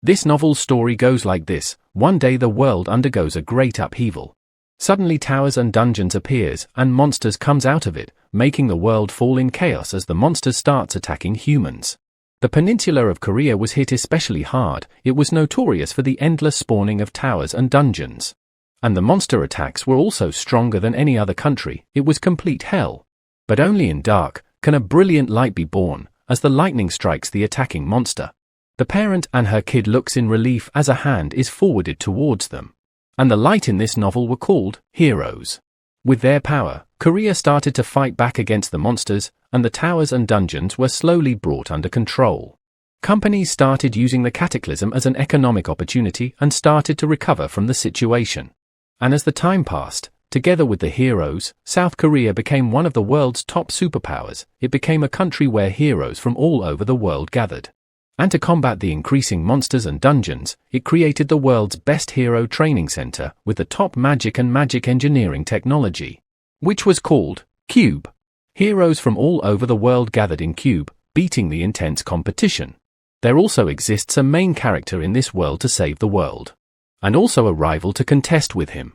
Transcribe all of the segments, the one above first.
This novel's story goes like this. One day the world undergoes a great upheaval. Suddenly towers and dungeons appears and monsters comes out of it, making the world fall in chaos as the monsters starts attacking humans. The peninsula of Korea was hit especially hard. It was notorious for the endless spawning of towers and dungeons. And the monster attacks were also stronger than any other country. It was complete hell. But only in dark can a brilliant light be born, as the lightning strikes the attacking monster. The parent and her kid looks in relief as a hand is forwarded towards them. And the light in this novel were called heroes. With their power, Korea started to fight back against the monsters, and the towers and dungeons were slowly brought under control. Companies started using the cataclysm as an economic opportunity and started to recover from the situation. And as the time passed, together with the heroes, South Korea became one of the world's top superpowers. It became a country where heroes from all over the world gathered. And to combat the increasing monsters and dungeons, it created the world's best hero training center with the top magic and magic engineering technology, which was called Cube. Heroes from all over the world gathered in Cube, beating the intense competition. There also exists a main character in this world to save the world, and also a rival to contest with him.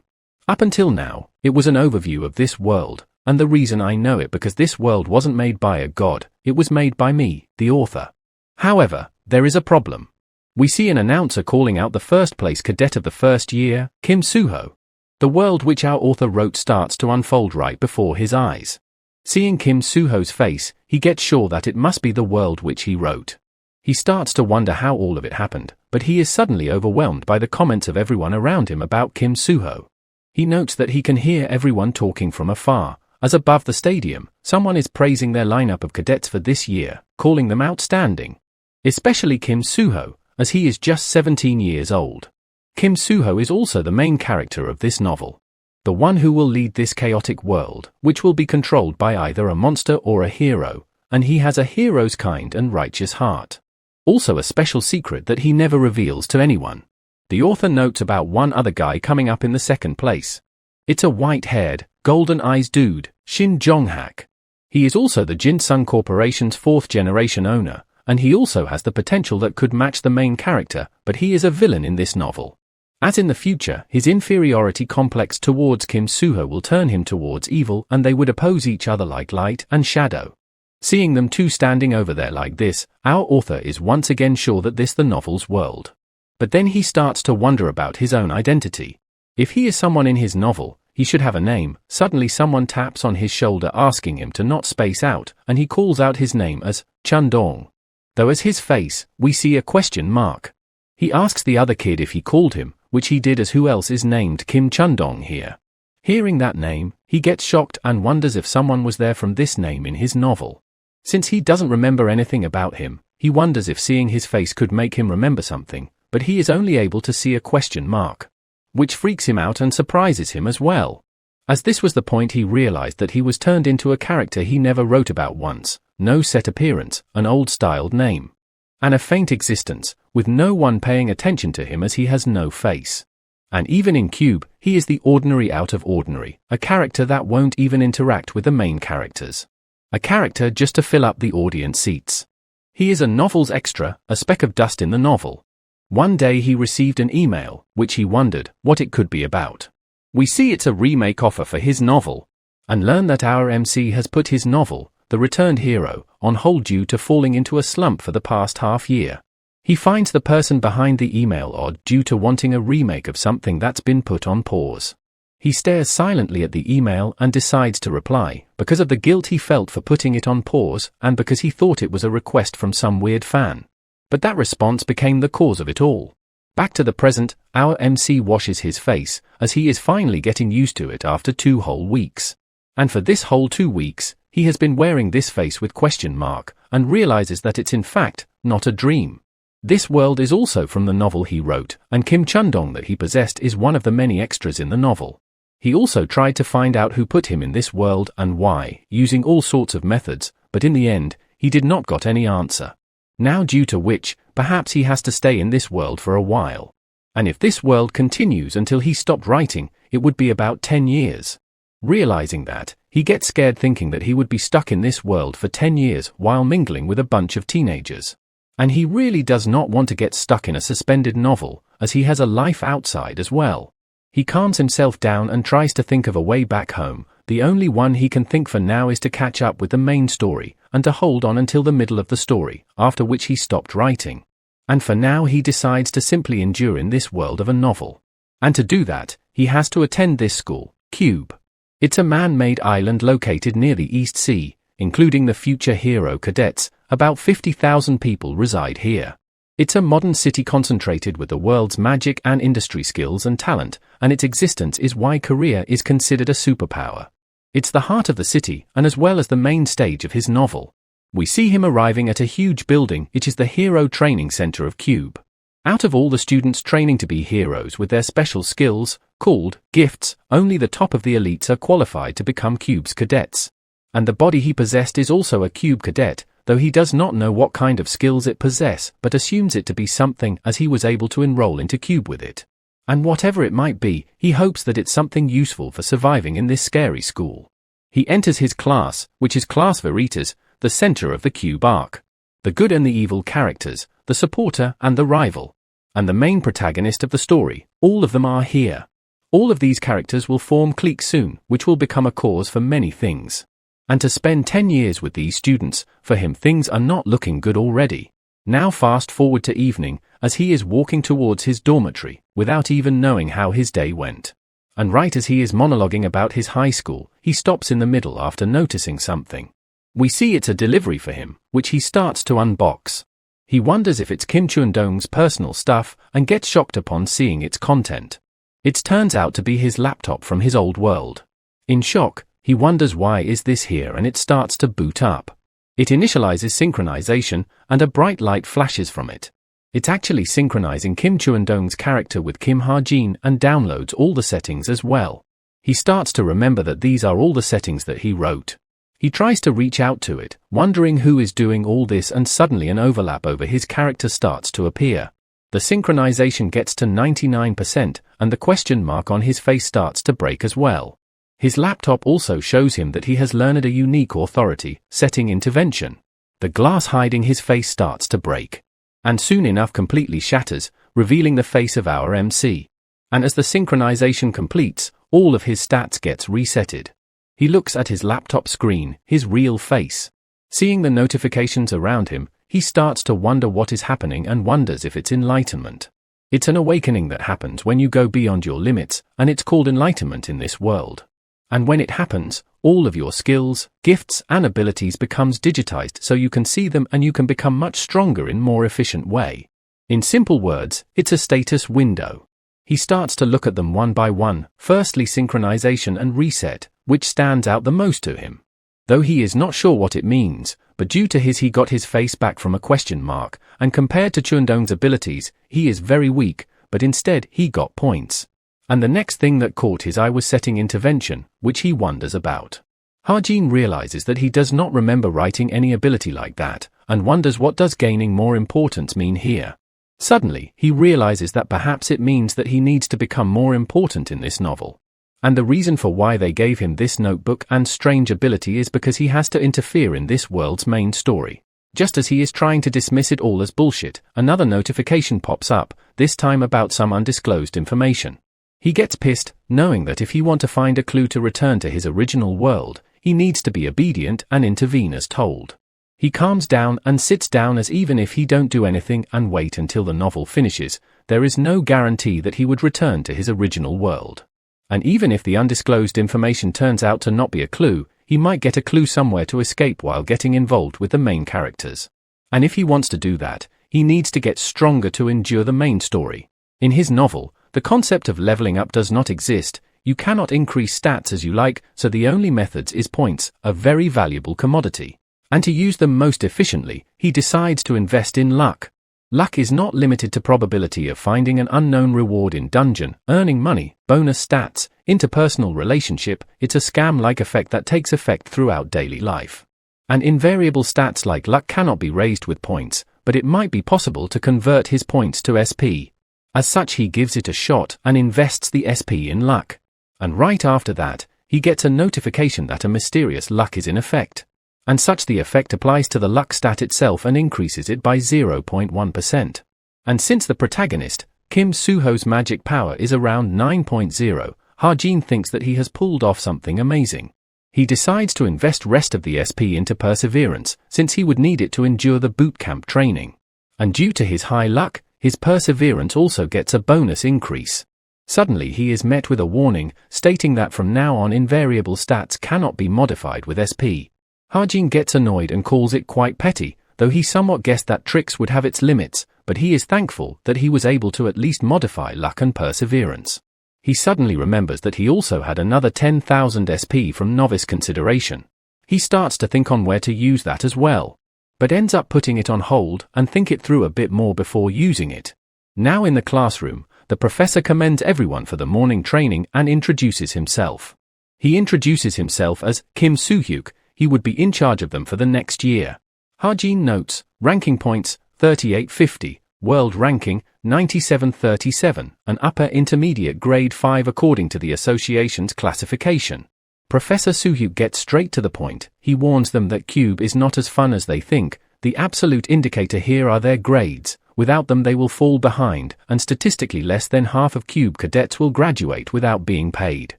Up until now, it was an overview of this world, and the reason I know it because this world wasn't made by a god, it was made by me, the author. However, there is a problem. We see an announcer calling out the first place cadet of the first year, Kim Soo-ho. The world which our author wrote starts to unfold right before his eyes. Seeing Kim Soo-ho's face, he gets sure that it must be the world which he wrote. He starts to wonder how all of it happened, but he is suddenly overwhelmed by the comments of everyone around him about Kim Soo-ho. He notes that he can hear everyone talking from afar, as above the stadium, someone is praising their lineup of cadets for this year, calling them outstanding. Especially Kim Soo-ho, as he is just 17 years old. Kim Soo-ho is also the main character of this novel. The one who will lead this chaotic world, which will be controlled by either a monster or a hero, and he has a hero's kind and righteous heart. Also a special secret that he never reveals to anyone. The author notes about one other guy coming up in the second place. It's a white-haired, golden-eyes dude, Shin Jong-hak. He is also the Jinsung Corporation's fourth-generation owner, and he also has the potential that could match the main character, but he is a villain in this novel. As in the future, his inferiority complex towards Kim Soo-ho will turn him towards evil and they would oppose each other like light and shadow. Seeing them two standing over there like this, our author is once again sure that this the novel's world. But then he starts to wonder about his own identity. If he is someone in his novel, he should have a name. Suddenly someone taps on his shoulder asking him to not space out, and he calls out his name as Chun-dong. Though as his face, we see a question mark. He asks the other kid if he called him, which he did as who else is named Kim Chun-dong here. Hearing that name, he gets shocked and wonders if someone was there from this name in his novel. Since he doesn't remember anything about him, he wonders if seeing his face could make him remember something, but he is only able to see a question mark, which freaks him out and surprises him as well. As this was the point he realized that he was turned into a character he never wrote about once. No set appearance, an old-styled name, and a faint existence, with no one paying attention to him as he has no face. And even in Cube, he is the ordinary out of ordinary, a character that won't even interact with the main characters. A character just to fill up the audience seats. He is a novel's extra, a speck of dust in the novel. One day he received an email, which he wondered what it could be about. We see it's a remake offer for his novel, and learn that our MC has put his novel, The Returned Hero, on hold due to falling into a slump for the past half year. He finds the person behind the email odd due to wanting a remake of something that's been put on pause. He stares silently at the email and decides to reply, because of the guilt he felt for putting it on pause and because he thought it was a request from some weird fan. But that response became the cause of it all. Back to the present, our MC washes his face, as he is finally getting used to it after 2 whole weeks. And for this whole 2 weeks, he has been wearing this face with question mark, and realizes that it's in fact not a dream. This world is also from the novel he wrote, and Kim Chun-dong that he possessed is one of the many extras in the novel. He also tried to find out who put him in this world and why, using all sorts of methods, but in the end, he did not got any answer. Now due to which, perhaps he has to stay in this world for a while. And if this world continues until he stopped writing, it would be about 10 years. Realizing that, he gets scared thinking that he would be stuck in this world for 10 years while mingling with a bunch of teenagers. And he really does not want to get stuck in a suspended novel, as he has a life outside as well. He calms himself down and tries to think of a way back home. The only one he can think for now is to catch up with the main story, and to hold on until the middle of the story, after which he stopped writing. And for now he decides to simply endure in this world of a novel. And to do that, he has to attend this school, Cube. It's a man-made island located near the East Sea, including the future hero cadets. About 50,000 people reside here. It's a modern city concentrated with the world's magic and industry skills and talent, and its existence is why Korea is considered a superpower. It's the heart of the city, and as well as the main stage of his novel. We see him arriving at a huge building, which is the Hero Training Center of Cube. Out of all the students training to be heroes with their special skills, called gifts, only the top of the elites are qualified to become Cube's cadets. And the body he possessed is also a Cube cadet, though he does not know what kind of skills it possess, but assumes it to be something as he was able to enroll into Cube with it. And whatever it might be, he hopes that it's something useful for surviving in this scary school. He enters his class, which is Class Veritas, the center of the Cube arc. The good and the evil characters, the supporter and the rival, and the main protagonist of the story, all of them are here. All of these characters will form cliques soon, which will become a cause for many things. And to spend 10 years with these students, for him things are not looking good already. Now fast forward to evening, as he is walking towards his dormitory, without even knowing how his day went. And right as he is monologuing about his high school, he stops in the middle after noticing something. We see it's a delivery for him, which he starts to unbox. He wonders if it's Kim Chun-dong's personal stuff, and gets shocked upon seeing its content. It turns out to be his laptop from his old world. In shock, he wonders why is this here, and it starts to boot up. It initializes synchronization, and a bright light flashes from it. It's actually synchronizing Kim Chun-dong's character with Kim Ha-jin and downloads all the settings as well. He starts to remember that these are all the settings that he wrote. He tries to reach out to it, wondering who is doing all this, and suddenly an overlap over his character starts to appear. The synchronization gets to 99%, and the question mark on his face starts to break as well. His laptop also shows him that he has learned a unique authority, setting intervention. The glass hiding his face starts to break. And soon enough completely shatters, revealing the face of our MC. And as the synchronization completes, all of his stats gets resetted. He looks at his laptop screen, his real face. Seeing the notifications around him, he starts to wonder what is happening and wonders if it's enlightenment. It's an awakening that happens when you go beyond your limits, and it's called enlightenment in this world. And when it happens, all of your skills, gifts and abilities becomes digitized so you can see them and you can become much stronger in more efficient way. In simple words, it's a status window. He starts to look at them one by one, firstly synchronization and reset, which stands out the most to him. Though he is not sure what it means, but due to he got his face back from a question mark, and compared to Chun-dong's abilities, he is very weak, but instead he got points. And the next thing that caught his eye was setting intervention, which he wonders about. Ha-jin realizes that he does not remember writing any ability like that, and wonders what does gaining more importance mean here. Suddenly, he realizes that perhaps it means that he needs to become more important in this novel. And the reason for why they gave him this notebook and strange ability is because he has to interfere in this world's main story. Just as he is trying to dismiss it all as bullshit, another notification pops up, this time about some undisclosed information. He gets pissed, knowing that if he wants to find a clue to return to his original world, he needs to be obedient and intervene as told. He calms down and sits down, as even if he don't do anything and wait until the novel finishes, there is no guarantee that he would return to his original world. And even if the undisclosed information turns out to not be a clue, he might get a clue somewhere to escape while getting involved with the main characters. And if he wants to do that, he needs to get stronger to endure the main story. In his novel, the concept of leveling up does not exist. You cannot increase stats as you like, so the only methods is points, a very valuable commodity. And to use them most efficiently, he decides to invest in luck. Luck is not limited to probability of finding an unknown reward in dungeon, earning money, bonus stats, interpersonal relationship. It's a scam-like effect that takes effect throughout daily life. And invariable stats like luck cannot be raised with points, but it might be possible to convert his points to SP. As such, he gives it a shot and invests the SP in luck. And right after that, he gets a notification that a mysterious luck is in effect. And such the effect applies to the luck stat itself and increases it by 0.1%. And since the protagonist, Kim Soo-ho's magic power is around 9.0, Ha-jin thinks that he has pulled off something amazing. He decides to invest rest of the SP into perseverance, since he would need it to endure the bootcamp training. And due to his high luck, his perseverance also gets a bonus increase. Suddenly he is met with a warning, stating that from now on invariable stats cannot be modified with SP. Ha-jin gets annoyed and calls it quite petty, though he somewhat guessed that tricks would have its limits, but he is thankful that he was able to at least modify luck and perseverance. He suddenly remembers that he also had another 10,000 SP from novice consideration. He starts to think on where to use that as well, but ends up putting it on hold and think it through a bit more before using it. Now in the classroom, the professor commends everyone for the morning training and introduces himself. He introduces himself as Kim Soo-hyuk. He would be in charge of them for the next year. Ha-jin notes, ranking points, 3850, world ranking, 9737, an upper intermediate grade 5 according to the association's classification. Professor Soo-hyuk gets straight to the point. He warns them that Cube is not as fun as they think. The absolute indicator here are their grades. Without them they will fall behind, and statistically less than half of Cube cadets will graduate without being paid.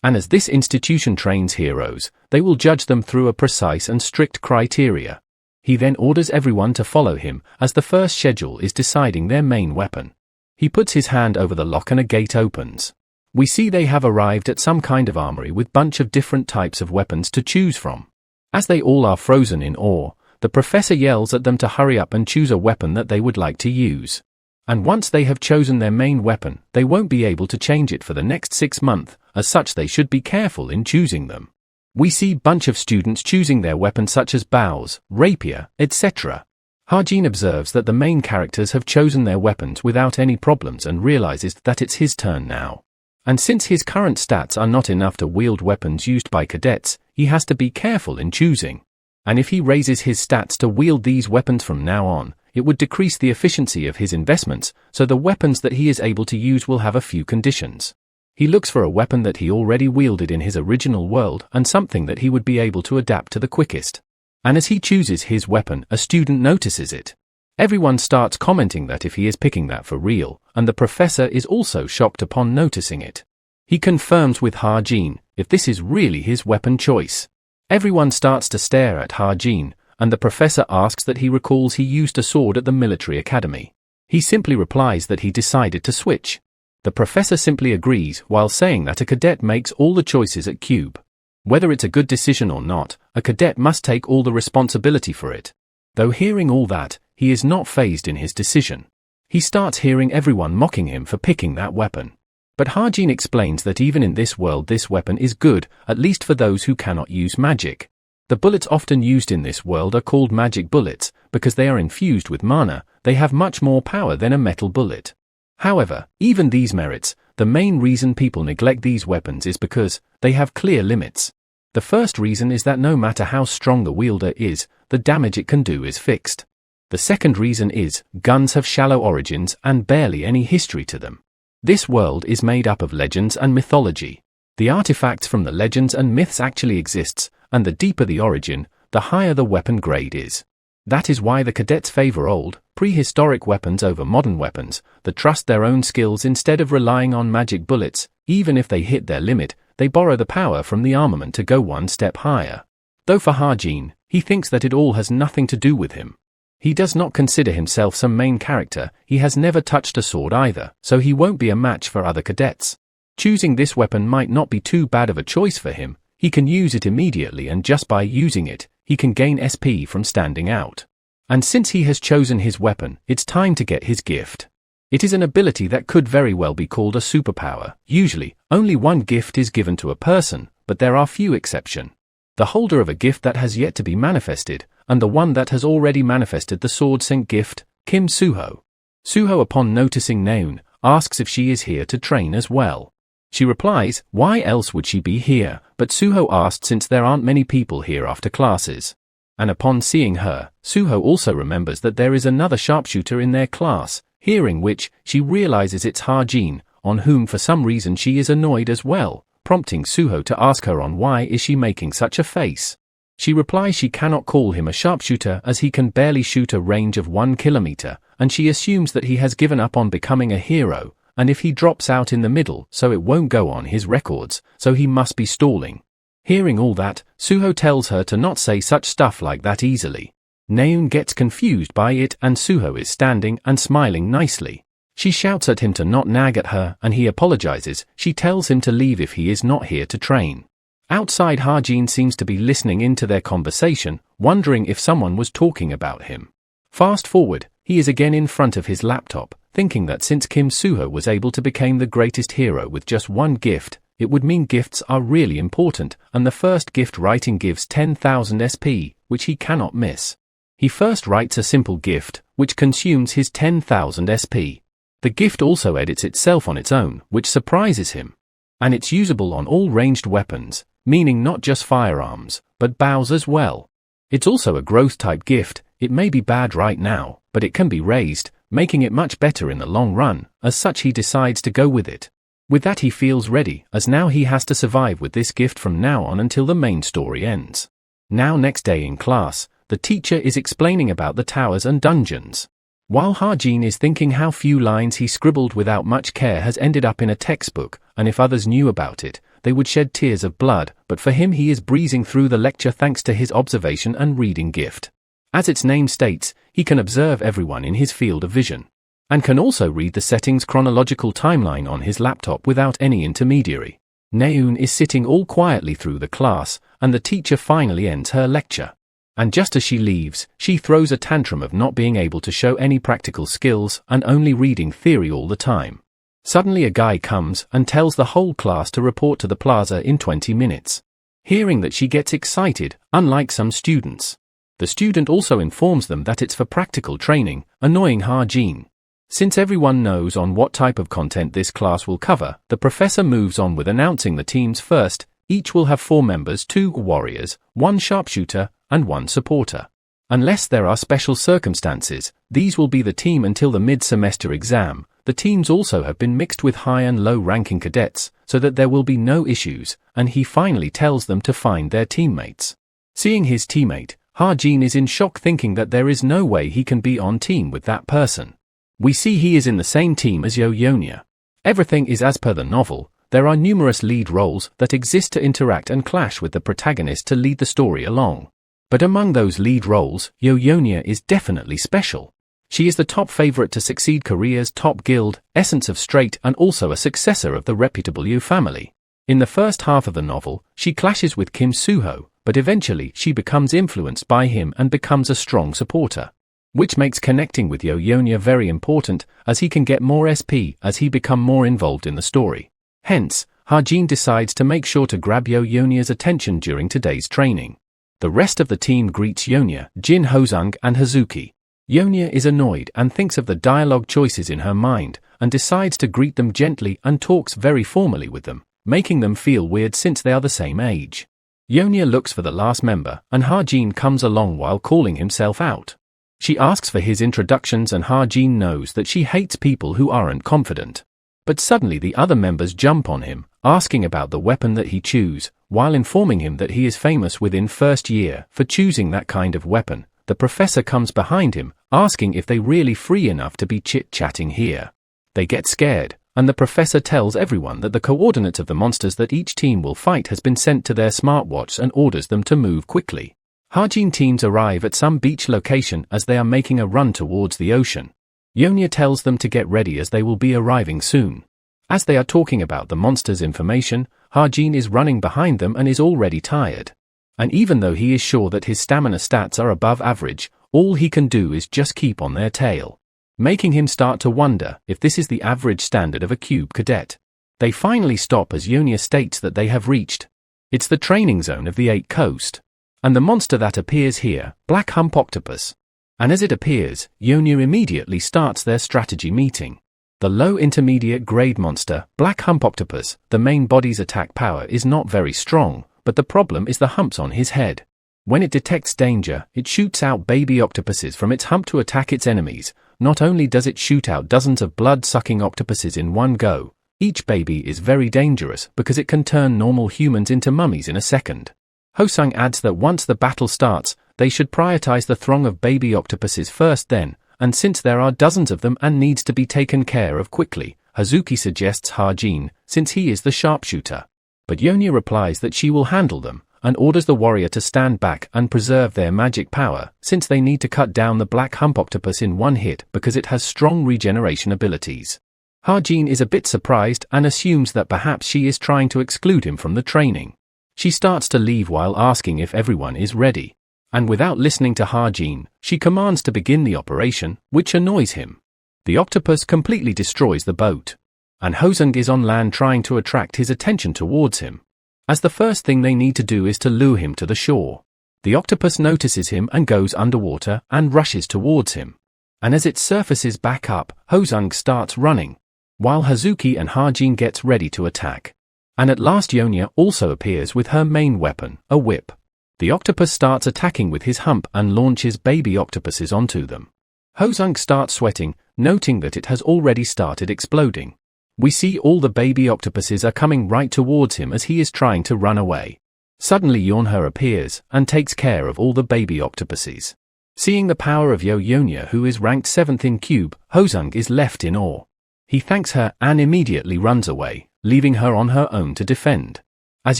And as this institution trains heroes, they will judge them through a precise and strict criteria. He then orders everyone to follow him, as the first schedule is deciding their main weapon. He puts his hand over the lock and a gate opens. We see they have arrived at some kind of armory with bunch of different types of weapons to choose from. As they all are frozen in awe, the professor yells at them to hurry up and choose a weapon that they would like to use. And once they have chosen their main weapon, they won't be able to change it for the next 6 months, as such they should be careful in choosing them. We see bunch of students choosing their weapons such as bows, rapier, etc. Ha-jin observes that the main characters have chosen their weapons without any problems and realizes that it's his turn now. And since his current stats are not enough to wield weapons used by cadets, he has to be careful in choosing. And if he raises his stats to wield these weapons from now on, it would decrease the efficiency of his investments, so the weapons that he is able to use will have a few conditions. He looks for a weapon that he already wielded in his original world and something that he would be able to adapt to the quickest. And as he chooses his weapon, a student notices it. Everyone starts commenting that if he is picking that for real, and the professor is also shocked upon noticing it. He confirms with Ha-jin if this is really his weapon choice. Everyone starts to stare at Ha-jin, and the professor asks that he recalls he used a sword at the military academy. He simply replies that he decided to switch. The professor simply agrees while saying that a cadet makes all the choices at Cube. Whether it's a good decision or not, a cadet must take all the responsibility for it. Though hearing all that, he is not fazed in his decision. He starts hearing everyone mocking him for picking that weapon. But Ha-jin explains that even in this world this weapon is good, at least for those who cannot use magic. The bullets often used in this world are called magic bullets, because they are infused with mana. They have much more power than a metal bullet. However, even these merits, the main reason people neglect these weapons is because they have clear limits. The first reason is that no matter how strong the wielder is, the damage it can do is fixed. The second reason is, guns have shallow origins and barely any history to them. This world is made up of legends and mythology. The artifacts from the legends and myths actually exists, and the deeper the origin, the higher the weapon grade is. That is why the cadets favor old, prehistoric weapons over modern weapons, that trust their own skills instead of relying on magic bullets. Even if they hit their limit, they borrow the power from the armament to go one step higher. Though for Ha-jin, he thinks that it all has nothing to do with him. He does not consider himself some main character, he has never touched a sword either, so he won't be a match for other cadets. Choosing this weapon might not be too bad of a choice for him. He can use it immediately, and just by using it, he can gain SP from standing out. And since he has chosen his weapon, it's time to get his gift. It is an ability that could very well be called a superpower. Usually, only one gift is given to a person, but there are few exceptions. The holder of a gift that has yet to be manifested, and the one that has already manifested the sword sent gift, Kim Soo-ho. Soo-ho, upon noticing Naeun, asks if she is here to train as well. She replies, why else would she be here? But Soo-ho asked since there aren't many people here after classes. And upon seeing her, Soo-ho also remembers that there is another sharpshooter in their class, hearing which, she realizes it's Ha-jin, on whom for some reason she is annoyed as well, prompting Soo-ho to ask her on why is she making such a face. She replies she cannot call him a sharpshooter as he can barely shoot a range of 1 kilometer, and she assumes that he has given up on becoming a hero, and if he drops out in the middle so it won't go on his records, so he must be stalling. Hearing all that, Suho tells her to not say such stuff like that easily. Naeun gets confused by it and Suho is standing and smiling nicely. She shouts at him to not nag at her and he apologizes. She tells him to leave if he is not here to train. Outside, Harjin seems to be listening into their conversation, wondering if someone was talking about him. Fast forward, he is again in front of his laptop, thinking that since Kim Suho was able to become the greatest hero with just one gift, it would mean gifts are really important, and the first gift writing gives 10,000 SP, which he cannot miss. He first writes a simple gift, which consumes his 10,000 SP. The gift also edits itself on its own, which surprises him. And it's usable on all ranged weapons, meaning not just firearms, but bows as well. It's also a growth-type gift. It may be bad right now, but it can be raised, making it much better in the long run. As such, he decides to go with it. With that, he feels ready, as now he has to survive with this gift from now on until the main story ends. Now, next day in class, the teacher is explaining about the towers and dungeons. While Harjin is thinking how few lines he scribbled without much care has ended up in a textbook, and if others knew about it, they would shed tears of blood, but for him he is breezing through the lecture thanks to his observation and reading gift. As its name states, he can observe everyone in his field of vision, and can also read the settings chronological timeline on his laptop without any intermediary. Naeun is sitting all quietly through the class, and the teacher finally ends her lecture. And just as she leaves, she throws a tantrum of not being able to show any practical skills and only reading theory all the time. Suddenly a guy comes and tells the whole class to report to the plaza in 20 minutes. Hearing that, she gets excited, unlike some students. The student also informs them that it's for practical training, annoying Harjin. Since everyone knows on what type of content this class will cover, the professor moves on with announcing the teams first. Each will have 4 members, 2 warriors, 1 sharpshooter, and 1 supporter. Unless there are special circumstances, these will be the team until the mid-semester exam. The teams also have been mixed with high and low-ranking cadets, so that there will be no issues, and he finally tells them to find their teammates. Seeing his teammate, Harjin is in shock, thinking that there is no way he can be on team with that person. We see he is in the same team as Yonya. Everything is as per the novel. There are numerous lead roles that exist to interact and clash with the protagonist to lead the story along. But among those lead roles, Yonya is definitely special. She is the top favorite to succeed Korea's top guild, Essence of Straight, and also a successor of the reputable Yu family. In the first half of the novel, she clashes with Kim Suho, but eventually she becomes influenced by him and becomes a strong supporter, which makes connecting with Yonya very important, as he can get more SP as he become more involved in the story. Hence, Harjin decides to make sure to grab Yonya's attention during today's training. The rest of the team greets Yonya, Jin Hosung, and Hazuki. Yonya is annoyed and thinks of the dialogue choices in her mind, and decides to greet them gently and talks very formally with them, making them feel weird since they are the same age. Yonya looks for the last member, and Harjin comes along while calling himself out. She asks for his introductions, and Harjin knows that she hates people who aren't confident. But suddenly the other members jump on him, asking about the weapon that he chooses, while informing him that he is famous within first year for choosing that kind of weapon. The professor comes behind him, asking if they really free enough to be chit-chatting here. They get scared, and the professor tells everyone that the coordinates of the monsters that each team will fight has been sent to their smartwatch and orders them to move quickly. Harjin teams arrive at some beach location as they are making a run towards the ocean. Yonya tells them to get ready as they will be arriving soon. As they are talking about the monsters' information, Harjin is running behind them and is already tired. And even though he is sure that his stamina stats are above average, all he can do is just keep on their tail, making him start to wonder if this is the average standard of a cube cadet. They finally stop as Yonya states that they have reached. It's the training zone of the 8th coast. And the monster that appears here, Black Hump Octopus. And as it appears, Yonya immediately starts their strategy meeting. The low intermediate grade monster, Black Hump Octopus, the main body's attack power is not very strong, but the problem is the humps on his head. When it detects danger, it shoots out baby octopuses from its hump to attack its enemies. Not only does it shoot out dozens of blood-sucking octopuses in one go, each baby is very dangerous because it can turn normal humans into mummies in a second. Hosung adds that once the battle starts, they should prioritize the throng of baby octopuses first then, and since there are dozens of them and needs to be taken care of quickly, Hazuki suggests Hajin, since he is the sharpshooter. But Yonya replies that she will handle them, and orders the warrior to stand back and preserve their magic power, since they need to cut down the black hump octopus in one hit because it has strong regeneration abilities. Hajin is a bit surprised and assumes that perhaps she is trying to exclude him from the training. She starts to leave while asking if everyone is ready. And without listening to Hajin, she commands to begin the operation, which annoys him. The octopus completely destroys the boat. And Hosung is on land trying to attract his attention towards him. As the first thing they need to do is to lure him to the shore. The octopus notices him and goes underwater and rushes towards him. And as it surfaces back up, Hosung starts running, while Hazuki and Hajin gets ready to attack. And at last Yonya also appears with her main weapon, a whip. The octopus starts attacking with his hump and launches baby octopuses onto them. Hosung starts sweating, noting that it has already started exploding. We see all the baby octopuses are coming right towards him as he is trying to run away. Suddenly Yonya appears and takes care of all the baby octopuses. Seeing the power of Yonya, who is ranked 7th in cube, Hosung is left in awe. He thanks her and immediately runs away, leaving her on her own to defend. As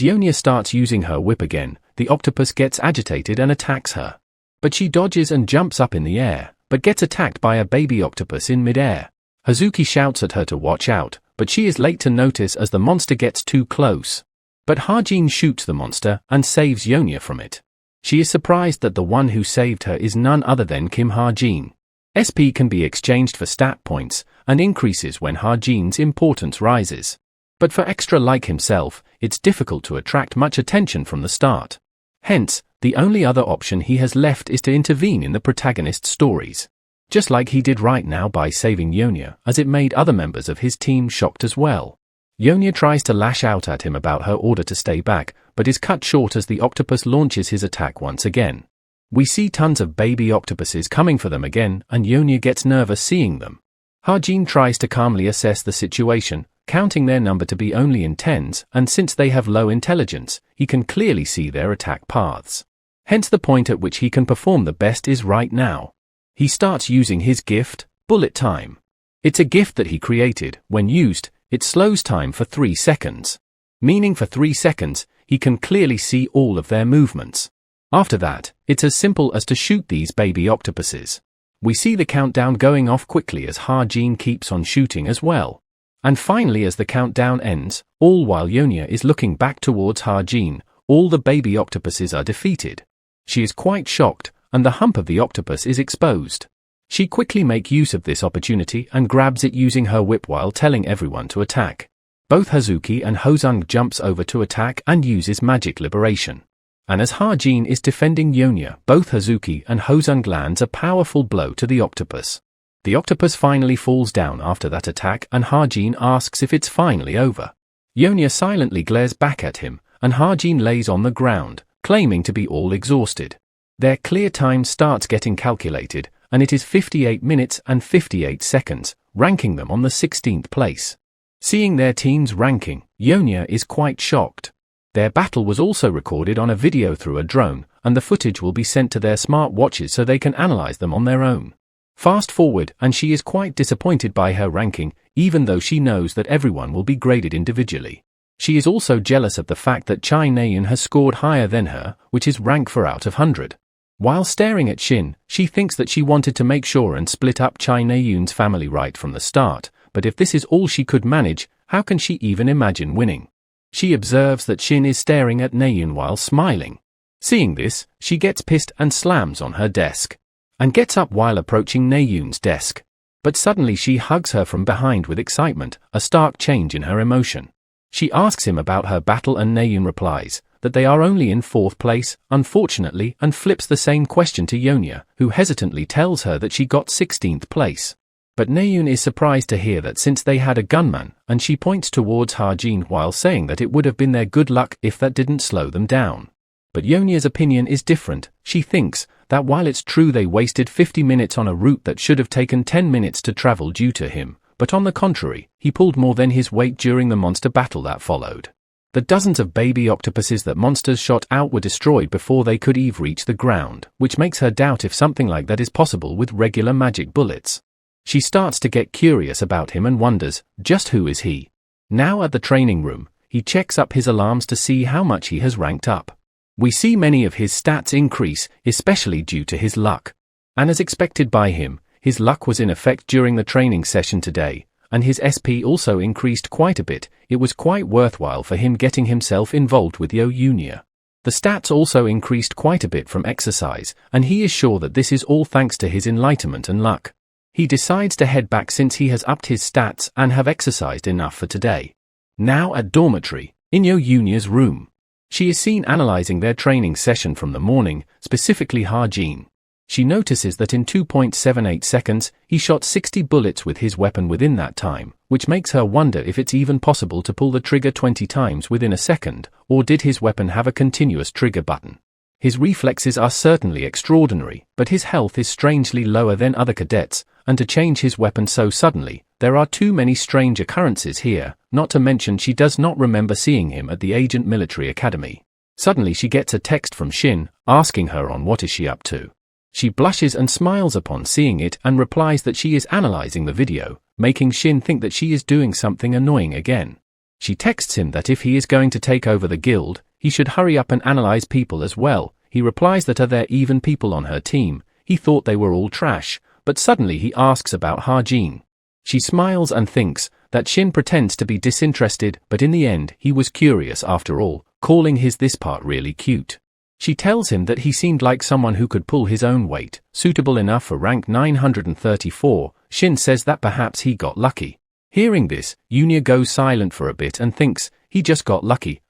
Yonya starts using her whip again, the octopus gets agitated and attacks her. But she dodges and jumps up in the air, but gets attacked by a baby octopus in mid-air. Hazuki shouts at her to watch out, but she is late to notice as the monster gets too close. But Hajin shoots the monster and saves Yonya from it. She is surprised that the one who saved her is none other than Kim Hajin. SP can be exchanged for stat points, and increases when Hajin's importance rises. But for extra like himself, it's difficult to attract much attention from the start. Hence, the only other option he has left is to intervene in the protagonist's stories. Just like he did right now by saving Yonya, as it made other members of his team shocked as well. Yonya tries to lash out at him about her order to stay back, but is cut short as the octopus launches his attack once again. We see tons of baby octopuses coming for them again, and Yonya gets nervous seeing them. Hajin tries to calmly assess the situation, counting their number to be only in tens, and since they have low intelligence, he can clearly see their attack paths. Hence the point at which he can perform the best is right now. He starts using his gift, Bullet Time. It's a gift that he created. When used, it slows time for 3 seconds. Meaning for 3 seconds, he can clearly see all of their movements. After that, it's as simple as to shoot these baby octopuses. We see the countdown going off quickly as Hajin keeps on shooting as well. And finally, as the countdown ends, all while Yonya is looking back towards Hajin, all the baby octopuses are defeated. She is quite shocked, and the hump of the octopus is exposed. She quickly makes use of this opportunity and grabs it using her whip while telling everyone to attack. Both Hazuki and Hosung jumps over to attack and uses magic liberation. And as Hajin is defending Yonya, both Hazuki and Hosung lands a powerful blow to the octopus. The octopus finally falls down after that attack and Hajin asks if it's finally over. Yonya silently glares back at him, and Hajin lays on the ground, claiming to be all exhausted. Their clear time starts getting calculated, and it is 58 minutes and 58 seconds, ranking them on the 16th place. Seeing their team's ranking, Yonya is quite shocked. Their battle was also recorded on a video through a drone, and the footage will be sent to their smart watches so they can analyze them on their own. Fast forward, and she is quite disappointed by her ranking, even though she knows that everyone will be graded individually. She is also jealous of the fact that Chai Naeun has scored higher than her, which is rank 4 out of 100. While staring at Shin, she thinks that she wanted to make sure and split up Chai Naeun's family right from the start, but if this is all she could manage, how can she even imagine winning? She observes that Shin is staring at Naeun while smiling. Seeing this, she gets pissed and slams on her desk, and gets up while approaching Naeun's desk. But suddenly she hugs her from behind with excitement, a stark change in her emotion. She asks him about her battle and Naeun replies that they are only in 4th place, unfortunately, and flips the same question to Yonya, who hesitantly tells her that she got 16th place. But Naeun is surprised to hear that since they had a gunman, and she points towards Hajin while saying that it would have been their good luck if that didn't slow them down. But Yonya's opinion is different. She thinks that while it's true they wasted 50 minutes on a route that should have taken 10 minutes to travel due to him, but on the contrary, he pulled more than his weight during the monster battle that followed. The dozens of baby octopuses that monsters shot out were destroyed before they could even reach the ground, which makes her doubt if something like that is possible with regular magic bullets. She starts to get curious about him and wonders, just who is he? Now at the training room, he checks up his alarms to see how much he has ranked up. We see many of his stats increase, especially due to his luck. And as expected by him, his luck was in effect during the training session today, and his SP also increased quite a bit. It was quite worthwhile for him getting himself involved with Younia. The stats also increased quite a bit from exercise, and he is sure that this is all thanks to his enlightenment and luck. He decides to head back since he has upped his stats and have exercised enough for today. Now at dormitory, in Younia's room. She is seen analyzing their training session from the morning, specifically Harjin. She notices that in 2.78 seconds, he shot 60 bullets with his weapon within that time, which makes her wonder if it's even possible to pull the trigger 20 times within a second, or did his weapon have a continuous trigger button? His reflexes are certainly extraordinary, but his health is strangely lower than other cadets, and to change his weapon so suddenly, there are too many strange occurrences here, not to mention she does not remember seeing him at the Agent Military Academy. Suddenly she gets a text from Shin, asking her on what is she up to. She blushes and smiles upon seeing it and replies that she is analyzing the video, making Shin think that she is doing something annoying again. She texts him that if he is going to take over the guild, he should hurry up and analyze people as well. He replies that are there even people on her team? He thought they were all trash, but suddenly he asks about Harjin. She smiles and thinks that Shin pretends to be disinterested, but in the end he was curious after all, calling this part really cute. She tells him that he seemed like someone who could pull his own weight, suitable enough for rank 934. Shin says that perhaps he got lucky. Hearing this, Yunia goes silent for a bit and thinks, he just got lucky,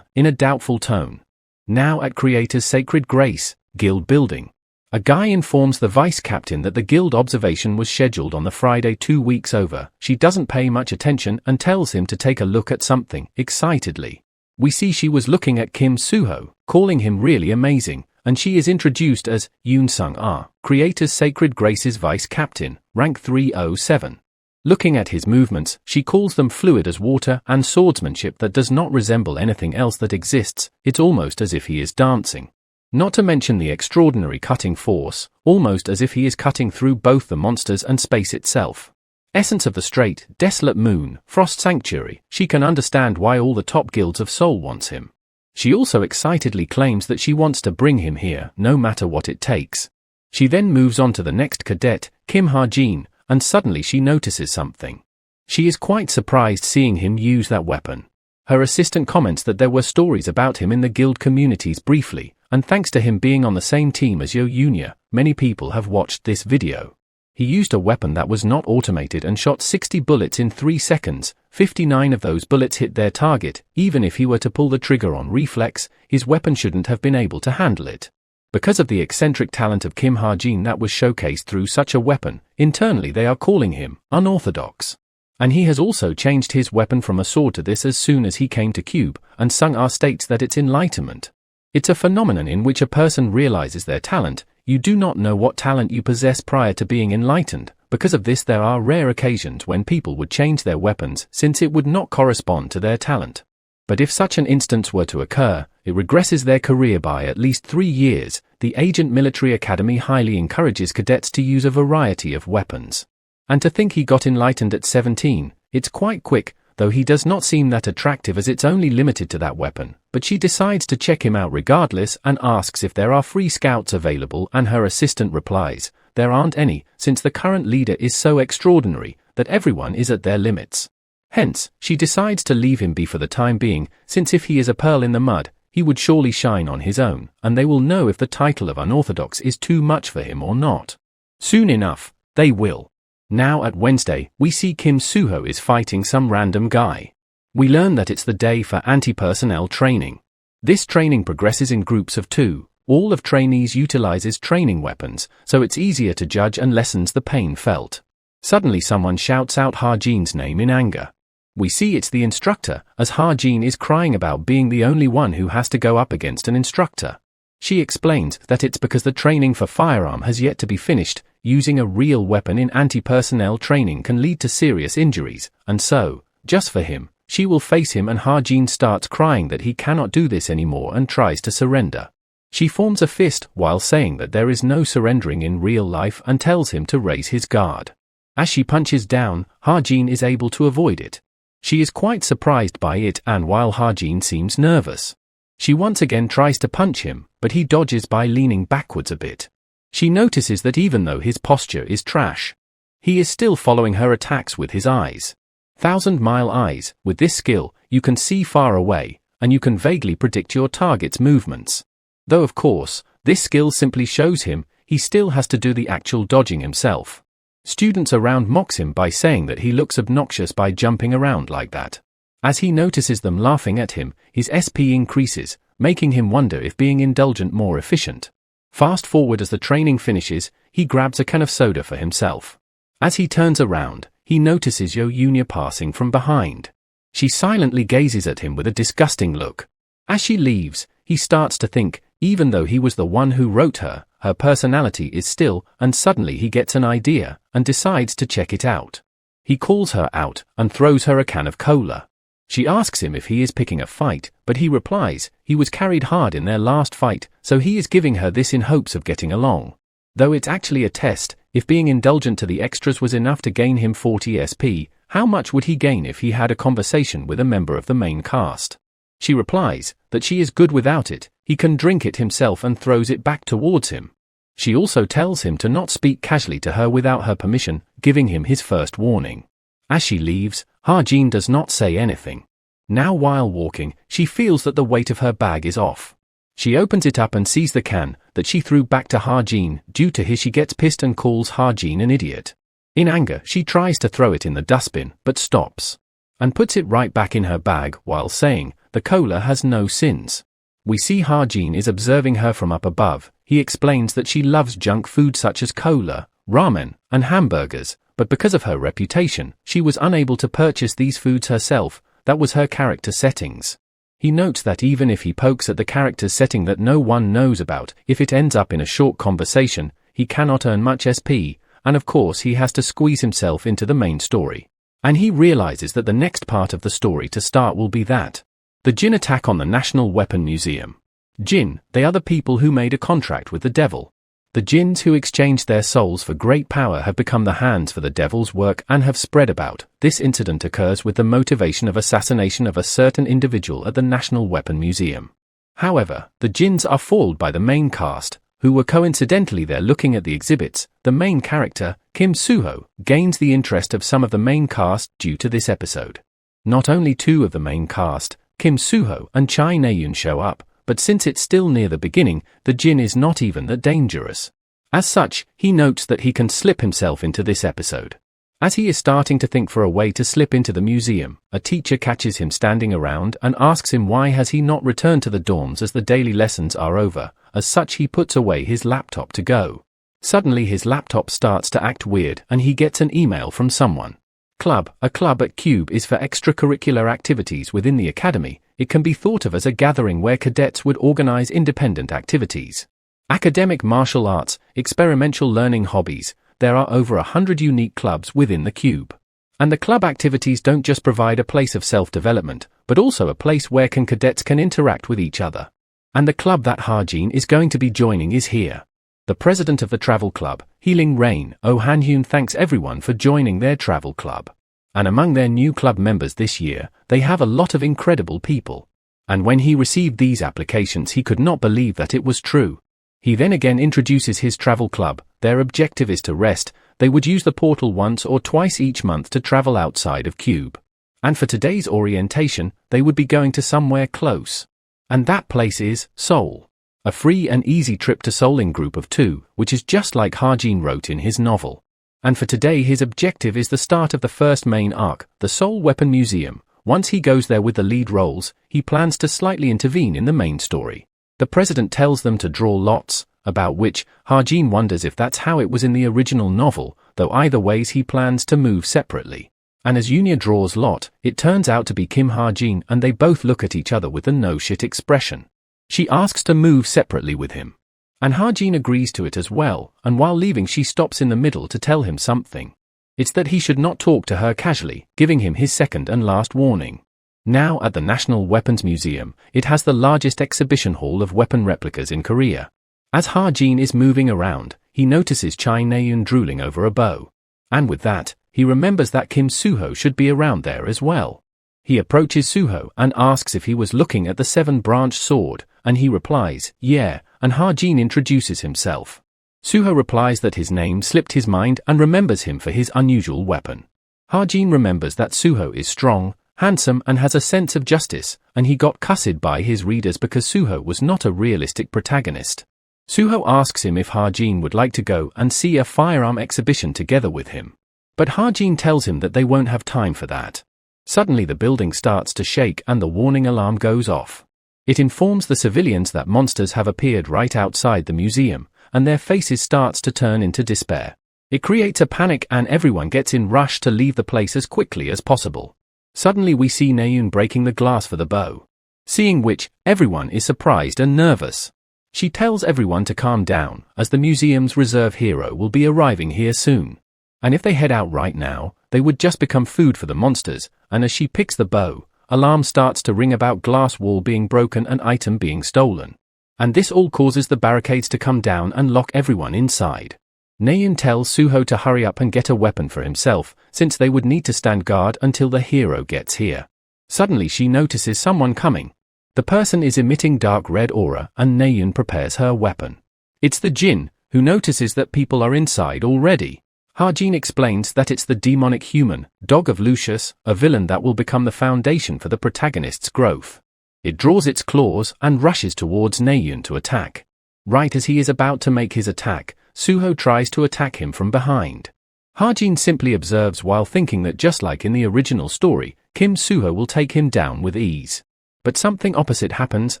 in a doubtful tone. Now at Creator's Sacred Grace, guild building. A guy informs the vice captain that the guild observation was scheduled on the Friday 2 weeks over. She doesn't pay much attention and tells him to take a look at something, excitedly. We see she was looking at Kim Suho, calling him really amazing, and she is introduced as Yoon Sung-ah, Creator's Sacred Grace's vice captain, rank 307. Looking at his movements, she calls them fluid as water and swordsmanship that does not resemble anything else that exists. It's almost as if he is dancing. Not to mention the extraordinary cutting force, almost as if he is cutting through both the monsters and space itself. Essence of the straight, desolate moon, Frost Sanctuary, she can understand why all the top guilds of Seoul wants him. She also excitedly claims that she wants to bring him here, no matter what it takes. She then moves on to the next cadet, Kim Harjin, and suddenly she notices something. She is quite surprised seeing him use that weapon. Her assistant comments that there were stories about him in the guild communities briefly, and thanks to him being on the same team as Younia, many people have watched this video. He used a weapon that was not automated and shot 60 bullets in 3 seconds. 59 of those bullets hit their target. Even if he were to pull the trigger on reflex, his weapon shouldn't have been able to handle it. Because of the eccentric talent of Kim Harjin that was showcased through such a weapon, internally they are calling him unorthodox. And he has also changed his weapon from a sword to this as soon as he came to Cube, and Sung-ah states that it's enlightenment. It's a phenomenon in which a person realizes their talent. You do not know what talent you possess prior to being enlightened. Because of this, there are rare occasions when people would change their weapons since it would not correspond to their talent. But if such an instance were to occur, it regresses their career by at least 3 years. The Agent Military Academy highly encourages cadets to use a variety of weapons. And to think he got enlightened at 17, it's quite quick, though he does not seem that attractive as it's only limited to that weapon. But she decides to check him out regardless and asks if there are free scouts available, and her assistant replies, there aren't any, since the current leader is so extraordinary that everyone is at their limits. Hence, she decides to leave him be for the time being, since if he is a pearl in the mud, he would surely shine on his own, and they will know if the title of unorthodox is too much for him or not. Soon enough, they will. Now at Wednesday, we see Kim Suho is fighting some random guy. We learn that it's the day for anti-personnel training. This training progresses in groups of 2. All of trainees utilizes training weapons, so it's easier to judge and lessens the pain felt. Suddenly someone shouts out Harjin's name in anger. We see it's the instructor, as Harjin is crying about being the only one who has to go up against an instructor. She explains that it's because the training for firearm has yet to be finished. Using a real weapon in anti-personnel training can lead to serious injuries, and so, just for him, she will face him, and Ha-jin starts crying that he cannot do this anymore and tries to surrender. She forms a fist while saying that there is no surrendering in real life and tells him to raise his guard. As she punches down, Ha-jin is able to avoid it. She is quite surprised by it, and while Ha-jin seems nervous, she once again tries to punch him, but he dodges by leaning backwards a bit. She notices that even though his posture is trash, he is still following her attacks with his eyes. 1,000-mile eyes. With this skill, you can see far away, and you can vaguely predict your target's movements. Though of course, this skill simply shows him, he still has to do the actual dodging himself. Students around mocks him by saying that he looks obnoxious by jumping around like that. As he notices them laughing at him, his SP increases, making him wonder if being indulgent more efficient. Fast forward as the training finishes, he grabs a can of soda for himself. As he turns around, he notices Yo-Yunya passing from behind. She silently gazes at him with a disgusting look. As she leaves, he starts to think, even though he was the one who wrote her, her personality is still, and suddenly he gets an idea, and decides to check it out. He calls her out, and throws her a can of cola. She asks him if he is picking a fight, but he replies, he was carried hard in their last fight, so he is giving her this in hopes of getting along. Though it's actually a test, if being indulgent to the extras was enough to gain him 40 SP, how much would he gain if he had a conversation with a member of the main cast? She replies that she is good without it, he can drink it himself, and throws it back towards him. She also tells him to not speak casually to her without her permission, giving him his first warning. As she leaves, Ha-jin does not say anything. Now while walking, she feels that the weight of her bag is off. She opens it up and sees the can that she threw back to Ha-jin. Due to his, she gets pissed and calls Ha-jin an idiot. In anger, she tries to throw it in the dustbin, but stops, and puts it right back in her bag while saying, the cola has no sins. We see Ha-jin is observing her from up above. He explains that she loves junk food such as cola, ramen, and hamburgers, but because of her reputation, she was unable to purchase these foods herself. That was her character settings. He notes that even if he pokes at the character's setting that no one knows about, if it ends up in a short conversation, he cannot earn much SP, and of course he has to squeeze himself into the main story. And he realizes that the next part of the story to start will be that. The Jin attack on the National Weapon Museum. Jin, they are the people who made a contract with the devil. The Jins who exchanged their souls for great power have become the hands for the devil's work and have spread about. This incident occurs with the motivation of assassination of a certain individual at the National Weapon Museum. However, the Jins are foiled by the main cast, who were coincidentally there looking at the exhibits. The main character, Kim Suho, gains the interest of some of the main cast due to this episode. Not only two of the main cast, Kim Suho and Chai Naeun, show up, but since it's still near the beginning, the Jin is not even that dangerous. As such, he notes that he can slip himself into this episode. As he is starting to think for a way to slip into the museum, a teacher catches him standing around and asks him why has he not returned to the dorms as the daily lessons are over. As such, he puts away his laptop to go. Suddenly his laptop starts to act weird and he gets an email from someone. Club. A club at Cube is for extracurricular activities within the academy. It can be thought of as a gathering where cadets would organize independent activities. Academic, martial arts, experimental learning, hobbies. There are over 100 unique clubs within the Cube. And the club activities don't just provide a place of self-development, but also a place where cadets can interact with each other. And the club that Ha-jin is going to be joining is here. The president of the travel club, Healing Rain, Oh Han-hyun, thanks everyone for joining their travel club. And among their new club members this year, they have a lot of incredible people. And when he received these applications, he could not believe that it was true. He then again introduces his travel club. Their objective is to rest. They would use the portal once or twice each month to travel outside of Cube. And for today's orientation, they would be going to somewhere close. And that place is Seoul. A free and easy trip to Seoul in group of 2, which is just like Ha-jin wrote in his novel. And for today his objective is the start of the first main arc, the Seoul Weapon Museum. Once he goes there with the lead roles, he plans to slightly intervene in the main story. The president tells them to draw lots, about which Ha-jin wonders if that's how it was in the original novel, though either ways he plans to move separately. And as Yunya draws lot, it turns out to be Kim Ha-jin, and they both look at each other with a no shit expression. She asks to move separately with him. And Ha-jin agrees to it as well, and while leaving she stops in the middle to tell him something. It's that he should not talk to her casually, giving him his second and last warning. Now at the National Weapons Museum, it has the largest exhibition hall of weapon replicas in Korea. As Ha-jin is moving around, he notices Chai Na-eun drooling over a bow. And with that, he remembers that Kim Soo-ho should be around there as well. He approaches Soo-ho and asks if he was looking at the 7-branched sword, and he replies, yeah, and Ha-jin introduces himself. Soo-ho replies that his name slipped his mind and remembers him for his unusual weapon. Ha-jin remembers that Soo-ho is strong, handsome and has a sense of justice, and he got cussed by his readers because Soo-ho was not a realistic protagonist. Soo-ho asks him if Ha-jin would like to go and see a firearm exhibition together with him. But Ha-jin tells him that they won't have time for that. Suddenly the building starts to shake and the warning alarm goes off. It informs the civilians that monsters have appeared right outside the museum, and their faces starts to turn into despair. It creates a panic and everyone gets in rush to leave the place as quickly as possible. Suddenly we see Na-eun breaking the glass for the bow. Seeing which, everyone is surprised and nervous. She tells everyone to calm down, as the museum's reserve hero will be arriving here soon. And if they head out right now, they would just become food for the monsters, and as she picks the bow, alarm starts to ring about glass wall being broken and item being stolen. And this all causes the barricades to come down and lock everyone inside. Na-eun tells Soo-ho to hurry up and get a weapon for himself, since they would need to stand guard until the hero gets here. Suddenly she notices someone coming. The person is emitting dark red aura and Na-eun prepares her weapon. It's the Jinn, who notices that people are inside already. Ha-jin explains that it's the demonic human, dog of Lucius, a villain that will become the foundation for the protagonist's growth. It draws its claws and rushes towards Na-eun to attack. Right as he is about to make his attack, Soo-ho tries to attack him from behind. Ha-jin simply observes while thinking that just like in the original story, Kim Soo-ho will take him down with ease. But something opposite happens,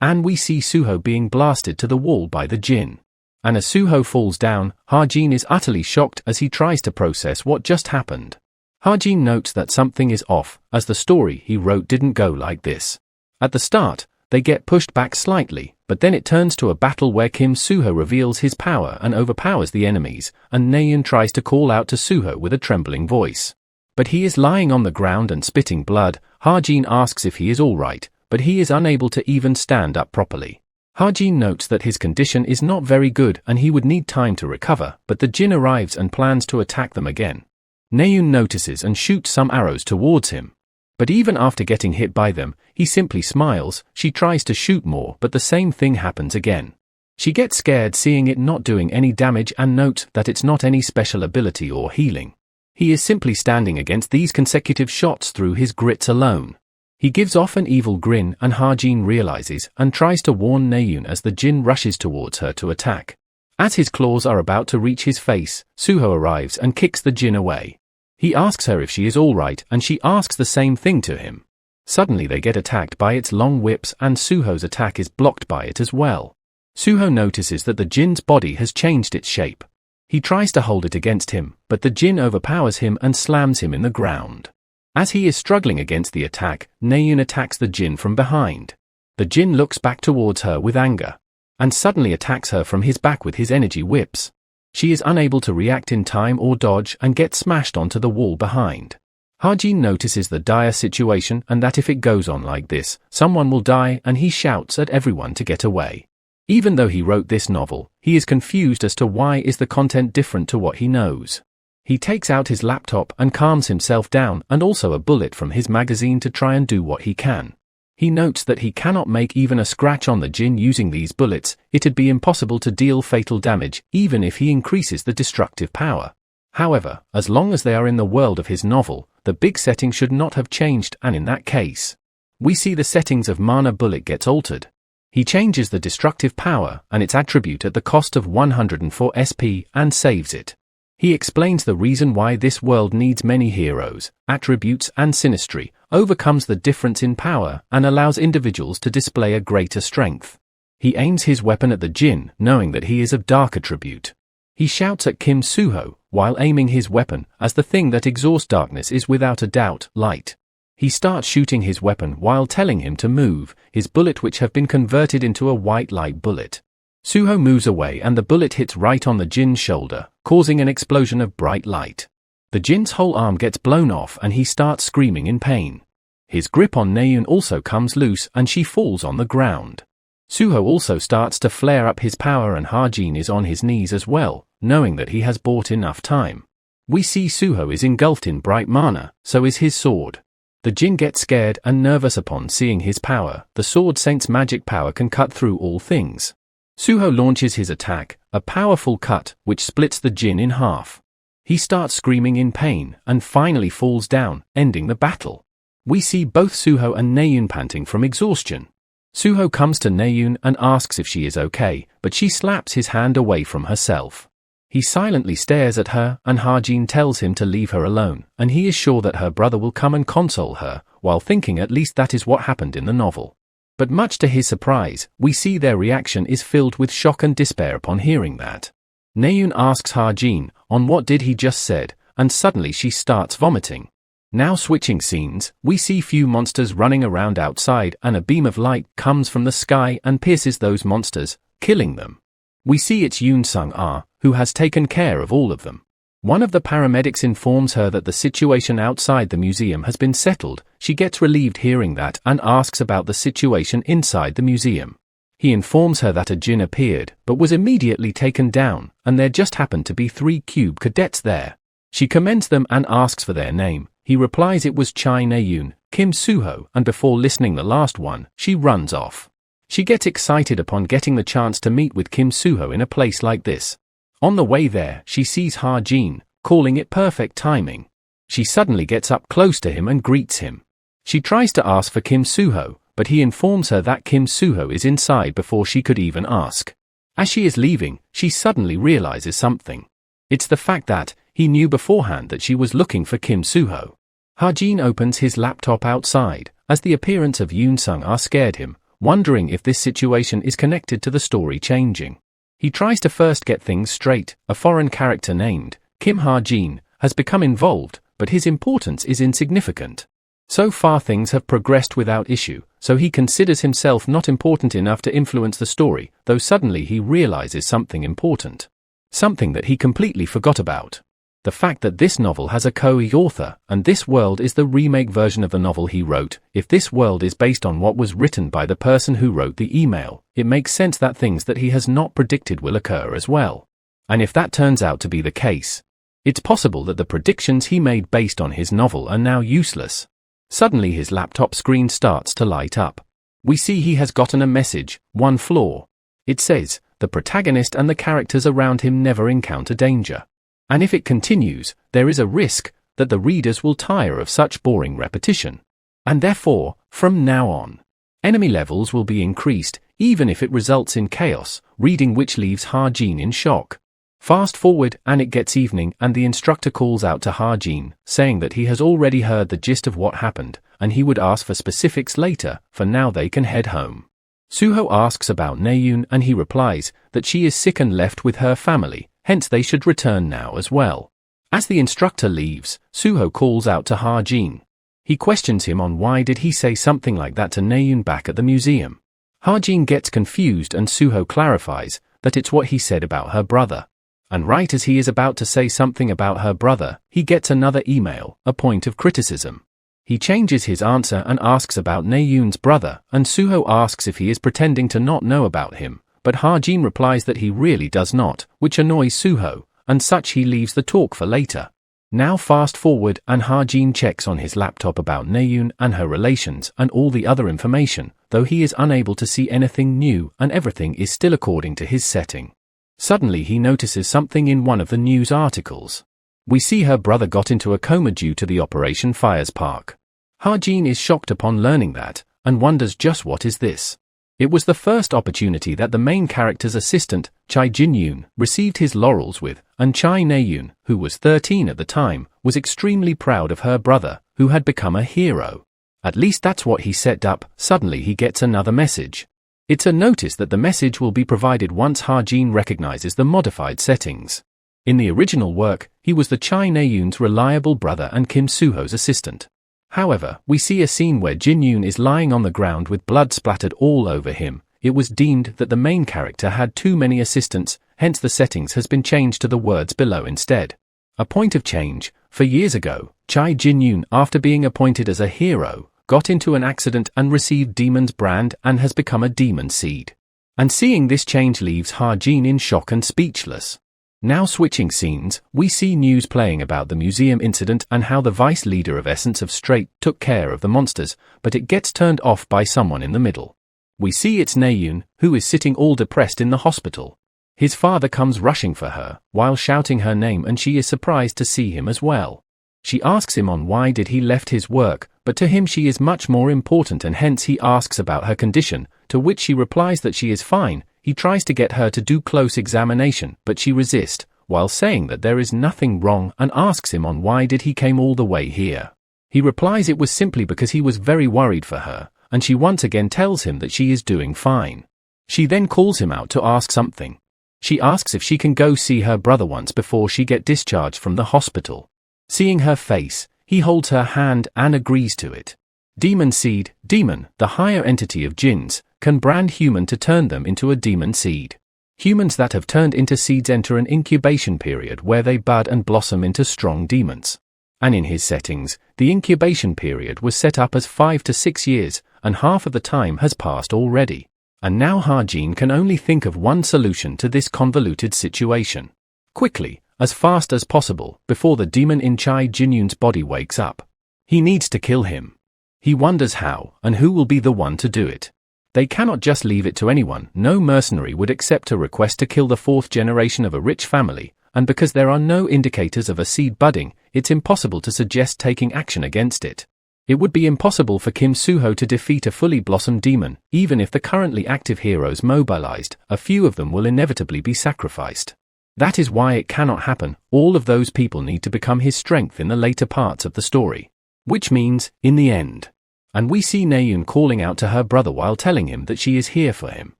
and we see Soo-ho being blasted to the wall by the Jinn. And as Soo-ho falls down, Ha-jin is utterly shocked as he tries to process what just happened. Ha-jin notes that something is off, as the story he wrote didn't go like this. At the start, they get pushed back slightly, but then it turns to a battle where Kim Soo-ho reveals his power and overpowers the enemies, and Na-eun tries to call out to Soo-ho with a trembling voice. But he is lying on the ground and spitting blood. Ha-jin asks if he is alright, but he is unable to even stand up properly. Ha-jin notes that his condition is not very good and he would need time to recover, but the Jinn arrives and plans to attack them again. Na-eun notices and shoots some arrows towards him. But even after getting hit by them, he simply smiles. She tries to shoot more, but the same thing happens again. She gets scared seeing it not doing any damage and notes that it's not any special ability or healing. He is simply standing against these consecutive shots through his grits alone. He gives off an evil grin and Ha-jin realizes and tries to warn Na-eun as the Jinn rushes towards her to attack. As his claws are about to reach his face, Soo-ho arrives and kicks the Jinn away. He asks her if she is alright and she asks the same thing to him. Suddenly they get attacked by its long whips and Soo-ho's attack is blocked by it as well. Soo-ho notices that the Jinn's body has changed its shape. He tries to hold it against him, but the Jinn overpowers him and slams him in the ground. As he is struggling against the attack, Na-eun attacks the Jinn from behind. The Jinn looks back towards her with anger, and suddenly attacks her from his back with his energy whips. She is unable to react in time or dodge and gets smashed onto the wall behind. Ha-jin notices the dire situation and that if it goes on like this, someone will die, and he shouts at everyone to get away. Even though he wrote this novel, he is confused as to why is the content different to what he knows. He takes out his laptop and calms himself down and also a bullet from his magazine to try and do what he can. He notes that he cannot make even a scratch on the Jinn using these bullets. It'd be impossible to deal fatal damage even if he increases the destructive power. However, as long as they are in the world of his novel, the big setting should not have changed, and in that case, we see the settings of Mana Bullet gets altered. He changes the destructive power and its attribute at the cost of 104 SP and saves it. He explains the reason why this world needs many heroes, attributes and synastry, overcomes the difference in power and allows individuals to display a greater strength. He aims his weapon at the Jinn, knowing that he is of dark attribute. He shouts at Kim Soo-ho while aiming his weapon, as the thing that exhausts darkness is without a doubt light. He starts shooting his weapon while telling him to move, his bullet which have been converted into a white light bullet. Soo-ho moves away and the bullet hits right on the Jinn's shoulder, causing an explosion of bright light. The Jinn's whole arm gets blown off and he starts screaming in pain. His grip on Naeun also comes loose and she falls on the ground. Suho also starts to flare up his power and Hajin is on his knees as well, knowing that he has bought enough time. We see Suho is engulfed in bright mana, so is his sword. The Jin gets scared and nervous upon seeing his power. The sword saint's magic power can cut through all things. Suho launches his attack, a powerful cut, which splits the Jin in half. He starts screaming in pain, and finally falls down, ending the battle. We see both Suho and Naeun panting from exhaustion. Suho comes to Naeun and asks if she is okay, but she slaps his hand away from herself. He silently stares at her, and Hajin tells him to leave her alone, and he is sure that her brother will come and console her, while thinking at least that is what happened in the novel. But much to his surprise, we see their reaction is filled with shock and despair upon hearing that. Naeun asks Hajin, on what did he just said, and suddenly she starts vomiting. Now switching scenes, we see few monsters running around outside and a beam of light comes from the sky and pierces those monsters, killing them. We see it's Yoon Sung-ah, who has taken care of all of them. One of the paramedics informs her that the situation outside the museum has been settled. She gets relieved hearing that and asks about the situation inside the museum. He informs her that a Jin appeared, but was immediately taken down, and there just happened to be 3 cube cadets there. She commends them and asks for their name. He replies it was Chai Naeun, Kim Suho, and before listening the last one, she runs off. She gets excited upon getting the chance to meet with Kim Suho in a place like this. On the way there, she sees Hajin, calling it perfect timing. She suddenly gets up close to him and greets him. She tries to ask for Kim Suho, but he informs her that Kim Suho is inside before she could even ask. As she is leaving, she suddenly realizes something. It's the fact that he knew beforehand that she was looking for Kim Suho. Hajin opens his laptop outside, as the appearance of Yoon Sung-ah scared him, wondering if this situation is connected to the story changing. He tries to first get things straight. A foreign character named Kim Hajin has become involved, but his importance is insignificant. So far things have progressed without issue, so he considers himself not important enough to influence the story, though suddenly he realizes something important. Something that he completely forgot about. The fact that this novel has a co-author, and this world is the remake version of the novel he wrote. If this world is based on what was written by the person who wrote the email, it makes sense that things that he has not predicted will occur as well. And if that turns out to be the case, it's possible that the predictions he made based on his novel are now useless. Suddenly his laptop screen starts to light up. We see he has gotten a message, one flaw. It says, the protagonist and the characters around him never encounter danger. And if it continues, there is a risk that the readers will tire of such boring repetition. And therefore, from now on, enemy levels will be increased, even if it results in chaos, reading which leaves Hajin in shock. Fast forward, and it gets evening, and the instructor calls out to Hajin, saying that he has already heard the gist of what happened, and he would ask for specifics later. For now they can head home. Suho asks about Naeun and he replies that she is sick and left with her family, hence they should return now as well. As the instructor leaves, Suho calls out to Hajin. He questions him on why did he say something like that to Naeun back at the museum. Hajin gets confused and Suho clarifies that it's what he said about her brother. And right as he is about to say something about her brother, he gets another email, a point of criticism. He changes his answer and asks about Naeun's brother, and Suho asks if he is pretending to not know about him, but Hajin replies that he really does not, which annoys Suho, and such he leaves the talk for later. Now fast forward and Hajin checks on his laptop about Naeun and her relations and all the other information, though he is unable to see anything new and everything is still according to his setting. Suddenly he notices something in one of the news articles. We see her brother got into a coma due to the Operation Fires Park. Hajin is shocked upon learning that, and wonders just what is this. It was the first opportunity that the main character's assistant, Chai Jin-yoon, received his laurels with, and Chai Na-yoon, who was 13 at the time, was extremely proud of her brother, who had become a hero. At least that's what he set up. Suddenly he gets another message. It's a notice that the message will be provided once Hajin recognizes the modified settings. In the original work, he was the Chai Na-yoon's reliable brother and Kim Suho's assistant. However, we see a scene where Jin-yoon is lying on the ground with blood splattered all over him. It was deemed that the main character had too many assistants, hence the settings has been changed to the words below instead. A point of change: for years ago, Chai Jin-yoon, after being appointed as a hero, got into an accident and received Demon's brand and has become a demon seed. And seeing this change leaves Ha-jin in shock and speechless. Now switching scenes, we see news playing about the museum incident and how the vice leader of Essence of Straight took care of the monsters, but it gets turned off by someone in the middle. We see it's Naeun, who is sitting all depressed in the hospital. His father comes rushing for her, while shouting her name, and she is surprised to see him as well. She asks him on why did he left his work, but to him she is much more important and hence he asks about her condition, to which she replies that she is fine. He tries to get her to do close examination, but she resists, while saying that there is nothing wrong, and asks him on why did he came all the way here. He replies it was simply because he was very worried for her, and she once again tells him that she is doing fine. She then calls him out to ask something. She asks if she can go see her brother once before she get discharged from the hospital. Seeing her face, he holds her hand and agrees to it. Demon seed, demon, the higher entity of jinns, can brand human to turn them into a demon seed. Humans that have turned into seeds enter an incubation period where they bud and blossom into strong demons. And in his settings, the incubation period was set up as 5 to 6 years, and half of the time has passed already. And now Ha-jin can only think of one solution to this convoluted situation. Quickly, as fast as possible, before the demon in Chai Jinyun's body wakes up. He needs to kill him. He wonders how, and who will be the one to do it. They cannot just leave it to anyone. No mercenary would accept a request to kill the 4th generation of a rich family, and because there are no indicators of a seed budding, it's impossible to suggest taking action against it. It would be impossible for Kim Soo-ho to defeat a fully blossomed demon. Even if the currently active heroes mobilized, a few of them will inevitably be sacrificed. That is why it cannot happen. All of those people need to become his strength in the later parts of the story. Which means, in the end. And we see Naeun calling out to her brother while telling him that she is here for him.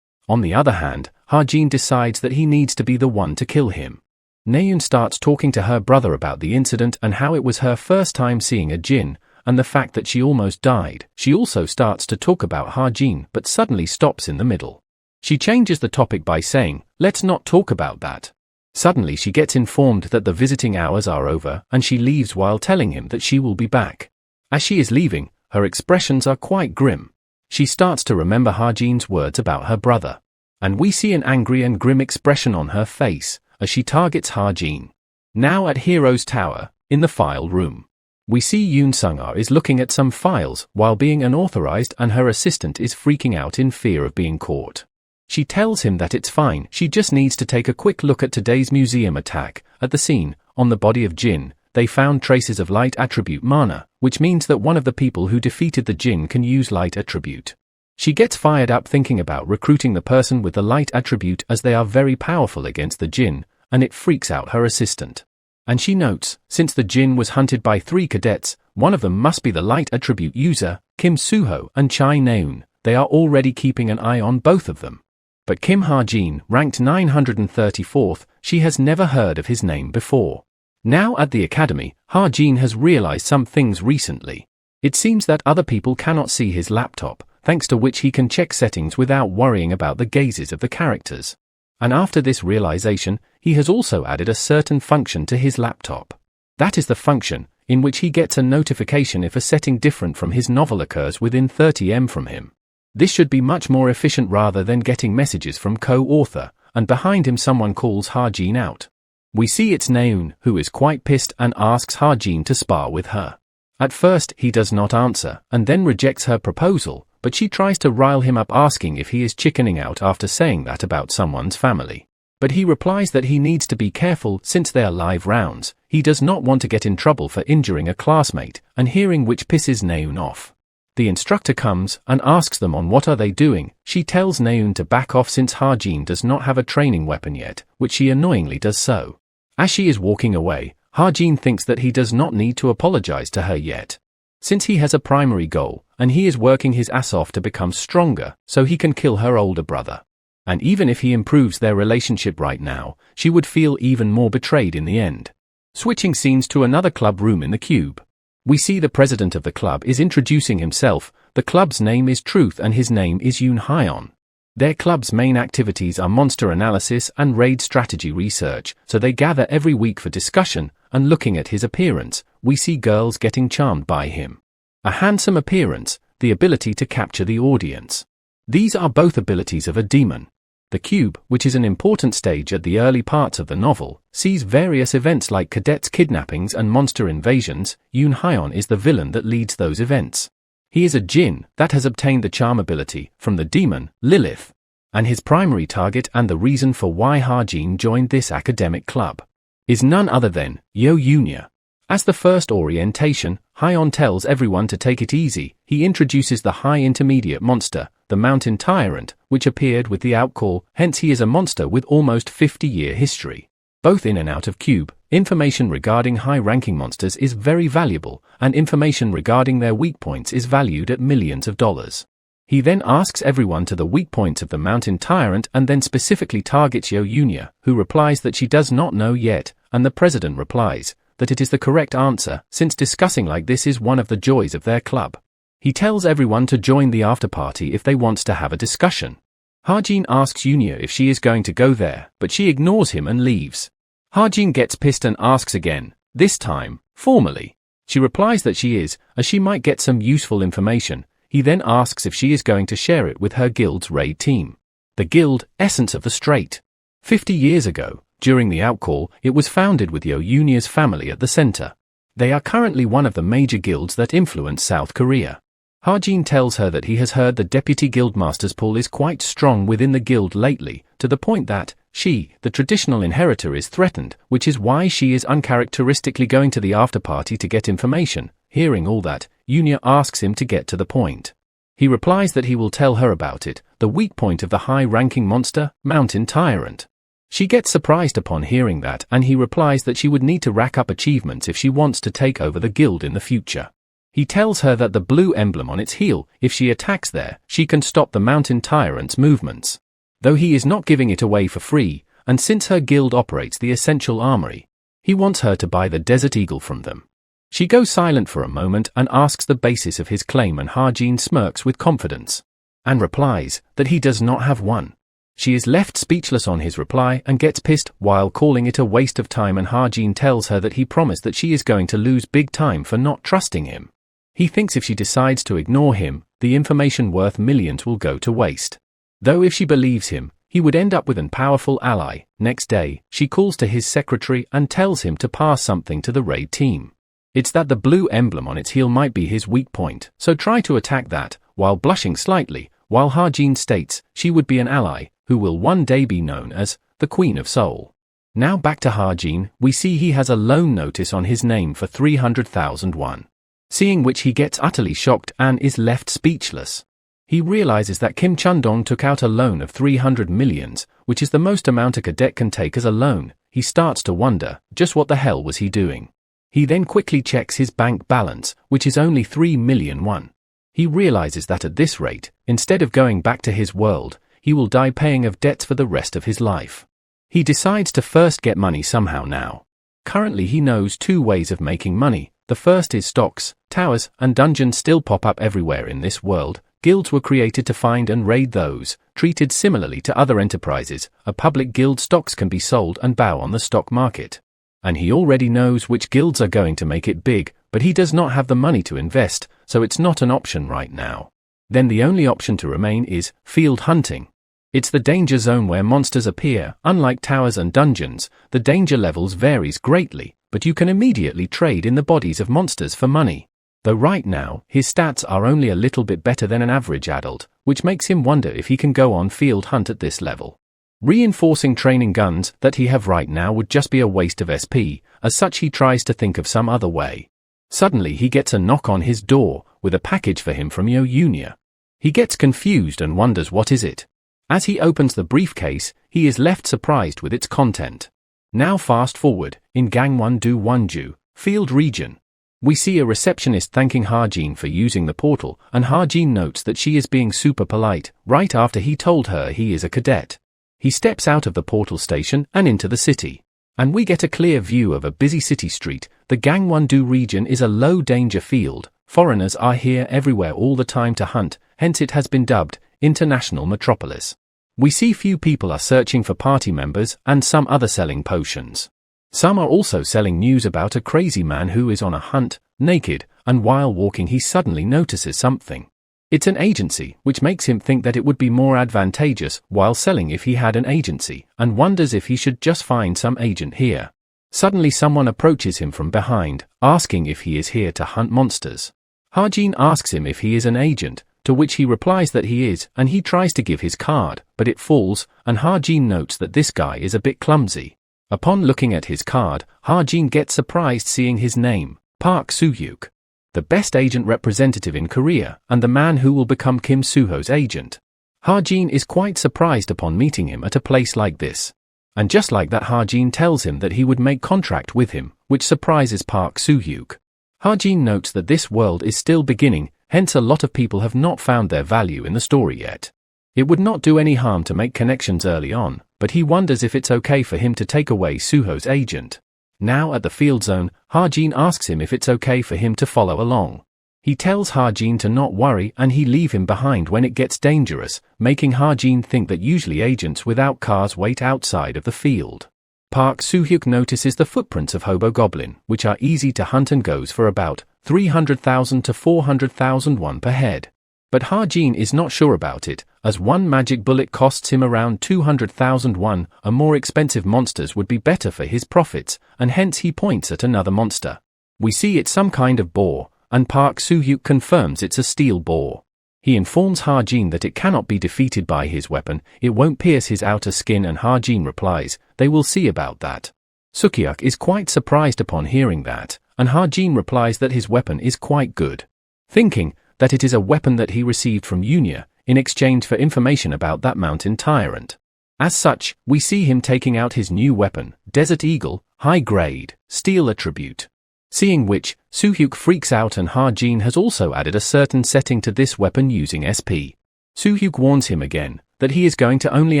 On the other hand, Ha-jin decides that he needs to be the one to kill him. Naeun starts talking to her brother about the incident and how it was her first time seeing a jinn, and the fact that she almost died. She also starts to talk about Ha-jin but suddenly stops in the middle. She changes the topic by saying, "Let's not talk about that." Suddenly she gets informed that the visiting hours are over and she leaves while telling him that she will be back. As she is leaving, her expressions are quite grim. She starts to remember Ha-jin's words about her brother. And we see an angry and grim expression on her face as she targets Ha-jin. Now at Hero's Tower, in the file room. We see Yoon Sung-ah is looking at some files while being unauthorized and her assistant is freaking out in fear of being caught. She tells him that it's fine, she just needs to take a quick look at today's museum attack. At the scene, on the body of Jin, they found traces of light attribute mana, which means that one of the people who defeated the Jin can use light attribute. She gets fired up thinking about recruiting the person with the light attribute as they are very powerful against the Jin, and it freaks out her assistant. And she notes, since the Jin was hunted by 3 cadets, one of them must be the light attribute user, Kim Soo-ho and Chai Naeun. They are already keeping an eye on both of them. But Kim Ha-jin, ranked 934th, she has never heard of his name before. Now at the academy, Ha-jin has realized some things recently. It seems that other people cannot see his laptop, thanks to which he can check settings without worrying about the gazes of the characters. And after this realization, he has also added a certain function to his laptop. That is the function in which he gets a notification if a setting different from his novel occurs within 30 m from him. This should be much more efficient rather than getting messages from co-author, and behind him someone calls Ha-jin out. We see it's Naeun, who is quite pissed and asks Ha-jin to spar with her. At first, he does not answer, and then rejects her proposal, but she tries to rile him up asking if he is chickening out after saying that about someone's family. But he replies that he needs to be careful since they are live rounds. He does not want to get in trouble for injuring a classmate, and hearing which pisses Naeun off. The instructor comes and asks them on what are they doing. She tells Naeun to back off since Ha-jin does not have a training weapon yet, which she annoyingly does so. As she is walking away, Ha-jin thinks that he does not need to apologize to her yet. Since he has a primary goal, and he is working his ass off to become stronger, so he can kill her older brother. And even if he improves their relationship right now, she would feel even more betrayed in the end. Switching scenes to another club room in the cube. We see the president of the club is introducing himself. The club's name is Truth and his name is Yoon Hyeon. Their club's main activities are monster analysis and raid strategy research, so they gather every week for discussion, and looking at his appearance, we see girls getting charmed by him. A handsome appearance, the ability to capture the audience. These are both abilities of a demon. The cube, which is an important stage at the early parts of the novel, sees various events like cadets' kidnappings and monster invasions. Yoon Hyun is the villain that leads those events. He is a djinn that has obtained the charm ability from the demon, Lilith. And his primary target and the reason for why Ha-jin joined this academic club is none other than Yo Yunya. As the first orientation, Hyun tells everyone to take it easy. He introduces the high intermediate monster, the Mountain Tyrant, which appeared with the outcall, hence he is a monster with almost 50-year history. Both in and out of cube, information regarding high-ranking monsters is very valuable, and information regarding their weak points is valued at millions of dollars. He then asks everyone to the weak points of the Mountain Tyrant and then specifically targets Yo Yunya, who replies that she does not know yet, and the president replies that it is the correct answer, since discussing like this is one of the joys of their club. He tells everyone to join the after-party if they want to have a discussion. Ha-jin asks Yunya if she is going to go there, but she ignores him and leaves. Ha-jin gets pissed and asks again, this time, formally. She replies that she is, as she might get some useful information. He then asks if she is going to share it with her guild's raid team. The guild, Essence of the Strait. 50 years ago, during the outcall, it was founded with Yo Yunya's family at the center. They are currently one of the major guilds that influence South Korea. Ha-jin tells her that he has heard the deputy guildmaster's pull is quite strong within the guild lately, to the point that she, the traditional inheritor, is threatened, which is why she is uncharacteristically going to the after-party to get information. Hearing all that, Yunya asks him to get to the point. He replies that he will tell her about it, the weak point of the high-ranking monster, Mountain Tyrant. She gets surprised upon hearing that, and he replies that she would need to rack up achievements if she wants to take over the guild in the future. He tells her that the blue emblem on its heel, if she attacks there, she can stop the Mountain Tyrant's movements. Though he is not giving it away for free, and since her guild operates the Essential Armory, he wants her to buy the Desert Eagle from them. She goes silent for a moment and asks the basis of his claim, and Ha-jin smirks with confidence and replies that he does not have one. She is left speechless on his reply and gets pissed while calling it a waste of time, and Ha-jin tells her that he promised that she is going to lose big time for not trusting him. He thinks if she decides to ignore him, the information worth millions will go to waste. Though if she believes him, he would end up with an powerful ally. Next day, she calls to his secretary and tells him to pass something to the raid team. It's that the blue emblem on its heel might be his weak point, so try to attack that, while blushing slightly, while Ha-jin states she would be an ally, who will one day be known as the Queen of Seoul. Now back to Ha-jin, we see he has a loan notice on his name for 300,000 won. Seeing which he gets utterly shocked and is left speechless. He realizes that Kim Chun-dong took out a loan of 300 millions, which is the most amount a cadet can take as a loan. He starts to wonder, just what the hell was he doing? He then quickly checks his bank balance, which is only 3 million won. He realizes that at this rate, instead of going back to his world, he will die paying of debts for the rest of his life. He decides to first get money somehow now. Currently he knows two ways of making money. The first is stocks. Towers and dungeons still pop up everywhere in this world. Guilds were created to find and raid those. Treated similarly to other enterprises, a public guild stocks can be sold and bow on the stock market. And he already knows which guilds are going to make it big, but he does not have the money to invest, so it's not an option right now. Then the only option to remain is field hunting. It's the danger zone where monsters appear. Unlike towers and dungeons, the danger levels varies greatly, but you can immediately trade in the bodies of monsters for money. Though right now, his stats are only a little bit better than an average adult, which makes him wonder if he can go on field hunt at this level. Reinforcing training guns that he have right now would just be a waste of SP, as such he tries to think of some other way. Suddenly he gets a knock on his door, with a package for him from Yo Yunya. He gets confused and wonders what is it. As he opens the briefcase, he is left surprised with its content. Now fast forward, in Gangwon-do Wonju, Field Region. We see a receptionist thanking Ha-jin for using the portal, and Ha-jin notes that she is being super polite, right after he told her he is a cadet. He steps out of the portal station and into the city. And we get a clear view of a busy city street. The Gangwon-do region is a low-danger field. Foreigners are here everywhere all the time to hunt, hence it has been dubbed International Metropolis. We see few people are searching for party members and some other selling potions. Some are also selling news about a crazy man who is on a hunt, naked, and while walking he suddenly notices something. It's an agency, which makes him think that it would be more advantageous while selling if he had an agency, and wonders if he should just find some agent here. Suddenly someone approaches him from behind, asking if he is here to hunt monsters. Ha-jin asks him if he is an agent, to which he replies that he is, and he tries to give his card, but it falls, and Ha-jin notes that this guy is a bit clumsy. Upon looking at his card, Ha-jin gets surprised seeing his name, Park Soo-hyuk, the best agent representative in Korea, and the man who will become Kim Soo-ho's agent. Ha-jin is quite surprised upon meeting him at a place like this. And just like that, Ha-jin tells him that he would make contract with him, which surprises Park Soo-hyuk. Ha-jin notes that this world is still beginning, hence a lot of people have not found their value in the story yet. It would not do any harm to make connections early on, but he wonders if it's okay for him to take away Soo-ho's agent. Now at the field zone, Ha-jin asks him if it's okay for him to follow along. He tells Ha-jin to not worry and he leave him behind when it gets dangerous, making Ha-jin think that usually agents without cars wait outside of the field. Park Soo-hyuk notices the footprints of Hobo Goblin, which are easy to hunt and goes for about 300,000 to 400,000 won per head. But Ha-jin is not sure about it, as one magic bullet costs him around 200,000 won, and more expensive monsters would be better for his profits, and hence he points at another monster. We see it's some kind of boar, and Park Soo-hyuk confirms it's a steel boar. He informs Ha-jin that it cannot be defeated by his weapon, it won't pierce his outer skin, and Ha-jin replies, they will see about that. Soo-hyuk is quite surprised upon hearing that, and Ha-jin replies that his weapon is quite good. Thinking that it is a weapon that he received from Unia, in exchange for information about that mountain tyrant. As such, we see him taking out his new weapon, Desert Eagle, high grade, steel attribute. Seeing which, Soo-hyuk freaks out and Ha-jin has also added a certain setting to this weapon using SP. Soo-hyuk warns him again, that he is going to only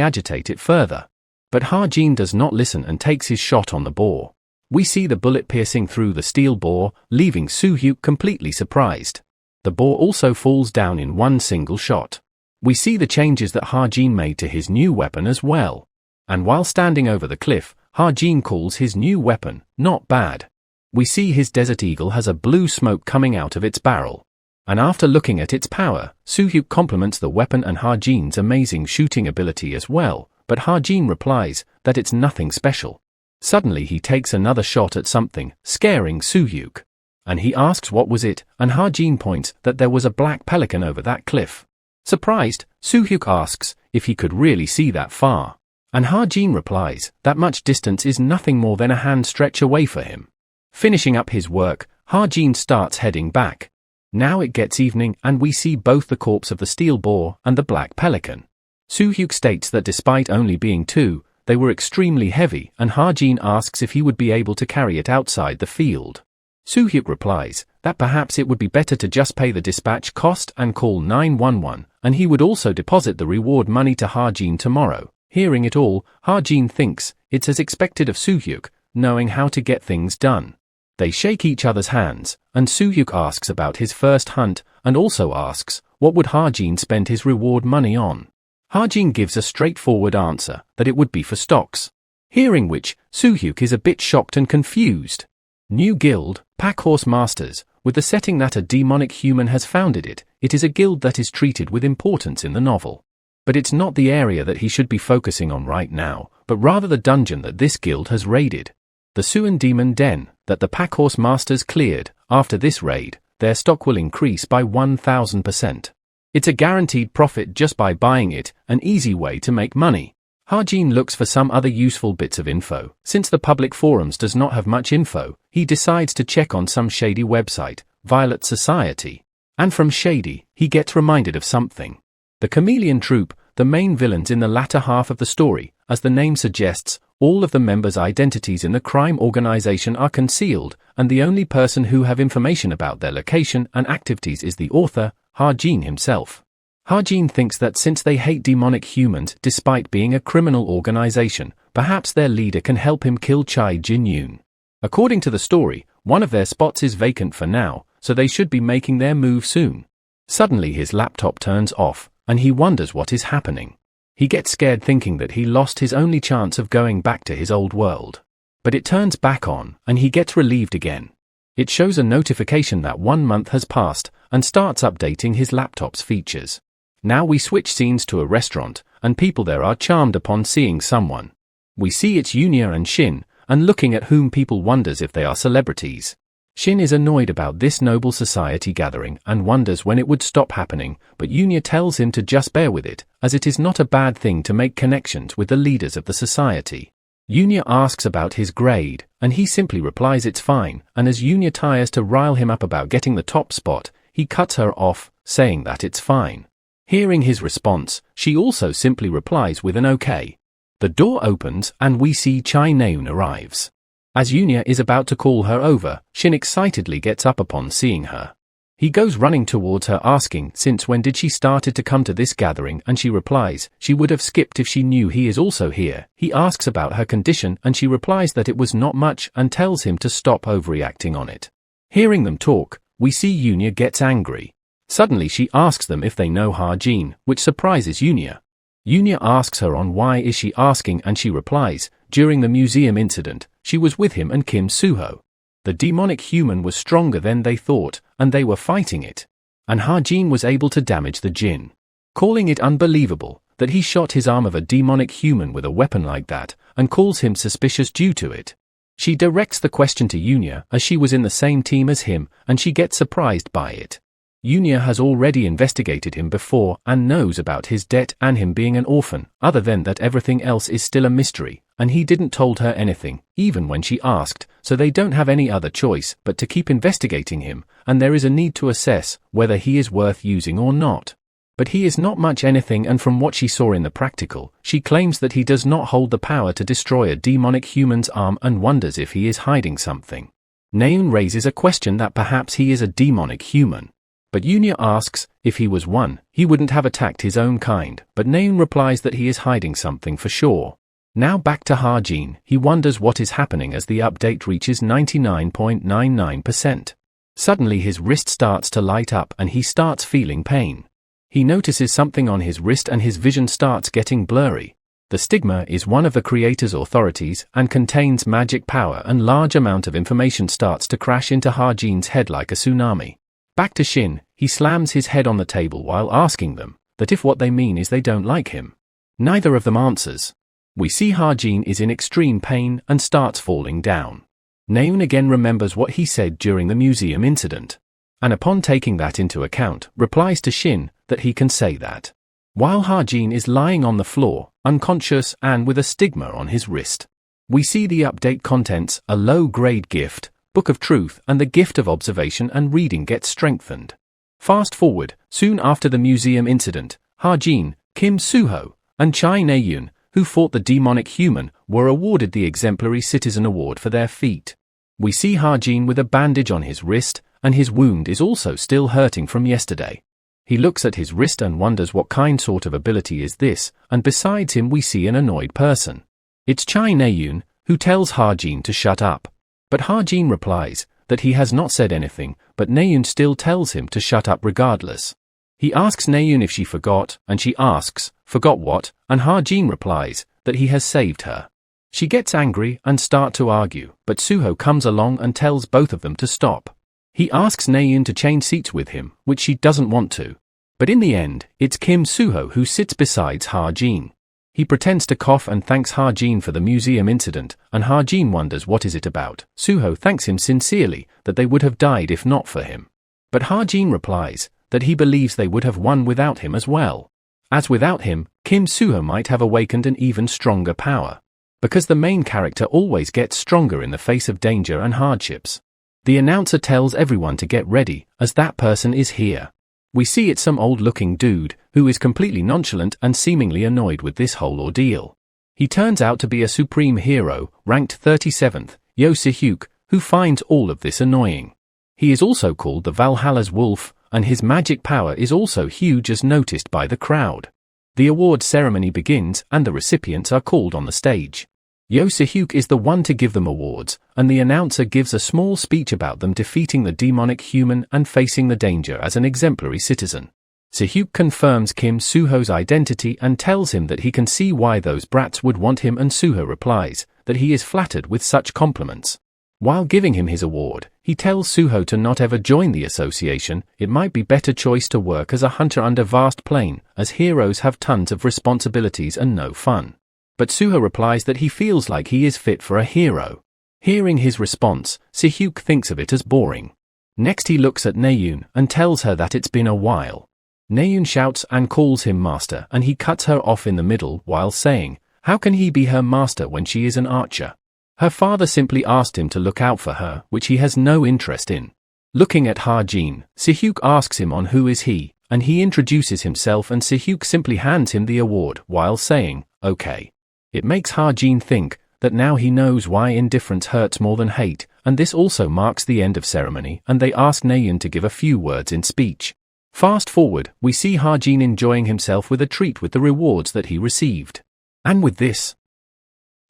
agitate it further. But Ha-jin does not listen and takes his shot on the boar. We see the bullet piercing through the steel boar, leaving Soo-hyuk completely surprised. The boar also falls down in one single shot. We see the changes that Ha-jin made to his new weapon as well. And while standing over the cliff, Ha-jin calls his new weapon, not bad. We see his Desert Eagle has a blue smoke coming out of its barrel. And after looking at its power, Soo-hyuk compliments the weapon and Ha-jin's amazing shooting ability as well, but Ha-jin replies that it's nothing special. Suddenly he takes another shot at something, scaring Soo-hyuk. And he asks what was it, and Ha-jin points that there was a black pelican over that cliff. Surprised, Soo-hyuk asks if he could really see that far. And Ha-jin replies that much distance is nothing more than a hand stretch away for him. Finishing up his work, Ha-jin starts heading back. Now it gets evening and we see both the corpse of the steel boar and the black pelican. Soo-hyuk states that despite only being two, they were extremely heavy, and Ha-jin asks if he would be able to carry it outside the field. Soo-hyuk replies that perhaps it would be better to just pay the dispatch cost and call 911, and he would also deposit the reward money to Ha-jin tomorrow. Hearing it all, Ha-jin thinks it's as expected of Soo-hyuk, knowing how to get things done. They shake each other's hands, and Soo-hyuk asks about his first hunt, and also asks what would Ha-jin spend his reward money on. Ha-jin gives a straightforward answer that it would be for stocks. Hearing which, Soo-hyuk is a bit shocked and confused. New guild, Packhorse Masters, with the setting that a demonic human has founded it, it is a guild that is treated with importance in the novel. But it's not the area that he should be focusing on right now, but rather the dungeon that this guild has raided. The Suan Demon Den, that the Packhorse Masters cleared. After this raid, their stock will increase by 1000%. It's a guaranteed profit just by buying it, an easy way to make money. Ha-jin looks for some other useful bits of info. Since the public forums does not have much info, he decides to check on some shady website, Violet Society. And from shady, he gets reminded of something. The Chameleon Troupe, the main villains in the latter half of the story, as the name suggests, all of the members' identities in the crime organization are concealed, and the only person who have information about their location and activities is the author, Ha-jin himself. Ha-jin thinks that since they hate demonic humans despite being a criminal organization, perhaps their leader can help him kill Chai Jin-yoon. According to the story, one of their spots is vacant for now, so they should be making their move soon. Suddenly his laptop turns off, and he wonders what is happening. He gets scared thinking that he lost his only chance of going back to his old world. But it turns back on, and he gets relieved again. It shows a notification that 1 month has passed and starts updating his laptop's features. Now we switch scenes to a restaurant, and people there are charmed upon seeing someone. We see it's Yunya and Shin, and looking at whom people wonders if they are celebrities. Shin is annoyed about this noble society gathering and wonders when it would stop happening, but Yunya tells him to just bear with it, as it is not a bad thing to make connections with the leaders of the society. Yunya asks about his grade, and he simply replies it's fine, and as Yunya tries to rile him up about getting the top spot, he cuts her off, saying that it's fine. Hearing his response, she also simply replies with an okay. The door opens and we see Chai Naeun arrives. As Yunya is about to call her over, Shin excitedly gets up upon seeing her. He goes running towards her asking since when did she started to come to this gathering, and she replies she would have skipped if she knew he is also here. He asks about her condition and she replies that it was not much and tells him to stop overreacting on it. Hearing them talk, we see Yunya gets angry. Suddenly she asks them if they know Ha-jin, which surprises Yunya. Yunya asks her on why is she asking, and she replies, during the museum incident, she was with him and Kim Suho. The demonic human was stronger than they thought, and they were fighting it. And Ha-jin was able to damage the jinn. Calling it unbelievable that he shot his arm of a demonic human with a weapon like that, and calls him suspicious due to it. She directs the question to Yunya as she was in the same team as him, and she gets surprised by it. Yunya has already investigated him before and knows about his debt and him being an orphan, other than that everything else is still a mystery, and he didn't told her anything, even when she asked, so they don't have any other choice but to keep investigating him, and there is a need to assess whether he is worth using or not. But he is not much anything, and from what she saw in the practical, she claims that he does not hold the power to destroy a demonic human's arm and wonders if he is hiding something. Naeun raises a question that perhaps he is a demonic human. But Yunya asks, if he was one, he wouldn't have attacked his own kind, but Naeun replies that he is hiding something for sure. Now back to Ha-jin, he wonders what is happening as the update reaches 99.99%. Suddenly his wrist starts to light up and he starts feeling pain. He notices something on his wrist and his vision starts getting blurry. The stigma is one of the creator's authorities and contains magic power, and large amount of information starts to crash into Ha-jin's head like a tsunami. Back to Shin, he slams his head on the table while asking them that if what they mean is they don't like him. Neither of them answers. We see Ha-jin is in extreme pain and starts falling down. Naeun again remembers what he said during the museum incident, and upon taking that into account, replies to Shin that he can say that. While Ha-jin is lying on the floor, unconscious and with a stigma on his wrist. We see the update contents, a low-grade gift, Book of Truth, and the gift of observation and reading gets strengthened. Fast forward, soon after the museum incident, Ha-jin, Kim Suho, and Chai Naeun, who fought the demonic human, were awarded the Exemplary Citizen Award for their feat. We see Ha-jin with a bandage on his wrist, and his wound is also still hurting from yesterday. He looks at his wrist and wonders what sort of ability is this, and besides him we see an annoyed person. It's Chai Naeun, who tells Ha-jin to shut up. But Ha-jin replies that he has not said anything, but Naeun still tells him to shut up regardless. He asks Naeun if she forgot, and she asks, forgot what, and Ha-jin replies that he has saved her. She gets angry and start to argue, but Suho comes along and tells both of them to stop. He asks Naeun to change seats with him, which she doesn't want to. But in the end, it's Kim Suho who sits beside Ha-jin. He pretends to cough and thanks Ha-jin for the museum incident, and Ha-jin wonders what is it about. Suho thanks him sincerely that they would have died if not for him. But Ha-jin replies that he believes they would have won without him as well. As without him, Kim Suho might have awakened an even stronger power. Because the main character always gets stronger in the face of danger and hardships. The announcer tells everyone to get ready, as that person is here. We see it's some old-looking dude, who is completely nonchalant and seemingly annoyed with this whole ordeal. He turns out to be a supreme hero, ranked 37th, Yo Si-hyuk, who finds all of this annoying. He is also called the Valhalla's Wolf, and his magic power is also huge as noticed by the crowd. The award ceremony begins and the recipients are called on the stage. Yo Si-hyuk is the one to give them awards, and the announcer gives a small speech about them defeating the demonic human and facing the danger as an exemplary citizen. Si-hyuk confirms Kim Suho's identity and tells him that he can see why those brats would want him, and Suho replies that he is flattered with such compliments. While giving him his award, He tells Suho to not ever join the association. It might be better choice to work as a hunter under vast plain, as heroes have tons of responsibilities and no fun. But Suho replies that he feels like he is fit for a hero. Hearing his response, Si-hyuk thinks of it as boring. Next he looks at Naeun and tells her that it's been a while. Naeun shouts and calls him master, and he cuts her off in the middle while saying, how can he be her master when she is an archer? Her father simply asked him to look out for her, which he has no interest in. Looking at Ha-jin, Si-hyuk asks him on who is he, and he introduces himself, and Si-hyuk simply hands him the award while saying, okay. It makes Ha-jin think that now he knows why indifference hurts more than hate, and this also marks the end of ceremony, and they ask Naeun to give a few words in speech. Fast forward, we see Ha-jin enjoying himself with a treat with the rewards that he received. And with this,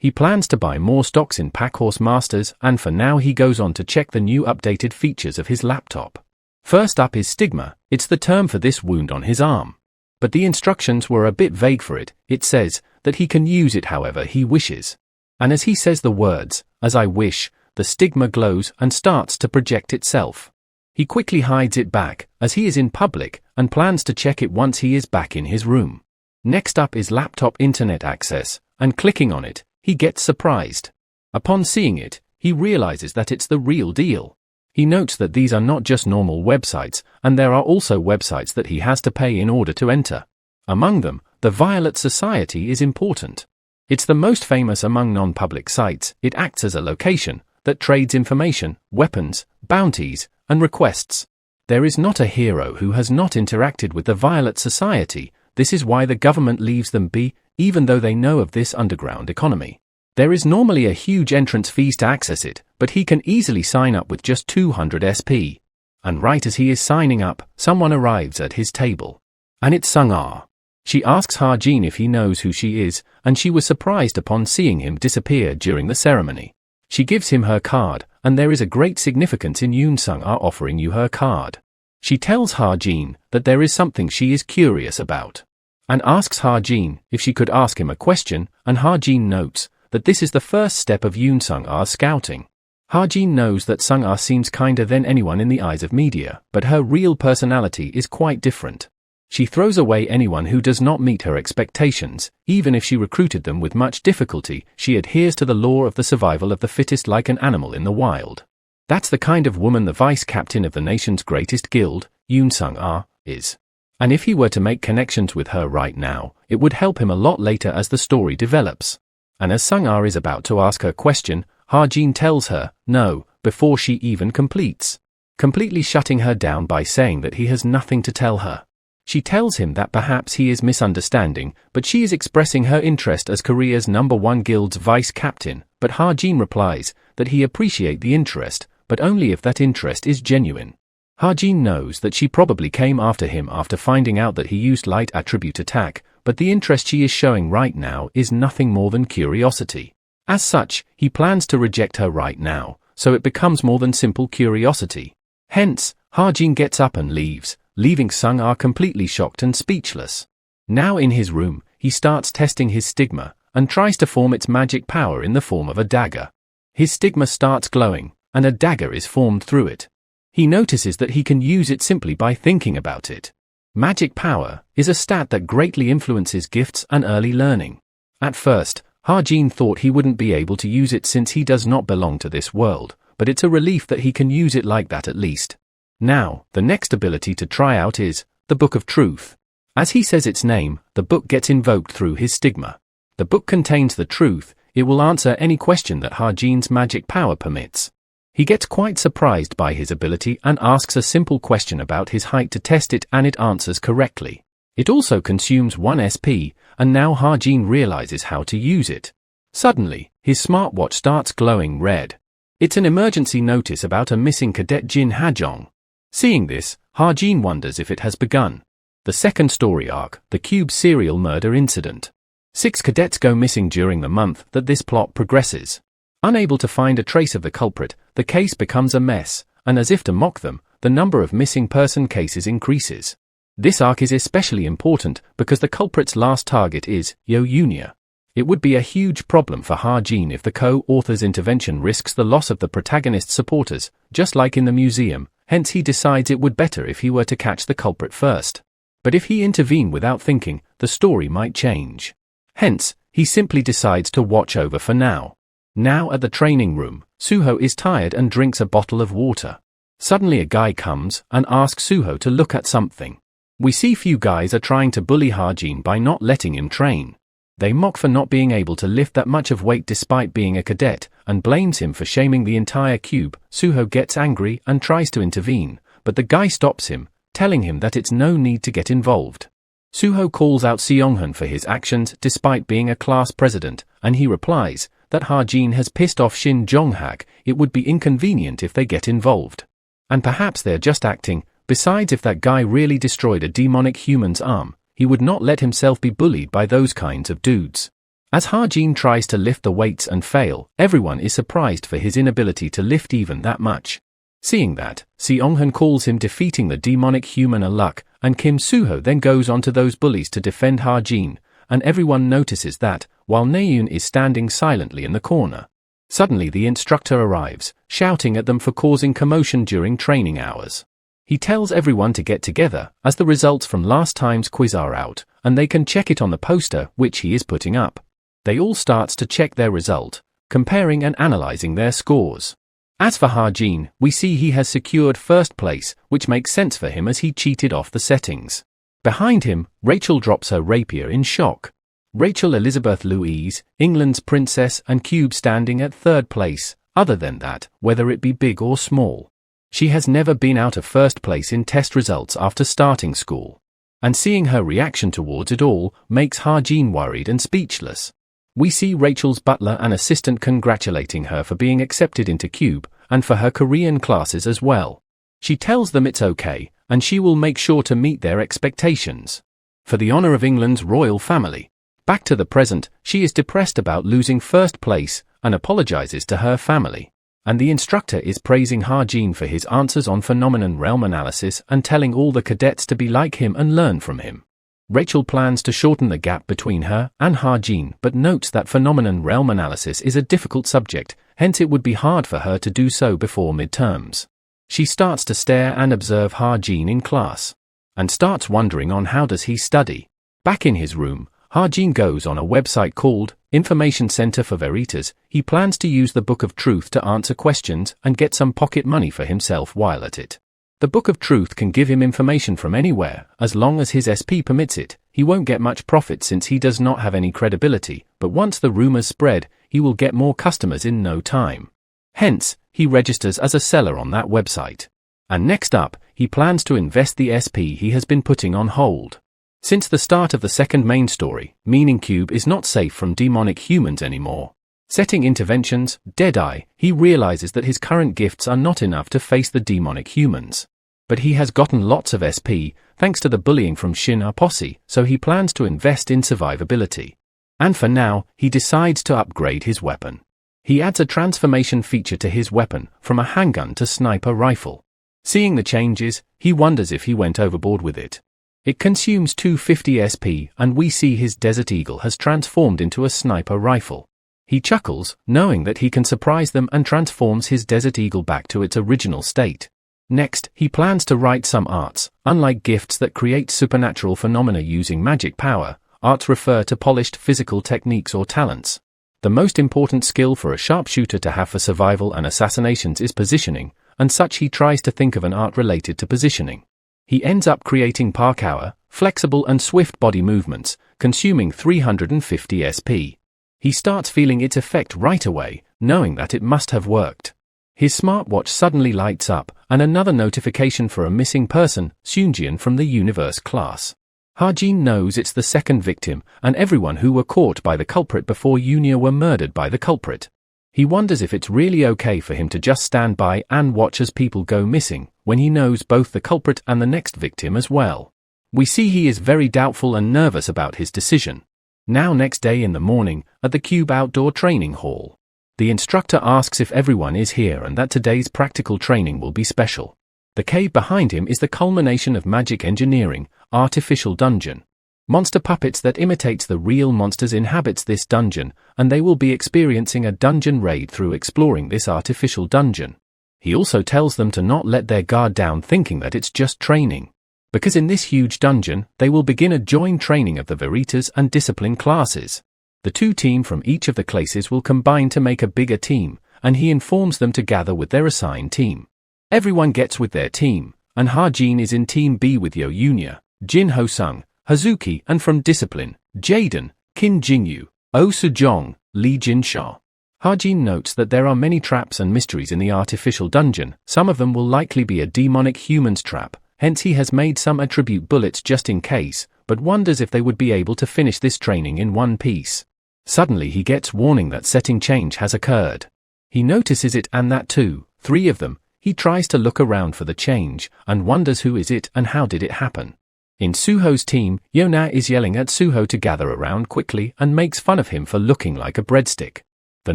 he plans to buy more stocks in Packhorse Masters, and for now he goes on to check the new updated features of his laptop. First up is stigma. It's the term for this wound on his arm. But the instructions were a bit vague for it. It says that he can use it however he wishes. And as he says the words, as I wish, the stigma glows and starts to project itself. He quickly hides it back, as he is in public, and plans to check it once he is back in his room. Next up is laptop internet access, and clicking on it, he gets surprised. Upon seeing it, he realizes that it's the real deal. He notes that these are not just normal websites, and there are also websites that he has to pay in order to enter. Among them, the Violet Society is important. It's the most famous among non-public sites. It acts as a location that trades information, weapons, bounties, and requests. There is not a hero who has not interacted with the Violet Society. This is why the government leaves them be, even though they know of this underground economy. There is normally a huge entrance fees to access it, but he can easily sign up with just 200 SP. And right as he is signing up, someone arrives at his table. And it's Sung-ah. She asks Ha-jin if he knows who she is, and she was surprised upon seeing him disappear during the ceremony. She gives him her card, and there is a great significance in Yoon Sung-ah offering you her card. She tells Ha-jin that there is something she is curious about, and asks Ha-jin if she could ask him a question, and Ha-jin notes that this is the first step of Yoon Sung-ah's scouting. Ha-jin knows that Sung-ah seems kinder than anyone in the eyes of media, but her real personality is quite different. She throws away anyone who does not meet her expectations. Even if she recruited them with much difficulty, she adheres to the law of the survival of the fittest like an animal in the wild. That's the kind of woman the vice captain of the nation's greatest guild, Yoon Sung-ah, is. And if he were to make connections with her right now, it would help him a lot later as the story develops. And as Sung-ah is about to ask her question, Ha-jin tells her no before she even completes, completely shutting her down by saying that he has nothing to tell her. She tells him that perhaps he is misunderstanding, but she is expressing her interest as Korea's #1 guild's vice captain, but Ha-jin replies that he appreciates the interest, but only if that interest is genuine. Ha-jin knows that she probably came after him after finding out that he used light attribute attack, but the interest she is showing right now is nothing more than curiosity. As such, he plans to reject her right now, so it becomes more than simple curiosity. Hence, Ha-jin gets up and leaves, leaving Sung-ah completely shocked and speechless. Now in his room, he starts testing his stigma, and tries to form its magic power in the form of a dagger. His stigma starts glowing, and a dagger is formed through it. He notices that he can use it simply by thinking about it. Magic power is a stat that greatly influences gifts and early learning. At first, Ha-jin thought he wouldn't be able to use it since he does not belong to this world, but it's a relief that he can use it like that at least. Now, the next ability to try out is the Book of Truth. As he says its name, the book gets invoked through his stigma. The book contains the truth. It will answer any question that Ha-jin's magic power permits. He gets quite surprised by his ability and asks a simple question about his height to test it, and it answers correctly. It also consumes 1 SP, and now Ha-jin realizes how to use it. Suddenly, his smartwatch starts glowing red. It's an emergency notice about a missing cadet Jin Ha-jong. Seeing this, Ha-jin wonders if it has begun. The second story arc, the Cube serial murder incident. 6 cadets go missing during the month that this plot progresses. Unable to find a trace of the culprit, the case becomes a mess, and as if to mock them, the number of missing person cases increases. This arc is especially important because the culprit's last target is Yo Yunya. It would be a huge problem for Ha-jin if the co-author's intervention risks the loss of the protagonist's supporters, just like in the museum, hence he decides it would better if he were to catch the culprit first. But if he intervene without thinking, the story might change. Hence, he simply decides to watch over for now. Now at the training room, Suho is tired and drinks a bottle of water. Suddenly a guy comes and asks Suho to look at something. We see few guys are trying to bully Ha-jin by not letting him train. They mock for not being able to lift that much of weight despite being a cadet, and blames him for shaming the entire cube. Suho gets angry and tries to intervene, but the guy stops him, telling him that it's no need to get involved. Suho calls out Seonghun for his actions despite being a class president, and he replies that Ha-jin has pissed off Shin Jong-hak. It would be inconvenient if they get involved. And perhaps they're just acting. Besides, if that guy really destroyed a demonic human's arm, he would not let himself be bullied by those kinds of dudes. As Ha-jin tries to lift the weights and fail, everyone is surprised for his inability to lift even that much. Seeing that, Seonghun calls him defeating the demonic human a luck, and Kim Suho then goes on to those bullies to defend Ha-jin, and everyone notices that, while Naeun is standing silently in the corner. Suddenly the instructor arrives, shouting at them for causing commotion during training hours. He tells everyone to get together, as the results from last time's quiz are out, and they can check it on the poster which he is putting up. They all starts to check their result, comparing and analyzing their scores. As for Ha-jin, we see he has secured first place, which makes sense for him as he cheated off the settings. Behind him, Rachel drops her rapier in shock. Rachel Elizabeth Louise, England's princess and cube standing at third place, other than that, whether it be big or small. She has never been out of first place in test results after starting school. And seeing her reaction towards it all makes Ha-jin worried and speechless. We see Rachel's butler and assistant congratulating her for being accepted into Cube, and for her Korean classes as well. She tells them it's okay, and she will make sure to meet their expectations. For the honor of England's royal family. Back to the present, she is depressed about losing first place, and apologizes to her family. And the instructor is praising Ha-jin for his answers on phenomenon realm analysis and telling all the cadets to be like him and learn from him. Rachel plans to shorten the gap between her and Ha-jin, but notes that phenomenon realm analysis is a difficult subject, hence it would be hard for her to do so before midterms. She starts to stare and observe Ha-jin in class, and starts wondering on how does he study. Back in his room, Ha-jin goes on a website called Information Center for Veritas. He plans to use the Book of Truth to answer questions and get some pocket money for himself while at it. The Book of Truth can give him information from anywhere, as long as his SP permits it. He won't get much profit since he does not have any credibility, but once the rumors spread, he will get more customers in no time. Hence, he registers as a seller on that website. And next up, he plans to invest the SP he has been putting on hold. Since the start of the second main story, meaning Cube is not safe from demonic humans anymore. Setting interventions, Deadeye, he realizes that his current gifts are not enough to face the demonic humans. But he has gotten lots of SP, thanks to the bullying from Shin Posse, so he plans to invest in survivability. And for now, he decides to upgrade his weapon. He adds a transformation feature to his weapon, from a handgun to sniper rifle. Seeing the changes, he wonders if he went overboard with it. It consumes 250 SP, and we see his Desert Eagle has transformed into a sniper rifle. He chuckles, knowing that he can surprise them, and transforms his Desert Eagle back to its original state. Next, he plans to write some arts. Unlike gifts that create supernatural phenomena using magic power, arts refer to polished physical techniques or talents. The most important skill for a sharpshooter to have for survival and assassinations is positioning, and such he tries to think of an art related to positioning. He ends up creating parkour, flexible and swift body movements, consuming 350 SP. He starts feeling its effect right away, knowing that it must have worked. His smartwatch suddenly lights up, and another notification for a missing person, Sunjian from the Universe class. Ha-jin knows it's the second victim, and everyone who were caught by the culprit before Unia were murdered by the culprit. He wonders if it's really okay for him to just stand by and watch as people go missing, when he knows both the culprit and the next victim as well. We see he is very doubtful and nervous about his decision. Now next day in the morning, at the Cube Outdoor Training Hall. The instructor asks if everyone is here and that today's practical training will be special. The cave behind him is the culmination of magic engineering, artificial dungeon. monster puppets that imitates the real monsters inhabits this dungeon, and they will be experiencing a dungeon raid through exploring this artificial dungeon. He also tells them to not let their guard down thinking that it's just training. Because in this huge dungeon, they will begin a joint training of the Veritas and Discipline classes. The two teams from each of the classes will combine to make a bigger team, and he informs them to gather with their assigned team. Everyone gets with their team, and Ha-jin is in Team B with Yo Yunya, Jin Ho-sung, Hazuki, and from Discipline, Jaden, Kim Jin-yu, Oh Soo-jong, Lee Jin-sha. Ha-jin notes that there are many traps and mysteries in the artificial dungeon. Some of them will likely be a demonic humans trap, hence he has made some attribute bullets just in case, but wonders if they would be able to finish this training in one piece. Suddenly he gets warning that setting change has occurred. He notices it and that too, 3 of them. He tries to look around for the change, and wonders who is it and how did it happen. In Suho's team, Yona is yelling at Suho to gather around quickly and makes fun of him for looking like a breadstick. The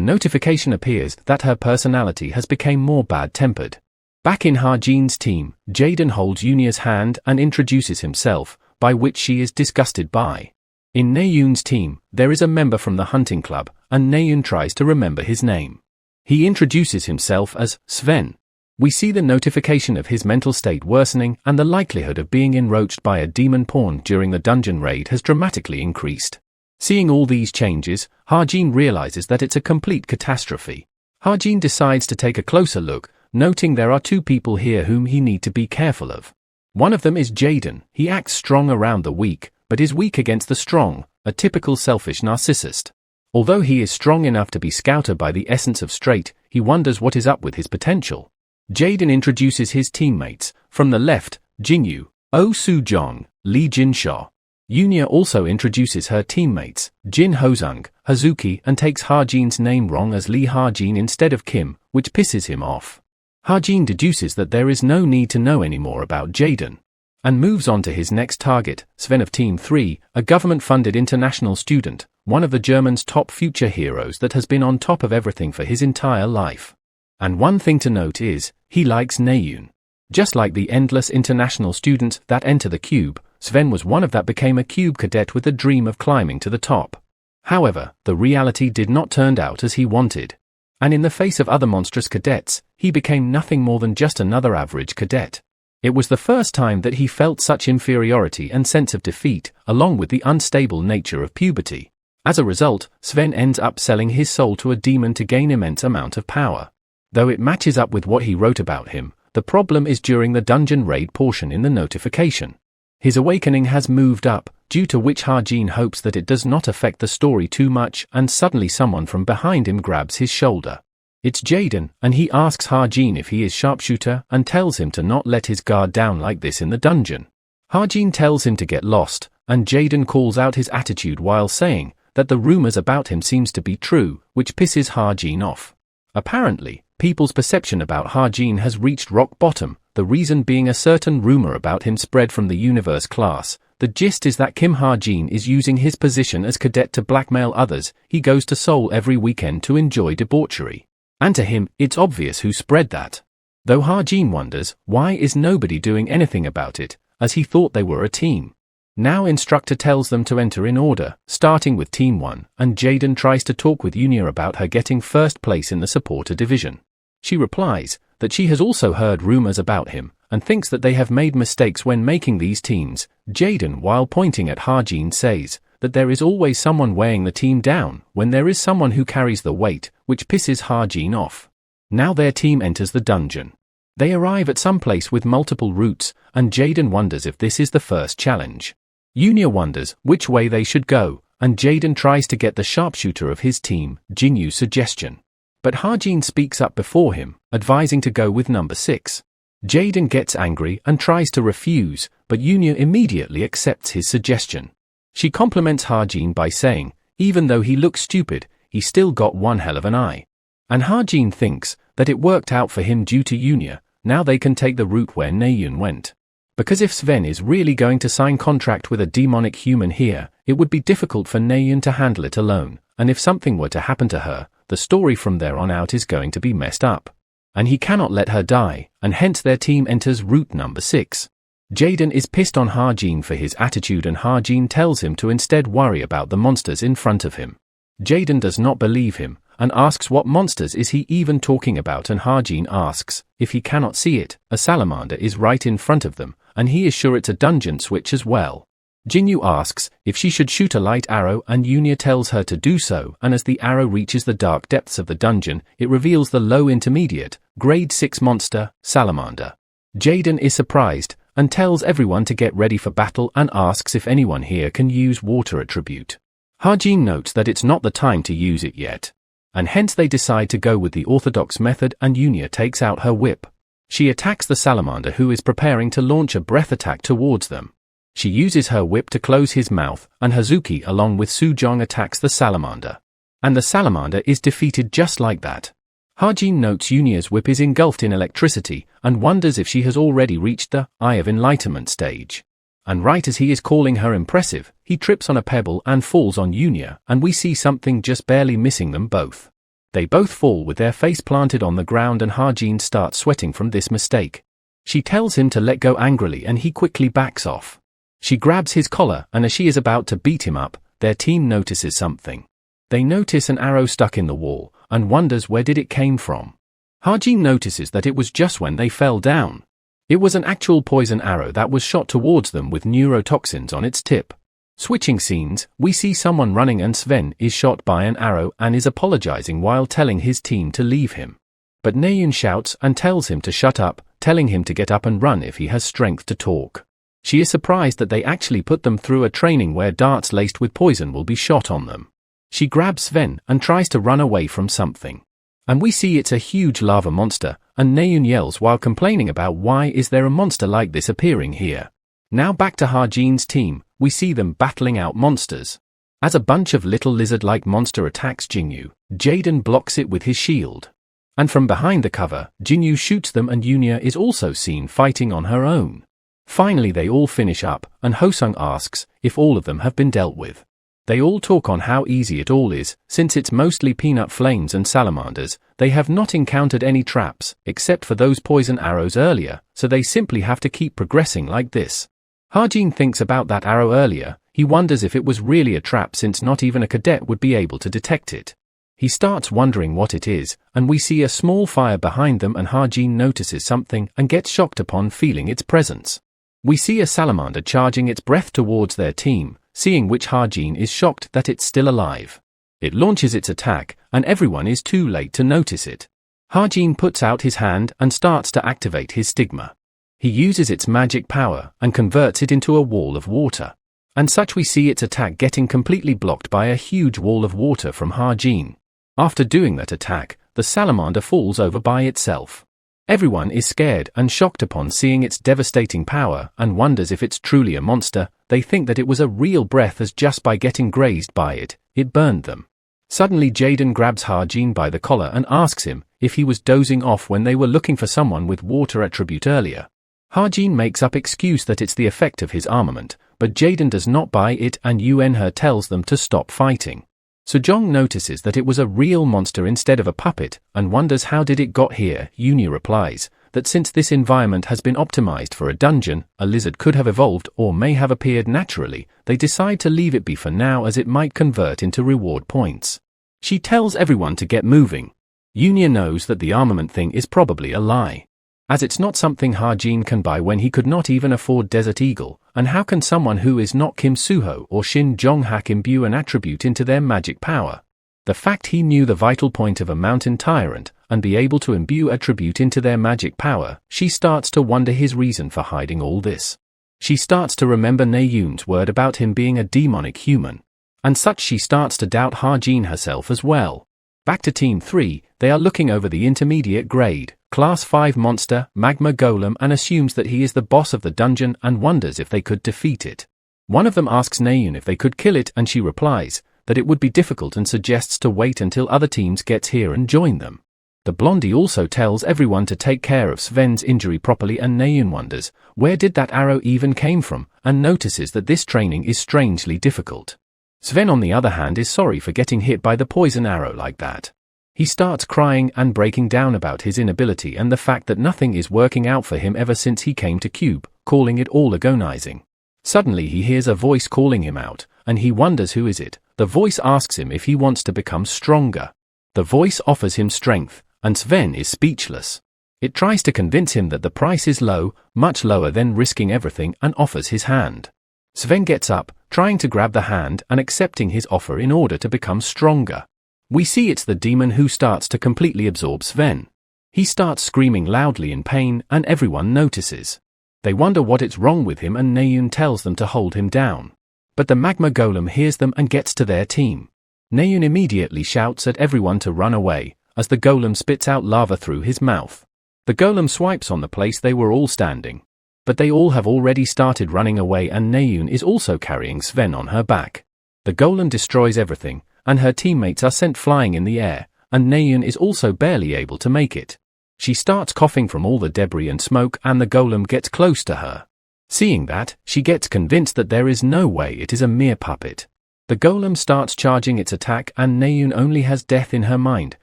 notification appears that her personality has become more bad-tempered. Back in Ha-jin's team, Jaden holds Yunya's hand and introduces himself, by which she is disgusted by. In Naeun's team, there is a member from the hunting club, and Naeun tries to remember his name. He introduces himself as Sven. We see the notification of his mental state worsening, and the likelihood of being enraged by a demon pawn during the dungeon raid has dramatically increased. Seeing all these changes, Ha-jin realizes that it's a complete catastrophe. Ha-jin decides to take a closer look, noting there are 2 people here whom he need to be careful of. One of them is Jaden. He acts strong around the weak, but is weak against the strong, a typical selfish narcissist. Although he is strong enough to be scouted by the essence of straight, he wonders what is up with his potential. Jaden introduces his teammates. From the left, Jinyu, Oh Soo-jong, Lee Jin-sha. Yunya also introduces her teammates, Jin Ho-sung, Hazuki, and takes Ha-jin's name wrong as Lee Ha-jin instead of Kim, which pisses him off. Ha-jin deduces that there is no need to know any more about Jaden, and moves on to his next target, Sven of Team 3, a government-funded international student, one of the Germans' top future heroes that has been on top of everything for his entire life. And one thing to note is, he likes Naeun. Just like the endless international students that enter the cube, Sven was one of that became a cube cadet with a dream of climbing to the top. However, the reality did not turn out as he wanted. And in the face of other monstrous cadets, he became nothing more than just another average cadet. It was the first time that he felt such inferiority and sense of defeat, along with the unstable nature of puberty. As a result, Sven ends up selling his soul to a demon to gain immense amount of power. Though it matches up with what he wrote about him, the problem is during the dungeon raid portion in the notification. His awakening has moved up, due to which Ha-jin hopes that it does not affect the story too much, and suddenly someone from behind him grabs his shoulder. It's Jaden, and he asks Ha-jin if he is sharpshooter and tells him to not let his guard down like this in the dungeon. Ha-jin tells him to get lost, and Jaden calls out his attitude while saying that the rumors about him seems to be true, which pisses Ha-jin off. Apparently, people's perception about Ha-jin has reached rock bottom, the reason being a certain rumor about him spread from the universe class. The gist is that Kim Ha-jin is using his position as cadet to blackmail others. He goes to Seoul every weekend to enjoy debauchery. And to him, it's obvious who spread that. Though Ha-jin wonders, why is nobody doing anything about it, as he thought they were a team. Now instructor tells them to enter in order, starting with Team 1, and Jaden tries to talk with Yunya about her getting first place in the supporter division. She replies that she has also heard rumors about him, and thinks that they have made mistakes when making these teams. Jaden, while pointing at Ha-jin, says that there is always someone weighing the team down when there is someone who carries the weight, which pisses Ha-jin off. Now their team enters the dungeon. They arrive at some place with multiple routes, and Jaden wonders if this is the first challenge. Yunya wonders which way they should go, and Jaden tries to get the sharpshooter of his team, Jinyu's suggestion. But Ha-jin speaks up before him, advising to go with number 6. Jaden gets angry and tries to refuse, but Yunya immediately accepts his suggestion. She compliments Ha-jin by saying, even though he looks stupid, he still got one hell of an eye. And Ha-jin thinks that it worked out for him due to Yunya. Now they can take the route where Naeun went. Because if Sven is really going to sign contract with a demonic human here, it would be difficult for Naeun to handle it alone, and if something were to happen to her, the story from there on out is going to be messed up. And he cannot let her die, and hence their team enters route number 6. Jaden is pissed on Ha-jin for his attitude and Ha-jin tells him to instead worry about the monsters in front of him. Jaden does not believe him, and asks what monsters is he even talking about, and Ha-jin asks if he cannot see it. A salamander is right in front of them, and he is sure it's a dungeon switch as well. Jinyu asks if she should shoot a light arrow, and Yunya tells her to do so, and as the arrow reaches the dark depths of the dungeon, it reveals the low intermediate, grade 6 monster, salamander. Jaden is surprised, and tells everyone to get ready for battle and asks if anyone here can use water attribute. Ha-jin notes that it's not the time to use it yet, and hence they decide to go with the orthodox method, and Yunya takes out her whip. She attacks the salamander, who is preparing to launch a breath attack towards them. She uses her whip to close his mouth, and Hazuki along with Sujong attacks the salamander. And the salamander is defeated just like that. Ha-jin notes Yunya's whip is engulfed in electricity, and wonders if she has already reached the Eye of Enlightenment stage. And right as he is calling her impressive, he trips on a pebble and falls on Yunya, and we see something just barely missing them both. They both fall with their face planted on the ground, and Ha-jin starts sweating from this mistake. She tells him to let go angrily, and he quickly backs off. She grabs his collar, and as she is about to beat him up, their team notices something. They notice an arrow stuck in the wall, and wonders where did it came from. Ha-jin notices that it was just when they fell down. It was an actual poison arrow that was shot towards them with neurotoxins on its tip. Switching scenes, we see someone running, and Sven is shot by an arrow and is apologizing while telling his team to leave him. But Naeun shouts and tells him to shut up, telling him to get up and run if he has strength to talk. She is surprised that they actually put them through a training where darts laced with poison will be shot on them. She grabs Sven and tries to run away from something. And we see it's a huge lava monster, and Naeun yells while complaining about why is there a monster like this appearing here. Now back to Ha-jin's team, we see them battling out monsters. As a bunch of little lizard-like monster attacks Jinyu, Jaden blocks it with his shield. And from behind the cover, Jinyu shoots them, and Yunya is also seen fighting on her own. Finally they all finish up, and Hosung asks if all of them have been dealt with. They all talk on how easy it all is, since it's mostly peanut flames and salamanders. They have not encountered any traps, except for those poison arrows earlier, so they simply have to keep progressing like this. Ha-jin thinks about that arrow earlier. He wonders if it was really a trap, since not even a cadet would be able to detect it. He starts wondering what it is, and we see a small fire behind them, and Ha-jin notices something and gets shocked upon feeling its presence. We see a salamander charging its breath towards their team, seeing which Ha-jin is shocked that it's still alive. It launches its attack, and everyone is too late to notice it. Ha-jin puts out his hand and starts to activate his stigma. He uses its magic power and converts it into a wall of water. And such we see its attack getting completely blocked by a huge wall of water from Ha-jin. After doing that attack, the salamander falls over by itself. Everyone is scared and shocked upon seeing its devastating power, and wonders if it's truly a monster. They think that it was a real breath, as just by getting grazed by it, it burned them. Suddenly Jaden grabs Ha-jin by the collar and asks him if he was dozing off when they were looking for someone with water attribute earlier. Ha-jin makes up excuse that it's the effect of his armament, but Jaden does not buy it, and Yuen-her tells them to stop fighting. Sejong notices that it was a real monster instead of a puppet, and wonders how did it got here. Yunya replies that since this environment has been optimized for a dungeon, a lizard could have evolved or may have appeared naturally. They decide to leave it be for now, as it might convert into reward points. She tells everyone to get moving. Yunya knows that the armament thing is probably a lie, as it's not something Ha-jin can buy when he could not even afford Desert Eagle, and how can someone who is not Kim Suho or Shin Jong-hak imbue an attribute into their magic power? The fact he knew the vital point of a mountain tyrant, and be able to imbue attribute into their magic power, she starts to wonder his reason for hiding all this. She starts to remember Naeun's word about him being a demonic human. And such she starts to doubt Ha-jin herself as well. Back to Team 3, they are looking over the intermediate grade, Class 5 monster, Magma Golem, and assumes that he is the boss of the dungeon and wonders if they could defeat it. One of them asks Naeun if they could kill it, and she replies that it would be difficult and suggests to wait until other teams gets here and join them. The blondie also tells everyone to take care of Sven's injury properly, and Naeun wonders where did that arrow even came from, and notices that this training is strangely difficult. Sven on the other hand is sorry for getting hit by the poison arrow like that. He starts crying and breaking down about his inability and the fact that nothing is working out for him ever since he came to Cube, calling it all agonizing. Suddenly he hears a voice calling him out, and he wonders who is it. The voice asks him if he wants to become stronger. The voice offers him strength, and Sven is speechless. It tries to convince him that the price is low, much lower than risking everything, and offers his hand. Sven gets up, trying to grab the hand and accepting his offer in order to become stronger. We see it's the demon who starts to completely absorb Sven. He starts screaming loudly in pain and everyone notices. They wonder what is wrong with him and Naeun tells them to hold him down. But the magma golem hears them and gets to their team. Naeun immediately shouts at everyone to run away, as the golem spits out lava through his mouth. The golem swipes on the place they were all standing. But they all have already started running away and Naeun is also carrying Sven on her back. The golem destroys everything, and her teammates are sent flying in the air, and Naeun is also barely able to make it. She starts coughing from all the debris and smoke and the golem gets close to her. Seeing that, she gets convinced that there is no way it is a mere puppet. The golem starts charging its attack and Naeun only has death in her mind,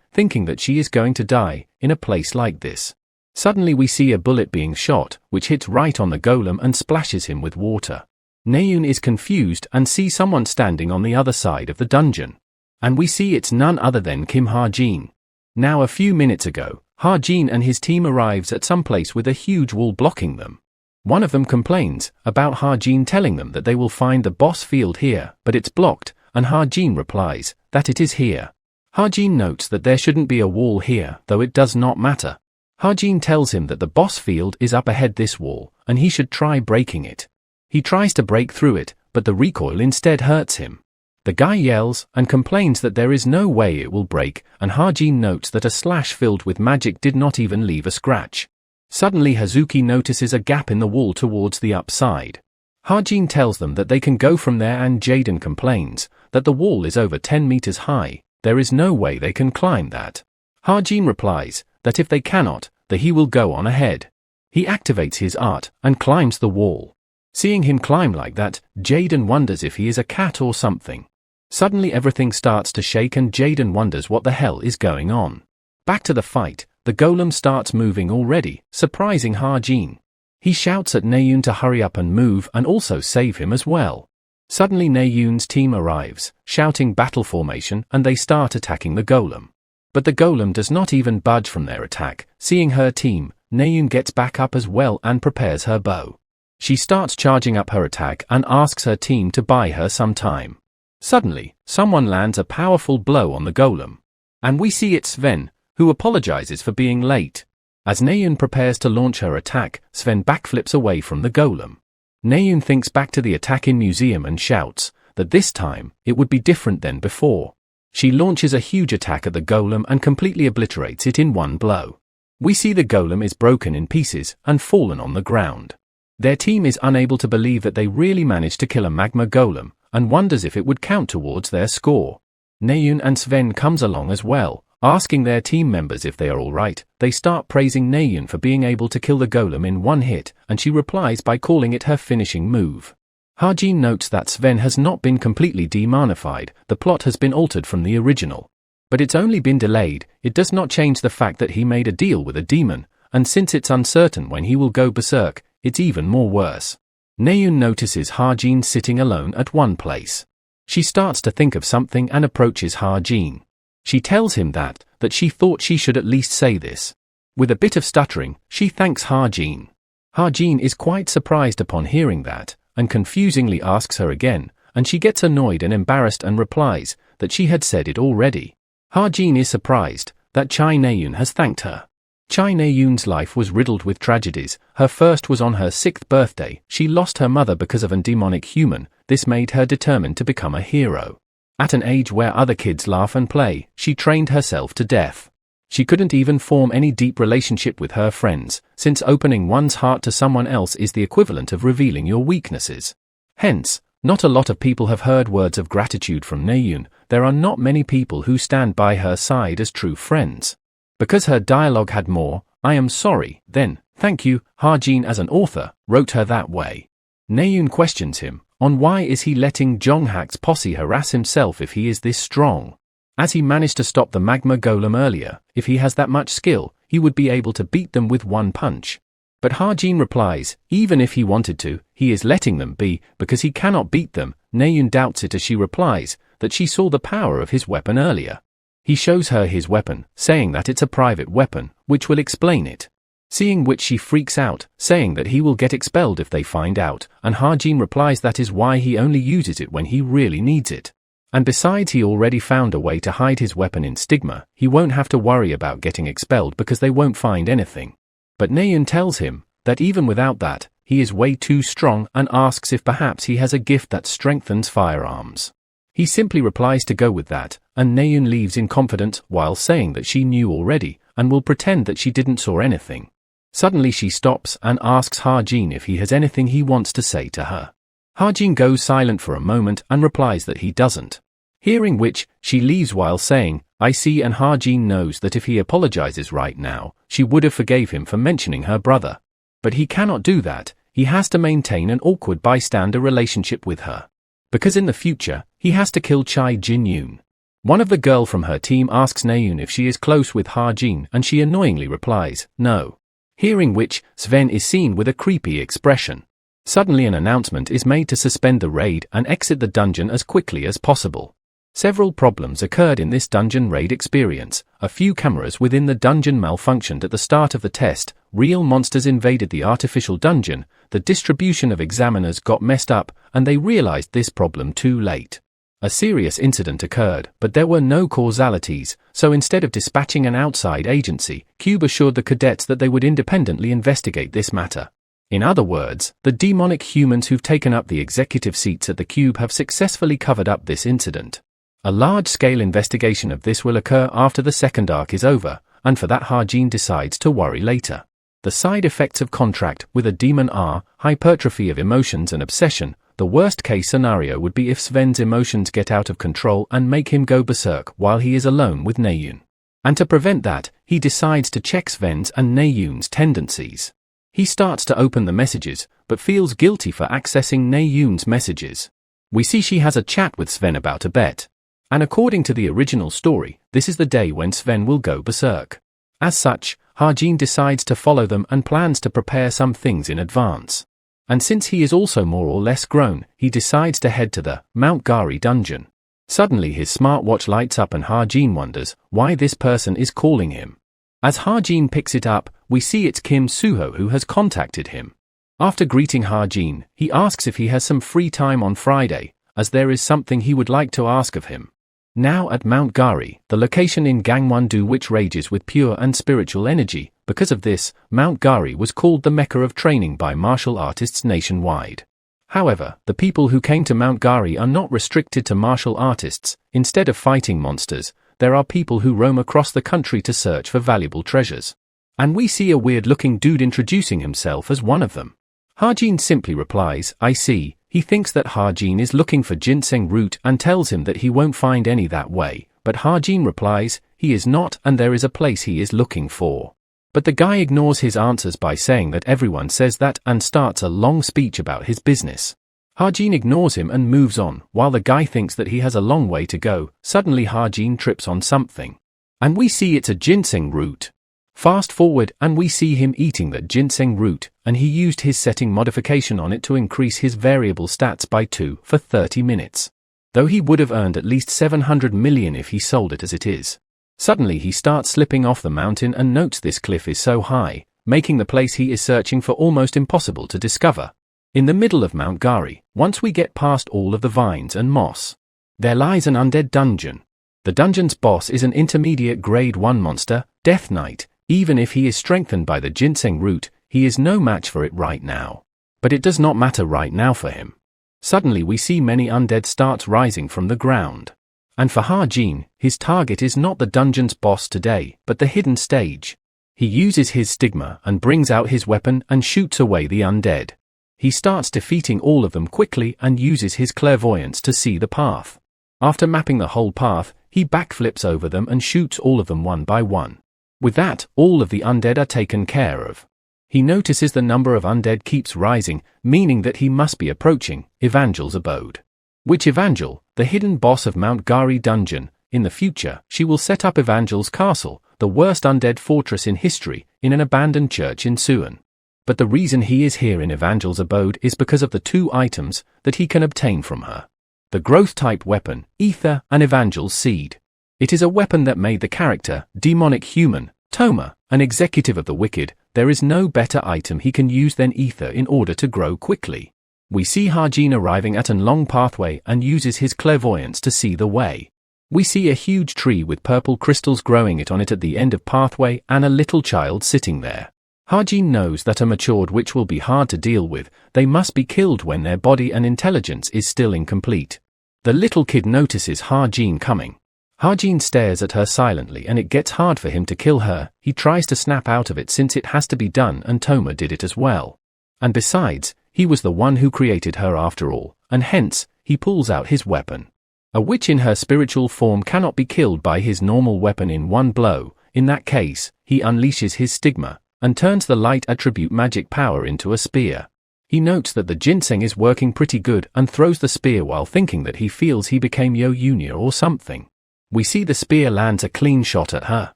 thinking that she is going to die in a place like this. Suddenly we see a bullet being shot, which hits right on the golem and splashes him with water. Naeun is confused and sees someone standing on the other side of the dungeon. And we see it's none other than Kim Ha-jin. Now a few minutes ago, Ha-jin and his team arrives at some place with a huge wall blocking them. One of them complains about Ha-jin telling them that they will find the boss field here, but it's blocked, and Ha-jin replies that it is here. Ha-jin notes that there shouldn't be a wall here, though it does not matter. Ha-jin tells him that the boss field is up ahead this wall, and he should try breaking it. He tries to break through it, but the recoil instead hurts him. The guy yells and complains that there is no way it will break, and Ha-jin notes that a slash filled with magic did not even leave a scratch. Suddenly Hazuki notices a gap in the wall towards the upside. Ha-jin tells them that they can go from there and Jaden complains that the wall is over 10 meters high, there is no way they can climb that. Ha-jin replies that if they cannot, that he will go on ahead. He activates his art and climbs the wall. Seeing him climb like that, Jaden wonders if he is a cat or something. Suddenly everything starts to shake and Jaden wonders what the hell is going on. Back to the fight, the golem starts moving already, surprising Ha-jin. He shouts at Naeun to hurry up and move and also save him as well. Suddenly Naeun's team arrives, shouting battle formation, and they start attacking the golem. But the golem does not even budge from their attack. Seeing her team, Naeun gets back up as well and prepares her bow. She starts charging up her attack and asks her team to buy her some time. Suddenly, someone lands a powerful blow on the golem. And we see it's Sven, who apologizes for being late. As Naeun prepares to launch her attack, Sven backflips away from the golem. Naeun thinks back to the attack in museum and shouts that this time, it would be different than before. She launches a huge attack at the golem and completely obliterates it in one blow. We see the golem is broken in pieces and fallen on the ground. Their team is unable to believe that they really managed to kill a magma golem, and wonders if it would count towards their score. Naeun and Sven comes along as well, asking their team members if they are alright. They start praising Naeun for being able to kill the golem in one hit, and she replies by calling it her finishing move. Ha-jin notes that Sven has not been completely demonified, the plot has been altered from the original. But it's only been delayed, it does not change the fact that he made a deal with a demon, and since it's uncertain when he will go berserk, it's even more worse. Naeun notices Ha-jin sitting alone at one place. She starts to think of something and approaches Ha-jin. She tells him that she thought she should at least say this. With a bit of stuttering, she thanks Ha-jin. Ha-jin is quite surprised upon hearing that, and confusingly asks her again, and she gets annoyed and embarrassed and replies that she had said it already. Ha-jin is surprised that Chai Naeun has thanked her. Chai Naeun's life was riddled with tragedies. Her first was on her 6th birthday. She lost her mother because of a demonic human. This made her determined to become a hero. At an age where other kids laugh and play, she trained herself to death. She couldn't even form any deep relationship with her friends, since opening one's heart to someone else is the equivalent of revealing your weaknesses. Hence, not a lot of people have heard words of gratitude from Naeun. There are not many people who stand by her side as true friends. Because her dialogue had more, "I am sorry," than "thank you," Ha-jin as an author wrote her that way. Naeun questions him on why is he letting Jonghak's posse harass himself if he is this strong. As he managed to stop the magma golem earlier, if he has that much skill, he would be able to beat them with one punch. But Ha-jin replies, even if he wanted to, he is letting them be, because he cannot beat them. Naeun doubts it as she replies that she saw the power of his weapon earlier. He shows her his weapon, saying that it's a private weapon, which will explain it. Seeing which she freaks out, saying that he will get expelled if they find out, and Ha-jin replies that is why he only uses it when he really needs it. And besides, he already found a way to hide his weapon in Stigma. He won't have to worry about getting expelled because they won't find anything. But Naeun tells him that even without that, he is way too strong and asks if perhaps he has a gift that strengthens firearms. He simply replies to go with that, and Naeun leaves in confidence while saying that she knew already and will pretend that she didn't saw anything. Suddenly she stops and asks Ha-jin if he has anything he wants to say to her. Ha-jin goes silent for a moment and replies that he doesn't. Hearing which, she leaves while saying, I see, and Ha-jin knows that if he apologizes right now, she would have forgave him for mentioning her brother. But he cannot do that. He has to maintain an awkward bystander relationship with her. Because in the future, he has to kill Chai Jin-yoon. One of the girl from her team asks Naeun if she is close with Ha-jin, and she annoyingly replies, no. Hearing which, Sven is seen with a creepy expression. Suddenly an announcement is made to suspend the raid and exit the dungeon as quickly as possible. Several problems occurred in this dungeon raid experience. A few cameras within the dungeon malfunctioned at the start of the test, real monsters invaded the artificial dungeon, the distribution of examiners got messed up, and they realized this problem too late. A serious incident occurred, but there were no causalities, so instead of dispatching an outside agency, Cube assured the cadets that they would independently investigate this matter. In other words, the demonic humans who've taken up the executive seats at the Cube have successfully covered up this incident. A large-scale investigation of this will occur after the second arc is over, and for that Ha-jin decides to worry later. The side effects of contract with a demon are hypertrophy of emotions and obsession. The worst-case scenario would be if Sven's emotions get out of control and make him go berserk while he is alone with Naeun. And to prevent that, he decides to check Sven's and Naeun's tendencies. He starts to open the messages, but feels guilty for accessing Naeun's messages. We see she has a chat with Sven about a bet. And according to the original story, this is the day when Sven will go berserk. As such, Ha-jin decides to follow them and plans to prepare some things in advance. And since he is also more or less grown, he decides to head to the Mount Gari dungeon. Suddenly his smartwatch lights up and Ha-jin wonders why this person is calling him. As Ha-jin picks it up, we see it's Kim Suho who has contacted him. After greeting Ha-jin, he asks if he has some free time on Friday, as there is something he would like to ask of him. Now at Mount Gari, the location in Gangwon-do which rages with pure and spiritual energy. Because of this, Mount Gari was called the Mecca of training by martial artists nationwide. However, the people who came to Mount Gari are not restricted to martial artists. Instead of fighting monsters, there are people who roam across the country to search for valuable treasures. And we see a weird-looking dude introducing himself as one of them. Ha-jin simply replies, I see. He thinks that Ha-jin is looking for ginseng root and tells him that he won't find any that way, but Ha-jin replies, he is not, and there is a place he is looking for. But the guy ignores his answers by saying that everyone says that and starts a long speech about his business. Ha-jin ignores him and moves on, while the guy thinks that he has a long way to go. Suddenly Ha-jin trips on something. And we see it's a ginseng root. Fast forward and we see him eating that ginseng root, and he used his setting modification on it to increase his variable stats by 2 for 30 minutes. Though he would have earned at least 700 million if he sold it as it is. Suddenly he starts slipping off the mountain and notes this cliff is so high, making the place he is searching for almost impossible to discover. In the middle of Mount Gari, once we get past all of the vines and moss, there lies an undead dungeon. The dungeon's boss is an intermediate grade 1 monster, Death Knight. Even if he is strengthened by the ginseng root, he is no match for it right now. But it does not matter right now for him. Suddenly we see many undead starts rising from the ground. And for Ha-jin, his target is not the dungeon's boss today, but the hidden stage. He uses his stigma and brings out his weapon and shoots away the undead. He starts defeating all of them quickly and uses his clairvoyance to see the path. After mapping the whole path, he backflips over them and shoots all of them one by one. With that, all of the undead are taken care of. He notices the number of undead keeps rising, meaning that he must be approaching Evangel's abode. Which Evangel, the hidden boss of Mount Gari dungeon, in the future, she will set up Evangel's castle, the worst undead fortress in history, in an abandoned church in Suwon. But the reason he is here in Evangel's abode is because of the two items that he can obtain from her. The growth-type weapon, Ether, and Evangel's seed. It is a weapon that made the character, demonic human, Toma, an executive of the wicked. There is no better item he can use than Ether in order to grow quickly. We see Harjin arriving at an long pathway and uses his clairvoyance to see the way. We see a huge tree with purple crystals growing on it at the end of pathway and a little child sitting there. Harjin knows that a matured witch will be hard to deal with. They must be killed when their body and intelligence is still incomplete. The little kid notices Harjin coming. Harjin stares at her silently and it gets hard for him to kill her. He tries to snap out of it since it has to be done and Toma did it as well. And besides, he was the one who created her after all, and hence, he pulls out his weapon. A witch in her spiritual form cannot be killed by his normal weapon in one blow. In that case, he unleashes his stigma, and turns the light attribute magic power into a spear. He notes that the ginseng is working pretty good and throws the spear while thinking that he feels he became Yo-Yunya or something. We see the spear lands a clean shot at her.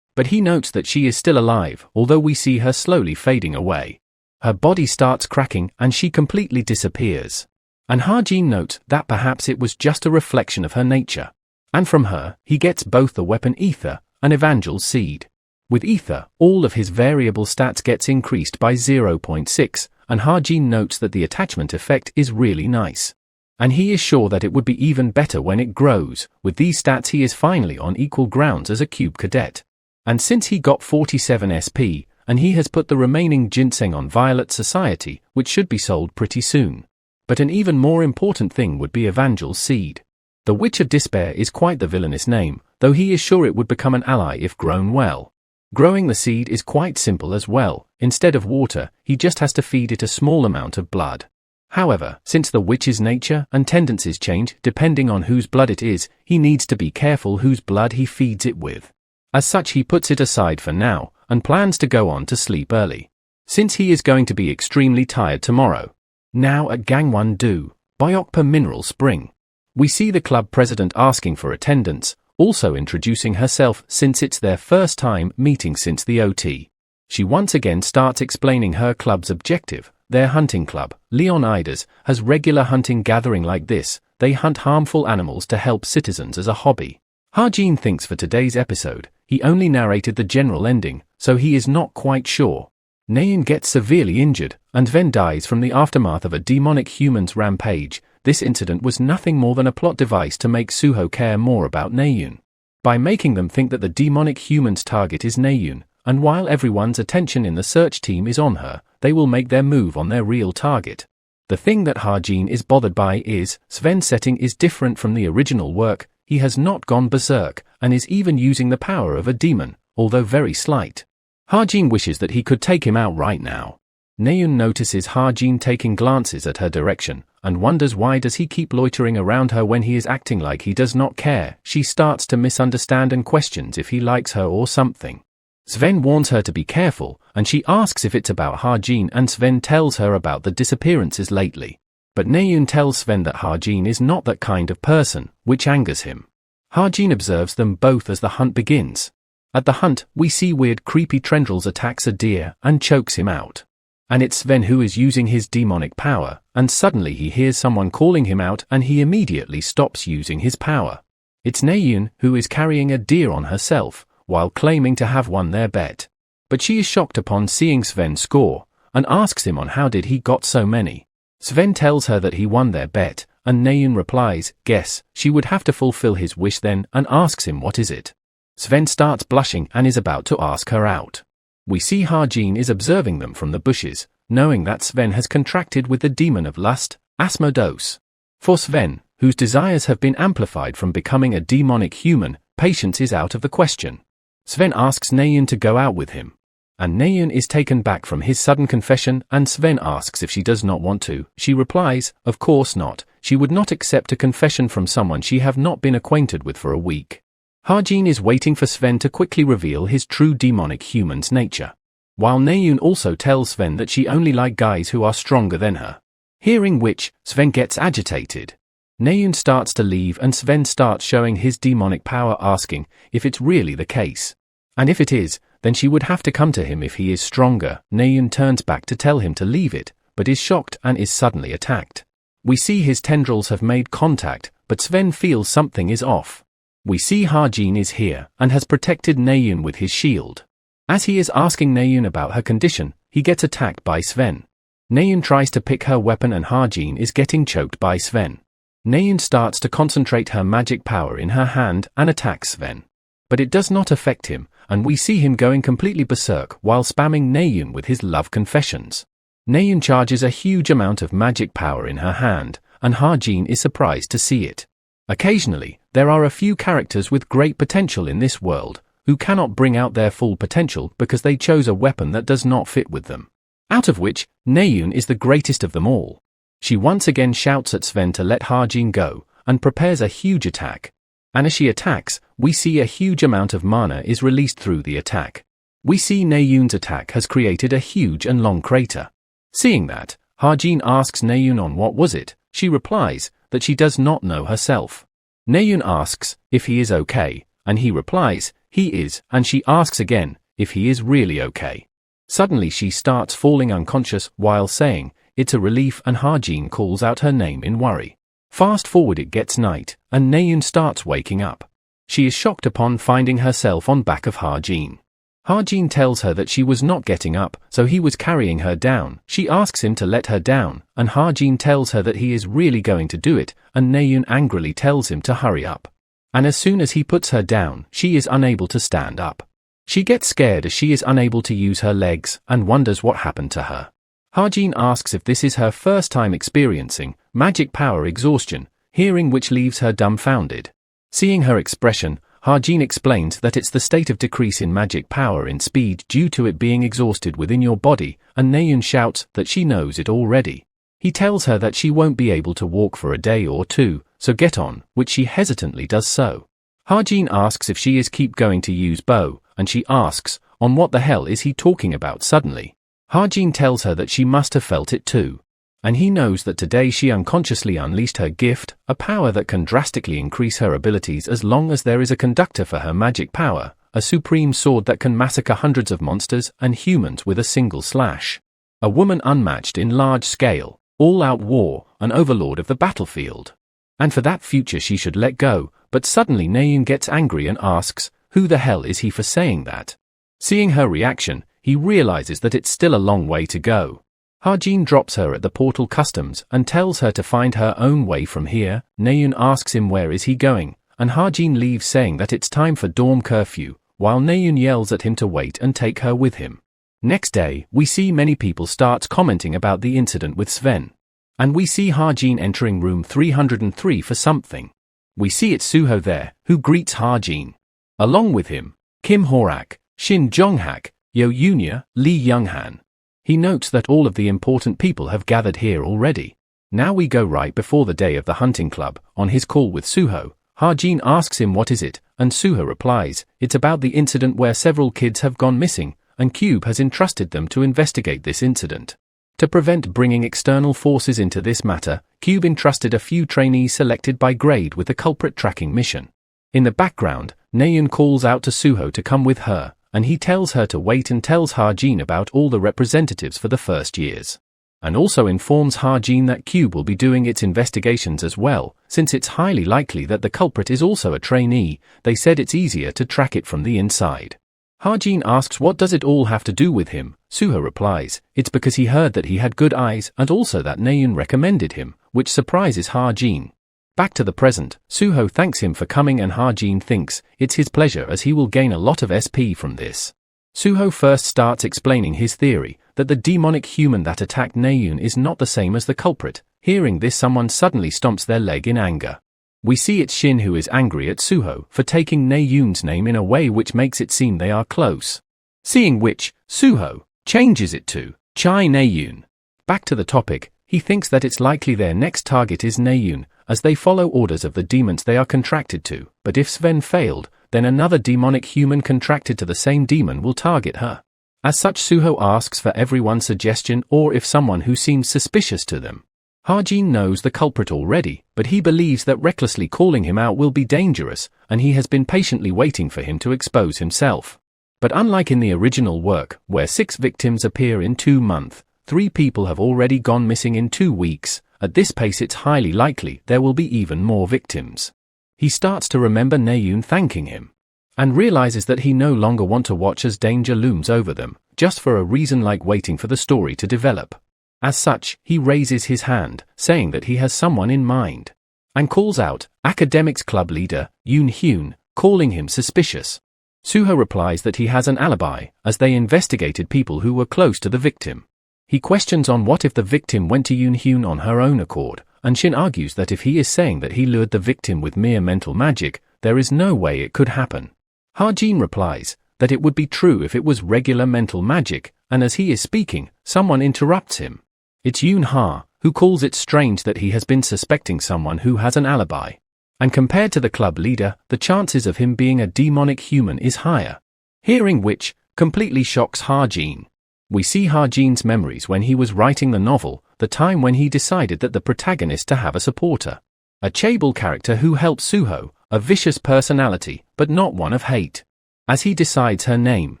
But he notes that she is still alive, although we see her slowly fading away. Her body starts cracking and she completely disappears. And Harjin notes that perhaps it was just a reflection of her nature. And from her, he gets both the weapon Ether and Evangel's seed. With Ether, all of his variable stats gets increased by 0.6, and Harjin notes that the attachment effect is really nice. And he is sure that it would be even better when it grows. With these stats he is finally on equal grounds as a cube cadet. And since he got 47 SP, and he has put the remaining ginseng on Violet Society, which should be sold pretty soon. But an even more important thing would be Evangel's seed. The Witch of Despair is quite the villainous name, though he is sure it would become an ally if grown well. Growing the seed is quite simple as well. Instead of water, he just has to feed it a small amount of blood. However, since the witch's nature and tendencies change depending on whose blood it is, he needs to be careful whose blood he feeds it with. As such, he puts it aside for now, and plans to go on to sleep early, since he is going to be extremely tired tomorrow. Now at Gangwon-do, Byokpa Mineral Spring. We see the club president asking for attendance, also introducing herself since it's their first time meeting since the OT. She once again starts explaining her club's objective. Their hunting club, Leonidas, has regular hunting gathering like this. They hunt harmful animals to help citizens as a hobby. Harjin thinks for today's episode, he only narrated the general ending, so he is not quite sure. Naeun gets severely injured, and Ven dies from the aftermath of a demonic human's rampage. This incident was nothing more than a plot device to make Suho care more about Naeun. By making them think that the demonic human's target is Naeun, and while everyone's attention in the search team is on her, they will make their move on their real target. The thing that Harjin is bothered by is, Sven's setting is different from the original work. He has not gone berserk, and is even using the power of a demon, although very slight. Harjin wishes that he could take him out right now. Naeun notices Harjin taking glances at her direction, and wonders why does he keep loitering around her when he is acting like he does not care. She starts to misunderstand and questions if he likes her or something. Sven warns her to be careful, and she asks if it's about Harjin, and Sven tells her about the disappearances lately. But Naeun tells Sven that Harjin is not that kind of person, which angers him. Harjin observes them both as the hunt begins. At the hunt, we see weird creepy tendrils attacks a deer and chokes him out. And it's Sven who is using his demonic power, and suddenly he hears someone calling him out and he immediately stops using his power. It's Naeun who is carrying a deer on herself, while claiming to have won their bet. But she is shocked upon seeing Sven score, and asks him on how did he got so many. Sven tells her that he won their bet, and Naeun replies, guess, she would have to fulfill his wish then, and asks him what is it. Sven starts blushing and is about to ask her out. We see Harjin is observing them from the bushes, knowing that Sven has contracted with the demon of lust, Asmodeus. For Sven, whose desires have been amplified from becoming a demonic human, patience is out of the question. Sven asks Naeun to go out with him. And Naeun is taken back from his sudden confession, and Sven asks if she does not want to. She replies, of course not. She would not accept a confession from someone she have not been acquainted with for a week. Harjin is waiting for Sven to quickly reveal his true demonic human's nature. While Naeun also tells Sven that she only likes guys who are stronger than her. Hearing which, Sven gets agitated. Naeun starts to leave and Sven starts showing his demonic power, asking if it's really the case. And if it is, then she would have to come to him if he is stronger. Naeun turns back to tell him to leave it, but is shocked and is suddenly attacked. We see his tendrils have made contact, but Sven feels something is off. We see Ha-jin is here and has protected Naeun with his shield. As he is asking Naeun about her condition, he gets attacked by Sven. Naeun tries to pick her weapon and Ha-jin is getting choked by Sven. Naeun starts to concentrate her magic power in her hand and attacks Sven. But it does not affect him, and we see him going completely berserk while spamming Naeun with his love confessions. Naeun charges a huge amount of magic power in her hand, and Ha-jin is surprised to see it. Occasionally, there are a few characters with great potential in this world, who cannot bring out their full potential because they chose a weapon that does not fit with them. Out of which, Naeun is the greatest of them all. She once again shouts at Sven to let Ha-jin go, and prepares a huge attack. And as she attacks, we see a huge amount of mana is released through the attack. We see Naeun's attack has created a huge and long crater. Seeing that, Ha-jin asks Naeun on what was it. She replies that she does not know herself. Naeun asks if he is okay, and he replies he is, and she asks again if he is really okay. Suddenly she starts falling unconscious while saying it's a relief, and Ha-jin calls out her name in worry. Fast forward, it gets night, and Naeun starts waking up. She is shocked upon finding herself on back of Ha-jin. Ha-jin tells her that she was not getting up, so he was carrying her down. She asks him to let her down, and Ha-jin tells her that he is really going to do it, and Naeun angrily tells him to hurry up. And as soon as he puts her down, she is unable to stand up. She gets scared as she is unable to use her legs, and wonders what happened to her. Ha-jin asks if this is her first time experiencing magic power exhaustion, hearing which leaves her dumbfounded. Seeing her expression, Ha-jin explains that it's the state of decrease in magic power in speed due to it being exhausted within your body, and Naeun shouts that she knows it already. He tells her that she won't be able to walk for a day or two, so get on, which she hesitantly does so. Ha-jin asks if she is keep going to use bow, and she asks, on what the hell is he talking about suddenly? Ha-jin tells her that she must have felt it too. And he knows that today she unconsciously unleashed her gift, a power that can drastically increase her abilities as long as there is a conductor for her magic power, a supreme sword that can massacre hundreds of monsters and humans with a single slash. A woman unmatched in large scale, all-out war, an overlord of the battlefield. And for that future she should let go, but suddenly Naeun gets angry and asks, who the hell is he for saying that? Seeing her reaction, he realizes that it's still a long way to go. Ha-jin drops her at the portal customs and tells her to find her own way from here. Naeun asks him where is he going, and Ha-jin leaves saying that it's time for dorm curfew, while Naeun yells at him to wait and take her with him. Next day, we see many people start commenting about the incident with Sven. And we see Ha-jin entering room 303 for something. We see it's Suho there, who greets Ha-jin. Along with him, Kim Horak, Shin Jonghak, Yo Yunya, Lee Younghan. He notes that all of the important people have gathered here already. Now we go right before the day of the hunting club. On his call with Suho, Ha-jin asks him what is it, and Suho replies, it's about the incident where several kids have gone missing, and Cube has entrusted them to investigate this incident. To prevent bringing external forces into this matter, Cube entrusted a few trainees selected by grade with the culprit tracking mission. In the background, Naeun calls out to Suho to come with her, and he tells her to wait and tells Ha-jin about all the representatives for the first years. And also informs Ha-jin that Cube will be doing its investigations as well, since it's highly likely that the culprit is also a trainee. They said it's easier to track it from the inside. Ha-jin asks what does it all have to do with him. Suho replies, it's because he heard that he had good eyes and also that Naeun recommended him, which surprises Ha-jin. Back to the present, Suho thanks him for coming and Ha-jin thinks it's his pleasure as he will gain a lot of SP from this. Suho first starts explaining his theory that the demonic human that attacked Naeun is not the same as the culprit. Hearing this, someone suddenly stomps their leg in anger. We see it's Shin who is angry at Suho for taking Naeun's name in a way which makes it seem they are close. Seeing which, Suho changes it to Chai Naeun. Back to the topic, he thinks that it's likely their next target is Naeun, as they follow orders of the demons they are contracted to, but if Sven failed, then another demonic human contracted to the same demon will target her. As such, Suho asks for everyone's suggestion or if someone who seems suspicious to them. Ha-jin knows the culprit already, but he believes that recklessly calling him out will be dangerous, and he has been patiently waiting for him to expose himself. But unlike in the original work, where 6 victims appear in 2 months, 3 people have already gone missing in 2 weeks. At this pace it's highly likely there will be even more victims. He starts to remember Naeun thanking him, and realizes that he no longer wants to watch as danger looms over them, just for a reason like waiting for the story to develop. As such, he raises his hand, saying that he has someone in mind, and calls out Academics Club leader, Yoon Hyun, calling him suspicious. Suho replies that he has an alibi, as they investigated people who were close to the victim. He questions on what if the victim went to Yoon Hyun on her own accord, and Shin argues that if he is saying that he lured the victim with mere mental magic, there is no way it could happen. Ha-jin replies that it would be true if it was regular mental magic, and as he is speaking, someone interrupts him. It's Yoon Ha, who calls it strange that he has been suspecting someone who has an alibi. And compared to the club leader, the chances of him being a demonic human is higher. Hearing which, completely shocks Ha-jin. We see Ha-jin's memories when he was writing the novel, the time when he decided that the protagonist to have a supporter. A chaebol character who helps Suho, a vicious personality, but not one of hate. As he decides her name,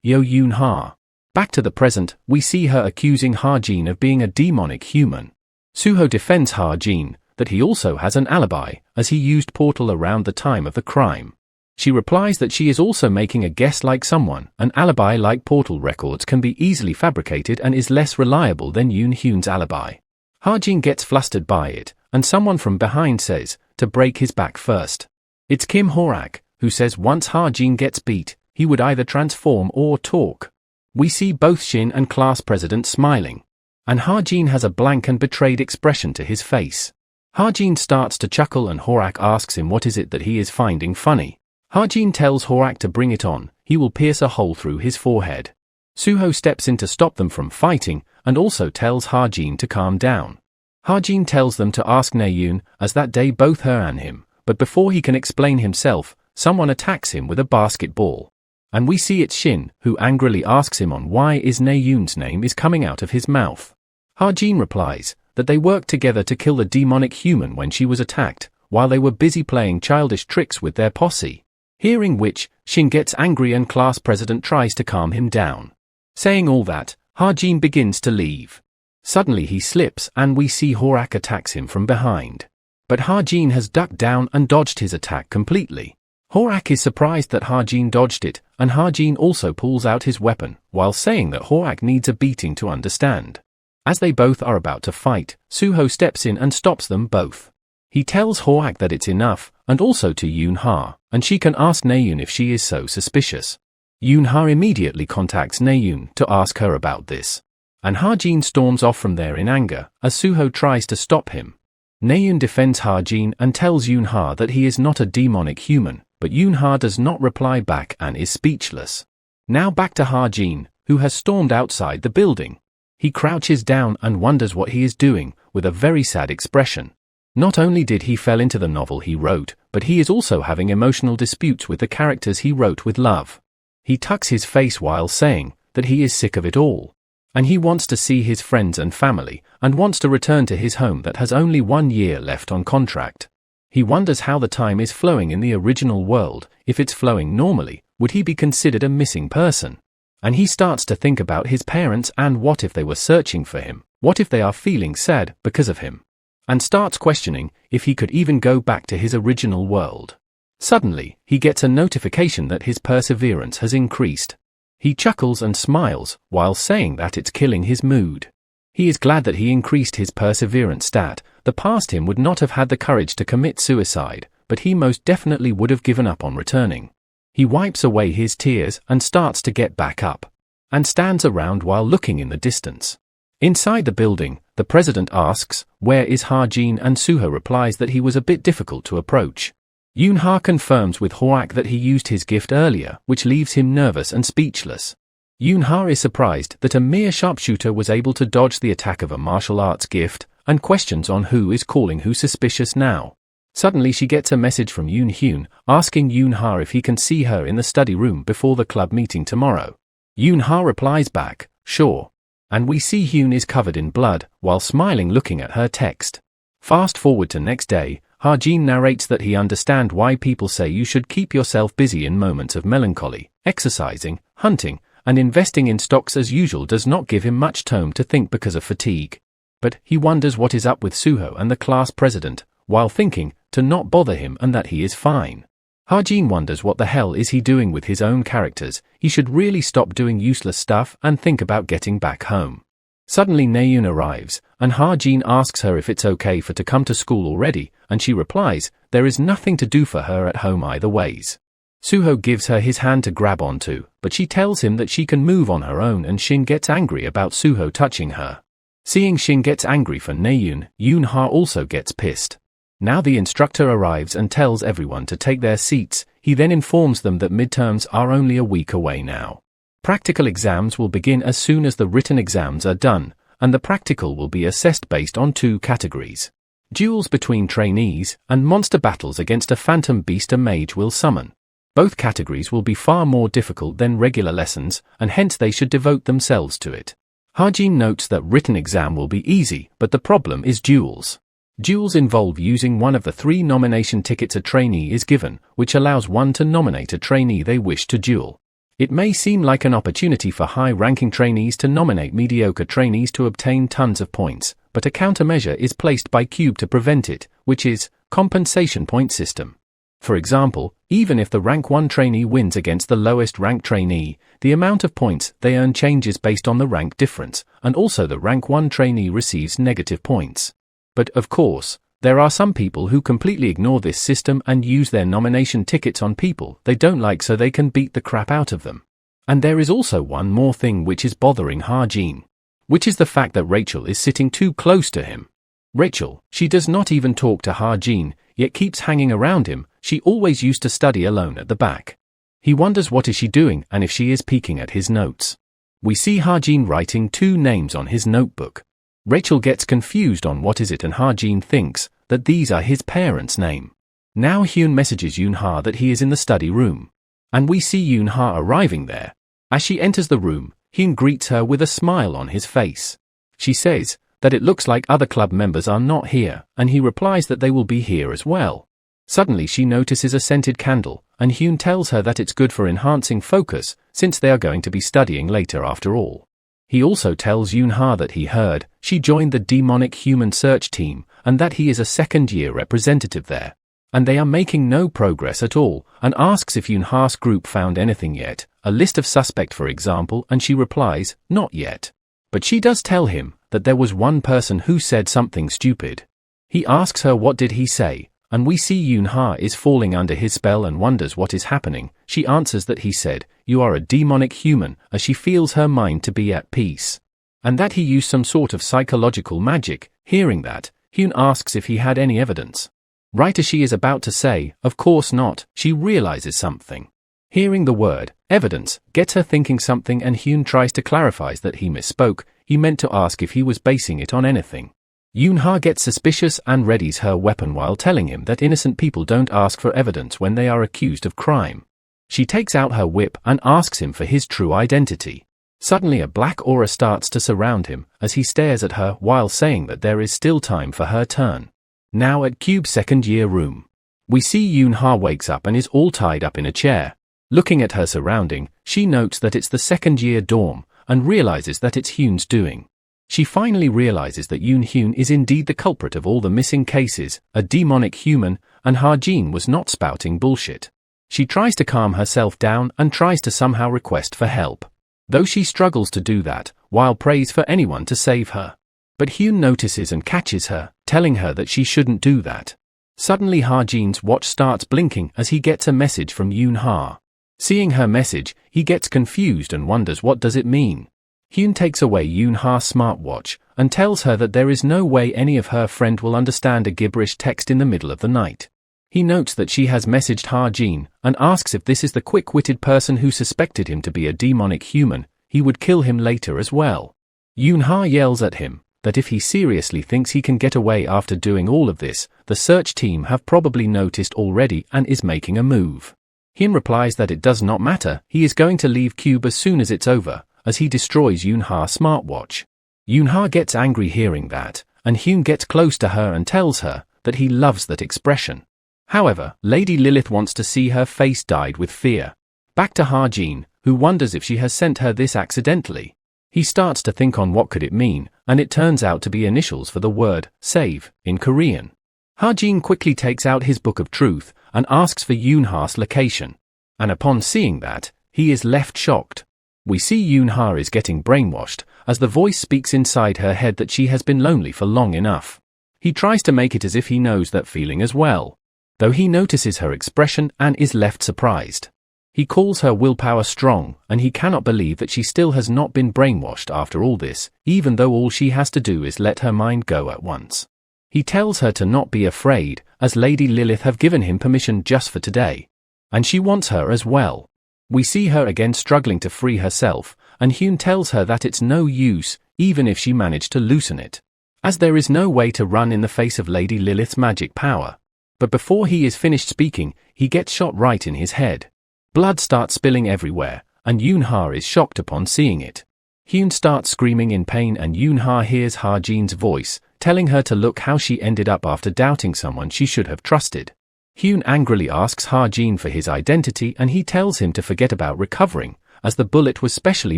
Yo Yoon Ha. Back to the present, we see her accusing Ha-jin of being a demonic human. Suho defends Ha-jin, that he also has an alibi, as he used Portal around the time of the crime. She replies that she is also making a guess like someone. An alibi like Portal records can be easily fabricated and is less reliable than Yoon Hyun's alibi. Ha-jin gets flustered by it, and someone from behind says, to break his back first. It's Kim Horak, who says once Ha-jin gets beat, he would either transform or talk. We see both Shin and class president smiling, and Ha-jin has a blank and betrayed expression to his face. Ha-jin starts to chuckle and Horak asks him what is it that he is finding funny. Ha-jin tells Horak to bring it on, he will pierce a hole through his forehead. Suho steps in to stop them from fighting, and also tells Ha-jin to calm down. Ha-jin tells them to ask Naeun, as that day both her and him, but before he can explain himself, someone attacks him with a basketball. And we see it's Shin, who angrily asks him on why is Naeun's name is coming out of his mouth. Ha-jin replies that they worked together to kill the demonic human when she was attacked, while they were busy playing childish tricks with their posse. Hearing which, Shin gets angry and class president tries to calm him down. Saying all that, Ha-jin begins to leave. Suddenly he slips and we see Horak attacks him from behind. But Ha-jin has ducked down and dodged his attack completely. Horak is surprised that Ha-jin dodged it, and Ha-jin also pulls out his weapon, while saying that Horak needs a beating to understand. As they both are about to fight, Suho steps in and stops them both. He tells Horak that it's enough, and also to Yoon Ha, and she can ask Naeun if she is so suspicious. Yoon Ha immediately contacts Naeun to ask her about this. And Ha-jin storms off from there in anger, as Suho tries to stop him. Naeun defends Ha-jin and tells Yoon Ha that he is not a demonic human, but Yoon Ha does not reply back and is speechless. Now back to Ha-jin, who has stormed outside the building. He crouches down and wonders what he is doing, with a very sad expression. Not only did he fell into the novel he wrote, but he is also having emotional disputes with the characters he wrote with love. He tucks his face while saying that he is sick of it all. And he wants to see his friends and family, and wants to return to his home that has only 1 year left on contract. He wonders how the time is flowing in the original world. If it's flowing normally, would he be considered a missing person? And he starts to think about his parents and what if they were searching for him, what if they are feeling sad because of him? And starts questioning if he could even go back to his original world. Suddenly, he gets a notification that his perseverance has increased. He chuckles and smiles, while saying that it's killing his mood. He is glad that he increased his perseverance stat. The past him would not have had the courage to commit suicide, but he most definitely would have given up on returning. He wipes away his tears and starts to get back up, and stands around while looking in the distance. Inside the building, the president asks, where is Ha-jin, and Suho replies that he was a bit difficult to approach. Yoon Ha confirms with Horak that he used his gift earlier, which leaves him nervous and speechless. Yoon Ha is surprised that a mere sharpshooter was able to dodge the attack of a martial arts gift, and questions on who is calling who suspicious now. Suddenly she gets a message from Yoon Hyun, asking Yoon Ha if he can see her in the study room before the club meeting tomorrow. Yoon Ha replies back, sure. And we see Hyun is covered in blood, while smiling looking at her text. Fast forward to next day, Ha-jin narrates that he understands why people say you should keep yourself busy in moments of melancholy. Exercising, hunting, and investing in stocks as usual does not give him much time to think because of fatigue. But he wonders what is up with Suho and the class president, while thinking to not bother him and that he is fine. Ha-jin wonders what the hell is he doing with his own characters. He should really stop doing useless stuff and think about getting back home. Suddenly Naeun arrives, and Ha-jin asks her if it's okay for to come to school already, and she replies, there is nothing to do for her at home either ways. Suho gives her his hand to grab onto, but she tells him that she can move on her own, and Shin gets angry about Suho touching her. Seeing Shin gets angry for Naeun, Yoon-ha also gets pissed. Now the instructor arrives and tells everyone to take their seats. He then informs them that midterms are only a week away now. Practical exams will begin as soon as the written exams are done, and the practical will be assessed based on 2 categories. Duels between trainees, and monster battles against a phantom beast a mage will summon. Both categories will be far more difficult than regular lessons, and hence they should devote themselves to it. Ha-jin notes that written exam will be easy, but the problem is duels. Duels involve using one of the 3 nomination tickets a trainee is given, which allows one to nominate a trainee they wish to duel. It may seem like an opportunity for high-ranking trainees to nominate mediocre trainees to obtain tons of points, but a countermeasure is placed by Cube to prevent it, which is compensation point system. For example, even if the rank 1 trainee wins against the lowest rank trainee, the amount of points they earn changes based on the rank difference, and also the rank 1 trainee receives negative points. But, of course, there are some people who completely ignore this system and use their nomination tickets on people they don't like so they can beat the crap out of them. And there is also one more thing which is bothering Ha-jin, which is the fact that Rachel is sitting too close to him. Rachel, she does not even talk to Ha-jin, yet keeps hanging around him. She always used to study alone at the back. He wonders what is she doing and if she is peeking at his notes. We see Ha-jin writing 2 names on his notebook. Rachel gets confused on what is it, and Ha-jin thinks that these are his parents' name. Now Hyun messages Yoon-ha that he is in the study room, and we see Yoon-ha arriving there. As she enters the room, Hyun greets her with a smile on his face. She says that it looks like other club members are not here, and he replies that they will be here as well. Suddenly she notices a scented candle, and Hyun tells her that it's good for enhancing focus, since they are going to be studying later after all. He also tells Yoon-ha that he heard she joined the demonic human search team, and that he is a second-year representative there. And they are making no progress at all, and asks if Yoon-ha's group found anything yet, a list of suspect for example, and she replies, not yet. But she does tell him that there was one person who said something stupid. He asks her what did he say, and we see Yoon-ha is falling under his spell and wonders what is happening. She answers that he said, you are a demonic human, as she feels her mind to be at peace. And that he used some sort of psychological magic. Hearing that, Hyun asks if he had any evidence. Right as she is about to say, of course not, she realizes something. Hearing the word, evidence, gets her thinking something, and Hyun tries to clarify that he misspoke. He meant to ask if he was basing it on anything. Yoon-ha gets suspicious and readies her weapon while telling him that innocent people don't ask for evidence when they are accused of crime. She takes out her whip and asks him for his true identity. Suddenly a black aura starts to surround him as he stares at her while saying that there is still time for her turn. Now at Cube's second-year room, we see Yoon-ha wakes up and is all tied up in a chair. Looking at her surrounding, she notes that it's the second-year dorm and realizes that it's Hyun's doing. She finally realizes that Yoon-hyun is indeed the culprit of all the missing cases, a demonic human, and Ha-jin was not spouting bullshit. She tries to calm herself down and tries to somehow request for help, though she struggles to do that, while prays for anyone to save her. But Hyun notices and catches her, telling her that she shouldn't do that. Suddenly Ha-jin's watch starts blinking as he gets a message from Yoon-ha. Seeing her message, he gets confused and wonders what does it mean. Hyun takes away Yoon-ha's smartwatch and tells her that there is no way any of her friend will understand a gibberish text in the middle of the night. He notes that she has messaged Ha-jin and asks if this is the quick-witted person who suspected him to be a demonic human. He would kill him later as well. Yoon-ha yells at him that if he seriously thinks he can get away after doing all of this, the search team have probably noticed already and is making a move. Hyun replies that it does not matter, he is going to leave Cube as soon as it's over, as he destroys Yoonha's smartwatch. Yoonha gets angry hearing that, and Hyun gets close to her and tells her that he loves that expression. However, Lady Lilith wants to see her face dyed with fear. Back to Ha-jin, who wonders if she has sent her this accidentally. He starts to think on what could it mean, and it turns out to be initials for the word save in Korean. Ha-jin quickly takes out his book of truth and asks for Yoonha's location. And upon seeing that, he is left shocked. We see Yoonha is getting brainwashed, as the voice speaks inside her head that she has been lonely for long enough. He tries to make it as if he knows that feeling as well, though he notices her expression and is left surprised. He calls her willpower strong, and he cannot believe that she still has not been brainwashed after all this, even though all she has to do is let her mind go at once. He tells her to not be afraid, as Lady Lilith have given him permission just for today. And she wants her as well. We see her again struggling to free herself, and Hyun tells her that it's no use, even if she managed to loosen it, as there is no way to run in the face of Lady Lilith's magic power. But before he is finished speaking, he gets shot right in his head. Blood starts spilling everywhere, and Yoonha is shocked upon seeing it. Hyun starts screaming in pain, and Yoonha hears Ha-jin's voice, telling her to look how she ended up after doubting someone she should have trusted. Hyun angrily asks Ha-jin for his identity, and he tells him to forget about recovering, as the bullet was specially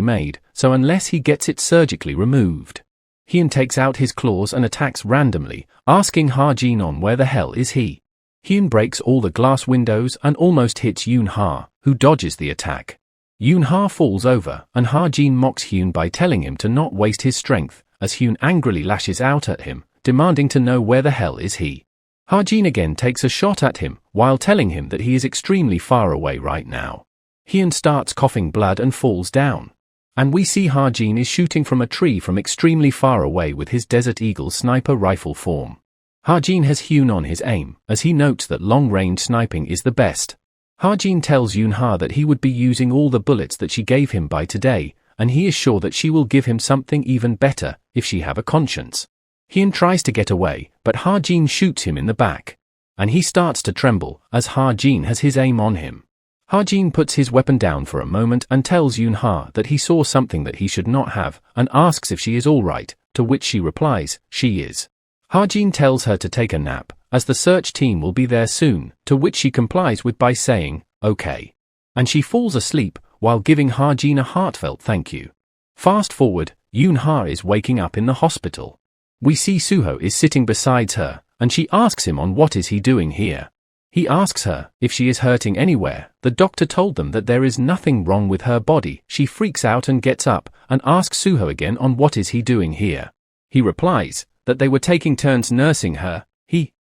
made, so unless he gets it surgically removed. Hyun takes out his claws and attacks randomly, asking Ha-jin on where the hell is he. Hyun breaks all the glass windows and almost hits Yoonha, who dodges the attack. Yoonha falls over, and Ha-jin mocks Hyun by telling him to not waste his strength, as Hyun angrily lashes out at him, demanding to know where the hell is he. Ha-jin again takes a shot at him, while telling him that he is extremely far away right now. Hyun starts coughing blood and falls down. And we see Ha-jin is shooting from a tree from extremely far away with his Desert Eagle sniper rifle form. Ha-jin has Hyun on his aim, as he notes that long-range sniping is the best. Ha-jin tells Yoonha that he would be using all the bullets that she gave him by today, and he is sure that she will give him something even better, if she have a conscience. Hyun tries to get away, but Ha-jin shoots him in the back. And he starts to tremble, as Ha-jin has his aim on him. Ha-jin puts his weapon down for a moment and tells Yoonha that he saw something that he should not have, and asks if she is alright, to which she replies, she is. Ha-jin tells her to take a nap, as the search team will be there soon, to which she complies with by saying, okay. And she falls asleep, while giving Ha-jin a heartfelt thank you. Fast forward, Yoonha is waking up in the hospital. We see Suho is sitting beside her, and she asks him on what is he doing here. He asks her if she is hurting anywhere. The doctor told them that there is nothing wrong with her body. She freaks out and gets up, and asks Suho again on what is he doing here. He replies that they were taking turns nursing her,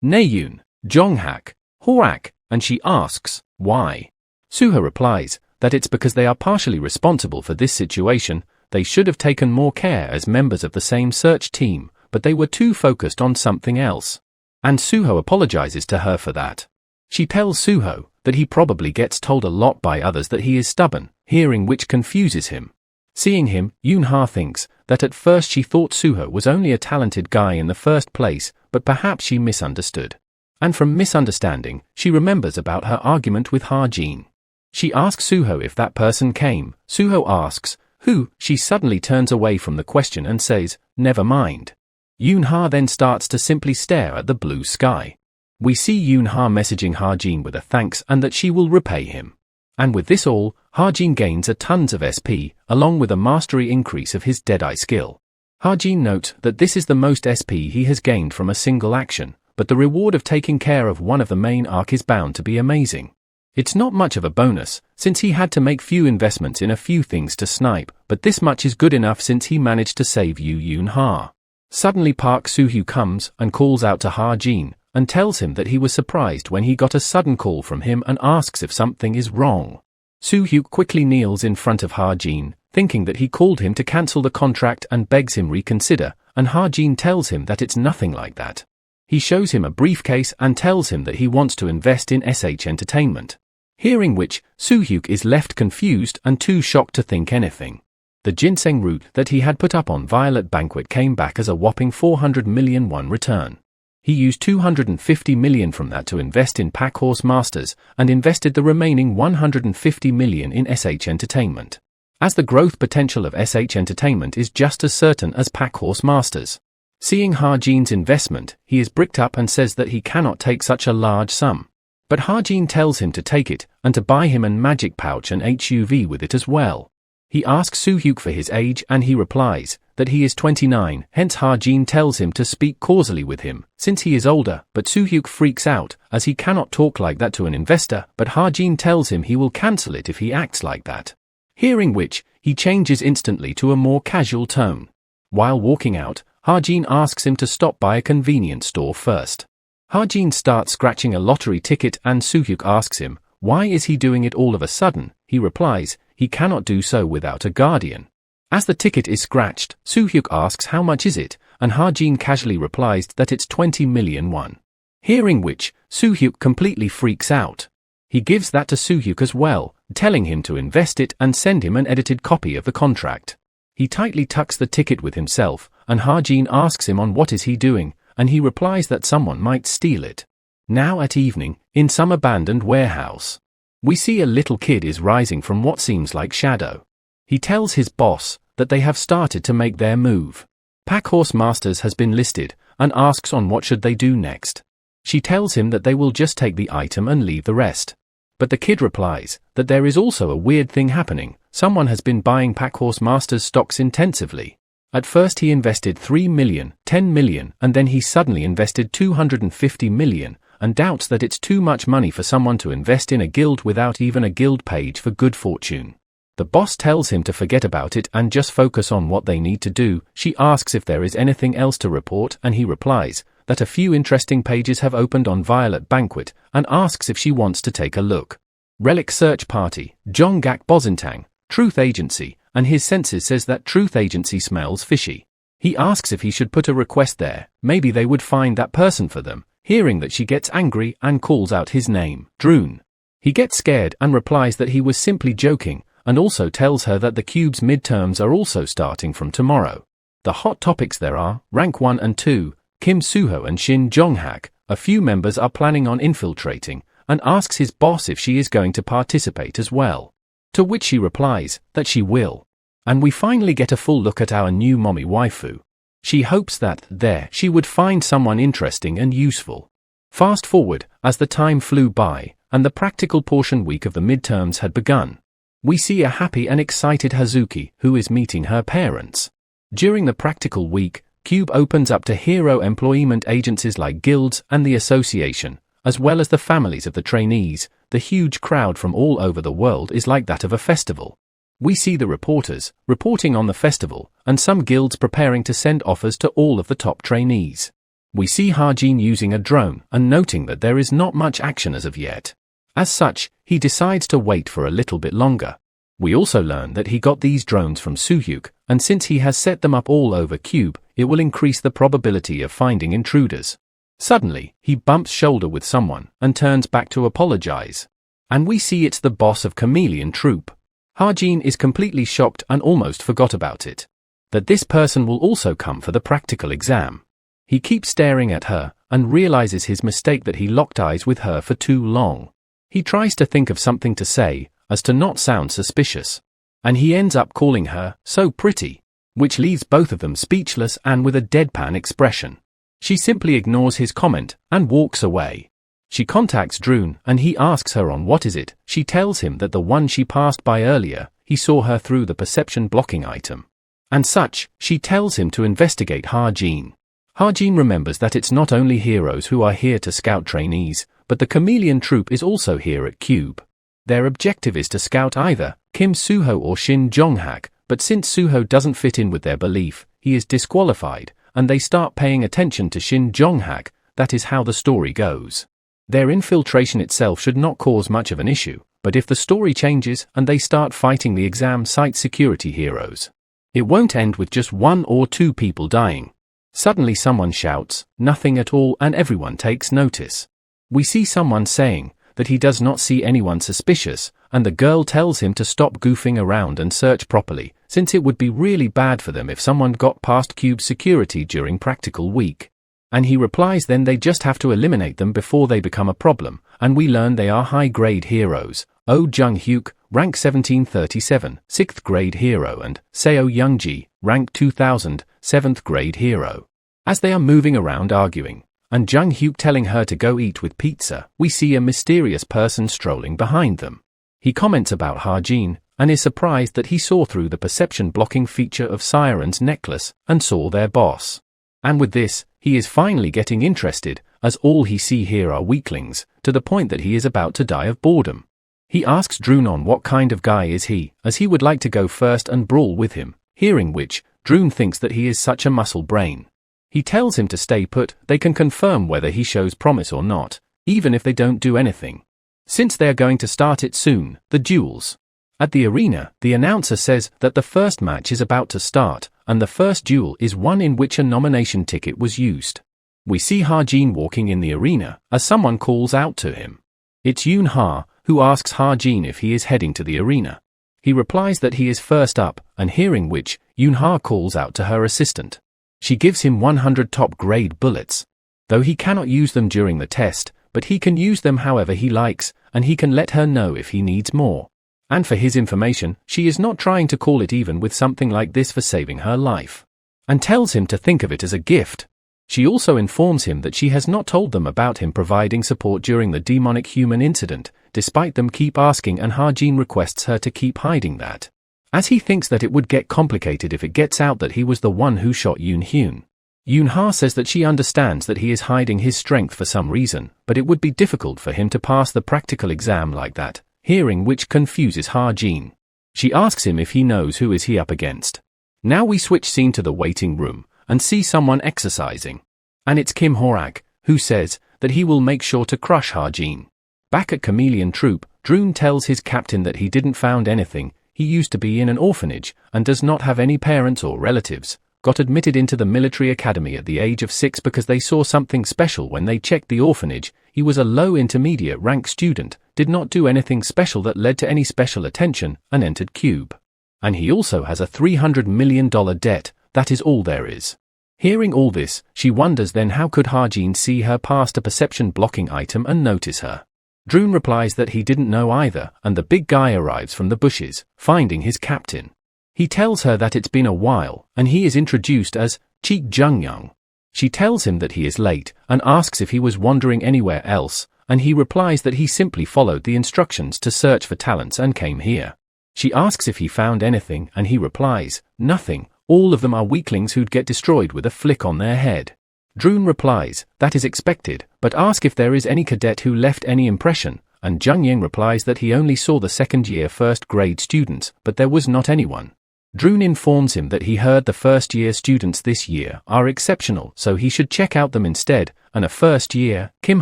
Naeun, Jonghak, Horak, and she asks, why? Suho replies that it's because they are partially responsible for this situation. They should have taken more care as members of the same search team, but they were too focused on something else. And Suho apologizes to her for that. She tells Suho that he probably gets told a lot by others that he is stubborn, hearing which confuses him. Seeing him, Yoonha thinks that at first she thought Suho was only a talented guy in the first place, but perhaps she misunderstood. And from misunderstanding, she remembers about her argument with Ha-jin. She asks Suho if that person came. Suho asks, who? She suddenly turns away from the question and says, never mind. Yoonha then starts to simply stare at the blue sky. We see Yoonha messaging Ha-jin with a thanks and that she will repay him. And with this all, Ha-jin gains a tons of SP, along with a mastery increase of his Deadeye skill. Ha-jin notes that this is the most SP he has gained from a single action, but the reward of taking care of one of the main arc is bound to be amazing. It's not much of a bonus, since he had to make few investments in a few things to snipe, but this much is good enough since he managed to save Yoonha. Suddenly Park Soo-hyo comes and calls out to Ha-jin, and tells him that he was surprised when he got a sudden call from him and asks if something is wrong. Soo-hyo quickly kneels in front of Ha-jin, thinking that he called him to cancel the contract and begs him reconsider, and Ha-jin tells him that it's nothing like that. He shows him a briefcase and tells him that he wants to invest in SH Entertainment. Hearing which, Soo-hyo is left confused and too shocked to think anything. The ginseng root that he had put up on Violet Banquet came back as a whopping 400 million won return. He used 250 million from that to invest in Pack Horse Masters, and invested the remaining 150 million in SH Entertainment. as the growth potential of SH Entertainment is just as certain as Pack Horse Masters. Seeing Ha-Jin's investment, he is bricked up and says that he cannot take such a large sum. But Ha-Jin tells him to take it, and to buy him an magic pouch and HUV with it as well. He asks Soo-hyuk for his age and he replies that he is 29, hence Ha-Jin tells him to speak causally with him, since he is older, but Soo-hyuk freaks out, as he cannot talk like that to an investor, but Ha-Jin tells him he will cancel it if he acts like that. Hearing which, he changes instantly to a more casual tone. While walking out, Ha-Jin asks him to stop by a convenience store first. Ha-Jin starts scratching a lottery ticket and Soo-hyuk asks him, why is he doing it all of a sudden? He replies, he cannot do so without a guardian. As the ticket is scratched, Soo-hyuk asks how much is it, and Ha-Jin casually replies that it's 20 million won. Hearing which, Soo-hyuk completely freaks out. He gives that to Soo-hyuk as well, telling him to invest it and send him an edited copy of the contract. He tightly tucks the ticket with himself, and Ha-Jin asks him on what is he doing, and he replies that someone might steal it. Now at evening, in some abandoned warehouse, we see a little kid is rising from what seems like shadow. He tells his boss that they have started to make their move. Pack Horse Masters has been listed, and asks on what should they do next. She tells him that they will just take the item and leave the rest. But the kid replies that there is also a weird thing happening. Someone has been buying Pack Horse Masters stocks intensively. At first he invested 3 million, 10 million, and then he suddenly invested 250 million, and doubts that it's too much money for someone to invest in a guild without even a guild page for good fortune. The boss tells him to forget about it and just focus on what they need to do. She asks if there is anything else to report and he replies that a few interesting pages have opened on Violet Banquet and asks if she wants to take a look. Relic Search Party, Jonggak Bozintang, Truth Agency, and his senses says that Truth Agency smells fishy. He asks if he should put a request there, maybe they would find that person for them. Hearing that, she gets angry and calls out his name, Droon. He gets scared and replies that he was simply joking, and also tells her that the Cube's midterms are also starting from tomorrow. The hot topics there are Rank 1 and 2, Kim Soo-ho and Shin Jong-hak. A few members are planning on infiltrating, and asks his boss if she is going to participate as well. To which she replies that she will. And we finally get a full look at our new mommy waifu. She hopes that there she would find someone interesting and useful. Fast forward, as the time flew by, and the practical portion week of the midterms had begun. We see a happy and excited Hazuki, who is meeting her parents. During the practical week, Cube opens up to hero employment agencies like guilds and the association, as well as the families of the trainees. The huge crowd from all over the world is like that of a festival. We see the reporters reporting on the festival, and some guilds preparing to send offers to all of the top trainees. We see Ha-Jin using a drone and noting that there is not much action as of yet. As such, he decides to wait for a little bit longer. We also learn that he got these drones from Soo-hyuk, and since he has set them up all over Cube, it will increase the probability of finding intruders. Suddenly, he bumps shoulder with someone and turns back to apologize. And we see it's the boss of Chameleon Troop. Ha-Jin is completely shocked and almost forgot about it. That this person will also come for the practical exam. He keeps staring at her and realizes his mistake that he locked eyes with her for too long. He tries to think of something to say, as to not sound suspicious. And he ends up calling her so pretty, which leaves both of them speechless and with a deadpan expression. She simply ignores his comment and walks away. She contacts Droon and he asks her on what is it. She tells him that the one she passed by earlier, he saw her through the perception blocking item. And such, she tells him to investigate Ha-Jin. Ha-Jin remembers that it's not only heroes who are here to scout trainees, but the Chameleon Troop is also here at Cube. Their objective is to scout either Kim Soo-ho or Shin Jong-hak, but since Soo-ho doesn't fit in with their belief, he is disqualified, and they start paying attention to Shin Jong-hak. That is how the story goes. Their infiltration itself should not cause much of an issue, but if the story changes and they start fighting the exam site security heroes, it won't end with just 1 or 2 people dying. Suddenly someone shouts, "Nothing at all," and everyone takes notice. We see someone saying that he does not see anyone suspicious, and the girl tells him to stop goofing around and search properly, since it would be really bad for them if someone got past Cube security during practical week. And he replies then they just have to eliminate them before they become a problem, and we learn they are high-grade heroes. Oh Jung-hyuk, rank 1737, 6th grade hero, and Seo Youngji, rank 2000, 7th grade hero. As they are moving around arguing, and Jung-hyuk telling her to go eat with pizza, we see a mysterious person strolling behind them. He comments about Ha-jin, and is surprised that he saw through the perception-blocking feature of Siren's necklace, and saw their boss. And with this, he is finally getting interested, as all he see here are weaklings, to the point that he is about to die of boredom. He asks Droon on what kind of guy is he, as he would like to go first and brawl with him, hearing which, Droon thinks that he is such a muscle brain. He tells him to stay put, they can confirm whether he shows promise or not, even if they don't do anything. Since they are going to start it soon, the duels. At the arena, the announcer says that the first match is about to start, and the first duel is one in which a nomination ticket was used. We see Ha-jin walking in the arena, as someone calls out to him. It's Yoon-ha, who asks Ha-jin if he is heading to the arena. He replies that he is first up, and hearing which, Yoon-ha calls out to her assistant. She gives him 100 top-grade bullets. Though he cannot use them during the test, but he can use them however he likes, and he can let her know if he needs more. And for his information, she is not trying to call it even with something like this for saving her life. And tells him to think of it as a gift. She also informs him that she has not told them about him providing support during the demonic human incident, despite them keep asking, and Ha-jin requests her to keep hiding that, as he thinks that it would get complicated if it gets out that he was the one who shot Yoon-hyun. Yoon-ha says that she understands that he is hiding his strength for some reason, but it would be difficult for him to pass the practical exam like that, hearing which confuses Ha-jin. She asks him if he knows who is he up against. Now we switch scene to the waiting room, and see someone exercising. And it's Kim Horak, who says that he will make sure to crush Ha-jin. Back at Chameleon Troop, Droon tells his captain that he didn't found anything, he used to be in an orphanage, and does not have any parents or relatives, got admitted into the military academy at the age of 6 because they saw something special when they checked the orphanage. He was a low intermediate rank student, did not do anything special that led to any special attention, and entered Cube. And he also has a $300 million debt, that is all there is. Hearing all this, she wonders then how could Ha-jin see her past a perception blocking item and notice her. Droon replies that he didn't know either, and the big guy arrives from the bushes, finding his captain. He tells her that it's been a while, and he is introduced as Cheek Jung-young. She tells him that he is late, and asks if he was wandering anywhere else, and he replies that he simply followed the instructions to search for talents and came here. She asks if he found anything, and he replies, nothing, all of them are weaklings who'd get destroyed with a flick on their head. Droon replies, that is expected, but ask if there is any cadet who left any impression, and Jung-young replies that he only saw the second-year first-grade students, but there was not anyone. Droon informs him that he heard the first-year students this year are exceptional, so he should check out them instead, and a first-year, Kim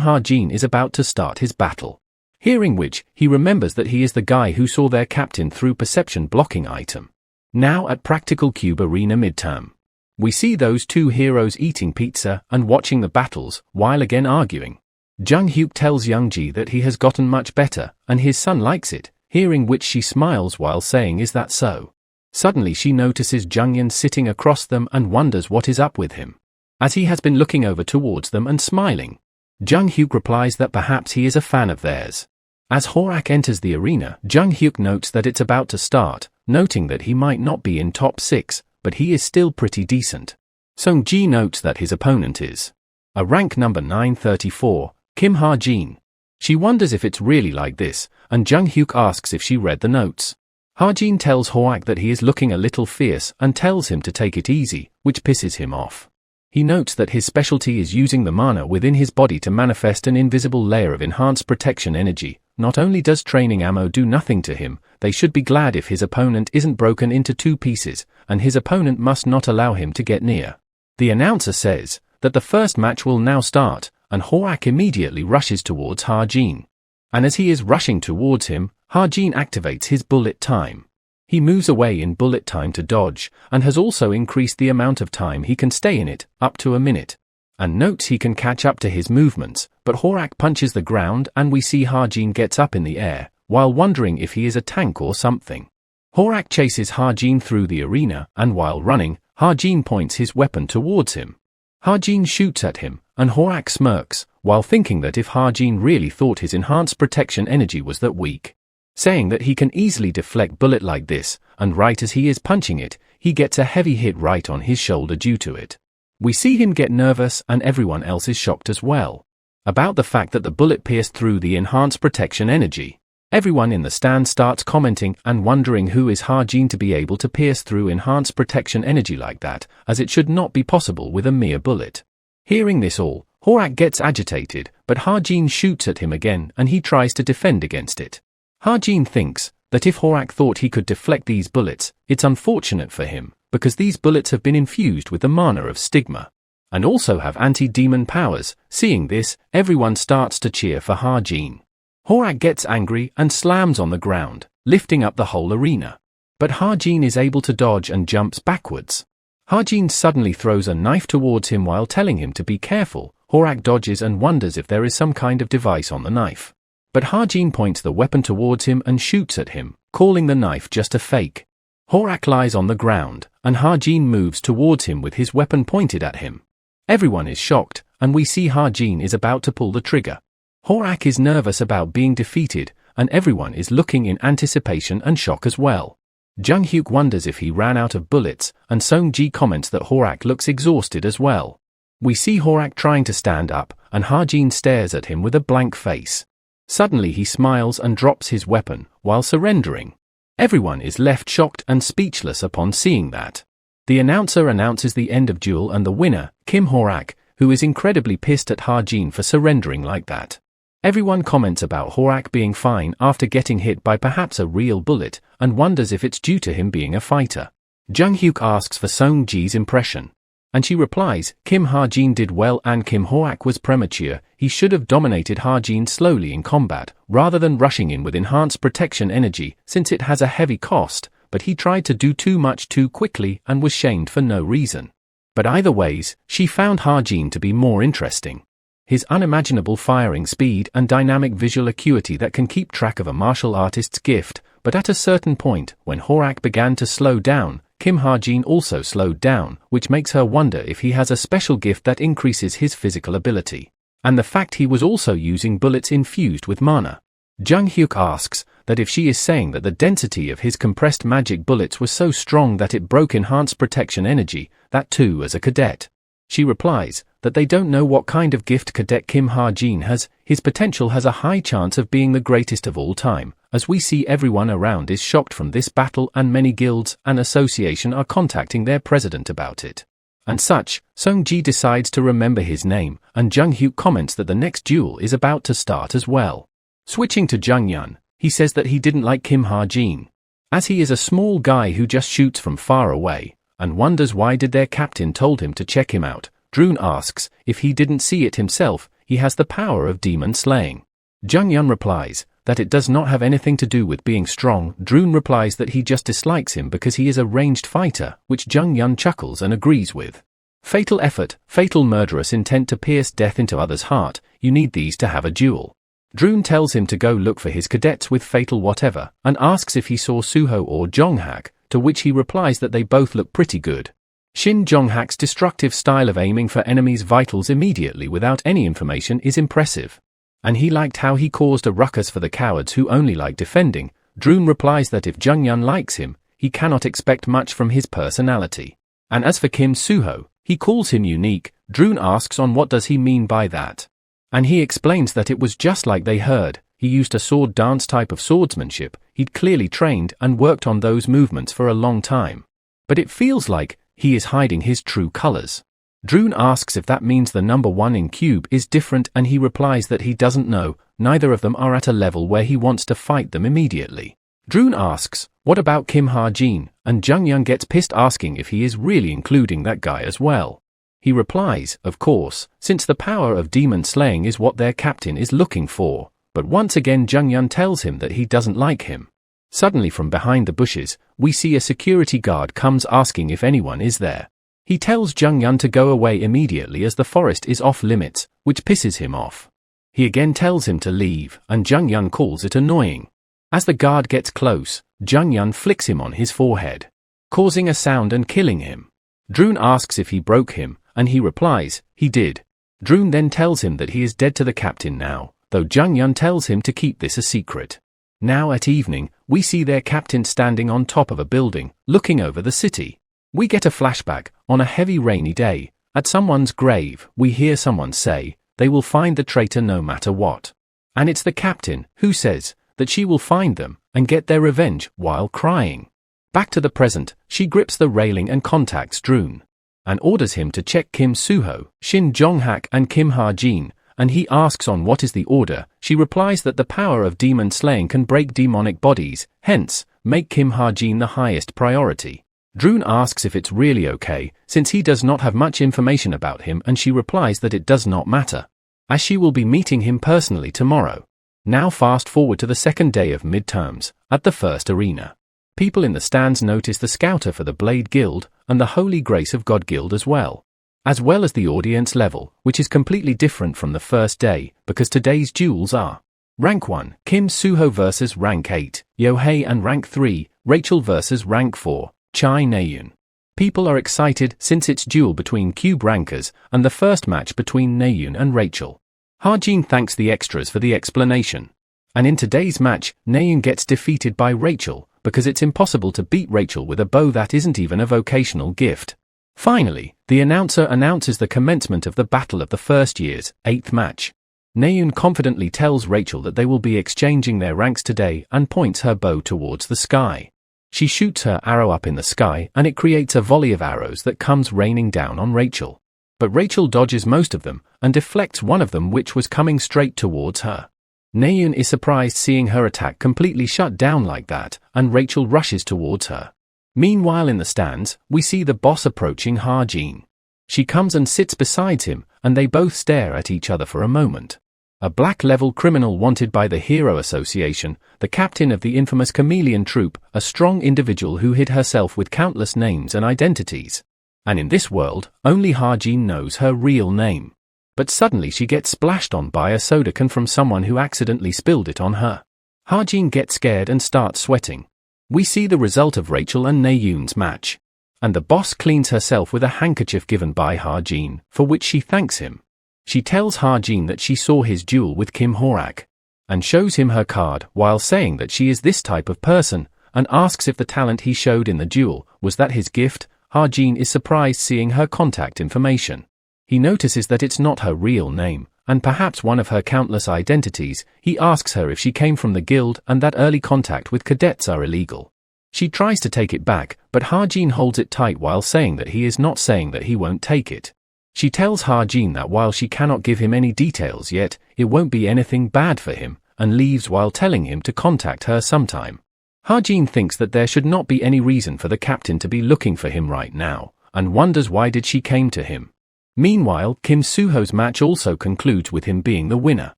Ha-jin is about to start his battle. Hearing which, he remembers that he is the guy who saw their captain through perception blocking item. Now at Practical Cube Arena midterm. We see those two heroes eating pizza and watching the battles, while again arguing. Jung-hyuk tells Youngji that he has gotten much better, and his son likes it, hearing which she smiles while saying is that so? Suddenly she notices Jung-yeon sitting across them and wonders what is up with him, as he has been looking over towards them and smiling. Jung-hyuk replies that perhaps he is a fan of theirs. As Horak enters the arena, Jung-hyuk notes that it's about to start, noting that he might not be in top 6, but he is still pretty decent. Sung-ji notes that his opponent is a rank number 934, Kim Ha-jin. She wonders if it's really like this, and Jung-hyuk asks if she read the notes. Ha-jin tells Hoak that he is looking a little fierce and tells him to take it easy, which pisses him off. He notes that his specialty is using the mana within his body to manifest an invisible layer of enhanced protection energy. Not only does training ammo do nothing to him, they should be glad if his opponent isn't broken into 2 pieces, and his opponent must not allow him to get near. The announcer says that the first match will now start, and Hoak immediately rushes towards Ha-jin. And as he is rushing towards him, Ha-jin activates his bullet time. He moves away in bullet time to dodge, and has also increased the amount of time he can stay in it, up to a minute. And notes he can catch up to his movements, but Horak punches the ground and we see Ha-jin gets up in the air, while wondering if he is a tank or something. Horak chases Ha-jin through the arena, and while running, Ha-jin points his weapon towards him. Ha-Jin shoots at him, and Horak smirks, while thinking that if Ha-Jin really thought his enhanced protection energy was that weak, saying that he can easily deflect bullet like this, and right as he is punching it, he gets a heavy hit right on his shoulder due to it. We see him get nervous and everyone else is shocked as well about the fact that the bullet pierced through the enhanced protection energy. Everyone in the stand starts commenting and wondering who is Ha-Jin to be able to pierce through enhanced protection energy like that, as it should not be possible with a mere bullet. Hearing this all, Horak gets agitated, but Ha-Jin shoots at him again and he tries to defend against it. Ha-Jin thinks that if Horak thought he could deflect these bullets, it's unfortunate for him, because these bullets have been infused with the mana of stigma, and also have anti-demon powers. Seeing this, everyone starts to cheer for Ha-Jin. Horak gets angry and slams on the ground, lifting up the whole arena. But Ha-Jin is able to dodge and jumps backwards. Ha-Jin suddenly throws a knife towards him while telling him to be careful. Horak dodges and wonders if there is some kind of device on the knife. But Ha-Jin points the weapon towards him and shoots at him, calling the knife just a fake. Horak lies on the ground, and Ha-Jin moves towards him with his weapon pointed at him. Everyone is shocked, and we see Ha-Jin is about to pull the trigger. Horak is nervous about being defeated, and everyone is looking in anticipation and shock as well. Jung-hyuk wonders if he ran out of bullets, and Song-ji comments that Horak looks exhausted as well. We see Horak trying to stand up, and Ha-Jin stares at him with a blank face. Suddenly he smiles and drops his weapon, while surrendering. Everyone is left shocked and speechless upon seeing that. The announcer announces the end of duel and the winner, Kim Horak, who is incredibly pissed at Ha-Jin for surrendering like that. Everyone comments about Horak being fine after getting hit by perhaps a real bullet, and wonders if it's due to him being a fighter. Jung-hyuk asks for Song-ji's impression, and she replies, Kim Ha-Jin did well and Kim Horak was premature. He should have dominated Ha-Jin slowly in combat, rather than rushing in with enhanced protection energy, since it has a heavy cost, but he tried to do too much too quickly and was shamed for no reason. But either ways, she found Ha-Jin to be more interesting. His unimaginable firing speed and dynamic visual acuity that can keep track of a martial artist's gift, but at a certain point, when Horak began to slow down, Kim Ha-Jin also slowed down, which makes her wonder if he has a special gift that increases his physical ability. And the fact he was also using bullets infused with mana. Jung-hyuk asks that if she is saying that the density of his compressed magic bullets was so strong that it broke enhanced protection energy, that too as a cadet. She replies that they don't know what kind of gift Cadet Kim Ha-Jin has. His potential has a high chance of being the greatest of all time, as we see everyone around is shocked from this battle and many guilds and association are contacting their president about it. And such, Song-ji decides to remember his name, and Jung-hyuk comments that the next duel is about to start as well. Switching to Jung-yeon, he says that he didn't like Kim Ha-Jin, as he is a small guy who just shoots from far away, and wonders why did their captain told him to check him out. Droon asks if he didn't see it himself. He has the power of demon slaying. Jung-yeon replies that it does not have anything to do with being strong. Droon replies that he just dislikes him because he is a ranged fighter, which Jung-yeon chuckles and agrees with. Fatal effort, fatal murderous intent to pierce death into others' heart. You need these to have a duel. Droon tells him to go look for his cadets with fatal whatever, and asks if he saw Suho or Jonghak, to which he replies that they both look pretty good. Shin Jonghak's destructive style of aiming for enemies' vitals immediately without any information is impressive. And he liked how he caused a ruckus for the cowards who only like defending. Droon replies that if Jung-yeon likes him, he cannot expect much from his personality. And as for Kim Suho, he calls him unique. Droon asks on what does he mean by that. And he explains that it was just like they heard. He used a sword dance type of swordsmanship. He'd clearly trained and worked on those movements for a long time. But it feels like he is hiding his true colors. Droon asks if that means the number 1 in Cube is different, and he replies that he doesn't know. Neither of them are at a level where he wants to fight them immediately. Droon asks, what about Kim Ha-Jin? And Jung-yeon gets pissed asking if he is really including that guy as well. He replies, of course, since the power of demon slaying is what their captain is looking for. But once again Jung-yeon tells him that he doesn't like him. Suddenly from behind the bushes, we see a security guard comes asking if anyone is there. He tells Jung-yeon to go away immediately as the forest is off limits, which pisses him off. He again tells him to leave, and Jung-yeon calls it annoying. As the guard gets close, Jung-yeon flicks him on his forehead, causing a sound and killing him. Droon asks if he broke him, and he replies, he did. Droon then tells him that he is dead to the captain now, though Jungyun tells him to keep this a secret. Now at evening, we see their captain standing on top of a building, looking over the city. We get a flashback, on a heavy rainy day, at someone's grave, we hear someone say, they will find the traitor no matter what. And it's the captain, who says, that she will find them, and get their revenge, while crying. Back to the present, she grips the railing and contacts Droon, and orders him to check Kim Suho, Shin Jonghak and Kim Ha-jin, and he asks on what is the order. She replies that the power of demon slaying can break demonic bodies, hence, make Kim Ha-jin the highest priority. Droon asks if it's really okay, since he does not have much information about him, and she replies that it does not matter, as she will be meeting him personally tomorrow. Now fast forward to the second day of midterms, at the first arena. People in the stands notice the scouter for the Blade Guild, and the Holy Grace of God Guild as well as the audience level, which is completely different from the first day, because today's duels are Rank 1, Kim Suho vs Rank 8, Yohei, and Rank 3, Rachel vs Rank 4, Chai Naeun. People are excited since it's duel between cube rankers, and the first match between Naeun and Rachel. Ha-jin thanks the extras for the explanation. And in today's match, Naeun gets defeated by Rachel, because it's impossible to beat Rachel with a bow that isn't even a vocational gift. Finally, the announcer announces the commencement of the battle of the first year's 8th match. Naeun confidently tells Rachel that they will be exchanging their ranks today and points her bow towards the sky. She shoots her arrow up in the sky and it creates a volley of arrows that comes raining down on Rachel. But Rachel dodges most of them and deflects one of them, which was coming straight towards her. Naeun is surprised seeing her attack completely shut down like that, and Rachel rushes towards her. Meanwhile in the stands, we see the boss approaching Ha-jin. She comes and sits beside him, and they both stare at each other for a moment. A black-level criminal wanted by the Hero Association, the captain of the infamous Chameleon Troupe, a strong individual who hid herself with countless names and identities. And in this world, only Ha-jin knows her real name. But suddenly she gets splashed on by a soda can from someone who accidentally spilled it on her. Ha-jin gets scared and starts sweating. We see the result of Rachel and Naeun's match. And the boss cleans herself with a handkerchief given by Ha-jin, for which she thanks him. She tells Ha-jin that she saw his duel with Kim Horak, and shows him her card while saying that she is this type of person, and asks if the talent he showed in the duel was that his gift. Ha-jin is surprised seeing her contact information. He notices that it's not her real name, and perhaps one of her countless identities. He asks her if she came from the guild and that early contact with cadets are illegal. She tries to take it back, but Ha-jin holds it tight while saying that he is not saying that he won't take it. She tells Ha-jin that while she cannot give him any details yet, it won't be anything bad for him, and leaves while telling him to contact her sometime. Ha-jin thinks that there should not be any reason for the captain to be looking for him right now, and wonders why did she came to him. Meanwhile, Kim Suho's match also concludes with him being the winner.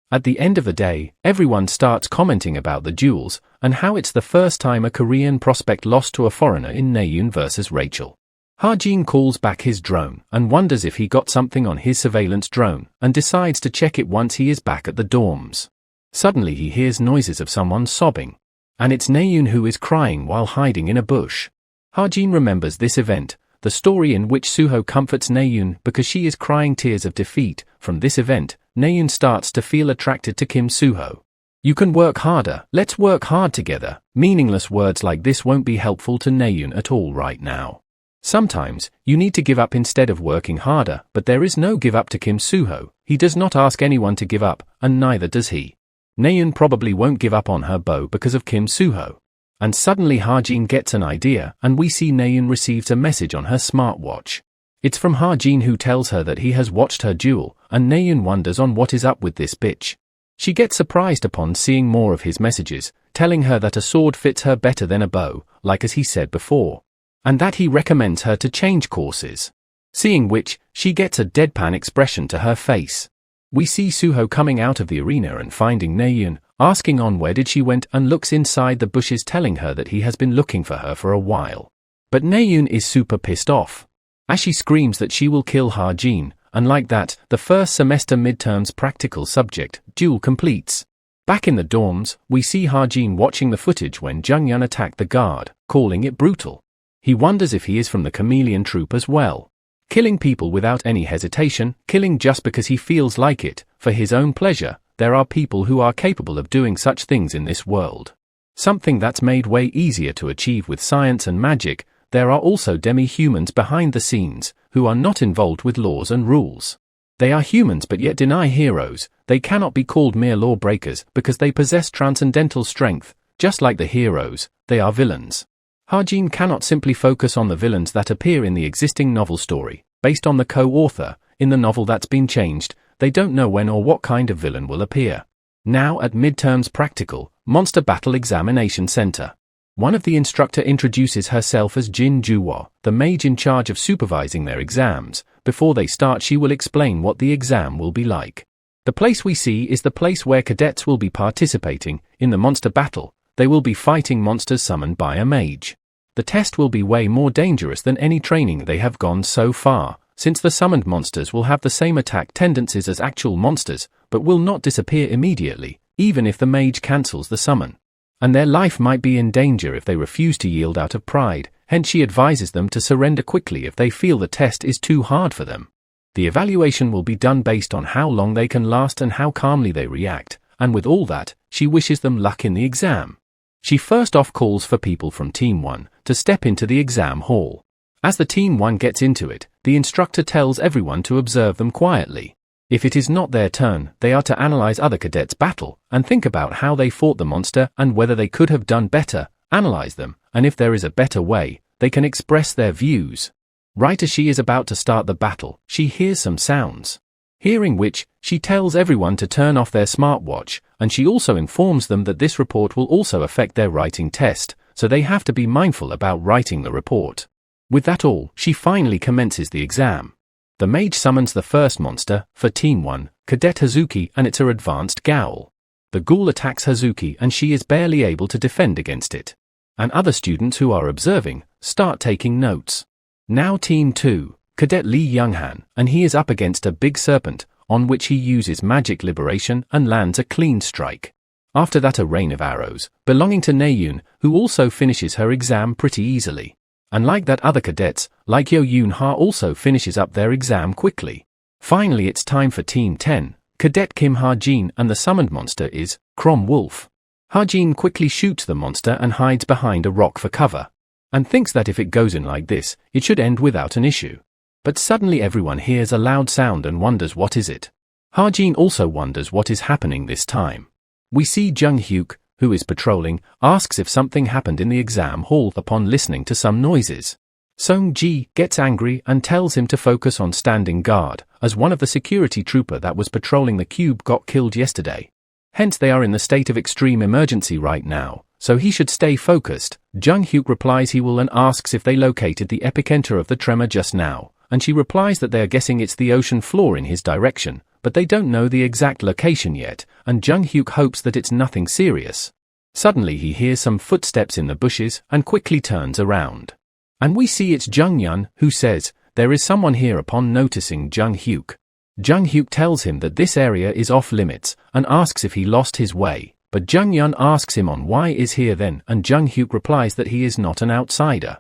At the end of the day, everyone starts commenting about the duels, and how it's the first time a Korean prospect lost to a foreigner in Naeun vs Rachel. Ha-jin calls back his drone, and wonders if he got something on his surveillance drone, and decides to check it once he is back at the dorms. Suddenly he hears noises of someone sobbing. And it's Naeun who is crying while hiding in a bush. Ha-jin remembers this event, the story in which Suho comforts Naeun because she is crying tears of defeat. From this event, Naeun starts to feel attracted to Kim Suho. You can work harder, let's work hard together. Meaningless words like this won't be helpful to Naeun at all right now. Sometimes, you need to give up instead of working harder, but there is no give up to Kim Suho. He does not ask anyone to give up, and neither does he. Naeun probably won't give up on her bow because of Kim Suho. And suddenly Ha-jin gets an idea, and we see Naeun receives a message on her smartwatch. It's from Ha-jin, who tells her that he has watched her duel, and Naeun wonders on what is up with this bitch. She gets surprised upon seeing more of his messages, telling her that a sword fits her better than a bow, like as he said before, and that he recommends her to change courses. Seeing which, she gets a deadpan expression to her face. We see Suho coming out of the arena and finding Naeun, asking on where did she went, and looks inside the bushes telling her that he has been looking for her for a while. But Naeun is super pissed off, as she screams that she will kill Ha-jin, and like that, the first semester midterms practical subject, duel completes. Back in the dorms, we see Ha-jin watching the footage when Jungyun attacked the guard, calling it brutal. He wonders if he is from the Chameleon Troupe as well. Killing people without any hesitation, killing just because he feels like it, for his own pleasure. There are people who are capable of doing such things in this world. Something that's made way easier to achieve with science and magic. There are also demi-humans behind the scenes, who are not involved with laws and rules. They are humans but yet deny heroes. They cannot be called mere lawbreakers because they possess transcendental strength. Just like the heroes, they are villains. Hajin cannot simply focus on the villains that appear in the existing novel story, based on the co-author. In the novel that's been changed, they don't know when or what kind of villain will appear. Now at Midterms Practical, Monster Battle Examination Center. One of the instructor introduces herself as Jin Juwa, the mage in charge of supervising their exams. Before they start, she will explain what the exam will be like. The place we see is the place where cadets will be participating in the monster battle. They will be fighting monsters summoned by a mage. The test will be way more dangerous than any training they have gone so far, since the summoned monsters will have the same attack tendencies as actual monsters, but will not disappear immediately, even if the mage cancels the summon. And their life might be in danger if they refuse to yield out of pride, hence she advises them to surrender quickly if they feel the test is too hard for them. The evaluation will be done based on how long they can last and how calmly they react, and with all that, she wishes them luck in the exam. She first off calls for people from Team 1 to step into the exam hall. As the Team 1 gets into it, the instructor tells everyone to observe them quietly. If it is not their turn, they are to analyze other cadets' battle, and think about how they fought the monster and whether they could have done better, analyze them, and if there is a better way, they can express their views. Right as she is about to start the battle, she hears some sounds. Hearing which, she tells everyone to turn off their smartwatch, and she also informs them that this report will also affect their writing test, so they have to be mindful about writing the report. With that all, she finally commences the exam. The mage summons the first monster, for Team 1, Cadet Hazuki, and it's her advanced Ghoul. The ghoul attacks Hazuki and she is barely able to defend against it. And other students who are observing, start taking notes. Now Team 2, Cadet Lee Younghan, and he is up against a big serpent, on which he uses magic liberation and lands a clean strike. After that a rain of arrows, belonging to Naeun, who also finishes her exam pretty easily. And like that other cadets, like Yo Yoon Ha also finishes up their exam quickly. Finally it's time for Team 10, Cadet Kim Ha-jin, and the summoned monster is Crom Wolf. Ha-jin quickly shoots the monster and hides behind a rock for cover, and thinks that if it goes in like this, it should end without an issue. But suddenly everyone hears a loud sound and wonders what is it. Ha-jin also wonders what is happening this time. We see Jung Hyuk, who is patrolling, asks if something happened in the exam hall upon listening to some noises. Song-ji gets angry and tells him to focus on standing guard, as one of the security trooper that was patrolling the cube got killed yesterday. Hence they are in the state of extreme emergency right now, so he should stay focused. Jung Hyuk replies he will and asks if they located the epicenter of the tremor just now, and she replies that they are guessing it's the ocean floor in his direction, but they don't know the exact location yet, and Jung Hyuk hopes that it's nothing serious. Suddenly he hears some footsteps in the bushes and quickly turns around. And we see it's Jung Yun, who says, "There is someone here." Upon noticing Jung Hyuk, Jung Hyuk tells him that this area is off limits and asks if he lost his way, but Jung Yun asks him on why is here then, and Jung Hyuk replies that he is not an outsider.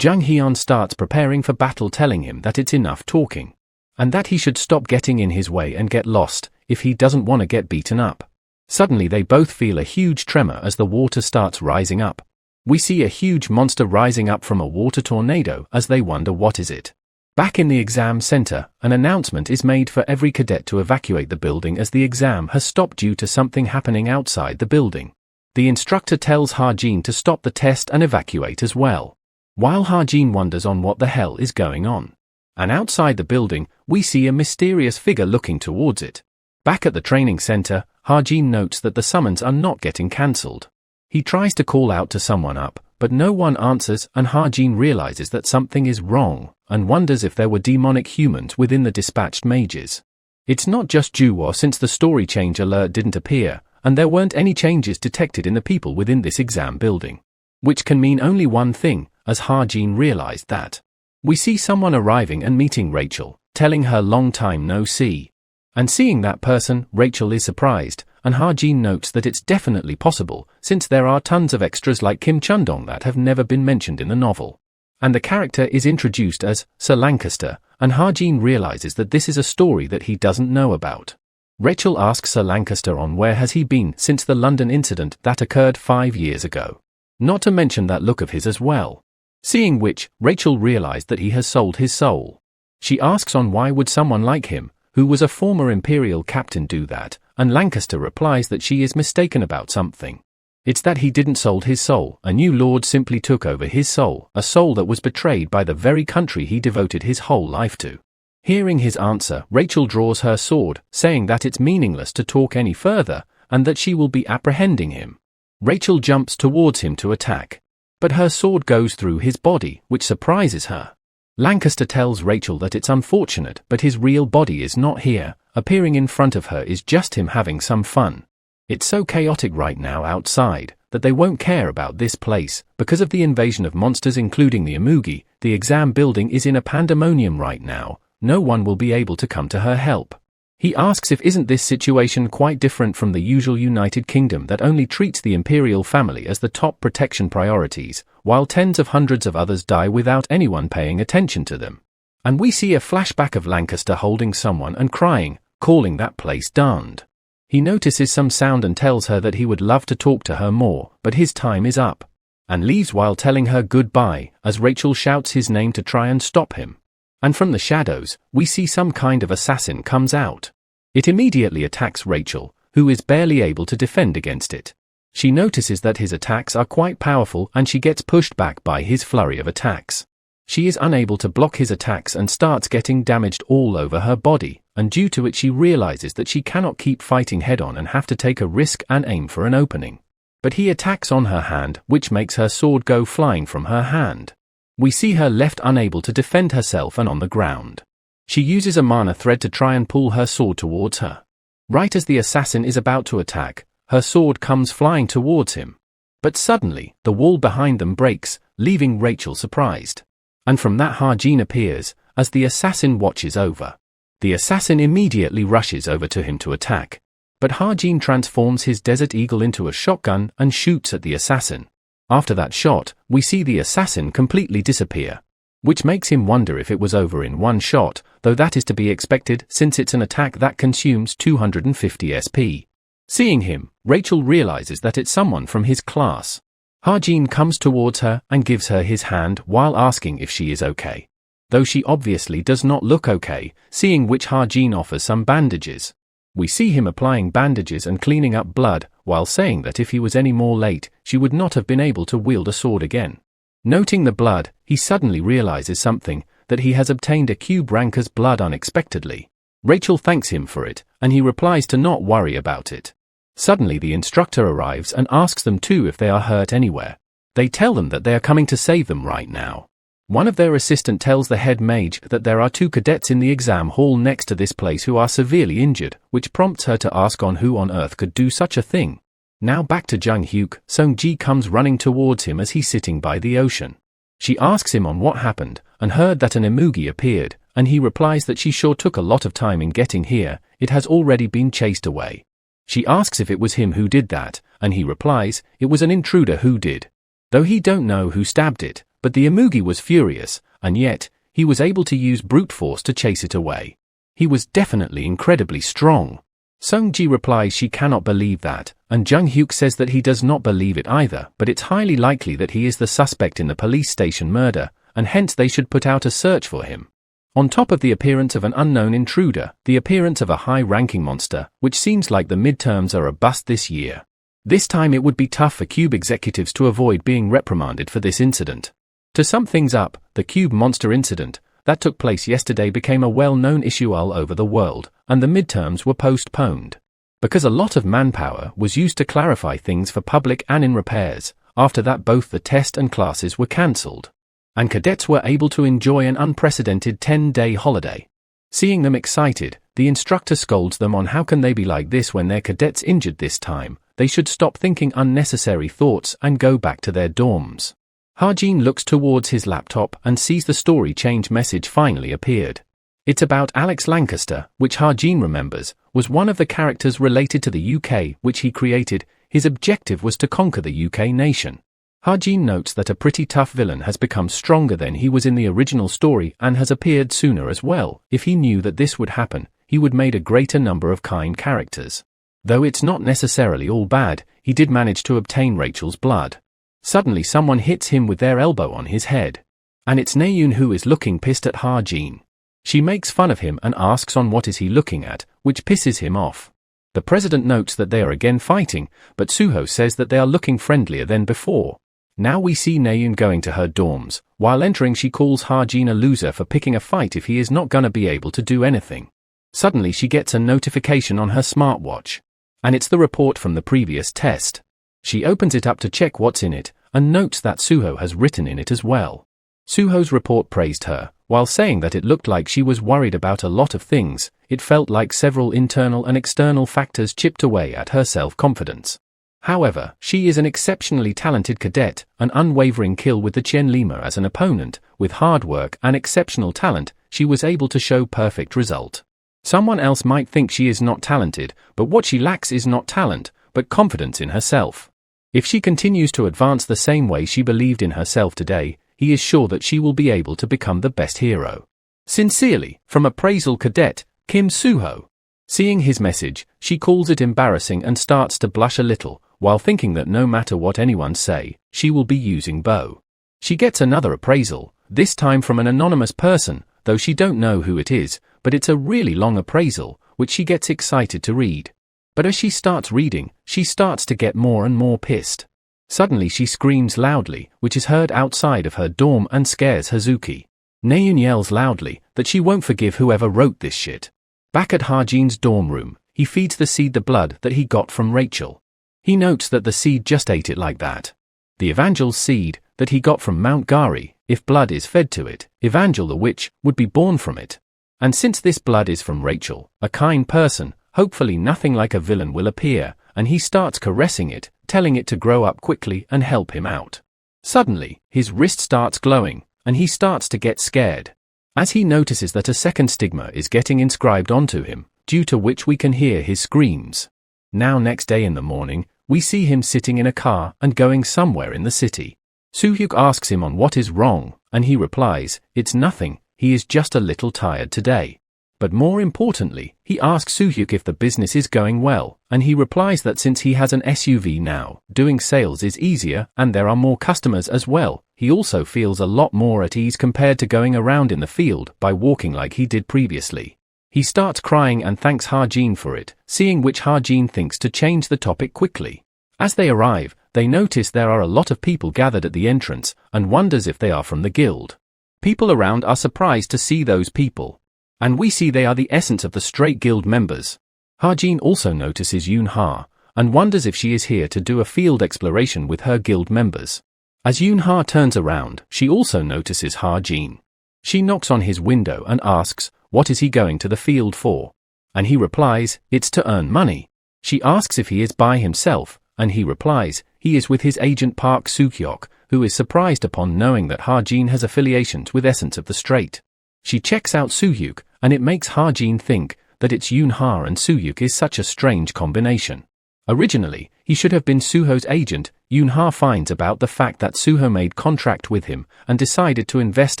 Jung Hyun starts preparing for battle, telling him that it's enough talking, and that he should stop getting in his way and get lost, if he doesn't want to get beaten up. Suddenly they both feel a huge tremor as the water starts rising up. We see a huge monster rising up from a water tornado as they wonder what is it. Back in the exam center, an announcement is made for every cadet to evacuate the building as the exam has stopped due to something happening outside the building. The instructor tells Ha-jin to stop the test and evacuate as well, while Ha-jin wonders on what the hell is going on. And outside the building, we see a mysterious figure looking towards it. Back at the training center, Ha-jin notes that the summons are not getting cancelled. He tries to call out to someone up, but no one answers, and Ha-jin realizes that something is wrong, and wonders if there were demonic humans within the dispatched mages. It's not just Juwa, since the story change alert didn't appear, and there weren't any changes detected in the people within this exam building. Which can mean only one thing, as Ha-jin realized that. We see someone arriving and meeting Rachel, telling her long time no see. And seeing that person, Rachel is surprised, and Ha-jin notes that it's definitely possible, since there are tons of extras like Kim Chundong that have never been mentioned in the novel. And the character is introduced as Sir Lancaster, and Harjean realizes that this is a story that he doesn't know about. Rachel asks Sir Lancaster on where has he been since the London incident that occurred 5 years ago. Not to mention that look of his as well. Seeing which, Rachel realized that he has sold his soul. She asks on why would someone like him, who was a former Imperial captain, do that, and Lancaster replies that she is mistaken about something. It's that he didn't sold his soul, a new lord simply took over his soul, a soul that was betrayed by the very country he devoted his whole life to. Hearing his answer, Rachel draws her sword, saying that it's meaningless to talk any further, and that she will be apprehending him. Rachel jumps towards him to attack. But her sword goes through his body, which surprises her. Lancaster tells Rachel that it's unfortunate, but his real body is not here, appearing in front of her is just him having some fun. It's so chaotic right now outside, that they won't care about this place, because of the invasion of monsters including the Emugi. The exam building is in a pandemonium right now, no one will be able to come to her help. He asks if isn't this situation quite different from the usual United Kingdom that only treats the imperial family as the top protection priorities, while tens of hundreds of others die without anyone paying attention to them. And we see a flashback of Lancaster holding someone and crying, calling that place darned. He notices some sound and tells her that he would love to talk to her more, but his time is up. And leaves while telling her goodbye, as Rachel shouts his name to try and stop him. And from the shadows, we see some kind of assassin comes out. It immediately attacks Rachel, who is barely able to defend against it. She notices that his attacks are quite powerful and she gets pushed back by his flurry of attacks. She is unable to block his attacks and starts getting damaged all over her body, and due to it she realizes that she cannot keep fighting head-on and have to take a risk and aim for an opening. But he attacks on her hand, which makes her sword go flying from her hand. We see her left unable to defend herself and on the ground. She uses a mana thread to try and pull her sword towards her. Right as the assassin is about to attack, her sword comes flying towards him. But suddenly, the wall behind them breaks, leaving Rachel surprised. And from that Harjean appears, as the assassin watches over. The assassin immediately rushes over to him to attack. But Harjean transforms his Desert Eagle into a shotgun and shoots at the assassin. After that shot, we see the assassin completely disappear. Which makes him wonder if it was over in one shot, though that is to be expected since it's an attack that consumes 250 SP. Seeing him, Rachel realizes that it's someone from his class. Harjean comes towards her and gives her his hand while asking if she is okay. Though she obviously does not look okay, seeing which Harjean offers some bandages. We see him applying bandages and cleaning up blood, while saying that if he was any more late, she would not have been able to wield a sword again. Noting the blood, he suddenly realizes something, that he has obtained a cube ranker's blood unexpectedly. Rachel thanks him for it, and he replies to not worry about it. Suddenly the instructor arrives and asks them too if they are hurt anywhere. They tell them that they are coming to save them right now. One of their assistant tells the head mage that there are 2 cadets in the exam hall next to this place who are severely injured, which prompts her to ask on who on earth could do such a thing. Now back to Jung Hyuk, Sung-ji comes running towards him as he's sitting by the ocean. She asks him on what happened, and heard that an Emugi appeared, and he replies that she sure took a lot of time in getting here, it has already been chased away. She asks if it was him who did that, and he replies, it was an intruder who did. Though he don't know who stabbed it, but the Emugi was furious, and yet, he was able to use brute force to chase it away. He was definitely incredibly strong. Sung-ji replies she cannot believe that, and Jung Hyuk says that he does not believe it either, but it's highly likely that he is the suspect in the police station murder, and hence they should put out a search for him. On top of the appearance of an unknown intruder, the appearance of a high-ranking monster, which seems like the midterms are a bust this year. This time it would be tough for Cube executives to avoid being reprimanded for this incident. To sum things up, the Cube monster incident that took place yesterday became a well-known issue all over the world, and the midterms were postponed. Because a lot of manpower was used to clarify things for public and in repairs, after that both the test and classes were cancelled. And cadets were able to enjoy an unprecedented 10-day holiday. Seeing them excited, the instructor scolds them on how can they be like this when their cadets injured this time, they should stop thinking unnecessary thoughts and go back to their dorms. Harjean looks towards his laptop and sees the story change message finally appeared. It's about Alex Lancaster, which Harjean remembers, was one of the characters related to the UK which he created. His objective was to conquer the UK nation. Ha-jin notes that a pretty tough villain has become stronger than he was in the original story and has appeared sooner as well. If he knew that this would happen, he would made a greater number of kind characters. Though it's not necessarily all bad, he did manage to obtain Rachel's blood. Suddenly someone hits him with their elbow on his head. And it's Naeun who is looking pissed at Ha-jin. She makes fun of him and asks on what is he looking at, which pisses him off. The president notes that they are again fighting, but Suho says that they are looking friendlier than before. Now we see Naeun going to her dorms. While entering, she calls Ha-jin a loser for picking a fight if he is not gonna be able to do anything. Suddenly she gets a notification on her smartwatch. And it's the report from the previous test. She opens it up to check what's in it, and notes that Suho has written in it as well. Suho's report praised her, while saying that it looked like she was worried about a lot of things. It felt like several internal and external factors chipped away at her self-confidence. However, she is an exceptionally talented cadet, an unwavering kill with the Chen Lima as an opponent. With hard work and exceptional talent, she was able to show perfect result. Someone else might think she is not talented, but what she lacks is not talent, but confidence in herself. If she continues to advance the same way she believed in herself today, he is sure that she will be able to become the best hero. Sincerely, from Appraisal Cadet, Kim Suho. Seeing his message, she calls it embarrassing and starts to blush a little, while thinking that no matter what anyone say, she will be using bow. She gets another appraisal, this time from an anonymous person, though she don't know who it is, but it's a really long appraisal, which she gets excited to read. But as she starts reading, she starts to get more and more pissed. Suddenly she screams loudly, which is heard outside of her dorm and scares Hazuki. Naeun yells loudly that she won't forgive whoever wrote this shit. Back at Ha-jin's dorm room, he feeds the seed the blood that he got from Rachel. He notes that the seed just ate it like that. The Evangel's seed that he got from Mount Gari, if blood is fed to it, Evangel the witch would be born from it. And since this blood is from Rachel, a kind person, hopefully nothing like a villain will appear, and he starts caressing it, telling it to grow up quickly and help him out. Suddenly, his wrist starts glowing, and he starts to get scared. As he notices that a second stigma is getting inscribed onto him, due to which we can hear his screams. Now next day in the morning, we see him sitting in a car and going somewhere in the city. Soo-hyuk asks him on what is wrong, and he replies, it's nothing, he is just a little tired today. But more importantly, he asks Soo-hyuk if the business is going well, and he replies that since he has an SUV now, doing sales is easier and there are more customers as well. He also feels a lot more at ease compared to going around in the field by walking like he did previously. He starts crying and thanks Ha-jin for it, seeing which Ha-jin thinks to change the topic quickly. As they arrive, they notice there are a lot of people gathered at the entrance and wonders if they are from the guild. People around are surprised to see those people. And we see they are the essence of the straight guild members. Ha-jin also notices Yoon-ha, and wonders if she is here to do a field exploration with her guild members. As Yoon-ha turns around, she also notices Ha-jin. She knocks on his window and asks, what is he going to the field for? And he replies, it's to earn money. She asks if he is by himself, and he replies, he is with his agent Park Soo-hyuk, who is surprised upon knowing that Ha-jin has affiliations with Essence of the Straight. She checks out Soo-hyuk, and it makes Ha-jin think that it's Yoon-ha and Soo-hyuk is such a strange combination. Originally, he should have been Suho's agent. Yoon-ha finds about the fact that Suho made contract with him and decided to invest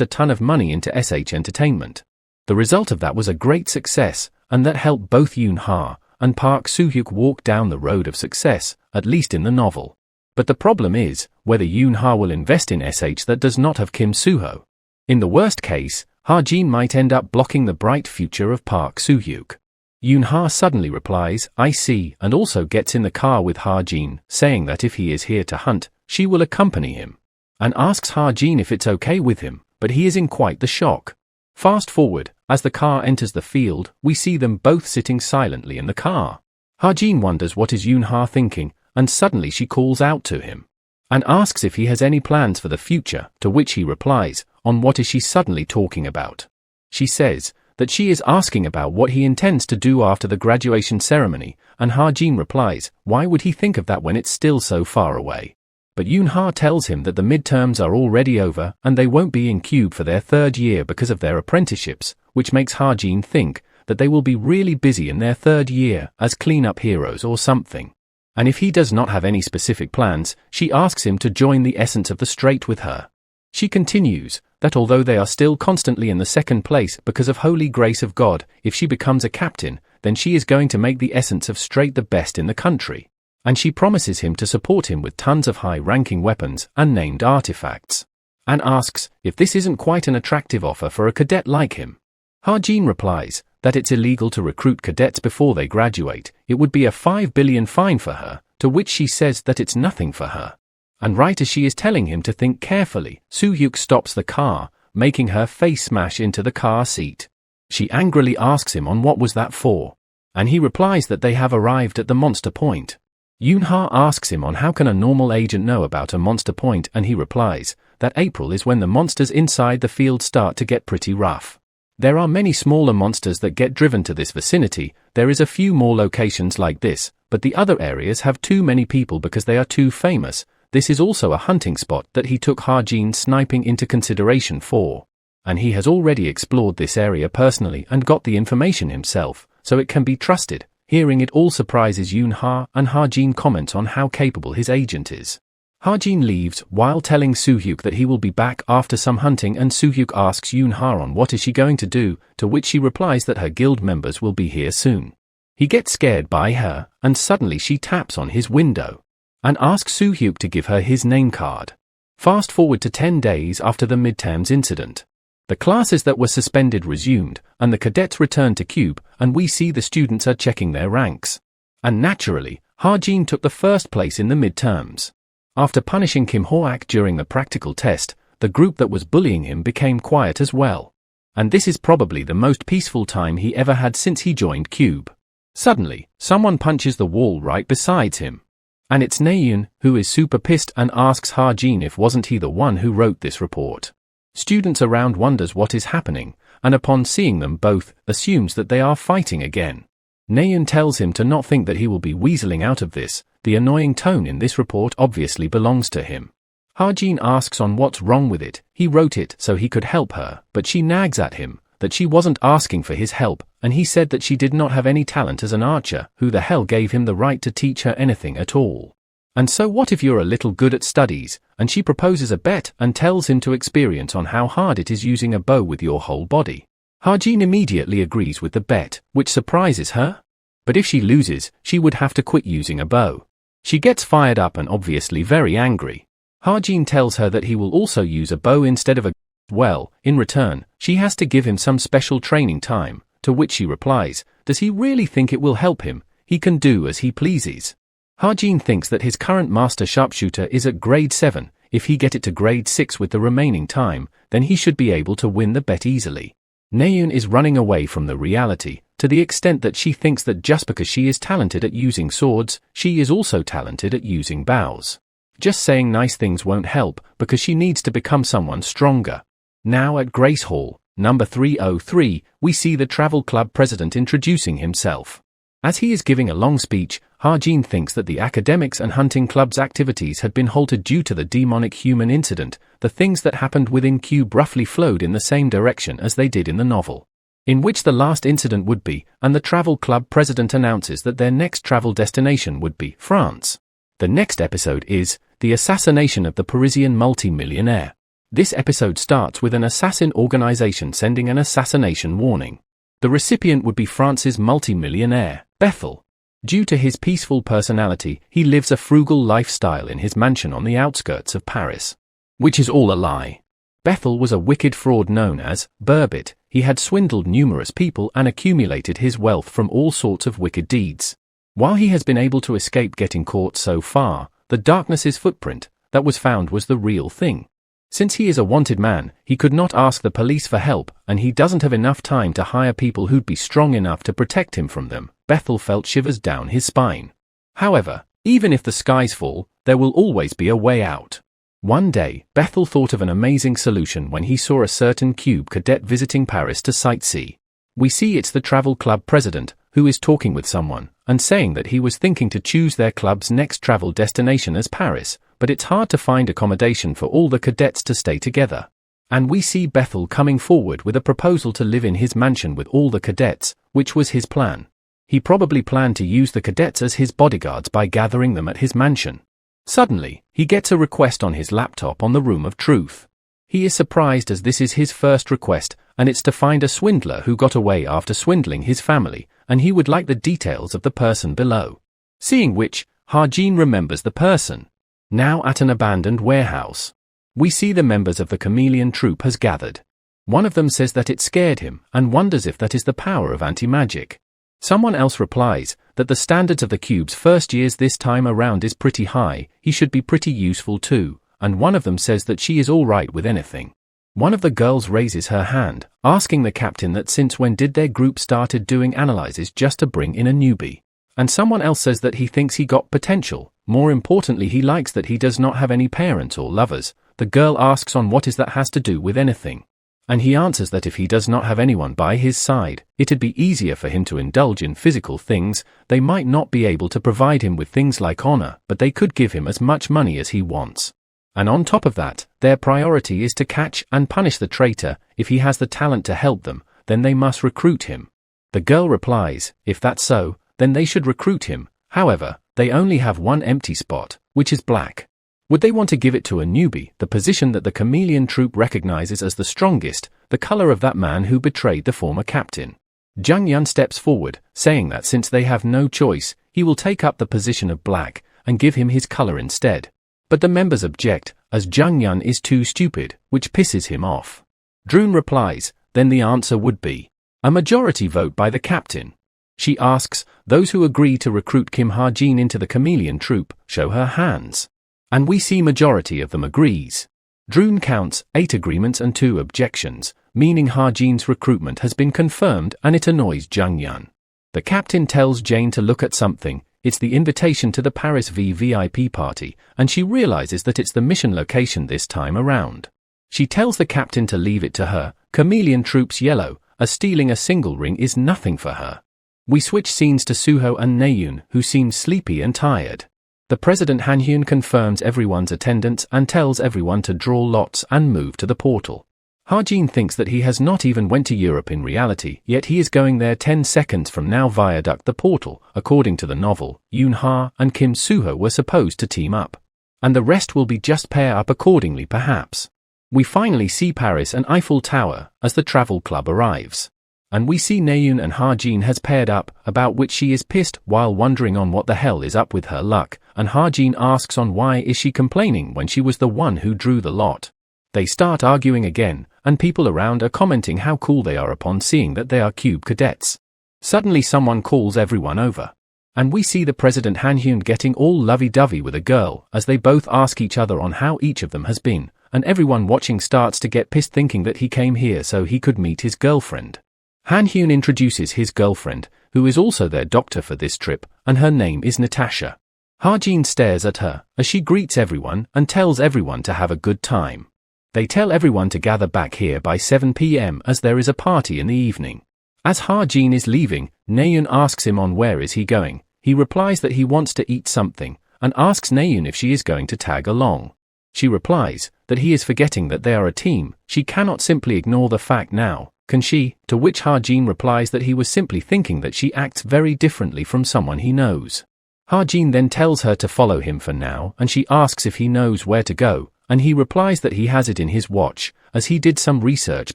a ton of money into SH Entertainment. The result of that was a great success, and that helped both Yoon-ha and Park Soo-hyuk walk down the road of success, at least in the novel. But the problem is, whether Yoon-ha will invest in SH that does not have Kim Suho. In the worst case, Ha-jin might end up blocking the bright future of Park Soo-hyuk. Yoon-ha suddenly replies, I see, and also gets in the car with Ha-jin, saying that if he is here to hunt, she will accompany him. And asks Ha-jin if it's okay with him, but he is in quite the shock. Fast forward, as the car enters the field, we see them both sitting silently in the car. Ha-jin wonders what is Yoon-ha thinking, and suddenly she calls out to him. And asks if he has any plans for the future, to which he replies, on what is she suddenly talking about? She says that she is asking about what he intends to do after the graduation ceremony, and Ha-jin replies, why would he think of that when it's still so far away? But Yoon-ha tells him that the midterms are already over and they won't be in Cube for their third year because of their apprenticeships, which makes Ha-jin think that they will be really busy in their third year as clean-up heroes or something. And if he does not have any specific plans, she asks him to join the essence of the strait with her. She continues that although they are still constantly in the second place because of holy grace of God, if she becomes a captain, then she is going to make the essence of strait the best in the country. And she promises him to support him with tons of high-ranking weapons and named artifacts. And asks if this isn't quite an attractive offer for a cadet like him. Ha-jin replies that it's illegal to recruit cadets before they graduate. It would be a 5 billion fine for her, to which she says that it's nothing for her. And right as she is telling him to think carefully, Soo-hyuk stops the car, making her face smash into the car seat. She angrily asks him on what was that for. And he replies that they have arrived at the monster point. Yoon-ha asks him on how can a normal agent know about a monster point, and he replies that April is when the monsters inside the field start to get pretty rough. There are many smaller monsters that get driven to this vicinity. There is a few more locations like this, but the other areas have too many people because they are too famous. This is also a hunting spot that he took Ha-jin sniping into consideration for. And he has already explored this area personally and got the information himself, so it can be trusted. Hearing it all surprises Yoon-ha, and Ha-jin comments on how capable his agent is. Ha-jin leaves while telling Soo-hyuk that he will be back after some hunting, and Soo-hyuk asks Yoon-ha on what is she going to do, to which she replies that her guild members will be here soon. He gets scared by her, and suddenly she taps on his window and asks Soo-hyuk to give her his name card. Fast forward to 10 days after the midterms incident. The classes that were suspended resumed, and the cadets return to Cube, and we see the students are checking their ranks. And naturally, Ha-jin took the first place in the midterms. After punishing Kim Ho-ak during the practical test, the group that was bullying him became quiet as well. And this is probably the most peaceful time he ever had since he joined Cube. Suddenly, someone punches the wall right beside him. And it's Naeun, who is super pissed and asks Ha-jin if wasn't he the one who wrote this report. Students around wonders what is happening, and upon seeing them both, assumes that they are fighting again. Naeun tells him to not think that he will be weaseling out of this. The annoying tone in this report obviously belongs to him. Ha-jin asks on what's wrong with it. He wrote it so he could help her, but she nags at him that she wasn't asking for his help, and he said that she did not have any talent as an archer. Who the hell gave him the right to teach her anything at all? And so what if you're a little good at studies? And she proposes a bet and tells him to experience on how hard it is using a bow with your whole body. Ha-jin immediately agrees with the bet, which surprises her. But if she loses, she would have to quit using a bow. She gets fired up and obviously very angry. Ha-jin tells her that he will also use a bow instead of a well, in return, she has to give him some special training time, to which she replies, does he really think it will help him? He can do as he pleases. Ha-jin thinks that his current master sharpshooter is at grade 7, if he get it to grade 6 with the remaining time, then he should be able to win the bet easily. Naeun is running away from the reality, to the extent that she thinks that just because she is talented at using swords, she is also talented at using bows. Just saying nice things won't help, because she needs to become someone stronger. Now at Grace Hall, number 303, we see the travel club president introducing himself. As he is giving a long speech, Ha-jin thinks that the academics and hunting club's activities had been halted due to the demonic human incident. The things that happened within Cube roughly flowed in the same direction as they did in the novel, in which the last incident would be, and the travel club president announces that their next travel destination would be France. The next episode is the assassination of the Parisian multi-millionaire. This episode starts with an assassin organization sending an assassination warning. The recipient would be France's multi-millionaire, Bethel. Due to his peaceful personality, he lives a frugal lifestyle in his mansion on the outskirts of Paris. Which is all a lie. Bethel was a wicked fraud known as Burbit. He had swindled numerous people and accumulated his wealth from all sorts of wicked deeds. While he has been able to escape getting caught so far, the Darkness's footprint that was found was the real thing. Since he is a wanted man, he could not ask the police for help, and he doesn't have enough time to hire people who'd be strong enough to protect him from them. Bethel felt shivers down his spine. However, even if the skies fall, there will always be a way out. One day, Bethel thought of an amazing solution when he saw a certain Cube cadet visiting Paris to sightsee. We see it's the travel club president, who is talking with someone, and saying that he was thinking to choose their club's next travel destination as Paris, but it's hard to find accommodation for all the cadets to stay together. And we see Bethel coming forward with a proposal to live in his mansion with all the cadets, which was his plan. He probably planned to use the cadets as his bodyguards by gathering them at his mansion. Suddenly, he gets a request on his laptop on the Room of Truth. He is surprised as this is his first request, and it's to find a swindler who got away after swindling his family, and he would like the details of the person below. Seeing which, Ha-jin remembers the person. Now at an abandoned warehouse. We see the members of the chameleon troupe has gathered. One of them says that it scared him, and wonders if that is the power of anti-magic. Someone else replies that the standards of the cube's first years this time around is pretty high, he should be pretty useful too, and one of them says that she is alright with anything. One of the girls raises her hand, asking the captain that since when did their group started doing analyses just to bring in a newbie. And someone else says that he thinks he got potential, more importantly he likes that he does not have any parents or lovers. The girl asks on what is that has to do with anything. And he answers that if he does not have anyone by his side, it'd be easier for him to indulge in physical things. They might not be able to provide him with things like honor, but they could give him as much money as he wants. And on top of that, their priority is to catch and punish the traitor. If he has the talent to help them, then they must recruit him. The girl replies, if that's so, then they should recruit him. However, they only have one empty spot, which is black. Would they want to give it to a newbie, the position that the chameleon troupe recognizes as the strongest, the color of that man who betrayed the former captain? Jung Yun steps forward, saying that since they have no choice, he will take up the position of black, and give him his color instead. But the members object, as Jung Yun is too stupid, which pisses him off. Droon replies, then the answer would be a majority vote by the captain. She asks, those who agree to recruit Kim Ha-jin into the chameleon troupe, show her hands. And we see majority of them agrees. Droon counts 8 agreements and 2 objections, meaning Ha-jin's recruitment has been confirmed, and it annoys Jung Yun. The captain tells Jane to look at something. It's the invitation to the Paris VIP party, and she realizes that it's the mission location this time around. She tells the captain to leave it to her. Chameleon Troupe's yellow, as stealing a single ring is nothing for her. We switch scenes to Suho and Naeun, who seem sleepy and tired. The President Han-hyun confirms everyone's attendance and tells everyone to draw lots and move to the portal. Ha-jin thinks that he has not even went to Europe in reality, yet he is going there 10 seconds from now via the portal. According to the novel, Yoon-ha and Kim Suho were supposed to team up. And the rest will be just pair up accordingly perhaps. We finally see Paris and Eiffel Tower as the travel club arrives. And we see Naeun and Ha-jin has paired up, about which she is pissed while wondering on what the hell is up with her luck, and Ha-jin asks on why is she complaining when she was the one who drew the lot. They start arguing again, and people around are commenting how cool they are upon seeing that they are cube cadets. Suddenly someone calls everyone over. And we see the President Han-hyun getting all lovey-dovey with a girl, as they both ask each other on how each of them has been, and everyone watching starts to get pissed thinking that he came here so he could meet his girlfriend. Han-hyun introduces his girlfriend, who is also their doctor for this trip, and her name is Natasha. Ha-jin stares at her, as she greets everyone and tells everyone to have a good time. They tell everyone to gather back here by 7 p.m. as there is a party in the evening. As Ha-jin is leaving, Naeun asks him on where is he going. He replies that he wants to eat something, and asks Naeun if she is going to tag along. She replies that he is forgetting that they are a team. She cannot simply ignore the fact now, can she? To which Ha-jin replies that he was simply thinking that she acts very differently from someone he knows. Ha-jin then tells her to follow him for now, and she asks if he knows where to go, and he replies that he has it in his watch, as he did some research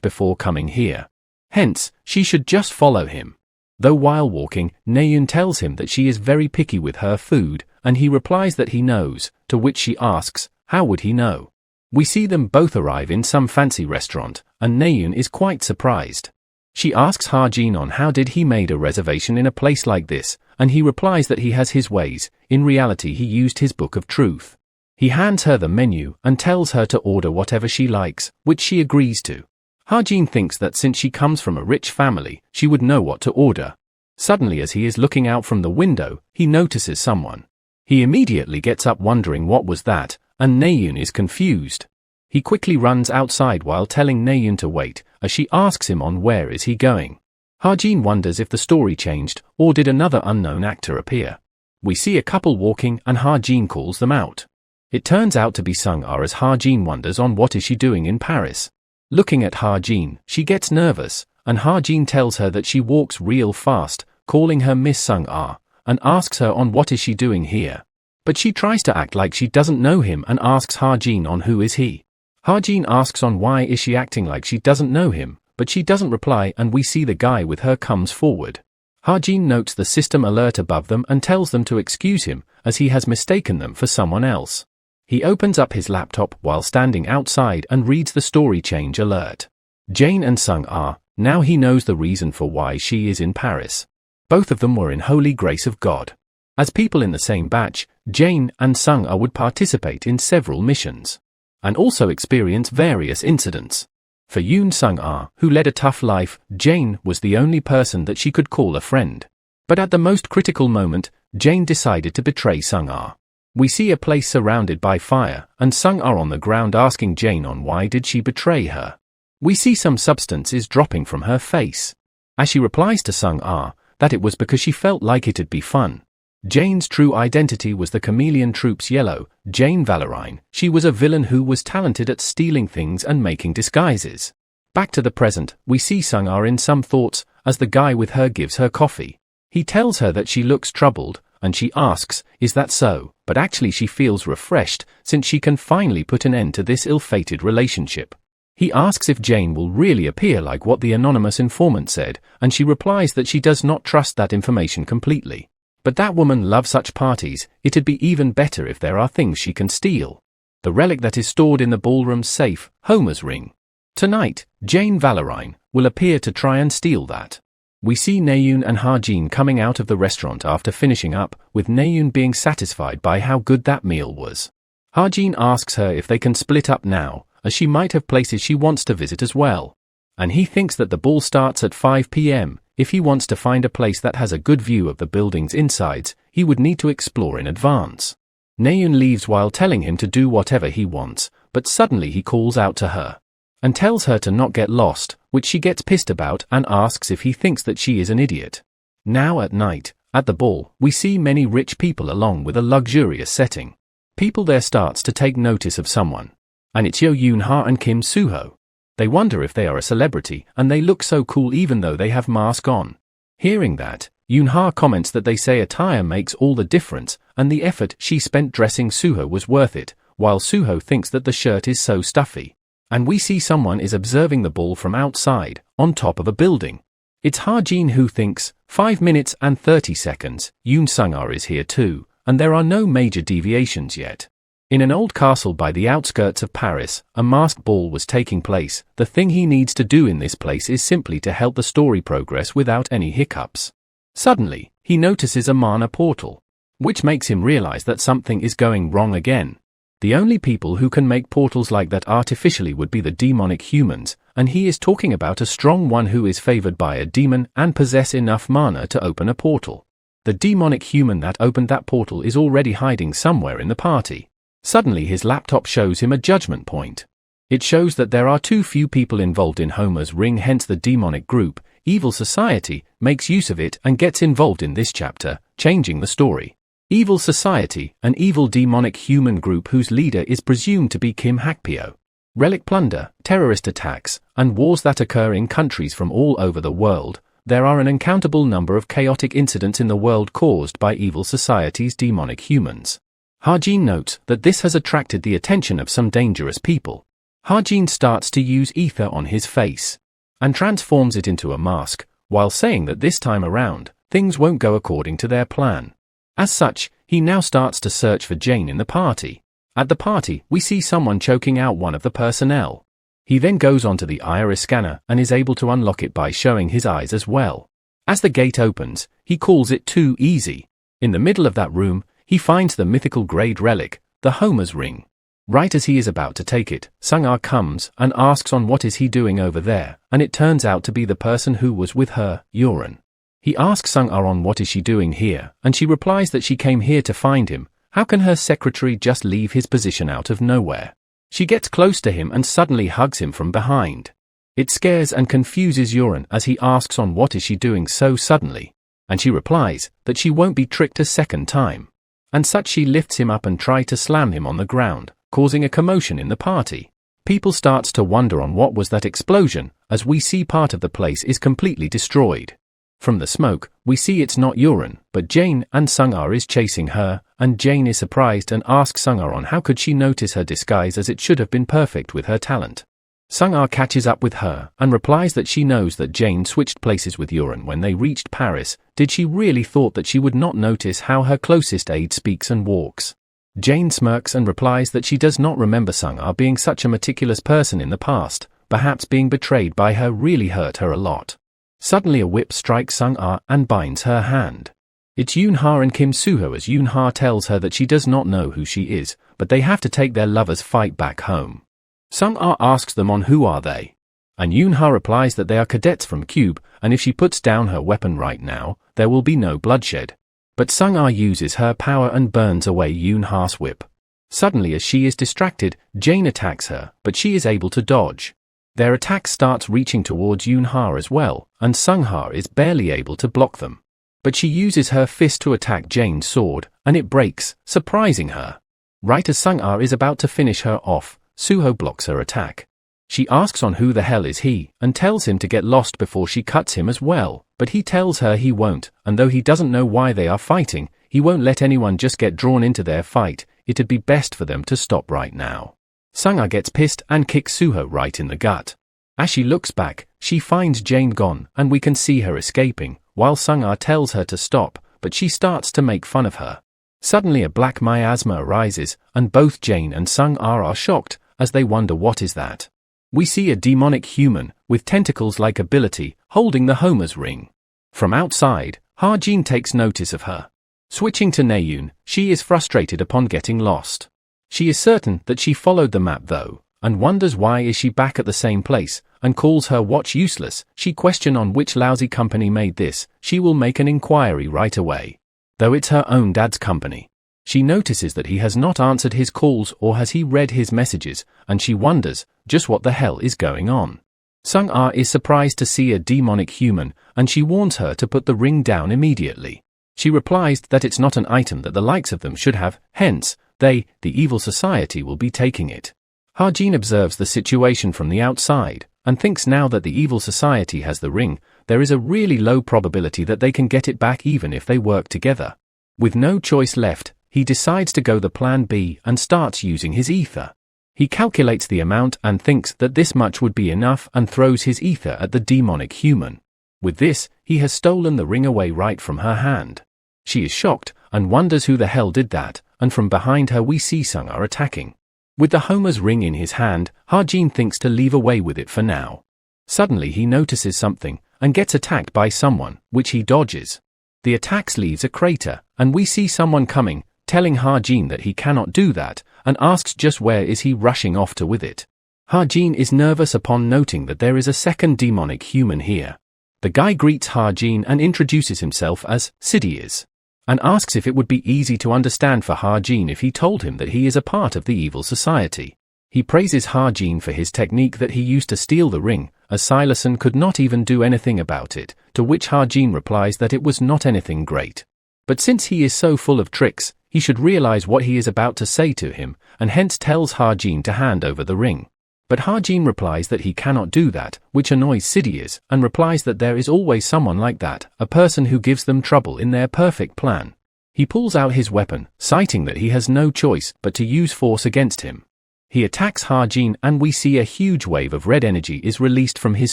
before coming here. Hence, she should just follow him. Though while walking, Naeun tells him that she is very picky with her food, and he replies that he knows, to which she asks, how would he know? We see them both arrive in some fancy restaurant, and Naeun is quite surprised. She asks Ha-jin on how did he made a reservation in a place like this, and he replies that he has his ways. In reality he used his book of truth. He hands her the menu and tells her to order whatever she likes, which she agrees to. Ha-jin thinks that since she comes from a rich family, she would know what to order. Suddenly as he is looking out from the window, he notices someone. He immediately gets up wondering what was that, and Naeun is confused. He quickly runs outside while telling Naeun to wait, as she asks him on where is he going. Ha-jin wonders if the story changed, or did another unknown actor appear. We see a couple walking and Ha-jin calls them out. It turns out to be Sung-ah as Ha-jin wonders on what is she doing in Paris. Looking at Ha-jin, she gets nervous, and Ha-jin tells her that she walks real fast, calling her Miss Sung-ah, and asks her on what is she doing here. But she tries to act like she doesn't know him and asks Ha-jin on who is he. Ha-jin asks on why is she acting like she doesn't know him, but she doesn't reply and we see the guy with her comes forward. Ha-jin notes the system alert above them and tells them to excuse him, as he has mistaken them for someone else. He opens up his laptop while standing outside and reads the story change alert. Jane and Sung-ah, now he knows the reason for why she is in Paris. Both of them were in holy grace of God. As people in the same batch, Jane and Sung-ah would participate in several missions, and also experience various incidents. For Yoon Sung-ah, who led a tough life, Jane was the only person that she could call a friend. But at the most critical moment, Jane decided to betray Sung-ah. We see a place surrounded by fire, and Sung-ah on the ground asking Jane on why did she betray her. We see some substance is dropping from her face. As she replies to Sung-ah, that it was because she felt like it'd be fun. Jane's true identity was the Chameleon Troop's Yellow, Jane Valorine. She was a villain who was talented at stealing things and making disguises. Back to the present, we see Sung-ah in some thoughts, as the guy with her gives her coffee. He tells her that she looks troubled, and she asks, is that so? But actually she feels refreshed, since she can finally put an end to this ill-fated relationship. He asks if Jane will really appear like what the anonymous informant said, and she replies that she does not trust that information completely. But that woman loves such parties, it'd be even better if there are things she can steal. The relic that is stored in the ballroom's safe, Homer's ring. Tonight, Jane Valorine will appear to try and steal that. We see Naeun and Ha-jin coming out of the restaurant after finishing up, with Naeun being satisfied by how good that meal was. Ha-jin asks her if they can split up now, as she might have places she wants to visit as well. And he thinks that the ball starts at 5 p.m. If he wants to find a place that has a good view of the building's insides, he would need to explore in advance. Naeun leaves while telling him to do whatever he wants, but suddenly he calls out to her and tells her to not get lost, which she gets pissed about and asks if he thinks that she is an idiot. Now at night, at the ball, we see many rich people along with a luxurious setting. People there starts to take notice of someone, and it's Yo Yoon-ha and Kim Soo-ho. They wonder if they are a celebrity, and they look so cool even though they have masks on. Hearing that, Yoon-ha comments that they say attire makes all the difference, and the effort she spent dressing Soo-ho was worth it, while Soo-ho thinks that the shirt is so stuffy. And we see someone is observing the ball from outside, on top of a building. It's Ha-jin who thinks, 5 minutes and 30 seconds, Yoon Sung-ah is here too, and there are no major deviations yet. In an old castle by the outskirts of Paris, a masked ball was taking place. The thing he needs to do in this place is simply to help the story progress without any hiccups. Suddenly, he notices a mana portal, which makes him realize that something is going wrong again. The only people who can make portals like that artificially would be the demonic humans, and he is talking about a strong one who is favored by a demon and possess enough mana to open a portal. The demonic human that opened that portal is already hiding somewhere in the party. Suddenly his laptop shows him a judgment point. It shows that there are too few people involved in Homer's ring, hence the demonic group, Evil Society, makes use of it and gets involved in this chapter, changing the story. Evil Society, an evil demonic human group whose leader is presumed to be Kim Hakpyo. Relic plunder, terrorist attacks, and wars that occur in countries from all over the world. There are an uncountable number of chaotic incidents in the world caused by Evil Society's demonic humans. Ha-jin notes that this has attracted the attention of some dangerous people. Ha-jin starts to use ether on his face and transforms it into a mask, while saying that this time around, things won't go according to their plan. As such, he now starts to search for Jane in the party. At the party, we see someone choking out one of the personnel. He then goes onto the iris scanner and is able to unlock it by showing his eyes as well. As the gate opens, he calls it too easy. In the middle of that room, he finds the mythical grade relic, the Homer's ring. Right as he is about to take it, Sung-ah comes and asks on what is he doing over there, and it turns out to be the person who was with her, Yoren. He asks Sung-ah on what is she doing here, and she replies that she came here to find him. How can her secretary just leave his position out of nowhere? She gets close to him and suddenly hugs him from behind. It scares and confuses Yoren as he asks on what is she doing so suddenly, and she replies that she won't be tricked a second time. And such she lifts him up and tries to slam him on the ground, causing a commotion in the party. People starts to wonder on what was that explosion, as we see part of the place is completely destroyed. From the smoke, we see it's not Yuren, but Jane, and Sung-ah is chasing her, and Jane is surprised and asks Sung-ah on how could she notice her disguise as it should have been perfect with her talent. Sung-ah catches up with her, and replies that she knows that Jane switched places with Yuren when they reached Paris. Did she really thought that she would not notice how her closest aide speaks and walks? Jane smirks and replies that she does not remember Sung-ah being such a meticulous person in the past, perhaps being betrayed by her really hurt her a lot. Suddenly a whip strikes Sung-ah and binds her hand. It's Yoon-ha and Kim Soo-ho as Yoon-ha tells her that she does not know who she is, but they have to take their lovers' fight back home. Sung-ah asks them on who are they, and Yoon-ha replies that they are cadets from Cube, and if she puts down her weapon right now, there will be no bloodshed. But Sung-ah uses her power and burns away Yoon-ha's whip. Suddenly as she is distracted, Jane attacks her, but she is able to dodge. Their attack starts reaching towards Yoon-ha as well, and Sung-ha is barely able to block them. But she uses her fist to attack Jane's sword, and it breaks, surprising her. Right as Sung-ha is about to finish her off, Soo-ho blocks her attack. She asks on who the hell is he, and tells him to get lost before she cuts him as well, but he tells her he won't, and though he doesn't know why they are fighting, he won't let anyone just get drawn into their fight. It'd be best for them to stop right now. Sung-ha gets pissed and kicks Soo-ho right in the gut. As she looks back, she finds Jane gone, and we can see her escaping, while Sung-ha tells her to stop, but she starts to make fun of her. Suddenly a black miasma arises, and both Jane and Sung-ha are shocked, as they wonder what is that. We see a demonic human, with tentacles-like ability, holding the Homer's ring. From outside, Ha-jin takes notice of her. Switching to Naeun, she is frustrated upon getting lost. She is certain that she followed the map though, and wonders why is she back at the same place, and calls her watch useless. She questions on which lousy company made this. She will make an inquiry right away. Though it's her own dad's company. She notices that he has not answered his calls or has he read his messages, and she wonders just what the hell is going on. Sung-ah is surprised to see a demonic human, and she warns her to put the ring down immediately. She replies that it's not an item that the likes of them should have, hence, they, the evil society, will be taking it. Ha-jin observes the situation from the outside, and thinks now that the evil society has the ring, there is a really low probability that they can get it back even if they work together. With no choice left, he decides to go the plan B and starts using his ether. He calculates the amount and thinks that this much would be enough and throws his ether at the demonic human. With this, he has stolen the ring away right from her hand. She is shocked and wonders who the hell did that, and from behind her we see Sung-ah attacking. With the Homer's ring in his hand, Ha-jin thinks to leave away with it for now. Suddenly he notices something, and gets attacked by someone, which he dodges. The attack leaves a crater, and we see someone coming, telling Ha-jin that he cannot do that, and asks just where is he rushing off to with it. Ha-jin is nervous upon noting that there is a second demonic human here. The guy greets Ha-jin and introduces himself as Sidious, and asks if it would be easy to understand for Ha-jin if he told him that he is a part of the evil society. He praises Ha-jin for his technique that he used to steal the ring, as Silason could not even do anything about it, to which Ha-jin replies that it was not anything great. But since he is so full of tricks, he should realize what he is about to say to him, and hence tells Ha-jin to hand over the ring. But Ha-jin replies that he cannot do that, which annoys Sidious, and replies that there is always someone like that, a person who gives them trouble in their perfect plan. He pulls out his weapon, citing that he has no choice but to use force against him. He attacks Ha-jin and we see a huge wave of red energy is released from his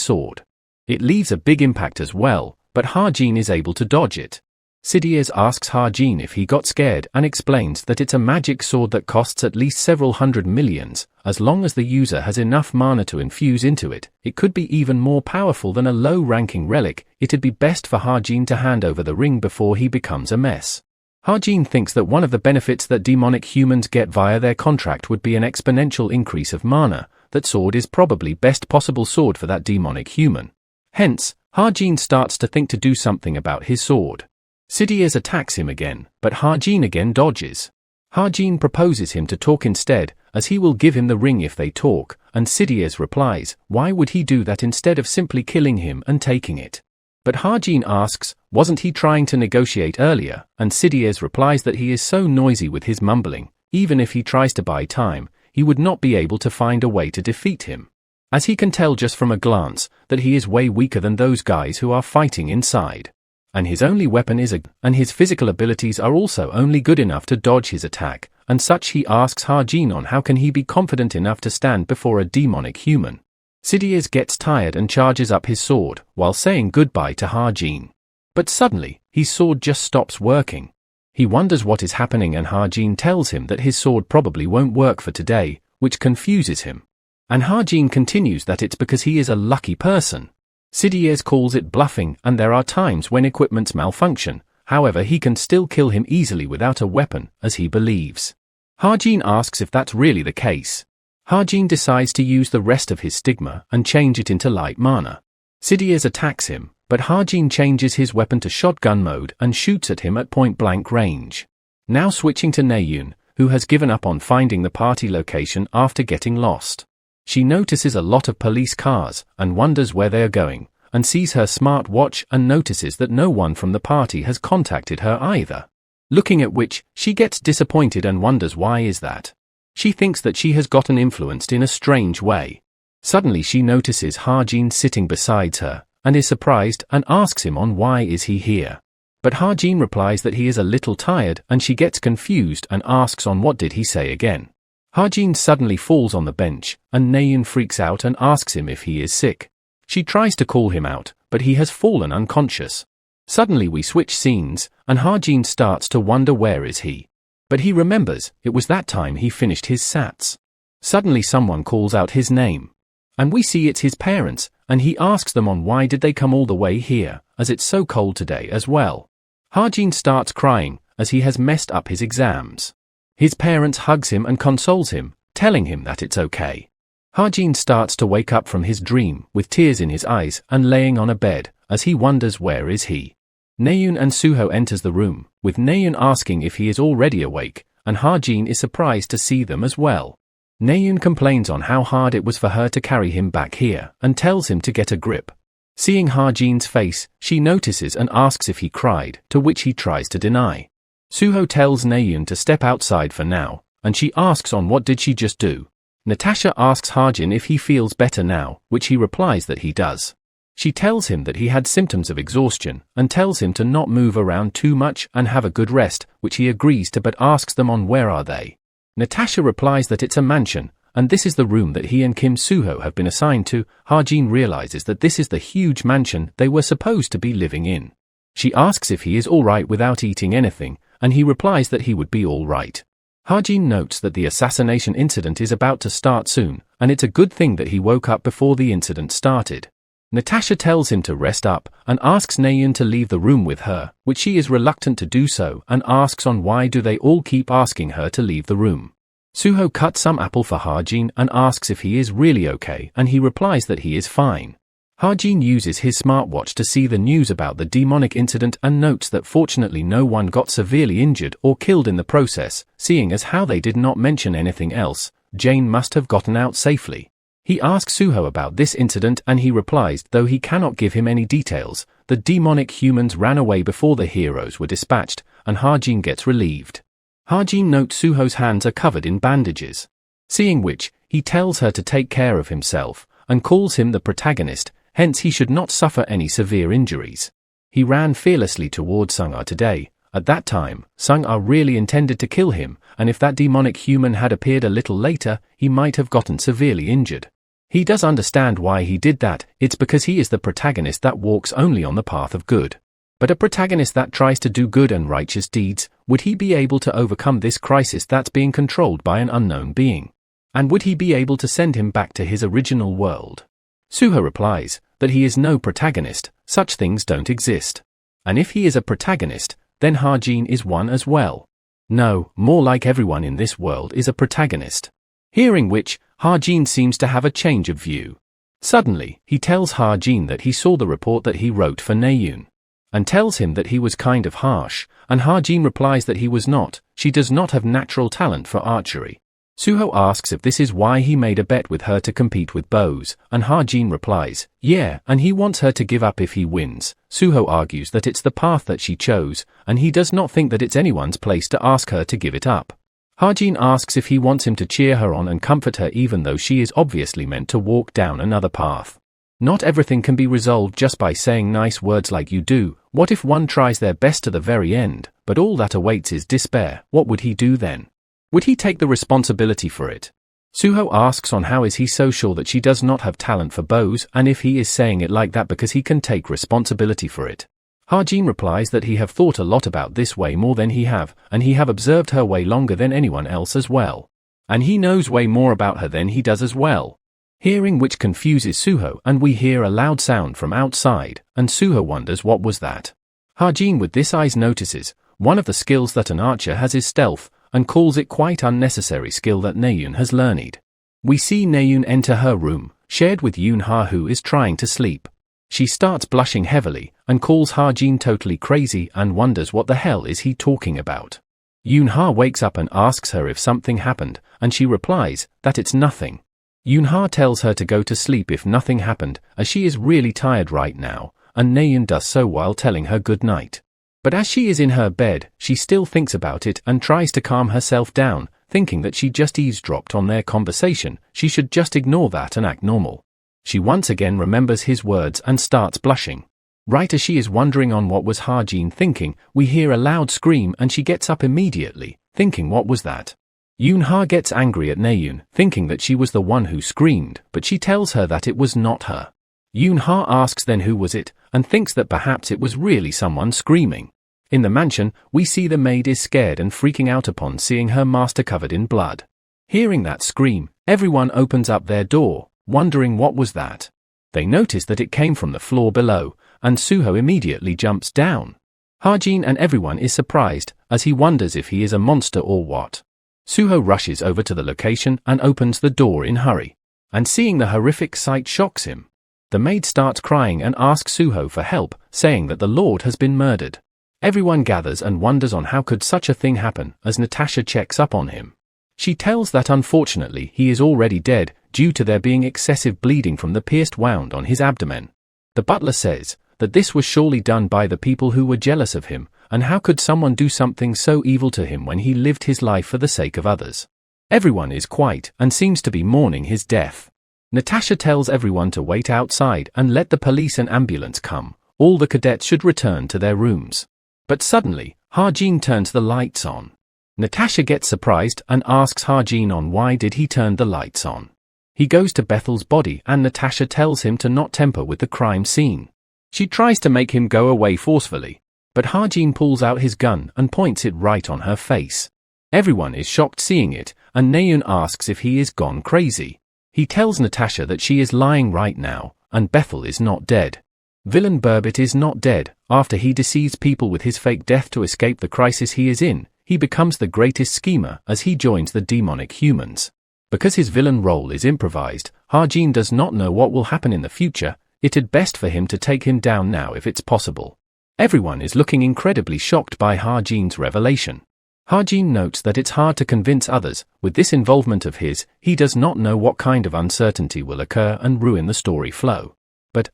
sword. It leaves a big impact as well, but Ha-jin is able to dodge it. Sidious asks Ha-jin if he got scared and explains that it's a magic sword that costs at least several hundred millions. As long as the user has enough mana to infuse into it, it could be even more powerful than a low-ranking relic. It'd be best for Ha-jin to hand over the ring before he becomes a mess. Ha-jin thinks that one of the benefits that demonic humans get via their contract would be an exponential increase of mana. That sword is probably best possible sword for that demonic human. Hence, Ha-jin starts to think to do something about his sword. Sidious attacks him again, but Ha-jin again dodges. Ha-jin proposes him to talk instead, as he will give him the ring if they talk, and Sidious replies, why would he do that instead of simply killing him and taking it? But Ha-jin asks, wasn't he trying to negotiate earlier, and Sidious replies that he is so noisy with his mumbling, even if he tries to buy time, he would not be able to find a way to defeat him. As he can tell just from a glance, that he is way weaker than those guys who are fighting inside. And his only weapon is and his physical abilities are also only good enough to dodge his attack, and such he asks Ha-Jin on how can he be confident enough to stand before a demonic human. Sidious gets tired and charges up his sword, while saying goodbye to Ha-Jin. But suddenly, his sword just stops working. He wonders what is happening and Ha-Jin tells him that his sword probably won't work for today, which confuses him. And Ha-Jin continues that it's because he is a lucky person. Sidious calls it bluffing and there are times when equipments malfunction, however he can still kill him easily without a weapon, as he believes. Ha-Jin asks if that's really the case. Ha-Jin decides to use the rest of his stigma and change it into light mana. Sidious attacks him, but Ha-Jin changes his weapon to shotgun mode and shoots at him at point-blank range. Now switching to Naeun, who has given up on finding the party location after getting lost. She notices a lot of police cars and wonders where they are going, and sees her smart watch and notices that no one from the party has contacted her either. Looking at which, she gets disappointed and wonders why is that. She thinks that she has gotten influenced in a strange way. Suddenly she notices Ha-Jin sitting beside her, and is surprised and asks him on why is he here. But Ha-Jin replies that he is a little tired and she gets confused and asks on what did he say again. Ha-Jin suddenly falls on the bench, and Naeun freaks out and asks him if he is sick. She tries to call him out, but he has fallen unconscious. Suddenly we switch scenes, and Ha-Jin starts to wonder where is he. But he remembers, it was that time he finished his sats. Suddenly someone calls out his name. And we see it's his parents, and he asks them on why did they come all the way here, as it's so cold today as well. Ha-Jin starts crying, as he has messed up his exams. His parents hugs him and consoles him, telling him that it's okay. Ha-Jin starts to wake up from his dream, with tears in his eyes and laying on a bed, as he wonders where is he. Naeun and Suho enters the room, with Naeun asking if he is already awake, and Ha-Jin is surprised to see them as well. Naeun complains on how hard it was for her to carry him back here, and tells him to get a grip. Seeing Ha-Jin's face, she notices and asks if he cried, to which he tries to deny. Suho tells Naeun to step outside for now, and she asks on what did she just do. Natasha asks Ha-Jin if he feels better now, which he replies that he does. She tells him that he had symptoms of exhaustion, and tells him to not move around too much and have a good rest, which he agrees to but asks them on where are they. Natasha replies that it's a mansion, and this is the room that he and Kim Suho have been assigned to. Ha-Jin realizes that this is the huge mansion they were supposed to be living in. She asks if he is alright without eating anything, and he replies that he would be alright. Ha-Jin notes that the assassination incident is about to start soon, and it's a good thing that he woke up before the incident started. Natasha tells him to rest up, and asks Naeun to leave the room with her, which she is reluctant to do so, and asks on why do they all keep asking her to leave the room. Suho cuts some apple for Ha-Jin and asks if he is really okay, and he replies that he is fine. Ha-Jin uses his smartwatch to see the news about the demonic incident and notes that fortunately no one got severely injured or killed in the process, seeing as how they did not mention anything else. Jane must have gotten out safely. He asks Suho about this incident and he replies though he cannot give him any details, the demonic humans ran away before the heroes were dispatched, and Ha-Jin gets relieved. Ha-Jin notes Suho's hands are covered in bandages. Seeing which, he tells her to take care of himself, and calls him the protagonist, hence he should not suffer any severe injuries. He ran fearlessly towards Sung-Ah today. At that time, Sung-Ah really intended to kill him, and if that demonic human had appeared a little later, he might have gotten severely injured. He does understand why he did that, it's because he is the protagonist that walks only on the path of good. But a protagonist that tries to do good and righteous deeds, would he be able to overcome this crisis that's being controlled by an unknown being? And would he be able to send him back to his original world? Suho replies that he is no protagonist, such things don't exist. And if he is a protagonist, then Ha-Jin is one as well. No, more like everyone in this world is a protagonist. Hearing which, Ha-Jin seems to have a change of view. Suddenly, he tells Ha-Jin that he saw the report that he wrote for Naeun, and tells him that he was kind of harsh, and Ha-Jin replies that he was not, she does not have natural talent for archery. Suho asks if this is why he made a bet with her to compete with bows, and Ha-Jin replies, yeah, and he wants her to give up if he wins. Suho argues that it's the path that she chose, and he does not think that it's anyone's place to ask her to give it up. Ha-Jin asks if he wants him to cheer her on and comfort her even though she is obviously meant to walk down another path. Not everything can be resolved just by saying nice words like you do, What if one tries their best to the very end, but all that awaits is despair? What would he do then? Would he take the responsibility for it? Suho asks on how is he so sure that she does not have talent for bows, and if he is saying it like that because he can take responsibility for it. Hajin replies that he have thought a lot about this way more than he have, and he have observed her way longer than anyone else as well. And he knows way more about her than he does as well. Hearing which confuses Suho, and we hear a loud sound from outside, and Suho wonders what was that. Hajin with this eyes notices, one of the skills that an archer has is stealth, and calls it quite unnecessary skill that Naeun has learned. We see Naeun enter her room, shared with Yoonha who is trying to sleep. She starts blushing heavily, and calls Hajin totally crazy and wonders what the hell is he talking about. Yoonha wakes up and asks her if something happened, and she replies that it's nothing. Yoonha tells her to go to sleep if nothing happened, as she is really tired right now, and Naeun does so while telling her good night. But as she is in her bed, she still thinks about it and tries to calm herself down, thinking that she just eavesdropped on their conversation, she should just ignore that and act normal. She once again remembers his words and starts blushing. Right as she is wondering on what was Hajin thinking, we hear a loud scream and she gets up immediately, thinking what was that. Yoonha gets angry at Naeun, thinking that she was the one who screamed, but she tells her that it was not her. Yoonha asks then who was it, and thinks that perhaps it was really someone screaming. In the mansion, we see the maid is scared and freaking out upon seeing her master covered in blood. Hearing that scream, everyone opens up their door, wondering what was that. They notice that it came from the floor below, and Suho immediately jumps down. Hajin and everyone is surprised, as he wonders if he is a monster or what. Suho rushes over to the location and opens the door in hurry. And seeing the horrific sight shocks him. The maid starts crying and asks Suho for help, saying that the Lord has been murdered. Everyone gathers and wonders on how could such a thing happen, as Natasha checks up on him. She tells that unfortunately he is already dead, due to there being excessive bleeding from the pierced wound on his abdomen. The butler says that this was surely done by the people who were jealous of him, and how could someone do something so evil to him when he lived his life for the sake of others? Everyone is quiet and seems to be mourning his death. Natasha tells everyone to wait outside and let the police and ambulance come. All the cadets should return to their rooms. But suddenly, Hajin turns the lights on. Natasha gets surprised and asks Hajin on why did he turn the lights on. He goes to Bethel's body and Natasha tells him to not tamper with the crime scene. She tries to make him go away forcefully, but Hajin pulls out his gun and points it right on her face. Everyone is shocked seeing it, and Naeun asks if he is gone crazy. He tells Natasha that she is lying right now, and Bethel is not dead. Villain Burbot is not dead. After he deceives people with his fake death to escape the crisis he is in, he becomes the greatest schemer as he joins the demonic humans. Because his villain role is improvised, Hajin does not know what will happen in the future. It'd best for him to take him down now if it's possible. Everyone is looking incredibly shocked by Hajin's revelation. Hajin notes that it's hard to convince others. With this involvement of his, he does not know what kind of uncertainty will occur and ruin the story flow.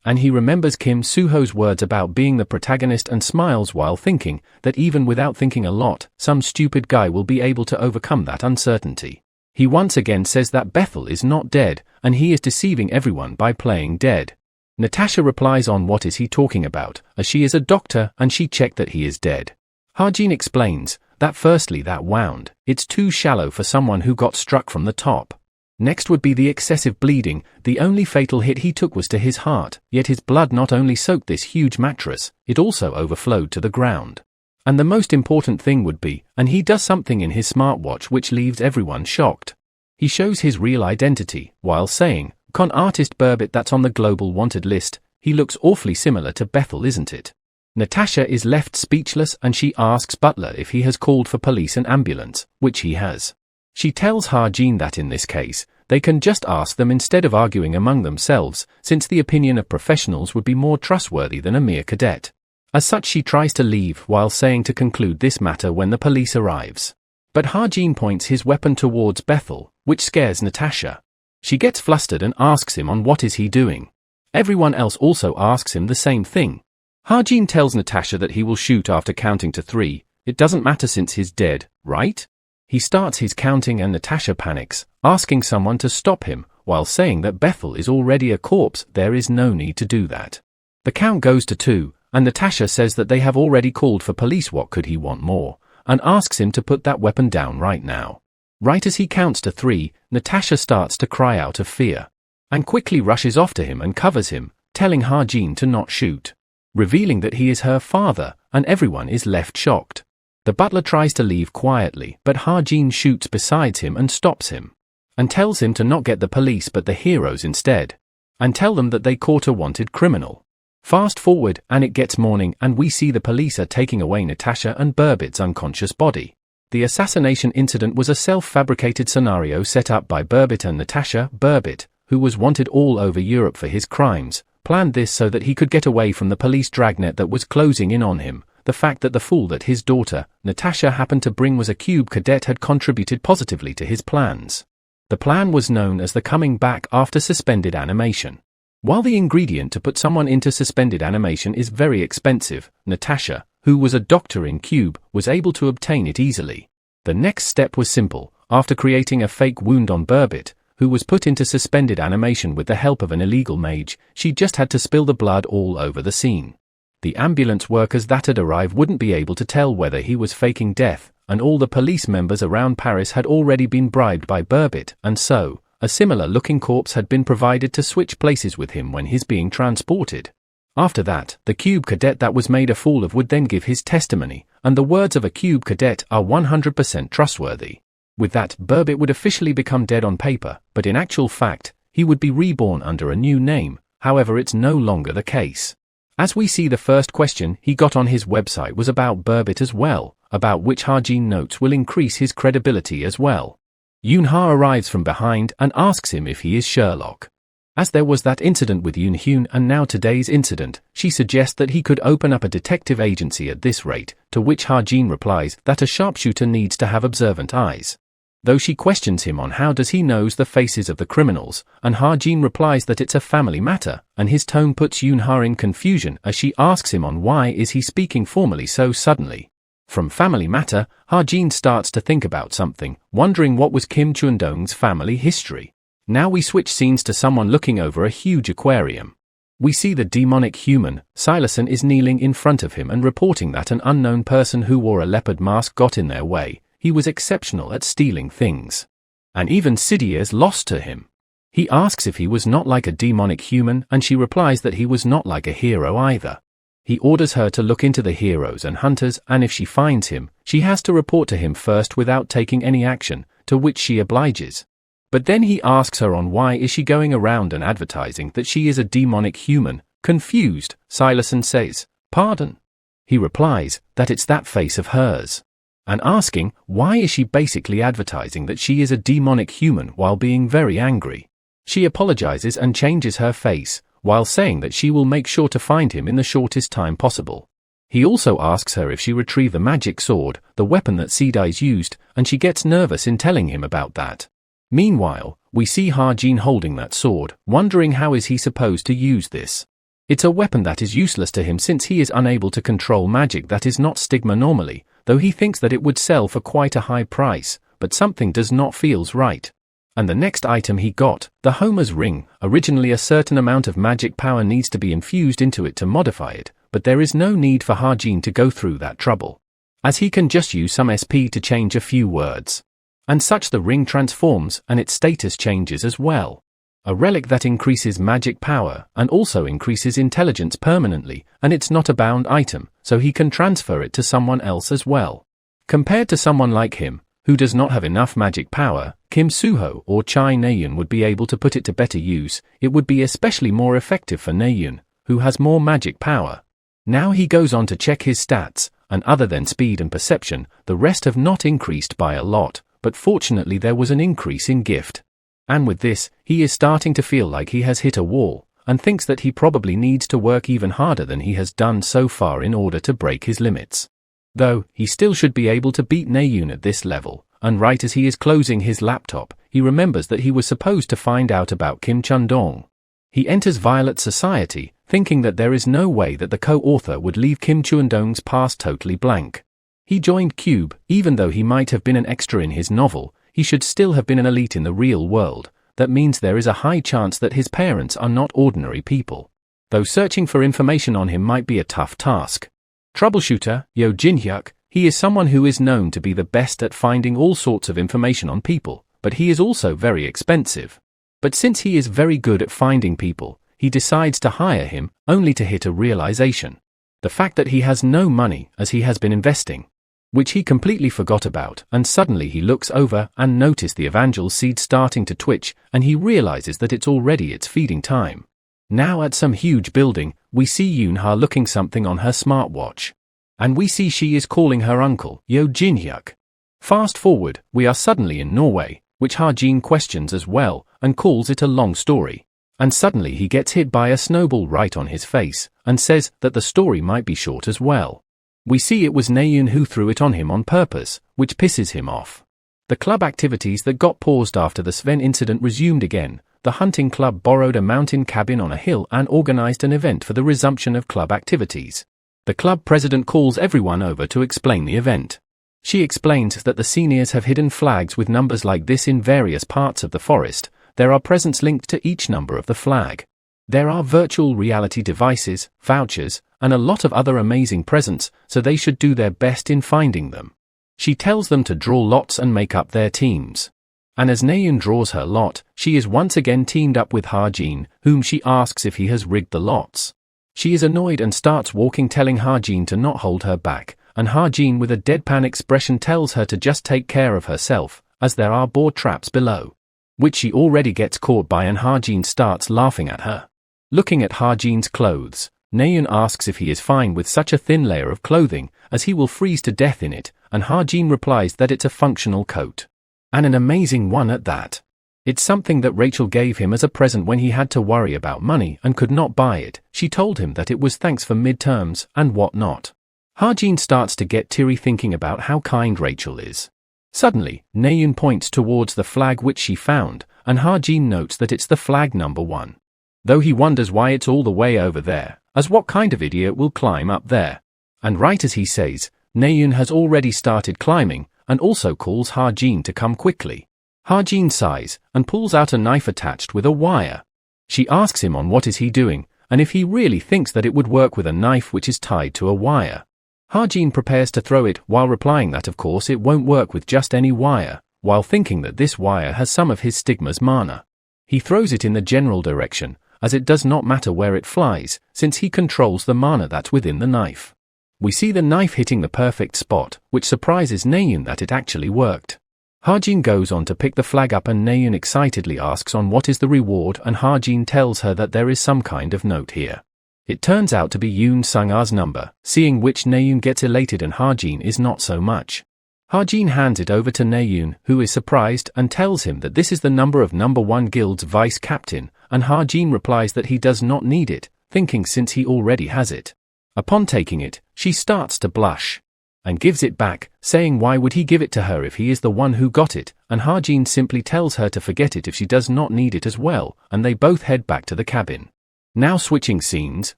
And he remembers Kim Suho's words about being the protagonist and smiles while thinking that even without thinking a lot, some stupid guy will be able to overcome that uncertainty. He once again says that Bethel is not dead, and he is deceiving everyone by playing dead. Natasha replies on what is he talking about, as she is a doctor and she checked that he is dead. Hajin explains that firstly that wound, it's too shallow for someone who got struck from the top. Next would be the excessive bleeding. The only fatal hit he took was to his heart, yet his blood not only soaked this huge mattress, it also overflowed to the ground. And the most important thing would be, and he does something in his smartwatch which leaves everyone shocked. He shows his real identity, while saying, con artist Burbot that's on the global wanted list, he looks awfully similar to Bethel, isn't it? Natasha is left speechless and she asks Butler if he has called for police and ambulance, which he has. She tells Hajin that in this case, they can just ask them instead of arguing among themselves, since the opinion of professionals would be more trustworthy than a mere cadet. As such she tries to leave while saying to conclude this matter when the police arrives. But Hajin points his weapon towards Bethel, which scares Natasha. She gets flustered and asks him on what is he doing. Everyone else also asks him the same thing. Hajin tells Natasha that he will shoot after counting to 3, it doesn't matter since he's dead, right? He starts his counting and Natasha panics, asking someone to stop him, while saying that Bethel is already a corpse, there is no need to do that. The count goes to 2, and Natasha says that they have already called for police. What could he want more? And asks him to put that weapon down right now. Right as he counts to 3, Natasha starts to cry out of fear, and quickly rushes off to him and covers him, telling Ha-jin to not shoot, revealing that he is her father, and everyone is left shocked. The butler tries to leave quietly, but Ha-jin shoots beside him and stops him, and tells him to not get the police but the heroes instead, and tell them that they caught a wanted criminal. Fast forward, and it gets morning, and we see the police are taking away Natasha and Burbot's unconscious body. The assassination incident was a self-fabricated scenario set up by Burbot and Natasha. Burbot, who was wanted all over Europe for his crimes, planned this so that he could get away from the police dragnet that was closing in on him. The fact that the fool that his daughter, Natasha, happened to bring was a cube cadet had contributed positively to his plans. The plan was known as the coming back after suspended animation. While the ingredient to put someone into suspended animation is very expensive, Natasha, who was a doctor in Cube, was able to obtain it easily. The next step was simple. After creating a fake wound on Burbot, who was put into suspended animation with the help of an illegal mage, she just had to spill the blood all over the scene. The ambulance workers that had arrived wouldn't be able to tell whether he was faking death, and all the police members around Paris had already been bribed by Burbot, and so, a similar-looking corpse had been provided to switch places with him when he's being transported. After that, the cube cadet that was made a fool of would then give his testimony, and the words of a cube cadet are 100% trustworthy. With that, Burbot would officially become dead on paper, but in actual fact, he would be reborn under a new name. However, it's no longer the case. As we see, the first question he got on his website was about Burbot as well, about which Ha-jin notes will increase his credibility as well. Yoon-ha arrives from behind and asks him if he is Sherlock. As there was that incident with Yoon-hyun and now today's incident, she suggests that he could open up a detective agency at this rate, to which Ha-jin replies that a sharpshooter needs to have observant eyes. Though she questions him on how does he knows the faces of the criminals, and Ha-jin replies that it's a family matter, and his tone puts Yoon-ha in confusion as she asks him on why is he speaking formally so suddenly. From family matter, Ha-jin starts to think about something, wondering what was Kim Chun-dong's family history. Now we switch scenes to someone looking over a huge aquarium. We see the demonic human, Silason, is kneeling in front of him and reporting that an unknown person who wore a leopard mask got in their way. He was exceptional at stealing things, and even Sidier's lost to him. He asks if he was not like a demonic human, and she replies that he was not like a hero either. He orders her to look into the heroes and hunters, and if she finds him, she has to report to him first without taking any action, to which she obliges. But then he asks her on why is she going around and advertising that she is a demonic human. Confused, Silason says, "Pardon?" He replies that it's that face of hers, and asking why is she basically advertising that she is a demonic human while being very angry. She apologizes and changes her face, while saying that she will make sure to find him in the shortest time possible. He also asks her if she retrieved the magic sword, the weapon that Sidai's used, and she gets nervous in telling him about that. Meanwhile, we see Ha-jin holding that sword, wondering how is he supposed to use this. It's a weapon that is useless to him since he is unable to control magic that is not stigma normally, though he thinks that it would sell for quite a high price, but something does not feels right. And the next item he got, the Homer's ring, originally a certain amount of magic power needs to be infused into it to modify it, but there is no need for Ha-jin to go through that trouble, as he can just use some SP to change a few words. And such the ring transforms and its status changes as well. A relic that increases magic power and also increases intelligence permanently, and it's not a bound item, so he can transfer it to someone else as well. Compared to someone like him, who does not have enough magic power, Kim Suho or Chai Naeun would be able to put it to better use. It would be especially more effective for Naeun, who has more magic power. Now he goes on to check his stats, and other than speed and perception, the rest have not increased by a lot, but fortunately there was an increase in gift. And with this, he is starting to feel like he has hit a wall, and thinks that he probably needs to work even harder than he has done so far in order to break his limits. Though, he still should be able to beat Naeun at this level, and right as he is closing his laptop, he remembers that he was supposed to find out about Kim Chun-dong. He enters Violet Society, thinking that there is no way that the co-author would leave Kim Chun-dong's past totally blank. He joined Cube, even though he might have been an extra in his novel, he should still have been an elite in the real world. That means there is a high chance that his parents are not ordinary people. though searching for information on him might be a tough task. Troubleshooter, Yo Jin-hyuk, he is someone who is known to be the best at finding all sorts of information on people, but he is also very expensive. But since he is very good at finding people, he decides to hire him, only to hit a realization. The fact that he has no money as he has been investing, which he completely forgot about, and suddenly he looks over and notices the evangel seed starting to twitch, and he realizes that it's already its feeding time. Now at some huge building, we see Yoon-ha looking something on her smartwatch. And we see she is calling her uncle, Yo Jin-hyuk. Fast forward, we are suddenly in Norway, which Ha-jin questions as well, and calls it a long story. And suddenly he gets hit by a snowball right on his face, and says that the story might be short as well. We see it was Naeun who threw it on him on purpose, which pisses him off. The club activities that got paused after the Sven incident resumed again. The hunting club borrowed a mountain cabin on a hill and organized an event for the resumption of club activities. The club president calls everyone over to explain the event. She explains that the seniors have hidden flags with numbers like this in various parts of the forest. There are presents linked to each number of the flag. There are virtual reality devices, vouchers, and a lot of other amazing presents, so they should do their best in finding them. She tells them to draw lots and make up their teams. And as Naeun draws her lot, she is once again teamed up with Ha-jin, whom she asks if he has rigged the lots. She is annoyed and starts walking, telling Ha-jin to not hold her back, and Ha-jin with a deadpan expression tells her to just take care of herself, as there are boar traps below, which she already gets caught by, and Ha-jin starts laughing at her. Looking at Ha-jin's clothes, Naeun asks if he is fine with such a thin layer of clothing, as he will freeze to death in it, and Ha-jin replies that it's a functional coat. And an amazing one at that. It's something that Rachel gave him as a present when he had to worry about money and could not buy it. She told him that it was thanks for midterms and whatnot. Ha-jin starts to get teary thinking about how kind Rachel is. Suddenly, Naeun points towards the flag which she found, and Ha-jin notes that it's the flag number 1. Though he wonders why it's all the way over there, as what kind of idiot will climb up there? And right as he says, Naeun has already started climbing, and also calls Ha-jin to come quickly. Ha-jin sighs, and pulls out a knife attached with a wire. She asks him on what is he doing, and if he really thinks that it would work with a knife which is tied to a wire. Ha-jin prepares to throw it, while replying that of course it won't work with just any wire, while thinking that this wire has some of his stigma's mana. He throws it in the general direction, as it does not matter where it flies, since he controls the mana that's within the knife. We see the knife hitting the perfect spot, which surprises Naeun that it actually worked. Ha-jin goes on to pick the flag up, and Naeun excitedly asks on what is the reward, and Ha-jin tells her that there is some kind of note here. It turns out to be Yoon Sung-a's number, seeing which Naeun gets elated and Ha-jin is not so much. Ha-jin hands it over to Naeun, who is surprised and tells him that this is the number of number 1 guild's vice captain, and Ha-jin replies that he does not need it, thinking since he already has it. Upon taking it, she starts to blush, and gives it back, saying why would he give it to her if he is the one who got it, and Ha-jin simply tells her to forget it if she does not need it as well, and they both head back to the cabin. Now switching scenes,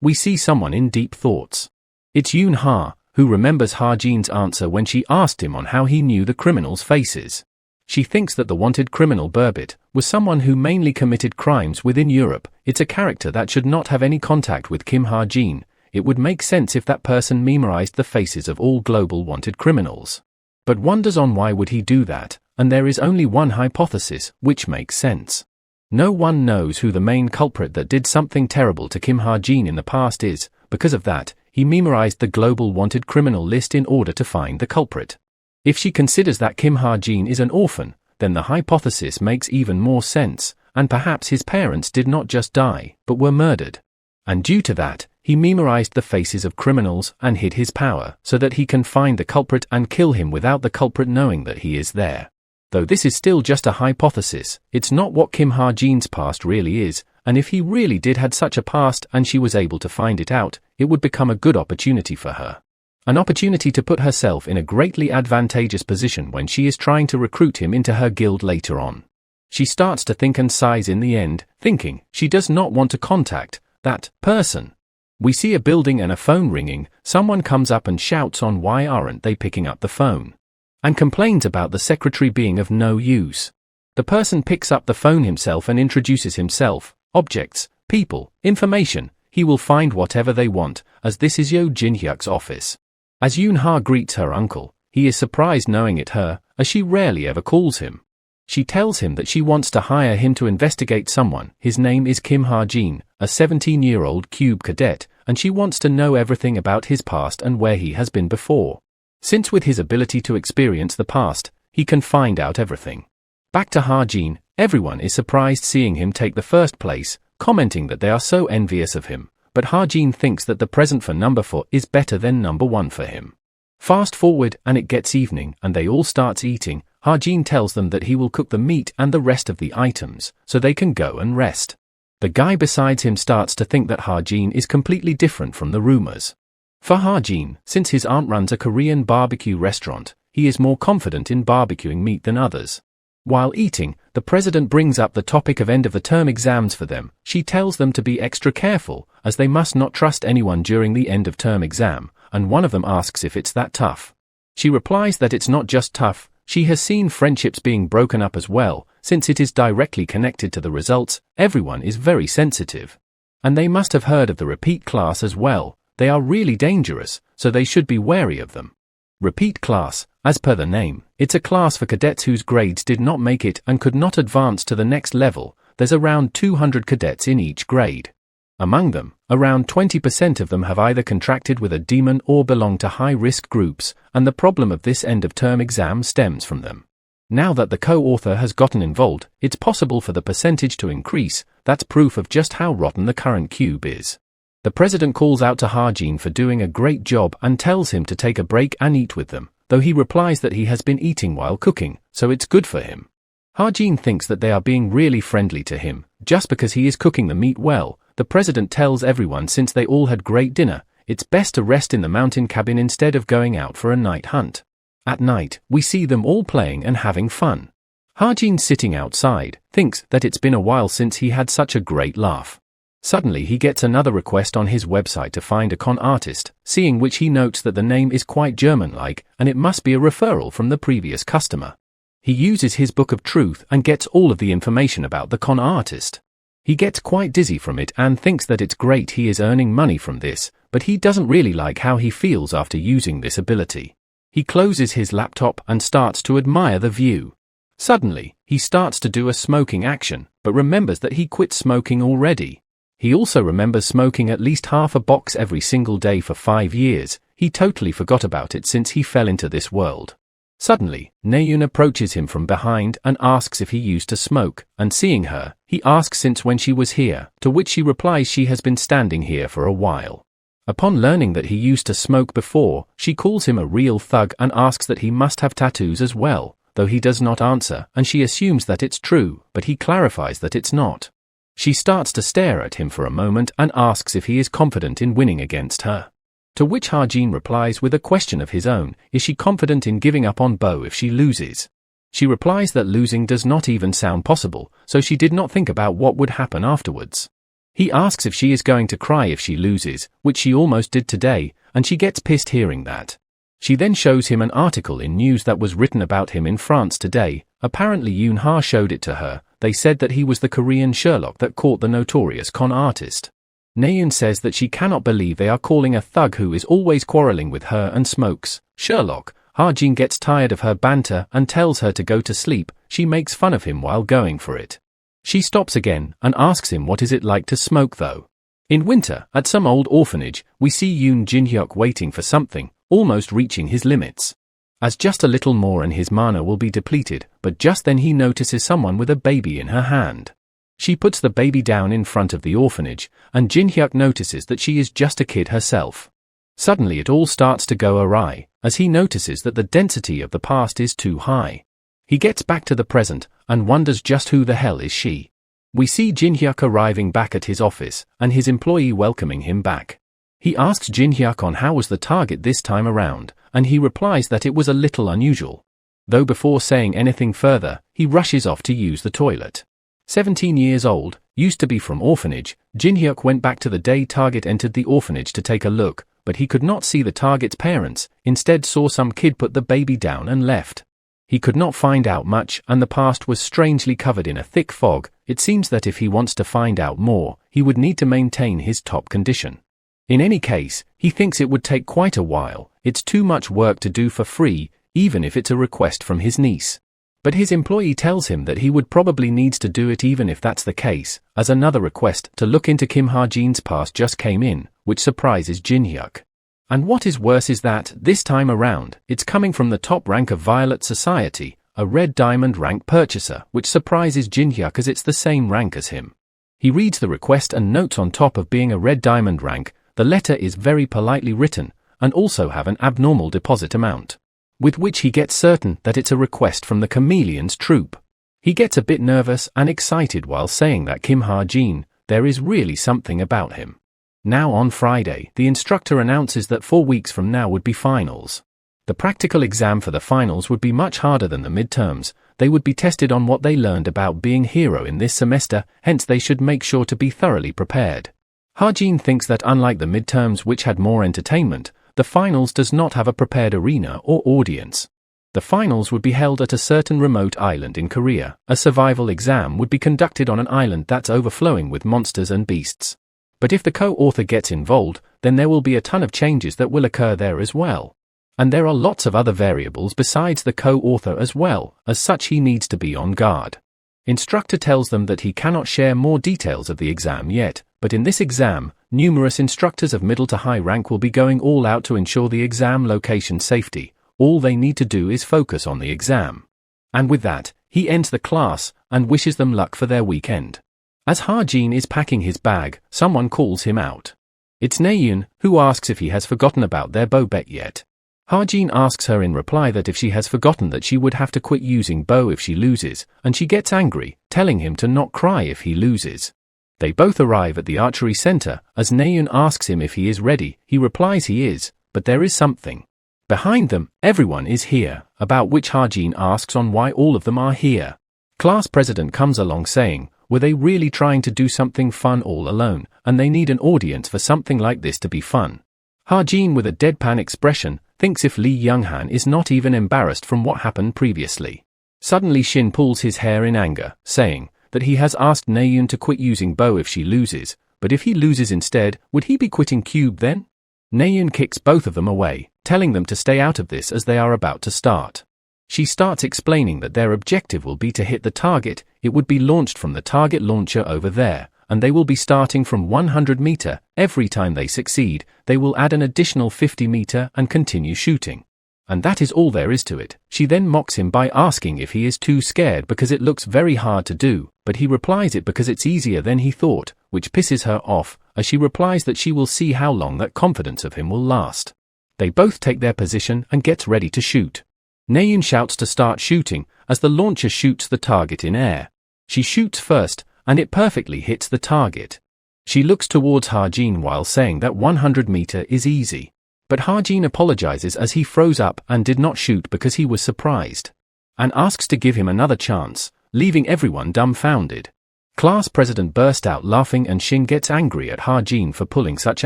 we see someone in deep thoughts. It's Yoon-ha, who remembers Ha-jin's answer when she asked him on how he knew the criminals' faces. She thinks that the wanted criminal Burbit was someone who mainly committed crimes within Europe. It's a character that should not have any contact with Kim Ha-jin. It would make sense if that person memorized the faces of all global wanted criminals. But wonders on why would he do that, and there is only one hypothesis, which makes sense. No one knows who the main culprit that did something terrible to Kim Ha-jin in the past is. Because of that, he memorized the global wanted criminal list in order to find the culprit. If she considers that Kim Ha-jin is an orphan, then the hypothesis makes even more sense, and perhaps his parents did not just die, but were murdered. And due to that, he memorized the faces of criminals and hid his power so that he can find the culprit and kill him without the culprit knowing that he is there. Though this is still just a hypothesis, it's not what Kim Ha-jin's past really is, and if he really did had such a past and she was able to find it out, it would become a good opportunity for her. An opportunity to put herself in a greatly advantageous position when she is trying to recruit him into her guild later on. She starts to think and sighs in the end, thinking she does not want to contact that person. We see a building and a phone ringing. Someone comes up and shouts on why aren't they picking up the phone, and complains about the secretary being of no use. The person picks up the phone himself and introduces himself, objects, people, information. he will find whatever they want, as this is Yo Jin-hyuk's office. As Yoon-ha greets her uncle, he is surprised knowing it her, as she rarely ever calls him. She tells him that she wants to hire him to investigate someone. His name is Kim Ha-jin, a 17-year-old cube cadet, and she wants to know everything about his past and where he has been before. Since with his ability to experience the past, he can find out everything. Back to Ha-jin, everyone is surprised seeing him take the first place, commenting that they are so envious of him, but Ha-jin thinks that the present for number 4 is better than number 1 for him. Fast forward and it gets evening and they all start eating. Ha-jin tells them that he will cook the meat and the rest of the items, so they can go and rest. The guy besides him starts to think that Ha-jin is completely different from the rumors. For Ha-jin, since his aunt runs a Korean barbecue restaurant, he is more confident in barbecuing meat than others. While eating, the president brings up the topic of end-of-the-term exams for them. She tells them to be extra careful, as they must not trust anyone during the end-of-term exam, and one of them asks if it's that tough. She replies that it's not just tough, she has seen friendships being broken up as well. Since it is directly connected to the results, everyone is very sensitive. And they must have heard of the repeat class as well. They are really dangerous, so they should be wary of them. Repeat class, as per the name, it's a class for cadets whose grades did not make it and could not advance to the next level. There's around 200 cadets in each grade. Among them, around 20% of them have either contracted with a demon or belong to high-risk groups, and the problem of this end-of-term exam stems from them. Now that the co-author has gotten involved, it's possible for the percentage to increase. That's proof of just how rotten the current cube is. The president calls out to Ha-jin for doing a great job and tells him to take a break and eat with them, though he replies that he has been eating while cooking, so it's good for him. Ha-jin thinks that they are being really friendly to him, just because he is cooking the meat well. The president tells everyone since they all had great dinner, it's best to rest in the mountain cabin instead of going out for a night hunt. At night, we see them all playing and having fun. Ha-jin, sitting outside, thinks that it's been a while since he had such a great laugh. Suddenly he gets another request on his website to find a con artist, seeing which he notes that the name is quite German-like and it must be a referral from the previous customer. He uses his book of truth and gets all of the information about the con artist. He gets quite dizzy from it and thinks that it's great he is earning money from this, but he doesn't really like how he feels after using this ability. He closes his laptop and starts to admire the view. Suddenly, he starts to do a smoking action, but remembers that he quit smoking already. He also remembers smoking at least half a box every single day for 5 years. He totally forgot about it since he fell into this world. Suddenly, Naeun approaches him from behind and asks if he used to smoke, and seeing her, he asks since when she was here, to which she replies she has been standing here for a while. Upon learning that he used to smoke before, she calls him a real thug and asks that he must have tattoos as well, though he does not answer, and she assumes that it's true, but he clarifies that it's not. She starts to stare at him for a moment and asks if he is confident in winning against her. To which Ha-jin replies with a question of his own, is she confident in giving up on Bo if she loses? She replies that losing does not even sound possible, so she did not think about what would happen afterwards. He asks if she is going to cry if she loses, which she almost did today, and she gets pissed hearing that. She then shows him an article in news that was written about him in France today. Apparently Yoon-ha showed it to her. They said that he was the Korean Sherlock that caught the notorious con artist. Naeun says that she cannot believe they are calling a thug who is always quarreling with her and smokes Sherlock. Ha-jin gets tired of her banter and tells her to go to sleep. She makes fun of him while going for it. She stops again and asks him what is it like to smoke though. In winter, at some old orphanage, we see Yoon Jin-hyuk waiting for something, almost reaching his limits. As just a little more and his mana will be depleted, but just then he notices someone with a baby in her hand. She puts the baby down in front of the orphanage, and Jin-hyuk notices that she is just a kid herself. Suddenly it all starts to go awry, as he notices that the density of the past is too high. He gets back to the present, and wonders just who the hell is she. We see Jin-hyuk arriving back at his office, and his employee welcoming him back. He asks Jin-hyuk on how was the target this time around, and he replies that it was a little unusual. Though before saying anything further, he rushes off to use the toilet. 17 years old, used to be from orphanage, Jin-hyuk went back to the day target entered the orphanage to take a look, but he could not see the target's parents, instead saw some kid put the baby down and left. He could not find out much, and the past was strangely covered in a thick fog. It seems that if he wants to find out more, he would need to maintain his top condition. In any case, he thinks it would take quite a while. It's too much work to do for free, even if it's a request from his niece. But his employee tells him that he would probably needs to do it even if that's the case, as another request to look into Kim Ha-jin's past just came in, which surprises Jin-hyuk. And what is worse is that, this time around, it's coming from the top rank of Violet Society, a red diamond rank purchaser, which surprises Jin-hyuk as it's the same rank as him. He reads the request and notes on top of being a red diamond rank, the letter is very politely written, and also have an abnormal deposit amount, with which he gets certain that it's a request from the Chameleon's troupe. He gets a bit nervous and excited while saying that Kim Ha-jin, there is really something about him. Now on Friday, the instructor announces that 4 weeks from now would be finals. The practical exam for the finals would be much harder than the midterms. They would be tested on what they learned about being hero in this semester, hence they should make sure to be thoroughly prepared. Ha-jin thinks that unlike the midterms, which had more entertainment, the finals does not have a prepared arena or audience. The finals would be held at a certain remote island in Korea. A survival exam would be conducted on an island that's overflowing with monsters and beasts. But if the co-author gets involved, then there will be a ton of changes that will occur there as well. And there are lots of other variables besides the co-author as well, as such he needs to be on guard. Instructor tells them that he cannot share more details of the exam yet, but in this exam, numerous instructors of middle to high rank will be going all out to ensure the exam location safety. All they need to do is focus on the exam. And with that, he ends the class and wishes them luck for their weekend. As Ha-jin is packing his bag, someone calls him out. It's Naeun, who asks if he has forgotten about their bow bet yet. Ha-jin asks her in reply that if she has forgotten that she would have to quit using bow if she loses, and she gets angry, telling him to not cry if he loses. They both arrive at the archery center. As Naeun asks him if he is ready, he replies he is, but there is something. Behind them, everyone is here, about which Ha-jin asks on why all of them are here. Class president comes along saying, were they really trying to do something fun all alone, and they need an audience for something like this to be fun? Ha-jin, with a deadpan expression, thinks if Lee Young-han is not even embarrassed from what happened previously. Suddenly Shin pulls his hair in anger, saying that he has asked Naeun to quit using bow if she loses, but if he loses instead, would he be quitting cube then? Naeun kicks both of them away, telling them to stay out of this as they are about to start. She starts explaining that their objective will be to hit the target. It would be launched from the target launcher over there, and they will be starting from 100 meter. Every time they succeed, they will add an additional 50 meter and continue shooting. And that is all there is to it. She then mocks him by asking if he is too scared because it looks very hard to do, but he replies it because it's easier than he thought, which pisses her off, as she replies that she will see how long that confidence of him will last. They both take their position and gets ready to shoot. Naeun shouts to start shooting, as the launcher shoots the target in air. She shoots first, and it perfectly hits the target. She looks towards Ha-jin while saying that 100 meter is easy. But Ha-jin apologizes as he froze up and did not shoot because he was surprised, and asks to give him another chance, leaving everyone dumbfounded. Class president burst out laughing and Shin gets angry at Ha-jin for pulling such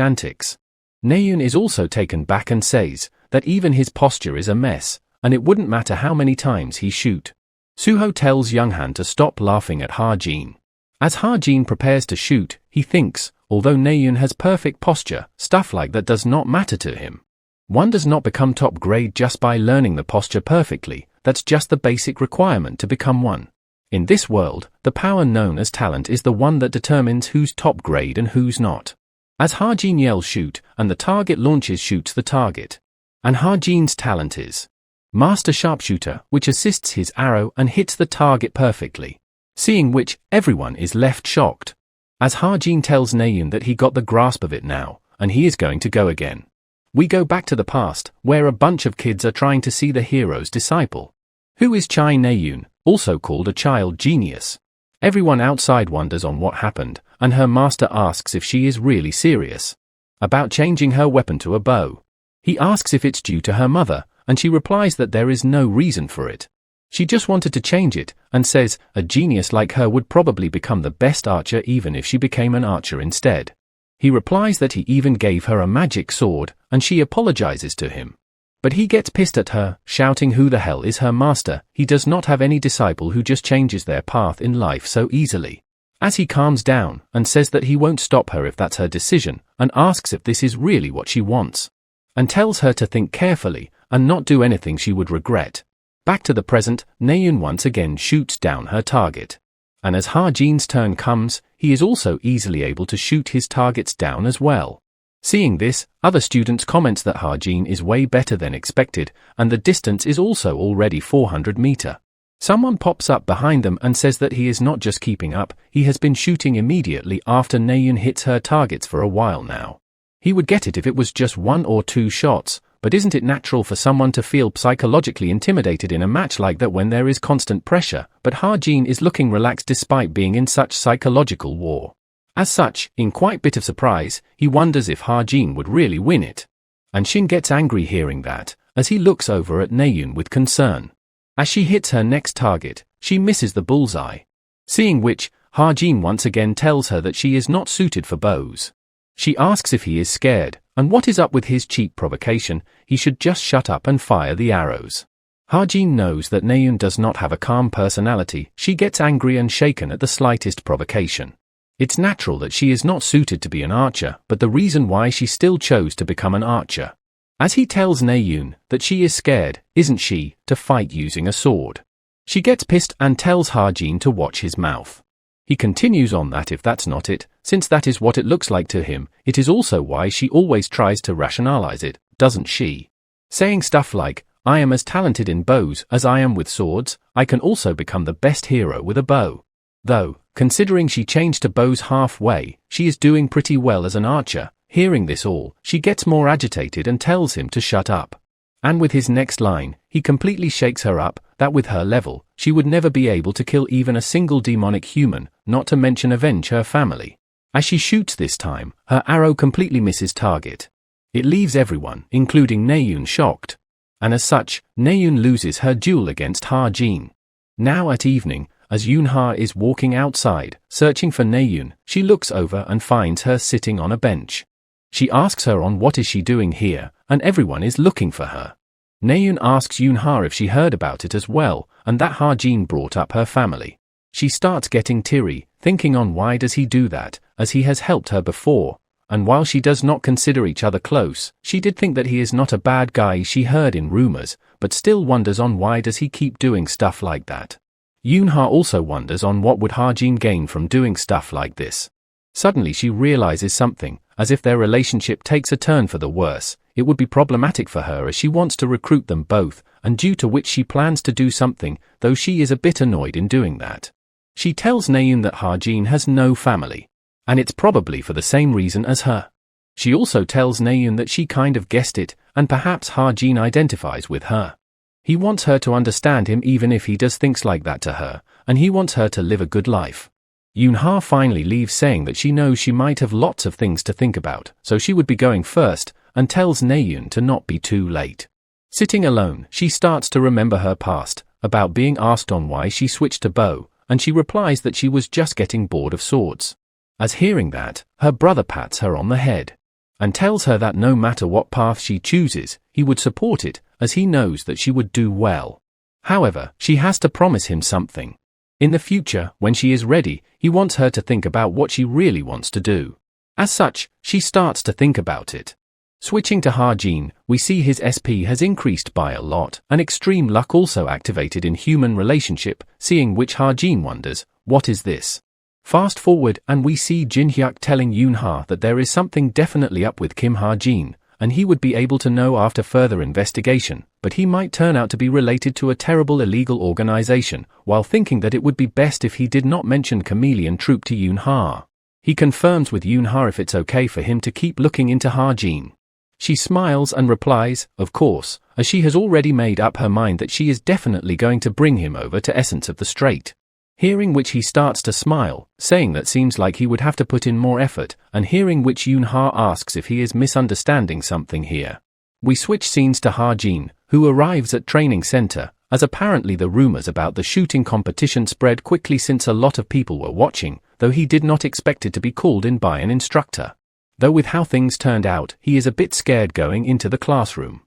antics. Naeun is also taken back and says that even his posture is a mess, and it wouldn't matter how many times he shoot. Suho tells Young-han to stop laughing at Ha-jin. As Ha-jin prepares to shoot, he thinks, although Naeun has perfect posture, stuff like that does not matter to him. One does not become top grade just by learning the posture perfectly. That's just the basic requirement to become one. In this world, the power known as talent is the one that determines who's top grade and who's not. As Ha-jin yells shoot, and the target launches shoots the target. And Ha-jin's talent is Master Sharpshooter, which assists his arrow and hits the target perfectly. Seeing which, everyone is left shocked. As Ha-jin tells Naeun that he got the grasp of it now, and he is going to go again. We go back to the past, where a bunch of kids are trying to see the hero's disciple. Who is Chai Naeun, also called a child genius. Everyone outside wonders on what happened, and her master asks if she is really serious about changing her weapon to a bow. He asks if it's due to her mother, and she replies that there is no reason for it. She just wanted to change it, and says a genius like her would probably become the best archer even if she became an archer instead. He replies that he even gave her a magic sword, and she apologizes to him. But he gets pissed at her, shouting who the hell is her master. He does not have any disciple who just changes their path in life so easily. As he calms down and says that he won't stop her if that's her decision, and asks if this is really what she wants, and tells her to think carefully and not do anything she would regret. Back to the present, Naeun once again shoots down her target. And as Ha-jin's turn comes, he is also easily able to shoot his targets down as well. Seeing this, other students comment that Ha-jin is way better than expected, and the distance is also already 400 meter. Someone pops up behind them and says that he is not just keeping up, he has been shooting immediately after Naeun hits her targets for a while now. He would get it if it was just 1 or 2 shots, but isn't it natural for someone to feel psychologically intimidated in a match like that when there is constant pressure? But Ha-jin is looking relaxed despite being in such psychological war. As such, in quite a bit of surprise, he wonders if Ha-jin would really win it. And Shin gets angry hearing that, as he looks over at Naeun with concern. As she hits her next target, she misses the bullseye. Seeing which, Ha-jin once again tells her that she is not suited for bows. She asks if he is scared, and what is up with his cheap provocation. He should just shut up and fire the arrows. Ha-jin knows that Naeun does not have a calm personality. She gets angry and shaken at the slightest provocation. It's natural that she is not suited to be an archer, but the reason why she still chose to become an archer. As he tells Naeun that she is scared, isn't she, to fight using a sword. She gets pissed and tells Ha-jin to watch his mouth. He continues on that if that's not it, since that is what it looks like to him, it is also why she always tries to rationalize it, doesn't she? Saying stuff like, I am as talented in bows as I am with swords, I can also become the best hero with a bow. Though, considering she changed to bows halfway, she is doing pretty well as an archer. Hearing this all, she gets more agitated and tells him to shut up. And with his next line, he completely shakes her up, that with her level, she would never be able to kill even a single demonic human, not to mention avenge her family. As she shoots this time, her arrow completely misses target. It leaves everyone, including Naeun, shocked. And as such, Naeun loses her duel against Ha-jin. Now at evening, as Yoonha is walking outside, searching for Naeun, she looks over and finds her sitting on a bench. She asks her on what is she doing here, and everyone is looking for her. Naeun asks Yoonha if she heard about it as well, and that Ha-jin brought up her family. She starts getting teary, thinking on why does he do that, as he has helped her before, and while she does not consider each other close, she did think that he is not a bad guy she heard in rumors, but still wonders on why does he keep doing stuff like that. Yoonha also wonders on what would Ha-jin gain from doing stuff like this. Suddenly she realizes something, as if their relationship takes a turn for the worse, it would be problematic for her as she wants to recruit them both, and due to which she plans to do something, though she is a bit annoyed in doing that. She tells Naeun that Ha-jin has no family, and it's probably for the same reason as her. She also tells Naeun that she kind of guessed it, and perhaps Ha-jin identifies with her. He wants her to understand him even if he does things like that to her, and he wants her to live a good life. Yoonha finally leaves saying that she knows she might have lots of things to think about, so she would be going first, and tells Naeun to not be too late. Sitting alone, she starts to remember her past, about being asked on why she switched to bow, and she replies that she was just getting bored of swords. As hearing that, her brother pats her on the head, and tells her that no matter what path she chooses, he would support it, as he knows that she would do well. However, she has to promise him something. In the future, when she is ready, he wants her to think about what she really wants to do. As such, she starts to think about it. Switching to Ha-jin, we see his SP has increased by a lot, and extreme luck also activated in human relationship, seeing which Ha-jin wonders, what is this? Fast forward and we see Jin-hyuk telling Yoonha that there is something definitely up with Kim Ha-jin, and he would be able to know after further investigation, but he might turn out to be related to a terrible illegal organization, while thinking that it would be best if he did not mention Chameleon Troop to Yoonha. He confirms with Yoonha if it's okay for him to keep looking into Ha-jin. She smiles and replies, of course, as she has already made up her mind that she is definitely going to bring him over to Essence of the Strait. Hearing which he starts to smile, saying that seems like he would have to put in more effort, and hearing which Yoonha asks if he is misunderstanding something here. We switch scenes to Ha-jin, who arrives at training center, as apparently the rumors about the shooting competition spread quickly since a lot of people were watching, though he did not expect it to be called in by an instructor. Though with how things turned out, he is a bit scared going into the classroom.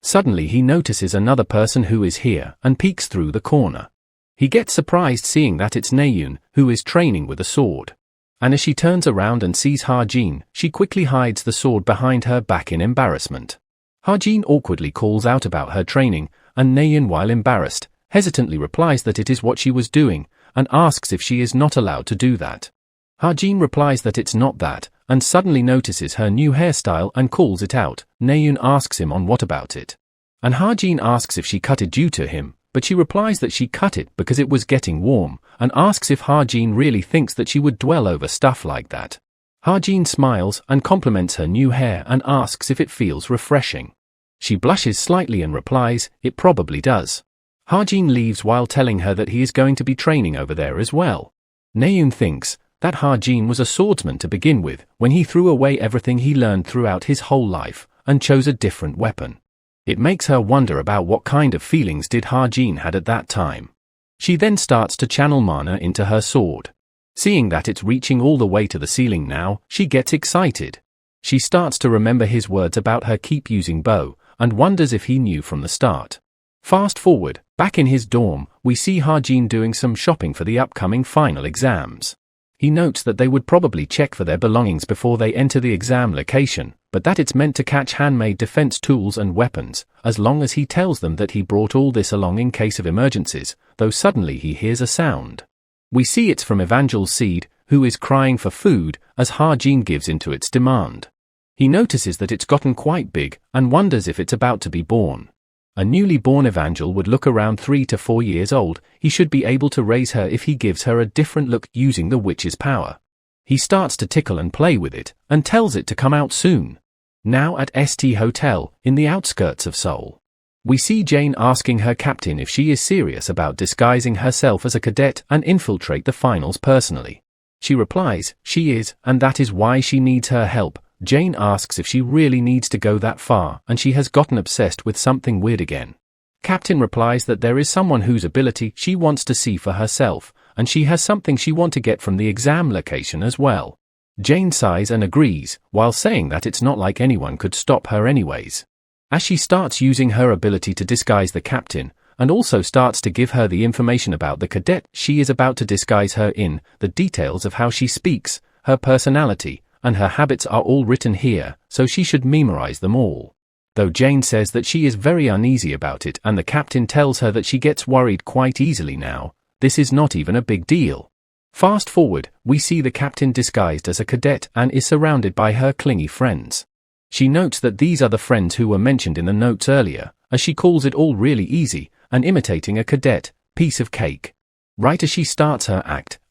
Suddenly he notices another person who is here and peeks through the corner. He gets surprised seeing that it's Naeun, who is training with a sword. And as she turns around and sees Ha-jin, she quickly hides the sword behind her back in embarrassment. Ha-jin awkwardly calls out about her training, and Naeun, while embarrassed, hesitantly replies that it is what she was doing, and asks if she is not allowed to do that. Ha-jin replies that it's not that, and suddenly notices her new hairstyle and calls it out. Naeun asks him on what about it. And Ha-jin asks if she cut it due to him, but she replies that she cut it because it was getting warm, and asks if Ha-jin really thinks that she would dwell over stuff like that. Ha-jin smiles and compliments her new hair and asks if it feels refreshing. She blushes slightly and replies, it probably does. Ha-jin leaves while telling her that he is going to be training over there as well. Naeun thinks that Ha-jin was a swordsman to begin with when he threw away everything he learned throughout his whole life and chose a different weapon. It makes her wonder about what kind of feelings did Ha-jin had at that time. She then starts to channel mana into her sword. Seeing that it's reaching all the way to the ceiling now, she gets excited. She starts to remember his words about her keep using bow, and wonders if he knew from the start. Fast forward, back in his dorm, we see Ha-jin doing some shopping for the upcoming final exams. He notes that they would probably check for their belongings before they enter the exam location, but that it's meant to catch handmade defense tools and weapons, as long as he tells them that he brought all this along in case of emergencies, though suddenly he hears a sound. We see it's from Evangel's seed, who is crying for food, as Ha-jin gives into its demand. He notices that it's gotten quite big, and wonders if it's about to be born. A newly born Evangel would look around 3 to 4 years old. He should be able to raise her if he gives her a different look using the witch's power. He starts to tickle and play with it, and tells it to come out soon. Now at ST Hotel, in the outskirts of Seoul. We see Jane asking her captain if she is serious about disguising herself as a cadet and infiltrate the finals personally. She replies, she is, and that is why she needs her help. Jane asks if she really needs to go that far, and she has gotten obsessed with something weird again. Captain replies that there is someone whose ability she wants to see for herself, and she has something she wants to get from the exam location as well. Jane sighs and agrees, while saying that it's not like anyone could stop her anyways. As she starts using her ability to disguise the captain, and also starts to give her the information about the cadet she is about to disguise her in, the details of how she speaks, her personality, and her habits are all written here, so she should memorize them all. Though Jane says that she is very uneasy about it and the captain tells her that she gets worried quite easily now, this is not even a big deal. Fast forward, we see the captain disguised as a cadet and is surrounded by her clingy friends. She notes that these are the friends who were mentioned in the notes earlier, as she calls it all really easy, and imitating a cadet, piece of cake. Right as she starts her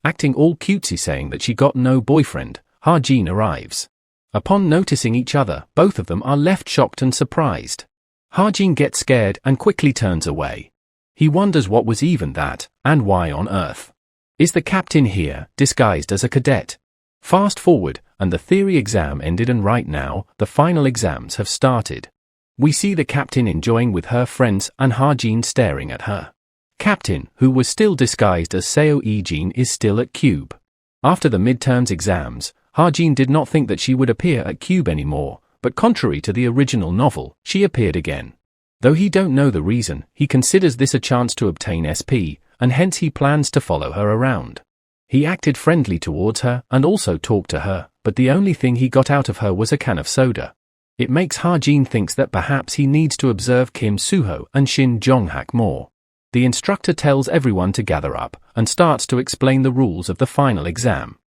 acting all cutesy saying that she got no boyfriend, Ha-jin arrives. Upon noticing each other, both of them are left shocked and surprised. Ha-jin gets scared and quickly turns away. He wonders what was even that, and why on earth. Is the captain here, disguised as a cadet? Fast forward, and the theory exam ended and right now, the final exams have started. We see the captain enjoying with her friends and Ha-jin staring at her. Captain, who was still disguised as Seo E-jin, is still at Cube. After the midterms exams, Ha-jin did not think that she would appear at Cube anymore, but contrary to the original novel, she appeared again. Though he don't know the reason, he considers this a chance to obtain SP, and hence he plans to follow her around. He acted friendly towards her and also talked to her, but the only thing he got out of her was a can of soda. It makes Ha-jin thinks that perhaps he needs to observe Kim Suho and Shin Jong-hak more. The instructor tells everyone to gather up and starts to explain the rules of the final exam.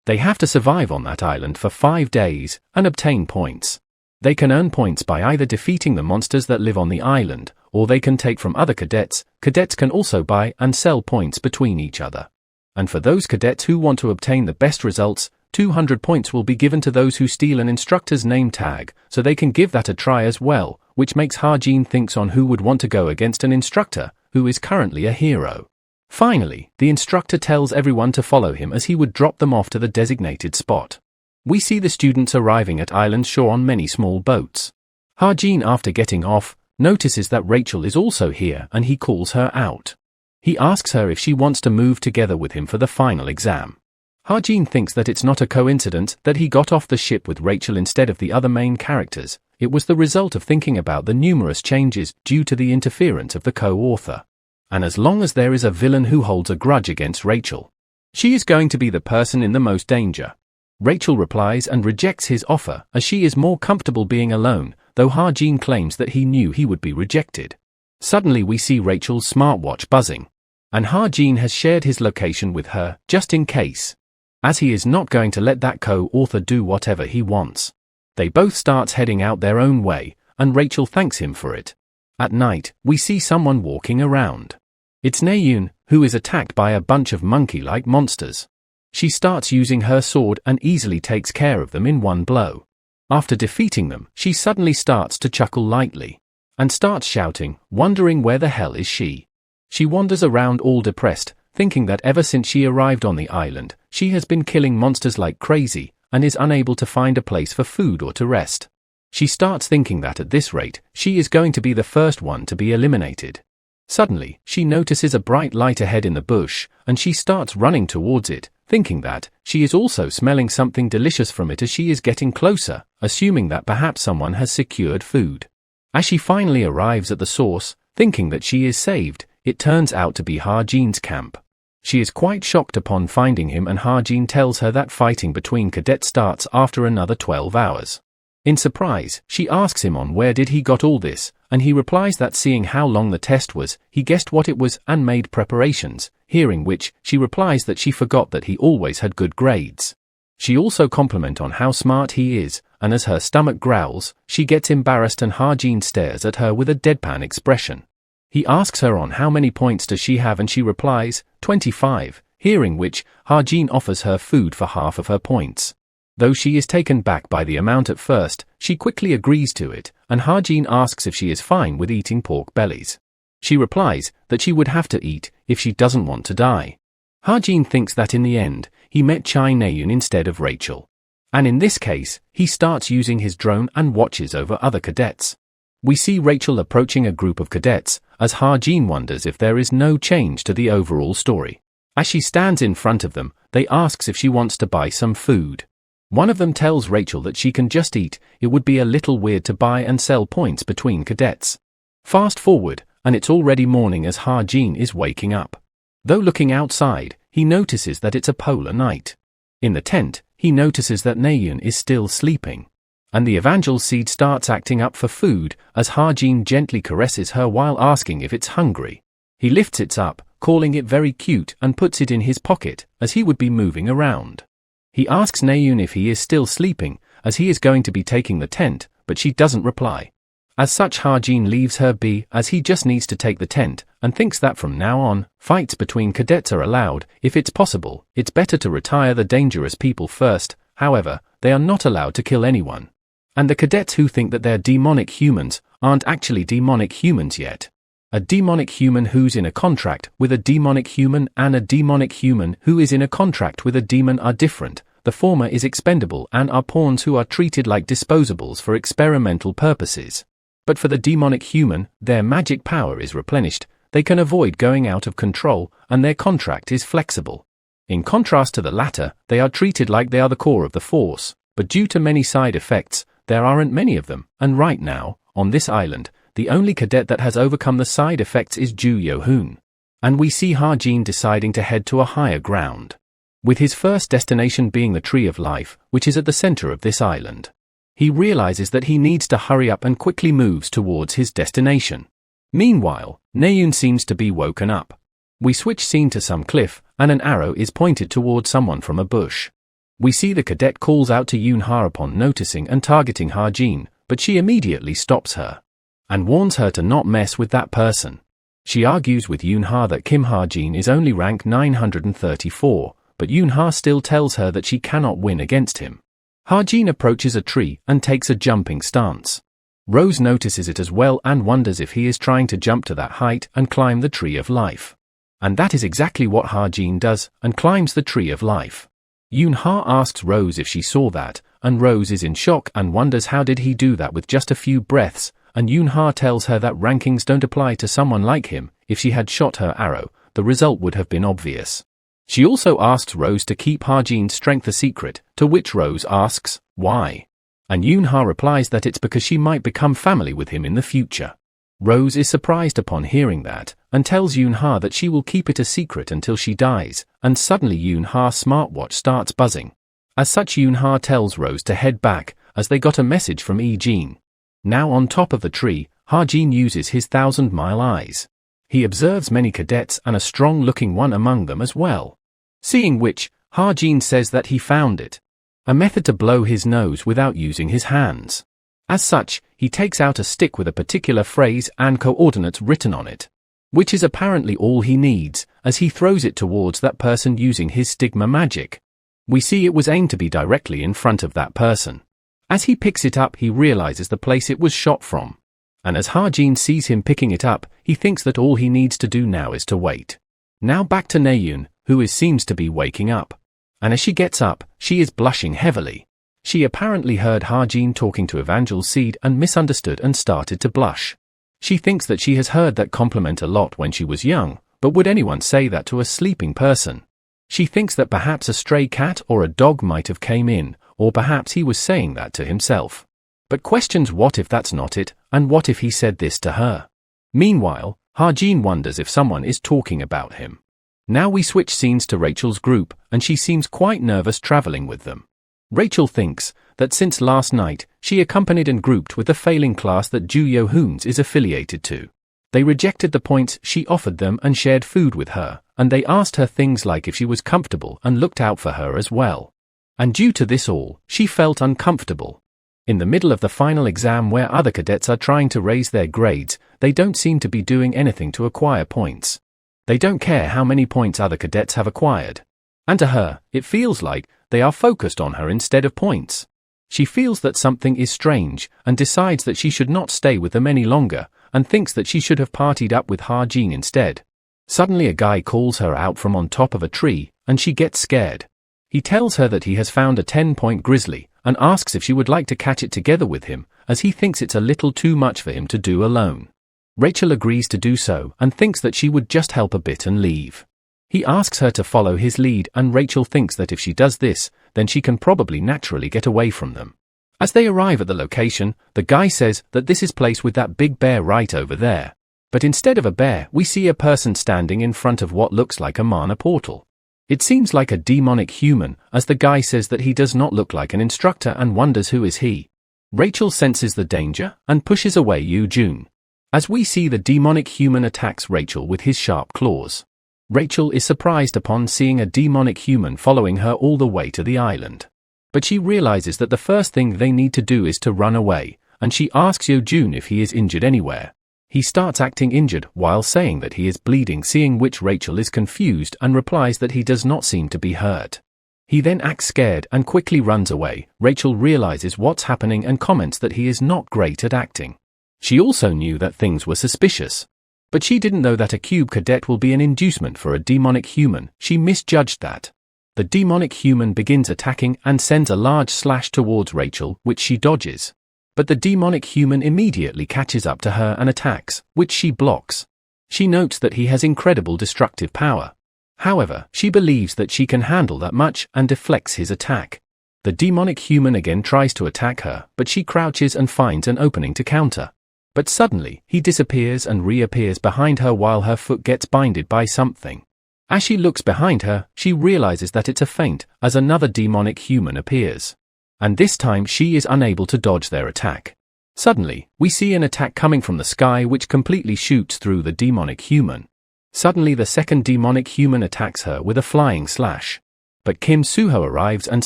They have to survive on that island for 5 days and obtain points. They can earn points by either defeating the monsters that live on the island, or they can take from other cadets. Cadets can also buy and sell points between each other. And for those cadets who want to obtain the best results, 200 points will be given to those who steal an instructor's name tag, so they can give that a try as well, which makes Ha-jin thinks on who would want to go against an instructor, who is currently a hero. Finally, the instructor tells everyone to follow him as he would drop them off to the designated spot. We see the students arriving at Island Shore on many small boats. Ha-jin, after getting off, notices that Rachel is also here and he calls her out. He asks her if she wants to move together with him for the final exam. Ha-jin thinks that it's not a coincidence that he got off the ship with Rachel instead of the other main characters. It was the result of thinking about the numerous changes due to the interference of the co-author. And as long as there is a villain who holds a grudge against Rachel, she is going to be the person in the most danger. Rachel replies and rejects his offer as she is more comfortable being alone, though Ha-jin claims that he knew he would be rejected. Suddenly we see Rachel's smartwatch buzzing, and Ha-jin has shared his location with her, just in case, as he is not going to let that co-author do whatever he wants. They both start heading out their own way, and Rachel thanks him for it. At night, we see someone walking around. It's Naeun, who is attacked by a bunch of monkey-like monsters. She starts using her sword and easily takes care of them in one blow. After defeating them, she suddenly starts to chuckle lightly, and starts shouting, wondering where the hell is she. She wanders around all depressed, thinking that ever since she arrived on the island, she has been killing monsters like crazy, and is unable to find a place for food or to rest. She starts thinking that at this rate, she is going to be the first one to be eliminated. Suddenly, she notices a bright light ahead in the bush, and she starts running towards it, thinking that she is also smelling something delicious from it as she is getting closer, assuming that perhaps someone has secured food. As she finally arrives at the source, thinking that she is saved, it turns out to be Ha-jin's camp. She is quite shocked upon finding him, and Ha-jin tells her that fighting between cadets starts after another 12 hours. In surprise, she asks him on where did he got all this, and he replies that seeing how long the test was, he guessed what it was and made preparations, hearing which, she replies that she forgot that he always had good grades. She also compliments on how smart he is, and as her stomach growls, she gets embarrassed and Ha-jin stares at her with a deadpan expression. He asks her on how many points does she have and she replies, 25, hearing which, Ha-jin offers her food for half of her points. Though she is taken back by the amount at first, she quickly agrees to it, and Ha-jin asks if she is fine with eating pork bellies. She replies that she would have to eat if she doesn't want to die. Ha-jin thinks that in the end, he met Chai Naeun instead of Rachel. And in this case, he starts using his drone and watches over other cadets. We see Rachel approaching a group of cadets, as Ha-jin wonders if there is no change to the overall story. As she stands in front of them, they asks if she wants to buy some food. One of them tells Rachel that she can just eat, it would be a little weird to buy and sell points between cadets. Fast forward, and it's already morning as Ha-jin is waking up. Though looking outside, he notices that it's a polar night. In the tent, he notices that Naeun is still sleeping. And the evangel seed starts acting up for food, as Ha-jin gently caresses her while asking if it's hungry. He lifts it up, calling it very cute, and puts it in his pocket, as he would be moving around. He asks Naeun if he is still sleeping, as he is going to be taking the tent, but she doesn't reply. As such, Ha-jin leaves her be, as he just needs to take the tent, and thinks that from now on, fights between cadets are allowed. If it's possible, it's better to retire the dangerous people first. However, they are not allowed to kill anyone. And the cadets who think that they're demonic humans aren't actually demonic humans yet. A demonic human who's in a contract with a demonic human and a demonic human who is in a contract with a demon are different. The former is expendable and are pawns who are treated like disposables for experimental purposes. But for the demonic human, their magic power is replenished, they can avoid going out of control, and their contract is flexible. In contrast to the latter, they are treated like they are the core of the force, but due to many side effects, there aren't many of them, and right now, on this island, the only cadet that has overcome the side effects is Ju Yo-hoon. And we see Ha-jin deciding to head to a higher ground, with his first destination being the Tree of Life, which is at the center of this island. He realizes that he needs to hurry up and quickly moves towards his destination. Meanwhile, Naeun seems to be woken up. We switch scene to some cliff, and an arrow is pointed towards someone from a bush. We see the cadet calls out to Yoon-ha upon noticing and targeting Ha-jin, but she immediately stops her and warns her to not mess with that person. She argues with Yoon-ha that Kim Ha-jin is only rank 934, but Yoon-ha still tells her that she cannot win against him. Ha-jin approaches a tree and takes a jumping stance. Rose notices it as well and wonders if he is trying to jump to that height and climb the Tree of Life. And that is exactly what Ha-jin does, and climbs the Tree of Life. Yoon-ha asks Rose if she saw that, and Rose is in shock and wonders how did he do that with just a few breaths, and Yoon-ha tells her that rankings don't apply to someone like him. If she had shot her arrow, the result would have been obvious. She also asks Rose to keep Ha-jin's strength a secret, to which Rose asks, why? And Yoonha replies that it's because she might become family with him in the future. Rose is surprised upon hearing that, and tells Yoonha that she will keep it a secret until she dies, and suddenly Yoonha's smartwatch starts buzzing. As such, Yoonha tells Rose to head back, as they got a message from Jin. Now on top of the tree, Jin uses his 1,000-mile eyes. He observes many cadets and a strong-looking one among them as well. Seeing which, Jin says that he found it. A method to blow his nose without using his hands. As such, he takes out a stick with a particular phrase and coordinates written on it, which is apparently all he needs, as he throws it towards that person using his stigma magic. We see it was aimed to be directly in front of that person. As he picks it up, he realizes the place it was shot from. And as Jin sees him picking it up, he thinks that all he needs to do now is to wait. Now back to Naeun, who seems to be waking up. And as she gets up, she is blushing heavily. She apparently heard Jin talking to Evangel Seed and misunderstood and started to blush. She thinks that she has heard that compliment a lot when she was young, but would anyone say that to a sleeping person? She thinks that perhaps a stray cat or a dog might have came in, or perhaps he was saying that to himself. But questions what if that's not it, and what if he said this to her? Meanwhile, Jin wonders if someone is talking about him. Now we switch scenes to Rachel's group, and she seems quite nervous traveling with them. Rachel thinks that since last night, she accompanied and grouped with the failing class that Ju Yo-hoon's is affiliated to. They rejected the points she offered them and shared food with her, and they asked her things like if she was comfortable and looked out for her as well. And due to this all, she felt uncomfortable. In the middle of the final exam where other cadets are trying to raise their grades, they don't seem to be doing anything to acquire points. They don't care how many points other cadets have acquired. And to her, it feels like they are focused on her instead of points. She feels that something is strange, and decides that she should not stay with them any longer, and thinks that she should have partied up with Jin instead. Suddenly a guy calls her out from on top of a tree, and she gets scared. He tells her that he has found a 10-point grizzly, and asks if she would like to catch it together with him, as he thinks it's a little too much for him to do alone. Rachel agrees to do so, and thinks that she would just help a bit and leave. He asks her to follow his lead, and Rachel thinks that if she does this, then she can probably naturally get away from them. As they arrive at the location, the guy says that this is place with that big bear right over there. But instead of a bear, we see a person standing in front of what looks like a mana portal. It seems like a demonic human, as the guy says that he does not look like an instructor and wonders who is he. Rachel senses the danger, and pushes away Yoo-jun. As we see the demonic human attacks Rachel with his sharp claws. Rachel is surprised upon seeing a demonic human following her all the way to the island. But she realizes that the first thing they need to do is to run away, and she asks Yoo-jun if he is injured anywhere. He starts acting injured while saying that he is bleeding, seeing which Rachel is confused and replies that he does not seem to be hurt. He then acts scared and quickly runs away. Rachel realizes what's happening and comments that he is not great at acting. She also knew that things were suspicious. But she didn't know that a cube cadet will be an inducement for a demonic human. She misjudged that. The demonic human begins attacking and sends a large slash towards Rachel, which she dodges. But the demonic human immediately catches up to her and attacks, which she blocks. She notes that he has incredible destructive power. However, she believes that she can handle that much and deflects his attack. The demonic human again tries to attack her, but she crouches and finds an opening to counter. But suddenly, he disappears and reappears behind her while her foot gets binded by something. As she looks behind her, she realizes that it's a feint, as another demonic human appears. And this time she is unable to dodge their attack. Suddenly, we see an attack coming from the sky which completely shoots through the demonic human. Suddenly the second demonic human attacks her with a flying slash. But Kim Suho arrives and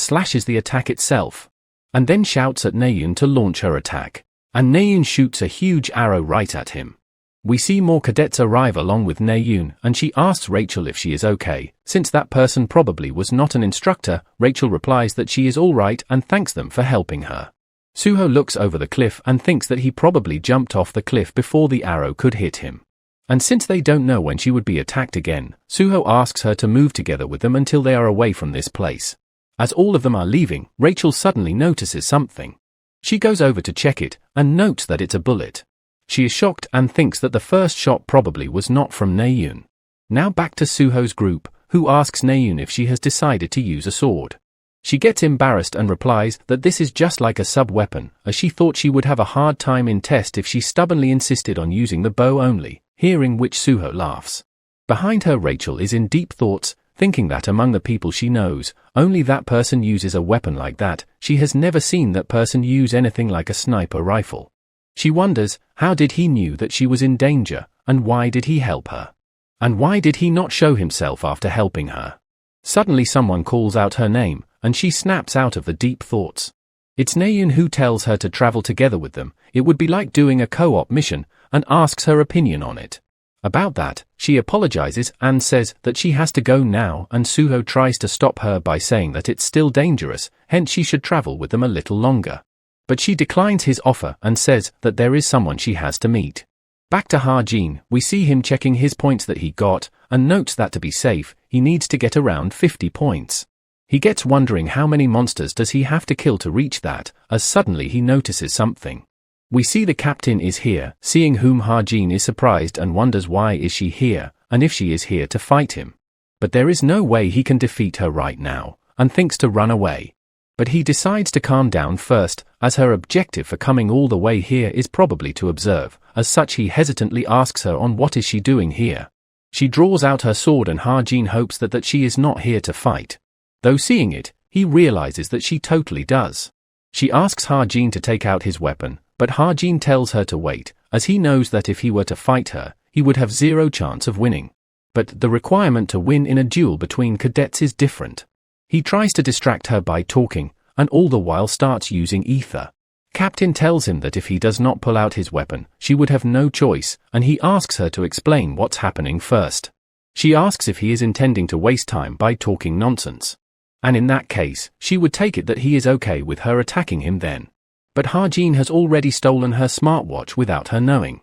slashes the attack itself. And then shouts at Naeun to launch her attack. And Naeun shoots a huge arrow right at him. We see more cadets arrive along with Naeun, and she asks Rachel if she is okay. Since that person probably was not an instructor, Rachel replies that she is alright and thanks them for helping her. Suho looks over the cliff and thinks that he probably jumped off the cliff before the arrow could hit him. And since they don't know when she would be attacked again, Suho asks her to move together with them until they are away from this place. As all of them are leaving, Rachel suddenly notices something. She goes over to check it, and notes that it's a bullet. She is shocked and thinks that the first shot probably was not from Naeun. Now back to Suho's group, who asks Naeun if she has decided to use a sword. She gets embarrassed and replies that this is just like a sub-weapon, as she thought she would have a hard time in test if she stubbornly insisted on using the bow only, hearing which Suho laughs. Behind her, Rachel is in deep thoughts, thinking that among the people she knows, only that person uses a weapon like that. She has never seen that person use anything like a sniper rifle. She wonders, how did he knew that she was in danger, and why did he help her? And why did he not show himself after helping her? Suddenly someone calls out her name, and she snaps out of the deep thoughts. It's Naeun, who tells her to travel together with them. It would be like doing a co-op mission, and asks her opinion on it. About that, she apologizes and says that she has to go now, and Suho tries to stop her by saying that it's still dangerous, hence she should travel with them a little longer. But she declines his offer and says that there is someone she has to meet. Back to Ha-jin, we see him checking his points that he got, and notes that to be safe, he needs to get around 50 points. He gets wondering how many monsters does he have to kill to reach that, as suddenly he notices something. We see the captain is here, seeing whom Ha-jin is surprised and wonders why is she here, and if she is here to fight him. But there is no way he can defeat her right now, and thinks to run away. But he decides to calm down first, as her objective for coming all the way here is probably to observe. As such, he hesitantly asks her on what is she doing here. She draws out her sword and Ha-jin hopes that she is not here to fight. Though seeing it, he realizes that she totally does. She asks Ha-jin to take out his weapon, but Ha-jin tells her to wait, as he knows that if he were to fight her, he would have zero chance of winning. But the requirement to win in a duel between cadets is different. He tries to distract her by talking, and all the while starts using ether. Captain tells him that if he does not pull out his weapon, she would have no choice, and he asks her to explain what's happening first. She asks if he is intending to waste time by talking nonsense. And in that case, she would take it that he is okay with her attacking him then. But Ha-jin has already stolen her smartwatch without her knowing.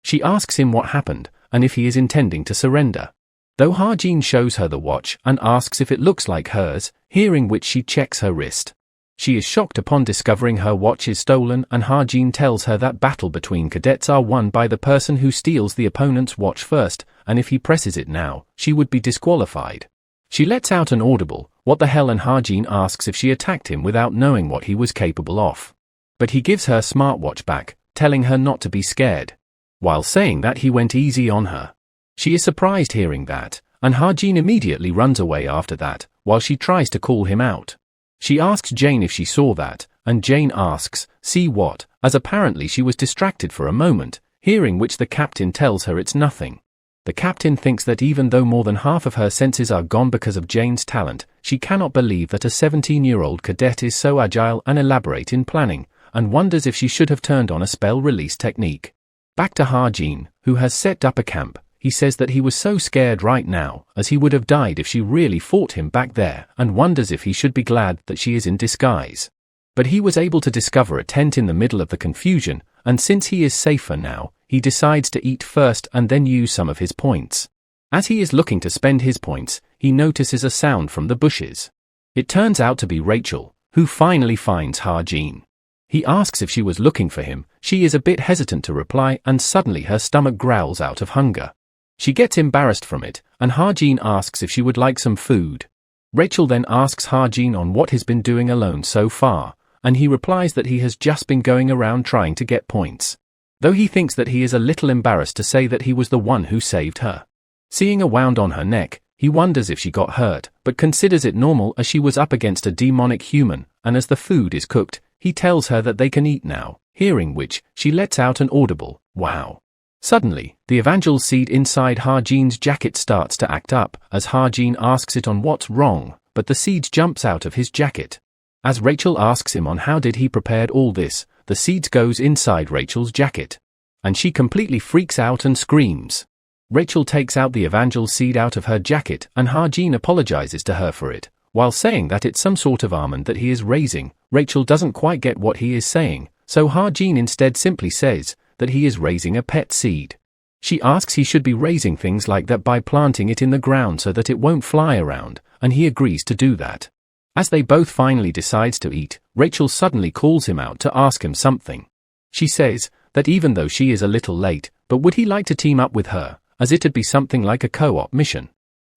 She asks him what happened, and if he is intending to surrender. Though Ha-jin shows her the watch and asks if it looks like hers, hearing which she checks her wrist. She is shocked upon discovering her watch is stolen, and Ha-jin tells her that battle between cadets are won by the person who steals the opponent's watch first, and if he presses it now, she would be disqualified. She lets out an audible, "What the hell?" and Ha-jin asks if she attacked him without knowing what he was capable of. But he gives her smartwatch back, telling her not to be scared, while saying that he went easy on her. She is surprised hearing that, and Ha-jin immediately runs away after that, while she tries to call him out. She asks Jane if she saw that, and Jane asks, "See what?" as apparently she was distracted for a moment, hearing which the captain tells her it's nothing. The captain thinks that even though more than half of her senses are gone because of Jane's talent, she cannot believe that a 17-year-old cadet is so agile and elaborate in planning, and wonders if she should have turned on a spell release technique. Back to Ha-jin, who has set up a camp. He says that he was so scared right now, as he would have died if she really fought him back there, and wonders if he should be glad that she is in disguise. But he was able to discover a tent in the middle of the confusion, and since he is safer now, he decides to eat first and then use some of his points. As he is looking to spend his points, he notices a sound from the bushes. It turns out to be Rachel, who finally finds Ha-jin. He asks if she was looking for him. She is a bit hesitant to reply, and suddenly her stomach growls out of hunger. She gets embarrassed from it, and Ha-jin asks if she would like some food. Rachel then asks Ha-jin on what he's been doing alone so far, and he replies that he has just been going around trying to get points. Though he thinks that he is a little embarrassed to say that he was the one who saved her. Seeing a wound on her neck, he wonders if she got hurt, but considers it normal as she was up against a demonic human, and as the food is cooked, he tells her that they can eat now, hearing which, she lets out an audible, "Wow." Suddenly, the evangel seed inside Ha-jin's jacket starts to act up, as Ha-jin asks it on what's wrong, but the seed jumps out of his jacket. As Rachel asks him on how did he prepared all this, the seed goes inside Rachel's jacket. And she completely freaks out and screams. Rachel takes out the evangel seed out of her jacket, and Ha-jin apologizes to her for it, while saying that it's some sort of almond that he is raising. Rachel doesn't quite get what he is saying, so Ha-jin instead simply says that he is raising a pet seed. She asks he should be raising things like that by planting it in the ground so that it won't fly around, and he agrees to do that. As they both finally decides to eat, Rachel suddenly calls him out to ask him something. She says that even though she is a little late, but would he like to team up with her, as it'd be something like a co-op mission.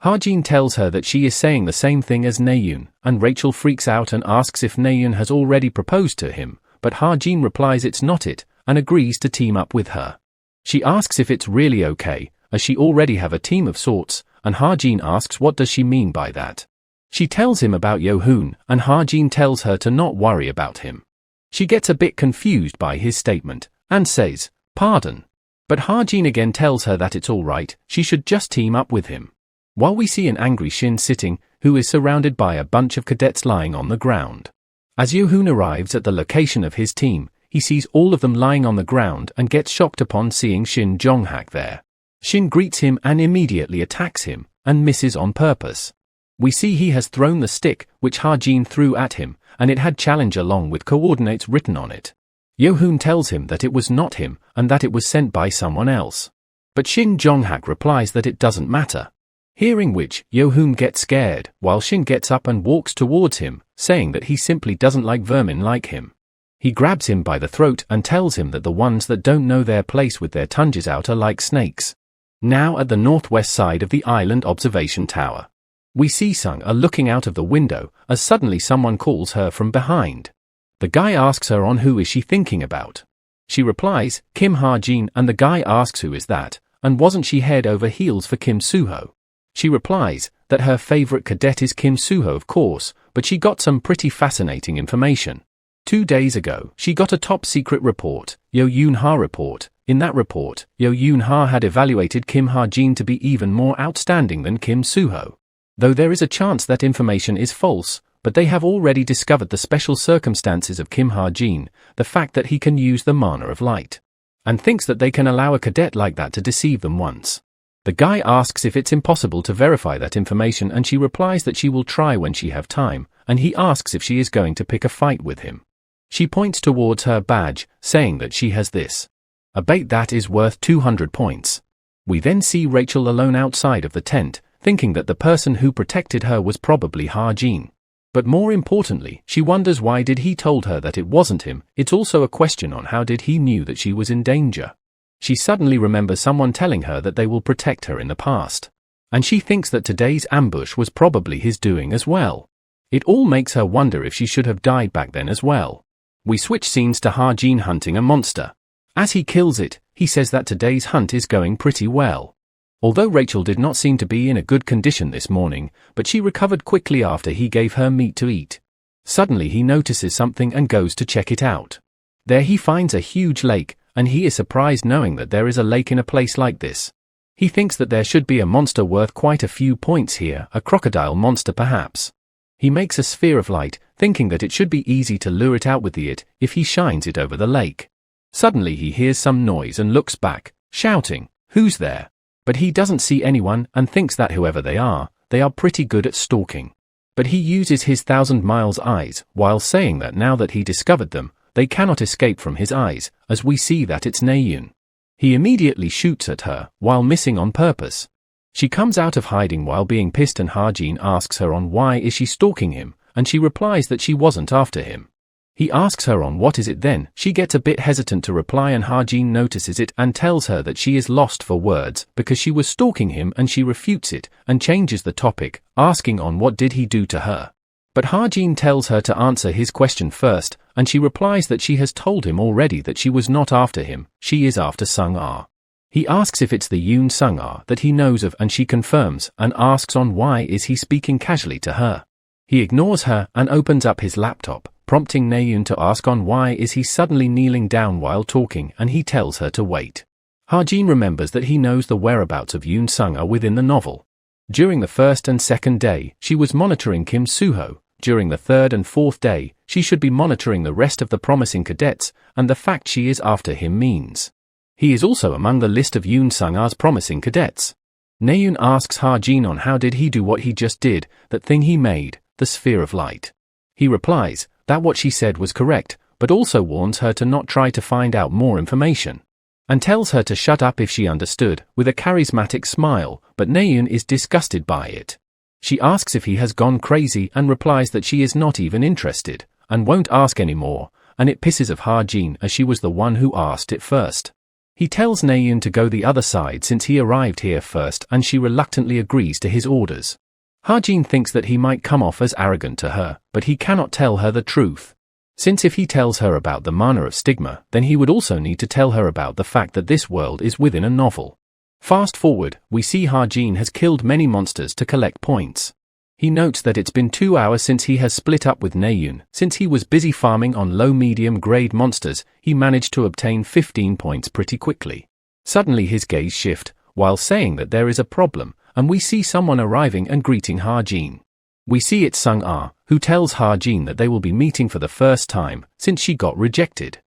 Ha-jin tells her that she is saying the same thing as Naeun, and Rachel freaks out and asks if Naeun has already proposed to him, but Ha-jin replies it's not it, and agrees to team up with her. She asks if it's really okay, as she already have a team of sorts, and Ha-jin asks what does she mean by that. She tells him about Yo-hoon, and Ha-jin tells her to not worry about him. She gets a bit confused by his statement, and says, "Pardon." But Ha-jin again tells her that it's alright, she should just team up with him. While we see an angry Shin sitting, who is surrounded by a bunch of cadets lying on the ground. As Yo-hoon arrives at the location of his team, he sees all of them lying on the ground and gets shocked upon seeing Shin Jong-hak there. Shin greets him and immediately attacks him, and misses on purpose. We see he has thrown the stick, which Ha-jin threw at him, and it had challenge along with coordinates written on it. Yo-hoon tells him that it was not him, and that it was sent by someone else. But Shin Jong-hak replies that it doesn't matter. Hearing which, Yo-hoon gets scared, while Shin gets up and walks towards him, saying that he simply doesn't like vermin like him. He grabs him by the throat and tells him that the ones that don't know their place with their tongues out are like snakes. Now at the northwest side of the island observation tower. We see Sung-ah looking out of the window, as suddenly someone calls her from behind. The guy asks her on who is she thinking about. She replies, Kim Ha-jin, and the guy asks who is that, and wasn't she head over heels for Kim Soo-ho? She replies that her favorite cadet is Kim Soo-ho of course, but she got some pretty fascinating information. 2 days ago, she got a top-secret report, Yo-yoon-ha report. In that report, Yo-yoon-ha had evaluated Kim Ha-jin to be even more outstanding than Kim Soo-ho. Though there is a chance that information is false, but they have already discovered the special circumstances of Kim Ha-jin, the fact that he can use the mana of light, and thinks that they can allow a cadet like that to deceive them once. The guy asks if it's impossible to verify that information, and she replies that she will try when she have time, and he asks if she is going to pick a fight with him. She points towards her badge, saying that she has this. A bait that is worth 200 points. We then see Rachel alone outside of the tent, thinking that the person who protected her was probably Ha-jin. But more importantly, she wonders why did he told her that it wasn't him. It's also a question on how did he knew that she was in danger. She suddenly remembers someone telling her that they will protect her in the past. And she thinks that today's ambush was probably his doing as well. It all makes her wonder if she should have died back then as well. We switch scenes to Ha-jin hunting a monster. As he kills it, he says that today's hunt is going pretty well. Although Rachel did not seem to be in a good condition this morning, but she recovered quickly after he gave her meat to eat. Suddenly he notices something and goes to check it out. There he finds a huge lake, and he is surprised knowing that there is a lake in a place like this. He thinks that there should be a monster worth quite a few points here, a crocodile monster perhaps. He makes a sphere of light, thinking that it should be easy to lure it out with it if he shines it over the lake. Suddenly he hears some noise and looks back, shouting, "Who's there?" But he doesn't see anyone and thinks that whoever they are pretty good at stalking. But he uses his 1,000 miles eyes, while saying that now that he discovered them, they cannot escape from his eyes, as we see that it's Naeun. He immediately shoots at her, while missing on purpose. She comes out of hiding while being pissed, and Ha-jin asks her on why is she stalking him, and she replies that she wasn't after him. He asks her on what is it then. She gets a bit hesitant to reply, and Ha-jin notices it and tells her that she is lost for words because she was stalking him, and she refutes it and changes the topic, asking on what did he do to her. But Ha-jin tells her to answer his question first, and she replies that she has told him already that she was not after him, she is after Sung-ah. He asks if it's the Yoon Sung-ah that he knows of, and she confirms and asks on why is he speaking casually to her. He ignores her and opens up his laptop, prompting Naeun to ask on why is he suddenly kneeling down while talking, and he tells her to wait. Ha-jin remembers that he knows the whereabouts of Yoon Sung-ah within the novel. During the first and second day, she was monitoring Kim Soo-ho. During the third and fourth day, she should be monitoring the rest of the promising cadets, and the fact she is after him means he is also among the list of Yoon Sung-ah's promising cadets. Naeun asks Ha-jin on how did he do what he just did, that thing he made, the sphere of light. He replies that what she said was correct, but also warns her to not try to find out more information, and tells her to shut up if she understood, with a charismatic smile, but Naeun is disgusted by it. She asks if he has gone crazy and replies that she is not even interested, and won't ask anymore, and it pisses off Ha-jin as she was the one who asked it first. He tells Naeun to go the other side since he arrived here first, and she reluctantly agrees to his orders. Hajin thinks that he might come off as arrogant to her, but he cannot tell her the truth. Since if he tells her about the mana of stigma, then he would also need to tell her about the fact that this world is within a novel. Fast forward, we see Hajin has killed many monsters to collect points. He notes that it's been 2 hours since he has split up with Naeun. Since he was busy farming on low-medium grade monsters, he managed to obtain 15 points pretty quickly. Suddenly his gaze shifts, while saying that there is a problem, and we see someone arriving and greeting Hajin. We see it's Sung-ah, who tells Hajin that they will be meeting for the first time, since she got rejected.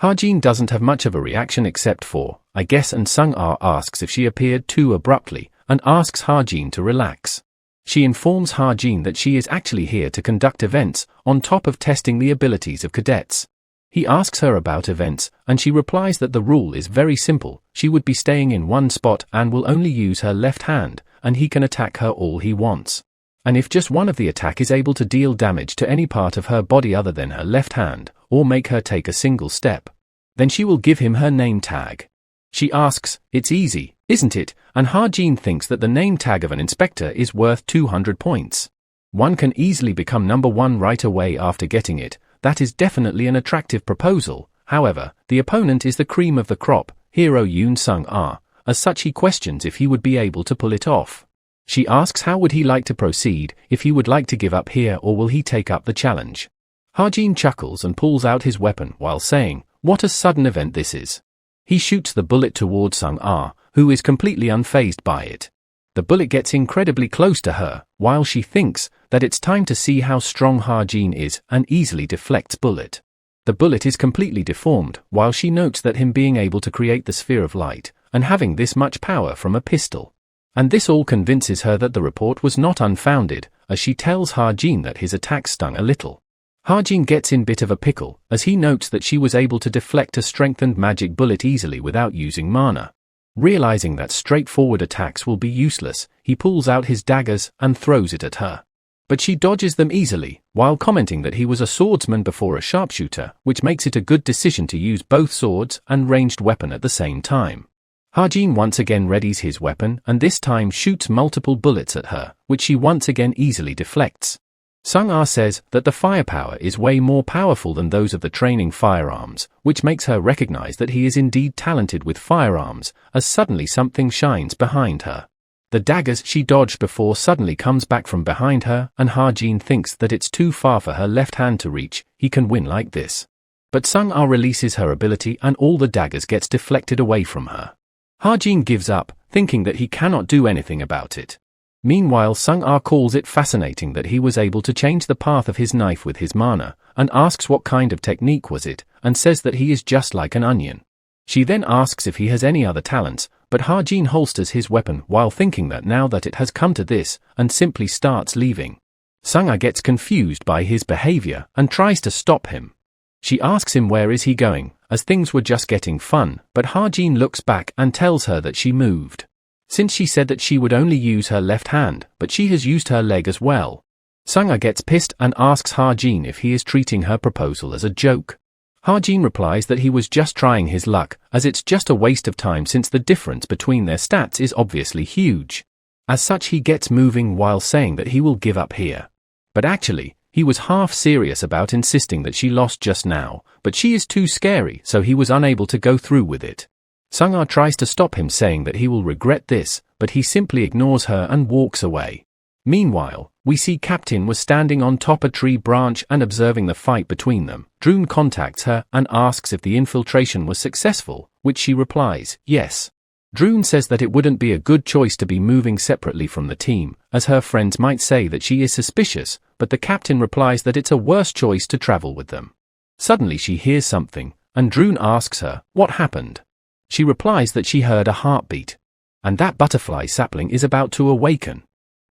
Hajin doesn't have much of a reaction except for, I guess, and Sung-ah asks if she appeared too abruptly, and asks Hajin to relax. She informs Hajin that she is actually here to conduct events, on top of testing the abilities of cadets. He asks her about events, and she replies that the rule is very simple. She would be staying in one spot and will only use her left hand, and he can attack her all he wants. And if just one of the attack is able to deal damage to any part of her body other than her left hand, or make her take a single step, then she will give him her name tag. She asks, "It's easy, isn't it?" And Hajin thinks that the name tag of an inspector is worth 200 points. One can easily become number 1 right away after getting it. That is definitely an attractive proposal. However, the opponent is the cream of the crop, hero Yoon Sung-ah. As such, he questions if he would be able to pull it off. She asks how would he like to proceed, if he would like to give up here or will he take up the challenge. Hajin chuckles and pulls out his weapon while saying, "What a sudden event this is." He shoots the bullet towards Sung-ah, who is completely unfazed by it. The bullet gets incredibly close to her, while she thinks that it's time to see how strong Hajin is and easily deflects bullet. The bullet is completely deformed, while she notes that him being able to create the sphere of light, and having this much power from a pistol. And this all convinces her that the report was not unfounded, as she tells Hajin that his attack stung a little. Hajin gets in bit of a pickle, as he notes that she was able to deflect a strengthened magic bullet easily without using mana. Realizing that straightforward attacks will be useless, he pulls out his daggers and throws it at her. But she dodges them easily, while commenting that he was a swordsman before a sharpshooter, which makes it a good decision to use both swords and ranged weapon at the same time. Hajin once again readies his weapon and this time shoots multiple bullets at her, which she once again easily deflects. Sung-ah says that the firepower is way more powerful than those of the training firearms, which makes her recognize that he is indeed talented with firearms, as suddenly something shines behind her. The daggers she dodged before suddenly comes back from behind her, and Hajin thinks that it's too far for her left hand to reach. He can win like this. But Sung-ah releases her ability and all the daggers gets deflected away from her. Hajin gives up, thinking that he cannot do anything about it. Meanwhile, Sung-ah calls it fascinating that he was able to change the path of his knife with his mana, and asks what kind of technique was it, and says that he is just like an onion. She then asks if he has any other talents, but Hajin holsters his weapon while thinking that now that it has come to this, and simply starts leaving. Sung-ah gets confused by his behavior and tries to stop him. She asks him where is he going, as things were just getting fun, but Hajin looks back and tells her that she moved. Since she said that she would only use her left hand, but she has used her leg as well. Sung-ah gets pissed and asks Hajin if he is treating her proposal as a joke. Hajin replies that he was just trying his luck, as it's just a waste of time since the difference between their stats is obviously huge. As such, he gets moving while saying that he will give up here. But actually, he was half serious about insisting that she lost just now, but she is too scary, so he was unable to go through with it. Sung-ah tries to stop him, saying that he will regret this, but he simply ignores her and walks away. Meanwhile, we see Captain was standing on top a tree branch and observing the fight between them. Droon contacts her and asks if the infiltration was successful, which she replies, yes. Droon says that it wouldn't be a good choice to be moving separately from the team, as her friends might say that she is suspicious, but the captain replies that it's a worse choice to travel with them. Suddenly she hears something, and Droon asks her, what happened? She replies that she heard a heartbeat, and that butterfly sapling is about to awaken.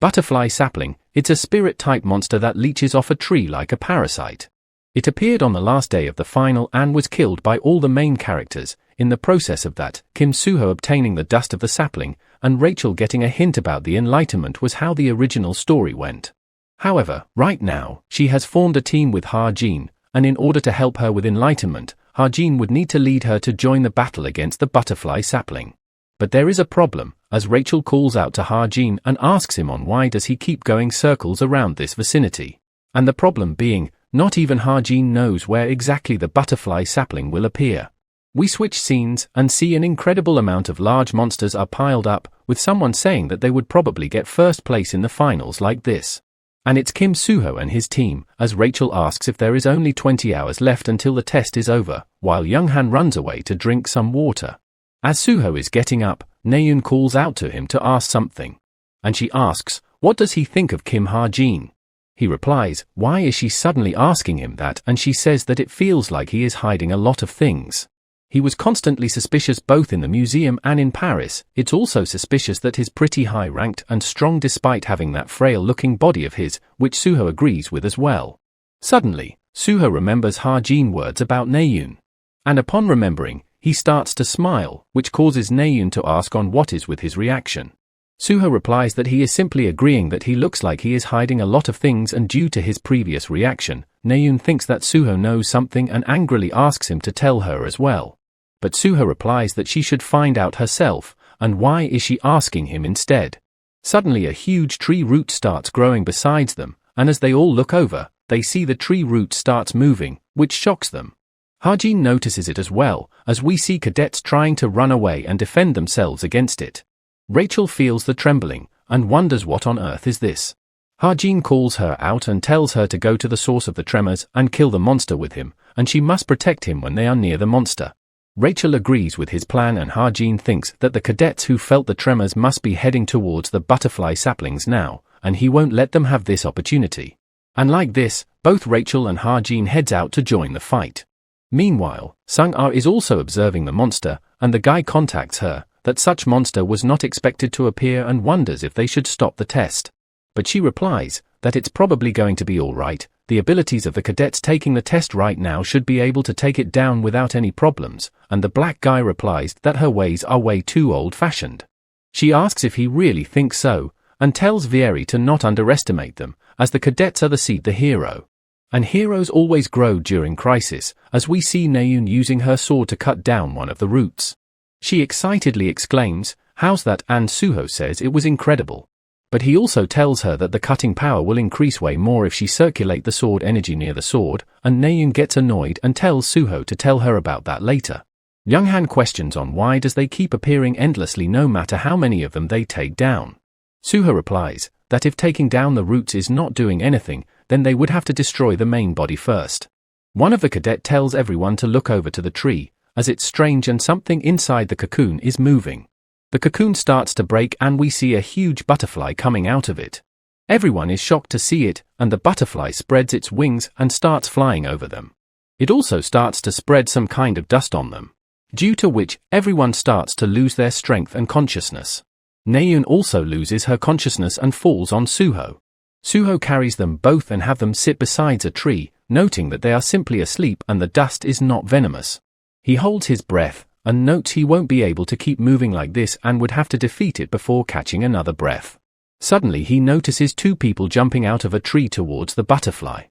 Butterfly sapling, it's a spirit-type monster that leeches off a tree like a parasite. It appeared on the last day of the final and was killed by all the main characters. In the process of that, Kim Soo-ho obtaining the dust of the sapling, and Rachel getting a hint about the enlightenment was how the original story went. However, right now, she has formed a team with Hajin, and in order to help her with enlightenment, Ha-jin would need to lead her to join the battle against the butterfly sapling. But there is a problem, as Rachel calls out to Ha-jin and asks him on why does he keep going circles around this vicinity. And the problem being, not even Ha-jin knows where exactly the butterfly sapling will appear. We switch scenes and see an incredible amount of large monsters are piled up, with someone saying that they would probably get first place in the finals like this. And it's Kim Suho and his team, as Rachel asks if there is only 20 hours left until the test is over, while Younghan runs away to drink some water. As Suho is getting up, Naeun calls out to him to ask something. And she asks, what does he think of Kim Ha-jin? He replies, why is she suddenly asking him that? And she says that it feels like he is hiding a lot of things. He was constantly suspicious both in the museum and in Paris. It's also suspicious that he's pretty high-ranked and strong despite having that frail-looking body of his, which Suho agrees with as well. Suddenly, Suho remembers Ha-jin words about Naeun. And upon remembering, he starts to smile, which causes Naeun to ask on what is with his reaction. Suho replies that he is simply agreeing that he looks like he is hiding a lot of things, and due to his previous reaction, Naeun thinks that Suho knows something and angrily asks him to tell her as well. But Suho replies that she should find out herself, and why is she asking him instead? Suddenly a huge tree root starts growing beside them, and as they all look over, they see the tree root starts moving, which shocks them. Ha-jin notices it as well, as we see cadets trying to run away and defend themselves against it. Rachel feels the trembling, and wonders what on earth is this. Ha-jin calls her out and tells her to go to the source of the tremors and kill the monster with him, and she must protect him when they are near the monster. Rachel agrees with his plan, and Ha-jin thinks that the cadets who felt the tremors must be heading towards the butterfly saplings now, and he won't let them have this opportunity. And like this, both Rachel and Ha-jin heads out to join the fight. Meanwhile, Sung-ah is also observing the monster, and the guy contacts her that such monster was not expected to appear and wonders if they should stop the test. But she replies that it's probably going to be alright. The abilities of the cadets taking the test right now should be able to take it down without any problems, and the black guy replies that her ways are way too old-fashioned. She asks if he really thinks so, and tells Vieri to not underestimate them, as the cadets are the hero. And heroes always grow during crisis, as we see Naeun using her sword to cut down one of the roots. She excitedly exclaims, "How's that?" and Suho says it was incredible. But he also tells her that the cutting power will increase way more if she circulate the sword energy near the sword, and Naeun gets annoyed and tells Suho to tell her about that later. Younghan questions on why does they keep appearing endlessly no matter how many of them they take down. Suho replies that if taking down the roots is not doing anything, then they would have to destroy the main body first. One of the cadet tells everyone to look over to the tree, as it's strange and something inside the cocoon is moving. The cocoon starts to break and we see a huge butterfly coming out of it. Everyone is shocked to see it, and the butterfly spreads its wings and starts flying over them. It also starts to spread some kind of dust on them, due to which everyone starts to lose their strength and consciousness. Naeun also loses her consciousness and falls on Suho. Suho carries them both and have them sit beside a tree, noting that they are simply asleep and the dust is not venomous. He holds his breath, and notes he won't be able to keep moving like this and would have to defeat it before catching another breath. Suddenly he notices two people jumping out of a tree towards the butterfly.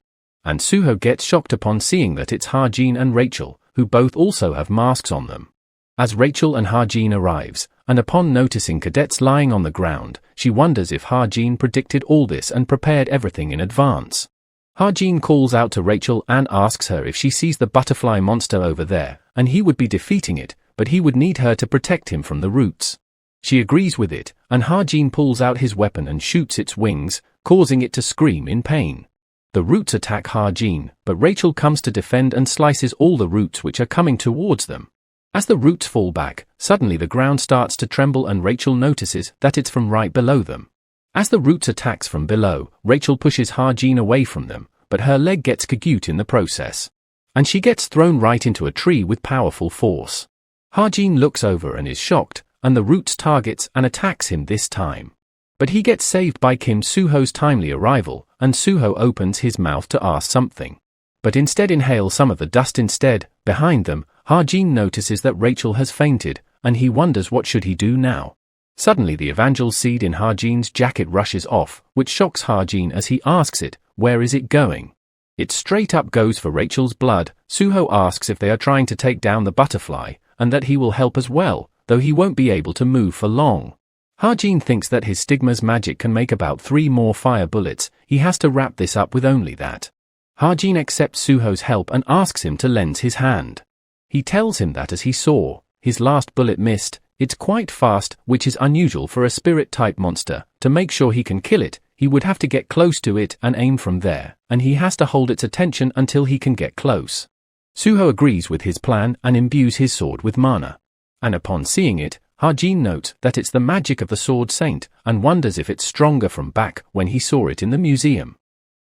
And Suho gets shocked upon seeing that it's Ha-jin and Rachel, who both also have masks on them. As Rachel and Ha-jin arrives, and upon noticing cadets lying on the ground, she wonders if Ha-jin predicted all this and prepared everything in advance. Ha-jin calls out to Rachel and asks her if she sees the butterfly monster over there, and he would be defeating it, but he would need her to protect him from the roots. She agrees with it, and Ha-jin pulls out his weapon and shoots its wings, causing it to scream in pain. The roots attack Ha-jin, but Rachel comes to defend and slices all the roots which are coming towards them. As the roots fall back, suddenly the ground starts to tremble and Rachel notices that it's from right below them. As the roots attacks from below, Rachel pushes Ha-jin away from them, but her leg gets caught in the process. And she gets thrown right into a tree with powerful force. Ha-jin looks over and is shocked, and the roots targets and attacks him this time. But he gets saved by Kim Suho's timely arrival, and Suho opens his mouth to ask something. But instead inhales some of the dust instead. Behind them, Ha-jin notices that Rachel has fainted, and he wonders what should he do now. Suddenly the evangel seed in Ha-jin's jacket rushes off, which shocks Ha-jin as he asks it, where is it going? It straight up goes for Rachel's blood. Suho asks if they are trying to take down the butterfly, and that he will help as well, though he won't be able to move for long. Ha-jin thinks that his stigma's magic can make about 3 more fire bullets. He has to wrap this up with only that. Ha-jin accepts Suho's help and asks him to lend his hand. He tells him that as he saw, his last bullet missed. It's quite fast, which is unusual for a spirit-type monster. To make sure he can kill it, he would have to get close to it and aim from there, and he has to hold its attention until he can get close. Suho agrees with his plan and imbues his sword with mana. And upon seeing it, Ha-jin notes that it's the magic of the Sword Saint and wonders if it's stronger from back when he saw it in the museum.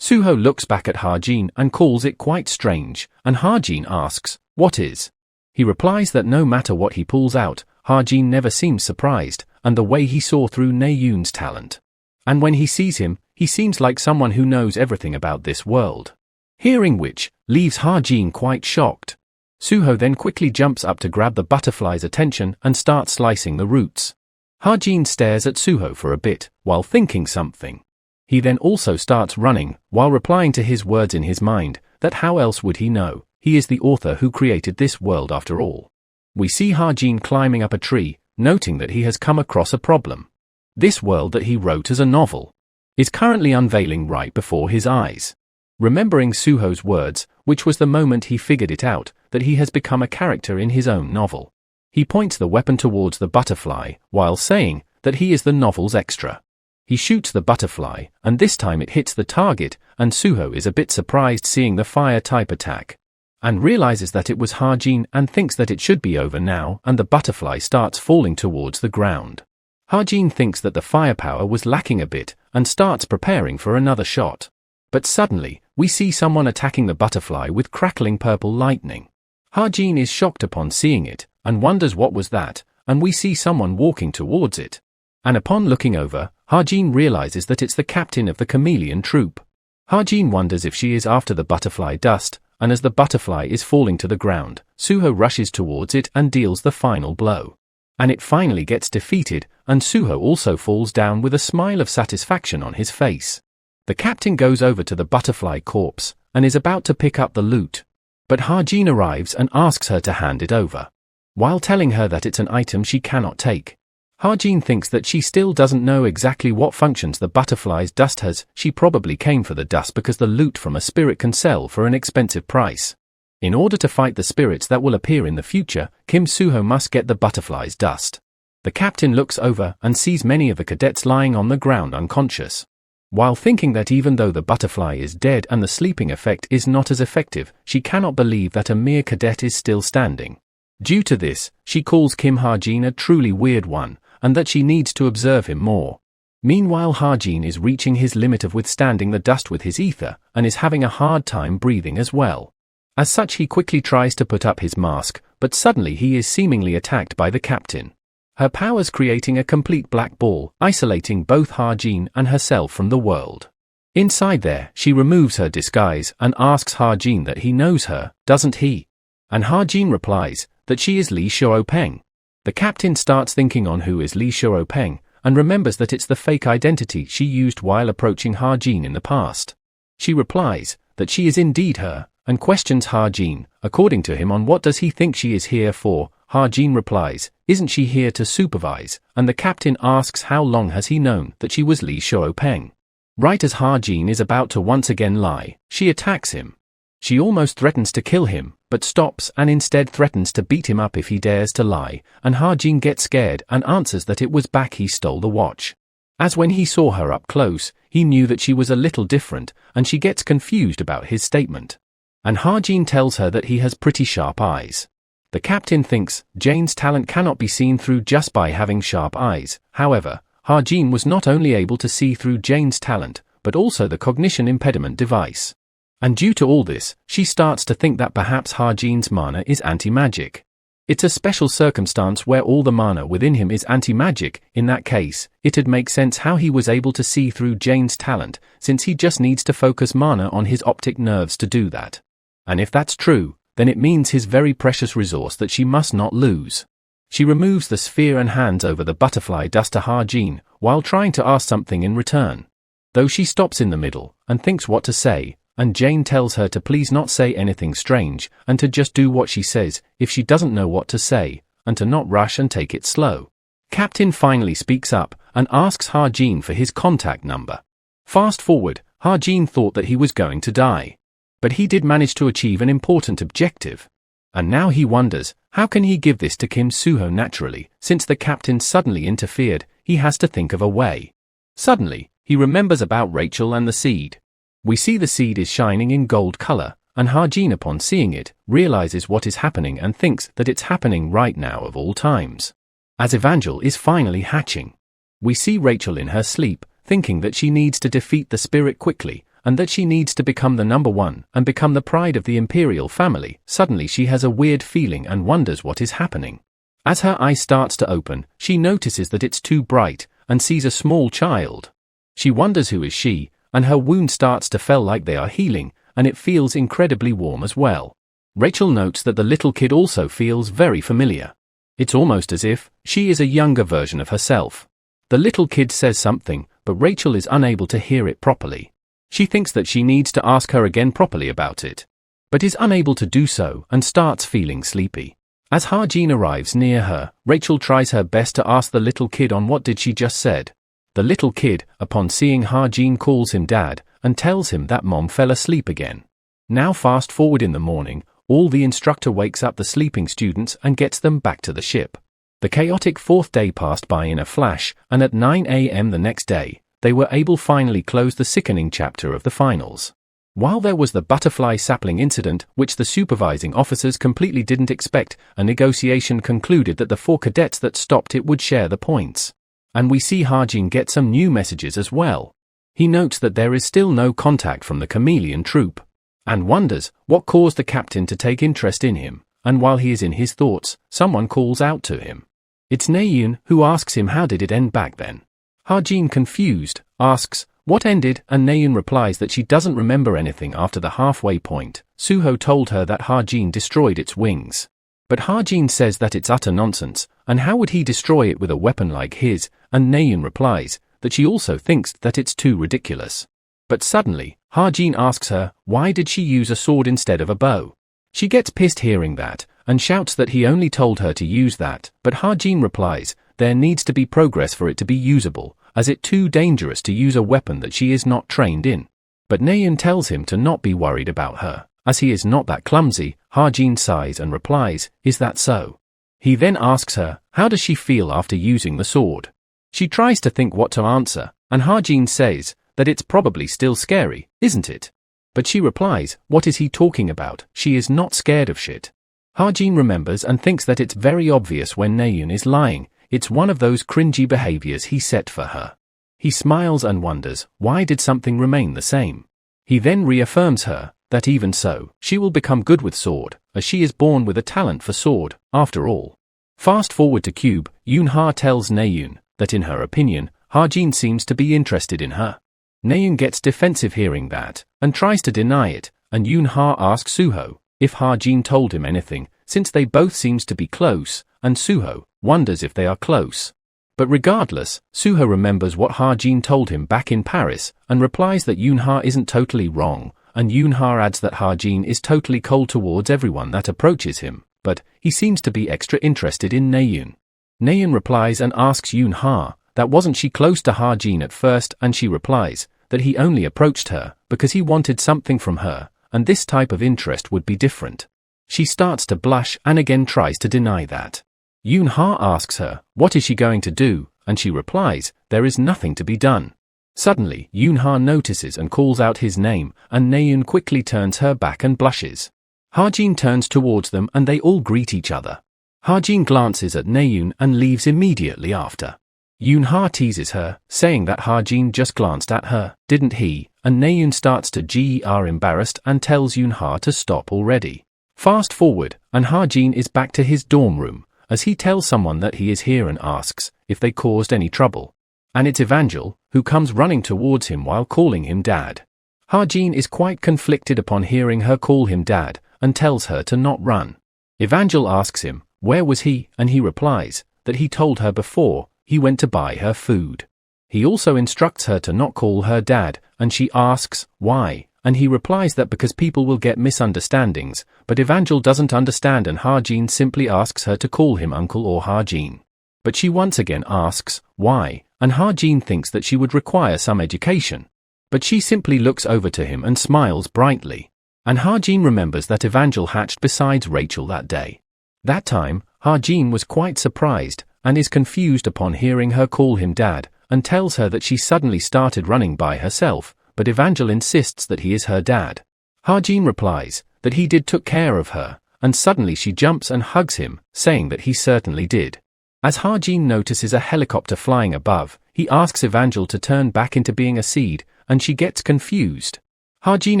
Suho looks back at Ha-jin and calls it quite strange, and Ha-jin asks, "What is?" He replies that no matter what he pulls out, Ha-jin never seems surprised, and the way he saw through Ne-yoon's talent. And when he sees him, he seems like someone who knows everything about this world. Hearing which, leaves Ha-jin quite shocked. Suho then quickly jumps up to grab the butterfly's attention and starts slicing the roots. Ha-jin stares at Suho for a bit, while thinking something. He then also starts running, while replying to his words in his mind, that how else would he know? He is the author who created this world after all. We see Ha-jin climbing up a tree, noting that he has come across a problem. This world that he wrote as a novel is currently unveiling right before his eyes. Remembering Suho's words, which was the moment he figured it out, that he has become a character in his own novel. He points the weapon towards the butterfly, while saying that he is the novel's extra. He shoots the butterfly, and this time it hits the target, and Suho is a bit surprised seeing the fire-type attack, and realizes that it was Ha-jin and thinks that it should be over now, and the butterfly starts falling towards the ground. Ha-jin thinks that the firepower was lacking a bit, and starts preparing for another shot. But suddenly, we see someone attacking the butterfly with crackling purple lightning. Ha-jin is shocked upon seeing it, and wonders what was that, and we see someone walking towards it. And upon looking over, Ha-jin realizes that it's the captain of the chameleon troop. Ha-jin wonders if she is after the butterfly dust, and as the butterfly is falling to the ground, Suho rushes towards it and deals the final blow. And it finally gets defeated, and Suho also falls down with a smile of satisfaction on his face. The captain goes over to the butterfly corpse, and is about to pick up the loot. But Ha-jin arrives and asks her to hand it over, while telling her that it's an item she cannot take. Ha-jin thinks that she still doesn't know exactly what functions the butterfly's dust has. She probably came for the dust because the loot from a spirit can sell for an expensive price. In order to fight the spirits that will appear in the future, Kim Suho must get the butterfly's dust. The captain looks over and sees many of the cadets lying on the ground unconscious. While thinking that even though the butterfly is dead and the sleeping effect is not as effective, she cannot believe that a mere cadet is still standing. Due to this, she calls Kim Ha-jin a truly weird one, and that she needs to observe him more. Meanwhile, Ha-jin is reaching his limit of withstanding the dust with his ether, and is having a hard time breathing as well. As such, he quickly tries to put up his mask, but suddenly he is seemingly attacked by the captain. Her powers creating a complete black ball, isolating both Ha-jin and herself from the world. Inside there, she removes her disguise and asks Ha-jin that he knows her, doesn't he? And Ha-jin replies that she is Lee Shuo-peng. The captain starts thinking on who is Lee Shuo-peng, and remembers that it's the fake identity she used while approaching Ha-jin in the past. She replies that she is indeed her, and questions Ha-jin, according to him, on what does he think she is here for. Ha-jin replies, isn't she here to supervise, and the captain asks how long has he known that she was Lee Shuo-peng. Right as Ha-jin is about to once again lie, she attacks him. She almost threatens to kill him, but stops and instead threatens to beat him up if he dares to lie, and Ha-jin gets scared and answers that it was back he stole the watch. As when he saw her up close, he knew that she was a little different, and she gets confused about his statement. And Ha-jin tells her that he has pretty sharp eyes. The captain thinks Jane's talent cannot be seen through just by having sharp eyes. However, Ha-jin was not only able to see through Jane's talent, but also the cognition impediment device. And due to all this, she starts to think that perhaps Ha-jin's mana is anti-magic. It's a special circumstance where all the mana within him is anti-magic. In that case, it'd make sense how he was able to see through Jane's talent, since he just needs to focus mana on his optic nerves to do that. And if that's true, then it means his very precious resource that she must not lose. She removes the sphere and hands over the butterfly dust to Ha-jin, while trying to ask something in return. Though she stops in the middle, and thinks what to say, and Jane tells her to please not say anything strange and to just do what she says if she doesn't know what to say, and to not rush and take it slow. Captain finally speaks up and asks Ha-jin for his contact number. Fast forward, Ha-jin thought that he was going to die. But he did manage to achieve an important objective. And now he wonders, how can he give this to Kim Soo-ho naturally? Since the captain suddenly interfered, he has to think of a way. Suddenly, he remembers about Rachel and the seed. We see the seed is shining in gold color, and Ha-jin upon seeing it, realizes what is happening and thinks that it's happening right now of all times. As Evangel is finally hatching. We see Rachel in her sleep, thinking that she needs to defeat the spirit quickly, and that she needs to become the number one and become the pride of the imperial family. Suddenly she has a weird feeling and wonders what is happening. As her eye starts to open, she notices that it's too bright, and sees a small child. She wonders who is she, and her wound starts to feel like they are healing, and it feels incredibly warm as well. Rachel notes that the little kid also feels very familiar. It's almost as if she is a younger version of herself. The little kid says something, but Rachel is unable to hear it properly. She thinks that she needs to ask her again properly about it, but is unable to do so and starts feeling sleepy. As Ha-jin arrives near her, Rachel tries her best to ask the little kid on what did she just said. The little kid, upon seeing Ha-jin, calls him dad and tells him that mom fell asleep again. Now fast forward in the morning, the instructor wakes up the sleeping students and gets them back to the ship. The chaotic fourth day passed by in a flash, and at 9 a.m. the next day, they were able finally close the sickening chapter of the finals. While there was the butterfly sapling incident, which the supervising officers completely didn't expect, a negotiation concluded that the 4 cadets that stopped it would share the points. And we see Ha-jin get some new messages as well. He notes that there is still no contact from the chameleon troop, and wonders what caused the captain to take interest in him, and while he is in his thoughts, someone calls out to him. It's Naeun, who asks him how did it end back then. Ha-jin, confused, asks, what ended, and Naeun replies that she doesn't remember anything after the halfway point. Soo-ho told her that Ha-jin destroyed its wings. But Ha-jin says that it's utter nonsense, and how would he destroy it with a weapon like his, and Naeun replies that she also thinks that it's too ridiculous. But suddenly, Ha-jin asks her, why did she use a sword instead of a bow? She gets pissed hearing that, and shouts that he only told her to use that, but Ha-jin replies, there needs to be progress for it to be usable, as it's too dangerous to use a weapon that she is not trained in. But Naeun tells him to not be worried about her, as he is not that clumsy. Ha-jin sighs and replies, is that so? He then asks her, how does she feel after using the sword? She tries to think what to answer, and Ha-jin says that it's probably still scary, isn't it? But she replies, what is he talking about? She is not scared of shit. Ha-jin remembers and thinks that it's very obvious when Naeun is lying. It's one of those cringy behaviors he set for her. He smiles and wonders, why did something remain the same? He then reaffirms her that even so, she will become good with sword, as she is born with a talent for sword, after all. Fast forward to Cube, Yoon-ha tells Naeun that in her opinion, Ha-jin seems to be interested in her. Naeun gets defensive hearing that, and tries to deny it, and Yoon-ha asks Soo-ho if Ha-jin told him anything, since they both seems to be close, and Soo-ho wonders if they are close. But regardless, Soo-ho remembers what Ha-jin told him back in Paris, and replies that Yoon-ha isn't totally wrong, and Yoon-ha adds that Ha-jin is totally cold towards everyone that approaches him, but he seems to be extra interested in Naeun. Naeun replies and asks Yoon-ha that wasn't she close to Ha-jin at first, and she replies that he only approached her because he wanted something from her, and this type of interest would be different. She starts to blush and again tries to deny that. Yoon-ha asks her, what is she going to do, and she replies, there is nothing to be done. Suddenly, Yoon-ha notices and calls out his name, and Naeun quickly turns her back and blushes. Ha-jin turns towards them and they all greet each other. Ha-jin glances at Naeun and leaves immediately after. Yoon-ha teases her, saying that Ha-jin just glanced at her, didn't he, and Naeun starts to get embarrassed and tells Yoon-ha to stop already. Fast forward, and Ha-jin is back to his dorm room, as he tells someone that he is here and asks if they caused any trouble. And it's Evangel, who comes running towards him while calling him dad. Ha-jin is quite conflicted upon hearing her call him dad, and tells her to not run. Evangel asks him, where was he, and he replies that he told her before he went to buy her food. He also instructs her to not call her dad, and she asks why, and he replies that because people will get misunderstandings, but Evangel doesn't understand and Harjin simply asks her to call him uncle or Harjin. But she once again asks, why, and Harjin thinks that she would require some education. But she simply looks over to him and smiles brightly. And Harjin remembers that Evangel hatched besides Rachel that day. That time, Harjin was quite surprised, and is confused upon hearing her call him dad, and tells her that she suddenly started running by herself, but Evangel insists that he is her dad. Harjin replies that he took care of her, and suddenly she jumps and hugs him, saying that he certainly did. As Harjin notices a helicopter flying above, he asks Evangel to turn back into being a seed, and she gets confused. Harjin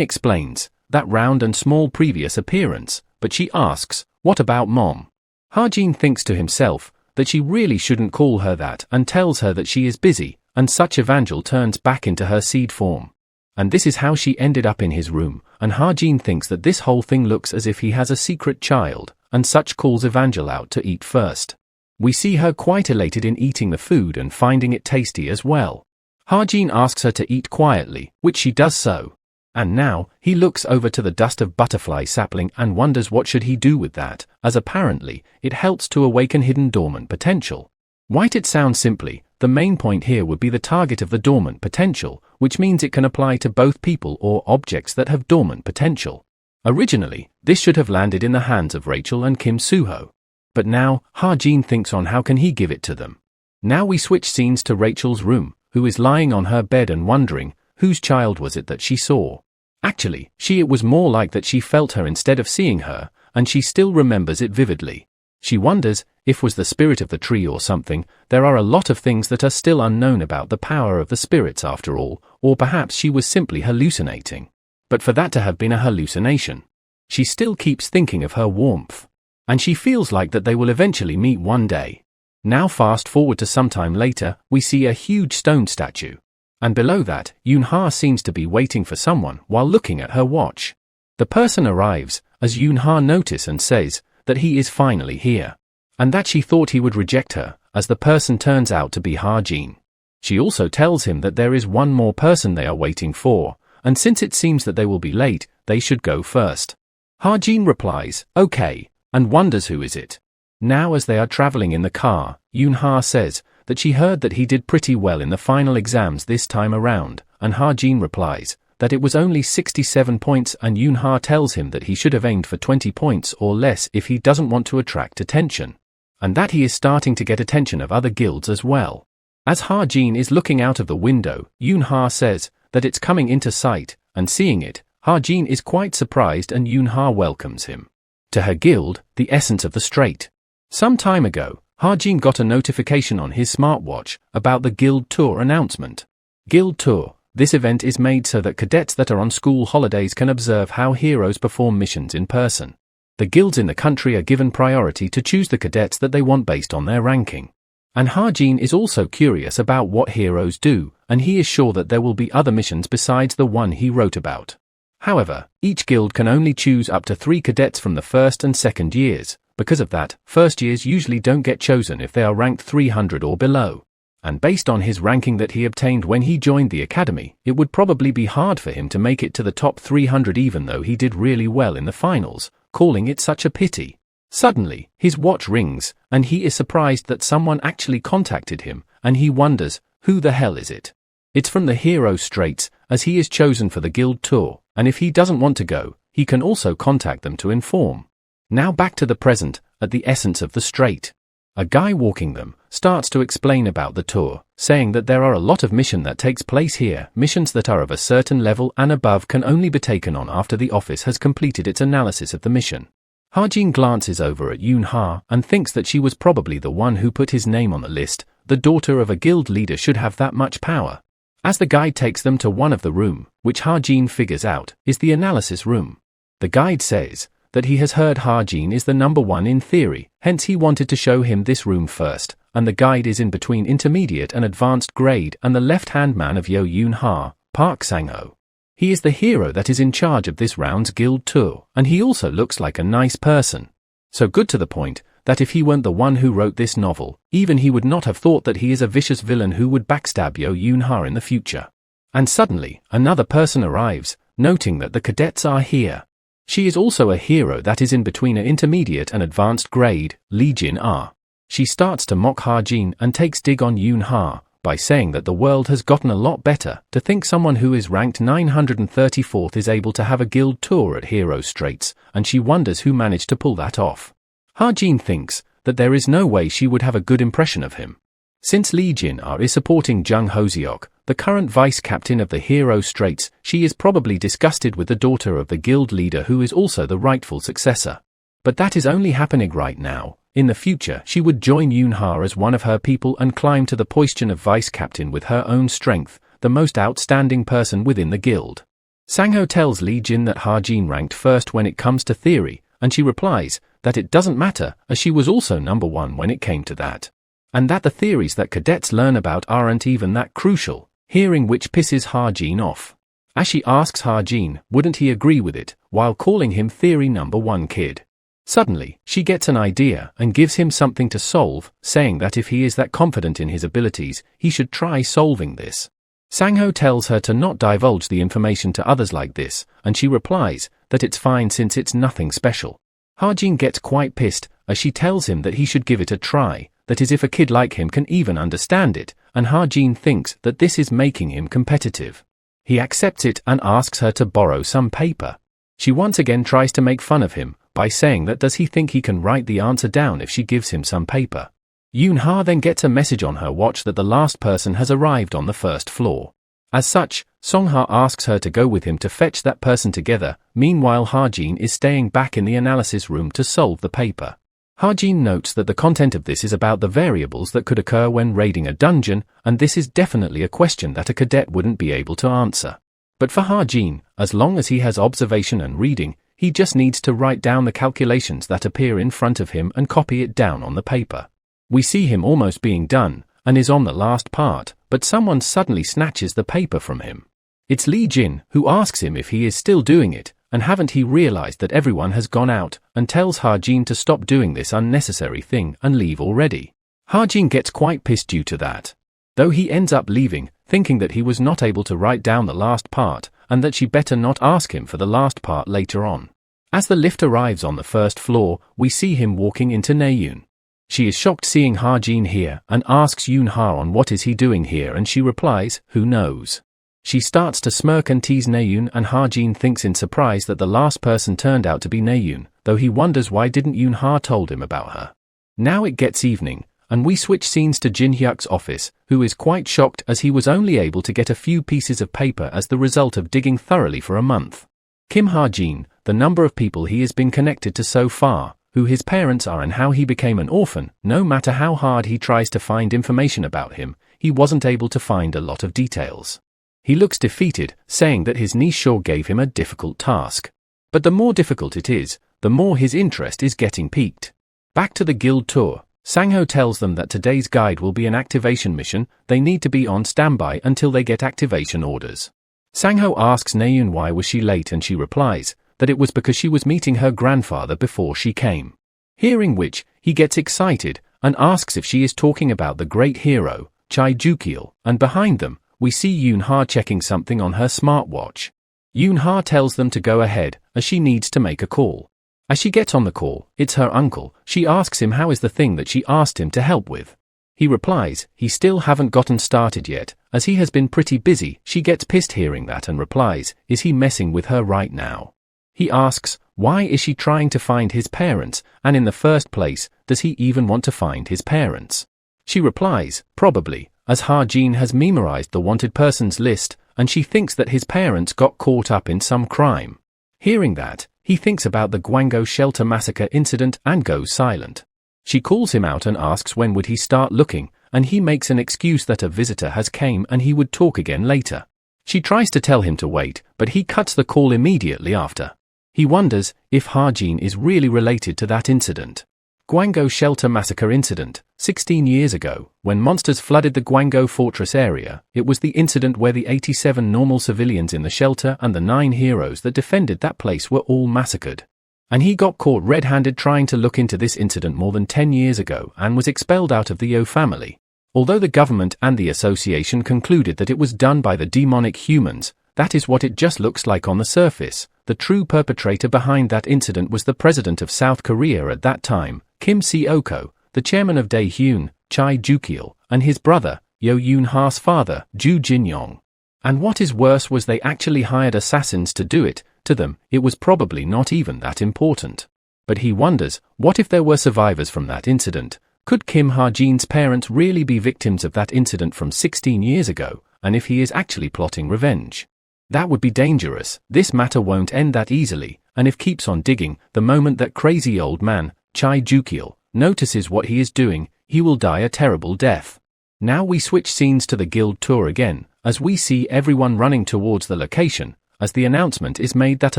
explains that round and small previous appearance, but she asks, what about mom? Harjin thinks to himself that she really shouldn't call her that and tells her that she is busy, and such Evangel turns back into her seed form. And this is how she ended up in his room, and Harjin thinks that this whole thing looks as if he has a secret child, and such calls Evangel out to eat first. We see her quite elated in eating the food and finding it tasty as well. Harjin asks her to eat quietly, which she does so. And now, he looks over to the dust of butterfly sapling and wonders what should he do with that, as apparently, it helps to awaken hidden dormant potential. White it sounds simply, the main point here would be the target of the dormant potential, which means it can apply to both people or objects that have dormant potential. Originally, this should have landed in the hands of Rachel and Kim Suho. But now, Harjin thinks on how can he give it to them. Now we switch scenes to Rachel's room, who is lying on her bed and wondering, whose child was it that she saw? Actually, it was more like that she felt her instead of seeing her, and she still remembers it vividly. She wonders, if was the spirit of the tree or something. There are a lot of things that are still unknown about the power of the spirits after all, or perhaps she was simply hallucinating. But for that to have been a hallucination, she still keeps thinking of her warmth. And she feels like that they will eventually meet one day. Now fast forward to sometime later, we see a huge stone statue. And below that, Yoonha seems to be waiting for someone while looking at her watch. The person arrives, as Yoonha notices and says that he is finally here. And that she thought he would reject her, as the person turns out to be Harjin. She also tells him that there is one more person they are waiting for, and since it seems that they will be late, they should go first. Harjin replies, okay, and wonders who is it. Now as they are traveling in the car, Yoonha says that she heard that he did pretty well in the final exams this time around, and Harjin replies that it was only 67 points and Yoonha tells him that he should have aimed for 20 points or less if he doesn't want to attract attention. And that he is starting to get attention of other guilds as well. As Harjin is looking out of the window, Yoonha says that it's coming into sight, and seeing it, Harjin is quite surprised and Yoonha welcomes him to her guild, the Essence of the Straight. Some time ago, Harjin got a notification on his smartwatch about the guild tour announcement. Guild tour. This event is made so that cadets that are on school holidays can observe how heroes perform missions in person. The guilds in the country are given priority to choose the cadets that they want based on their ranking. And Harjin is also curious about what heroes do, and he is sure that there will be other missions besides the one he wrote about. However, each guild can only choose up to 3 cadets from the first and second years. Because of that, first years usually don't get chosen if they are ranked 300 or below. And based on his ranking that he obtained when he joined the academy, it would probably be hard for him to make it to the top 300 even though he did really well in the finals, calling it such a pity. Suddenly, his watch rings, and he is surprised that someone actually contacted him, and he wonders, who the hell is it? It's from the Hero Straits, as he is chosen for the guild tour, and if he doesn't want to go, he can also contact them to inform. Now back to the present, at the Essence of the Straight. A guy walking them starts to explain about the tour, saying that there are a lot of missions that takes place here. Missions that are of a certain level and above can only be taken on after the office has completed its analysis of the mission. Harjin glances over at Yoonha and thinks that she was probably the one who put his name on the list. The daughter of a guild leader should have that much power. As the guide takes them to one of the room, which Harjin figures out is the analysis room. The guide says that he has heard Harjin is the number one in theory, hence he wanted to show him this room first, and the guide is in between intermediate and advanced grade and the left-hand man of Yo Yoonha, Park Sang-ho. He is the hero that is in charge of this round's guild tour, and he also looks like a nice person. So good to the point that if he weren't the one who wrote this novel, even he would not have thought that he is a vicious villain who would backstab Yo Yoonha in the future. And suddenly, another person arrives. noting that the cadets are here. She is also a hero that is in between an intermediate and advanced grade, Lee Jin-ah. She starts to mock Ha-jin and takes dig on Yoon-ha by saying that the world has gotten a lot better. To think someone who is ranked 934th is able to have a guild tour at Hero Straits, and she wonders who managed to pull that off. Ha-jin thinks that there is no way she would have a good impression of him. Since Lee Jin-ah is supporting Jung Hoseok, the current vice-captain of the Hero Straits, she is probably disgusted with the daughter of the guild leader who is also the rightful successor. But that is only happening right now. In the future, she would join Yoon-ha as one of her people and climb to the position of vice-captain with her own strength, the most outstanding person within the guild. Sang-ho tells Lee Jin that Ha-jin ranked first when it comes to theory, and she replies that it doesn't matter, as she was also number one when it came to that. And that the theories that cadets learn about aren't even that crucial, hearing which pisses Ha-jin off. As she asks Ha-jin, wouldn't he agree with it, while calling him theory number one kid. Suddenly, she gets an idea and gives him something to solve, saying that if he is that confident in his abilities, he should try solving this. Sang-ho tells her to not divulge the information to others like this, and she replies that it's fine since it's nothing special. Ha-jin gets quite pissed, as she tells him that he should give it a try, that is if a kid like him can even understand it, and Ha-jin thinks that this is making him competitive. He accepts it and asks her to borrow some paper. She once again tries to make fun of him, by saying that does he think he can write the answer down if she gives him some paper. Yoon-ha then gets a message on her watch that the last person has arrived on the first floor. As such, Song-ha asks her to go with him to fetch that person together. Meanwhile, Ha-jin is staying back in the analysis room to solve the paper. Ha-jin notes that the content of this is about the variables that could occur when raiding a dungeon, and this is definitely a question that a cadet wouldn't be able to answer. But for Ha-jin, as long as he has observation and reading, he just needs to write down the calculations that appear in front of him and copy it down on the paper. We see him almost being done, and is on the last part, but someone suddenly snatches the paper from him. It's Lee Jin, who asks him if he is still doing it, and haven't he realized that everyone has gone out, and tells Ha-jin to stop doing this unnecessary thing and leave already. Ha-jin gets quite pissed due to that. Though he ends up leaving, thinking that he was not able to write down the last part, and that she better not ask him for the last part later on. As the lift arrives on the first floor, we see him walking into Naeun. She is shocked seeing Ha-jin here, and asks Yoon-ha on what is he doing here, and she replies, who knows. She starts to smirk and tease Naeun, and Ha-jin thinks in surprise that the last person turned out to be Naeun, though he wonders why didn't Yoon-ha told him about her. Now it gets evening, and we switch scenes to Jin-hyuk's office, who is quite shocked as he was only able to get a few pieces of paper as the result of digging thoroughly for a month. Kim Ha-jin, the number of people he has been connected to so far, who his parents are and how he became an orphan, no matter how hard he tries to find information about him, he wasn't able to find a lot of details. He looks defeated, saying that his niece sure gave him a difficult task. But the more difficult it is, the more his interest is getting piqued. Back to the guild tour. Sang-ho tells them that today's guide will be an activation mission. They need to be on standby until they get activation orders. Sang-ho asks Naeun why was she late, and she replies that it was because she was meeting her grandfather before she came. Hearing which, he gets excited and asks if she is talking about the great hero, Chai Jukiel, and behind them, we see Yoon-ha checking something on her smartwatch. Yoon-ha tells them to go ahead, as she needs to make a call. As she gets on the call, it's her uncle. She asks him how is the thing that she asked him to help with. He replies, he still haven't gotten started yet, as he has been pretty busy. She gets pissed hearing that and replies, is he messing with her right now? He asks, why is she trying to find his parents, and in the first place, does he even want to find his parents? She replies, probably, as Ha-jin has memorized the wanted persons list, and she thinks that his parents got caught up in some crime. Hearing that, he thinks about the Gwango shelter massacre incident and goes silent. She calls him out and asks when would he start looking, and he makes an excuse that a visitor has came and he would talk again later. She tries to tell him to wait, but he cuts the call immediately after. He wonders if Ha-jin is really related to that incident. Gwango shelter massacre incident, 16 years ago, when monsters flooded the Gwango fortress area. It was the incident where the 87 normal civilians in the shelter and the 9 heroes that defended that place were all massacred. And he got caught red-handed trying to look into this incident more than 10 years ago and was expelled out of the Yo family. Although the government and the association concluded that it was done by the demonic humans, That is what it just looks like on the surface. The true perpetrator behind that incident was the president of South Korea at that time, Kim Se-ok, the chairman of Daehyun, Choi Ju-kil, and his brother, Yo Yoon-ha's father, Ju Jin-yong. And what is worse was they actually hired assassins to do it. To them, it was probably not even that important. But he wonders, what if there were survivors from that incident? Could Kim Ha-jin's parents really be victims of that incident from 16 years ago, and if he is actually plotting revenge? That would be dangerous. This matter won't end that easily, and if keeps on digging, the moment that crazy old man, Choi Ju-kil, notices what he is doing, he will die a terrible death. Now we switch scenes to the guild tour again, as we see everyone running towards the location, as the announcement is made that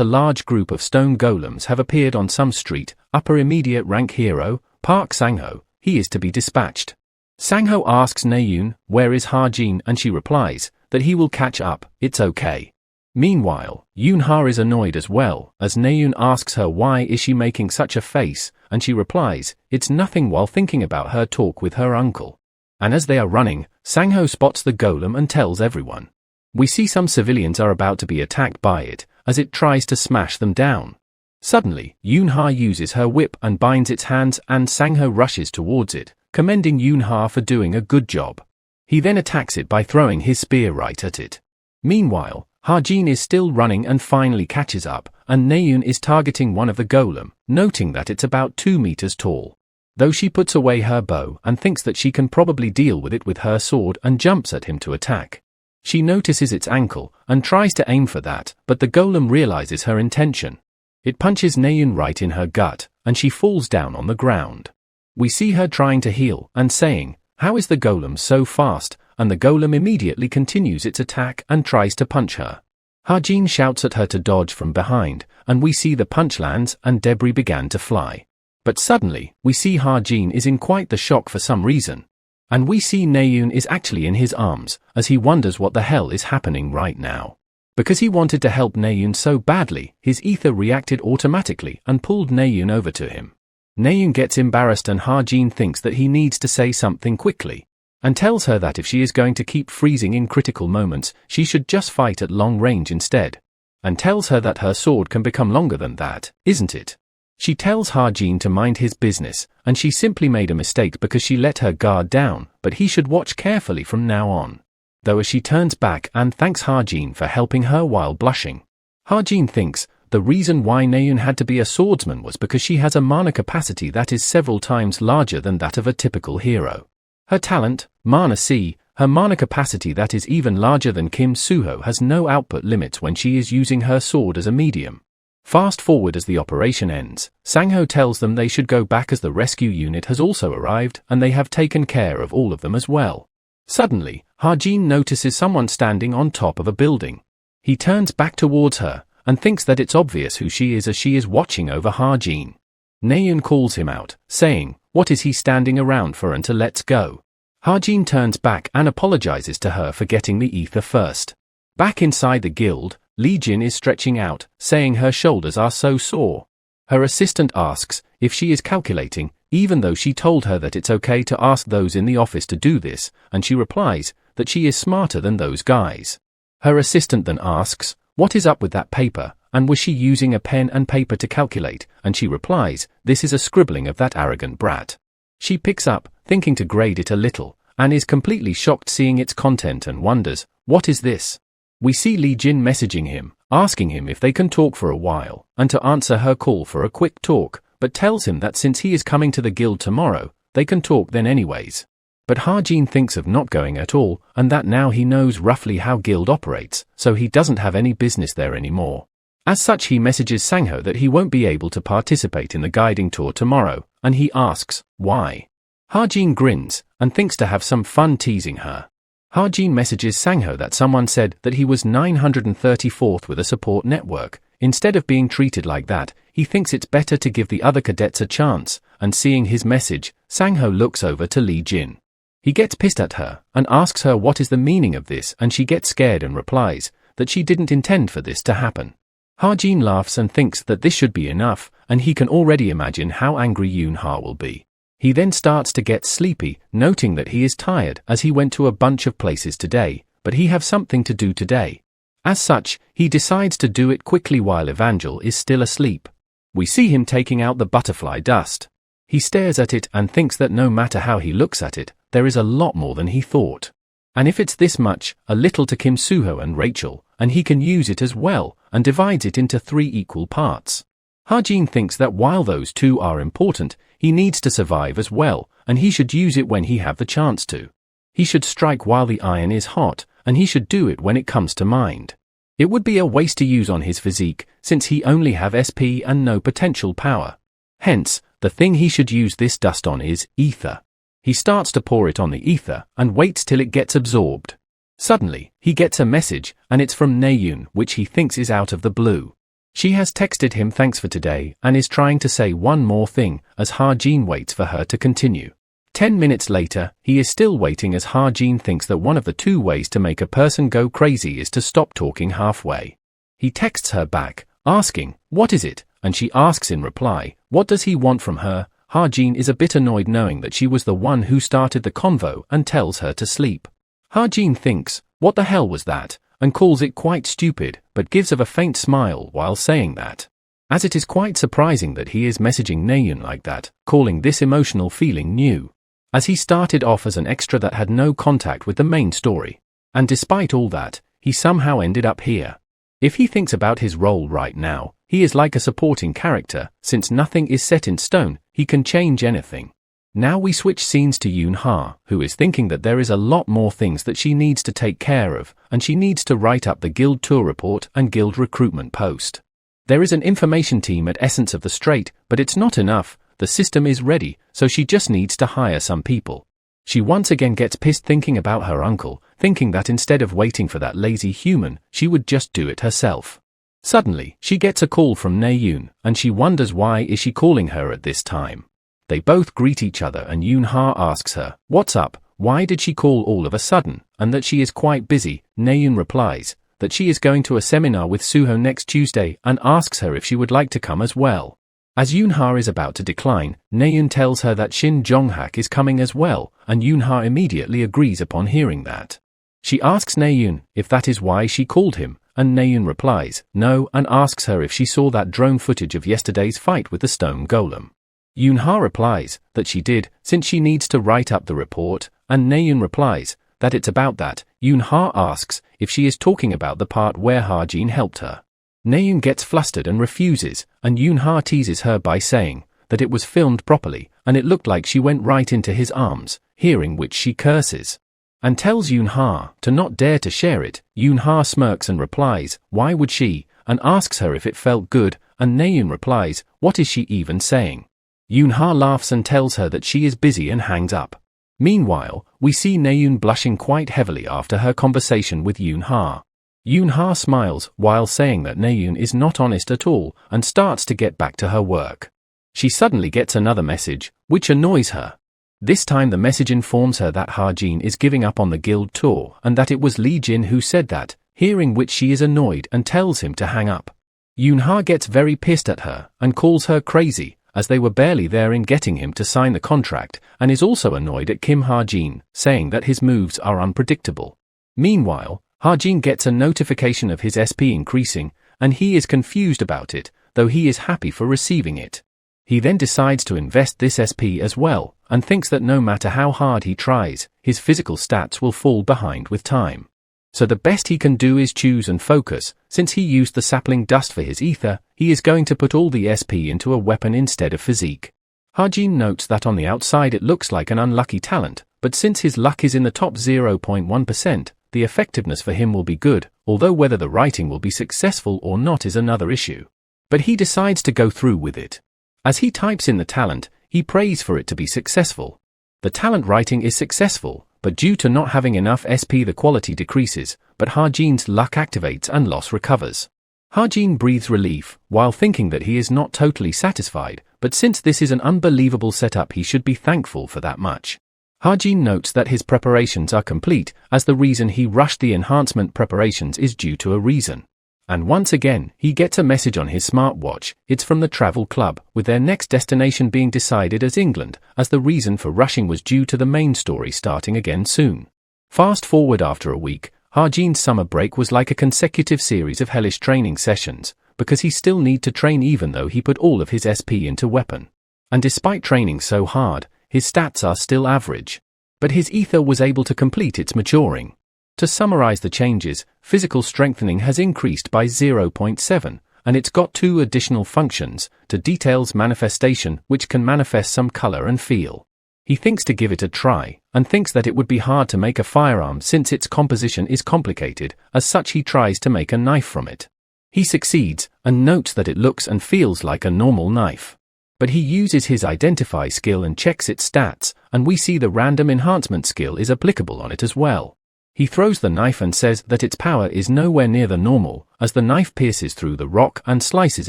a large group of stone golems have appeared on some street. Upper immediate rank hero, Park Sang-ho, he is to be dispatched. Sang-ho asks Naeun, where is Ha-jin, and she replies, that he will catch up, it's okay. Meanwhile, Yoon-ha is annoyed as well, as Naeun asks her why is she making such a face, and she replies, it's nothing, while thinking about her talk with her uncle. And as they are running, Sang-ho spots the golem and tells everyone. We see some civilians are about to be attacked by it, as it tries to smash them down. Suddenly, Yoon-ha uses her whip and binds its hands, and Sang-ho rushes towards it, commending Yoon-ha for doing a good job. He then attacks it by throwing his spear right at it. Meanwhile, Ha-jin is still running and finally catches up, and Naeun is targeting one of the golem, noting that it's about 2 meters tall. Though she puts away her bow and thinks that she can probably deal with it with her sword and jumps at him to attack. She notices its ankle and tries to aim for that, but the golem realizes her intention. It punches Naeun right in her gut, and she falls down on the ground. We see her trying to heal and saying, how is the golem so fast? And the golem immediately continues its attack and tries to punch her. Ha-jin shouts at her to dodge from behind, and we see the punch lands and debris began to fly. But suddenly, we see Ha-jin is in quite the shock for some reason. And we see Naeun is actually in his arms, as he wonders what the hell is happening right now. Because he wanted to help Naeun so badly, his ether reacted automatically and pulled Naeun over to him. Naeun gets embarrassed and Ha-jin thinks that he needs to say something quickly, and tells her that if she is going to keep freezing in critical moments, she should just fight at long range instead. And tells her that her sword can become longer than that, isn't it? She tells Ha-jin to mind his business, and she simply made a mistake because she let her guard down, but he should watch carefully from now on. Though as she turns back and thanks Ha-jin for helping her while blushing. Ha-jin thinks the reason why Naeun had to be a swordsman was because she has a mana capacity that is several times larger than that of a typical hero. Her talent, Mana C, her mana capacity that is even larger than Kim Suho, has no output limits when she is using her sword as a medium. Fast forward as the operation ends, Sang-ho tells them they should go back as the rescue unit has also arrived and they have taken care of all of them as well. Suddenly, Ha-jin notices someone standing on top of a building. He turns back towards her and thinks that it's obvious who she is as she is watching over Ha-jin. Naeun calls him out, saying, what is he standing around for, and to let's go. Ha-jin turns back and apologizes to her for getting the ether first. Back inside the guild, Lee Jin is stretching out, saying her shoulders are so sore. Her assistant asks if she is calculating, even though she told her that it's okay to ask those in the office to do this, and she replies that she is smarter than those guys. Her assistant then asks, what is up with that paper, and was she using a pen and paper to calculate, and she replies, this is a scribbling of that arrogant brat. She picks up, thinking to grade it a little, and is completely shocked seeing its content and wonders, what is this? We see Lee Jin messaging him, asking him if they can talk for a while, and to answer her call for a quick talk, but tells him that since he is coming to the guild tomorrow, they can talk then anyways. But Ha-jin thinks of not going at all, and that now he knows roughly how guild operates, so he doesn't have any business there anymore. As such, he messages Sang-ho that he won't be able to participate in the guiding tour tomorrow, and he asks, why? Ha-jin grins, and thinks to have some fun teasing her. Ha-jin messages Sang-ho that someone said that he was 934th with a support network. Instead of being treated like that, he thinks it's better to give the other cadets a chance, and seeing his message, Sang-ho looks over to Lee Jin. He gets pissed at her, and asks her what is the meaning of this, and she gets scared and replies that she didn't intend for this to happen. Ha-jin laughs and thinks that this should be enough, and he can already imagine how angry Yoon-ha will be. He then starts to get sleepy, noting that he is tired as he went to a bunch of places today, but he have something to do today. As such, he decides to do it quickly while Evangel is still asleep. We see him taking out the butterfly dust. He stares at it and thinks that no matter how he looks at it, there is a lot more than he thought. And if it's this much, a little to Kim Suho and Rachel, and he can use it as well, and divides it into 3 equal parts. Ha-jin thinks that while those 2 are important, he needs to survive as well, and he should use it when he have the chance to. He should strike while the iron is hot, and he should do it when it comes to mind. It would be a waste to use on his physique, since he only have SP and no potential power. Hence, the thing he should use this dust on is ether. He starts to pour it on the ether, and waits till it gets absorbed. Suddenly, he gets a message, and it's from Naeun, which he thinks is out of the blue. She has texted him thanks for today, and is trying to say one more thing, as Ha-jin waits for her to continue. 10 minutes later, he is still waiting as Ha-jin thinks that one of the 2 ways to make a person go crazy is to stop talking halfway. He texts her back, asking, "What is it?" and she asks in reply, "What does he want from her?" Ha-jin is a bit annoyed knowing that she was the one who started the convo and tells her to sleep. Ha-jin thinks, "What the hell was that?" and calls it quite stupid, but gives of a faint smile while saying that. As it is quite surprising that he is messaging Naeun like that, calling this emotional feeling new. As he started off as an extra that had no contact with the main story. And despite all that, he somehow ended up here. If he thinks about his role right now, he is like a supporting character, since nothing is set in stone, he can change anything. Now we switch scenes to Yoon-ha, who is thinking that there is a lot more things that she needs to take care of, and she needs to write up the guild tour report and guild recruitment post. There is an information team at Essence of the Strait, but it's not enough, the system is ready, so she just needs to hire some people. She once again gets pissed thinking about her uncle, thinking that instead of waiting for that lazy human, she would just do it herself. Suddenly, she gets a call from Naeun, and she wonders why is she calling her at this time. They both greet each other and Yoon-ha asks her, "What's up? Why did she call all of a sudden?" and that she is quite busy. Naeun replies that she is going to a seminar with Suho next Tuesday and asks her if she would like to come as well. As Yoon-ha is about to decline, Naeun tells her that Shin Jong-hak is coming as well, and Yoon-ha immediately agrees upon hearing that. She asks Naeun if that is why she called him, and Naeun replies, no, and asks her if she saw that drone footage of yesterday's fight with the stone golem. Yoon-ha replies that she did, since she needs to write up the report, and Naeun replies that it's about that. Yoon-ha asks if she is talking about the part where Ha-jin helped her. Naeun gets flustered and refuses, and Yoon-ha teases her by saying that it was filmed properly, and it looked like she went right into his arms, hearing which she curses, and tells Yoon-ha to not dare to share it. Yoon-ha smirks and replies, why would she, and asks her if it felt good, and Naeun replies, what is she even saying? Yoon-ha laughs and tells her that she is busy and hangs up. Meanwhile, we see Naeun blushing quite heavily after her conversation with Yoon-ha. Yoon-ha smiles while saying that Naeun is not honest at all and starts to get back to her work. She suddenly gets another message, which annoys her. This time the message informs her that Ha-jin is giving up on the guild tour and that it was Lee Jin who said that, hearing which she is annoyed and tells him to hang up. Yoon-ha gets very pissed at her and calls her crazy, as they were barely there in getting him to sign the contract, and is also annoyed at Kim Ha-jin, saying that his moves are unpredictable. Meanwhile, Ha-jin gets a notification of his SP increasing, and he is confused about it, though he is happy for receiving it. He then decides to invest this SP as well, and thinks that no matter how hard he tries, his physical stats will fall behind with time. So the best he can do is choose and focus. Since he used the sapling dust for his ether, he is going to put all the SP into a weapon instead of physique. Ha-jin notes that on the outside it looks like an unlucky talent, but since his luck is in the top 0.1%, the effectiveness for him will be good, although whether the writing will be successful or not is another issue. But he decides to go through with it. As he types in the talent, he prays for it to be successful. The talent writing is successful, but due to not having enough SP the quality decreases, but Ha-jin's luck activates and loss recovers. Ha-jin breathes relief, while thinking that he is not totally satisfied, but since this is an unbelievable setup he should be thankful for that much. Ha-jin notes that his preparations are complete, as the reason he rushed the enhancement preparations is due to a reason. And once again, he gets a message on his smartwatch. It's from the travel club, with their next destination being decided as England, as the reason for rushing was due to the main story starting again soon. Fast forward after a week, Ha-Jin's summer break was like a consecutive series of hellish training sessions, because he still need to train even though he put all of his SP into weapon. And despite training so hard, his stats are still average. But his ether was able to complete its maturing. To summarize the changes, physical strengthening has increased by 0.7, and it's got 2 additional functions, to details manifestation, which can manifest some color and feel. He thinks to give it a try, and thinks that it would be hard to make a firearm since its composition is complicated, as such he tries to make a knife from it. He succeeds, and notes that it looks and feels like a normal knife. But he uses his identify skill and checks its stats, and we see the random enhancement skill is applicable on it as well. He throws the knife and says that its power is nowhere near the normal, as the knife pierces through the rock and slices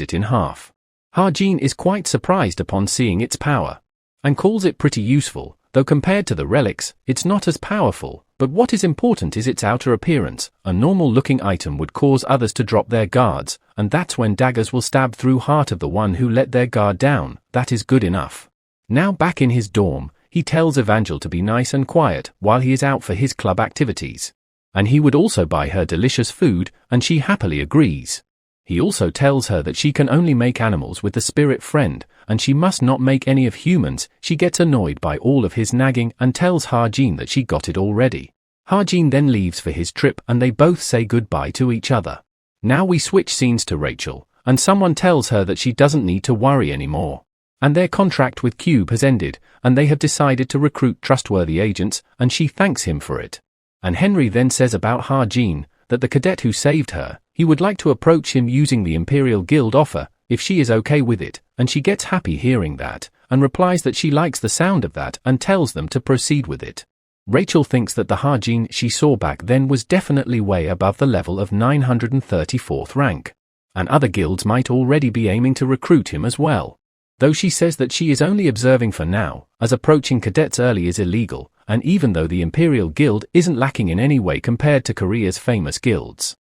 it in half. Ha-Jin is quite surprised upon seeing its power, and calls it pretty useful, though compared to the relics, it's not as powerful, but what is important is its outer appearance. A normal-looking item would cause others to drop their guards, and that's when daggers will stab through heart of the one who let their guard down. That is good enough. Now back in his dorm, he tells Evangel to be nice and quiet while he is out for his club activities. And he would also buy her delicious food, and she happily agrees. He also tells her that she can only make animals with the spirit friend, and she must not make any of humans. She gets annoyed by all of his nagging and tells Ha-Jin that she got it already. Ha-Jin then leaves for his trip and they both say goodbye to each other. Now we switch scenes to Rachel, and someone tells her that she doesn't need to worry anymore. And their contract with Cube has ended, and they have decided to recruit trustworthy agents, and she thanks him for it. And Henry then says about Ha-Jin, that the cadet who saved her, he would like to approach him using the Imperial Guild offer, if she is okay with it, and she gets happy hearing that, and replies that she likes the sound of that and tells them to proceed with it. Rachel thinks that the Ha-Jin she saw back then was definitely way above the level of 934th rank, and other guilds might already be aiming to recruit him as well. Though she says that she is only observing for now, as approaching cadets early is illegal, and even though the Imperial Guild isn't lacking in any way compared to Korea's famous guilds.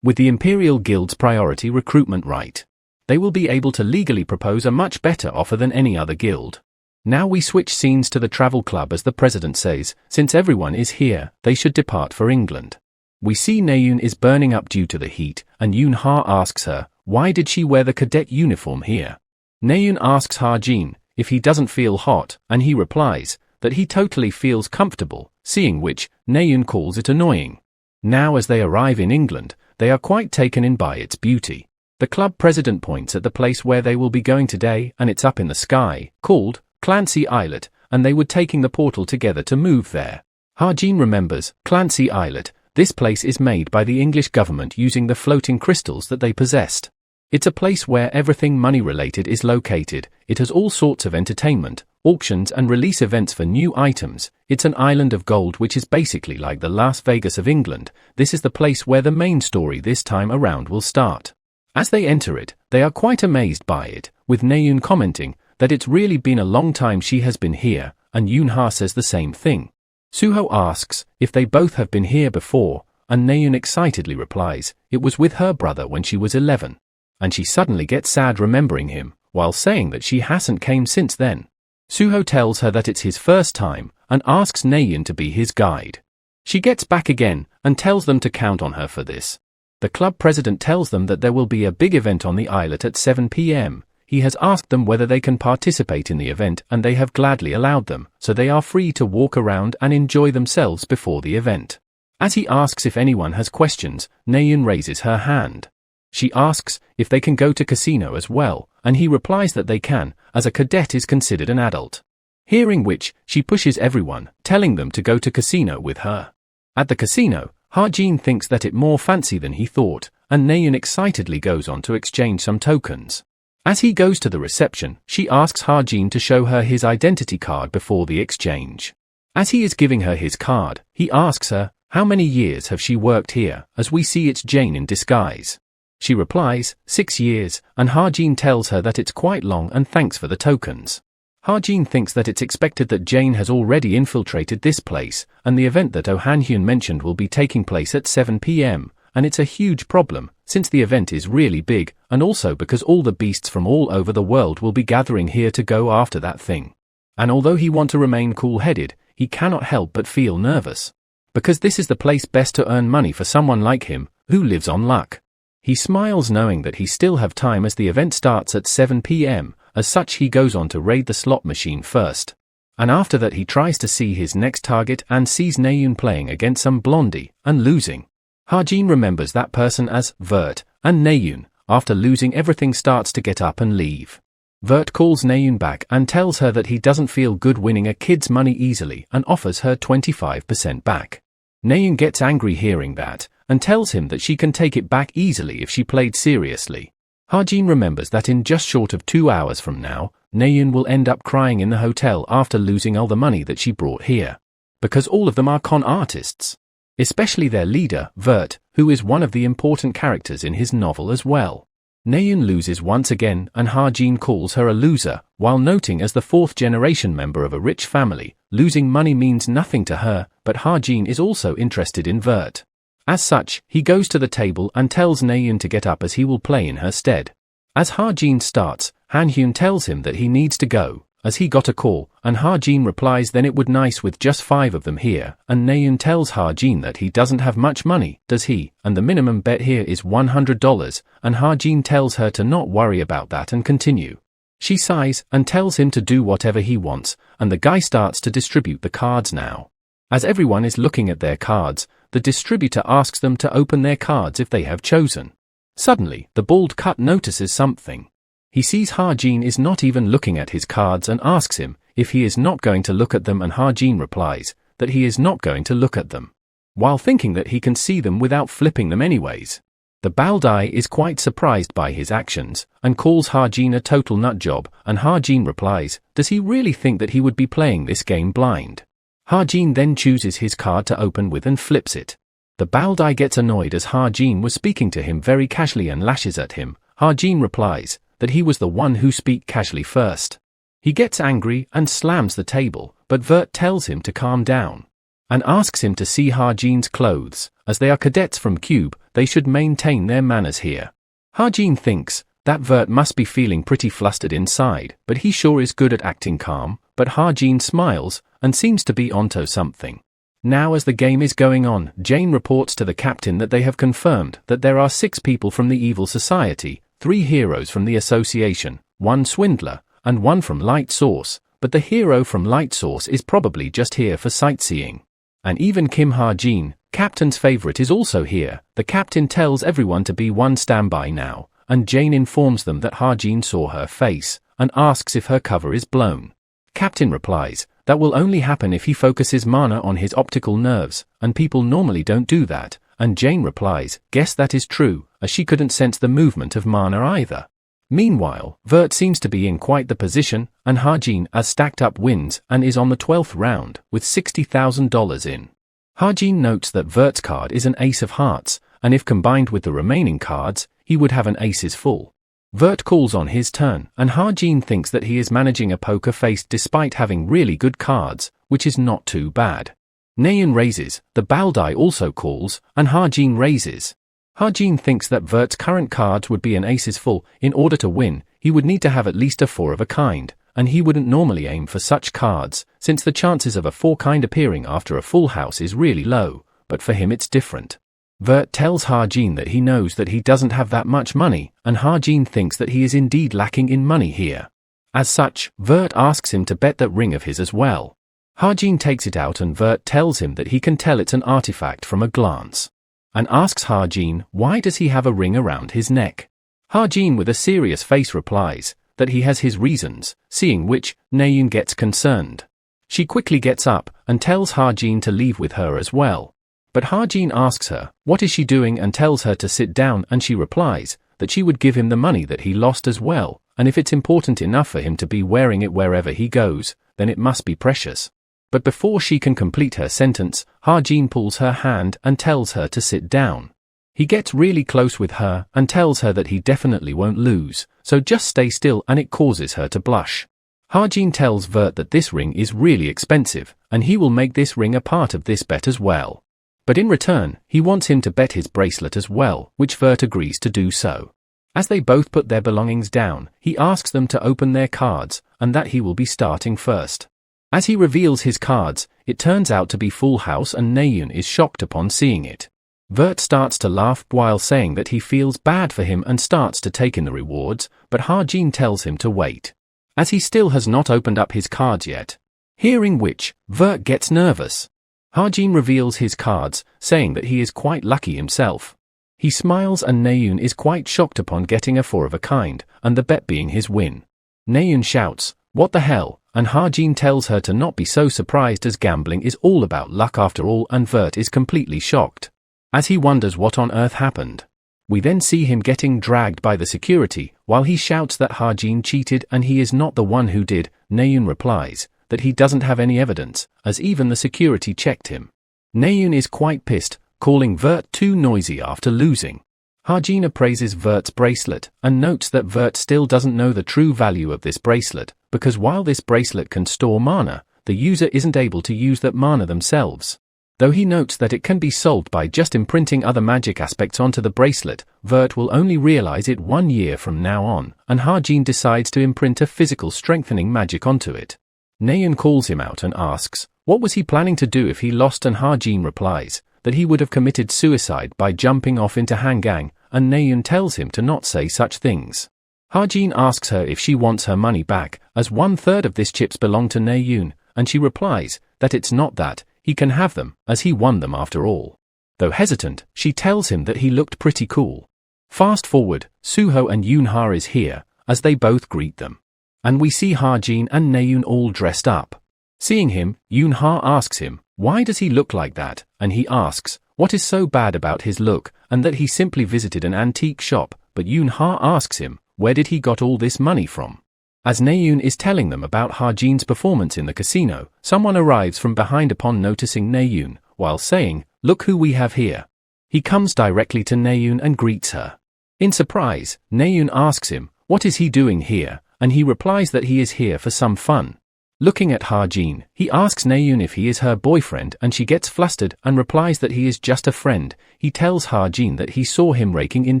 With the Imperial Guild's priority recruitment right, they will be able to legally propose a much better offer than any other guild. Now we switch scenes to the travel club as the president says, since everyone is here, they should depart for England. We see Naeun is burning up due to the heat, and Yoon-ha asks her, why did she wear the cadet uniform here? Naeun asks Ha-Jin if he doesn't feel hot, and he replies that he totally feels comfortable, seeing which, Naeun calls it annoying. Now as they arrive in England, they are quite taken in by its beauty. The club president points at the place where they will be going today, and it's up in the sky, called Clancy Island, and they were taking the portal together to move there. Ha-Jin remembers, Clancy Island, this place is made by the English government using the floating crystals that they possessed. It's a place where everything money-related is located. It has all sorts of entertainment, auctions and release events for new items. It's an island of gold which is basically like the Las Vegas of England. This is the place where the main story this time around will start. As they enter it, they are quite amazed by it, with Naeun commenting that it's really been a long time she has been here, and Yoon-ha says the same thing. Suho asks if they both have been here before, and Naeun excitedly replies, it was with her brother when she was 11. And she suddenly gets sad remembering him, while saying that she hasn't came since then. Suho tells her that it's his first time, and asks Naeun to be his guide. She gets back again, and tells them to count on her for this. The club president tells them that there will be a big event on the islet at 7 p.m. He has asked them whether they can participate in the event, and they have gladly allowed them, so they are free to walk around and enjoy themselves before the event. As he asks if anyone has questions, Naeun raises her hand. She asks if they can go to casino as well, and he replies that they can, as a cadet is considered an adult. Hearing which, she pushes everyone, telling them to go to casino with her. At the casino, Ha-Jin thinks that it more fancy than he thought, and Naeun excitedly goes on to exchange some tokens. As he goes to the reception, she asks Ha-Jin to show her his identity card before the exchange. As he is giving her his card, he asks her, how many years have she worked here, as we see it's Jane in disguise. She replies, 6 years, and Ha-Jin tells her that it's quite long and thanks for the tokens. Ha-Jin thinks that it's expected that Jane has already infiltrated this place, and the event that Oh Han-hyun mentioned will be taking place at 7 p.m., and it's a huge problem, since the event is really big, and also because all the beasts from all over the world will be gathering here to go after that thing. And although he wants to remain cool-headed, he cannot help but feel nervous. because this is the place best to earn money for someone like him, who lives on luck. He smiles knowing that he still have time as the event starts at 7 p.m, as such he goes on to raid the slot machine first. And after that he tries to see his next target and sees Naeun playing against some blondie, and losing. Hajin remembers that person as Vert, and Naeun, after losing everything starts to get up and leave. Vert calls Naeun back and tells her that he doesn't feel good winning a kid's money easily and offers her 25% back. Naeun gets angry hearing that, and tells him that she can take it back easily if she played seriously. Hajin remembers that in just short of 2 hours from now, Naeun will end up crying in the hotel after losing all the money that she brought here. Because all of them are con artists. Especially their leader, Vert, who is one of the important characters in his novel as well. Naeun loses once again and Hajin calls her a loser, while noting as the fourth-generation member of a rich family, losing money means nothing to her, but Hajin is also interested in Vert. As such, he goes to the table and tells Naeun to get up as he will play in her stead. As Hajin starts, Hanhyun tells him that he needs to go, as he got a call, and Hajin replies then it would nice with just 5 of them here, and Naeun tells Hajin that he doesn't have much money, does he, and the minimum bet here is $100, and Hajin tells her to not worry about that and continue. She sighs and tells him to do whatever he wants, and the guy starts to distribute the cards now. As everyone is looking at their cards, the distributor asks them to open their cards if they have chosen. Suddenly, the bald cut notices something. He sees Hajin is not even looking at his cards and asks him if he is not going to look at them, and Hajin replies that he is not going to look at them, while thinking that he can see them without flipping them anyways. The Baldai is quite surprised by his actions and calls Hajin a total nutjob, and Hajin replies, does he really think that he would be playing this game blind? Hajin then chooses his card to open with and flips it. The Baldai gets annoyed as Hajin was speaking to him very casually and lashes at him. Hajin replies that he was the one who speak casually first. He gets angry and slams the table, but Vert tells him to calm down and asks him to see Hajin's clothes, as they are cadets from Cube, they should maintain their manners here. Hajin thinks that Vert must be feeling pretty flustered inside, but he sure is good at acting calm, but Hajin smiles and seems to be onto something. Now as the game is going on, Jane reports to the captain that they have confirmed that there are 6 people from the evil society, 3 heroes from the association, 1 swindler, and 1 from Light Source, but the hero from Light Source is probably just here for sightseeing. And even Kim Hajin, captain's favorite, is also here. The captain tells everyone to be on standby now, and Jane informs them that Hajin saw her face, and asks if her cover is blown. Captain replies, that will only happen if he focuses mana on his optical nerves, and people normally don't do that, and Jane replies, guess that is true, as she couldn't sense the movement of mana either. Meanwhile, Vert seems to be in quite the position, and Hajin has stacked up wins and is on the 12th round, with $60,000 in. Hajin notes that Vert's card is an ace of hearts, and if combined with the remaining cards, he would have an aces full. Vert calls on his turn, and Hajin thinks that he is managing a poker face despite having really good cards, which is not too bad. Naeun raises, the Baldai also calls, and Hajin raises. Hajin thinks that Vert's current cards would be an aces full. In order to win, he would need to have at least a 4 of a kind, and he wouldn't normally aim for such cards, since the chances of a 4 kind appearing after a full house is really low, but for him it's different. Vert tells Hajin that he knows that he doesn't have that much money, and Hajin thinks that he is indeed lacking in money here. As such, Vert asks him to bet that ring of his as well. Hajin takes it out and Vert tells him that he can tell it's an artifact from a glance, and asks Hajin why does he have a ring around his neck. Hajin with a serious face replies that he has his reasons, seeing which, Naeun gets concerned. She quickly gets up and tells Hajin to leave with her as well. But Hajin asks her, what is she doing, and tells her to sit down, and she replies that she would give him the money that he lost as well, and if it's important enough for him to be wearing it wherever he goes, then it must be precious. But before she can complete her sentence, Hajin pulls her hand and tells her to sit down. He gets really close with her and tells her that he definitely won't lose, so just stay still, and it causes her to blush. Hajin tells Vert that this ring is really expensive, and he will make this ring a part of this bet as well. But in return, he wants him to bet his bracelet as well, which Vert agrees to do so. As they both put their belongings down, he asks them to open their cards, and that he will be starting first. As he reveals his cards, it turns out to be Full House and Naeun is shocked upon seeing it. Vert starts to laugh while saying that he feels bad for him and starts to take in the rewards, but Ha-jin tells him to wait, as he still has not opened up his cards yet. Hearing which, Vert gets nervous. Ha-jin reveals his cards, saying that he is quite lucky himself. He smiles and Naeun is quite shocked upon getting a 4 of a kind, and the bet being his win. Naeun shouts, "What the hell?" and Ha-jin tells her to not be so surprised as gambling is all about luck after all, and Vert is completely shocked, as he wonders what on earth happened. We then see him getting dragged by the security, while he shouts that Ha-jin cheated and he is not the one who did. Naeun replies that he doesn't have any evidence, as even the security checked him. Naeun is quite pissed, calling Vert too noisy after losing. Ha-jin appraises Vert's bracelet, and notes that Vert still doesn't know the true value of this bracelet, because while this bracelet can store mana, the user isn't able to use that mana themselves. Though he notes that it can be solved by just imprinting other magic aspects onto the bracelet, Vert will only realize it 1 year from now on, and Ha-jin decides to imprint a physical strengthening magic onto it. Naeun calls him out and asks, what was he planning to do if he lost, and Ha-jin replies that he would have committed suicide by jumping off into Hangang, and Naeun tells him to not say such things. Ha-jin asks her if she wants her money back, as 1/3 of this chips belong to Naeun, and she replies that it's not that, he can have them, as he won them after all. Though hesitant, she tells him that he looked pretty cool. Fast forward, Suho and Yoonha is here, as they both greet them. And we see Ha-jin and Naeun all dressed up. Seeing him, Yoonha asks him, why does he look like that, and he asks, what is so bad about his look, and that he simply visited an antique shop, but Yoonha asks him, where did he got all this money from? As Naeun is telling them about Ha-jin's performance in the casino, someone arrives from behind upon noticing Naeun, while saying, look who we have here. He comes directly to Naeun and greets her. In surprise, Naeun asks him, what is he doing here, and he replies that he is here for some fun. Looking at Ha-jin, he asks Naeun if he is her boyfriend, and she gets flustered and replies that he is just a friend. He tells Ha-jin that he saw him raking in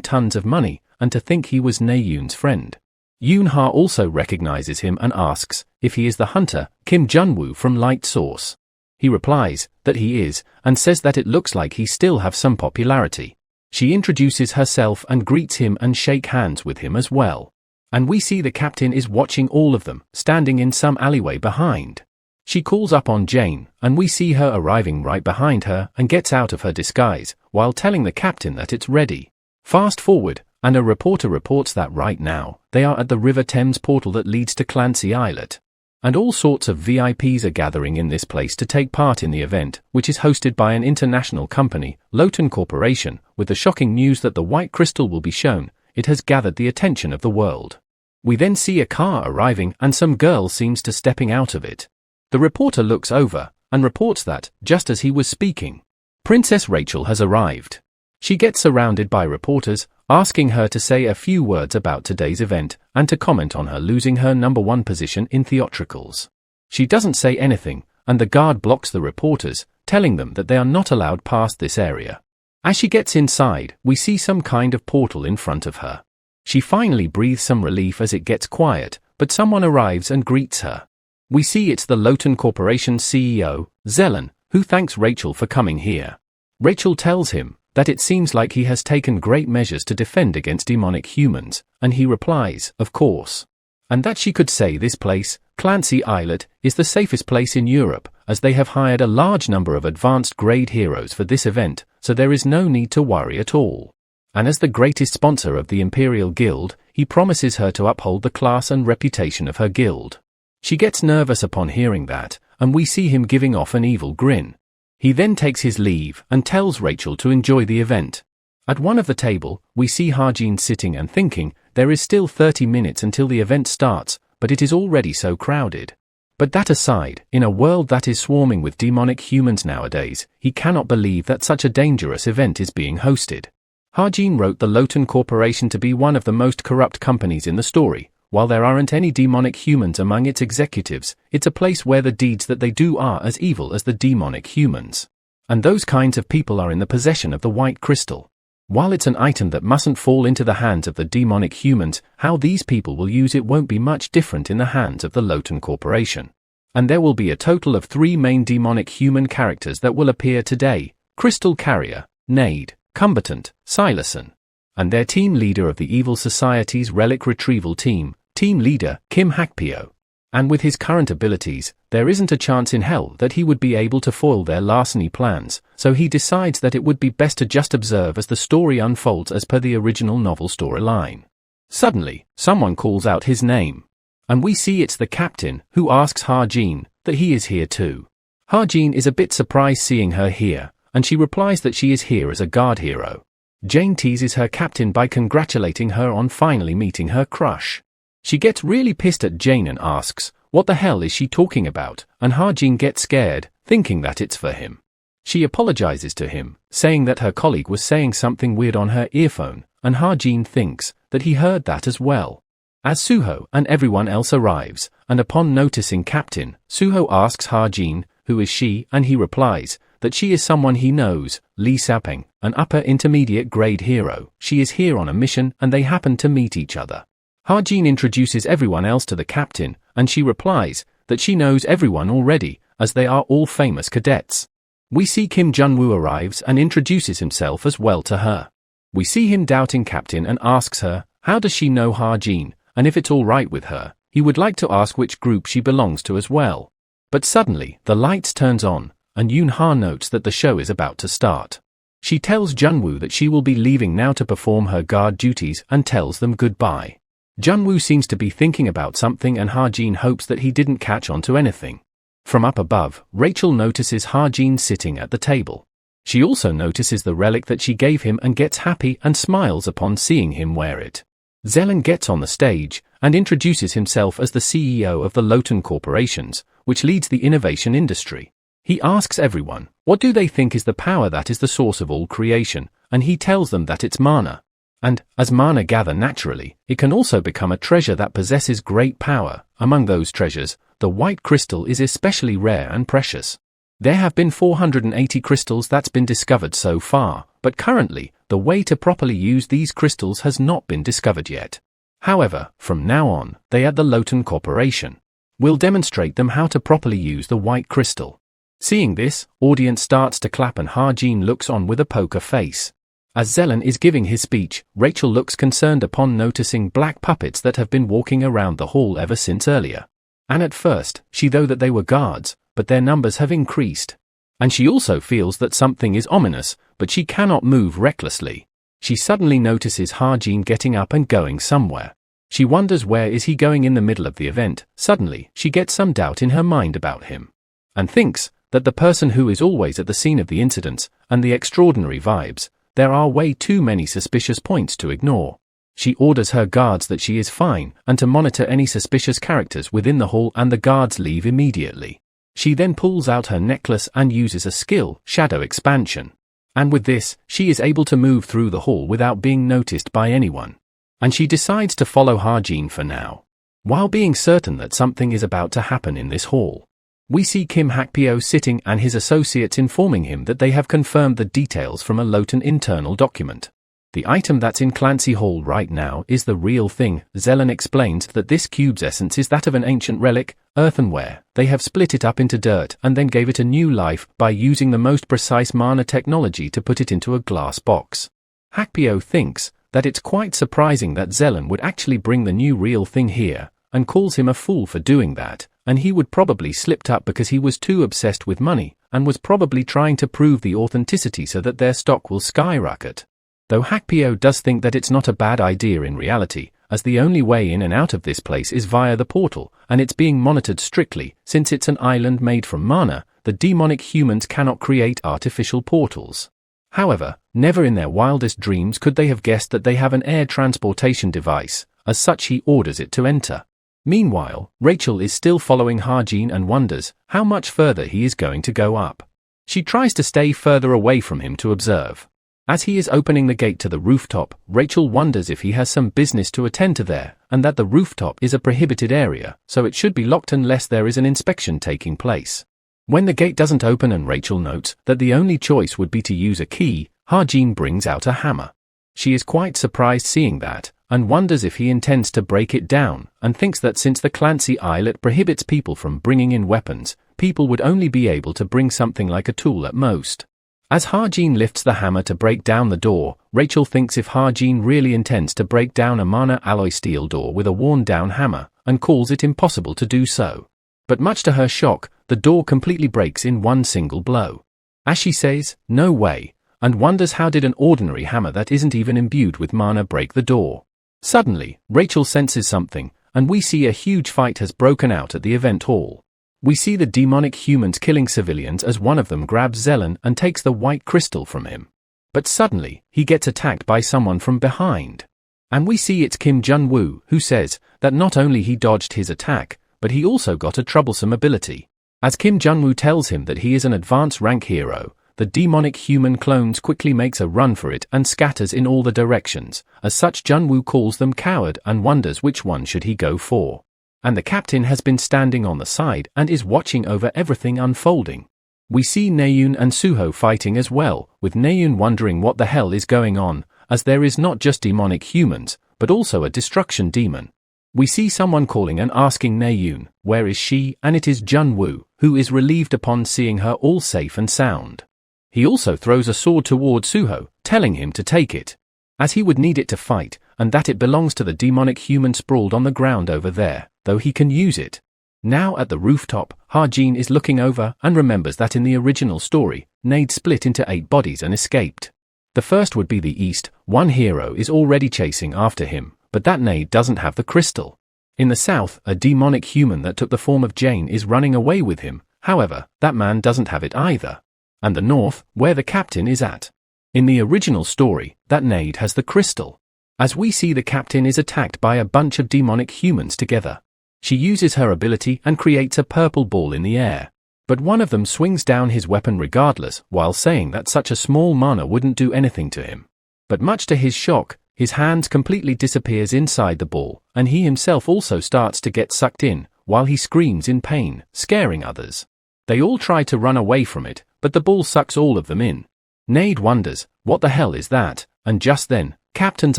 tons of money, and to think he was Naeun's friend. Yoonha also recognizes him and asks if he is the hunter, Kim Junwoo from Light Source. He replies that he is, and says that it looks like he still have some popularity. She introduces herself and greets him and shake hands with him as well. And we see the captain is watching all of them, standing in some alleyway behind. She calls up on Jane, and we see her arriving right behind her and gets out of her disguise, while telling the captain that it's ready. Fast forward, and a reporter reports that right now, they are at the River Thames portal that leads to Clancy Island. And all sorts of VIPs are gathering in this place to take part in the event, which is hosted by an international company, Loton Corporation. With the shocking news that the white crystal will be shown, it has gathered the attention of the world. We then see a car arriving and some girl seems to stepping out of it. The reporter looks over and reports that, just as he was speaking, Princess Rachel has arrived. She gets surrounded by reporters, asking her to say a few words about today's event and to comment on her losing her #1 position in theatricals. She doesn't say anything, and the guard blocks the reporters, telling them that they are not allowed past this area. As she gets inside, we see some kind of portal in front of her. She finally breathes some relief as it gets quiet, but someone arrives and greets her. We see it's the Loton Corporation CEO, Zelen, who thanks Rachel for coming here. Rachel tells him that it seems like he has taken great measures to defend against demonic humans, and he replies, of course. And that she could say this place, Clancy Island, is the safest place in Europe, as they have hired a large number of advanced grade heroes for this event, so there is no need to worry at all. And as the greatest sponsor of the Imperial Guild, he promises her to uphold the class and reputation of her guild. She gets nervous upon hearing that, and we see him giving off an evil grin. He then takes his leave and tells Rachel to enjoy the event. At one of the table, we see Ha-jin sitting and thinking, there is still 30 minutes until the event starts, but it is already so crowded. But that aside, in a world that is swarming with demonic humans nowadays, he cannot believe that such a dangerous event is being hosted. Ha-jin wrote the Loton Corporation to be one of the most corrupt companies in the story. While there aren't any demonic humans among its executives, it's a place where the deeds that they do are as evil as the demonic humans. And those kinds of people are in the possession of the white crystal. While it's an item that mustn't fall into the hands of the demonic humans, how these people will use it won't be much different in the hands of the Loton Corporation. And there will be a total of 3 main demonic human characters that will appear today: Crystal Carrier, Nade, Combatant, Silason. And their team leader of the Evil Society's Relic Retrieval Team, Team Leader, Kim Hakpyo. And with his current abilities, there isn't a chance in hell that he would be able to foil their larceny plans, so he decides that it would be best to just observe as the story unfolds as per the original novel storyline. Suddenly, someone calls out his name. And we see it's the captain, who asks Ha-jin that he is here too. Ha-jin is a bit surprised seeing her here, and she replies that she is here as a guard hero. Jane teases her captain by congratulating her on finally meeting her crush. She gets really pissed at Jane and asks, what the hell is she talking about, and Ha-jin gets scared, thinking that it's for him. She apologizes to him, saying that her colleague was saying something weird on her earphone, and Ha-jin thinks that he heard that as well. As Suho and everyone else arrives, and upon noticing Captain, Suho asks Ha-jin, who is she, and he replies that she is someone he knows, Lee Sapeng, an upper intermediate grade hero. She is here on a mission and they happen to meet each other. Ha-jin introduces everyone else to the captain, and she replies that she knows everyone already, as they are all famous cadets. We see Kim Jun-woo arrives and introduces himself as well to her. We see him doubting Captain and asks her, how does she know Ha-jin, and if it's alright with her, he would like to ask which group she belongs to as well. But suddenly, the lights turns on, and Yoon-ha notes that the show is about to start. She tells Jun-woo that she will be leaving now to perform her guard duties and tells them goodbye. Jun-woo seems to be thinking about something and Ha-jin hopes that he didn't catch on to anything. From up above, Rachel notices Ha-jin sitting at the table. She also notices the relic that she gave him and gets happy and smiles upon seeing him wear it. Zelen gets on the stage and introduces himself as the CEO of the Lotan Corporations, which leads the innovation industry. He asks everyone, what do they think is the power that is the source of all creation, and he tells them that it's mana. And, as mana gather naturally, it can also become a treasure that possesses great power. Among those treasures, the white crystal is especially rare and precious. There have been 480 crystals that's been discovered so far, but currently, the way to properly use these crystals has not been discovered yet. However, from now on, they at the Lotan Corporation will demonstrate them how to properly use the white crystal. Seeing this, audience starts to clap and Ha-jin looks on with a poker face. As Zelen is giving his speech, Rachel looks concerned upon noticing black puppets that have been walking around the hall ever since earlier. And at first, she thought that they were guards, but their numbers have increased. And she also feels that something is ominous, but she cannot move recklessly. She suddenly notices Ha-jin getting up and going somewhere. She wonders where is he going in the middle of the event. Suddenly, she gets some doubt in her mind about him. And thinks that the person who is always at the scene of the incidents, and the extraordinary vibes, there are way too many suspicious points to ignore. She orders her guards that she is fine, and to monitor any suspicious characters within the hall, and the guards leave immediately. She then pulls out her necklace and uses a skill, Shadow Expansion. And with this, she is able to move through the hall without being noticed by anyone. And she decides to follow Ha-jin for now, while being certain that something is about to happen in this hall. We see Kim Hakpyo sitting and his associates informing him that they have confirmed the details from a Lotan internal document. The item that's in Clancy Hall right now is the real thing. Zelen explains that this cube's essence is that of an ancient relic, earthenware. They have split it up into dirt and then gave it a new life by using the most precise mana technology to put it into a glass box. Hakpyo thinks that it's quite surprising that Zelen would actually bring the new real thing here, and calls him a fool for doing that, and he would probably slipped up because he was too obsessed with money, and was probably trying to prove the authenticity so that their stock will skyrocket. Though Hakpyo does think that it's not a bad idea in reality, as the only way in and out of this place is via the portal, and it's being monitored strictly. Since it's an island made from mana, the demonic humans cannot create artificial portals. However, never in their wildest dreams could they have guessed that they have an air transportation device. As such, he orders it to enter. Meanwhile, Rachel is still following Ha-jin and wonders how much further he is going to go up. She tries to stay further away from him to observe. As he is opening the gate to the rooftop, Rachel wonders if he has some business to attend to there, and that the rooftop is a prohibited area, so it should be locked unless there is an inspection taking place. When the gate doesn't open and Rachel notes that the only choice would be to use a key, Ha-jin brings out a hammer. She is quite surprised seeing that, and wonders if he intends to break it down, and thinks that since the Clancy Island prohibits people from bringing in weapons, people would only be able to bring something like a tool at most. As Ha-Jin lifts the hammer to break down the door, Rachel thinks if Ha-Jin really intends to break down a mana alloy steel door with a worn-down hammer, and calls it impossible to do so. But much to her shock, the door completely breaks in one single blow. As she says, "No way," and wonders how did an ordinary hammer that isn't even imbued with mana break the door. Suddenly, Rachel senses something, and we see a huge fight has broken out at the event hall. We see the demonic humans killing civilians as one of them grabs Zelen and takes the white crystal from him. But suddenly, he gets attacked by someone from behind. And we see it's Kim Jun-woo, who says that not only he dodged his attack, but he also got a troublesome ability. As Kim Jun-woo tells him that he is an advanced rank hero, the demonic human clones quickly makes a run for it and scatters in all the directions. As such, Jun-woo calls them coward and wonders which one should he go for. And the captain has been standing on the side and is watching over everything unfolding. We see Naeun and Suho fighting as well, with Naeun wondering what the hell is going on, as there is not just demonic humans, but also a destruction demon. We see someone calling and asking Naeun, where is she, and it is Jun-woo, who is relieved upon seeing her all safe and sound. He also throws a sword toward Suho, telling him to take it, as he would need it to fight, and that it belongs to the demonic human sprawled on the ground over there, though he can use it. Now at the rooftop, Ha-Jin is looking over and remembers that in the original story, Nade split into 8 bodies and escaped. The first would be the East, one hero is already chasing after him, but that Nade doesn't have the crystal. In the South, a demonic human that took the form of Jane is running away with him, however, that man doesn't have it either. And the North, where the captain is at. In the original story, that Nade has the crystal. As we see the captain is attacked by a bunch of demonic humans together. She uses her ability and creates a purple ball in the air. But one of them swings down his weapon regardless, while saying that such a small mana wouldn't do anything to him. But much to his shock, his hand completely disappears inside the ball, and he himself also starts to get sucked in, while he screams in pain, scaring others. They all try to run away from it, but the ball sucks all of them in. Nade wonders, what the hell is that? And just then, Captain's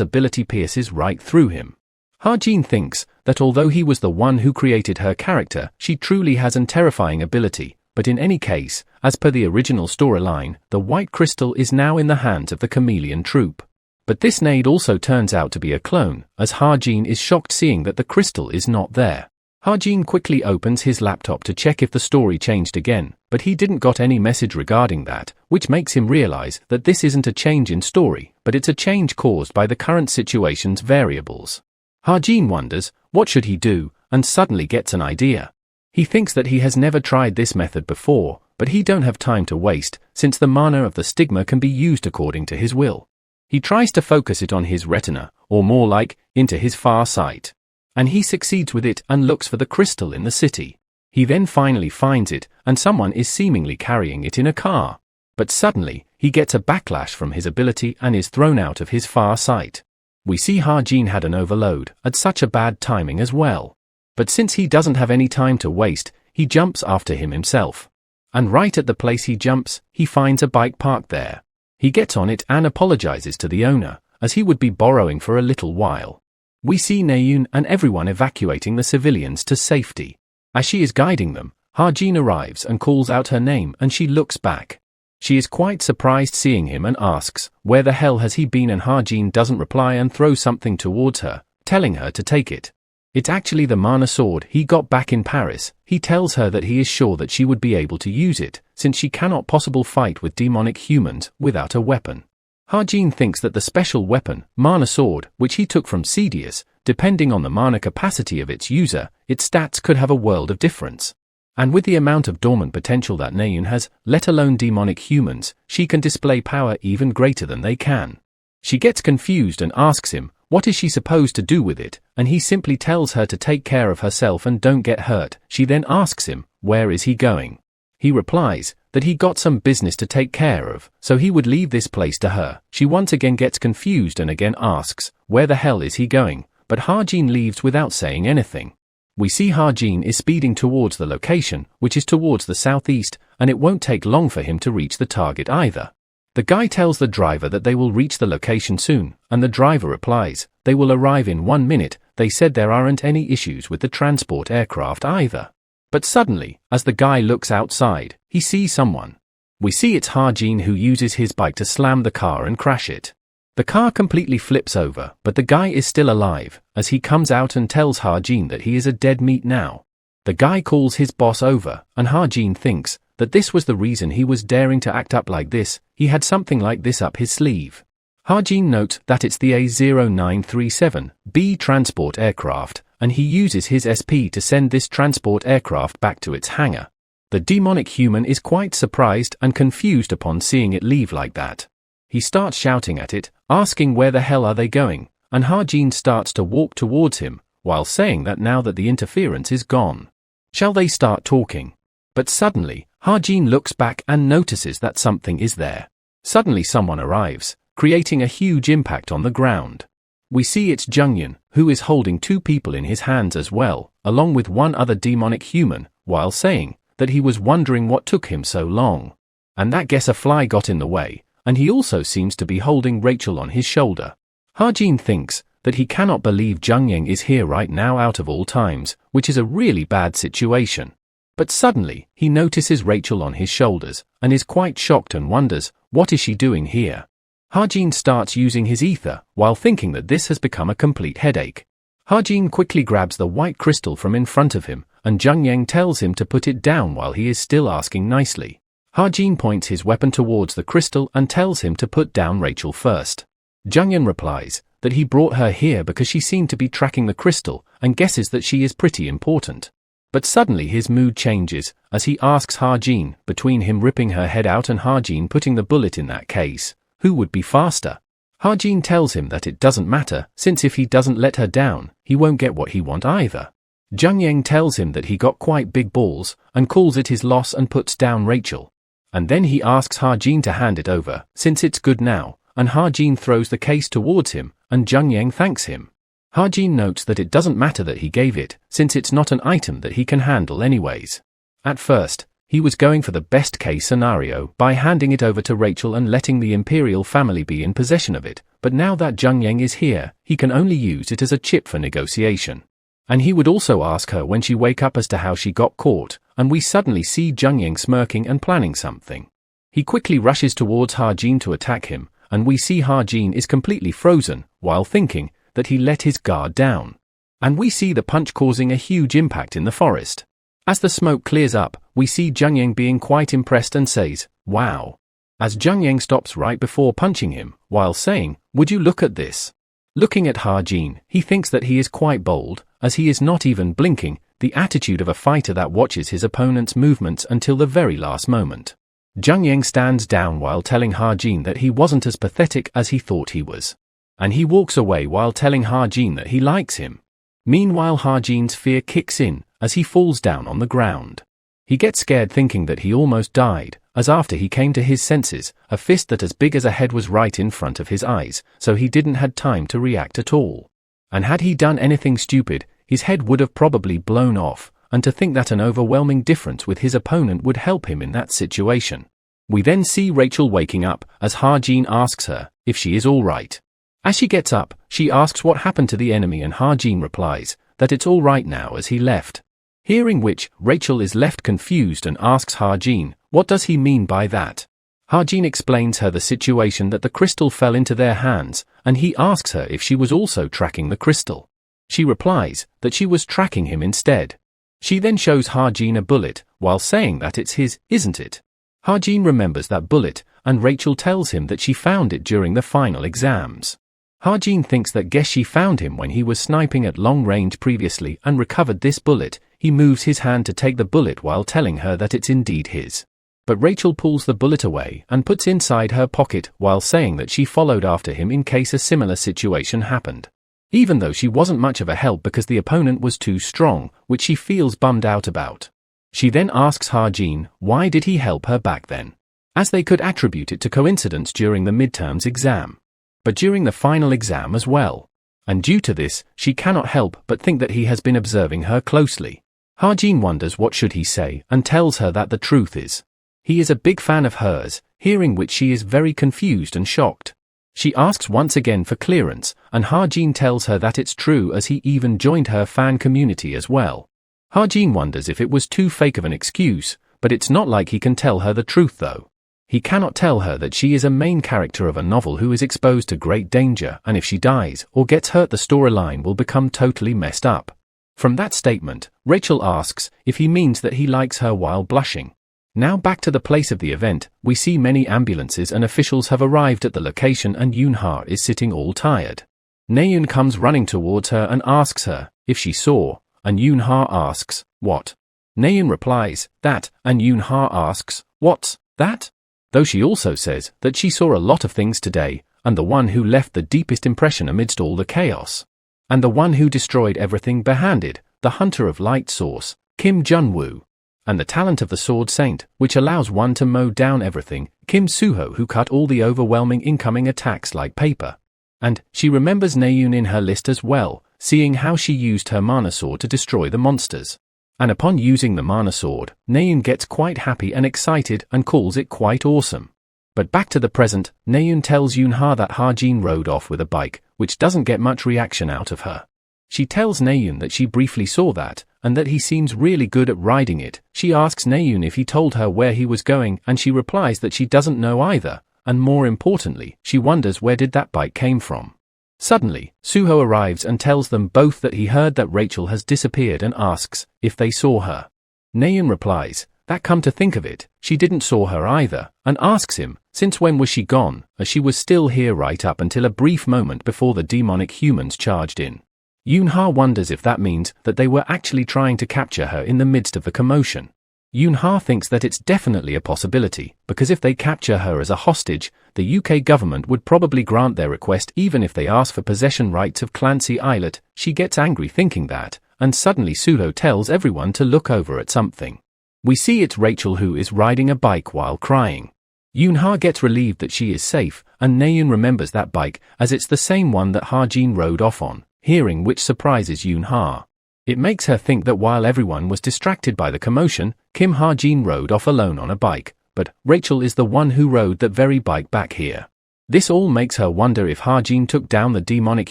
ability pierces right through him. Ha-Jin thinks that although he was the one who created her character, she truly has an terrifying ability, but in any case, as per the original storyline, the white crystal is now in the hands of the chameleon troop. But this Nade also turns out to be a clone, as Ha-Jin is shocked seeing that the crystal is not there. Ha-Jin quickly opens his laptop to check if the story changed again, but he didn't got any message regarding that, which makes him realize that this isn't a change in story, but it's a change caused by the current situation's variables. Ha-Jin wonders, what should he do, and suddenly gets an idea. He thinks that he has never tried this method before, but he don't have time to waste, since the mana of the stigma can be used according to his will. He tries to focus it on his retina, or more like, into his far sight. And he succeeds with it and looks for the crystal in the city. He then finally finds it, and someone is seemingly carrying it in a car. But suddenly, he gets a backlash from his ability and is thrown out of his far sight. We see Ha-Jin had an overload, at such a bad timing as well. But since he doesn't have any time to waste, he jumps after him himself. And right at the place he jumps, he finds a bike parked there. He gets on it and apologizes to the owner, as he would be borrowing for a little while. We see Naeun and everyone evacuating the civilians to safety. As she is guiding them, Ha-Jin arrives and calls out her name and she looks back. She is quite surprised seeing him and asks, where the hell has he been, and Ha-Jin doesn't reply and throws something towards her, telling her to take it. It's actually the mana sword he got back in Paris. He tells her that he is sure that she would be able to use it, since she cannot possibly fight with demonic humans without a weapon. Ha-Jin thinks that the special weapon, mana sword, which he took from Cedius, depending on the mana capacity of its user, its stats could have a world of difference. And with the amount of dormant potential that Naeun has, let alone demonic humans, she can display power even greater than they can. She gets confused and asks him, what is she supposed to do with it, and he simply tells her to take care of herself and don't get hurt. She then asks him, where is he going? He replies that he got some business to take care of, so he would leave this place to her. She once again gets confused and again asks, where the hell is he going? But Ha-Jin leaves without saying anything. We see Ha-Jin is speeding towards the location, which is towards the southeast, and it won't take long for him to reach the target either. The guy tells the driver that they will reach the location soon, and the driver replies, they will arrive in 1 minute. They said there aren't any issues with the transport aircraft either. But suddenly, as the guy looks outside, he sees someone. We see it's Ha-Jin, who uses his bike to slam the car and crash it. The car completely flips over, but the guy is still alive, as he comes out and tells Ha-Jin that he is a dead meat now. The guy calls his boss over, and Ha-Jin thinks that this was the reason he was daring to act up like this. He had something like this up his sleeve. Ha-Jin notes that it's the A0937B transport aircraft, and he uses his SP to send this transport aircraft back to its hangar. The demonic human is quite surprised and confused upon seeing it leave like that. He starts shouting at it, asking where the hell are they going, and Ha-Jin starts to walk towards him, while saying that now that the interference is gone, shall they start talking? But suddenly, Ha-Jin looks back and notices that something is there. Suddenly someone arrives, creating a huge impact on the ground. We see it's Junghyun, who is holding 2 people in his hands as well, along with one other demonic human, while saying that he was wondering what took him so long. And that guess a fly got in the way, and he also seems to be holding Rachel on his shoulder. Ha-Jin thinks that he cannot believe Junghyun is here right now out of all times, which is a really bad situation. But suddenly, he notices Rachel on his shoulders, and is quite shocked and wonders, what is she doing here? Ha-Jin starts using his ether, while thinking that this has become a complete headache. Ha-Jin quickly grabs the white crystal from in front of him, and Junghyun tells him to put it down while he is still asking nicely. Ha-Jin points his weapon towards the crystal and tells him to put down Rachel first. Junghyun replies that he brought her here because she seemed to be tracking the crystal, and guesses that she is pretty important. But suddenly his mood changes, as he asks Ha-Jin, between him ripping her head out and Ha-Jin putting the bullet in that case, who would be faster? Ha-Jin tells him that it doesn't matter, since if he doesn't let her down, he won't get what he wants either. Junghyun tells him that he got quite big balls, and calls it his loss and puts down Rachel. And then he asks Ha-Jin to hand it over, since it's good now, and Ha-Jin throws the case towards him, and Junghyun thanks him. Ha-Jin notes that it doesn't matter that he gave it, since it's not an item that he can handle anyways. At first, he was going for the best case scenario by handing it over to Rachel and letting the Imperial family be in possession of it, but now that Junghyun is here, he can only use it as a chip for negotiation. And he would also ask her when she wake up as to how she got caught, and we suddenly see Junghyun smirking and planning something. He quickly rushes towards Ha-Jin to attack him, and we see Ha-Jin is completely frozen, while thinking that he let his guard down. And we see the punch causing a huge impact in the forest. As the smoke clears up, we see Junghyun being quite impressed and says, "Wow." As Junghyun stops right before punching him, while saying, "Would you look at this?" Looking at Ha-Jin, he thinks that he is quite bold, as he is not even blinking, the attitude of a fighter that watches his opponent's movements until the very last moment. Junghyun stands down while telling Ha-Jin that he wasn't as pathetic as he thought he was. And he walks away while telling Ha-Jin that he likes him. Meanwhile, Ha-Jin's fear kicks in, as he falls down on the ground. He gets scared thinking that he almost died, as after he came to his senses, a fist that as big as a head was right in front of his eyes, so he didn't had time to react at all. And had he done anything stupid, his head would have probably blown off, and to think that an overwhelming difference with his opponent would help him in that situation. We then see Rachel waking up, as Ha-Jin asks her if she is alright. As she gets up, she asks what happened to the enemy, and Ha-Jin replies that it's all right now as he left. Hearing which, Rachel is left confused and asks Ha-Jin, what does he mean by that? Ha-Jin explains her the situation, that the crystal fell into their hands, and he asks her if she was also tracking the crystal. She replies that she was tracking him instead. She then shows Ha-Jin a bullet, while saying that it's his, isn't it? Ha-Jin remembers that bullet, and Rachel tells him that she found it during the final exams. Ha-Jin thinks that guess she found him when he was sniping at long range previously and recovered this bullet. He moves his hand to take the bullet while telling her that it's indeed his. But Rachel pulls the bullet away and puts inside her pocket while saying that she followed after him in case a similar situation happened. Even though she wasn't much of a help because the opponent was too strong, which she feels bummed out about. She then asks Ha-Jin why did he help her back then, as they could attribute it to coincidence during the midterms exam. But during the final exam as well. And due to this, she cannot help but think that he has been observing her closely. Ha-Jin wonders what should he say and tells her that the truth is, he is a big fan of hers. hearing which she is very confused and shocked. She asks once again for clearance, and Ha-jin tells her that it's true as he even joined her fan community as well. Ha-jin wonders if it was too fake of an excuse, but it's not like he can tell her the truth though. He cannot tell her that she is a main character of a novel who is exposed to great danger, and if she dies or gets hurt the storyline will become totally messed up. From that statement, Rachel asks if he means that he likes her while blushing. Now back to the place of the event, we see many ambulances and officials have arrived at the location and Yoon-ha is sitting all tired. Naeun comes running towards her and asks her if she saw, and Yoon-ha asks, what? Naeun replies, that, and Yoon-ha asks, what's that? Though she also says that she saw a lot of things today, and the one who left the deepest impression amidst all the chaos. And the one who destroyed everything barehanded, the hunter of light source, Kim Jun-woo. And the talent of the Sword Saint, which allows one to mow down everything, Kim Soo-ho who cut all the overwhelming incoming attacks like paper. And she remembers Naeun in her list as well, seeing how she used her mana sword to destroy the monsters. And upon using the mana sword, Naeun gets quite happy and excited and calls it quite awesome. But back to the present, Naeun tells Yoon-ha that Ha-jin rode off with a bike, which doesn't get much reaction out of her. She tells Naeun that she briefly saw that, and that he seems really good at riding it. She asks Naeun if he told her where he was going, and she replies that she doesn't know either, and more importantly, she wonders where did that bike came from. Suddenly, Soo-ho arrives and tells them both that he heard that Rachel has disappeared and asks if they saw her. Naeun replies that come to think of it, she didn't saw her either, and asks him, since when was she gone, as she was still here right up until a brief moment before the demonic humans charged in. Yoon-ha wonders if that means that they were actually trying to capture her in the midst of the commotion. Yoon-ha thinks that it's definitely a possibility, because if they capture her as a hostage, the UK government would probably grant their request even if they ask for possession rights of Clancy Island. She gets angry thinking that, and suddenly Soo-ho tells everyone to look over at something. We see it's Rachel who is riding a bike while crying. Yoon-ha gets relieved that she is safe, and Naeun remembers that bike as it's the same one that Ha-jin rode off on, hearing which surprises Yoon-ha. It makes her think that while everyone was distracted by the commotion, Kim Ha-jin rode off alone on a bike, but Rachel is the one who rode that very bike back here. This all makes her wonder if Ha-jin took down the demonic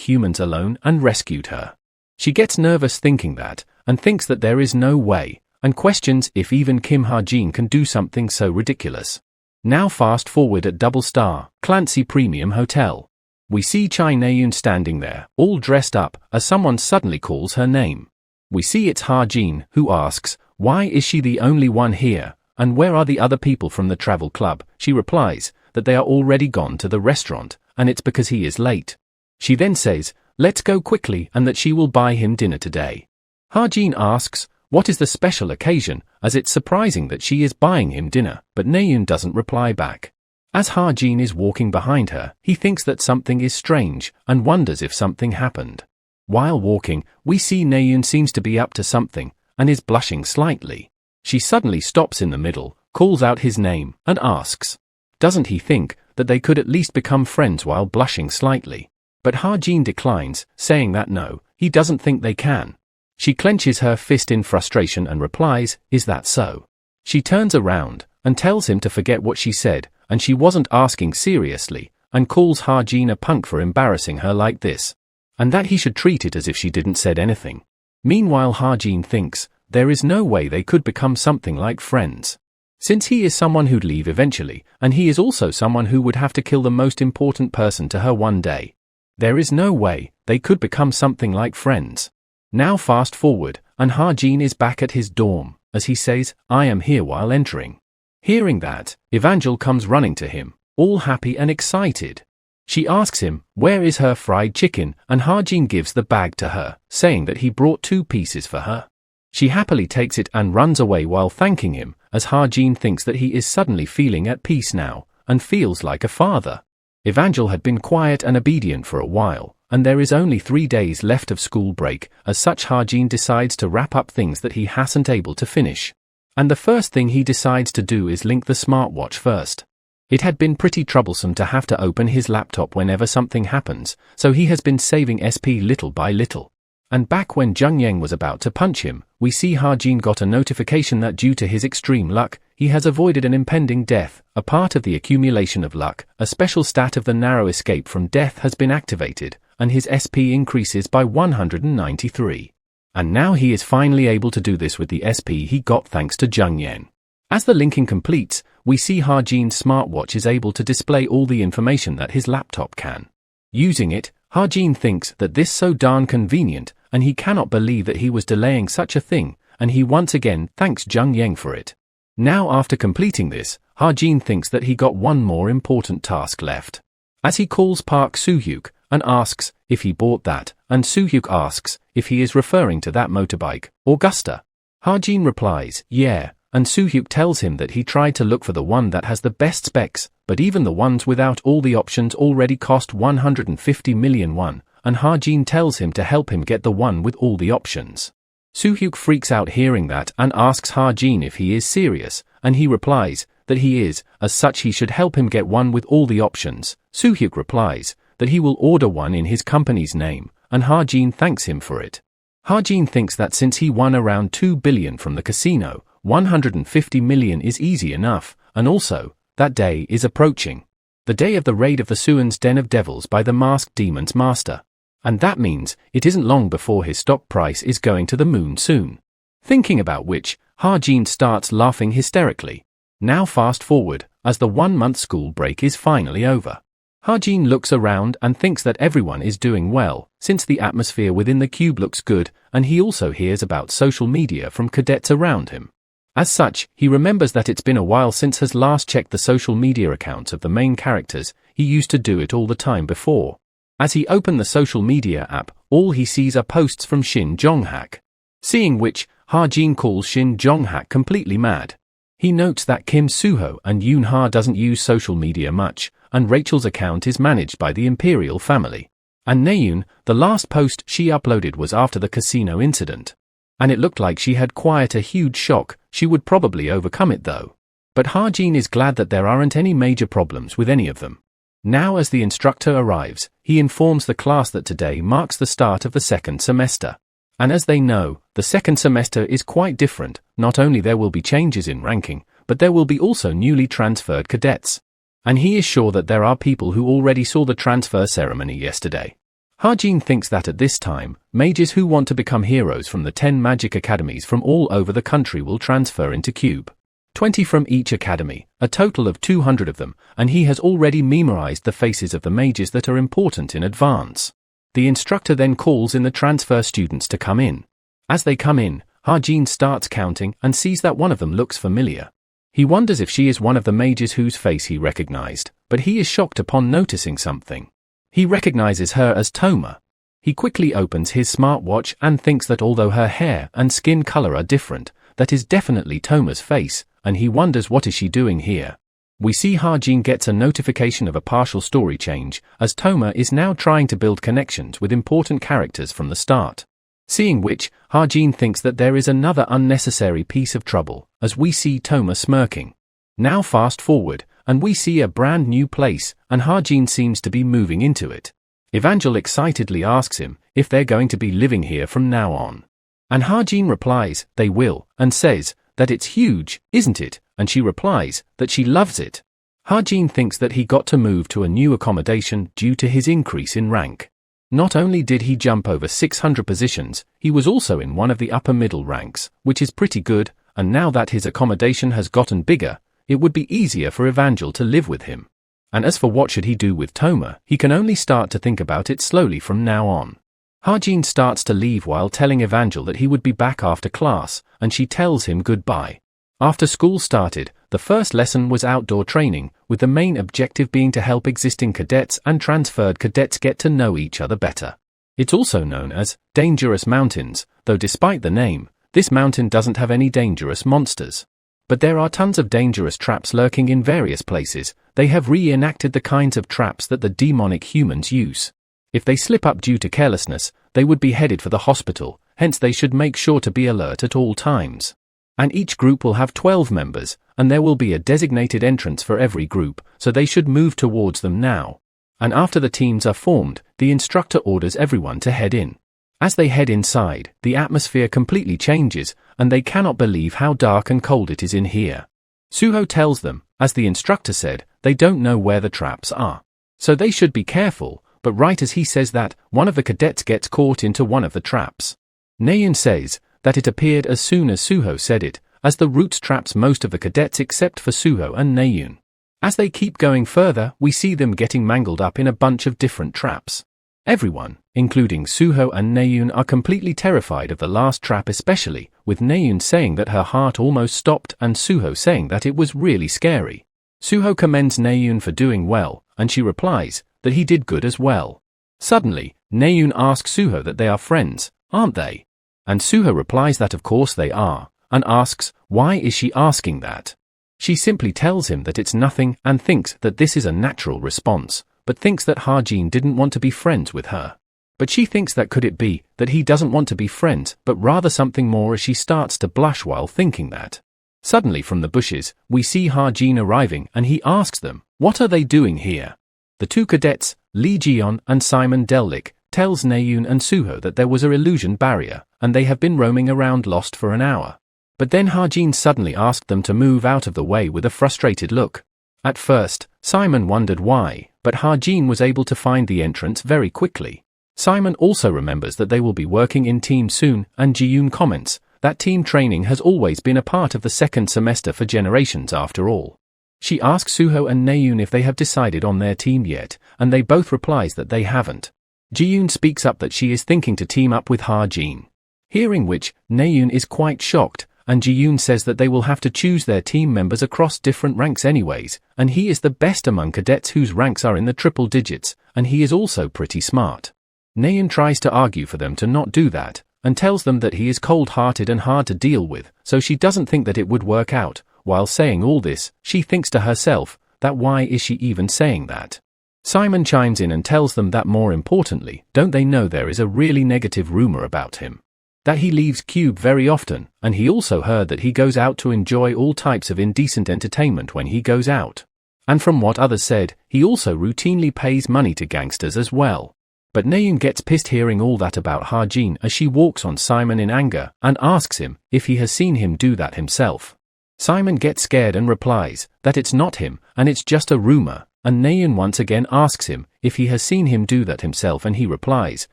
humans alone and rescued her. She gets nervous thinking that, and thinks that there is no way, and questions if even Kim Ha-jin can do something so ridiculous. Now fast forward at Double Star, Clancy Premium Hotel. We see Chai Naeun standing there, all dressed up, as someone suddenly calls her name. We see it's Ha-jin, who asks, why is she the only one here, and where are the other people from the travel club? She replies that they are already gone to the restaurant, and it's because he is late. She then says, let's go quickly, and that she will buy him dinner today. Ha-jin asks, what is the special occasion, as it's surprising that she is buying him dinner, but Naeun doesn't reply back. As Ha-jin is walking behind her, he thinks that something is strange, and wonders if something happened. While walking, we see Naeun seems to be up to something, and is blushing slightly. She suddenly stops in the middle, calls out his name, and asks, doesn't he think that they could at least become friends while blushing slightly? But Ha-jin declines, saying that no, he doesn't think they can. She clenches her fist in frustration and replies, is that so? She turns around, and tells him to forget what she said, and she wasn't asking seriously, and calls Ha-jin a punk for embarrassing her like this, and that he should treat it as if she didn't said anything. Meanwhile Ha-jin thinks, there is no way they could become something like friends. Since he is someone who'd leave eventually, and he is also someone who would have to kill the most important person to her one day. There is no way they could become something like friends. Now fast forward, and Ha-jin is back at his dorm, as he says, I am here while entering. Hearing that, Evangel comes running to him, all happy and excited. She asks him, where is her fried chicken, and Ha-jin gives the bag to her, saying that he brought 2 pieces for her. She happily takes it and runs away while thanking him, as Ha-jin thinks that he is suddenly feeling at peace now, and feels like a father. Evangel had been quiet and obedient for a while, and there is only 3 days left of school break, as such Ha-jin decides to wrap up things that he hasn't able to finish. And the first thing he decides to do is link the smartwatch first. It had been pretty troublesome to have to open his laptop whenever something happens, so he has been saving SP little by little. And back when Jung Yang was about to punch him, we see Ha-jin got a notification that due to his extreme luck, he has avoided an impending death, a part of the accumulation of luck. A special stat of the narrow escape from death has been activated, and his SP increases by 193. And now he is finally able to do this with the SP he got thanks to Jung Yen. As the linking completes, we see Ha-Jin's smartwatch is able to display all the information that his laptop can. Using it, Ha-Jin thinks that this so darn convenient, and he cannot believe that he was delaying such a thing, and he once again thanks Jung Yang for it. Now after completing this, Ha-Jin thinks that he got one more important task left. As he calls Park Soo-hyuk and asks if he bought that, and Soo-hyuk asks if he is referring to that motorbike, Augusta. Ha-Jin replies, yeah, and Soo-hyuk tells him that he tried to look for the one that has the best specs, but even the ones without all the options already cost 150 million won, and Ha-Jin tells him to help him get the one with all the options. Soo-hyuk freaks out hearing that and asks Ha-Jin if he is serious, and he replies that he is, as such he should help him get one with all the options. Soo-hyuk replies that he will order one in his company's name, and Ha-Jin thanks him for it. Ha-Jin thinks that since he won around 2 billion from the casino, 150 million is easy enough, and also, that day is approaching. The day of the raid of the Suan's Den of Devils by the masked demon's master. And that means it isn't long before his stock price is going to the moon soon. Thinking about which, Ha-Jin starts laughing hysterically. Now fast forward, as the 1-month school break is finally over. Ha-Jin looks around and thinks that everyone is doing well, since the atmosphere within the cube looks good, and he also hears about social media from cadets around him. As such, he remembers that it's been a while since has last checked the social media accounts of the main characters. He used to do it all the time before. As he opened the social media app, all he sees are posts from Shin Jong-hak. Seeing which, Ha-Jin calls Shin Jong-hak completely mad. He notes that Kim Soo-ho and Yoon-ha doesn't use social media much, and Rachel's account is managed by the Imperial family. And Naeun, the last post she uploaded was after the casino incident. And it looked like she had quite a huge shock. She would probably overcome it though. But Ha-Jin is glad that there aren't any major problems with any of them. Now as the instructor arrives, he informs the class that today marks the start of the second semester. And as they know, the second semester is quite different. Not only there will be changes in ranking, but there will be also newly transferred cadets. And he is sure that there are people who already saw the transfer ceremony yesterday. Ha-Jin thinks that at this time, mages who want to become heroes from the 10 magic academies from all over the country will transfer into Cube. 20 from each academy, a total of 200 of them, and he has already memorized the faces of the mages that are important in advance. The instructor then calls in the transfer students to come in. As they come in, Ha-Jin starts counting and sees that one of them looks familiar. He wonders if she is one of the mages whose face he recognized, but he is shocked upon noticing something. He recognizes her as Toma. He quickly opens his smartwatch and thinks that although her hair and skin color are different, that is definitely Toma's face, and he wonders what is she doing here. We see Ha-Jin gets a notification of a partial story change, as Toma is now trying to build connections with important characters from the start. Seeing which, Ha-Jin thinks that there is another unnecessary piece of trouble, as we see Toma smirking. Now fast forward, and we see a brand new place, and Ha-Jin seems to be moving into it. Evangel excitedly asks him if they're going to be living here from now on. And Ha-Jin replies, they will, and says that it's huge, isn't it? And she replies that she loves it. Ha-Jin thinks that he got to move to a new accommodation due to his increase in rank. Not only did he jump over 600 positions, he was also in one of the upper middle ranks, which is pretty good, and now that his accommodation has gotten bigger, it would be easier for Evangel to live with him. And as for what should he do with Toma, he can only start to think about it slowly from now on. Ha-Jin starts to leave while telling Evangel that he would be back after class, and she tells him goodbye. After school started, the first lesson was outdoor training, with the main objective being to help existing cadets and transferred cadets get to know each other better. It's also known as Dangerous Mountains, though despite the name, this mountain doesn't have any dangerous monsters. But there are tons of dangerous traps lurking in various places. They have reenacted the kinds of traps that the demonic humans use. If they slip up due to carelessness, they would be headed for the hospital, hence they should make sure to be alert at all times. And each group will have 12 members, and there will be a designated entrance for every group, so they should move towards them now. And after the teams are formed, the instructor orders everyone to head in. As they head inside, the atmosphere completely changes, and they cannot believe how dark and cold it is in here. Suho tells them, as the instructor said, they don't know where the traps are. So they should be careful, but right as he says that, one of the cadets gets caught into one of the traps. Naeun says that it appeared as soon as Suho said it, as the roots traps most of the cadets except for Suho and Naeun. As they keep going further, we see them getting mangled up in a bunch of different traps. Everyone, including Suho and Naeun, are completely terrified of the last trap, especially with Naeun saying that her heart almost stopped and Suho saying that it was really scary. Suho commends Naeun for doing well, and she replies that he did good as well. Suddenly, Naeun asks Suho that they are friends, aren't they? And Suho replies that of course they are, and asks, why is she asking that? She simply tells him that it's nothing and thinks that this is a natural response, but thinks that Hajin didn't want to be friends with her. But she thinks that could it be that he doesn't want to be friends, but rather something more, as she starts to blush while thinking that. Suddenly from the bushes, we see Hajin arriving and he asks them, what are they doing here? The two cadets, Lee Jion and Simon Dellick, tells Naeun and Suho that there was a illusion barrier, and they have been roaming around lost for an hour. But then Hajin suddenly asked them to move out of the way with a frustrated look. At first, Simon wondered why, but Hajin was able to find the entrance very quickly. Simon also remembers that they will be working in team soon, and Ji-yoon comments that team training has always been a part of the second semester for generations after all. She asks Suho and Naeun if they have decided on their team yet, and they both replies that they haven't. Ji-yoon speaks up that she is thinking to team up with Hajin. Hearing which, Naeun is quite shocked, and Ji-yoon says that they will have to choose their team members across different ranks anyways, and he is the best among cadets whose ranks are in the triple digits, and he is also pretty smart. Naeun tries to argue for them to not do that, and tells them that he is cold-hearted and hard to deal with, so she doesn't think that it would work out. While saying all this, she thinks to herself, that why is she even saying that? Simon chimes in and tells them that more importantly, don't they know there is a really negative rumor about him? That he leaves Cube very often, and he also heard that he goes out to enjoy all types of indecent entertainment when he goes out. And from what others said, he also routinely pays money to gangsters as well. But Naeun gets pissed hearing all that about Hajin as she walks on Simon in anger and asks him if he has seen him do that himself. Simon gets scared and replies that it's not him and it's just a rumor, and Naeun once again asks him if he has seen him do that himself, and he replies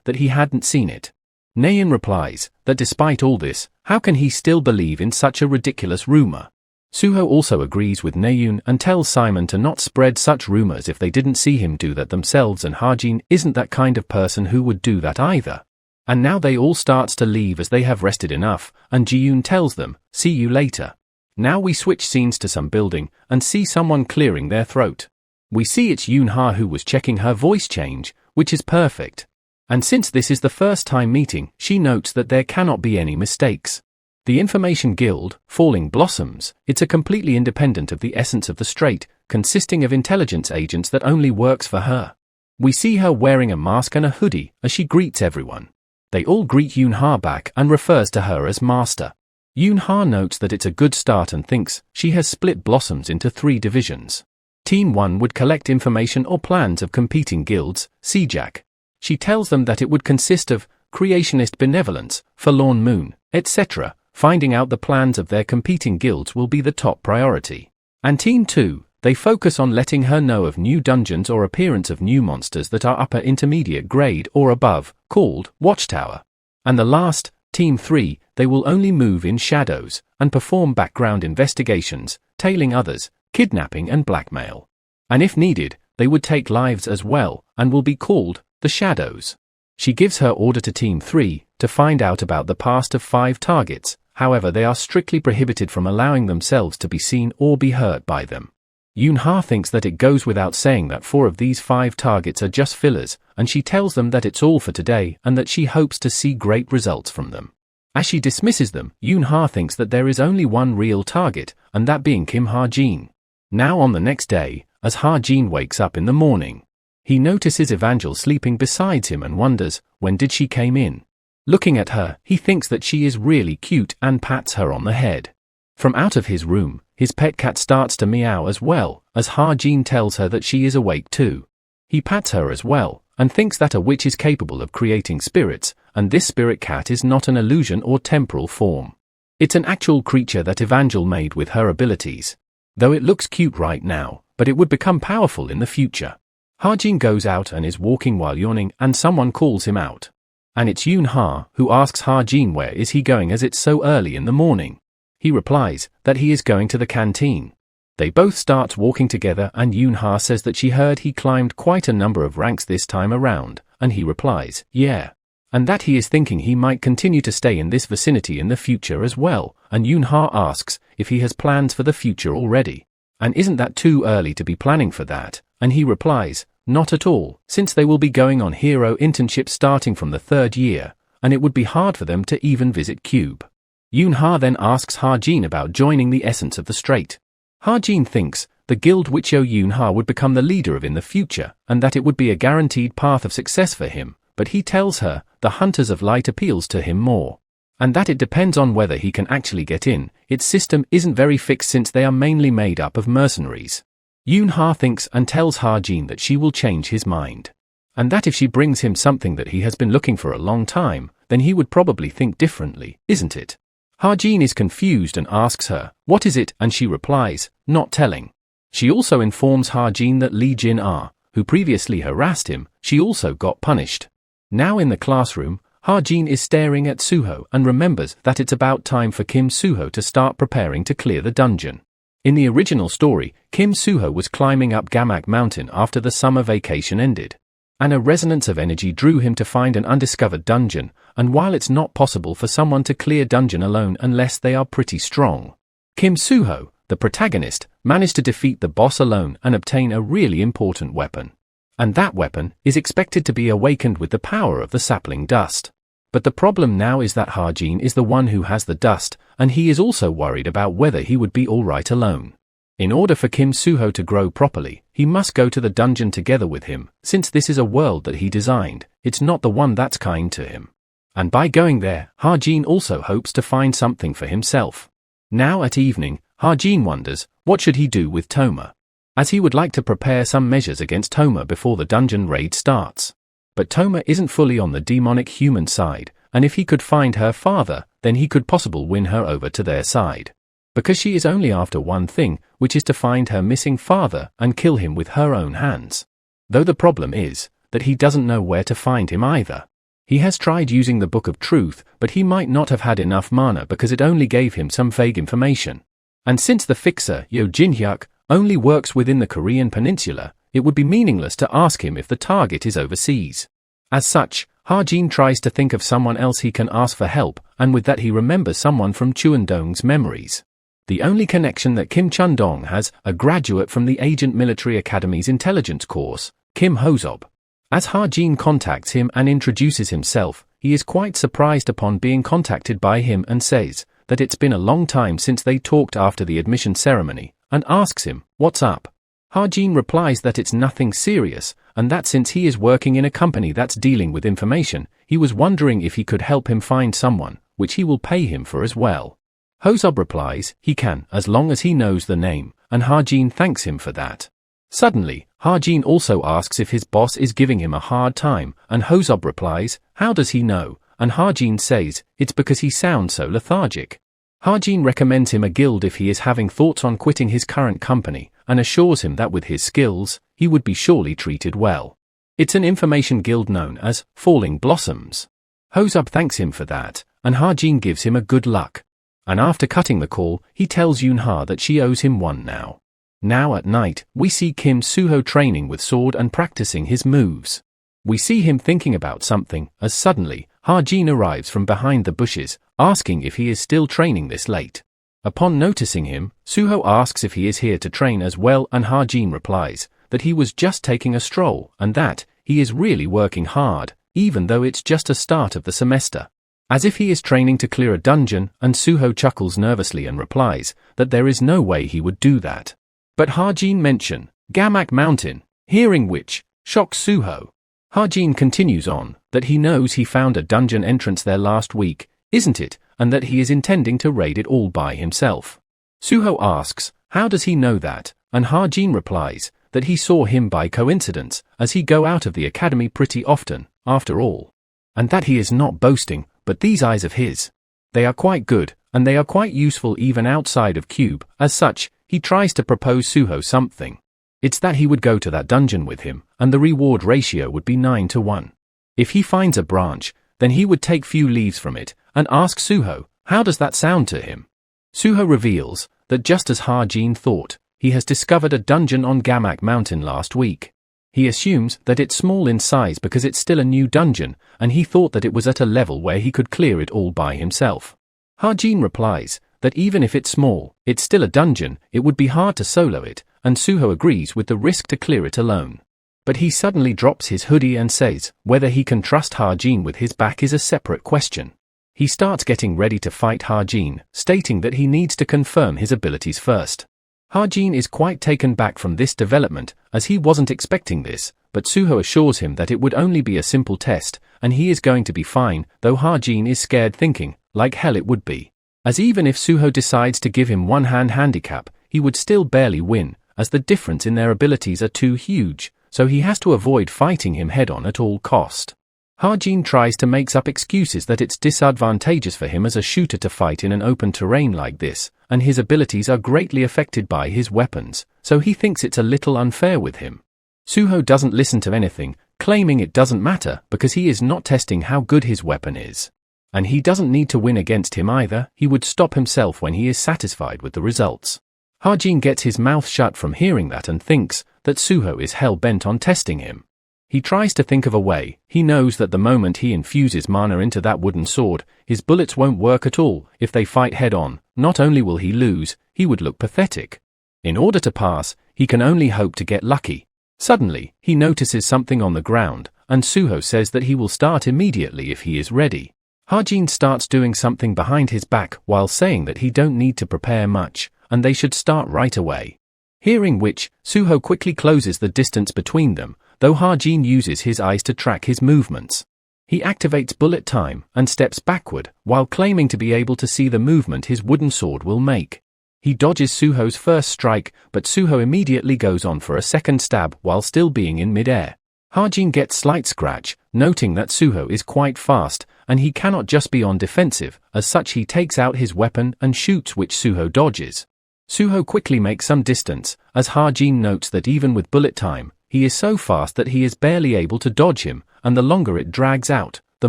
that he hadn't seen it. Naeun replies that despite all this, how can he still believe in such a ridiculous rumor? Suho also agrees with Naeun and tells Simon to not spread such rumors if they didn't see him do that themselves, and Hajin isn't that kind of person who would do that either. And now they all starts to leave as they have rested enough, and Ji-yoon tells them, see you later. Now we switch scenes to some building and see someone clearing their throat. We see it's Yoon-ha who was checking her voice change, which is perfect. And since this is the first time meeting, she notes that there cannot be any mistakes. The Information Guild, Falling Blossoms, it's a completely independent of the essence of the Straight, consisting of intelligence agents that only works for her. We see her wearing a mask and a hoodie as she greets everyone. They all greet Yoon-ha back and refers to her as Master. Yoon-ha notes that it's a good start and thinks she has split Blossoms into 3 divisions. Team 1 would collect information or plans of competing guilds, CJAC. She tells them that it would consist of Creationist Benevolence, Forlorn Moon, etc. Finding out the plans of their competing guilds will be the top priority. And Team 2, they focus on letting her know of new dungeons or appearance of new monsters that are upper intermediate grade or above, called Watchtower. And the last, Team 3, they will only move in shadows and perform background investigations, tailing others, kidnapping and blackmail. And if needed, they would take lives as well and will be called the Shadows. She gives her order to Team 3 to find out about the past of 5 targets, however they are strictly prohibited from allowing themselves to be seen or be hurt by them. Yoon-ha thinks that it goes without saying that 4 of these 5 targets are just fillers, and she tells them that it's all for today and that she hopes to see great results from them. As she dismisses them, Yoon-ha thinks that there is only one real target, and that being Kim Ha-jin. Now on the next day, as Ha-jin wakes up in the morning, he notices Evangel sleeping beside him and wonders, when did she came in? Looking at her, he thinks that she is really cute and pats her on the head. From out of his room, his pet cat starts to meow as well, as Ha-jin tells her that she is awake too. He pats her as well, and thinks that a witch is capable of creating spirits, and this spirit cat is not an illusion or temporal form. It's an actual creature that Evangel made with her abilities. Though it looks cute right now, but it would become powerful in the future. Ha-jin goes out and is walking while yawning, and someone calls him out. And it's Yoon-ha, who asks Ha-jin where is he going as it's so early in the morning. He replies that he is going to the canteen. They both start walking together, and Yoon-ha says that she heard he climbed quite a number of ranks this time around, and he replies, yeah. And that he is thinking he might continue to stay in this vicinity in the future as well, and Yoon-ha asks if he has plans for the future already. And isn't that too early to be planning for that? And he replies, not at all, since they will be going on hero internships starting from the 3rd year, and it would be hard for them to even visit Cube. Yoon-ha then asks Ha-jin about joining the Essence of the Strait. Ha-jin thinks the guild which Yoon-ha would become the leader of in the future, and that it would be a guaranteed path of success for him, but he tells her the Hunters of Light appeals to him more. And that it depends on whether he can actually get in. Its system isn't very fixed since they are mainly made up of mercenaries. Yoon-ha thinks and tells Ha-jin that she will change his mind. And that if she brings him something that he has been looking for a long time, then he would probably think differently, isn't it? Ha-jin is confused and asks her, what is it? And she replies, not telling. She also informs Ha-jin that Lee Jin-ah, who previously harassed him, she also got punished. Now in the classroom, Ha-jin is staring at Suho and remembers that it's about time for Kim Suho to start preparing to clear the dungeon. In the original story, Kim Suho was climbing up Gamak Mountain after the summer vacation ended. And a resonance of energy drew him to find an undiscovered dungeon, and while it's not possible for someone to clear dungeon alone unless they are pretty strong, Kim Suho, the protagonist, managed to defeat the boss alone and obtain a really important weapon. And that weapon is expected to be awakened with the power of the sapling dust. But the problem now is that Ha-jin is the one who has the dust, and he is also worried about whether he would be alright alone. In order for Kim Suho to grow properly, he must go to the dungeon together with him, since this is a world that he designed, it's not the one that's kind to him. And by going there, Ha-jin also hopes to find something for himself. Now at evening, Ha-jin wonders, what should he do with Toma? As he would like to prepare some measures against Toma before the dungeon raid starts. But Toma isn't fully on the demonic human side, and if he could find her father, then he could possibly win her over to their side. Because she is only after one thing, which is to find her missing father and kill him with her own hands. Though the problem is that he doesn't know where to find him either. He has tried using the Book of Truth, but he might not have had enough mana because it only gave him some vague information. And since the fixer, Yo Jin-hyuk, only works within the Korean peninsula, it would be meaningless to ask him if the target is overseas. As such, Ha-jin tries to think of someone else he can ask for help, and with that he remembers someone from Chuan-dong's memories. The only connection that Kim Chun-dong has, a graduate from the Agent Military Academy's intelligence course, Kim Ho-sob. As Ha-jin contacts him and introduces himself, he is quite surprised upon being contacted by him and says that it's been a long time since they talked after the admission ceremony, and asks him, what's up? Ha-jin replies that it's nothing serious, and that since he is working in a company that's dealing with information, he was wondering if he could help him find someone, which he will pay him for as well. Ho-sob replies, he can, as long as he knows the name, and Ha-jin thanks him for that. Suddenly, Ha-jin also asks if his boss is giving him a hard time, and Ho-sob replies, how does he know? And Ha-jin says, it's because he sounds so lethargic. Ha-jin recommends him a guild if he is having thoughts on quitting his current company, and assures him that with his skills, he would be surely treated well. It's an information guild known as Falling Blossoms. Ho-sob thanks him for that, and Ha-jin gives him a good luck. And after cutting the call, he tells Yoon-ha that she owes him one now. Now at night, we see Kim Suho training with sword and practicing his moves. We see him thinking about something, as suddenly, Ha-jin arrives from behind the bushes, asking if he is still training this late. Upon noticing him, Suho asks if he is here to train as well, and Ha-jin replies that he was just taking a stroll and that he is really working hard, even though it's just a start of the semester. As if he is training to clear a dungeon, and Suho chuckles nervously and replies that there is no way he would do that. But Ha-jin mention Gamak Mountain, hearing which shocks Suho. Ha-jin continues on that he knows he found a dungeon entrance there last week, isn't it, and that he is intending to raid it all by himself. Suho asks, how does he know that, and Ha-jin replies that he saw him by coincidence, as he go out of the academy pretty often, after all. And that he is not boasting, but these eyes of his. They are quite good, and they are quite useful even outside of Cube, as such, he tries to propose Suho something. It's that he would go to that dungeon with him, and the reward ratio would be 9-1. If he finds a branch, then he would take few leaves from it, and ask Suho, how does that sound to him? Suho reveals that just as Ha-jin thought, he has discovered a dungeon on Gamak Mountain last week. He assumes that it's small in size because it's still a new dungeon, and he thought that it was at a level where he could clear it all by himself. Ha-jin replies that even if it's small, it's still a dungeon, it would be hard to solo it, and Suho agrees with the risk to clear it alone. But he suddenly drops his hoodie and says whether he can trust Ha-jin with his back is a separate question. He starts getting ready to fight Ha-jin, stating that he needs to confirm his abilities first. Ha-jin is quite taken back from this development, as he wasn't expecting this, but Suho assures him that it would only be a simple test, and he is going to be fine, though Ha-jin is scared, thinking, like hell it would be. As even if Suho decides to give him one-hand handicap, he would still barely win, as the difference in their abilities are too huge, so he has to avoid fighting him head-on at all cost. Ha-jin tries to make up excuses that it's disadvantageous for him as a shooter to fight in an open terrain like this, and his abilities are greatly affected by his weapons, so he thinks it's a little unfair with him. Suho doesn't listen to anything, claiming it doesn't matter because he is not testing how good his weapon is. And he doesn't need to win against him either, he would stop himself when he is satisfied with the results. Ha-jin gets his mouth shut from hearing that and thinks that Suho is hell-bent on testing him. He tries to think of a way. He knows that the moment he infuses mana into that wooden sword, his bullets won't work at all. If they fight head-on, not only will he lose, he would look pathetic. In order to pass, he can only hope to get lucky. Suddenly, he notices something on the ground, and Suho says that he will start immediately if he is ready. Ha-jin starts doing something behind his back while saying that he don't need to prepare much, and they should start right away. Hearing which, Suho quickly closes the distance between them, though Ha-jin uses his eyes to track his movements. He activates bullet time and steps backward, while claiming to be able to see the movement his wooden sword will make. He dodges Suho's first strike, but Suho immediately goes on for a second stab while still being in mid-air. Ha-jin gets slight scratch, noting that Suho is quite fast, and he cannot just be on defensive, as such he takes out his weapon and shoots, which Suho dodges. Suho quickly makes some distance, as Ha-jin notes that even with bullet time, he is so fast that he is barely able to dodge him, and the longer it drags out, the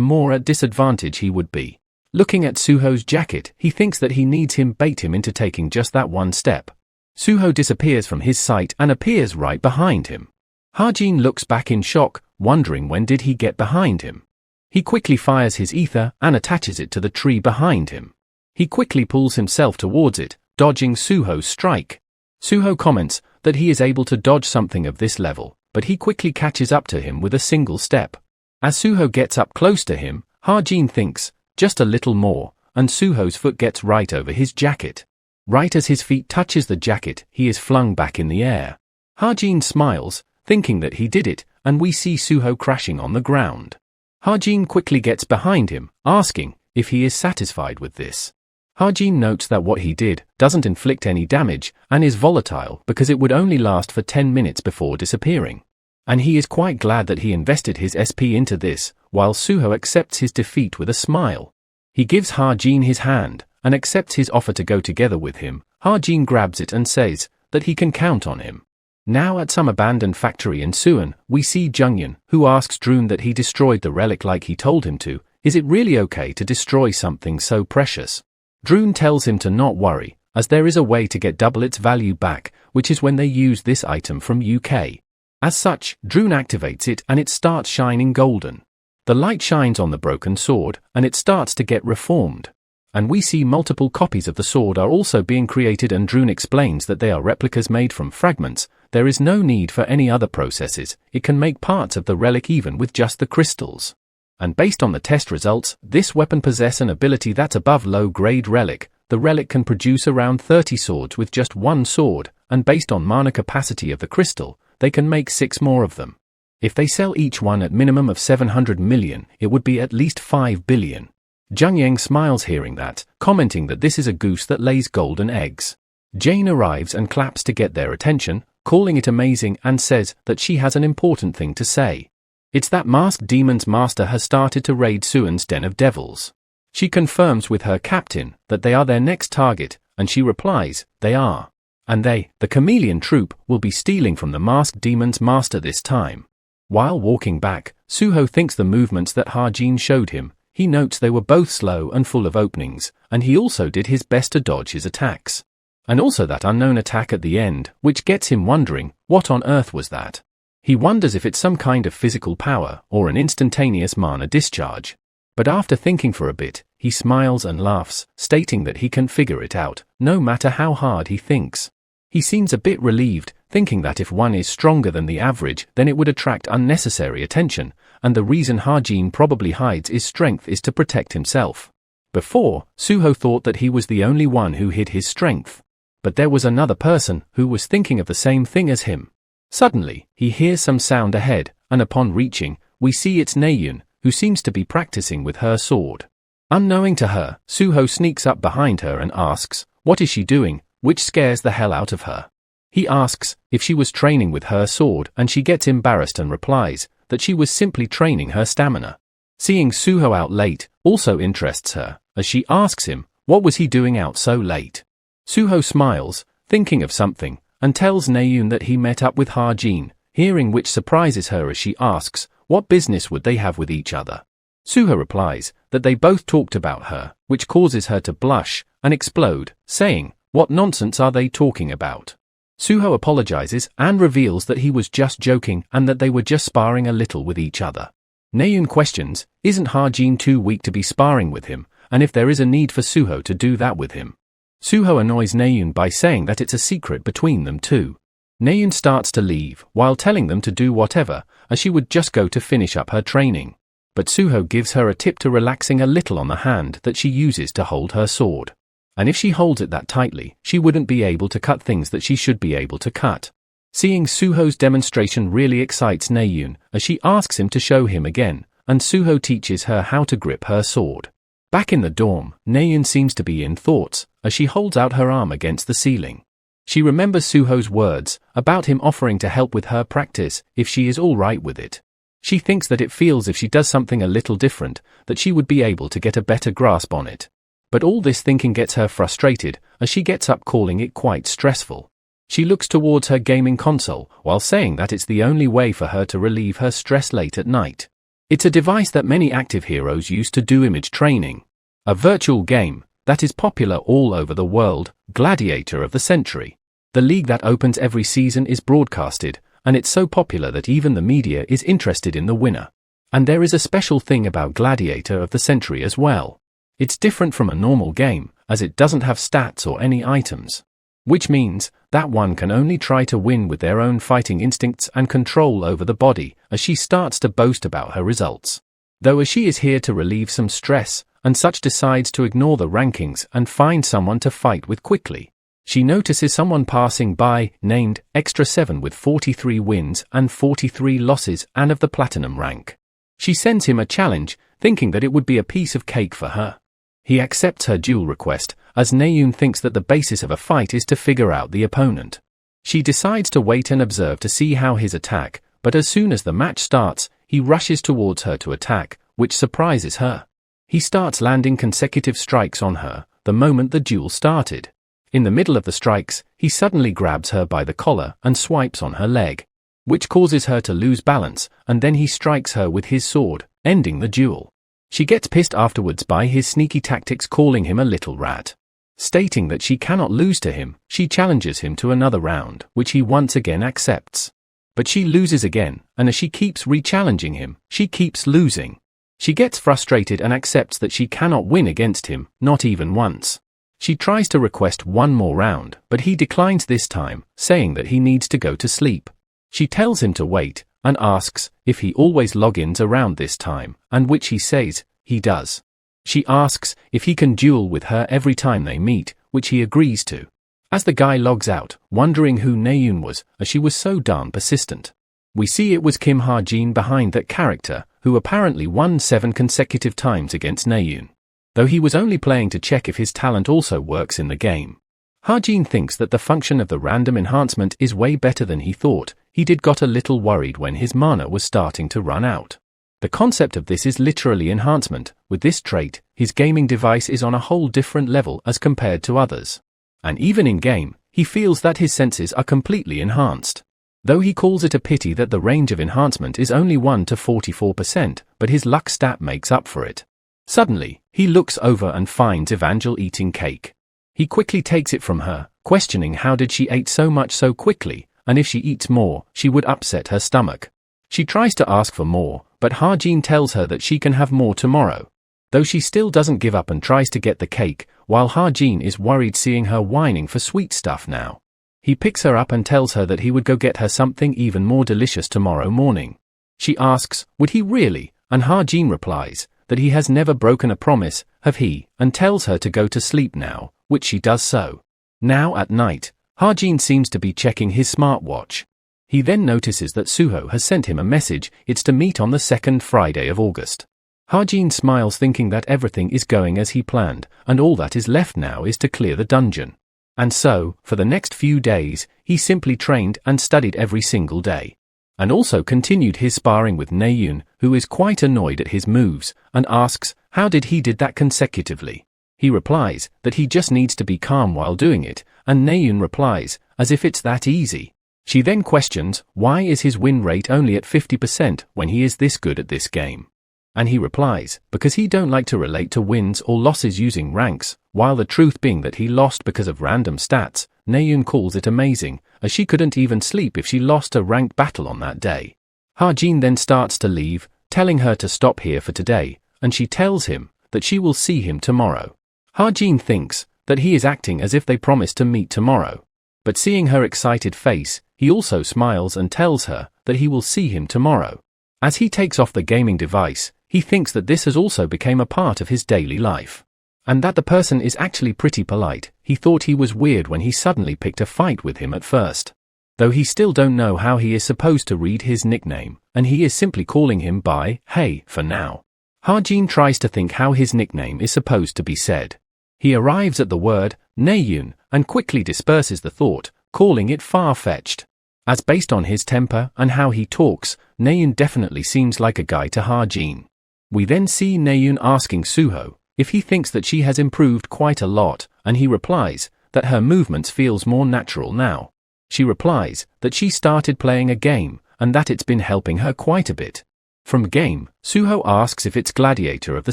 more at disadvantage he would be. Looking at Suho's jacket, he thinks that he needs him bait him into taking just that one step. Suho disappears from his sight and appears right behind him. Ha-jin looks back in shock, wondering when did he get behind him. He quickly fires his ether and attaches it to the tree behind him. He quickly pulls himself towards it, dodging Suho's strike. Suho comments that he is able to dodge something of this level, but he quickly catches up to him with a single step. As Suho gets up close to him, Ha-jin thinks, just a little more, and Suho's foot gets right over his jacket. Right as his feet touches the jacket, he is flung back in the air. Ha-jin smiles, thinking that he did it, and we see Suho crashing on the ground. Ha-jin quickly gets behind him, asking if he is satisfied with this. Ha-jin notes that what he did doesn't inflict any damage and is volatile because it would only last for 10 minutes before disappearing. And he is quite glad that he invested his SP into this, while Suho accepts his defeat with a smile. He gives Ha-jin his hand and accepts his offer to go together with him. Ha-jin grabs it and says that he can count on him. Now at some abandoned factory in Suwon, we see Junghyun, who asks Drune that he destroyed the relic like he told him to. Is it really okay to destroy something so precious? Drune tells him to not worry, as there is a way to get double its value back, which is when they use this item from UK. As such, Drune activates it and it starts shining golden. The light shines on the broken sword, and it starts to get reformed. And we see multiple copies of the sword are also being created, and Drune explains that they are replicas made from fragments. There is no need for any other processes, it can make parts of the relic even with just the crystals. And based on the test results, this weapon possesses an ability that's above low-grade relic. The relic can produce around 30 swords with just one sword, and based on mana capacity of the crystal, they can make 6 more of them. If they sell each one at minimum of 700 million, it would be at least 5 billion. Junghyun smiles hearing that, commenting that this is a goose that lays golden eggs. Jane arrives and claps to get their attention, calling it amazing, and says that she has an important thing to say. It's that Masked Demon's master has started to raid Suwon's Den of Devils. She confirms with her captain that they are their next target, and she replies, they are. And they, the chameleon troupe, will be stealing from the masked demon's master this time. While walking back, Suho thinks the movements that Ha-jin showed him. He notes they were both slow and full of openings, and he also did his best to dodge his attacks. And also that unknown attack at the end, which gets him wondering, what on earth was that? He wonders if it's some kind of physical power, or an instantaneous mana discharge. But after thinking for a bit, he smiles and laughs, stating that he can figure it out, no matter how hard he thinks. He seems a bit relieved, thinking that if one is stronger than the average, then it would attract unnecessary attention, and the reason Ha-jin probably hides his strength is to protect himself. Before, Suho thought that he was the only one who hid his strength. But there was another person who was thinking of the same thing as him. Suddenly, he hears some sound ahead, and upon reaching, we see it's Naeun, who seems to be practicing with her sword. Unknowing to her, Suho sneaks up behind her and asks, what is she doing, which scares the hell out of her. He asks if she was training with her sword, and she gets embarrassed and replies that she was simply training her stamina. Seeing Suho out late also interests her, as she asks him, what was he doing out so late? Suho smiles, thinking of something, and tells Naeun that he met up with Ha-jin, hearing which surprises her as she asks, what business would they have with each other? Suho replies that they both talked about her, which causes her to blush and explode, saying, what nonsense are they talking about? Suho apologizes and reveals that he was just joking and that they were just sparring a little with each other. Naeun questions, isn't Ha-jin too weak to be sparring with him, and if there is a need for Suho to do that with him? Suho annoys Naeun by saying that it's a secret between them two. Naeun starts to leave, while telling them to do whatever, as she would just go to finish up her training. But Suho gives her a tip to relaxing a little on the hand that she uses to hold her sword. And if she holds it that tightly, she wouldn't be able to cut things that she should be able to cut. Seeing Suho's demonstration really excites Naeun, as she asks him to show him again, and Suho teaches her how to grip her sword. Back in the dorm, Naeun seems to be in thoughts, as she holds out her arm against the ceiling. She remembers Suho's words, about him offering to help with her practice, if she is all right with it. She thinks that it feels if she does something a little different, that she would be able to get a better grasp on it. But all this thinking gets her frustrated, as she gets up calling it quite stressful. She looks towards her gaming console, while saying that it's the only way for her to relieve her stress late at night. It's a device that many active heroes use to do image training. A virtual game that is popular all over the world, Gladiator of the Century. The league that opens every season is broadcasted, and it's so popular that even the media is interested in the winner. And there is a special thing about Gladiator of the Century as well. It's different from a normal game, as it doesn't have stats or any items. Which means that one can only try to win with their own fighting instincts and control over the body, as she starts to boast about her results. Though as she is here to relieve some stress, and such decides to ignore the rankings and find someone to fight with quickly. She notices someone passing by, named Extra 7 with 43 wins and 43 losses and of the platinum rank. She sends him a challenge, thinking that it would be a piece of cake for her. He accepts her duel request, as Naeun thinks that the basis of a fight is to figure out the opponent. She decides to wait and observe to see how his attack, but as soon as the match starts, he rushes towards her to attack, which surprises her. He starts landing consecutive strikes on her, the moment the duel started. In the middle of the strikes, he suddenly grabs her by the collar and swipes on her leg, which causes her to lose balance, and then he strikes her with his sword, ending the duel. She gets pissed afterwards by his sneaky tactics, calling him a little rat. Stating that she cannot lose to him, she challenges him to another round, which he once again accepts. But she loses again, and as she keeps re-challenging him, she keeps losing. She gets frustrated and accepts that she cannot win against him, not even once. She tries to request one more round, but he declines this time, saying that he needs to go to sleep. She tells him to wait, and asks if he always logins around this time, and which he says he does. She asks if he can duel with her every time they meet, which he agrees to. As the guy logs out, wondering who Naeun was, as she was so darn persistent. We see it was Kim Ha-jin behind that character, who apparently won 7 consecutive times against Naeun. Though he was only playing to check if his talent also works in the game. Ha-jin thinks that the function of the random enhancement is way better than he thought. He got a little worried when his mana was starting to run out. The concept of this is literally enhancement. With this trait, his gaming device is on a whole different level as compared to others. And even in game, he feels that his senses are completely enhanced. Though he calls it a pity that the range of enhancement is only 1 to 44%, but his luck stat makes up for it. Suddenly, he looks over and finds Evangel eating cake. He quickly takes it from her, questioning how did she eat so much so quickly, and if she eats more, she would upset her stomach. She tries to ask for more, but Ha-jin tells her that she can have more tomorrow. Though she still doesn't give up and tries to get the cake, while Ha-jin is worried seeing her whining for sweet stuff now. He picks her up and tells her that he would go get her something even more delicious tomorrow morning. She asks, would he really, and Ha-jin replies that he has never broken a promise, have he, and tells her to go to sleep now, which she does so. Now at night, Ha-jin seems to be checking his smartwatch. He then notices that Suho has sent him a message, it's to meet on the second Friday of August. Ha-jin smiles thinking that everything is going as he planned, and all that is left now is to clear the dungeon. And so, for the next few days, he simply trained and studied every single day. And also continued his sparring with Naeun, who is quite annoyed at his moves, and asks, how did he did that consecutively? He replies that he just needs to be calm while doing it, and Naeun replies, as if it's that easy. She then questions, why is his win rate only at 50% when he is this good at this game? And he replies, because he don't like to relate to wins or losses using ranks, while the truth being that he lost because of random stats. Naeun calls it amazing, as she couldn't even sleep if she lost a ranked battle on that day. Ha-jin then starts to leave, telling her to stop here for today, and she tells him that she will see him tomorrow. Ha-jin thinks that he is acting as if they promised to meet tomorrow. But seeing her excited face, he also smiles and tells her that he will see him tomorrow. As he takes off the gaming device, he thinks that this has also become a part of his daily life. And that the person is actually pretty polite. He thought he was weird when he suddenly picked a fight with him at first. Though he still don't know how he is supposed to read his nickname, and he is simply calling him by hey for now. Ha-jin tries to think how his nickname is supposed to be said. He arrives at the word Naeun and quickly disperses the thought, calling it far-fetched. As based on his temper and how he talks, Naeun definitely seems like a guy to Ha-jin. We then see Naeun asking Suho if he thinks that she has improved quite a lot, and he replies that her movements feels more natural now. She replies that she started playing a game, and that it's been helping her quite a bit. From game, Suho asks if it's Gladiator of the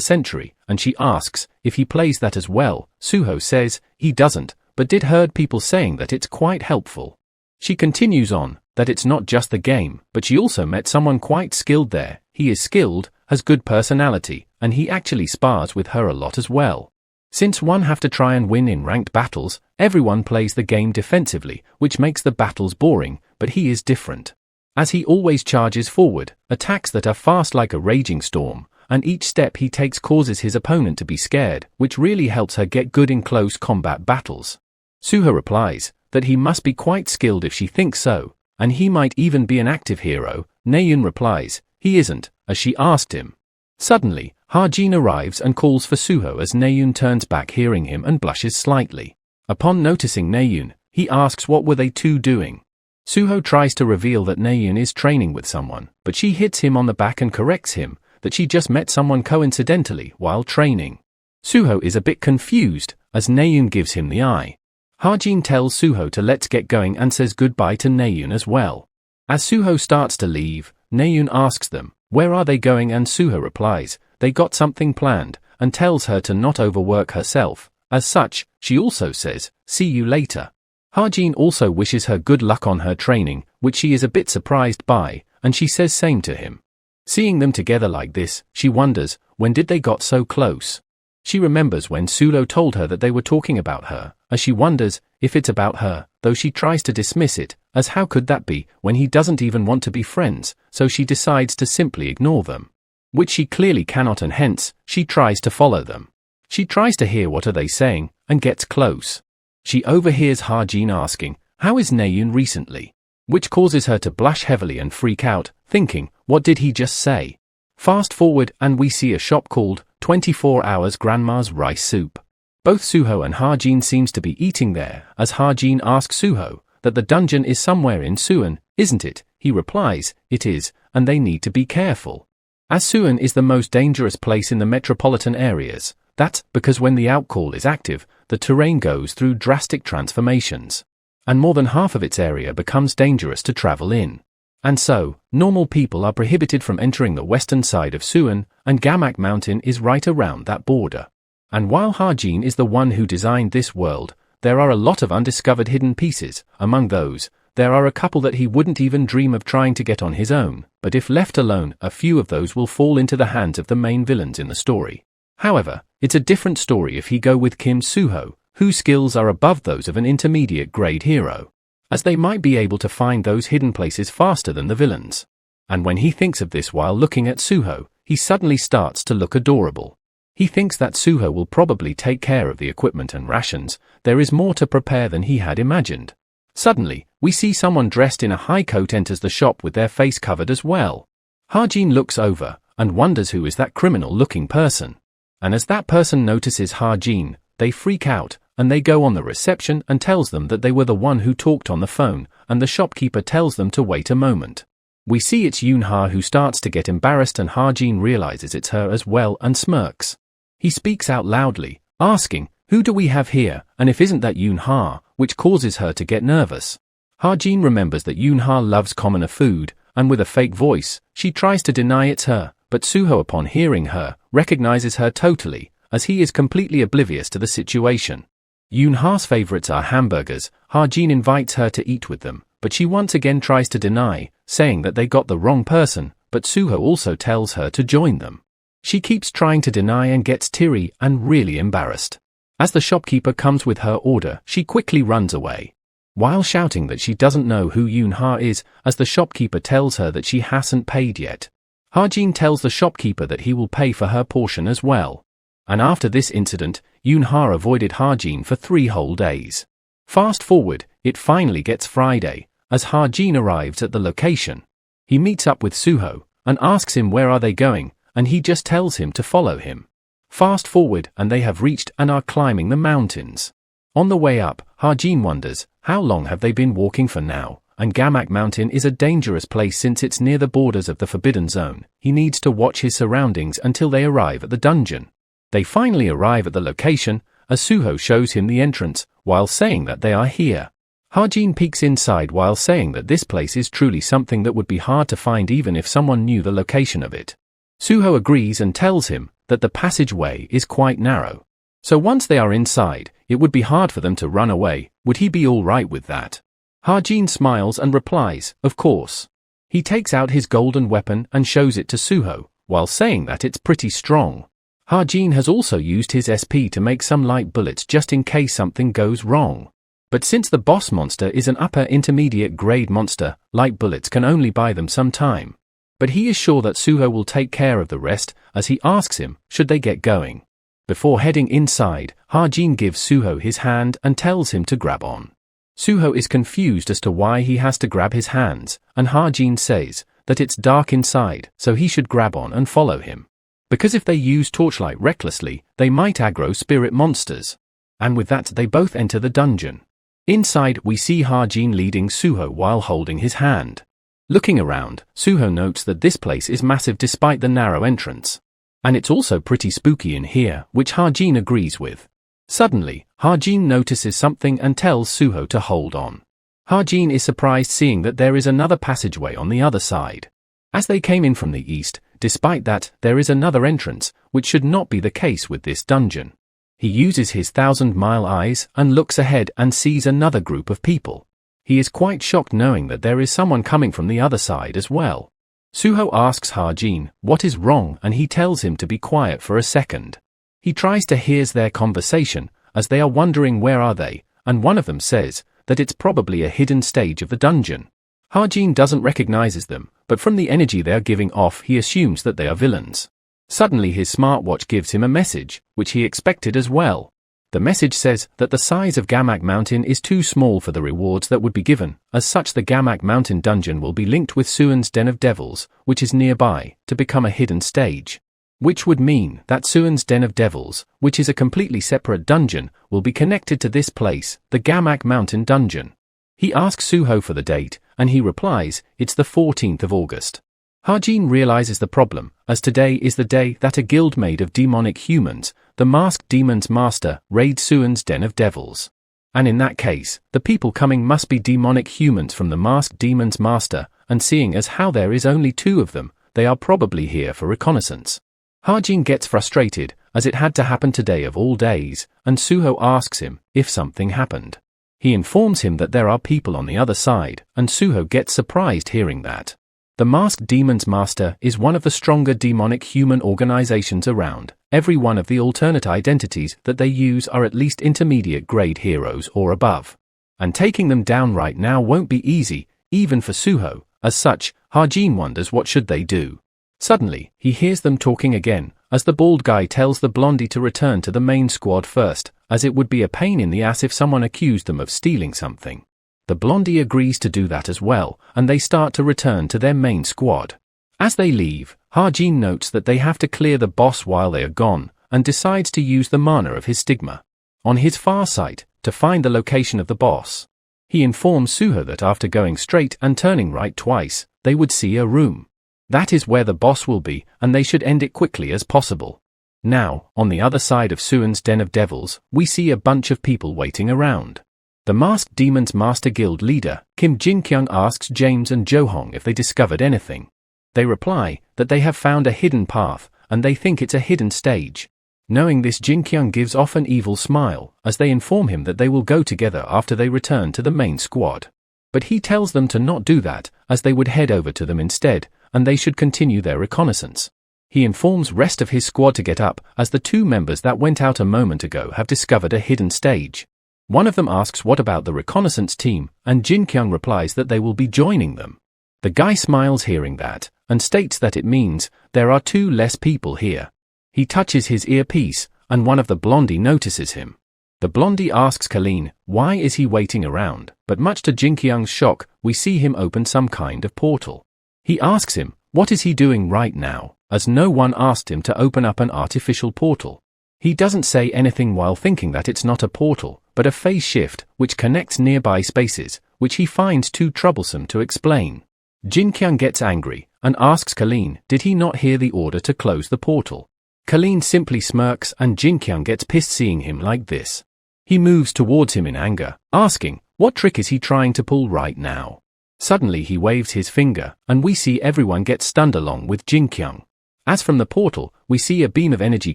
Century, and she asks if he plays that as well. Suho says he doesn't, but did heard people saying that it's quite helpful. She continues on that it's not just the game, but she also met someone quite skilled there. He is skilled, has good personality, and he actually spars with her a lot as well. Since one have to try and win in ranked battles, everyone plays the game defensively, which makes the battles boring, but he is different. As he always charges forward, attacks that are fast like a raging storm, and each step he takes causes his opponent to be scared, which really helps her get good in close combat battles. Suho replies that he must be quite skilled if she thinks so, and he might even be an active hero. Naeun replies he isn't, as she asked him. Suddenly, Ha-jin arrives and calls for Suho as Naeun turns back hearing him and blushes slightly. Upon noticing Naeun, he asks what were they two doing. Suho tries to reveal that Naeun is training with someone, but she hits him on the back and corrects him that she just met someone coincidentally while training. Suho is a bit confused as Naeun gives him the eye. Ha-jin tells Suho to let's get going and says goodbye to Naeun as well. As Suho starts to leave, Naeun asks them, where are they going, and Suho replies, they got something planned, and tells her to not overwork herself. As such, she also says, see you later. Ha-jin also wishes her good luck on her training, which she is a bit surprised by, and she says same to him. Seeing them together like this, she wonders, when did they got so close? She remembers when Sulo told her that they were talking about her, as she wonders if it's about her, though she tries to dismiss it, as how could that be when he doesn't even want to be friends, so she decides to simply ignore them. Which she clearly cannot, and hence, she tries to follow them. She tries to hear what are they saying, and gets close. She overhears Ha-jin asking, how is Naeun recently? Which causes her to blush heavily and freak out, thinking, what did he just say? Fast forward and we see a shop called 24 Hours Grandma's Rice Soup. Both Suho and Ha-jin seems to be eating there, as Ha-jin asks Suho that the dungeon is somewhere in Suwon, isn't it? He replies, it is, and they need to be careful. As Suwon is the most dangerous place in the metropolitan areas, that's because when the outcall is active, the terrain goes through drastic transformations. and more than half of its area becomes dangerous to travel in. And so, normal people are prohibited from entering the western side of Suwon, and Gamak Mountain is right around that border. And while Ha-jin is the one who designed this world, there are a lot of undiscovered hidden pieces. Among those, there are a couple that he wouldn't even dream of trying to get on his own, but if left alone, a few of those will fall into the hands of the main villains in the story. However, it's a different story if he go with Kim Suho, whose skills are above those of an intermediate grade hero, as they might be able to find those hidden places faster than the villains. And when he thinks of this while looking at Suho, he suddenly starts to look adorable. He thinks that Suho will probably take care of the equipment and rations. There is more to prepare than he had imagined. Suddenly, we see someone dressed in a high coat enters the shop with their face covered as well. Ha-jin looks over and wonders who is that criminal-looking person. And as that person notices Ha-jin, they freak out, and they go on the reception and tells them that they were the one who talked on the phone, and the shopkeeper tells them to wait a moment. We see it's Yoon-ha who starts to get embarrassed, and Ha-jin realizes it's her as well and smirks. He speaks out loudly, asking, "Who do we have here, and if isn't that Yoon-ha," which causes her to get nervous. Ha-jin remembers that Yoon-ha loves commoner food, and with a fake voice, she tries to deny it's her, but Suho, upon hearing her, recognizes her totally, as he is completely oblivious to the situation. Yoon-ha's favorites are hamburgers. Ha-jin invites her to eat with them, but she once again tries to deny, saying that they got the wrong person, but Suho also tells her to join them. She keeps trying to deny and gets teary and really embarrassed. As the shopkeeper comes with her order, she quickly runs away, while shouting that she doesn't know who Yoon-ha is, as the shopkeeper tells her that she hasn't paid yet. Ha-jin tells the shopkeeper that he will pay for her portion as well. And after this incident, Yoon-ha avoided Ha-jin for 3 whole days. Fast forward, it finally gets Friday, as Ha-jin arrives at the location. He meets up with Suho, and asks him where are they going, and he just tells him to follow him. Fast forward, and they have reached and are climbing the mountains. On the way up, Ha-jin wonders, how long have they been walking for now? And Gamak Mountain is a dangerous place since it's near the borders of the Forbidden Zone. He needs to watch his surroundings until they arrive at the dungeon. They finally arrive at the location, as Suho shows him the entrance, while saying that they are here. Ha-jin peeks inside while saying that this place is truly something that would be hard to find even if someone knew the location of it. Suho agrees and tells him that the passageway is quite narrow. So once they are inside, it would be hard for them to run away. Would he be all right with that? Ha-jin smiles and replies, of course. He takes out his golden weapon and shows it to Suho, while saying that it's pretty strong. Ha-jin has also used his SP to make some light bullets just in case something goes wrong. But since the boss monster is an upper intermediate grade monster, light bullets can only buy them some time. But he is sure that Suho will take care of the rest, as he asks him, should they get going. Before heading inside, Ha-jin gives Suho his hand and tells him to grab on. Suho is confused as to why he has to grab his hands, and Ha-jin says that it's dark inside, so he should grab on and follow him. Because if they use torchlight recklessly, they might aggro spirit monsters. And with that they both enter the dungeon. Inside we see Ha-jin leading Suho while holding his hand. Looking around, Suho notes that this place is massive despite the narrow entrance. And it's also pretty spooky in here, which Ha-jin agrees with. Suddenly, Ha-jin notices something and tells Suho to hold on. Ha-jin is surprised seeing that there is another passageway on the other side. As they came in from the east, despite that, there is another entrance, which should not be the case with this dungeon. He uses his 1,000-mile eyes and looks ahead and sees another group of people. He is quite shocked knowing that there is someone coming from the other side as well. Suho asks Ha-jin what is wrong, and he tells him to be quiet for a second. He tries to hear their conversation, as they are wondering where are they, and one of them says that it's probably a hidden stage of the dungeon. Ha-jin doesn't recognizes them, but from the energy they are giving off he assumes that they are villains. Suddenly his smartwatch gives him a message, which he expected as well. The message says that the size of Gamak Mountain is too small for the rewards that would be given. As such, the Gamak Mountain dungeon will be linked with Suwon's Den of Devils, which is nearby, to become a hidden stage. Which would mean that Suwon's Den of Devils, which is a completely separate dungeon, will be connected to this place, the Gamak Mountain dungeon. He asks Suho for the date, and he replies, it's the 14th of August. Ha-jin realizes the problem, as today is the day that a guild made of demonic humans, the Masked Demon's Master, raids Suwon's Den of Devils. And in that case, the people coming must be demonic humans from the masked demon's master, and seeing as how there is only 2 of them, they are probably here for reconnaissance. Hajin gets frustrated, as it had to happen today of all days, and Suho asks him if something happened. He informs him that there are people on the other side, and Suho gets surprised hearing that. The masked demon's master is one of the stronger demonic human organizations around. Every one of the alternate identities that they use are at least intermediate grade heroes or above. And taking them down right now won't be easy, even for Suho. As such, Hajin wonders what should they do. Suddenly, he hears them talking again, as the bald guy tells the blondie to return to the main squad first, as it would be a pain in the ass if someone accused them of stealing something. The blondie agrees to do that as well, and they start to return to their main squad. As they leave, Hajin notes that they have to clear the boss while they are gone, and decides to use the mana of his stigma on his far sight to find the location of the boss. He informs Suho that after going straight and turning right twice, they would see a room. That is where the boss will be, and they should end it quickly as possible. Now, on the other side of Suan's Den of Devils, we see a bunch of people waiting around. The Masked Demon's Master Guild leader, Kim Jin-kyung, asks James and Jo-hong if they discovered anything. They reply that they have found a hidden path, and they think it's a hidden stage. Knowing this, Jin-kyung gives off an evil smile, as they inform him that they will go together after they return to the main squad. But he tells them to not do that, as they would head over to them instead, and they should continue their reconnaissance. He informs rest of his squad to get up, as the 2 members that went out a moment ago have discovered a hidden stage. One of them asks what about the reconnaissance team, and Jin-kyung replies that they will be joining them. The guy smiles hearing that, and states that it means there are 2 less people here. He touches his earpiece, and one of the blondie notices him. The blondie asks Colleen, why is he waiting around, but much to Jin-kyung's shock, we see him open some kind of portal. He asks him, what is he doing right now, as no one asked him to open up an artificial portal. He doesn't say anything while thinking that it's not a portal, but a phase shift, which connects nearby spaces, which he finds too troublesome to explain. Jin-kyung gets angry, and asks Colleen, did he not hear the order to close the portal? Colleen simply smirks, and Jin-kyung gets pissed seeing him like this. He moves towards him in anger, asking, what trick is he trying to pull right now? Suddenly he waves his finger, and we see everyone get stunned along with Jin-kyung. As from the portal, we see a beam of energy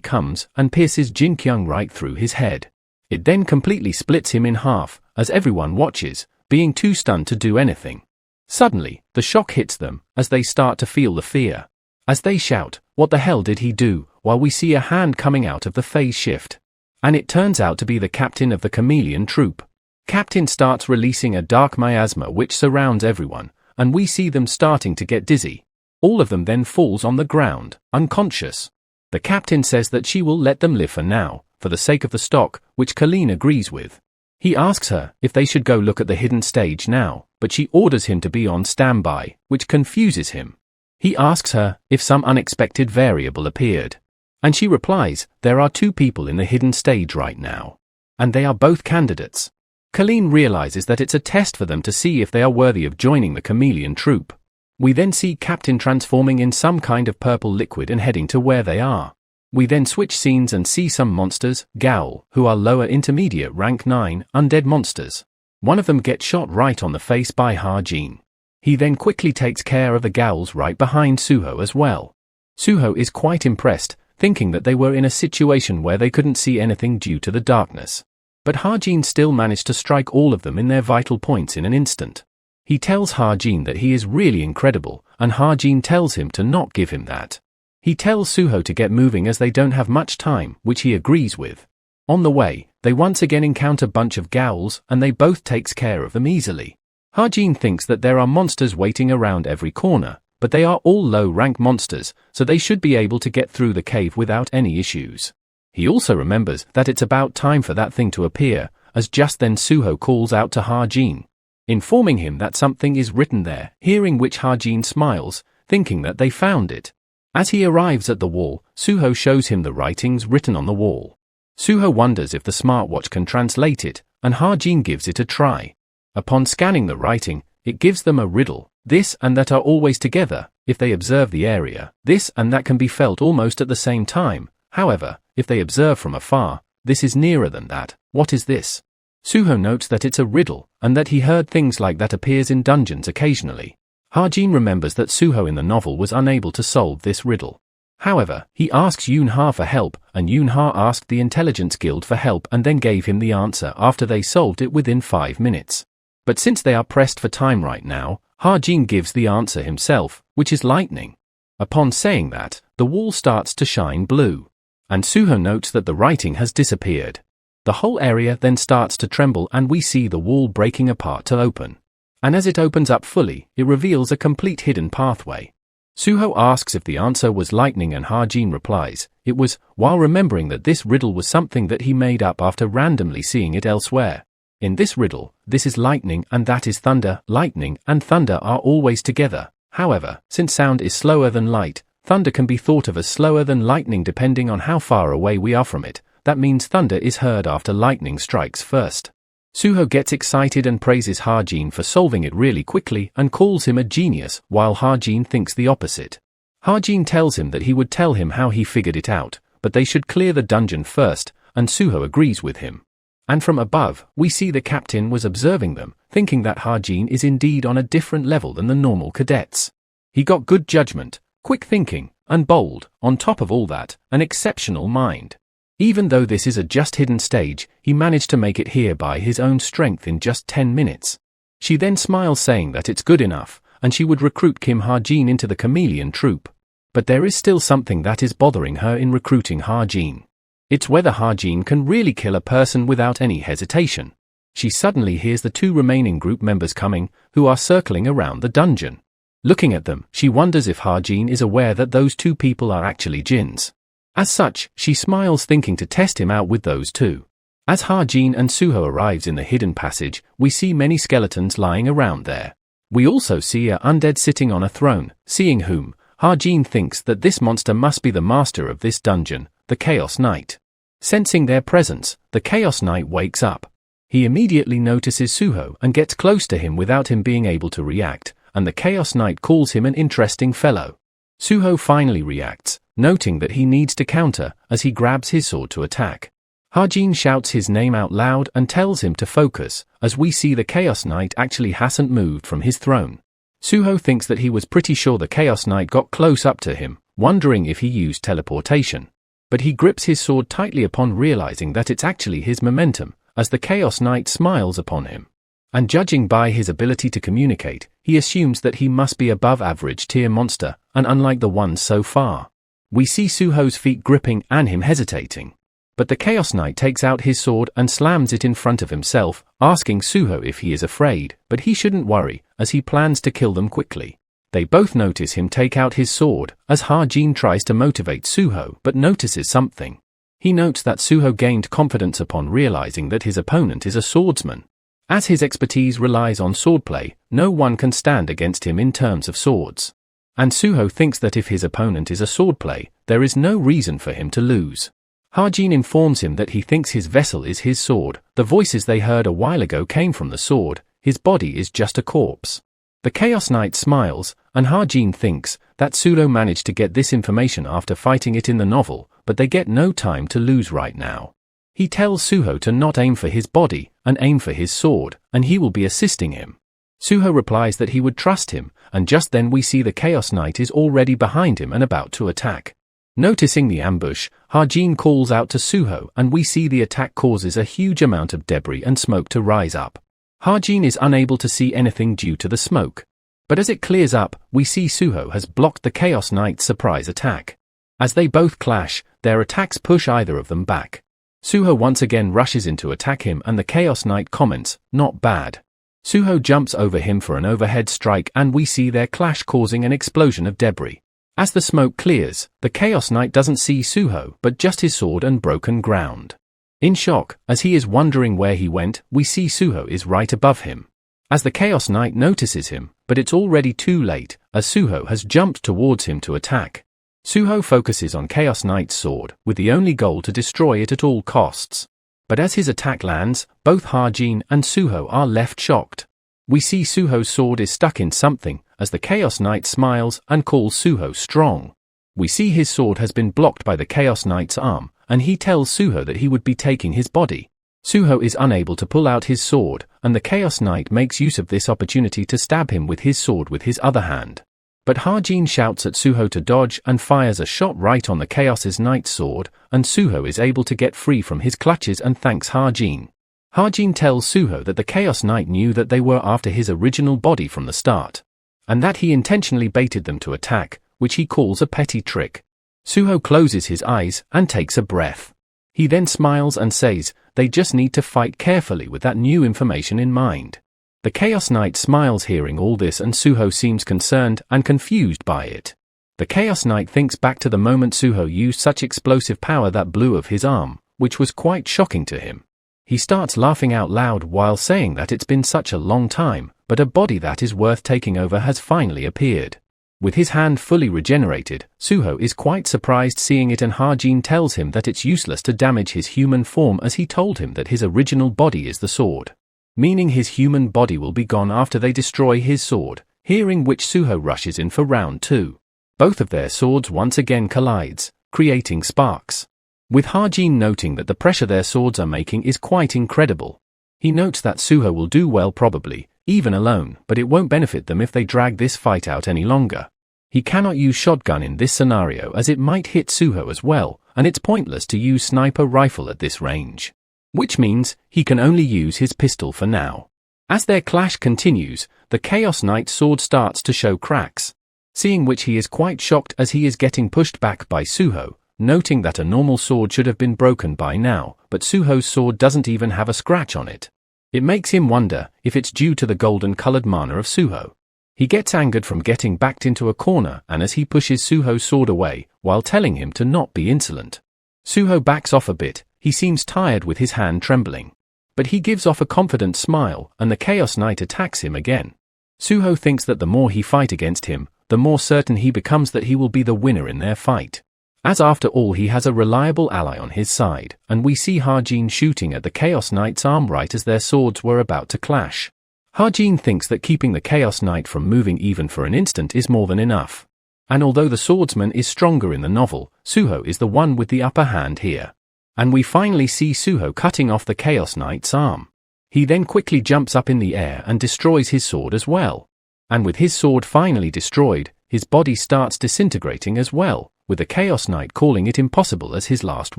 comes and pierces Jin-kyung right through his head. It then completely splits him in half, as everyone watches, being too stunned to do anything. Suddenly, the shock hits them, as they start to feel the fear. As they shout, what the hell did he do, while we see a hand coming out of the phase shift. And it turns out to be the captain of the chameleon troop. Captain starts releasing a dark miasma which surrounds everyone, and we see them starting to get dizzy. All of them then falls on the ground, unconscious. The captain says that she will let them live for now, for the sake of the stock, which Colleen agrees with. He asks her if they should go look at the hidden stage now, but she orders him to be on standby, which confuses him. He asks her if some unexpected variable appeared. And she replies, there are 2 people in the hidden stage right now. And they are both candidates. Colleen realizes that it's a test for them to see if they are worthy of joining the chameleon troop. We then see Captain transforming in some kind of purple liquid and heading to where they are. We then switch scenes and see some monsters, Gaul, who are lower intermediate rank 9, undead monsters. One of them gets shot right on the face by Hajin. He then quickly takes care of the Gauls right behind Suho as well. Suho is quite impressed, thinking that they were in a situation where they couldn't see anything due to the darkness. But Hajin still managed to strike all of them in their vital points in an instant. He tells Hajin that he is really incredible, and Hajin tells him to not give him that. He tells Suho to get moving as they don't have much time, which he agrees with. On the way, they once again encounter a bunch of Gauls, and they both takes care of them easily. Hajin thinks that there are monsters waiting around every corner, but they are all low-rank monsters, so they should be able to get through the cave without any issues. He also remembers that it's about time for that thing to appear, as just then Suho calls out to Hajin, informing him that something is written there, hearing which Hajin smiles, thinking that they found it. As he arrives at the wall, Suho shows him the writings written on the wall. Suho wonders if the smartwatch can translate it, and Hajin gives it a try. Upon scanning the writing, it gives them a riddle, this and that are always together. If they observe the area, this and that can be felt almost at the same time. However, if they observe from afar, this is nearer than that. What is this? Suho notes that it's a riddle, and that he heard things like that appears in dungeons occasionally. Ha-jin remembers that Suho in the novel was unable to solve this riddle. However, he asks Yoon-ha for help, and Yoon-ha asked the Intelligence Guild for help and then gave him the answer after they solved it within 5 minutes. But since they are pressed for time right now, Ha-jin gives the answer himself, which is lightning. Upon saying that, the wall starts to shine blue. And Suho notes that the writing has disappeared. The whole area then starts to tremble and we see the wall breaking apart to open. And as it opens up fully, it reveals a complete hidden pathway. Suho asks if the answer was lightning and Ha-jin replies, it was, while remembering that this riddle was something that he made up after randomly seeing it elsewhere. In this riddle, this is lightning and that is thunder. Lightning and thunder are always together. However, since sound is slower than light, thunder can be thought of as slower than lightning depending on how far away we are from it. That means thunder is heard after lightning strikes first. Suho gets excited and praises Ha-jin for solving it really quickly and calls him a genius, while Ha-jin thinks the opposite. Ha-jin tells him that he would tell him how he figured it out, but they should clear the dungeon first, and Suho agrees with him. And from above, we see the captain was observing them, thinking that Ha-jin is indeed on a different level than the normal cadets. He got good judgment, quick thinking, and bold, on top of all that, an exceptional mind. Even though this is a just hidden stage, he managed to make it here by his own strength in just 10 minutes. She then smiles saying that it's good enough, and she would recruit Kim Ha-jin into the chameleon troupe. But there is still something that is bothering her in recruiting Ha-jin. It's whether Ha-jin can really kill a person without any hesitation. She suddenly hears the 2 remaining group members coming, who are circling around the dungeon. Looking at them, she wonders if Ha-jin is aware that those 2 people are actually jinns. As such, she smiles thinking to test him out with those 2. As Ha-jin and Suho arrives in the hidden passage, we see many skeletons lying around there. We also see a undead sitting on a throne, seeing whom, Ha-jin thinks that this monster must be the master of this dungeon, the Chaos Knight. Sensing their presence, the Chaos Knight wakes up. He immediately notices Suho and gets close to him without him being able to react, and the Chaos Knight calls him an interesting fellow. Suho finally reacts, noting that he needs to counter as he grabs his sword to attack. Ha-jin shouts his name out loud and tells him to focus, as we see the Chaos Knight actually hasn't moved from his throne. Suho thinks that he was pretty sure the Chaos Knight got close up to him, wondering if he used teleportation. But he grips his sword tightly upon realizing that it's actually his momentum, as the Chaos Knight smiles upon him. And judging by his ability to communicate, he assumes that he must be above average tier monster, and unlike the ones so far. We see Suho's feet gripping and him hesitating. But the Chaos Knight takes out his sword and slams it in front of himself, asking Suho if he is afraid, but he shouldn't worry, as he plans to kill them quickly. They both notice him take out his sword, as Ha-jin tries to motivate Suho but notices something. He notes that Suho gained confidence upon realizing that his opponent is a swordsman. As his expertise relies on swordplay, no one can stand against him in terms of swords. And Suho thinks that if his opponent is a swordplay, there is no reason for him to lose. Ha-jin informs him that he thinks his vessel is his sword. The voices they heard a while ago came from the sword. His body is just a corpse. The Chaos Knight smiles, and Ha-jin thinks that Suho managed to get this information after fighting it in the novel, but they get no time to lose right now. He tells Suho to not aim for his body, and aim for his sword, and he will be assisting him. Suho replies that he would trust him, and just then we see the Chaos Knight is already behind him and about to attack. Noticing the ambush, Ha-jin calls out to Suho and we see the attack causes a huge amount of debris and smoke to rise up. Ha-jin is unable to see anything due to the smoke. But as it clears up, we see Suho has blocked the Chaos Knight's surprise attack. As they both clash, their attacks push either of them back. Suho once again rushes in to attack him and the Chaos Knight comments, "Not bad." Suho jumps over him for an overhead strike and we see their clash causing an explosion of debris. As the smoke clears, the Chaos Knight doesn't see Suho but just his sword and broken ground. In shock, as he is wondering where he went, we see Suho is right above him. As the Chaos Knight notices him, but it's already too late, as Suho has jumped towards him to attack. Suho focuses on Chaos Knight's sword, with the only goal to destroy it at all costs. But as his attack lands, both Ha-jin and Suho are left shocked. We see Suho's sword is stuck in something, as the Chaos Knight smiles and calls Suho strong. We see his sword has been blocked by the Chaos Knight's arm, and he tells Suho that he would be taking his body. Suho is unable to pull out his sword, and the Chaos Knight makes use of this opportunity to stab him with his sword with his other hand. But Hajin shouts at Suho to dodge and fires a shot right on the Chaos Knight's sword, and Suho is able to get free from his clutches and thanks Hajin. Hajin tells Suho that the Chaos Knight knew that they were after his original body from the start, and that he intentionally baited them to attack, which he calls a petty trick. Suho closes his eyes and takes a breath. He then smiles and says, they just need to fight carefully with that new information in mind. The Chaos Knight smiles hearing all this, and Suho seems concerned and confused by it. The Chaos Knight thinks back to the moment Suho used such explosive power that blew off his arm, which was quite shocking to him. He starts laughing out loud while saying that it's been such a long time, but a body that is worth taking over has finally appeared. With his hand fully regenerated, Suho is quite surprised seeing it, and Hajin tells him that it's useless to damage his human form as he told him that his original body is the sword, meaning his human body will be gone after they destroy his sword, hearing which Suho rushes in for round 2. Both of their swords once again collides, creating sparks, with Hajin noting that the pressure their swords are making is quite incredible. He notes that Suho will do well probably, even alone, but it won't benefit them if they drag this fight out any longer. He cannot use shotgun in this scenario as it might hit Suho as well, and it's pointless to use sniper rifle at this range, which means he can only use his pistol for now. As their clash continues, the Chaos Knight's sword starts to show cracks, seeing which he is quite shocked as he is getting pushed back by Suho, noting that a normal sword should have been broken by now, but Suho's sword doesn't even have a scratch on it. It makes him wonder if it's due to the golden-colored mana of Suho. He gets angered from getting backed into a corner, and as he pushes Suho's sword away, while telling him to not be insolent, Suho backs off a bit. He seems tired with his hand trembling, but he gives off a confident smile, and the Chaos Knight attacks him again. Suho thinks that the more he fight against him, the more certain he becomes that he will be the winner in their fight, as after all he has a reliable ally on his side, and we see Hajin shooting at the Chaos Knight's arm right as their swords were about to clash. Hajin thinks that keeping the Chaos Knight from moving even for an instant is more than enough, and although the swordsman is stronger in the novel, Suho is the one with the upper hand here. And we finally see Suho cutting off the Chaos Knight's arm. He then quickly jumps up in the air and destroys his sword as well. And with his sword finally destroyed, his body starts disintegrating as well, with the Chaos Knight calling it impossible as his last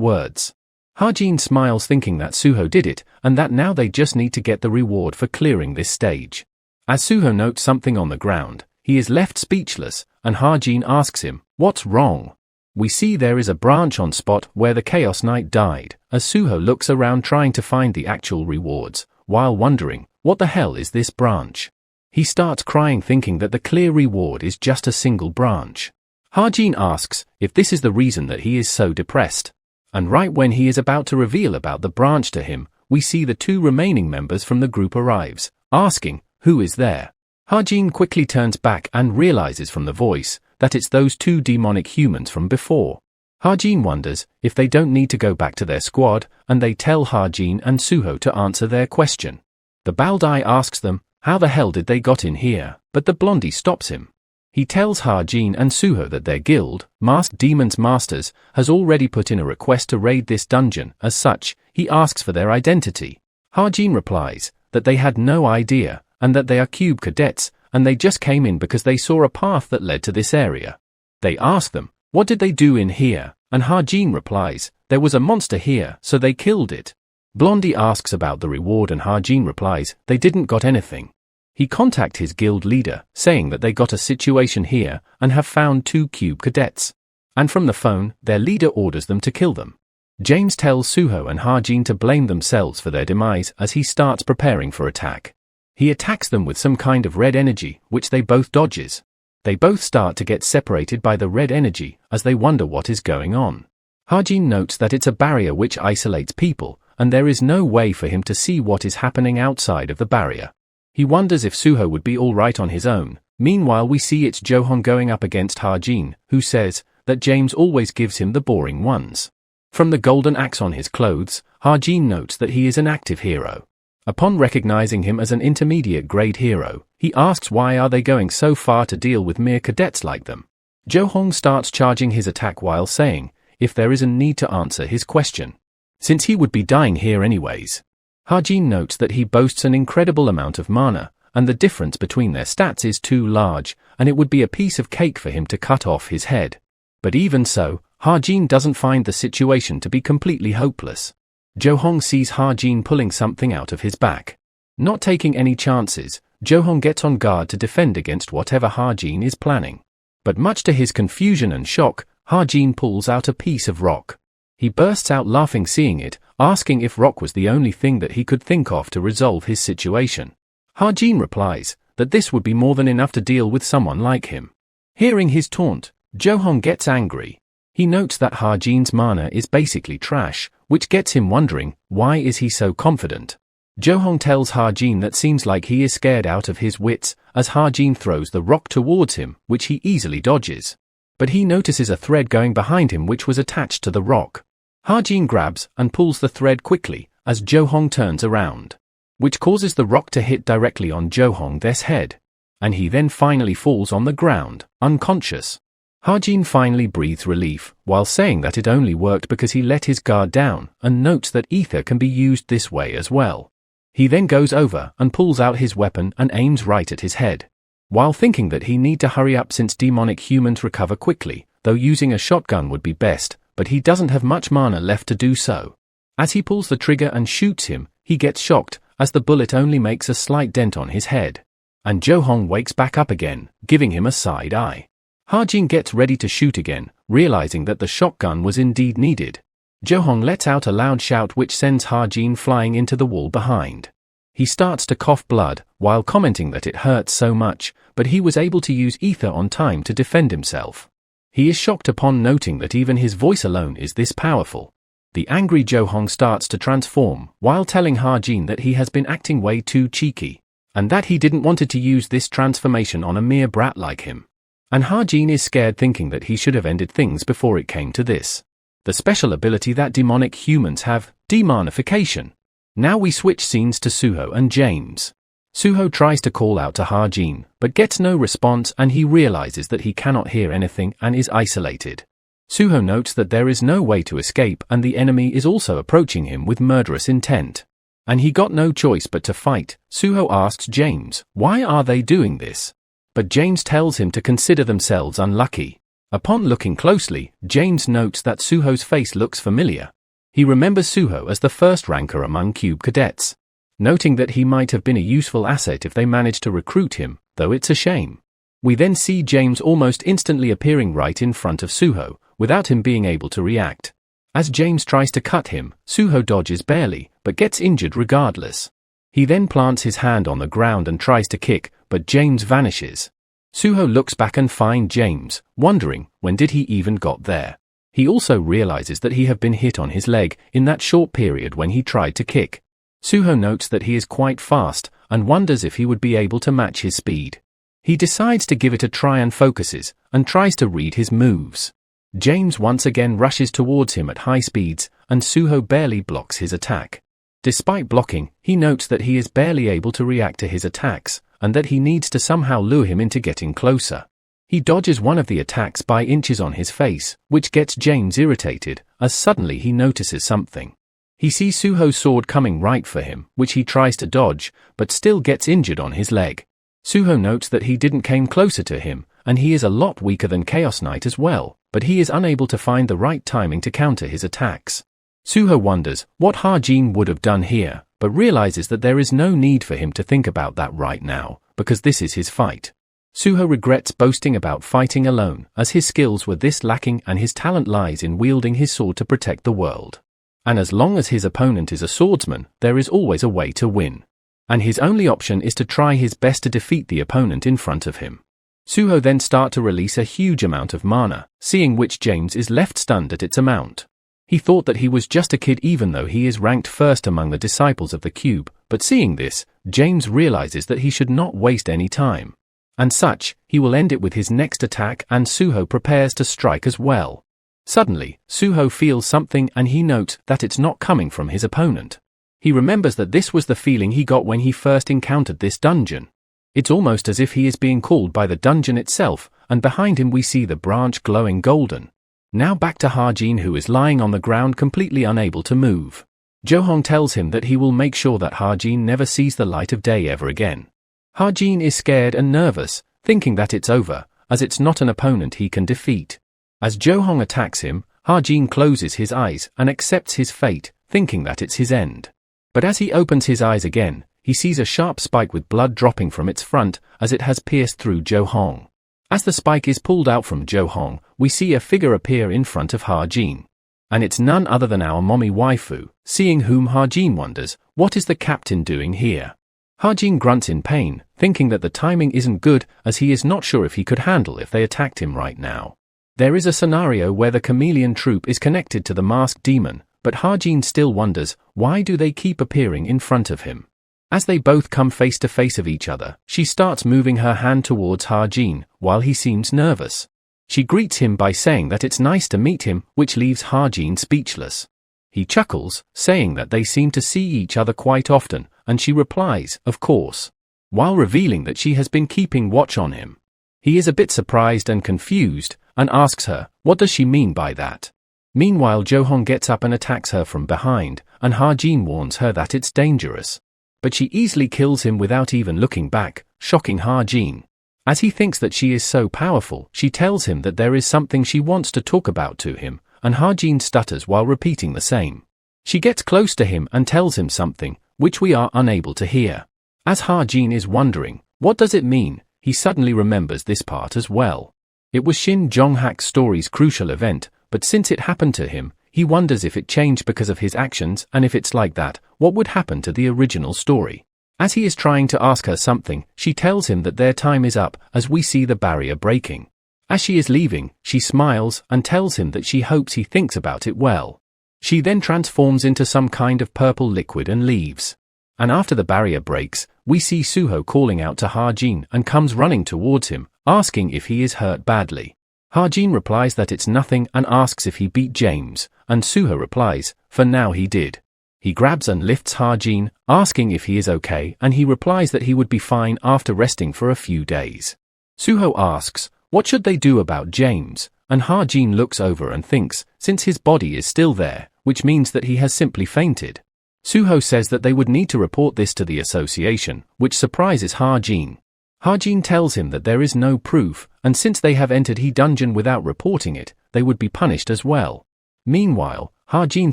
words. Hajin smiles thinking that Suho did it, and that now they just need to get the reward for clearing this stage. As Suho notes something on the ground, he is left speechless, and Hajin asks him, "What's wrong?" We see there is a branch on spot where the Chaos Knight died, as Suho looks around trying to find the actual rewards, while wondering, what the hell is this branch? He starts crying thinking that the clear reward is just a single branch. Hajin asks if this is the reason that he is so depressed. And right when he is about to reveal about the branch to him, we see the 2 remaining members from the group arrives, asking, who is there? Hajin quickly turns back and realizes from the voice that it's those 2 demonic humans from before. Hajin wonders if they don't need to go back to their squad, and they tell Hajin and Suho to answer their question. The Baldai asks them, how the hell did they got in here, but the blondie stops him. He tells Hajin and Suho that their guild, Masked Demons Masters, has already put in a request to raid this dungeon. As such, he asks for their identity. Hajin replies that they had no idea, and that they are cube cadets, and they just came in because they saw a path that led to this area. They ask them, what did they do in here? And Hajin replies, there was a monster here, so they killed it. Blondie asks about the reward, and Hajin replies, they didn't got anything. He contacts his guild leader, saying that they got a situation here and have found 2 cube cadets. And from the phone, their leader orders them to kill them. James tells Suho and Hajin to blame themselves for their demise as he starts preparing for attack. He attacks them with some kind of red energy, which they both dodges. They both start to get separated by the red energy as they wonder what is going on. Hajin notes that it's a barrier which isolates people, and there is no way for him to see what is happening outside of the barrier. He wonders if Suho would be alright on his own. Meanwhile we see it's Johong going up against Hajin, who says that James always gives him the boring ones. From the golden axe on his clothes, Hajin notes that he is an active hero. Upon recognizing him as an intermediate grade hero, he asks why are they going so far to deal with mere cadets like them. Johong starts charging his attack while saying if there is a need to answer his question, since he would be dying here anyways. Harjin notes that he boasts an incredible amount of mana, and the difference between their stats is too large, and it would be a piece of cake for him to cut off his head. But even so, Harjin doesn't find the situation to be completely hopeless. Johong sees Harjin pulling something out of his back. Not taking any chances, Johong gets on guard to defend against whatever Harjin is planning. But much to his confusion and shock, Harjin pulls out a piece of rock. He bursts out laughing seeing it, asking if rock was the only thing that he could think of to resolve his situation. Harjin replies that this would be more than enough to deal with someone like him. Hearing his taunt, Johong gets angry. He notes that Harjin's mana is basically trash, which gets him wondering, why is he so confident? Johong tells Harjin that seems like he is scared out of his wits, as Harjin throws the rock towards him, which he easily dodges. But he notices a thread going behind him which was attached to the rock. Harjin grabs and pulls the thread quickly, as Johong turns around, which causes the rock to hit directly on Johong's head. And he then finally falls on the ground, unconscious. Harjin finally breathes relief, while saying that it only worked because he let his guard down, and notes that ether can be used this way as well. He then goes over and pulls out his weapon and aims right at his head, while thinking that he need to hurry up since demonic humans recover quickly, though using a shotgun would be best, but he doesn't have much mana left to do so. As he pulls the trigger and shoots him, he gets shocked, as the bullet only makes a slight dent on his head. And Johong wakes back up again, giving him a side eye. Harjin gets ready to shoot again, realizing that the shotgun was indeed needed. Johong lets out a loud shout which sends Harjin flying into the wall behind. He starts to cough blood, while commenting that it hurts so much, but he was able to use ether on time to defend himself. He is shocked upon noting that even his voice alone is this powerful. The angry Johong starts to transform, while telling Harjin that he has been acting way too cheeky, and that he didn't wanted to use this transformation on a mere brat like him. And Harjin is scared thinking that he should have ended things before it came to this. The special ability that demonic humans have, demonification. Now we switch scenes to Suho and James. Suho tries to call out to Harjin, but gets no response and he realizes that he cannot hear anything and is isolated. Suho notes that there is no way to escape and the enemy is also approaching him with murderous intent. And he got no choice but to fight. Suho asks James, why are they doing this? But James tells him to consider themselves unlucky. Upon looking closely, James notes that Suho's face looks familiar. He remembers Suho as the first ranker among Cube cadets, noting that he might have been a useful asset if they managed to recruit him, though it's a shame. We then see James almost instantly appearing right in front of Suho, without him being able to react. As James tries to cut him, Suho dodges barely, but gets injured regardless. He then plants his hand on the ground and tries to kick, but James vanishes. Suho looks back and finds James, wondering, when did he even got there? He also realizes that he have been hit on his leg in that short period when he tried to kick. Suho notes that he is quite fast, and wonders if he would be able to match his speed. He decides to give it a try and focuses, and tries to read his moves. James once again rushes towards him at high speeds, and Suho barely blocks his attack. Despite blocking, he notes that he is barely able to react to his attacks, and that he needs to somehow lure him into getting closer. He dodges one of the attacks by inches on his face, which gets James irritated, as suddenly he notices something. He sees Suho's sword coming right for him, which he tries to dodge, but still gets injured on his leg. Suho notes that he didn't came closer to him, and he is a lot weaker than Chaos Knight as well, but he is unable to find the right timing to counter his attacks. Suho wonders what Harjin would have done here, but realizes that there is no need for him to think about that right now, because this is his fight. Suho regrets boasting about fighting alone, as his skills were this lacking and his talent lies in wielding his sword to protect the world. And as long as his opponent is a swordsman, there is always a way to win. And his only option is to try his best to defeat the opponent in front of him. Suho then starts to release a huge amount of mana, seeing which James is left stunned at its amount. He thought that he was just a kid even though he is ranked first among the disciples of the cube, but seeing this, James realizes that he should not waste any time. And such, he will end it with his next attack and Suho prepares to strike as well. Suddenly, Suho feels something and he notes that it's not coming from his opponent. He remembers that this was the feeling he got when he first encountered this dungeon. It's almost as if he is being called by the dungeon itself, and behind him we see the branch glowing golden. Now back to Harjin who is lying on the ground completely unable to move. Jo-hong tells him that he will make sure that Ha-jin never sees the light of day ever again. Ha-jin is scared and nervous, thinking that it's over, as it's not an opponent he can defeat. As Jo-hong attacks him, Ha-jin closes his eyes and accepts his fate, thinking that it's his end. But as he opens his eyes again, he sees a sharp spike with blood dropping from its front as it has pierced through Jo-hong. As the spike is pulled out from Jo-hong, we see a figure appear in front of Ha-jin. And it's none other than our mommy waifu, seeing whom Ha-jin wonders, what is the captain doing here? Ha-jin grunts in pain, thinking that the timing isn't good as he is not sure if he could handle if they attacked him right now. There is a scenario where the chameleon troupe is connected to the masked demon, but Ha-jin still wonders, why do they keep appearing in front of him? As they both come face to face of each other, she starts moving her hand towards Ha-jin, while he seems nervous. She greets him by saying that it's nice to meet him, which leaves Ha-jin speechless. He chuckles, saying that they seem to see each other quite often, and she replies, of course, while revealing that she has been keeping watch on him. He is a bit surprised and confused, and asks her, what does she mean by that? Meanwhile, Jo-hong gets up and attacks her from behind, and Ha-jin warns her that it's dangerous. But she easily kills him without even looking back, shocking Ha-jin. As he thinks that she is so powerful, she tells him that there is something she wants to talk about to him, and Ha-jin stutters while repeating the same. She gets close to him and tells him something, which we are unable to hear. As Ha-jin is wondering, what does it mean, he suddenly remembers this part as well. It was Shin Jong-hak's story's crucial event, but since it happened to him, he wonders if it changed because of his actions, and if it's like that, what would happen to the original story? As he is trying to ask her something, she tells him that their time is up, as we see the barrier breaking. As she is leaving, she smiles and tells him that she hopes he thinks about it well. She then transforms into some kind of purple liquid and leaves. And after the barrier breaks, we see Suho calling out to Ha-jin and comes running towards him, asking if he is hurt badly. Ha-jin replies that it's nothing and asks if he beat James, and Suho replies, for now he did. He grabs and lifts Ha-jin, asking if he is okay, and he replies that he would be fine after resting for a few days. Suho asks, what should they do about James? And Ha-jin looks over and thinks, since his body is still there, which means that he has simply fainted. Suho says that they would need to report this to the association, which surprises Ha-jin. Ha-jin tells him that there is no proof, and since they have entered his dungeon without reporting it, they would be punished as well. Meanwhile, Ha-jin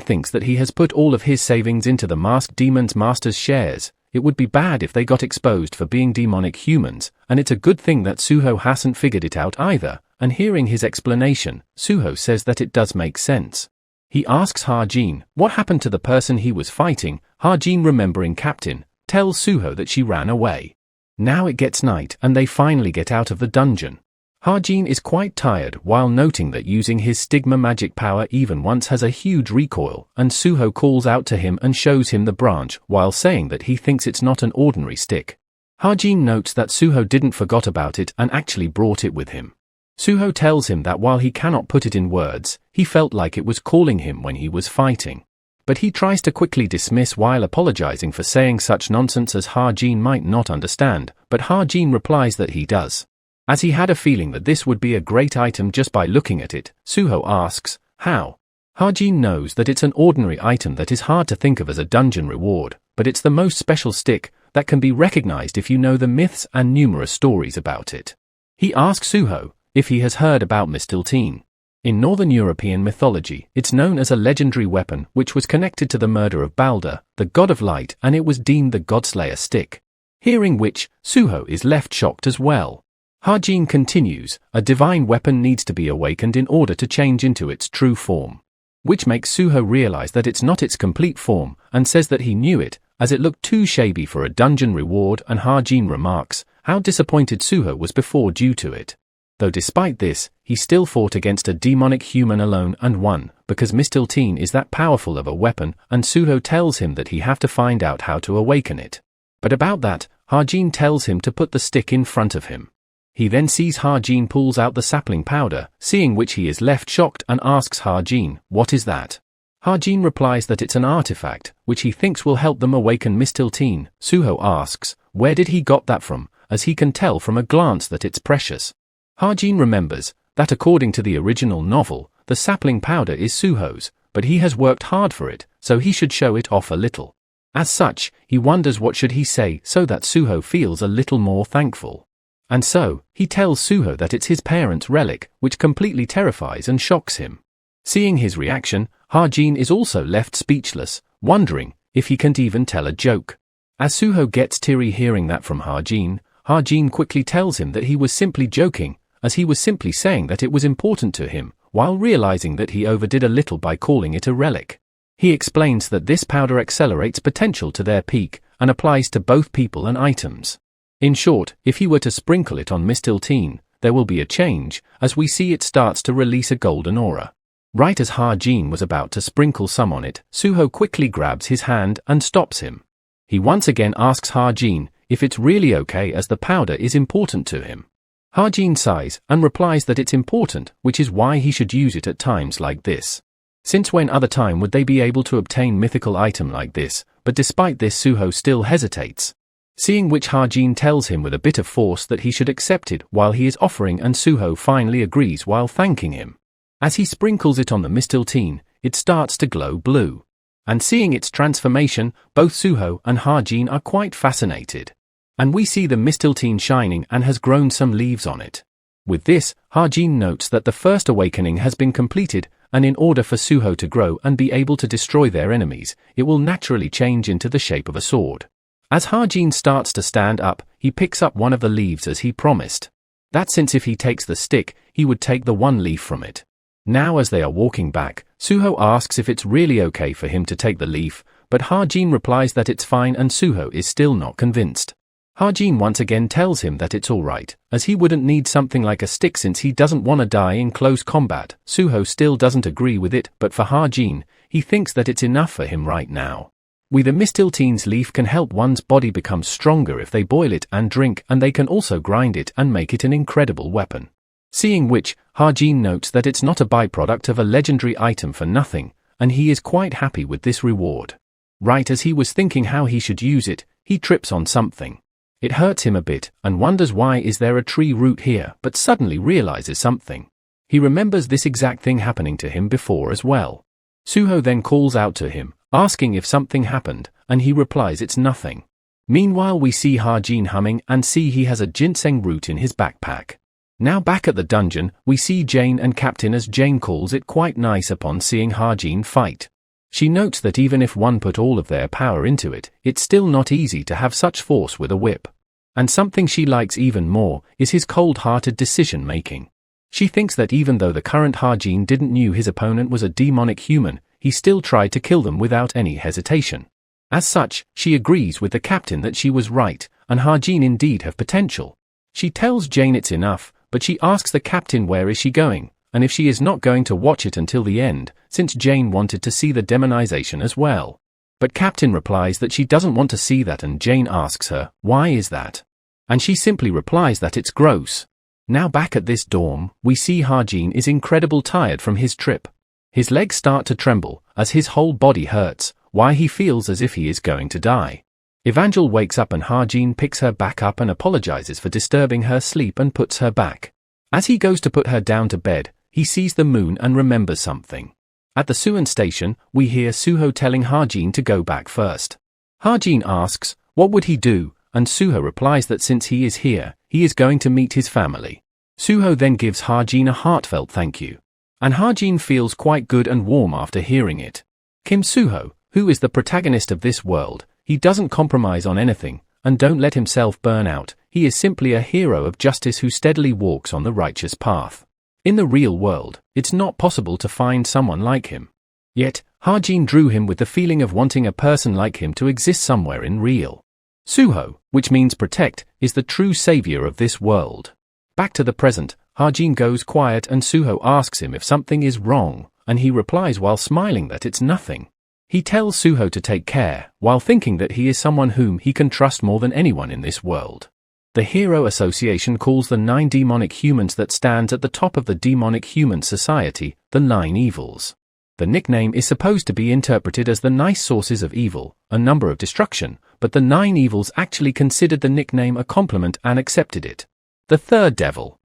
thinks that he has put all of his savings into the masked demon's master's shares. It would be bad if they got exposed for being demonic humans, and it's a good thing that Suho hasn't figured it out either, and hearing his explanation, Suho says that it does make sense. He asks Ha-jin what happened to the person he was fighting. Ha-jin, remembering Captain, tells Suho that she ran away. Now it gets night and they finally get out of the dungeon. Ha-jin is quite tired while noting that using his stigma magic power even once has a huge recoil, and Suho calls out to him and shows him the branch while saying that he thinks it's not an ordinary stick. Ha-jin notes that Suho didn't forget about it and actually brought it with him. Suho tells him that while he cannot put it in words, he felt like it was calling him when he was fighting. But he tries to quickly dismiss while apologizing for saying such nonsense as Ha-jin might not understand, but Ha-jin replies that he does. As he had a feeling that this would be a great item just by looking at it, Suho asks, how? Ha-jin knows that it's an ordinary item that is hard to think of as a dungeon reward, but it's the most special stick that can be recognized if you know the myths and numerous stories about it. He asks Suho if he has heard about Mistiltine. In Northern European mythology, it's known as a legendary weapon which was connected to the murder of Balder, the god of light, and it was deemed the Godslayer stick. Hearing which, Suho is left shocked as well. Ha-jin continues, a divine weapon needs to be awakened in order to change into its true form. Which makes Suho realize that it's not its complete form, and says that he knew it, as it looked too shabby for a dungeon reward, and Ha-jin remarks how disappointed Suho was before due to it. Though despite this, he still fought against a demonic human alone and won, because Mistiltine is that powerful of a weapon, and Suho tells him that he have to find out how to awaken it. But about that, Ha-jin tells him to put the stick in front of him. He then sees Ha-jin pulls out the sapling powder, seeing which he is left shocked and asks Ha-jin, what is that? Ha-jin replies that it's an artifact, which he thinks will help them awaken Mistiltine. Suho asks, where did he got that from, as he can tell from a glance that it's precious. Ha-jin remembers that according to the original novel, the sapling powder is Suho's, but he has worked hard for it, so he should show it off a little. As such, he wonders what should he say so that Suho feels a little more thankful. And so, he tells Suho that it's his parents' relic, which completely terrifies and shocks him. Seeing his reaction, Ha-jin is also left speechless, wondering if he can't even tell a joke. As Suho gets teary hearing that from Ha-jin, Ha-jin quickly tells him that he was simply joking, as he was simply saying that it was important to him, while realizing that he overdid a little by calling it a relic. He explains that this powder accelerates potential to their peak, and applies to both people and items. In short, if he were to sprinkle it on Midterms, there will be a change, as we see it starts to release a golden aura. Right as Ha-jin was about to sprinkle some on it, Suho quickly grabs his hand and stops him. He once again asks Ha-jin if it's really okay as the powder is important to him. Ha-jin sighs and replies that it's important, which is why he should use it at times like this. Since when other time would they be able to obtain mythical item like this, but despite this Suho still hesitates. Seeing which Ha-jin tells him with a bit of force that he should accept it while he is offering, and Suho finally agrees while thanking him. As he sprinkles it on the Midterms, it starts to glow blue. And seeing its transformation, both Suho and Ha-jin are quite fascinated. And we see the Midterms shining and has grown some leaves on it. With this, Ha-jin notes that the first awakening has been completed, and in order for Suho to grow and be able to destroy their enemies, it will naturally change into the shape of a sword. As Ha-jin starts to stand up, he picks up one of the leaves as he promised. That since if he takes the stick, he would take the one leaf from it. Now as they are walking back, Suho asks if it's really okay for him to take the leaf, but Ha-jin replies that it's fine, and Suho is still not convinced. Ha-jin once again tells him that it's alright, as he wouldn't need something like a stick since he doesn't want to die in close combat. Suho still doesn't agree with it, but for Ha-jin, he thinks that it's enough for him right now. The Midterms leaf can help one's body become stronger if they boil it and drink, and they can also grind it and make it an incredible weapon. Seeing which, Ha-jin notes that it's not a byproduct of a legendary item for nothing, and he is quite happy with this reward. Right as he was thinking how he should use it, he trips on something. It hurts him a bit, and wonders why is there a tree root here, but suddenly realizes something. He remembers this exact thing happening to him before as well. Suho then calls out to him, asking if something happened, and he replies it's nothing. Meanwhile we see Ha-jin humming and see he has a ginseng root in his backpack. Now back at the dungeon, we see Jane and Captain, as Jane calls it quite nice upon seeing Ha-jin fight. She notes that even if one put all of their power into it, it's still not easy to have such force with a whip. And something she likes even more is his cold-hearted decision-making. She thinks that even though the current Ha-jin didn't knew his opponent was a demonic human, he still tried to kill them without any hesitation. As such, she agrees with the captain that she was right, and Ha-jin indeed have potential. She tells Jane it's enough, but she asks the captain where is she going, and if she is not going to watch it until the end, since Jane wanted to see the demonization as well. But Captain replies that she doesn't want to see that, and Jane asks her, why is that? And she simply replies that it's gross. Now back at this dorm, we see Ha-jin is incredibly tired from his trip. His legs start to tremble, as his whole body hurts, why he feels as if he is going to die. Evangel wakes up and Ha-jin picks her back up and apologizes for disturbing her sleep and puts her back. As he goes to put her down to bed, he sees the moon and remembers something. At the Suwon station, we hear Suho telling Ha-jin to go back first. Ha-jin asks, what would he do, and Suho replies that since he is here, he is going to meet his family. Suho then gives Ha-jin a heartfelt thank you. And Ha-jin feels quite good and warm after hearing it. Kim Suho, who is the protagonist of this world, he doesn't compromise on anything, and don't let himself burn out. He is simply a hero of justice who steadily walks on the righteous path. In the real world, it's not possible to find someone like him. Yet, Ha-jin drew him with the feeling of wanting a person like him to exist somewhere in real. Suho, which means protect, is the true savior of this world. Back to the present, Ha-jin goes quiet and Suho asks him if something is wrong, and he replies while smiling that it's nothing. He tells Suho to take care, while thinking that he is someone whom he can trust more than anyone in this world. The Hero Association calls the 9 demonic humans that stands at the top of the demonic human society, the 9 evils. The nickname is supposed to be interpreted as the nice sources of evil, a number of destruction, but the 9 evils actually considered the nickname a compliment and accepted it. The third devil.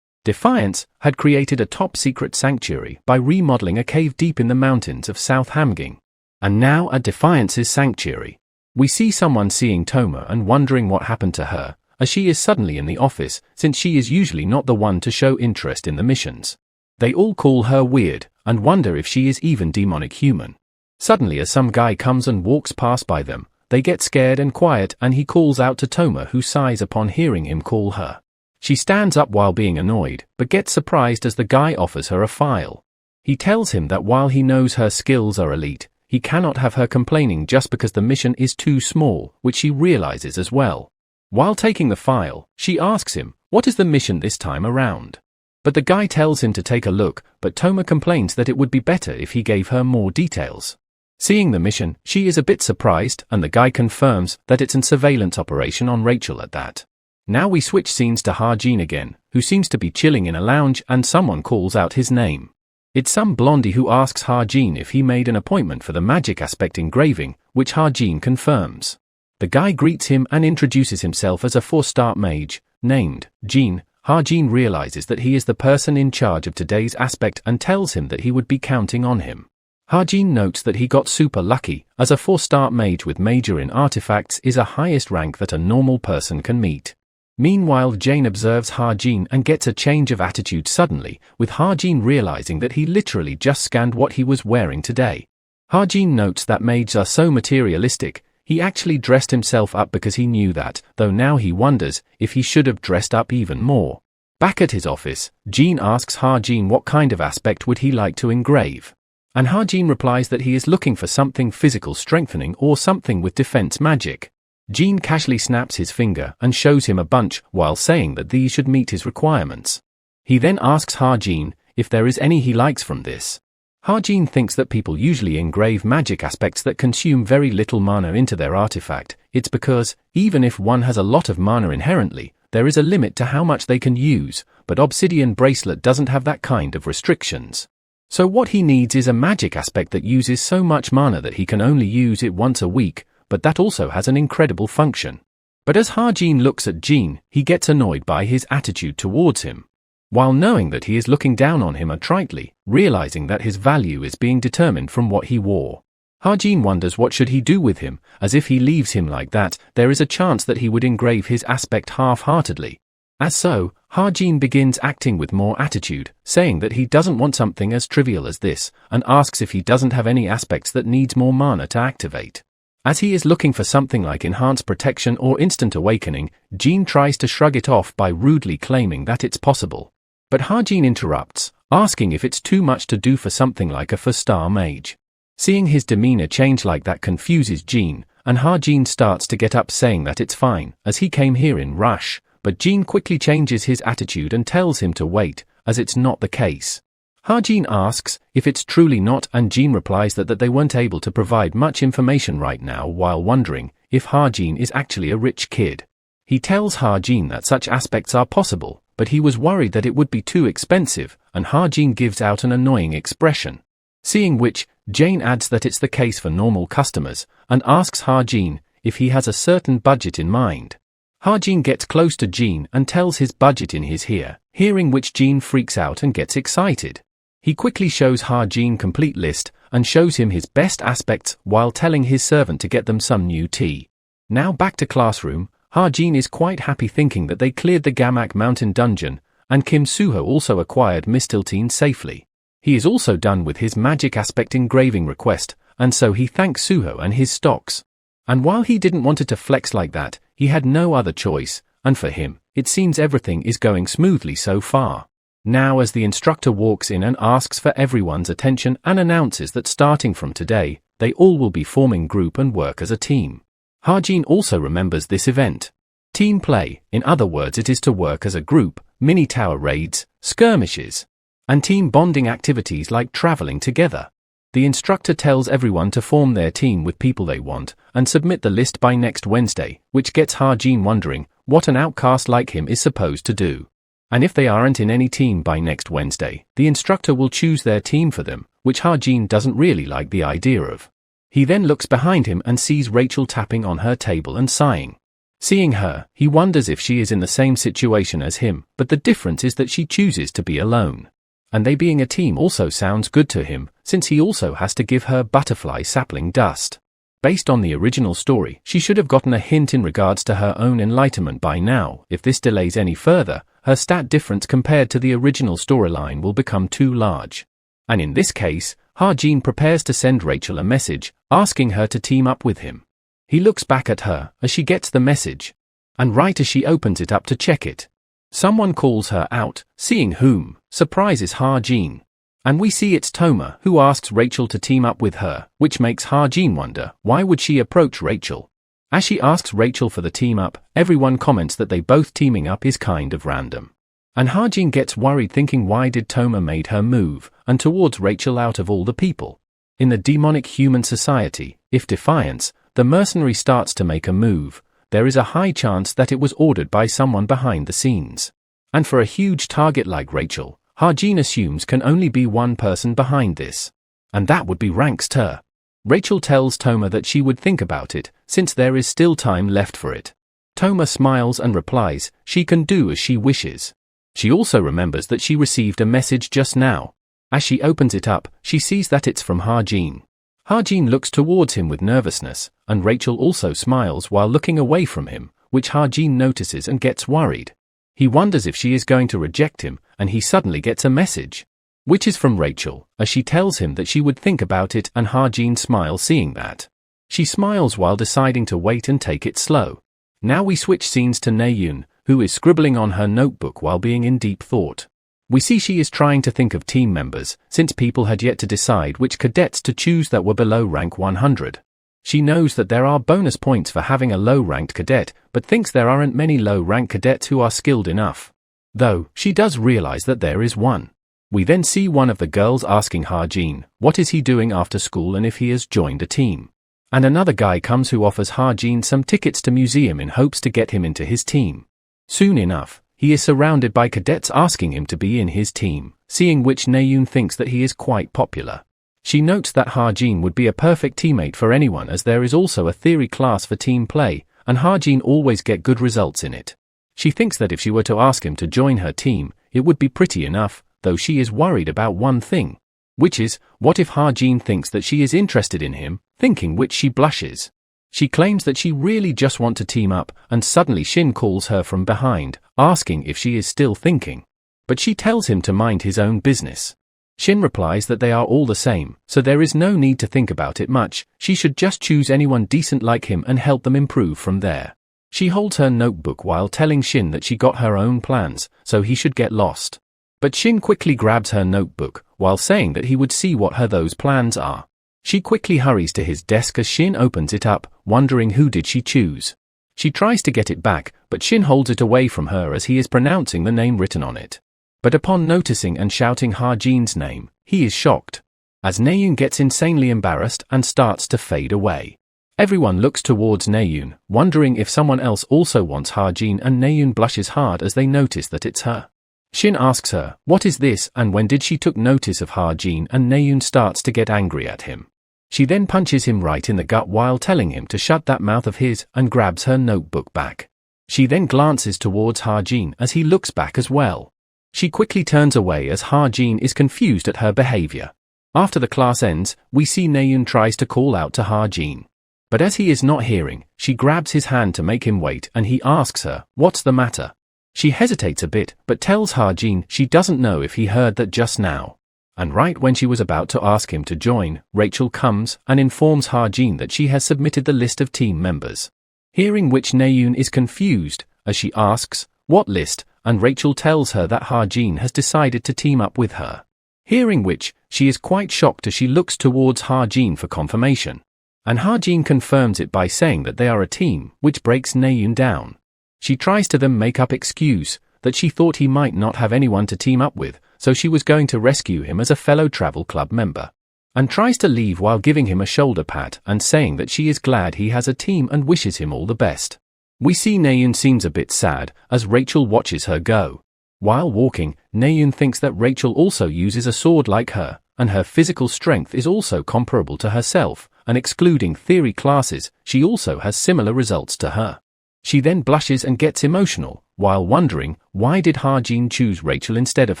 Defiance had created a top-secret sanctuary by remodeling a cave deep in the mountains of South Hamgying. And now at Defiance's sanctuary, we see someone seeing Toma and wondering what happened to her, as she is suddenly in the office, since she is usually not the one to show interest in the missions. They all call her weird, and wonder if she is even demonic human. Suddenly as some guy comes and walks past by them, they get scared and quiet, and he calls out to Toma, who sighs upon hearing him call her. She stands up while being annoyed, but gets surprised as the guy offers her a file. He tells him that while he knows her skills are elite, he cannot have her complaining just because the mission is too small, which she realizes as well. While taking the file, she asks him, what is the mission this time around? But the guy tells him to take a look, but Toma complains that it would be better if he gave her more details. Seeing the mission, she is a bit surprised, and the guy confirms that it's a surveillance operation on Rachel at that. Now we switch scenes to Ha-Jin again, who seems to be chilling in a lounge, and someone calls out his name. It's some blondie who asks Ha-Jin if he made an appointment for the magic aspect engraving, which Ha-Jin confirms. The guy greets him and introduces himself as a 4-star mage, named Jin. Ha-Jin realizes that he is the person in charge of today's aspect and tells him that he would be counting on him. Ha-Jin notes that he got super lucky, as a 4-star mage with major in artifacts is a highest rank that a normal person can meet. Meanwhile, Jane observes Ha-Jin and gets a change of attitude suddenly, with Ha-Jin realizing that he literally just scanned what he was wearing today. Ha-Jin notes that mages are so materialistic, he actually dressed himself up because he knew that, though now he wonders if he should have dressed up even more. Back at his office, Jin asks Ha-Jin what kind of aspect would he like to engrave. And Ha-Jin replies that he is looking for something physical strengthening or something with defense magic. Jin casually snaps his finger and shows him a bunch while saying that these should meet his requirements. He then asks Ha-Jin if there is any he likes from this. Ha-Jin thinks that people usually engrave magic aspects that consume very little mana into their artifact. It's because, even if one has a lot of mana inherently, there is a limit to how much they can use, but Obsidian Bracelet doesn't have that kind of restrictions. So what he needs is a magic aspect that uses so much mana that he can only use it once a week, but that also has an incredible function. But as Ha-Jin looks at Jin, he gets annoyed by his attitude towards him. While knowing that he is looking down on him tritely, realizing that his value is being determined from what he wore. Ha-Jin wonders what should he do with him, as if he leaves him like that, there is a chance that he would engrave his aspect half-heartedly. As so, Ha-Jin begins acting with more attitude, saying that he doesn't want something as trivial as this, and asks if he doesn't have any aspects that needs more mana to activate. As he is looking for something like Enhanced Protection or Instant Awakening, Jin tries to shrug it off by rudely claiming that it's possible. But Ha-Jin interrupts, asking if it's too much to do for something like a 4-star mage. Seeing his demeanor change like that confuses Jin, and Ha-Jin starts to get up saying that it's fine, as he came here in rush, but Jin quickly changes his attitude and tells him to wait, as it's not the case. Ha-Jin asks if it's truly not, and Jin replies that they weren't able to provide much information right now, while wondering if Ha-Jin is actually a rich kid. He tells Ha-Jin that such aspects are possible, but he was worried that it would be too expensive, and Ha-Jin gives out an annoying expression. Seeing which, Jane adds that it's the case for normal customers, and asks Ha-Jin if he has a certain budget in mind. Ha-Jin gets close to Jin and tells his budget in his ear, hearing which Jin freaks out and gets excited. He quickly shows Ha-Jin complete list and shows him his best aspects while telling his servant to get them some new tea. Now back to classroom, Ha-Jin is quite happy thinking that they cleared the Gamak Mountain dungeon, and Kim Suho also acquired Mistiltine safely. He is also done with his magic aspect engraving request, and so he thanks Suho and his stocks. And while he didn't want it to flex like that, he had no other choice, and for him, it seems everything is going smoothly so far. Now as the instructor walks in and asks for everyone's attention and announces that starting from today, they all will be forming group and work as a team. Ha-Jin also remembers this event. Team play, in other words it is to work as a group, mini-tower raids, skirmishes, and team bonding activities like traveling together. The instructor tells everyone to form their team with people they want, and submit the list by next Wednesday, which gets Ha-Jin wondering what an outcast like him is supposed to do. And if they aren't in any team by next Wednesday, the instructor will choose their team for them, which Ha-Jin doesn't really like the idea of. He then looks behind him and sees Rachel tapping on her table and sighing. Seeing her, he wonders if she is in the same situation as him, but the difference is that she chooses to be alone. And they being a team also sounds good to him, since he also has to give her butterfly sapling dust. Based on the original story, she should have gotten a hint in regards to her own enlightenment by now. If this delays any further, her stat difference compared to the original storyline will become too large. And in this case, Ha-jin prepares to send Rachel a message, asking her to team up with him. He looks back at her as she gets the message. And right as she opens it up to check it, someone calls her out, seeing whom surprises Ha-jin. And we see it's Toma, who asks Rachel to team up with her, which makes Ha-jin wonder, why would she approach Rachel? As she asks Rachel for the team up, everyone comments that they both teaming up is kind of random. And Ha-jin gets worried thinking why did Toma made her move, and towards Rachel out of all the people. In the demonic human society, if Defiance, the mercenary starts to make a move, there is a high chance that it was ordered by someone behind the scenes. And for a huge target like Rachel, Ha-jin assumes can only be one person behind this. And that would be Rankster. Rachel tells Toma that she would think about it, since there is still time left for it. Toma smiles and replies, she can do as she wishes. She also remembers that she received a message just now. As she opens it up, she sees that it's from Ha-jin. Ha-jin looks towards him with nervousness, and Rachel also smiles while looking away from him, which Ha-jin notices and gets worried. He wonders if she is going to reject him, and he suddenly gets a message, which is from Rachel, as she tells him that she would think about it, and Ha-jin smiles seeing that. She smiles while deciding to wait and take it slow. Now we switch scenes to Naeun, who is scribbling on her notebook while being in deep thought. We see she is trying to think of team members, since people had yet to decide which cadets to choose that were below rank 100. She knows that there are bonus points for having a low-ranked cadet, but thinks there aren't many low-ranked cadets who are skilled enough. Though, she does realize that there is one. We then see one of the girls asking Ha-jin, what is he doing after school and if he has joined a team. And another guy comes who offers Ha-jin some tickets to museum in hopes to get him into his team. Soon enough, he is surrounded by cadets asking him to be in his team, seeing which Naeun thinks that he is quite popular. She notes that Ha-jin would be a perfect teammate for anyone as there is also a theory class for team play, and Ha-jin always get good results in it. She thinks that if she were to ask him to join her team, it would be pretty enough, though she is worried about one thing. Which is, what if Ha-jin thinks that she is interested in him, thinking which she blushes. She claims that she really just want to team up, and suddenly Shin calls her from behind, asking if she is still thinking. But she tells him to mind his own business. Shin replies that they are all the same, so there is no need to think about it much, she should just choose anyone decent like him and help them improve from there. She holds her notebook while telling Shin that she got her own plans, so he should get lost. But Shin quickly grabs her notebook, while saying that he would see what those plans are. She quickly hurries to his desk as Shin opens it up, wondering who did she choose. She tries to get it back, but Shin holds it away from her as he is pronouncing the name written on it. But upon noticing and shouting Ha-jin's name, he is shocked. As Naeun gets insanely embarrassed and starts to fade away. Everyone looks towards Naeun, wondering if someone else also wants Ha-jin, and Naeun blushes hard as they notice that it's her. Shin asks her, what is this and when did she took notice of Ha-jin, and Naeun starts to get angry at him. She then punches him right in the gut while telling him to shut that mouth of his and grabs her notebook back. She then glances towards Ha-jin as he looks back as well. She quickly turns away as Ha-jin is confused at her behavior. After the class ends, we see Naeun tries to call out to Ha-jin. But as he is not hearing, she grabs his hand to make him wait and he asks her, what's the matter? She hesitates a bit, but tells Ha-jin she doesn't know if he heard that just now. And right when she was about to ask him to join, Rachel comes and informs Ha-jin that she has submitted the list of team members. Hearing which Naeun is confused, as she asks, what list? And Rachel tells her that Ha-jin has decided to team up with her. Hearing which, she is quite shocked as she looks towards Ha-jin for confirmation. And Ha-jin confirms it by saying that they are a team, which breaks Naeun down. She tries to then make up excuse, that she thought he might not have anyone to team up with, so she was going to rescue him as a fellow travel club member. And tries to leave while giving him a shoulder pat and saying that she is glad he has a team and wishes him all the best. We see Naeun seems a bit sad, as Rachel watches her go. While walking, Naeun thinks that Rachel also uses a sword like her, and her physical strength is also comparable to herself, and excluding theory classes, she also has similar results to her. She then blushes and gets emotional, while wondering, why did Ha-jin choose Rachel instead of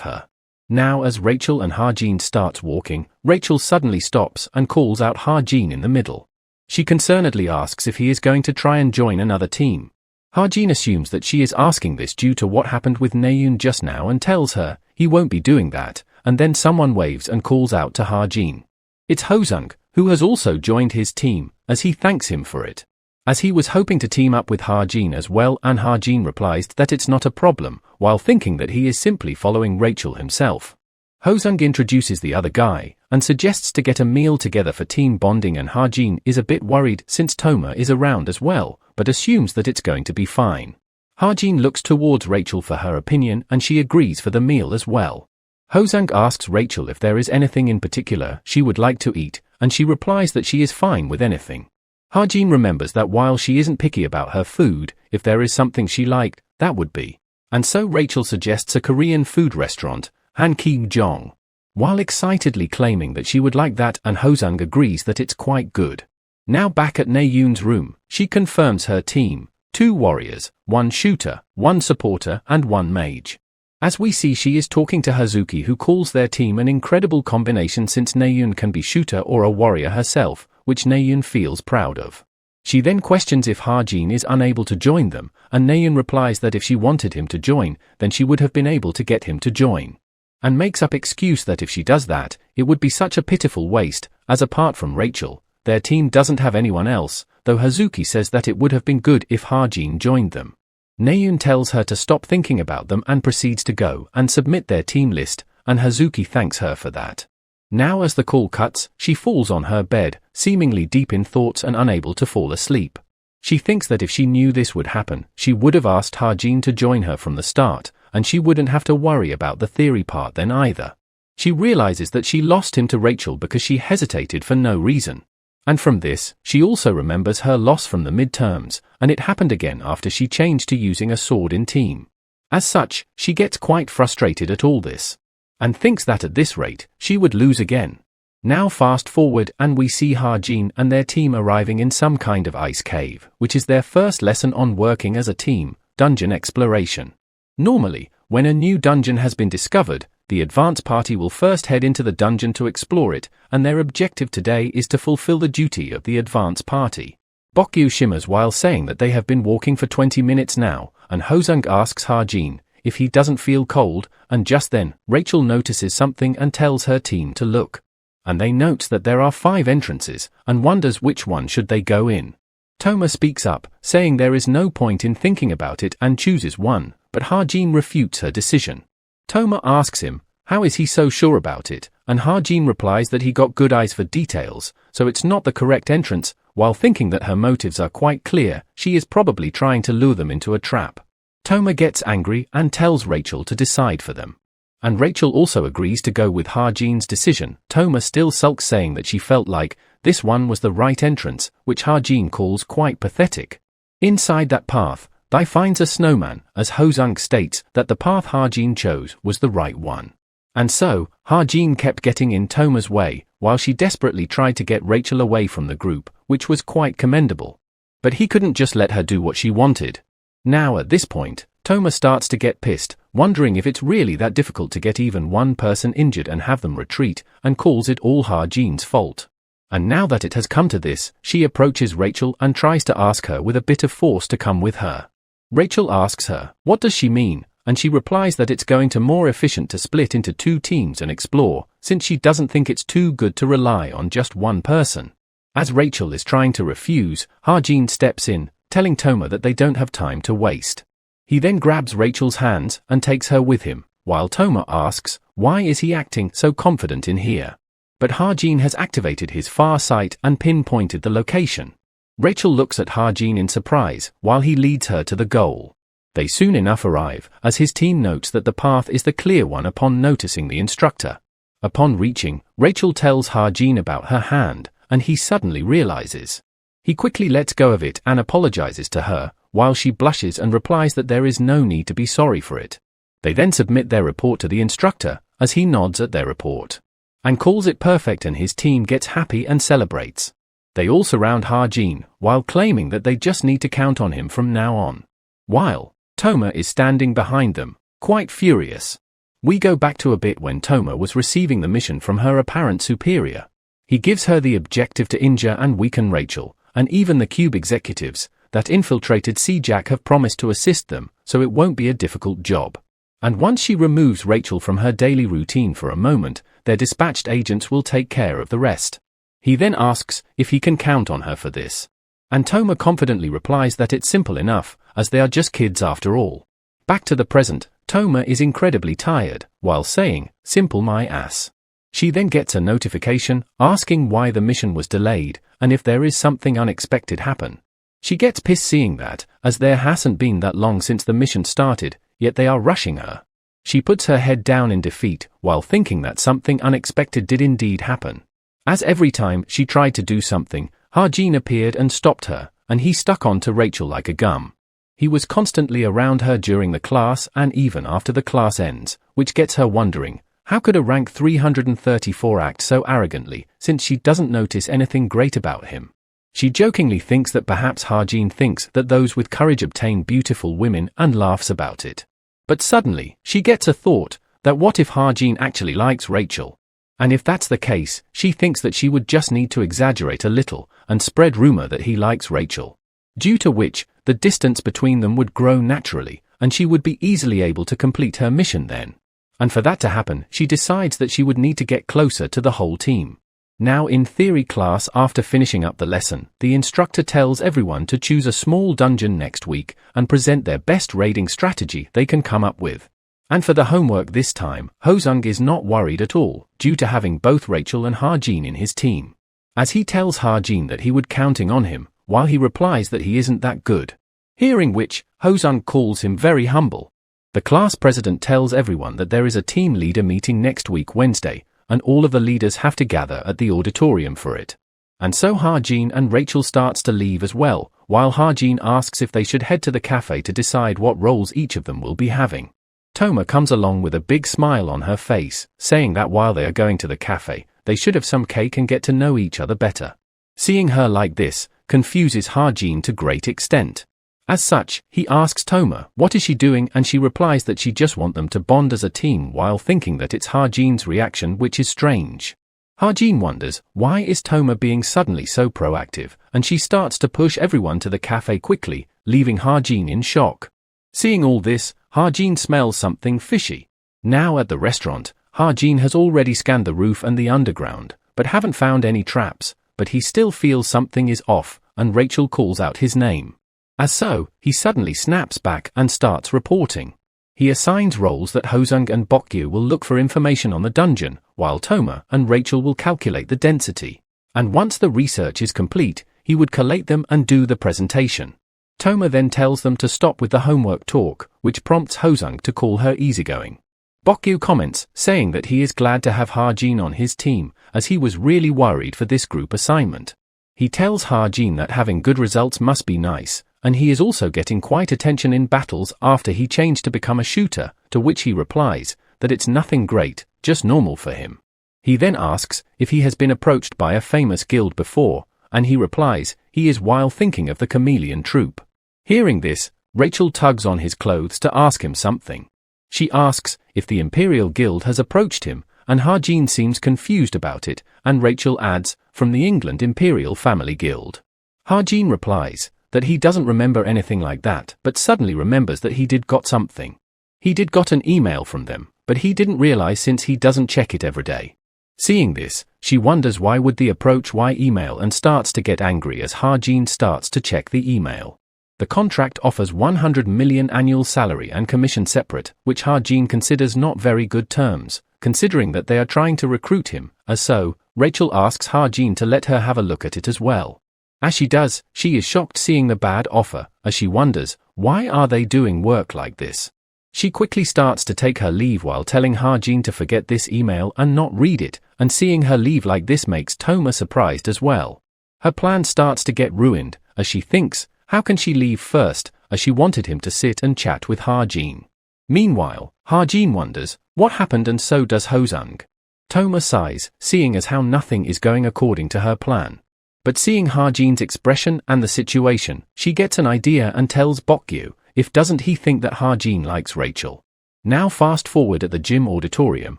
her? Now as Rachel and Ha-jin starts walking, Rachel suddenly stops and calls out Ha-jin in the middle. She concernedly asks if he is going to try and join another team. Ha-jin assumes that she is asking this due to what happened with Naeun just now and tells her he won't be doing that, and then someone waves and calls out to Ha-jin. It's Hosung, who has also joined his team, as he thanks him for it. As he was hoping to team up with Ha-jin as well, and Ha-jin replies that it's not a problem, while thinking that he is simply following Rachel himself. Hosung introduces the other guy, and suggests to get a meal together for team bonding, and Ha-jin is a bit worried since Toma is around as well, but assumes that it's going to be fine. Ha-jin looks towards Rachel for her opinion and she agrees for the meal as well. Hosung asks Rachel if there is anything in particular she would like to eat, and she replies that she is fine with anything. Ha-jin remembers that while she isn't picky about her food, if there is something she liked, that would be. And so Rachel suggests a Korean food restaurant, Han-Kim-jong, while excitedly claiming that she would like that, and Hosung agrees that it's quite good. Now back at Naeun's room, she confirms her team, 2 warriors, 1 shooter, 1 supporter and 1 mage. As we see, she is talking to Hazuki, who calls their team an incredible combination since Naeun can be shooter or a warrior herself, which Naeun feels proud of. She then questions if Ha-jin is unable to join them, and Naeun replies that if she wanted him to join, then she would have been able to get him to join. And makes up excuse that if she does that, it would be such a pitiful waste, as apart from Rachel, their team doesn't have anyone else, though Hazuki says that it would have been good if Ha-jin joined them. Naeun tells her to stop thinking about them and proceeds to go and submit their team list, and Hazuki thanks her for that. Now as the call cuts, she falls on her bed, seemingly deep in thoughts and unable to fall asleep. She thinks that if she knew this would happen, she would have asked Ha-jin to join her from the start, and she wouldn't have to worry about the theory part then either. She realizes that she lost him to Rachel because she hesitated for no reason. And from this, she also remembers her loss from the midterms, and it happened again after she changed to using a sword in team. As such, she gets quite frustrated at all this, and thinks that at this rate, she would lose again. Now fast forward and we see Ha-jin and their team arriving in some kind of ice cave, which is their first lesson on working as a team, dungeon exploration. Normally, when a new dungeon has been discovered, the advance party will first head into the dungeon to explore it, and their objective today is to fulfill the duty of the advance party. Bokyu shimmers while saying that they have been walking for 20 minutes now, and Hosung asks Ha-jin if he doesn't feel cold, and just then, Rachel notices something and tells her team to look. And they note that there are 5 entrances, and wonders which one should they go in. Toma speaks up, saying there is no point in thinking about it and chooses one, but Ha-jin refutes her decision. Toma asks him, how is he so sure about it, and Ha-jin replies that he got good eyes for details, so it's not the correct entrance, while thinking that her motives are quite clear, she is probably trying to lure them into a trap. Toma gets angry and tells Rachel to decide for them. And Rachel also agrees to go with Ha-jin's decision. Toma still sulks, saying that she felt like this one was the right entrance, which Ha-jin calls quite pathetic. Inside that path, Dai finds a snowman, as Hosung states that the path Ha-jin chose was the right one. And so, Ha-jin kept getting in Toma's way, while she desperately tried to get Rachel away from the group, which was quite commendable. But he couldn't just let her do what she wanted. Now at this point, Toma starts to get pissed, wondering if it's really that difficult to get even one person injured and have them retreat, and calls it all Ha-jin's fault. And now that it has come to this, she approaches Rachel and tries to ask her with a bit of force to come with her. Rachel asks her, what does she mean, and she replies that it's going to more efficient to split into 2 teams and explore, since she doesn't think it's too good to rely on just one person. As Rachel is trying to refuse, Ha-jin steps in, telling Toma that they don't have time to waste. He then grabs Rachel's hands and takes her with him, while Toma asks, why is he acting so confident in here? But Ha-jin has activated his far sight and pinpointed the location. Rachel looks at Ha-jin in surprise, while he leads her to the goal. They soon enough arrive, as his team notes that the path is the clear one upon noticing the instructor. Upon reaching, Rachel tells Ha-jin about her hand, and he suddenly realizes. He quickly lets go of it and apologizes to her, while she blushes and replies that there is no need to be sorry for it. They then submit their report to the instructor, as he nods at their report, and calls it perfect, and his team gets happy and celebrates. They all surround Ha-jin, while claiming that they just need to count on him from now on. While Toma is standing behind them, quite furious. We go back to a bit when Toma was receiving the mission from her apparent superior. He gives her the objective to injure and weaken Rachel, and even the Cube executives that infiltrated C-Jack have promised to assist them, so it won't be a difficult job. And once she removes Rachel from her daily routine for a moment, their dispatched agents will take care of the rest. He then asks if he can count on her for this. And Toma confidently replies that it's simple enough, as they are just kids after all. Back to the present, Toma is incredibly tired, while saying, "Simple my ass." She then gets a notification asking why the mission was delayed, and if there is something unexpected happen. She gets pissed seeing that, as there hasn't been that long since the mission started, yet they are rushing her. She puts her head down in defeat, while thinking that something unexpected did indeed happen. As every time she tried to do something, Ha-jin appeared and stopped her, and he stuck on to Rachel like a gum. He was constantly around her during the class and even after the class ends, which gets her wondering, how could a rank 334 act so arrogantly, since she doesn't notice anything great about him? She jokingly thinks that perhaps Ha-jin thinks that those with courage obtain beautiful women and laughs about it. But suddenly, she gets a thought, that what if Ha-jin actually likes Rachel? And if that's the case, she thinks that she would just need to exaggerate a little and spread rumor that he likes Rachel. Due to which, the distance between them would grow naturally, and she would be easily able to complete her mission then. And for that to happen, she decides that she would need to get closer to the whole team. Now in theory class, after finishing up the lesson, the instructor tells everyone to choose a small dungeon next week and present their best raiding strategy they can come up with. And for the homework this time, Hosung is not worried at all, due to having both Rachel and Ha-jin in his team. As he tells Ha-jin that he would counting on him, while he replies that he isn't that good. Hearing which, Hosung calls him very humble. The class president tells everyone that there is a team leader meeting next week Wednesday, and all of the leaders have to gather at the auditorium for it. And so Ha-jin and Rachel starts to leave as well, while Ha-jin asks if they should head to the cafe to decide what roles each of them will be having. Toma comes along with a big smile on her face, saying that while they are going to the cafe, they should have some cake and get to know each other better. Seeing her like this, confuses Ha-jin to great extent. As such, he asks Toma what is she doing, and she replies that she just want them to bond as a team, while thinking that it's Ha-jin's reaction which is strange. Ha-jin wonders, why is Toma being suddenly so proactive, and she starts to push everyone to the cafe quickly, leaving Ha-jin in shock. Seeing all this, Ha-jin smells something fishy. Now at the restaurant, Ha-jin has already scanned the roof and the underground, but haven't found any traps, but he still feels something is off, and Rachel calls out his name. As so, he suddenly snaps back and starts reporting. He assigns roles that Hosung and Bokyu will look for information on the dungeon, while Toma and Rachel will calculate the density. And once the research is complete, he would collate them and do the presentation. Toma then tells them to stop with the homework talk, which prompts Hosung to call her easygoing. Bokyu comments, saying that he is glad to have Ha-jin on his team, as he was really worried for this group assignment. He tells Ha-jin that having good results must be nice, and he is also getting quite attention in battles after he changed to become a shooter, to which he replies that it's nothing great, just normal for him. He then asks if he has been approached by a famous guild before, and he replies he is while thinking of the Chameleon Troupe. Hearing this, Rachel tugs on his clothes to ask him something. She asks if the Imperial Guild has approached him, and Ha-jin seems confused about it, and Rachel adds, from the England Imperial Family Guild. Ha-jin replies that he doesn't remember anything like that, but suddenly remembers that he did got something. He did got an email from them, but he didn't realize since he doesn't check it every day. Seeing this, she wonders why would they approach why email and starts to get angry as Ha-jin starts to check the email. The contract offers 100 million annual salary and commission separate, which Ha-jin considers not very good terms, considering that they are trying to recruit him, as so, Rachel asks Ha-jin to let her have a look at it as well. As she does, she is shocked seeing the bad offer, as she wonders, why are they doing work like this? She quickly starts to take her leave while telling Ha-jin to forget this email and not read it, and seeing her leave like this makes Toma surprised as well. Her plan starts to get ruined, as she thinks, how can she leave first, as she wanted him to sit and chat with Ha-jin. Meanwhile, Ha-jin wonders what happened, and so does Hosung. Toma sighs, seeing as how nothing is going according to her plan. But seeing Ha-jin's expression and the situation, she gets an idea and tells Bokyu, if doesn't he think that Ha-jin likes Rachel. Now fast forward at the gym auditorium,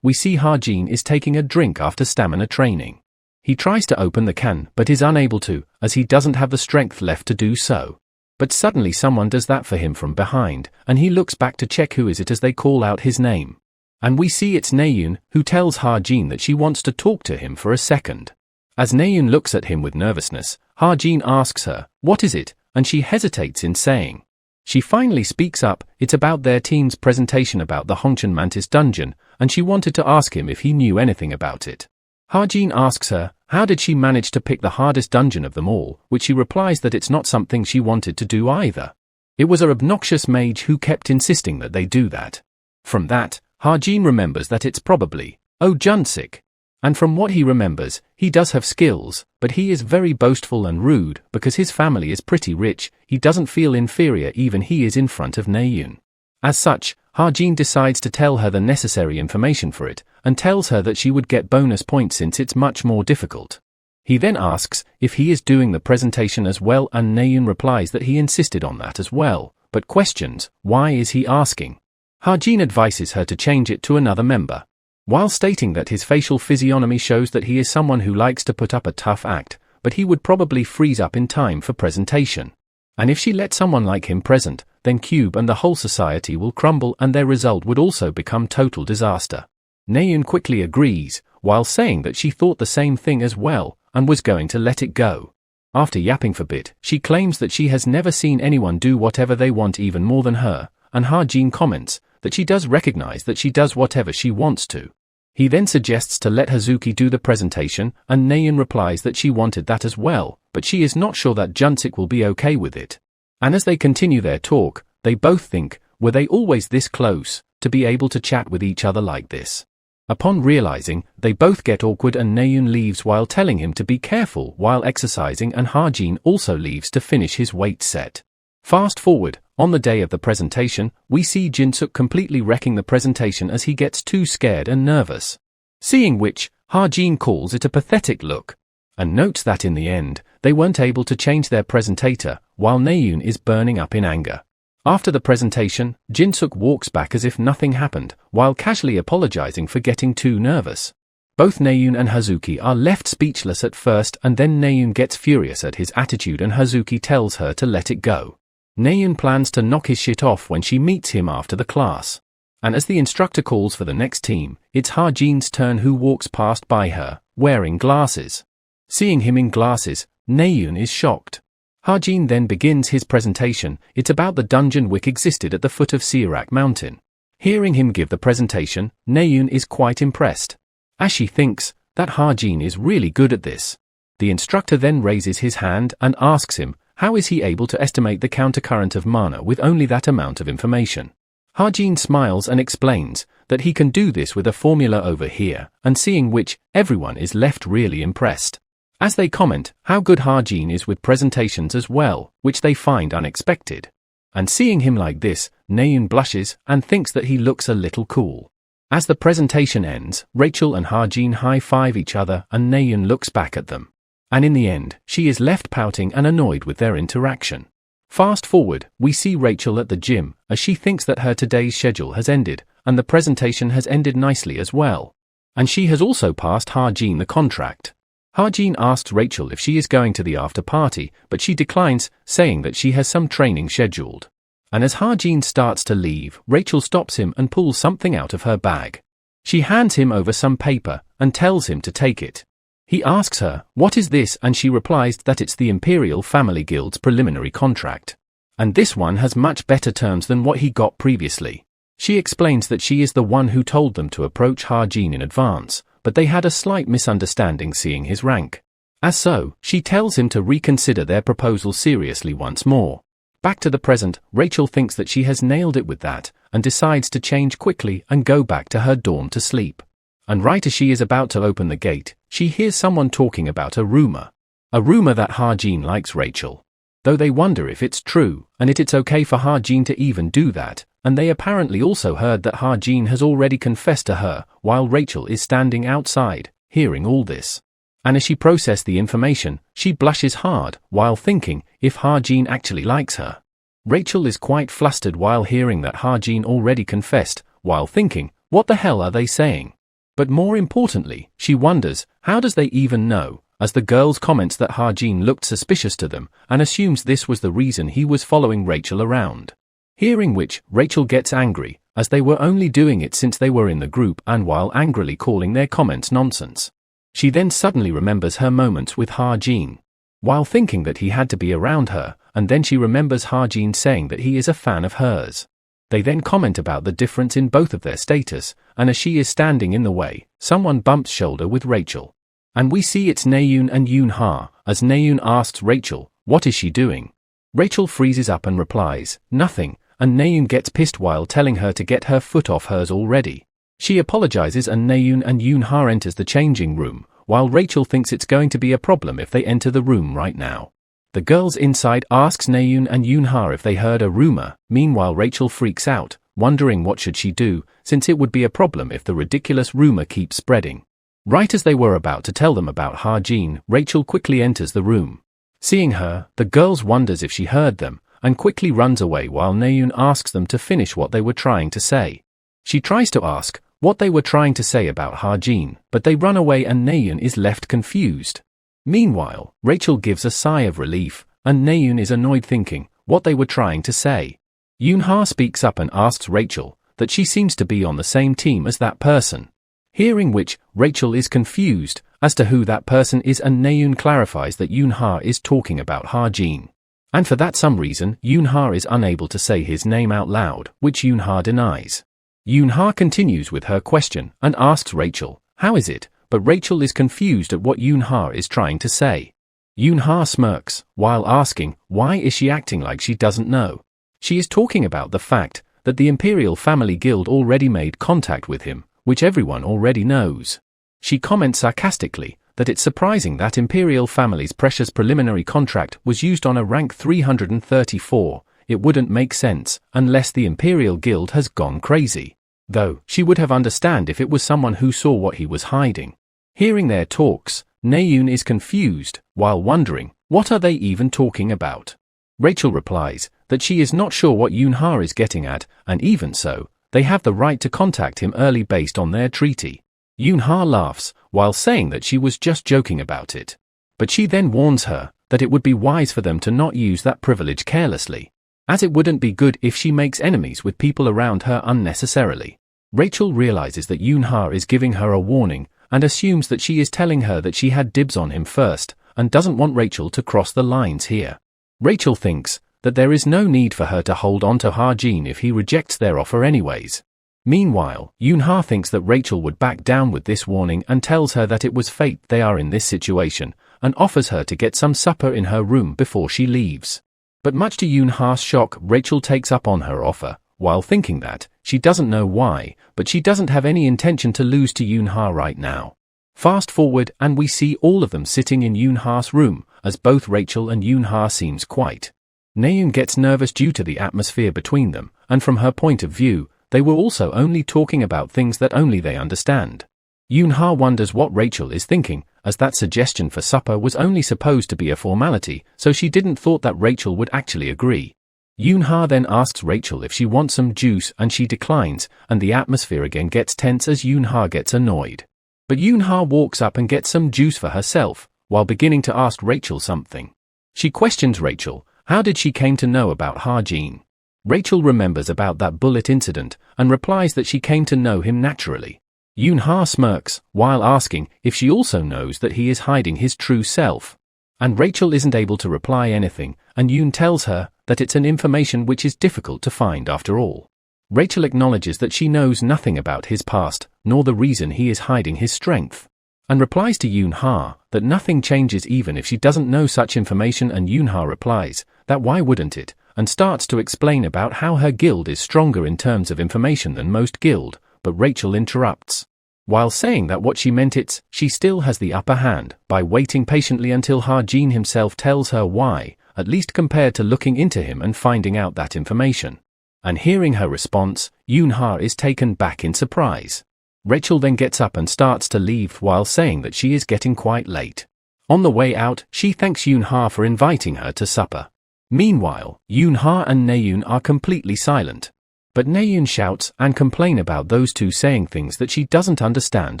we see Ha-jin is taking a drink after stamina training. He tries to open the can but is unable to, as he doesn't have the strength left to do so. But suddenly someone does that for him from behind, and he looks back to check who is it as they call out his name. And we see it's Naeun, who tells Ha-jin that she wants to talk to him for a second. As Naeun looks at him with nervousness, Ha-jin asks her, "What is it?" and she hesitates in saying. She finally speaks up, it's about their team's presentation about the Hongchen Mantis dungeon, and she wanted to ask him if he knew anything about it. Ha-jin asks her, how did she manage to pick the hardest dungeon of them all, which she replies that it's not something she wanted to do either. It was an obnoxious mage who kept insisting that they do that. From that, Ha-jin remembers that it's probably, Junsik. And from what he remembers, he does have skills, but he is very boastful and rude, because his family is pretty rich, he doesn't feel inferior even he is in front of Naeun. As such, Ha-jin decides to tell her the necessary information for it, and tells her that she would get bonus points since it's much more difficult. He then asks if he is doing the presentation as well, and Naeun replies that he insisted on that as well, but questions, why is he asking? Ha-jin advises her to change it to another member. While stating that his facial physiognomy shows that he is someone who likes to put up a tough act, but he would probably freeze up in time for presentation. And if she let someone like him present, then Cube and the whole society will crumble and their result would also become total disaster. Naeun quickly agrees, while saying that she thought the same thing as well, and was going to let it go. After yapping for a bit, she claims that she has never seen anyone do whatever they want even more than her, and Ha-jin comments that she does recognize that she does whatever she wants to. He then suggests to let Hazuki do the presentation, and Naeun replies that she wanted that as well, but she is not sure that Junsik will be okay with it. And as they continue their talk, they both think, were they always this close, to be able to chat with each other like this? Upon realizing, they both get awkward and Naeun leaves while telling him to be careful while exercising, and Ha-jin also leaves to finish his weight set. Fast forward, on the day of the presentation, we see Jinsuk completely wrecking the presentation as he gets too scared and nervous. Seeing which, Ha-jin calls it a pathetic look, and notes that in the end, they weren't able to change their presentator, while Naeun is burning up in anger. After the presentation, Jinsuk walks back as if nothing happened, while casually apologizing for getting too nervous. Both Naeun and Hazuki are left speechless at first, and then Naeun gets furious at his attitude and Hazuki tells her to let it go. Naeun plans to knock his shit off when she meets him after the class. And as the instructor calls for the next team, it's Ha-jin's turn, who walks past by her, wearing glasses. Seeing him in glasses, Naeun is shocked. Ha-jin then begins his presentation. It's about the dungeon which existed at the foot of Sirak Mountain. Hearing him give the presentation, Naeun is quite impressed, as she thinks that Ha-jin is really good at this. The instructor then raises his hand and asks him, how is he able to estimate the countercurrent of mana with only that amount of information? Ha-jin smiles and explains that he can do this with a formula over here, and seeing which, everyone is left really impressed. As they comment how good Ha-jin is with presentations as well, which they find unexpected. And seeing him like this, Naeun blushes and thinks that he looks a little cool. As the presentation ends, Rachel and Ha-jin high-five each other and Naeun looks back at them. And in the end, she is left pouting and annoyed with their interaction. Fast forward, we see Rachel at the gym, as she thinks that her today's schedule has ended, and the presentation has ended nicely as well. And she has also passed Ha-jin the contract. Ha-jin asks Rachel if she is going to the after party, but she declines, saying that she has some training scheduled. And as Ha-jin starts to leave, Rachel stops him and pulls something out of her bag. She hands him over some paper, and tells him to take it. He asks her, what is this, and she replies that it's the Imperial Family Guild's preliminary contract. And this one has much better terms than what he got previously. She explains that she is the one who told them to approach Ha-jin in advance, but they had a slight misunderstanding seeing his rank. As so, she tells him to reconsider their proposal seriously once more. Back to the present, Rachel thinks that she has nailed it with that, and decides to change quickly and go back to her dorm to sleep. And right as she is about to open the gate, she hears someone talking about a rumor. A rumor that Ha-jin likes Rachel. Though they wonder if it's true, and it's okay for Ha-jin to even do that, and they apparently also heard that Ha-jin has already confessed to her, while Rachel is standing outside, hearing all this. And as she processed the information, she blushes hard, while thinking if Ha-jin actually likes her. Rachel is quite flustered while hearing that Ha-jin already confessed, while thinking, what the hell are they saying? But more importantly, she wonders, how does they even know, as the girls comments that Ha-jin looked suspicious to them, and assumes this was the reason he was following Rachel around. Hearing which, Rachel gets angry, as they were only doing it since they were in the group and while angrily calling their comments nonsense. She then suddenly remembers her moments with Ha-jin, while thinking that he had to be around her, and then she remembers Ha-jin saying that he is a fan of hers. They then comment about the difference in both of their status, and as she is standing in the way, someone bumps shoulder with Rachel. And we see it's Naeun and Yoon-ha, as Naeun asks Rachel, what is she doing? Rachel freezes up and replies, nothing, and Naeun gets pissed while telling her to get her foot off hers already. She apologizes and Naeun and Yoon-ha enters the changing room, while Rachel thinks it's going to be a problem if they enter the room right now. The girls inside asks Naeun and Yoon-ha if they heard a rumor. Meanwhile Rachel freaks out, wondering what should she do, since it would be a problem if the ridiculous rumor keeps spreading. Right as they were about to tell them about Ha-jin, Rachel quickly enters the room. Seeing her, the girls wonders if she heard them, and quickly runs away while Naeun asks them to finish what they were trying to say. She tries to ask what they were trying to say about Ha-jin, but they run away and Naeun is left confused. Meanwhile, Rachel gives a sigh of relief, and Naeun is annoyed thinking what they were trying to say. Yoon-ha speaks up and asks Rachel that she seems to be on the same team as that person. Hearing which, Rachel is confused as to who that person is and Naeun clarifies that Yoon-ha is talking about Ha-jin. And for that some reason, Yoon-ha is unable to say his name out loud, which Yoon-ha denies. Yoon-ha continues with her question and asks Rachel, how is it? But Rachel is confused at what Yoon-ha is trying to say. Yoon-ha smirks, while asking, why is she acting like she doesn't know? She is talking about the fact that the Imperial Family Guild already made contact with him, which everyone already knows. She comments sarcastically that it's surprising that Imperial Family's precious preliminary contract was used on a rank 334, it wouldn't make sense unless the Imperial Guild has gone crazy. Though, she would have understood if it was someone who saw what he was hiding. Hearing their talks, Naeun is confused, while wondering, what are they even talking about? Rachel replies that she is not sure what Yoon-ha is getting at, and even so, they have the right to contact him early based on their treaty. Yoon-ha laughs, while saying that she was just joking about it. But she then warns her that it would be wise for them to not use that privilege carelessly, as it wouldn't be good if she makes enemies with people around her unnecessarily. Rachel realizes that Yoon-ha is giving her a warning, and assumes that she is telling her that she had dibs on him first, and doesn't want Rachel to cross the lines here. Rachel thinks that there is no need for her to hold on to Ha-jin if he rejects their offer anyways. Meanwhile, Yoon-ha thinks that Rachel would back down with this warning and tells her that it was fate they are in this situation, and offers her to get some supper in her room before she leaves. But much to Yoon-ha's shock, Rachel takes up on her offer, while thinking that she doesn't know why, but she doesn't have any intention to lose to Yoon-ha right now. Fast forward and we see all of them sitting in Yoon-ha's room, as both Rachel and Yoon-ha seems quite. Naeun gets nervous due to the atmosphere between them, and from her point of view, they were also only talking about things that only they understand. Yoon-ha wonders what Rachel is thinking, as that suggestion for supper was only supposed to be a formality, so she didn't thought that Rachel would actually agree. Yoon-ha then asks Rachel if she wants some juice and she declines, and the atmosphere again gets tense as Yoon-ha gets annoyed. But Yoon-ha walks up and gets some juice for herself, while beginning to ask Rachel something. She questions Rachel, how did she came to know about Ha-jin? Rachel remembers about that bullet incident, and replies that she came to know him naturally. Yoon-ha smirks, while asking if she also knows that he is hiding his true self. And Rachel isn't able to reply anything, and Yoon tells her that it's an information which is difficult to find after all. Rachel acknowledges that she knows nothing about his past, nor the reason he is hiding his strength, and replies to Yoon-ha that nothing changes even if she doesn't know such information, and Yoon-ha replies that why wouldn't it, and starts to explain about how her guild is stronger in terms of information than most guild, but Rachel interrupts, while saying that what she meant it's, she still has the upper hand, by waiting patiently until Ha-jin himself tells her why, at least compared to looking into him and finding out that information. And hearing her response, Yoon-ha is taken back in surprise. Rachel then gets up and starts to leave while saying that she is getting quite late. On the way out, she thanks Yoonha for inviting her to supper. Meanwhile, Yoonha and Naeun are completely silent. But Naeun shouts and complains about those two saying things that she doesn't understand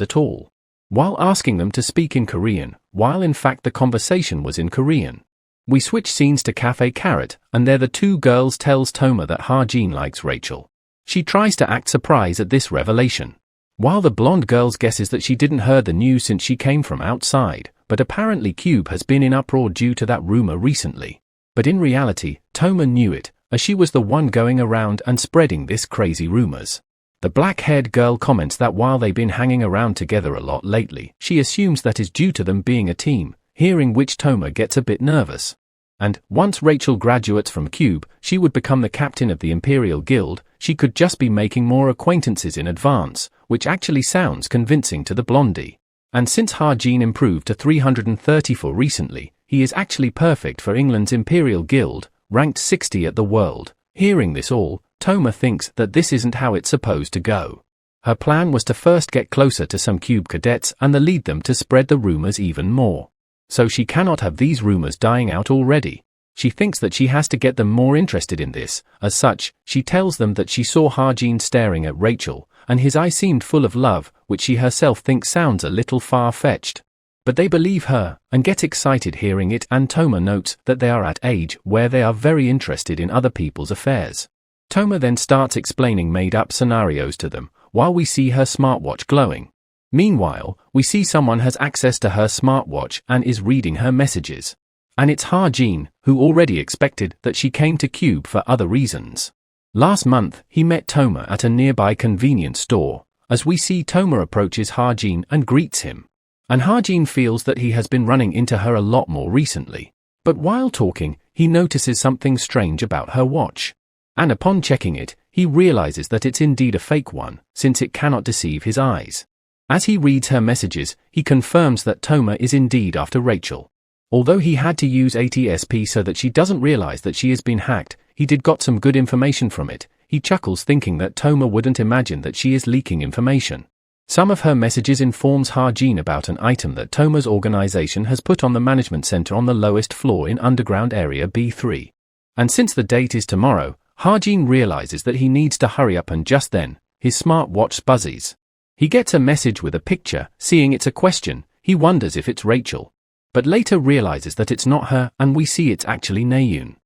at all, while asking them to speak in Korean, while in fact the conversation was in Korean. We switch scenes to Cafe Carrot, and there the two girls tells Toma that Ha-jin likes Rachel. She tries to act surprised at this revelation, while the blonde girl guesses that she didn't heard the news since she came from outside, but apparently Cube has been in uproar due to that rumor recently. But in reality, Toma knew it, as she was the one going around and spreading this crazy rumors. The black-haired girl comments that while they've been hanging around together a lot lately, she assumes that is due to them being a team, hearing which Toma gets a bit nervous. And, once Rachel graduates from Cube, she would become the captain of the Imperial Guild. She could just be making more acquaintances in advance, which actually sounds convincing to the blondie. And since Ha-jin improved to 334 recently, he is actually perfect for England's Imperial Guild, ranked 60 at the world. Hearing this all, Toma thinks that this isn't how it's supposed to go. Her plan was to first get closer to some Cube cadets and then lead them to spread the rumors even more. So she cannot have these rumors dying out already. She thinks that she has to get them more interested in this. As such, she tells them that she saw Ha-jin staring at Rachel, and his eyes seemed full of love, which she herself thinks sounds a little far-fetched. But they believe her, and get excited hearing it, and Toma notes that they are at age where they are very interested in other people's affairs. Toma then starts explaining made-up scenarios to them, while we see her smartwatch glowing. Meanwhile, we see someone has access to her smartwatch and is reading her messages. And it's Ha-jin, who already expected that she came to Cube for other reasons. Last month, he met Toma at a nearby convenience store, as we see Toma approaches Ha-jin and greets him. And Ha-jin feels that he has been running into her a lot more recently. But while talking, he notices something strange about her watch. And upon checking it, he realizes that it's indeed a fake one, since it cannot deceive his eyes. As he reads her messages, he confirms that Toma is indeed after Rachel. Although he had to use ATSP so that she doesn't realize that she has been hacked, he did got some good information from it. He chuckles thinking that Toma wouldn't imagine that she is leaking information. Some of her messages informs Ha-jin about an item that Toma's organization has put on the management center on the lowest floor in underground area B3. And since the date is tomorrow, Ha-jin realizes that he needs to hurry up, and just then, his smartwatch buzzes. He gets a message with a picture. Seeing it's a question, he wonders if it's Rachel. But later realizes that it's not her, and we see it's actually Naeun.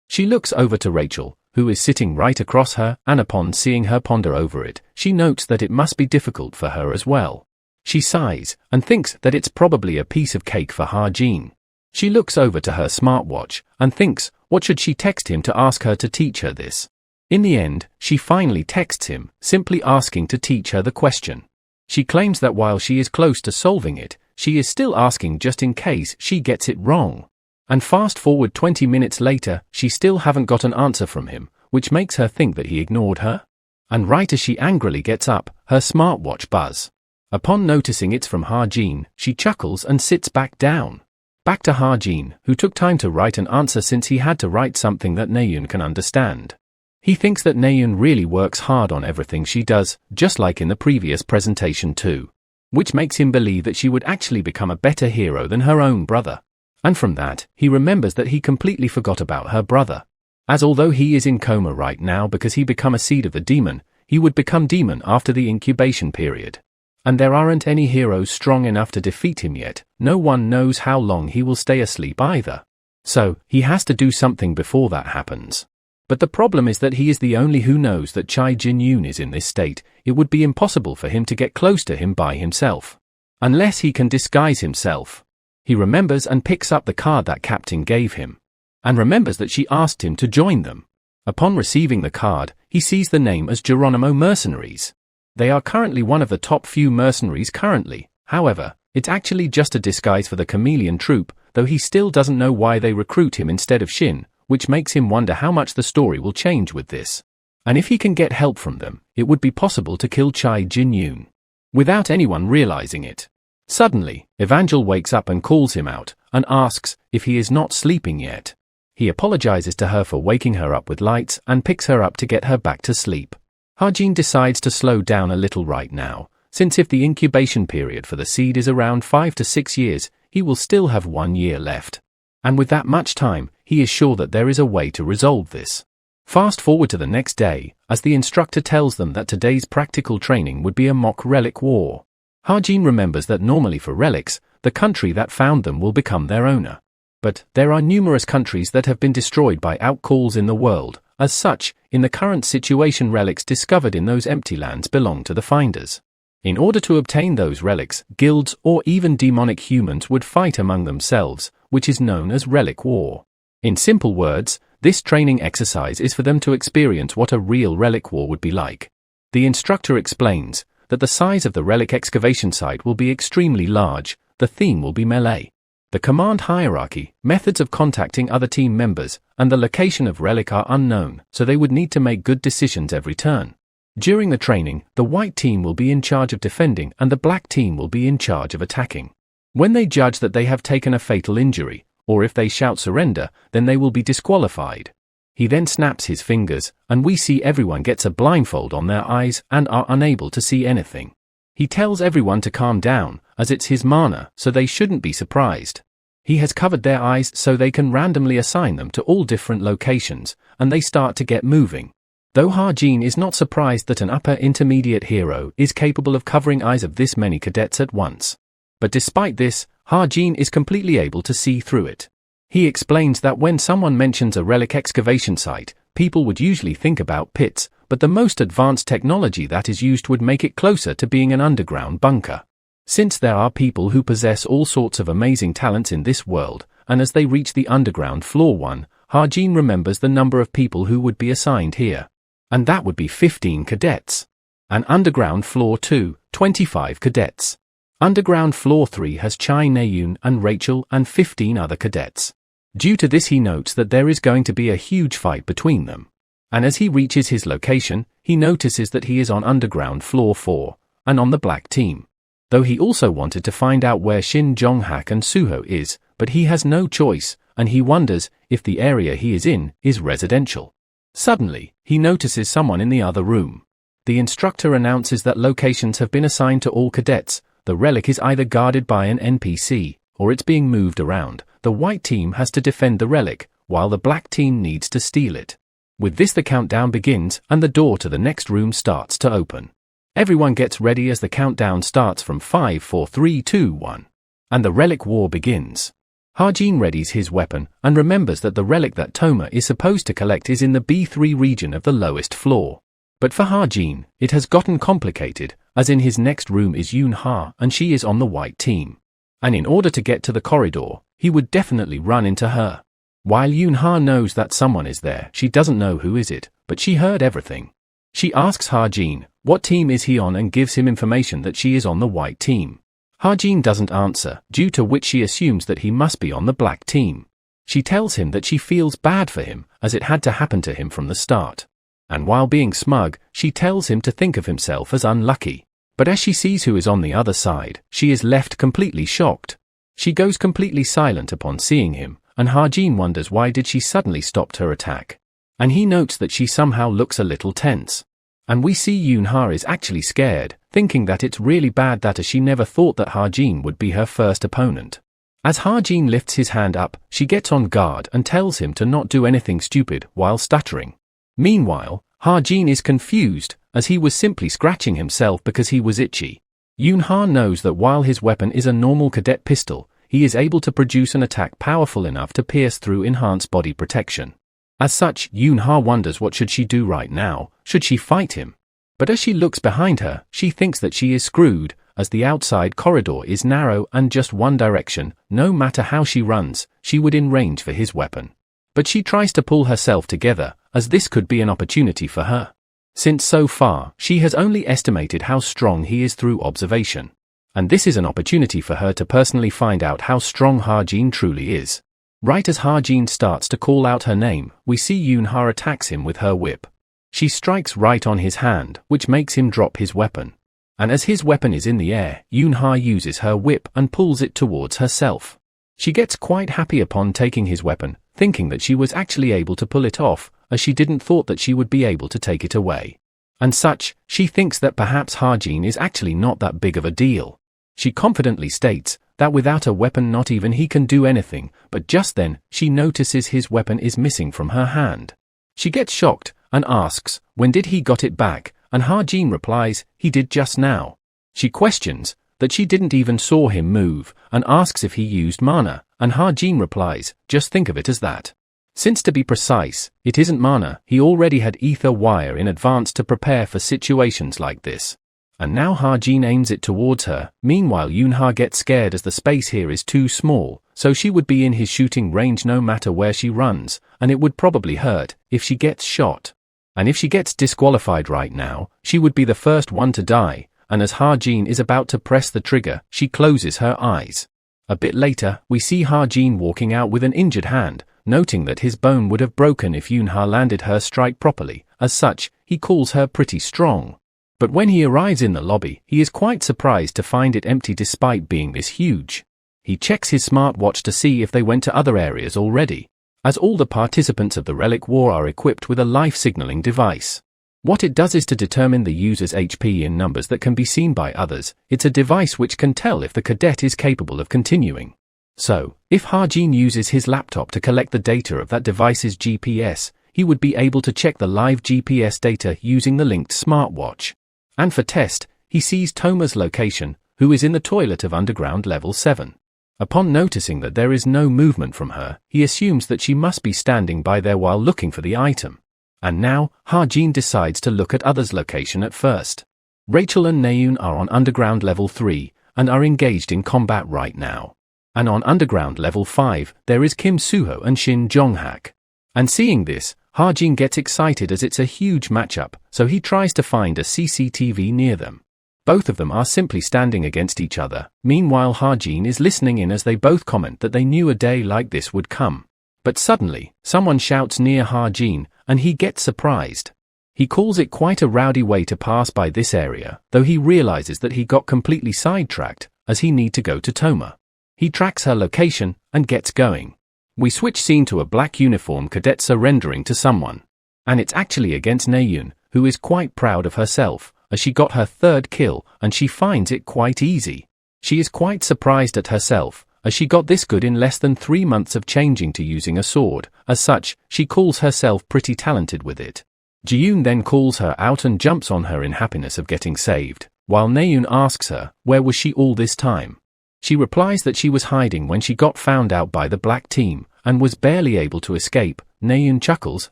She looks over to Rachel, who is sitting right across her, and upon seeing her ponder over it, she notes that it must be difficult for her as well. She sighs, and thinks that it's probably a piece of cake for Ha-jin. She looks over to her smartwatch, and thinks, what should she text him to ask her to teach her this? In the end, she finally texts him, simply asking to teach her the question. She claims that while she is close to solving it, she is still asking just in case she gets it wrong. And fast forward 20 minutes later, she still haven't got an answer from him, which makes her think that he ignored her. And right as she angrily gets up, her smartwatch buzz. Upon noticing it's from Ha-jin, she chuckles and sits back down. Back to Ha-jin, who took time to write an answer since he had to write something that Naeun can understand. He thinks that Naeun really works hard on everything she does, just like in the previous presentation too. Which makes him believe that she would actually become a better hero than her own brother. And from that, he remembers that he completely forgot about her brother. As although he is in coma right now because he become a seed of the demon, he would become demon after the incubation period. And there aren't any heroes strong enough to defeat him yet. No one knows how long he will stay asleep either. So, he has to do something before that happens. But the problem is that he is the only who knows that Chai Jin-yoon is in this state. It would be impossible for him to get close to him by himself. Unless he can disguise himself. He remembers and picks up the card that Captain gave him. And remembers that she asked him to join them. Upon receiving the card, he sees the name as Geronimo Mercenaries. They are currently one of the top few mercenaries currently. However, it's actually just a disguise for the Chameleon Troop, though he still doesn't know why they recruit him instead of Shin, which makes him wonder how much the story will change with this. And if he can get help from them, it would be possible to kill Chai Jin-yoon without anyone realizing it. Suddenly, Evangel wakes up and calls him out, and asks if he is not sleeping yet. He apologizes to her for waking her up with lights and picks her up to get her back to sleep. Ha-jin decides to slow down a little right now, since if the incubation period for the seed is around 5 to 6 years, he will still have 1 year left. And with that much time, he is sure that there is a way to resolve this. Fast forward to the next day, as the instructor tells them that today's practical training would be a mock relic war. Ha-jin remembers that normally for relics, the country that found them will become their owner. But there are numerous countries that have been destroyed by outcalls in the world. As such, in the current situation, relics discovered in those empty lands belong to the finders. In order to obtain those relics, guilds or even demonic humans would fight among themselves, which is known as relic war. In simple words, this training exercise is for them to experience what a real relic war would be like. The instructor explains that the size of the relic excavation site will be extremely large. The theme will be melee. The command hierarchy, methods of contacting other team members, and the location of relic are unknown, so they would need to make good decisions every turn. During the training, the white team will be in charge of defending and the black team will be in charge of attacking. When they judge that they have taken a fatal injury, or if they shout surrender, then they will be disqualified. He then snaps his fingers, and we see everyone gets a blindfold on their eyes and are unable to see anything. He tells everyone to calm down, as it's his mana, so they shouldn't be surprised. He has covered their eyes so they can randomly assign them to all different locations, and they start to get moving. Though Ha-jin is not surprised that an upper intermediate hero is capable of covering eyes of this many cadets at once. But despite this, Ha-jin is completely able to see through it. He explains that when someone mentions a relic excavation site, people would usually think about pits, but the most advanced technology that is used would make it closer to being an underground bunker. Since there are people who possess all sorts of amazing talents in this world, and as they reach the underground floor 1, Ha-jin remembers the number of people who would be assigned here. And that would be 15 cadets. And underground floor 2, 25 cadets. Underground floor 3 has Chai Naeun and Rachel and 15 other cadets. Due to this, he notes that there is going to be a huge fight between them. And as he reaches his location, he notices that he is on underground floor 4, and on the black team. Though he also wanted to find out where Shin Jong-hak and Suho is, but he has no choice, and he wonders if the area he is in is residential. Suddenly, he notices someone in the other room. The instructor announces that locations have been assigned to all cadets. The relic is either guarded by an NPC, or it's being moved around. The white team has to defend the relic, while the black team needs to steal it. With this, the countdown begins, and the door to the next room starts to open. Everyone gets ready as the countdown starts from 5, 4, 3, 2, 1. And the relic war begins. Ha-jin readies his weapon, and remembers that the relic that Toma is supposed to collect is in the B3 region of the lowest floor. But for Ha-jin, it has gotten complicated, as in his next room is Yoon-ha, and she is on the white team. And in order to get to the corridor, he would definitely run into her. While Yoon-ha knows that someone is there, she doesn't know who is it, but she heard everything. She asks Ha-jin what team is he on and gives him information that she is on the white team. Ha-jin doesn't answer, due to which she assumes that he must be on the black team. She tells him that she feels bad for him, as it had to happen to him from the start. And while being smug, she tells him to think of himself as unlucky. But as she sees who is on the other side, she is left completely shocked. She goes completely silent upon seeing him, and Ha-jin wonders why did she suddenly stop her attack. And he notes that she somehow looks a little tense. And we see Yoon-ha is actually scared, thinking that it's really bad that she never thought that Ha-jin would be her first opponent. As Ha-jin lifts his hand up, she gets on guard and tells him to not do anything stupid while stuttering. Meanwhile, Ha-jin is confused, as he was simply scratching himself because he was itchy. Yoon-ha knows that while his weapon is a normal cadet pistol, he is able to produce an attack powerful enough to pierce through enhanced body protection. As such, Yoon-ha wonders what should she do right now. Should she fight him? But as she looks behind her, she thinks that she is screwed, as the outside corridor is narrow and just one direction. No matter how she runs, she would in range for his weapon. But she tries to pull herself together, as this could be an opportunity for her. Since so far, she has only estimated how strong he is through observation. And this is an opportunity for her to personally find out how strong Ha-jin truly is. Right as Ha-jin starts to call out her name, we see Yoon-ha attacks him with her whip. She strikes right on his hand, which makes him drop his weapon. And as his weapon is in the air, Yoon-ha uses her whip and pulls it towards herself. She gets quite happy upon taking his weapon, thinking that she was actually able to pull it off, as she didn't thought that she would be able to take it away. And such, she thinks that perhaps Ha-jin is actually not that big of a deal. She confidently states that without a weapon not even he can do anything, but just then, she notices his weapon is missing from her hand. She gets shocked, and asks, when did he got it back, and Ha-jin replies, he did just now. She questions that she didn't even saw him move, and asks if he used mana, and Ha-jin replies, just think of it as that. Since to be precise, it isn't mana, he already had ether wire in advance to prepare for situations like this. And now Ha-jin aims it towards her. Meanwhile Yoon-ha gets scared as the space here is too small, so she would be in his shooting range no matter where she runs, and it would probably hurt if she gets shot. And if she gets disqualified right now, she would be the first one to die, and as Ha-jin is about to press the trigger, she closes her eyes. A bit later, we see Ha-jin walking out with an injured hand, noting that his bone would have broken if Yoon-ha landed her strike properly. As such, he calls her pretty strong. But when he arrives in the lobby, he is quite surprised to find it empty despite being this huge. He checks his smartwatch to see if they went to other areas already, as all the participants of the Relic War are equipped with a life signaling device. What it does is to determine the user's HP in numbers that can be seen by others. It's a device which can tell if the cadet is capable of continuing. So, if Ha-jin uses his laptop to collect the data of that device's GPS, he would be able to check the live GPS data using the linked smartwatch. And for test, he sees Toma's location, who is in the toilet of underground level 7. Upon noticing that there is no movement from her, he assumes that she must be standing by there while looking for the item. And now, Ha-jin decides to look at others' location at first. Rachel and Naeun are on underground level 3, and are engaged in combat right now. And on underground level 5, there is Kim Suho and Shin Jong-hak. And seeing this, Ha-jin gets excited as it's a huge matchup, so he tries to find a CCTV near them. Both of them are simply standing against each other. Meanwhile Ha-jin is listening in as they both comment that they knew a day like this would come. But suddenly, someone shouts near Ha-jin, and he gets surprised. He calls it quite a rowdy way to pass by this area, though he realizes that he got completely sidetracked, as he need to go to Toma. He tracks her location, and gets going. We switch scene to a black uniform cadet surrendering to someone. And it's actually against Naeun, who is quite proud of herself, as she got her 3rd kill, and she finds it quite easy. She is quite surprised at herself, as she got this good in less than 3 months of changing to using a sword. As such, she calls herself pretty talented with it. Ji-yoon then calls her out and jumps on her in happiness of getting saved, while Naeun asks her, where was she all this time? She replies that she was hiding when she got found out by the black team, and was barely able to escape. Naeun chuckles,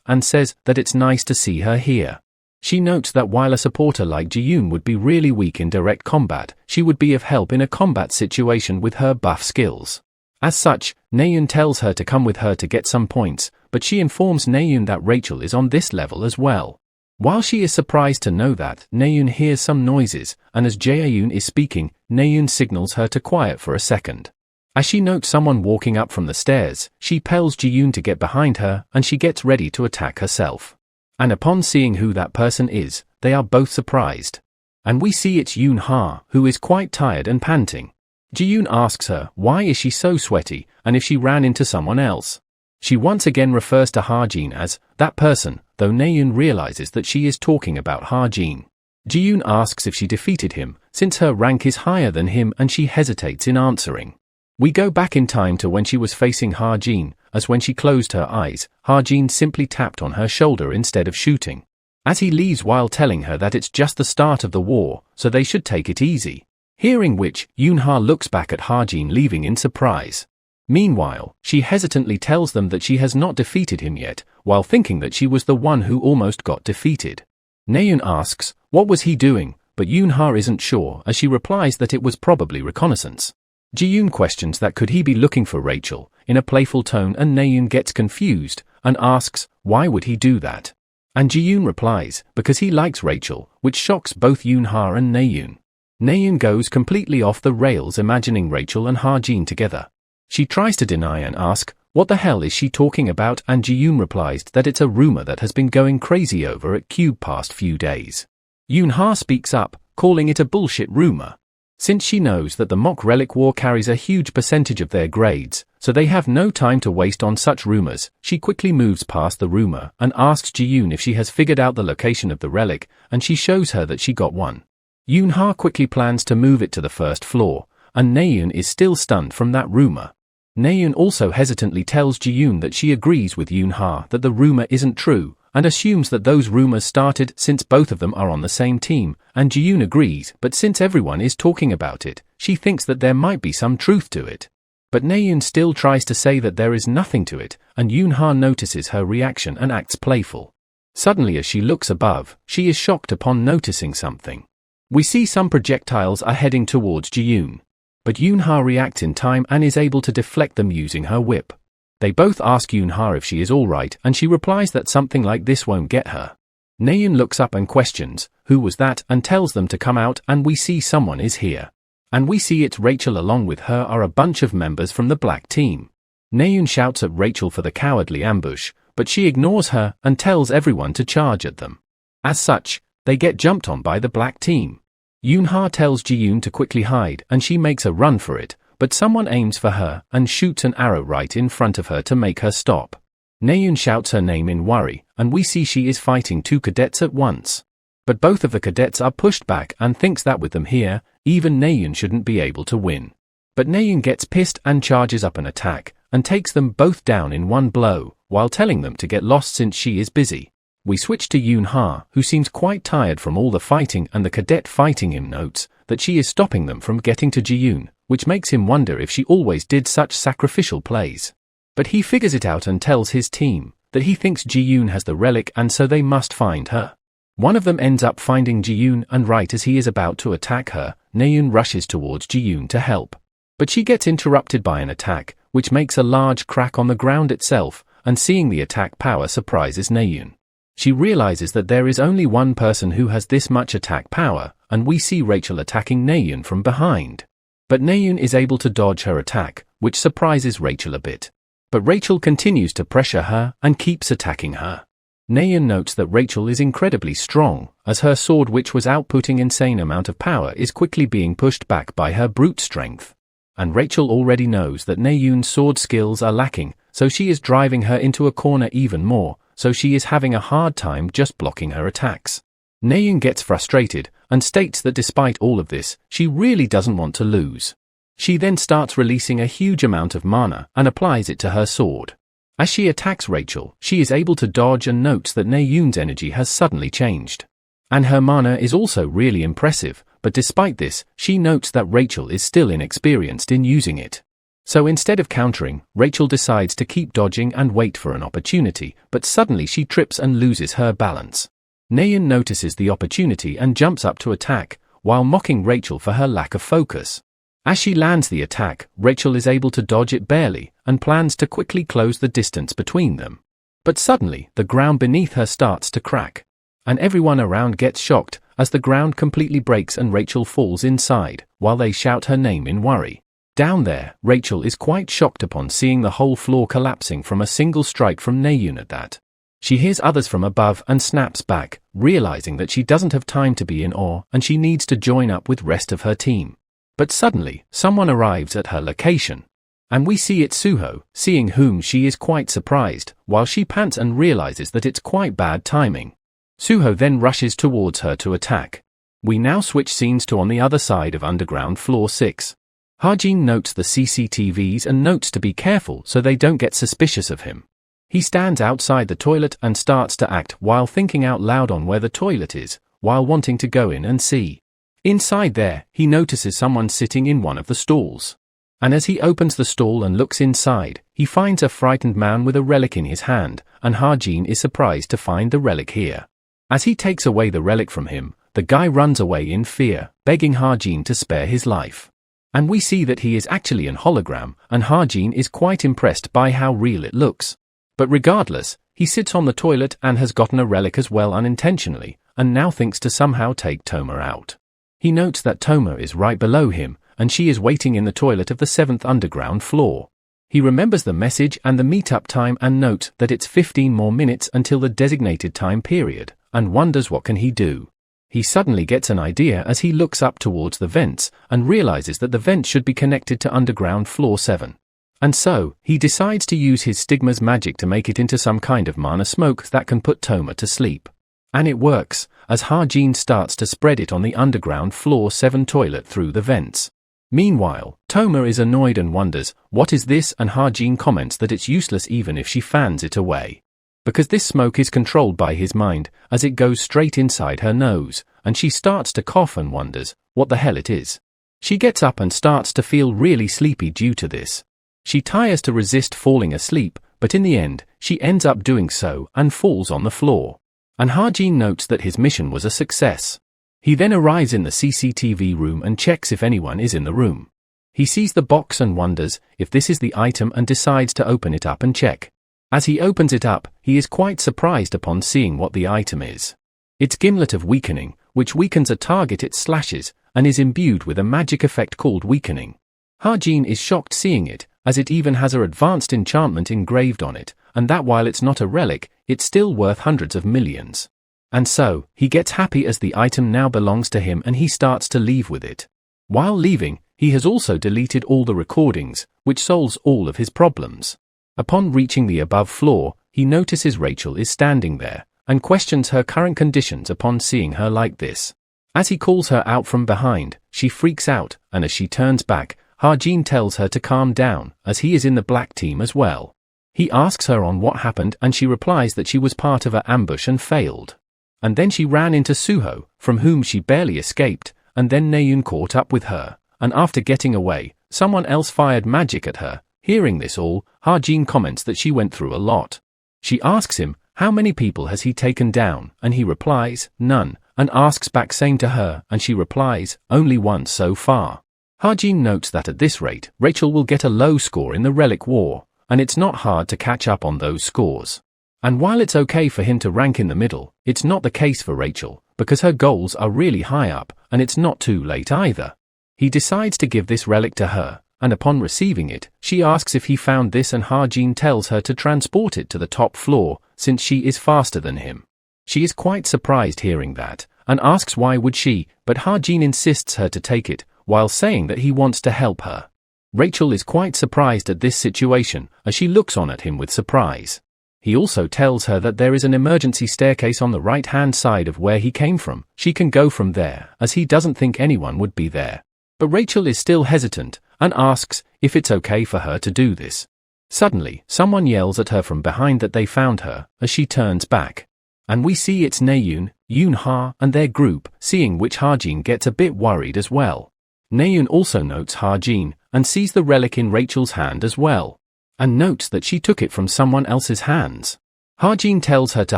and says that it's nice to see her here. She notes that while a supporter like Ji-yoon would be really weak in direct combat, she would be of help in a combat situation with her buff skills. As such, Naeun tells her to come with her to get some points, but she informs Naeun that Rachel is on this level as well. While she is surprised to know that, Naeun hears some noises, and as Jaeyoon is speaking, Naeun signals her to quiet for a second. As she notes someone walking up from the stairs, she tells Ji-yoon to get behind her, and she gets ready to attack herself. And upon seeing who that person is, they are both surprised. And we see it's Yoon-ha, who is quite tired and panting. Ji-yoon asks her why is she so sweaty, and if she ran into someone else. She once again refers to Ha-jin as that person, though Naeun realizes that she is talking about Ha-jin. Ji-yoon asks if she defeated him, since her rank is higher than him, and she hesitates in answering. We go back in time to when she was facing Ha-jin, as when she closed her eyes, Ha-jin simply tapped on her shoulder instead of shooting. As he leaves while telling her that it's just the start of the war, so they should take it easy. Hearing which, Yoon-ha looks back at Ha-jin leaving in surprise. Meanwhile, she hesitantly tells them that she has not defeated him yet, while thinking that she was the one who almost got defeated. Naeun asks, what was he doing, but Yoon-ha isn't sure, as she replies that it was probably reconnaissance. Ji-yoon questions that could he be looking for Rachel, in a playful tone, and Naeun gets confused, and asks, why would he do that? And Ji-yoon replies, because he likes Rachel, which shocks both Yoon-ha and Naeun. Naeun goes completely off the rails imagining Rachel and Ha-jin together. She tries to deny and ask, what the hell is she talking about, and Ji-yoon replies that it's a rumor that has been going crazy over at Cube past few days. Yoon-ha speaks up, calling it a bullshit rumor. Since she knows that the mock relic war carries a huge percentage of their grades, so they have no time to waste on such rumors. She quickly moves past the rumor and asks Ji-yoon if she has figured out the location of the relic, and she shows her that she got one. Yoon-ha quickly plans to move it to the first floor, and Naeun is still stunned from that rumor. Naeun also hesitantly tells Ji-yoon that she agrees with Yoon-ha that the rumor isn't true, and assumes that those rumors started since both of them are on the same team, and Ji-yoon agrees, but since everyone is talking about it, she thinks that there might be some truth to it. But Naeun still tries to say that there is nothing to it, and Yoon-ha notices her reaction and acts playful. Suddenly as she looks above, she is shocked upon noticing something. We see some projectiles are heading towards Ji-yoon. But Yoon-ha reacts in time and is able to deflect them using her whip. They both ask Yoon-ha if she is alright, and she replies that something like this won't get her. Naeun looks up and questions, "Who was that?" and tells them to come out, and we see someone is here. And we see it's Rachel. Along with her are a bunch of members from the black team. Naeun shouts at Rachel for the cowardly ambush, but she ignores her and tells everyone to charge at them. As such, they get jumped on by the black team. Yoon-ha tells Ji-yoon to quickly hide, and she makes a run for it, but someone aims for her and shoots an arrow right in front of her to make her stop. Naeun shouts her name in worry, and we see she is fighting two cadets at once. But both of the cadets are pushed back and thinks that with them here, even Naeun shouldn't be able to win. But Naeun gets pissed and charges up an attack, and takes them both down in one blow, while telling them to get lost since she is busy. We switch to Yoon-ha, who seems quite tired from all the fighting, and the cadet fighting him notes that she is stopping them from getting to Ji-yoon, which makes him wonder if she always did such sacrificial plays. But he figures it out and tells his team that he thinks Ji-yoon has the relic, and so they must find her. One of them ends up finding Ji-yoon, and right as he is about to attack her, Naeun rushes towards Ji-yoon to help. But she gets interrupted by an attack, which makes a large crack on the ground itself, and seeing the attack power surprises Naeun. She realizes that there is only one person who has this much attack power, and we see Rachel attacking Naeun from behind. But Naeun is able to dodge her attack, which surprises Rachel a bit. But Rachel continues to pressure her and keeps attacking her. Naeun notes that Rachel is incredibly strong, as her sword, which was outputting insane amount of power, is quickly being pushed back by her brute strength. And Rachel already knows that Naeun's sword skills are lacking, so she is driving her into a corner even more, so she is having a hard time just blocking her attacks. Naeun gets frustrated and states that despite all of this, she really doesn't want to lose. She then starts releasing a huge amount of mana and applies it to her sword. As she attacks Rachel, she is able to dodge and notes that Naeun's energy has suddenly changed. And her mana is also really impressive, but despite this, she notes that Rachel is still inexperienced in using it. So instead of countering, Rachel decides to keep dodging and wait for an opportunity, but suddenly she trips and loses her balance. Naeun notices the opportunity and jumps up to attack, while mocking Rachel for her lack of focus. As she lands the attack, Rachel is able to dodge it barely, and plans to quickly close the distance between them. But suddenly, the ground beneath her starts to crack. And everyone around gets shocked, as the ground completely breaks and Rachel falls inside, while they shout her name in worry. Down there, Rachel is quite shocked upon seeing the whole floor collapsing from a single strike from Naeun at that. She hears others from above and snaps back, realizing that she doesn't have time to be in awe and she needs to join up with rest of her team. But suddenly, someone arrives at her location. And we see it's Suho, seeing whom she is quite surprised, while she pants and realizes that it's quite bad timing. Suho then rushes towards her to attack. We now switch scenes to on the other side of underground floor 6. Harjin notes the CCTVs and notes to be careful so they don't get suspicious of him. He stands outside the toilet and starts to act while thinking out loud on where the toilet is, while wanting to go in and see. Inside there, he notices someone sitting in one of the stalls. And as he opens the stall and looks inside, he finds a frightened man with a relic in his hand, and Harjin is surprised to find the relic here. As he takes away the relic from him, the guy runs away in fear, begging Harjin to spare his life. And we see that he is actually an hologram, and Harjin is quite impressed by how real it looks. But regardless, he sits on the toilet and has gotten a relic as well unintentionally, and now thinks to somehow take Toma out. He notes that Toma is right below him, and she is waiting in the toilet of the 7th underground floor. He remembers the message and the meetup time and notes that it's 15 more minutes until the designated time period, and wonders what can he do. He suddenly gets an idea as he looks up towards the vents and realizes that the vents should be connected to underground floor 7. And so, he decides to use his stigma's magic to make it into some kind of mana smoke that can put Toma to sleep. And it works, as Ha-Jin starts to spread it on the underground floor 7 toilet through the vents. Meanwhile, Toma is annoyed and wonders, what is this, and Ha-Jin comments that it's useless even if she fans it away. Because this smoke is controlled by his mind, as it goes straight inside her nose, and she starts to cough and wonders what the hell it is. She gets up and starts to feel really sleepy due to this. She tries to resist falling asleep, but in the end, she ends up doing so and falls on the floor. And Ha-Jin notes that his mission was a success. He then arrives in the CCTV room and checks if anyone is in the room. He sees the box and wonders if this is the item and decides to open it up and check. As he opens it up, he is quite surprised upon seeing what the item is. It's Gimlet of Weakening, which weakens a target it slashes, and is imbued with a magic effect called Weakening. Ha-Jin is shocked seeing it, as it even has a advanced enchantment engraved on it, and that while it's not a relic, it's still worth hundreds of millions. And so, he gets happy as the item now belongs to him and he starts to leave with it. While leaving, he has also deleted all the recordings, which solves all of his problems. Upon reaching the above floor, he notices Rachel is standing there, and questions her current conditions upon seeing her like this. As he calls her out from behind, she freaks out, and as she turns back, Ha-Jin tells her to calm down, as he is in the black team as well. He asks her on what happened and she replies that she was part of an ambush and failed. And then she ran into Suho, from whom she barely escaped, and then Naeun caught up with her, and after getting away, someone else fired magic at her. Hearing this all, Ha-Jin comments that she went through a lot. She asks him, how many people has he taken down, and he replies, none, and asks back same to her, and she replies, only one so far. Ha-Jin notes that at this rate, Rachel will get a low score in the Relic War, and it's not hard to catch up on those scores. And while it's okay for him to rank in the middle, it's not the case for Rachel, because her goals are really high up, and it's not too late either. He decides to give this relic to her, and upon receiving it, she asks if he found this and Ha-Jin tells her to transport it to the top floor, since she is faster than him. She is quite surprised hearing that, and asks why would she, but Ha-Jin insists her to take it, while saying that he wants to help her. Rachel is quite surprised at this situation, as she looks on at him with surprise. He also tells her that there is an emergency staircase on the right-hand side of where he came from. She can go from there, as he doesn't think anyone would be there. But Rachel is still hesitant, and asks if it's okay for her to do this. Suddenly, someone yells at her from behind that they found her, as she turns back. And we see it's Naeun, Yoon-ha, and their group, seeing which Ha-Jin gets a bit worried as well. Naeun also notes Ha-Jin, and sees the relic in Rachel's hand as well, and notes that she took it from someone else's hands. Ha-Jin tells her to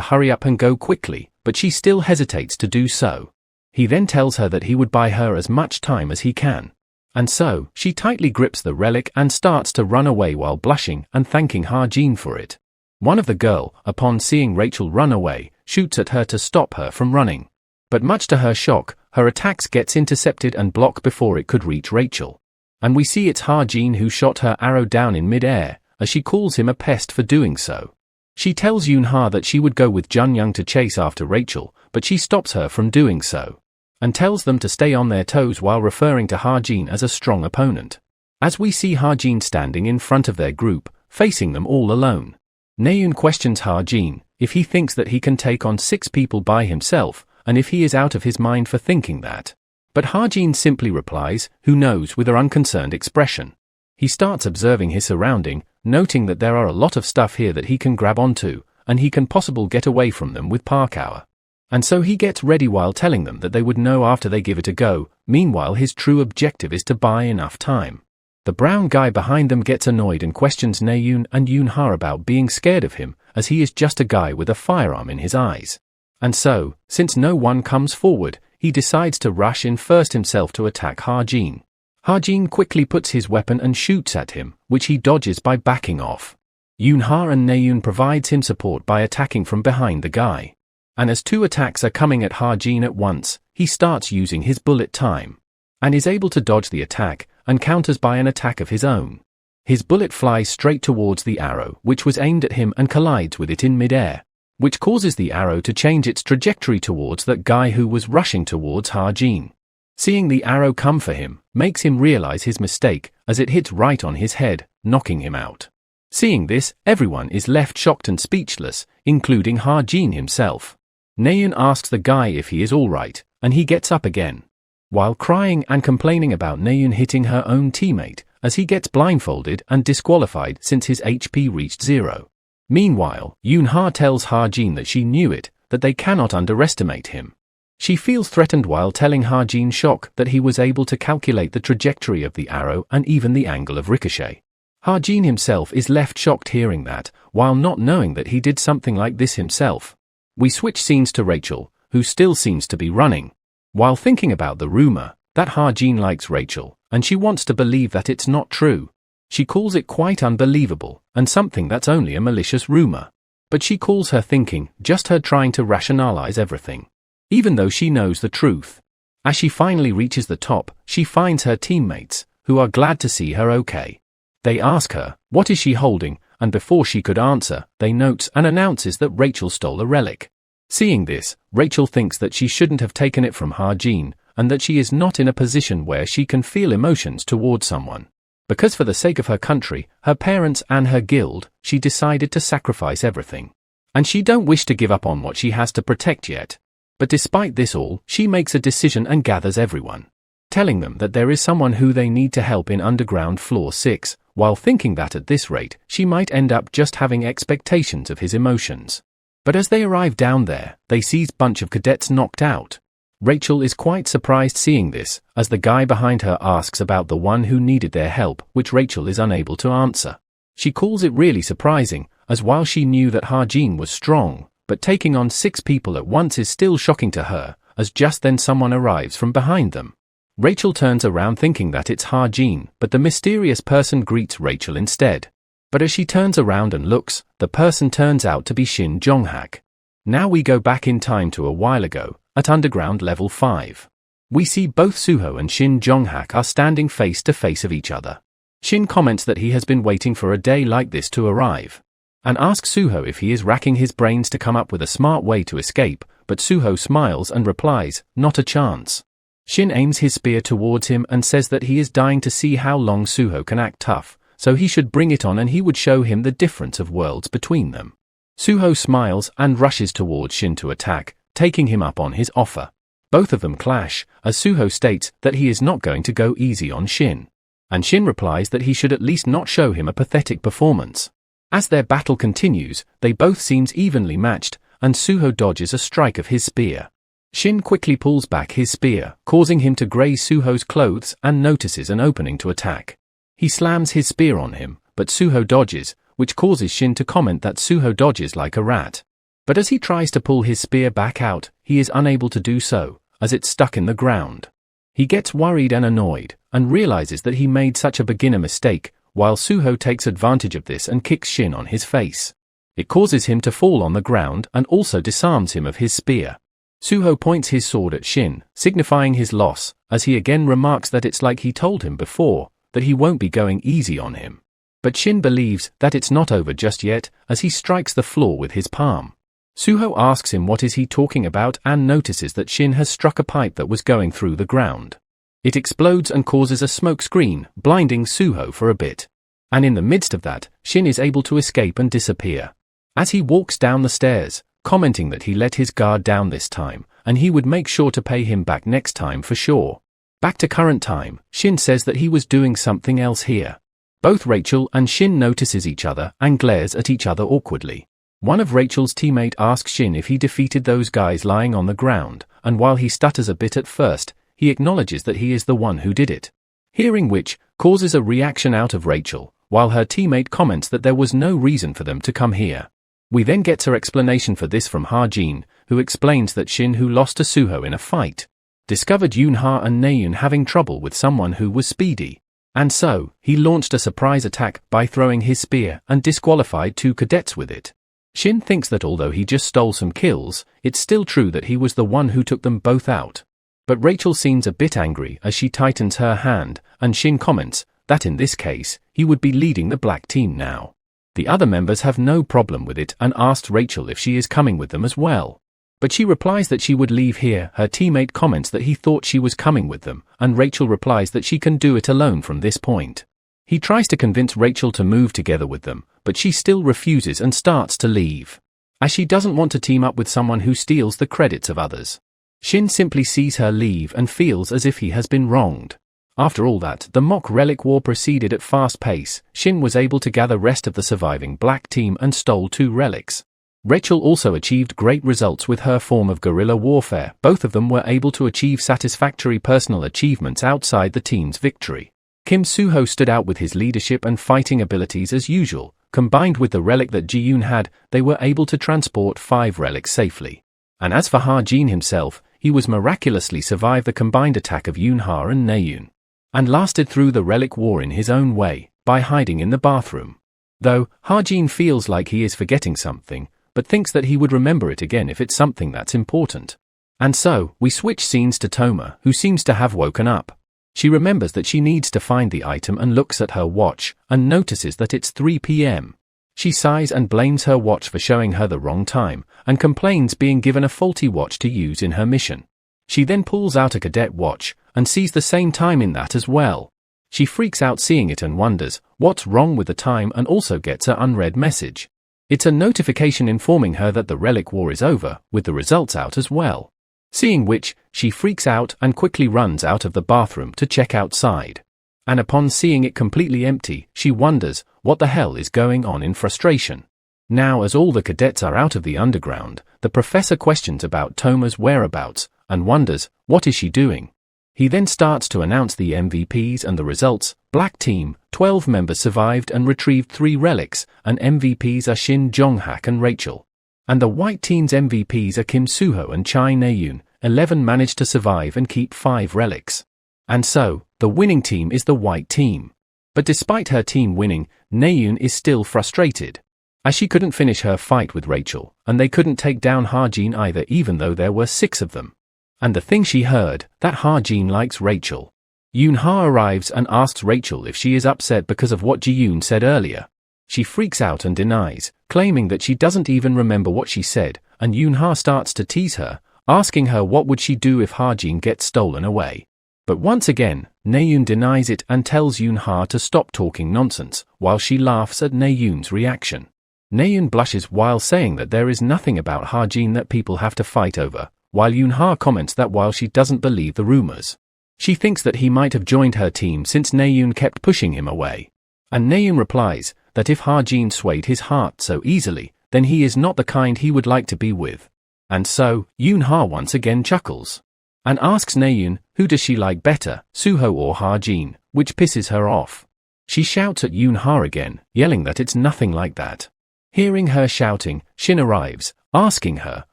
hurry up and go quickly, but she still hesitates to do so. He then tells her that he would buy her as much time as he can. And so, she tightly grips the relic and starts to run away while blushing and thanking Ha-Jin for it. One of the girl, upon seeing Rachel run away, shoots at her to stop her from running. But much to her shock, her attacks gets intercepted and blocked before it could reach Rachel. And we see it's Ha-Jin who shot her arrow down in mid-air, as she calls him a pest for doing so. She tells Yoon-ha that she would go with Jun-young to chase after Rachel, but she stops her from doing so, and tells them to stay on their toes while referring to Ha-Jin as a strong opponent. As we see Ha-Jin standing in front of their group, facing them all alone. Naeun questions Ha-Jin if he thinks that he can take on 6 people by himself, and if he is out of his mind for thinking that. But Ha-Jin simply replies, who knows, with an unconcerned expression. He starts observing his surrounding, noting that there are a lot of stuff here that he can grab onto, and he can possibly get away from them with Parkour. And so he gets ready while telling them that they would know after they give it a go. Meanwhile, his true objective is to buy enough time. The brown guy behind them gets annoyed and questions Naeun and Yoon-ha about being scared of him, as he is just a guy with a firearm in his eyes. And so, since no one comes forward, he decides to rush in first himself to attack Ha-Jin. Ha-Jin quickly puts his weapon and shoots at him, which he dodges by backing off. Yoon-ha and Naeun provides him support by attacking from behind the guy. And as 2 attacks are coming at Ha-Jin at once, he starts using his bullet time, and is able to dodge the attack, and counters by an attack of his own. His bullet flies straight towards the arrow, which was aimed at him, and collides with it in mid-air, which causes the arrow to change its trajectory towards that guy who was rushing towards Ha-Jin. Seeing the arrow come for him, makes him realize his mistake, as it hits right on his head, knocking him out. Seeing this, everyone is left shocked and speechless, including Ha-jin himself. Naeun asks the guy if he is alright, and he gets up again, while crying and complaining about Naeun hitting her own teammate, as he gets blindfolded and disqualified since his HP reached 0. Meanwhile, Yoon-ha tells Ha-jin that she knew it, that they cannot underestimate him. She feels threatened while telling Ha-jin shock that he was able to calculate the trajectory of the arrow and even the angle of ricochet. Ha-jin himself is left shocked hearing that, while not knowing that he did something like this himself. We switch scenes to Rachel, who still seems to be running. While thinking about the rumor that Ha-jin likes Rachel, and she wants to believe that it's not true, she calls it quite unbelievable, and something that's only a malicious rumor. But she calls her thinking just her trying to rationalize everything, even though she knows the truth. As she finally reaches the top, she finds her teammates, who are glad to see her okay. They ask her, what is she holding, and before she could answer, they notes and announces that Rachel stole a relic. Seeing this, Rachel thinks that she shouldn't have taken it from Ha-jin, and that she is not in a position where she can feel emotions towards someone. Because for the sake of her country, her parents and her guild, she decided to sacrifice everything. And she don't wish to give up on what she has to protect yet. But despite this all, she makes a decision and gathers everyone, telling them that there is someone who they need to help in underground floor 6, while thinking that at this rate, she might end up just having expectations of his emotions. But as they arrive down there, they see a bunch of cadets knocked out. Rachel is quite surprised seeing this, as the guy behind her asks about the one who needed their help, which Rachel is unable to answer. She calls it really surprising, as while she knew that Ha-jin was strong, but taking on 6 people at once is still shocking to her, as just then someone arrives from behind them. Rachel turns around thinking that it's Ha-jin, but the mysterious person greets Rachel instead. But as she turns around and looks, the person turns out to be Shin Jong-hak. Now we go back in time to a while ago, at underground level 5. We see both Suho and Shin Jong-hak are standing face to face of each other. Shin comments that he has been waiting for a day like this to arrive, and asks Suho if he is racking his brains to come up with a smart way to escape, but Suho smiles and replies, not a chance. Shin aims his spear towards him and says that he is dying to see how long Suho can act tough, so he should bring it on and he would show him the difference of worlds between them. Suho smiles and rushes towards Shin to attack, taking him up on his offer. Both of them clash, as Suho states that he is not going to go easy on Shin. And Shin replies that he should at least not show him a pathetic performance. As their battle continues, they both seems evenly matched, and Suho dodges a strike of his spear. Shin quickly pulls back his spear, causing him to graze Suho's clothes and notices an opening to attack. He slams his spear on him, but Suho dodges, which causes Shin to comment that Suho dodges like a rat. But as he tries to pull his spear back out, he is unable to do so, as it's stuck in the ground. He gets worried and annoyed, and realizes that he made such a beginner mistake, while Suho takes advantage of this and kicks Shin on his face. It causes him to fall on the ground and also disarms him of his spear. Suho points his sword at Shin, signifying his loss, as he again remarks that it's like he told him before, that he won't be going easy on him. But Shin believes that it's not over just yet, as he strikes the floor with his palm. Suho asks him what is he talking about and notices that Shin has struck a pipe that was going through the ground. It explodes and causes a smoke screen, blinding Suho for a bit. And in the midst of that, Shin is able to escape and disappear. As he walks down the stairs, commenting that he let his guard down this time, and he would make sure to pay him back next time for sure. Back to current time, Shin says that he was doing something else here. Both Rachel and Shin notices each other and glares at each other awkwardly. One of Rachel's teammates asks Shin if he defeated those guys lying on the ground, and while he stutters a bit at first, he acknowledges that he is the one who did it. Hearing which, causes a reaction out of Rachel, while her teammate comments that there was no reason for them to come here. We then get her explanation for this from Ha-jin, who explains that Shin, who lost to Suho in a fight, discovered Yoon-ha and Naeun having trouble with someone who was speedy. And so, he launched a surprise attack by throwing his spear and disqualified 2 cadets with it. Shin thinks that although he just stole some kills, it's still true that he was the one who took them both out. But Rachel seems a bit angry as she tightens her hand, and Shin comments that in this case, he would be leading the black team now. The other members have no problem with it and asked Rachel if she is coming with them as well. But she replies that she would leave here. Her teammate comments that he thought she was coming with them, and Rachel replies that she can do it alone from this point. He tries to convince Rachel to move together with them, but she still refuses and starts to leave, as she doesn't want to team up with someone who steals the credits of others. Shin simply sees her leave and feels as if he has been wronged. After all that, the mock relic war proceeded at fast pace. Shin was able to gather rest of the surviving black team and stole 2 relics. Rachel also achieved great results with her form of guerrilla warfare. Both of them were able to achieve satisfactory personal achievements outside the team's victory. Kim Soo-ho stood out with his leadership and fighting abilities as usual. Combined with the relic that Ji-yoon had, they were able to transport 5 relics safely. And as for Ha-jin himself, he was miraculously survived the combined attack of Yoon-ha and Naeun, and lasted through the relic war in his own way, by hiding in the bathroom. Though, Ha-jin feels like he is forgetting something, but thinks that he would remember it again if it's something that's important. And so, we switch scenes to Toma, who seems to have woken up. She remembers that she needs to find the item and looks at her watch, and notices that it's 3 p.m. She sighs and blames her watch for showing her the wrong time, and complains being given a faulty watch to use in her mission. She then pulls out a cadet watch, and sees the same time in that as well. She freaks out seeing it and wonders what's wrong with the time, and also gets an unread message. It's a notification informing her that the relic war is over, with the results out as well. Seeing which, she freaks out and quickly runs out of the bathroom to check outside. And upon seeing it completely empty, she wonders what the hell is going on in frustration. Now, as all the cadets are out of the underground, the professor questions about Toma's whereabouts, and wonders, what is she doing? He then starts to announce the MVPs and the results. Black team, 12 members survived and retrieved 3 relics, and MVPs are Shin Jong-hak and Rachel. And the white team's MVPs are Kim Soo-ho and Chai Naeun. 11 managed to survive and keep 5 relics. And so, the winning team is the white team. But despite her team winning, Naeun is still frustrated, as she couldn't finish her fight with Rachel, and they couldn't take down Ha-jin either, even though there were 6 of them. And the thing she heard, that Ha-jin likes Rachel. Yoon-ha arrives and asks Rachel if she is upset because of what Ji-yoon said earlier. She freaks out and denies, claiming that she doesn't even remember what she said, and Yoon-ha starts to tease her, asking her what would she do if Ha-jin gets stolen away. But once again, Naeun denies it and tells Yoon-ha to stop talking nonsense, while she laughs at Naeun's reaction. Naeun blushes while saying that there is nothing about Ha-jin that people have to fight over, while Yoon-ha comments that while she doesn't believe the rumors, she thinks that he might have joined her team since Naeun kept pushing him away. And Naeun replies that if Ha-jin swayed his heart so easily, then he is not the kind he would like to be with. And so, Yoon-ha once again chuckles, and asks Naeun, who does she like better, Soo-ho or Ha-jin, which pisses her off. She shouts at Yoon-ha again, yelling that it's nothing like that. Hearing her shouting, Shin arrives, asking her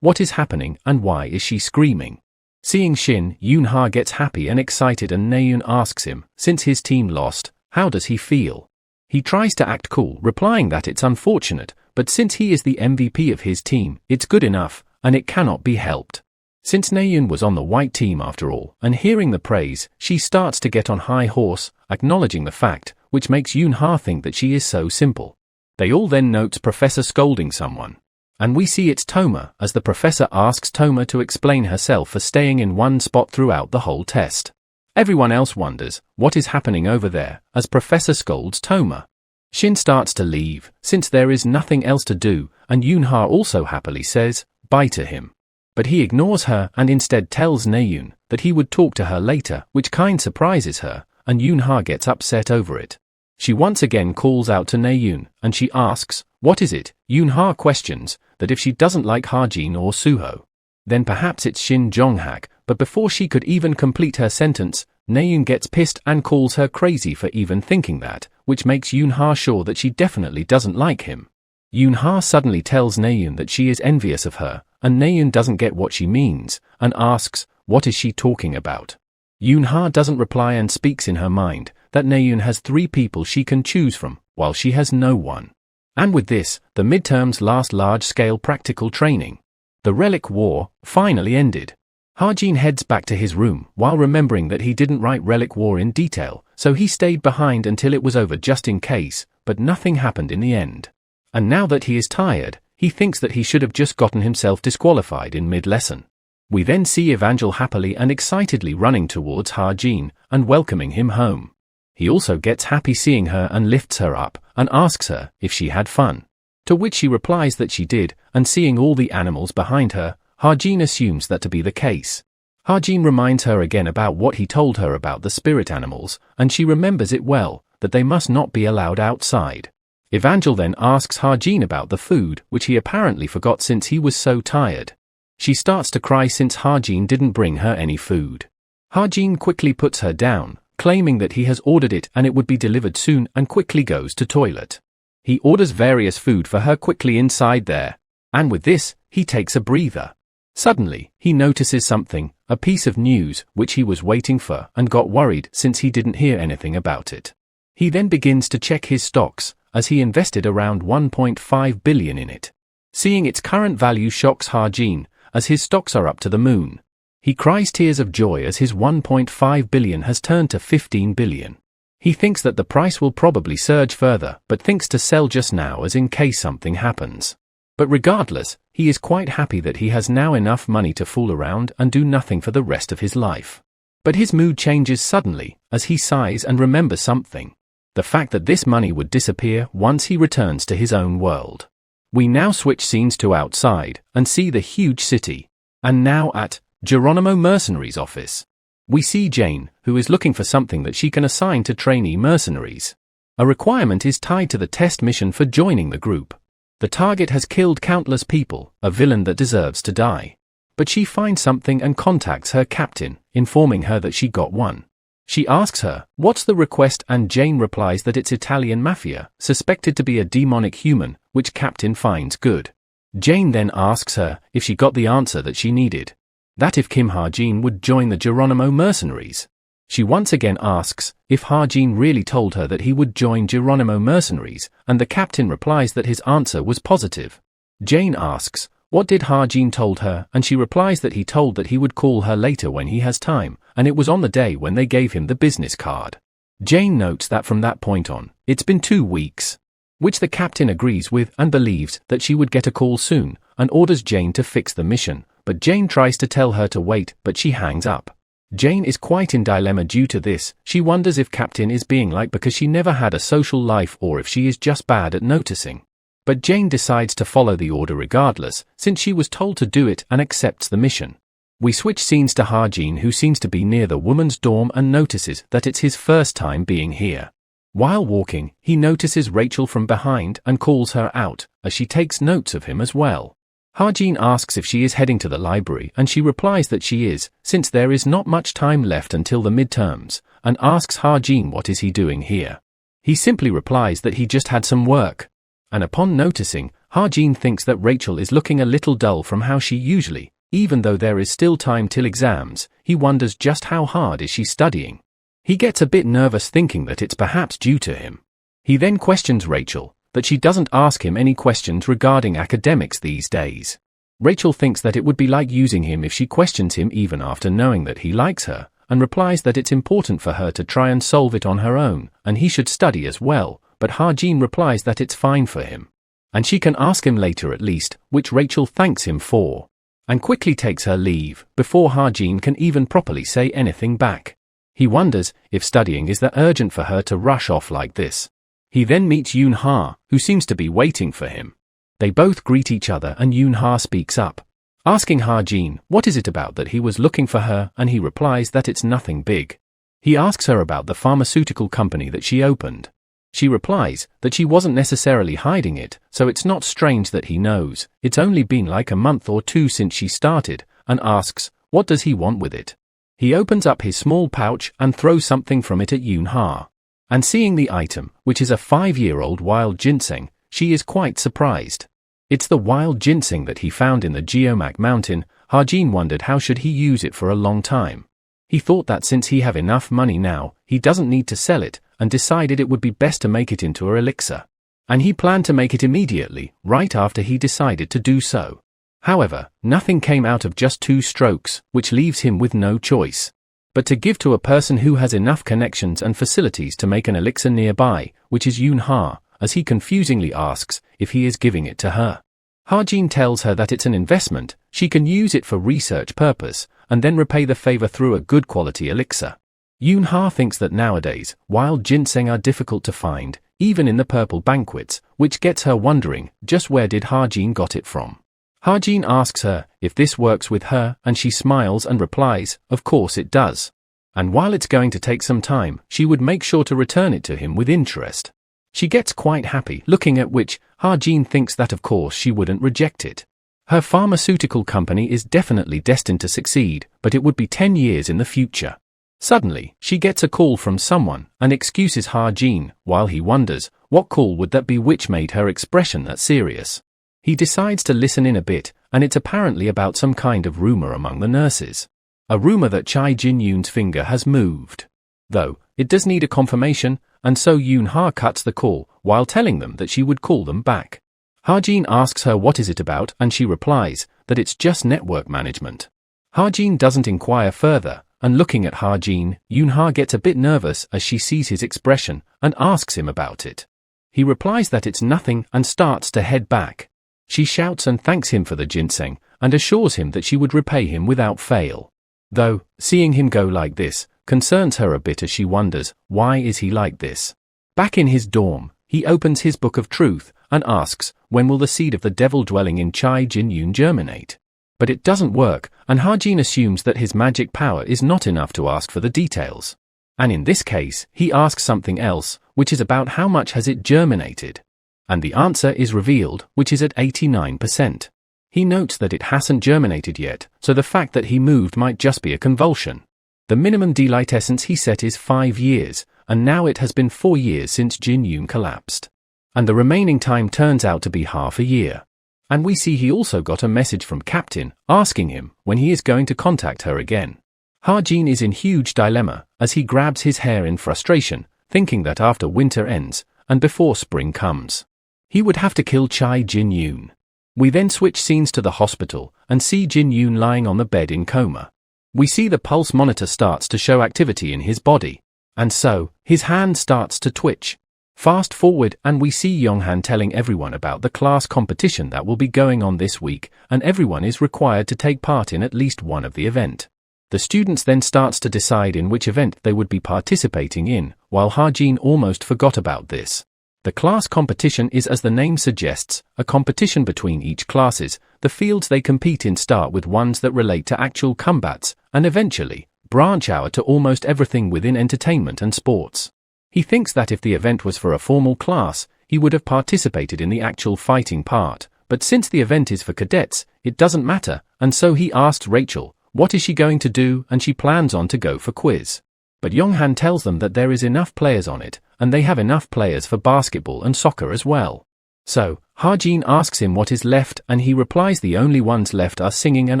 what is happening and why is she screaming. Seeing Shin, Yoon-ha gets happy and excited, and Naeun asks him, since his team lost, how does he feel? He tries to act cool, replying that it's unfortunate, but since he is the MVP of his team, it's good enough, and it cannot be helped. Since Naeun was on the white team after all, and hearing the praise, she starts to get on high horse, acknowledging the fact, which makes Yoon-ha think that she is so simple. They all then notes Professor scolding someone. And we see it's Toma, as the professor asks Toma to explain herself for staying in one spot throughout the whole test. Everyone else wonders what is happening over there, as Professor scolds Toma. Shin starts to leave, since there is nothing else to do, and Yoon-ha also happily says bye to him. But he ignores her and instead tells Naeun that he would talk to her later, which kind surprises her, and Yoon-ha gets upset over it. She once again calls out to Naeun, and she asks, what is it? Yoon-ha questions that if she doesn't like Ha-jin or Soo-ho, then perhaps it's Shin Jong-hak, but before she could even complete her sentence, Naeun gets pissed and calls her crazy for even thinking that, which makes Yoon-ha sure that she definitely doesn't like him. Yoon-ha suddenly tells Naeun that she is envious of her, and Naeun doesn't get what she means, and asks, what is she talking about? Yoon-ha doesn't reply and speaks in her mind that Naeun has 3 people she can choose from, while she has no one. And with this, the midterms' last large-scale practical training, the Relic War, finally ended. Ha-jin heads back to his room, while remembering that he didn't write Relic War in detail, so he stayed behind until it was over just in case, but nothing happened in the end. And now that he is tired, he thinks that he should have just gotten himself disqualified in mid-lesson. We then see Evangel happily and excitedly running towards Ha-jin, and welcoming him home. He also gets happy seeing her and lifts her up and asks her if she had fun. To which she replies that she did, and seeing all the animals behind her, Ha-jin assumes that to be the case. Ha-jin reminds her again about what he told her about the spirit animals, and she remembers it well, that they must not be allowed outside. Evangel then asks Ha-jin about the food, which he apparently forgot since he was so tired. She starts to cry since Ha-jin didn't bring her any food. Ha-jin quickly puts her down, claiming that he has ordered it and it would be delivered soon, and quickly goes to toilet. He orders various food for her quickly inside there, and with this, he takes a breather. Suddenly, he notices something, a piece of news, which he was waiting for, and got worried since he didn't hear anything about it. He then begins to check his stocks, as he invested around 1.5 billion in it. Seeing its current value shocks Ha-jin, as his stocks are up to the moon. He cries tears of joy as his 1.5 billion has turned to 15 billion. He thinks that the price will probably surge further, but thinks to sell just now as in case something happens. But regardless, he is quite happy that he has now enough money to fool around and do nothing for the rest of his life. But his mood changes suddenly, as he sighs and remembers something. The fact that this money would disappear once he returns to his own world. We now switch scenes to outside, and see the huge city. And now at Geronimo Mercenaries' office. We see Jane, who is looking for something that she can assign to trainee mercenaries. A requirement is tied to the test mission for joining the group. The target has killed countless people, a villain that deserves to die. But she finds something and contacts her captain, informing her that she got one. She asks her, what's the request, and Jane replies that it's Italian mafia, suspected to be a demonic human, which captain finds good. Jane then asks her if she got the answer that she needed. That if Kim Ha-jin would join the Geronimo mercenaries. She once again asks if Ha-jin really told her that he would join Geronimo mercenaries, and the captain replies that his answer was positive. Jane asks, what did Ha-jin told her, and she replies that he told that he would call her later when he has time, and it was on the day when they gave him the business card. Jane notes that from that point on, it's been 2 weeks. Which the captain agrees with and believes that she would get a call soon, and orders Jane to fix the mission, but Jane tries to tell her to wait, but she hangs up. Jane is quite in dilemma due to this. She wonders if captain is being like because she never had a social life or if she is just bad at noticing. But Jane decides to follow the order regardless, since she was told to do it, and accepts the mission. We switch scenes to Ha-jin, who seems to be near the woman's dorm and notices that it's his first time being here. While walking, he notices Rachel from behind and calls her out, as she takes notes of him as well. Ha-jin asks if she is heading to the library, and she replies that she is, since there is not much time left until the midterms, and asks Ha-jin what is he doing here. He simply replies that he just had some work. And upon noticing, Ha-jin thinks that Rachel is looking a little dull from how she usually, even though there is still time till exams, he wonders just how hard is she studying. He gets a bit nervous thinking that it's perhaps due to him. He then questions Rachel, that she doesn't ask him any questions regarding academics these days. Rachel thinks that it would be like using him if she questions him even after knowing that he likes her, and replies that it's important for her to try and solve it on her own, and he should study as well. But Ha-jin replies that it's fine for him. And she can ask him later at least, which Rachel thanks him for. And quickly takes her leave, before Ha-jin can even properly say anything back. He wonders if studying is that urgent for her to rush off like this. He then meets Yoon-ha, who seems to be waiting for him. They both greet each other and Yoon-ha speaks up, asking Ha-jin what is it about that he was looking for her, and he replies that it's nothing big. He asks her about the pharmaceutical company that she opened. She replies that she wasn't necessarily hiding it, so it's not strange that he knows. It's only been like a month or 2 since she started, and asks, what does he want with it? He opens up his small pouch and throws something from it at Yoon-ha. And seeing the item, which is a 5-year-old wild ginseng, she is quite surprised. It's the wild ginseng that he found in the Geomac mountain. Ha-jin wondered how should he use it for a long time. He thought that since he have enough money now, he doesn't need to sell it, and decided it would be best to make it into an elixir. And he planned to make it immediately, right after he decided to do so. However, nothing came out of just 2 strokes, which leaves him with no choice but to give to a person who has enough connections and facilities to make an elixir nearby, which is Yoon-ha, as he confusingly asks if he is giving it to her. Ha-jin tells her that it's an investment, she can use it for research purpose, and then repay the favor through a good quality elixir. Yoon-ha thinks that nowadays, wild ginseng are difficult to find, even in the purple banquets, which gets her wondering just where did Ha-jin got it from. Ha-jin asks her if this works with her, and she smiles and replies, of course it does. And while it's going to take some time, she would make sure to return it to him with interest. She gets quite happy, looking at which, Ha-jin thinks that of course she wouldn't reject it. Her pharmaceutical company is definitely destined to succeed, but it would be 10 years in the future. Suddenly, she gets a call from someone, and excuses Ha-jin, while he wonders, what call would that be which made her expression that serious. He decides to listen in a bit, and it's apparently about some kind of rumor among the nurses. A rumor that Chai Jin-yoon's finger has moved. Though, it does need a confirmation, and so Yoon-ha cuts the call, while telling them that she would call them back. Ha-jin asks her what is it about, and she replies that it's just network management. Ha-jin doesn't inquire further, and looking at Ha-jin, Yoon-ha gets a bit nervous as she sees his expression, and asks him about it. He replies that it's nothing, and starts to head back. She shouts and thanks him for the ginseng, and assures him that she would repay him without fail. Though, seeing him go like this, concerns her a bit as she wonders, why is he like this? Back in his dorm, he opens his book of truth, and asks, when will the seed of the devil dwelling in Chai Jin-yoon germinate? But it doesn't work, and Ha-jin assumes that his magic power is not enough to ask for the details. And in this case, he asks something else, which is about how much has it germinated. And the answer is revealed, which is at 89%. He notes that it hasn't germinated yet, so the fact that he moved might just be a convulsion. The minimum delight essence he set is 5 years, and now it has been 4 years since Jin-yoon collapsed. And the remaining time turns out to be half a year. And we see he also got a message from Captain, asking him when he is going to contact her again. Ha-jin is in huge dilemma, as he grabs his hair in frustration, thinking that after winter ends, and before spring comes, he would have to kill Chai Jin-yoon. We then switch scenes to the hospital, and see Jin-yoon lying on the bed in coma. We see the pulse monitor starts to show activity in his body, and so, his hand starts to twitch. Fast forward, and we see Yonghan telling everyone about the class competition that will be going on this week, and everyone is required to take part in at least one of the event. The students then starts to decide in which event they would be participating in, while Ha-jin almost forgot about this. The class competition is, as the name suggests, a competition between each classes. The fields they compete in start with ones that relate to actual combats, and eventually, branch out to almost everything within entertainment and sports. He thinks that if the event was for a formal class, he would have participated in the actual fighting part, but since the event is for cadets, it doesn't matter, and so he asks Rachel, what is she going to do, and she plans on to go for quiz. But Yonghan tells them that there is enough players on it, and they have enough players for basketball and soccer as well. So, Ha-jin asks him what is left, and he replies the only ones left are singing and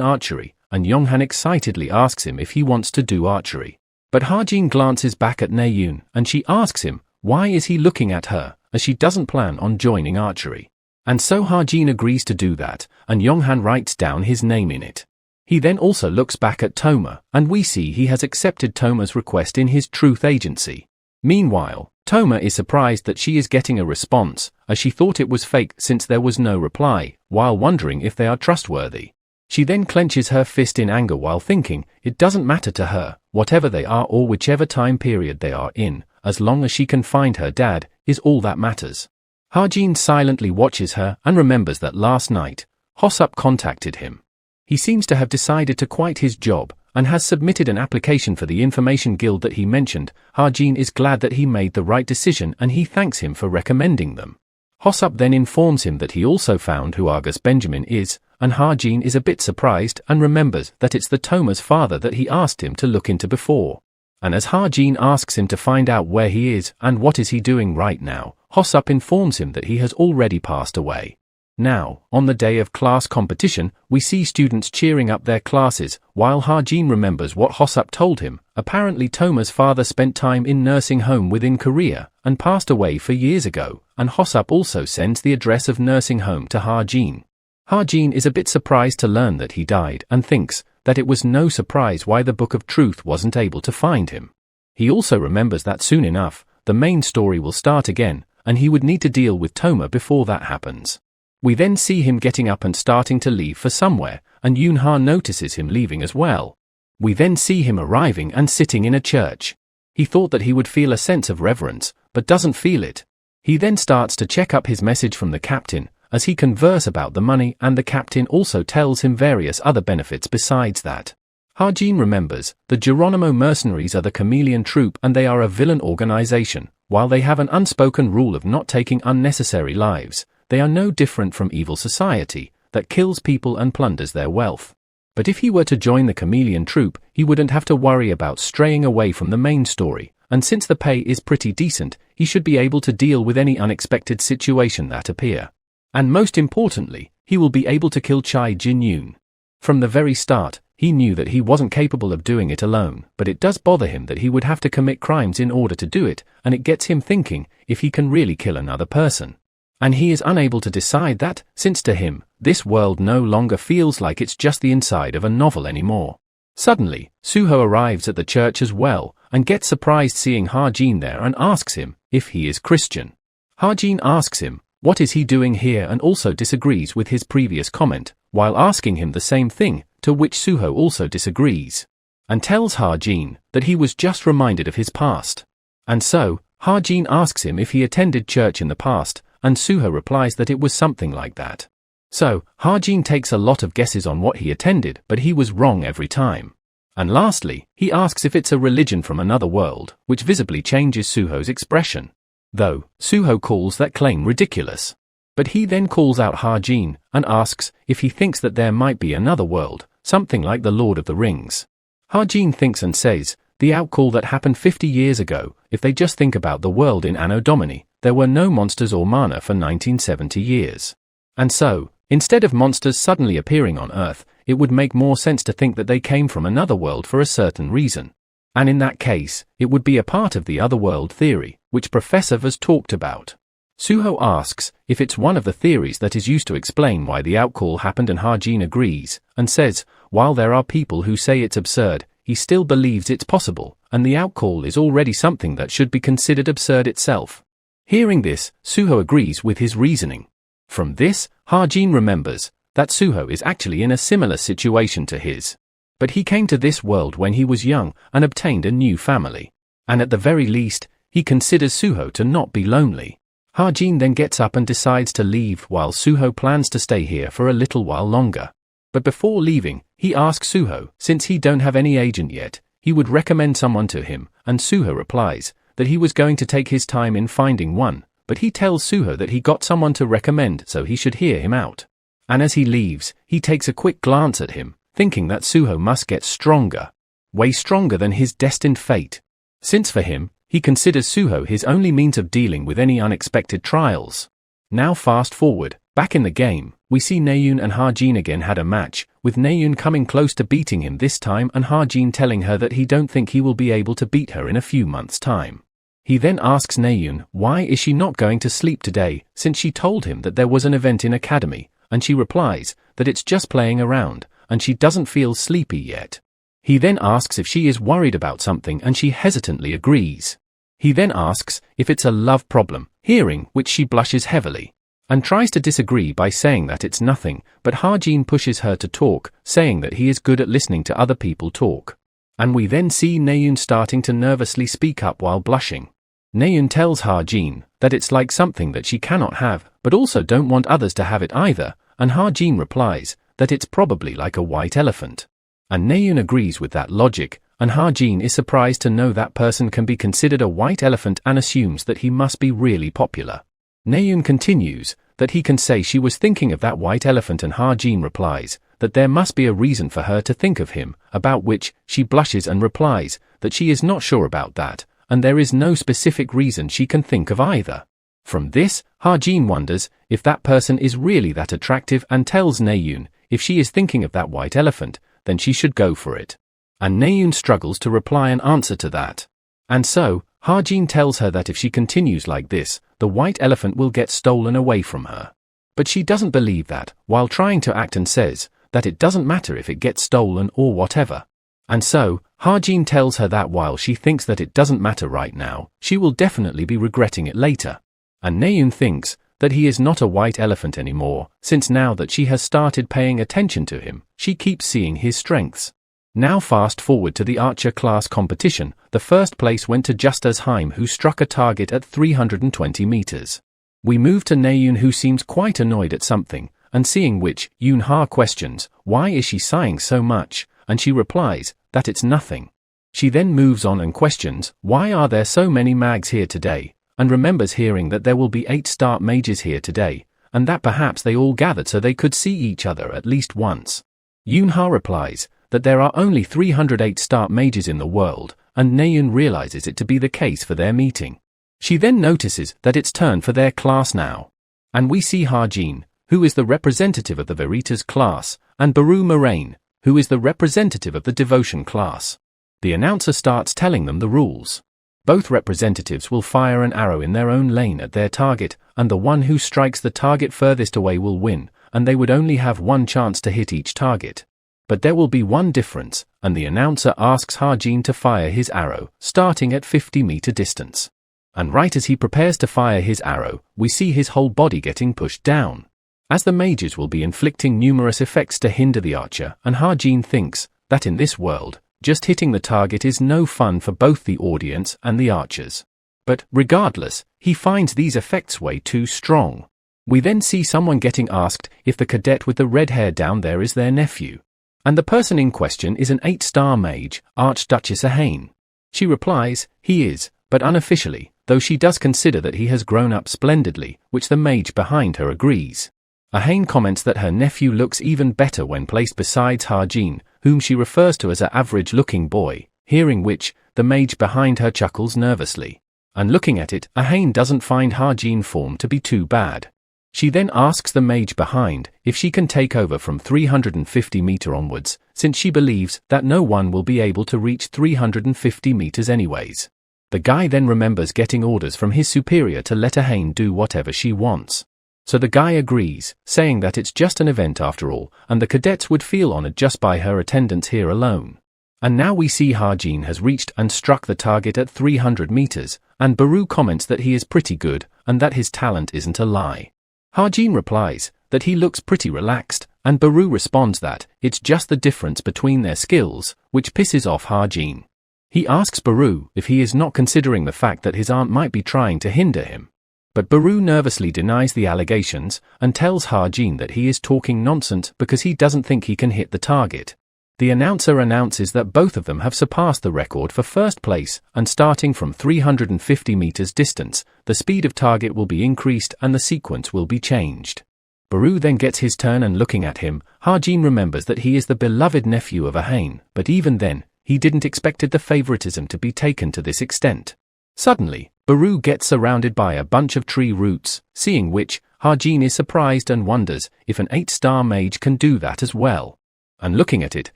archery, and Yonghan excitedly asks him if he wants to do archery. But Ha-jin glances back at Naeun, and she asks him, why is he looking at her, as she doesn't plan on joining archery. And so Ha-jin agrees to do that, and Yonghan writes down his name in it. He then also looks back at Toma, and we see he has accepted Toma's request in his truth agency. Meanwhile, Toma is surprised that she is getting a response, as she thought it was fake since there was no reply, while wondering if they are trustworthy. She then clenches her fist in anger while thinking, it doesn't matter to her, whatever they are or whichever time period they are in, as long as she can find her dad, is all that matters. Ha-jin silently watches her and remembers that last night, Hosup contacted him. He seems to have decided to quit his job, and has submitted an application for the information guild that he mentioned. Ha-jin is glad that he made the right decision and he thanks him for recommending them. Hosup then informs him that he also found who Argus Benjamin is, and Ha-jin is a bit surprised and remembers that it's the Toma's father that he asked him to look into before. And as Ha-jin asks him to find out where he is and what is he doing right now, Hosup informs him that he has already passed away. Now, on the day of class competition, we see students cheering up their classes, while Ha-jin remembers what Hosup told him. Apparently Toma's father spent time in nursing home within Korea, and passed away 4 years ago, and Hosup also sends the address of nursing home to Ha-jin. Ha-jin is a bit surprised to learn that he died, and thinks that it was no surprise why the Book of Truth wasn't able to find him. He also remembers that soon enough, the main story will start again, and he would need to deal with Toma before that happens. We then see him getting up and starting to leave for somewhere, and Yoon-ha notices him leaving as well. We then see him arriving and sitting in a church. He thought that he would feel a sense of reverence, but doesn't feel it. He then starts to check up his message from the captain, as he converse about the money, and the captain also tells him various other benefits besides that. Ha-jin remembers, the Geronimo mercenaries are the chameleon troop and they are a villain organization. While they have an unspoken rule of not taking unnecessary lives, they are no different from evil society, that kills people and plunders their wealth. But if he were to join the chameleon troop, he wouldn't have to worry about straying away from the main story, and since the pay is pretty decent, he should be able to deal with any unexpected situation that appear. And most importantly, he will be able to kill Chai Jin-yoon. From the very start, he knew that he wasn't capable of doing it alone, but it does bother him that he would have to commit crimes in order to do it, and it gets him thinking if he can really kill another person. And he is unable to decide that, since to him, this world no longer feels like it's just the inside of a novel anymore. Suddenly, Suho arrives at the church as well, and gets surprised seeing Ha-jin there and asks him if he is Christian. Ha-jin asks him, what is he doing here, and also disagrees with his previous comment, while asking him the same thing, to which Suho also disagrees, and tells Ha-jin that he was just reminded of his past. And so, Ha-jin asks him if he attended church in the past, and Suho replies that it was something like that. So, Ha-jin takes a lot of guesses on what he attended, but he was wrong every time. And lastly, he asks if it's a religion from another world, which visibly changes Suho's expression. Though, Suho calls that claim ridiculous. But he then calls out Ha-jin, and asks if he thinks that there might be another world, something like the Lord of the Rings. Ha-jin thinks and says, the outcall that happened 50 years ago, if they just think about the world in Anno Domini, there were no monsters or mana for 1970 years. And so, instead of monsters suddenly appearing on Earth, it would make more sense to think that they came from another world for a certain reason. And in that case, it would be a part of the otherworld theory, which Professor has talked about. Suho asks if it's one of the theories that is used to explain why the outcall happened, and Ha-jin agrees, and says, while there are people who say it's absurd, he still believes it's possible, and the outcall is already something that should be considered absurd itself. Hearing this, Suho agrees with his reasoning. From this, Ha-jin remembers that Suho is actually in a similar situation to his. But he came to this world when he was young and obtained a new family. And at the very least, he considers Suho to not be lonely. Ha-jin then gets up and decides to leave while Suho plans to stay here for a little while longer. But before leaving, he asks Suho, since he don't have any agent yet, he would recommend someone to him, and Suho replies that he was going to take his time in finding one, but he tells Suho that he got someone to recommend, so he should hear him out. And as he leaves, he takes a quick glance at him, thinking that Suho must get stronger. Way stronger than his destined fate. Since for him, he considers Suho his only means of dealing with any unexpected trials. Now fast forward, back in the game, we see Naeun and Ha-jin again had a match, with Naeun coming close to beating him this time and Ha-jin telling her that he don't think he will be able to beat her in a few months' time. He then asks Naeun why is she not going to sleep today, since she told him that there was an event in academy, and she replies that it's just playing around, and she doesn't feel sleepy yet. He then asks if she is worried about something, and she hesitantly agrees. He then asks if it's a love problem, hearing which she blushes heavily, and tries to disagree by saying that it's nothing, but Ha-jin pushes her to talk, saying that he is good at listening to other people talk. And we then see Naeun starting to nervously speak up while blushing. Naeun tells Ha-jin that it's like something that she cannot have, but also don't want others to have it either, and Ha-jin replies that it's probably like a white elephant. And Naeun agrees with that logic, and Ha-jin is surprised to know that person can be considered a white elephant and assumes that he must be really popular. Naeun continues that he can say she was thinking of that white elephant, and Ha-jin replies that there must be a reason for her to think of him, about which she blushes and replies that she is not sure about that, and there is no specific reason she can think of either. From this, Ha-jin wonders if that person is really that attractive and tells Naeun if she is thinking of that white elephant, then she should go for it. And Naeun struggles to reply an answer to that. And so, Ha-jin tells her that if she continues like this, the white elephant will get stolen away from her. But she doesn't believe that, while trying to act, and says that it doesn't matter if it gets stolen or whatever. And so, Ha-jin tells her that while she thinks that it doesn't matter right now, she will definitely be regretting it later. And Naeun thinks that he is not a white elephant anymore, since now that she has started paying attention to him, she keeps seeing his strengths. Now fast forward to the Archer class competition. The first place went to Just As Haim, who struck a target at 320 meters. We move to Naeun, who seems quite annoyed at something, and seeing which, Yoon-ha questions, why is she sighing so much, and she replies, that it's nothing. She then moves on and questions, why are there so many mags here today, and remembers hearing that there will be 8 start mages here today, and that perhaps they all gathered so they could see each other at least once. Yoon-ha replies that there are only 308 start mages in the world, and Naeun realizes it to be the case for their meeting. She then notices that it's turn for their class now. And we see Ha-jin, who is the representative of the Veritas class, and Baru Moraine, who is the representative of the Devotion class. The announcer starts telling them the rules. Both representatives will fire an arrow in their own lane at their target, and the one who strikes the target furthest away will win, and they would only have one chance to hit each target. But there will be one difference, and the announcer asks Ha-jin to fire his arrow, starting at 50-meter distance. And right as he prepares to fire his arrow, we see his whole body getting pushed down. As the mages will be inflicting numerous effects to hinder the archer, and Ha-jin thinks that in this world, just hitting the target is no fun for both the audience and the archers. But, regardless, he finds these effects way too strong. We then see someone getting asked if the cadet with the red hair down there is their nephew. And the person in question is an 8-star mage, Archduchess Ahane. She replies, he is, but unofficially, though she does consider that he has grown up splendidly, which the mage behind her agrees. Ahane comments that her nephew looks even better when placed beside Ha-jin, whom she refers to as an average-looking boy, hearing which, the mage behind her chuckles nervously. And looking at it, Ahane doesn't find Ha-jin form to be too bad. She then asks the mage behind if she can take over from 350 meter onwards, since she believes that no one will be able to reach 350 meters anyways. The guy then remembers getting orders from his superior to let Ahane do whatever she wants. So the guy agrees, saying that it's just an event after all, and the cadets would feel honored just by her attendance here alone. And now we see Ha-jin has reached and struck the target at 300 meters, and Baru comments that he is pretty good, and that his talent isn't a lie. Ha-jin replies that he looks pretty relaxed, and Baru responds that it's just the difference between their skills, which pisses off Ha-jin. He asks Baru if he is not considering the fact that his aunt might be trying to hinder him. But Baru nervously denies the allegations and tells Ha-jin that he is talking nonsense because he doesn't think he can hit the target. The announcer announces that both of them have surpassed the record for first place, and starting from 350 meters distance, the speed of target will be increased and the sequence will be changed. Baru then gets his turn, and looking at him, Ha-jin remembers that he is the beloved nephew of Ahane, but even then, he didn't expect the favoritism to be taken to this extent. Suddenly, Baru gets surrounded by a bunch of tree roots, seeing which, Ha-jin is surprised and wonders if an 8-star mage can do that as well. And looking at it,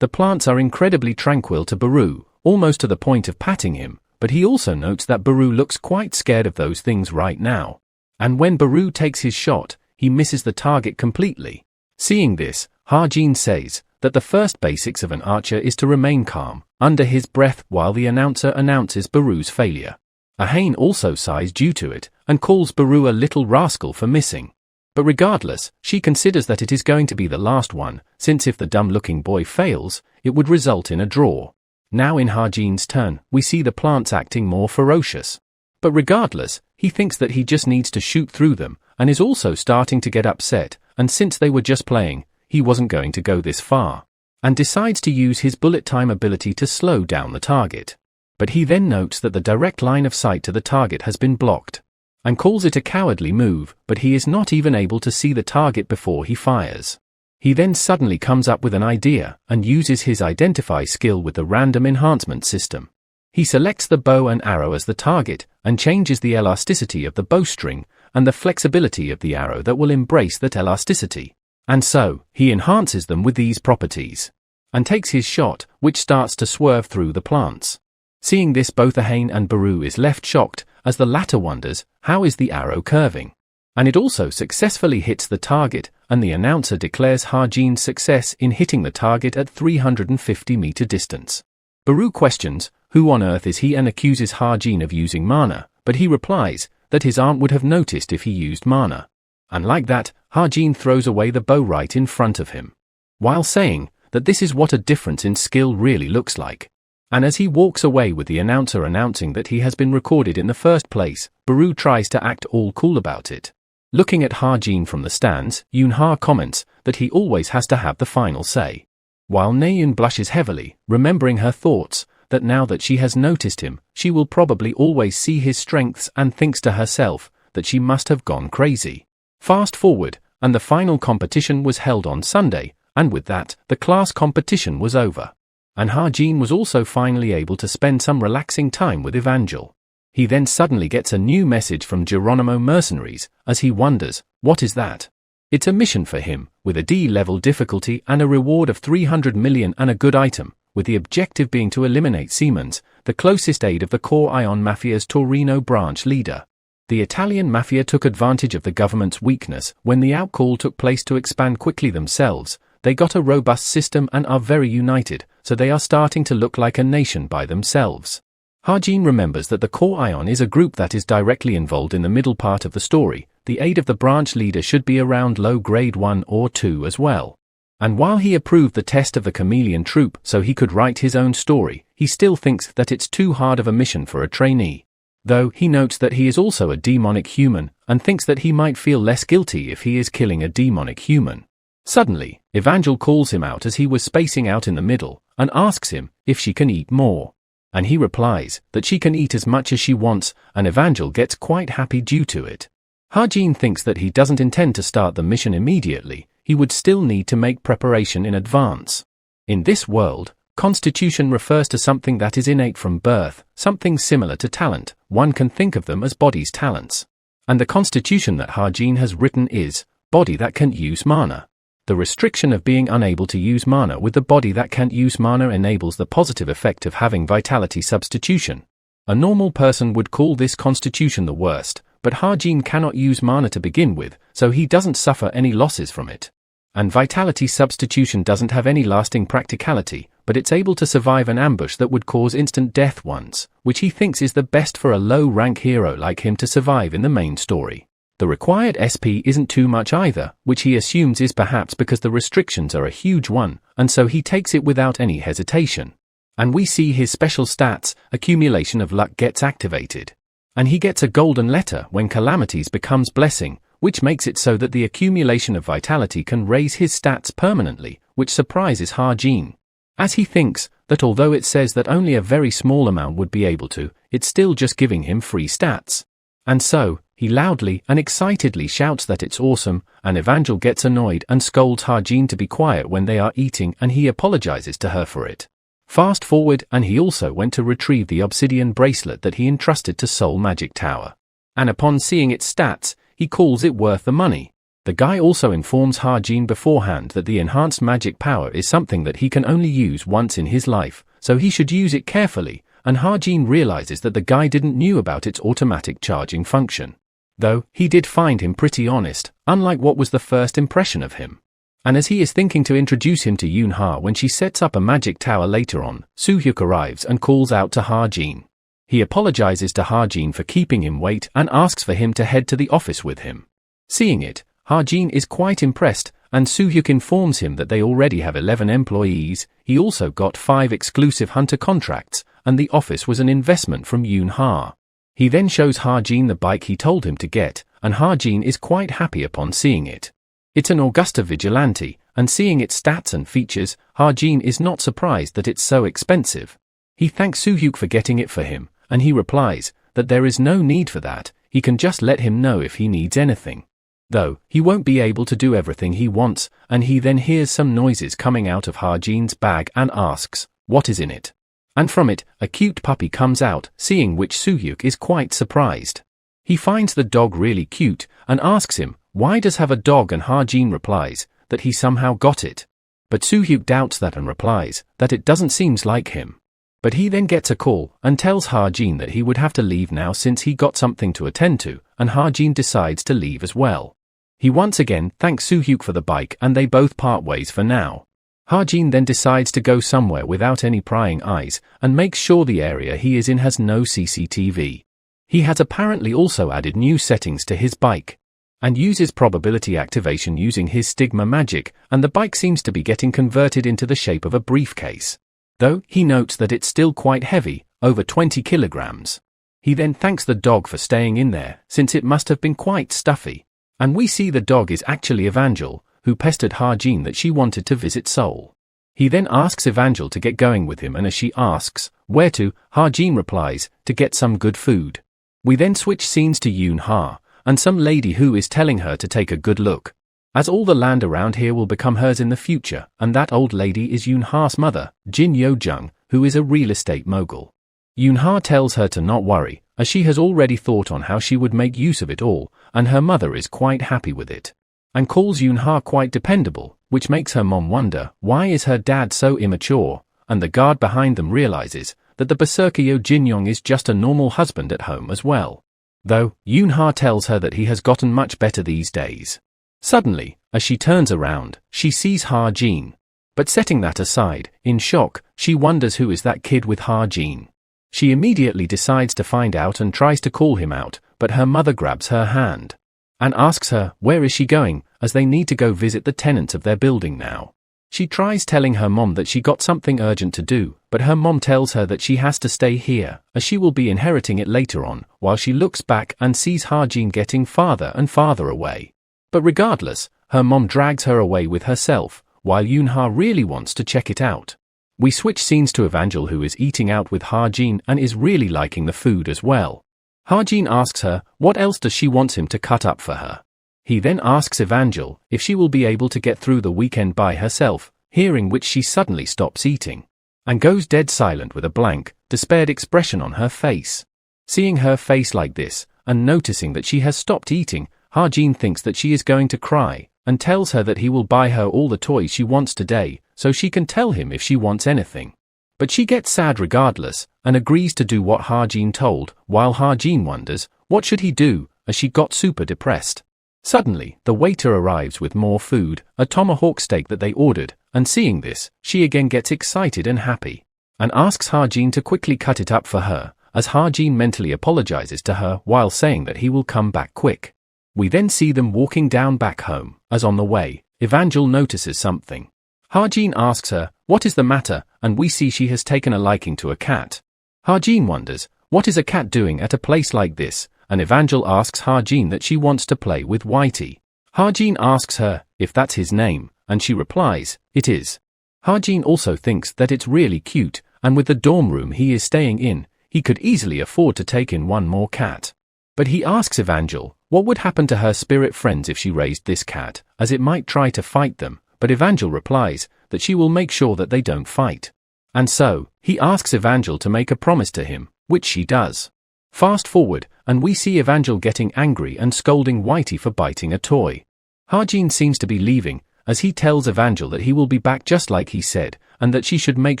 the plants are incredibly tranquil to Baru, almost to the point of patting him, but he also notes that Baru looks quite scared of those things right now. And when Baru takes his shot, he misses the target completely. Seeing this, Ha-jin says that the first basics of an archer is to remain calm, under his breath, while the announcer announces Baru's failure. Ahane also sighs due to it, and calls Baru a little rascal for missing. But regardless, she considers that it is going to be the last one, since if the dumb-looking boy fails, it would result in a draw. Now in Ha-jin's turn, we see the plants acting more ferocious. But regardless, he thinks that he just needs to shoot through them, and is also starting to get upset, and since they were just playing, he wasn't going to go this far, and decides to use his bullet time ability to slow down the target. But he then notes that the direct line of sight to the target has been blocked, and calls it a cowardly move, but he is not even able to see the target before he fires. He then suddenly comes up with an idea, and uses his identify skill with the random enhancement system. He selects the bow and arrow as the target, and changes the elasticity of the bowstring, and the flexibility of the arrow that will embrace that elasticity. And so, he enhances them with these properties, and takes his shot, which starts to swerve through the plants. Seeing this, both Ahane and Baru is left shocked, as the latter wonders, how is the arrow curving? And it also successfully hits the target, and the announcer declares Ha-jin's success in hitting the target at 350 meter distance. Baru questions who on earth is he and accuses Ha-jin of using mana, but he replies that his aunt would have noticed if he used mana. And like that, Ha-jin throws away the bow right in front of him, while saying that this is what a difference in skill really looks like. And as he walks away with the announcer announcing that he has been recorded in the first place, Baru tries to act all cool about it. Looking at Ha-jin from the stands, Yoon-ha comments that he always has to have the final say. While Naeun blushes heavily, remembering her thoughts, that now that she has noticed him, she will probably always see his strengths, and thinks to herself that she must have gone crazy. Fast forward, and the final competition was held on Sunday, and with that, the class competition was over. And Ha-jin was also finally able to spend some relaxing time with Evangel. He then suddenly gets a new message from Geronimo mercenaries, as he wonders, what is that? It's a mission for him, with a D-level difficulty and a reward of 300 million and a good item, with the objective being to eliminate Siemens, the closest aide of the Core Ion Mafia's Torino branch leader. The Italian mafia took advantage of the government's weakness when the outcall took place to expand quickly themselves. They got a robust system and are very united, so they are starting to look like a nation by themselves. Ha-jin remembers that the Core Ion is a group that is directly involved in the middle part of the story. The aide of the branch leader should be around low grade 1 or 2 as well. And while he approved the test of the chameleon troupe so he could write his own story, he still thinks that it's too hard of a mission for a trainee. Though he notes that he is also a demonic human, and thinks that he might feel less guilty if he is killing a demonic human. Suddenly, Evangel calls him out as he was spacing out in the middle, and asks him if she can eat more. And he replies that she can eat as much as she wants, and Evangel gets quite happy due to it. Ha-jin thinks that he doesn't intend to start the mission immediately, he would still need to make preparation in advance. In this world, constitution refers to something that is innate from birth, something similar to talent. One can think of them as body's talents. And the constitution that Ha-jin has written is body that can use mana. The restriction of being unable to use mana with the body that can't use mana enables the positive effect of having vitality substitution. A normal person would call this constitution the worst, but Ha-jin cannot use mana to begin with, so he doesn't suffer any losses from it. And vitality substitution doesn't have any lasting practicality, but it's able to survive an ambush that would cause instant death once, which he thinks is the best for a low-rank hero like him to survive in the main story. The required SP isn't too much either, which he assumes is perhaps because the restrictions are a huge one, and so he takes it without any hesitation. And we see his special stats, accumulation of luck, gets activated. And he gets a golden letter when calamities becomes blessing, which makes it so that the accumulation of vitality can raise his stats permanently, which surprises Ha-jin. As he thinks that although it says that only a very small amount would be able to, it's still just giving him free stats. And so, he loudly and excitedly shouts that it's awesome, and Evangel gets annoyed and scolds Ha-jin to be quiet when they are eating, and he apologizes to her for it. Fast forward, and he also went to retrieve the obsidian bracelet that he entrusted to Soul Magic Tower. And upon seeing its stats, he calls it worth the money. The guy also informs Ha-jin beforehand that the enhanced magic power is something that he can only use once in his life, so he should use it carefully, and Ha-jin realizes that the guy didn't know about its automatic charging function. Though, he did find him pretty honest, unlike what was the first impression of him. And as he is thinking to introduce him to Yoon-ha when she sets up a magic tower later on, Soo-hyuk arrives and calls out to Ha-jin. He apologizes to Ha-jin for keeping him wait and asks for him to head to the office with him. Seeing it, Ha-jin is quite impressed, and Soo-hyuk informs him that they already have 11 employees. He also got 5 exclusive hunter contracts, and the office was an investment from Yoon-ha. He then shows Ha-jin the bike he told him to get, and Ha-jin is quite happy upon seeing it. It's an Augusta Vigilante, and seeing its stats and features, Ha-jin is not surprised that it's so expensive. He thanks Soo-hyuk for getting it for him, and he replies that there is no need for that, he can just let him know if he needs anything. Though, he won't be able to do everything he wants, and he then hears some noises coming out of Ha-jin's bag and asks, what is in it? And from it, a cute puppy comes out, seeing which Soo-hyuk is quite surprised. He finds the dog really cute, and asks him, why does have a dog, and Ha-jin replies that he somehow got it. But Soo-hyuk doubts that and replies that it doesn't seem like him. But he then gets a call and tells Ha-jin that he would have to leave now since he got something to attend to, and Ha-jin decides to leave as well. He once again thanks Soo-hyuk for the bike and they both part ways for now. Ha-jin then decides to go somewhere without any prying eyes and makes sure the area he is in has no CCTV. He has apparently also added new settings to his bike. and uses probability activation using his stigma magic, and the bike seems to be getting converted into the shape of a briefcase. Though, he notes that it's still quite heavy, over 20 kilograms. He then thanks the dog for staying in there, since it must have been quite stuffy. And we see the dog is actually Evangel, who pestered Ha-Jin that she wanted to visit Seoul. He then asks Evangel to get going with him, and as she asks, where to, Ha-Jin replies, to get some good food. We then switch scenes to Yoon-ha, and some lady who is telling her to take a good look, as all the land around here will become hers in the future, and that old lady is Yoon-ha's mother, Jin Yo-jung, who is a real estate mogul. Yoon-ha tells her to not worry, as she has already thought on how she would make use of it all, and her mother is quite happy with it, and calls Yoon-ha quite dependable, which makes her mom wonder, why is her dad so immature, and the guard behind them realizes that the berserker Yo Jin-young is just a normal husband at home as well. Though, Yoon-ha tells her that he has gotten much better these days. Suddenly, as she turns around, she sees Ha-Jin. But setting that aside, in shock, she wonders who is that kid with Ha-Jin. She immediately decides to find out and tries to call him out, but her mother grabs her hand and asks her, where is she going, as they need to go visit the tenants of their building now. She tries telling her mom that she got something urgent to do, but her mom tells her that she has to stay here, as she will be inheriting it later on, while she looks back and sees Ha-Jin getting farther and farther away. But regardless, her mom drags her away with herself, while Yoon-ha really wants to check it out. We switch scenes to Evangel, who is eating out with Ha-Jin and is really liking the food as well. Ha-Jin asks her what else does she want him to cut up for her. He then asks Evangel if she will be able to get through the weekend by herself, hearing which she suddenly stops eating and goes dead silent with a blank, despaired expression on her face. Seeing her face like this, and noticing that she has stopped eating, Ha-Jin thinks that she is going to cry, and tells her that he will buy her all the toys she wants today, so she can tell him if she wants anything. But she gets sad regardless, and agrees to do what Ha-Jin told, while Ha-Jin wonders, what should he do, as she got super depressed. Suddenly, the waiter arrives with more food, a tomahawk steak that they ordered, and seeing this, she again gets excited and happy, and asks Ha-Jin to quickly cut it up for her, as Ha-Jin mentally apologizes to her while saying that he will come back quick. We then see them walking down back home, as on the way, Evangel notices something. Ha-Jin asks her, what is the matter, and we see she has taken a liking to a cat. Ha-Jin wonders, what is a cat doing at a place like this, and Evangel asks Ha-Jin that she wants to play with Whitey. Ha-Jin asks her if that's his name, and she replies, it is. Ha-Jin also thinks that it's really cute, and with the dorm room he is staying in, he could easily afford to take in one more cat. But he asks Evangel what would happen to her spirit friends if she raised this cat, as it might try to fight them, but Evangel replies that she will make sure that they don't fight. And so, he asks Evangel to make a promise to him, which she does. Fast forward, and we see Evangel getting angry and scolding Whitey for biting a toy. Ha-Jin seems to be leaving, as he tells Evangel that he will be back just like he said, and that she should make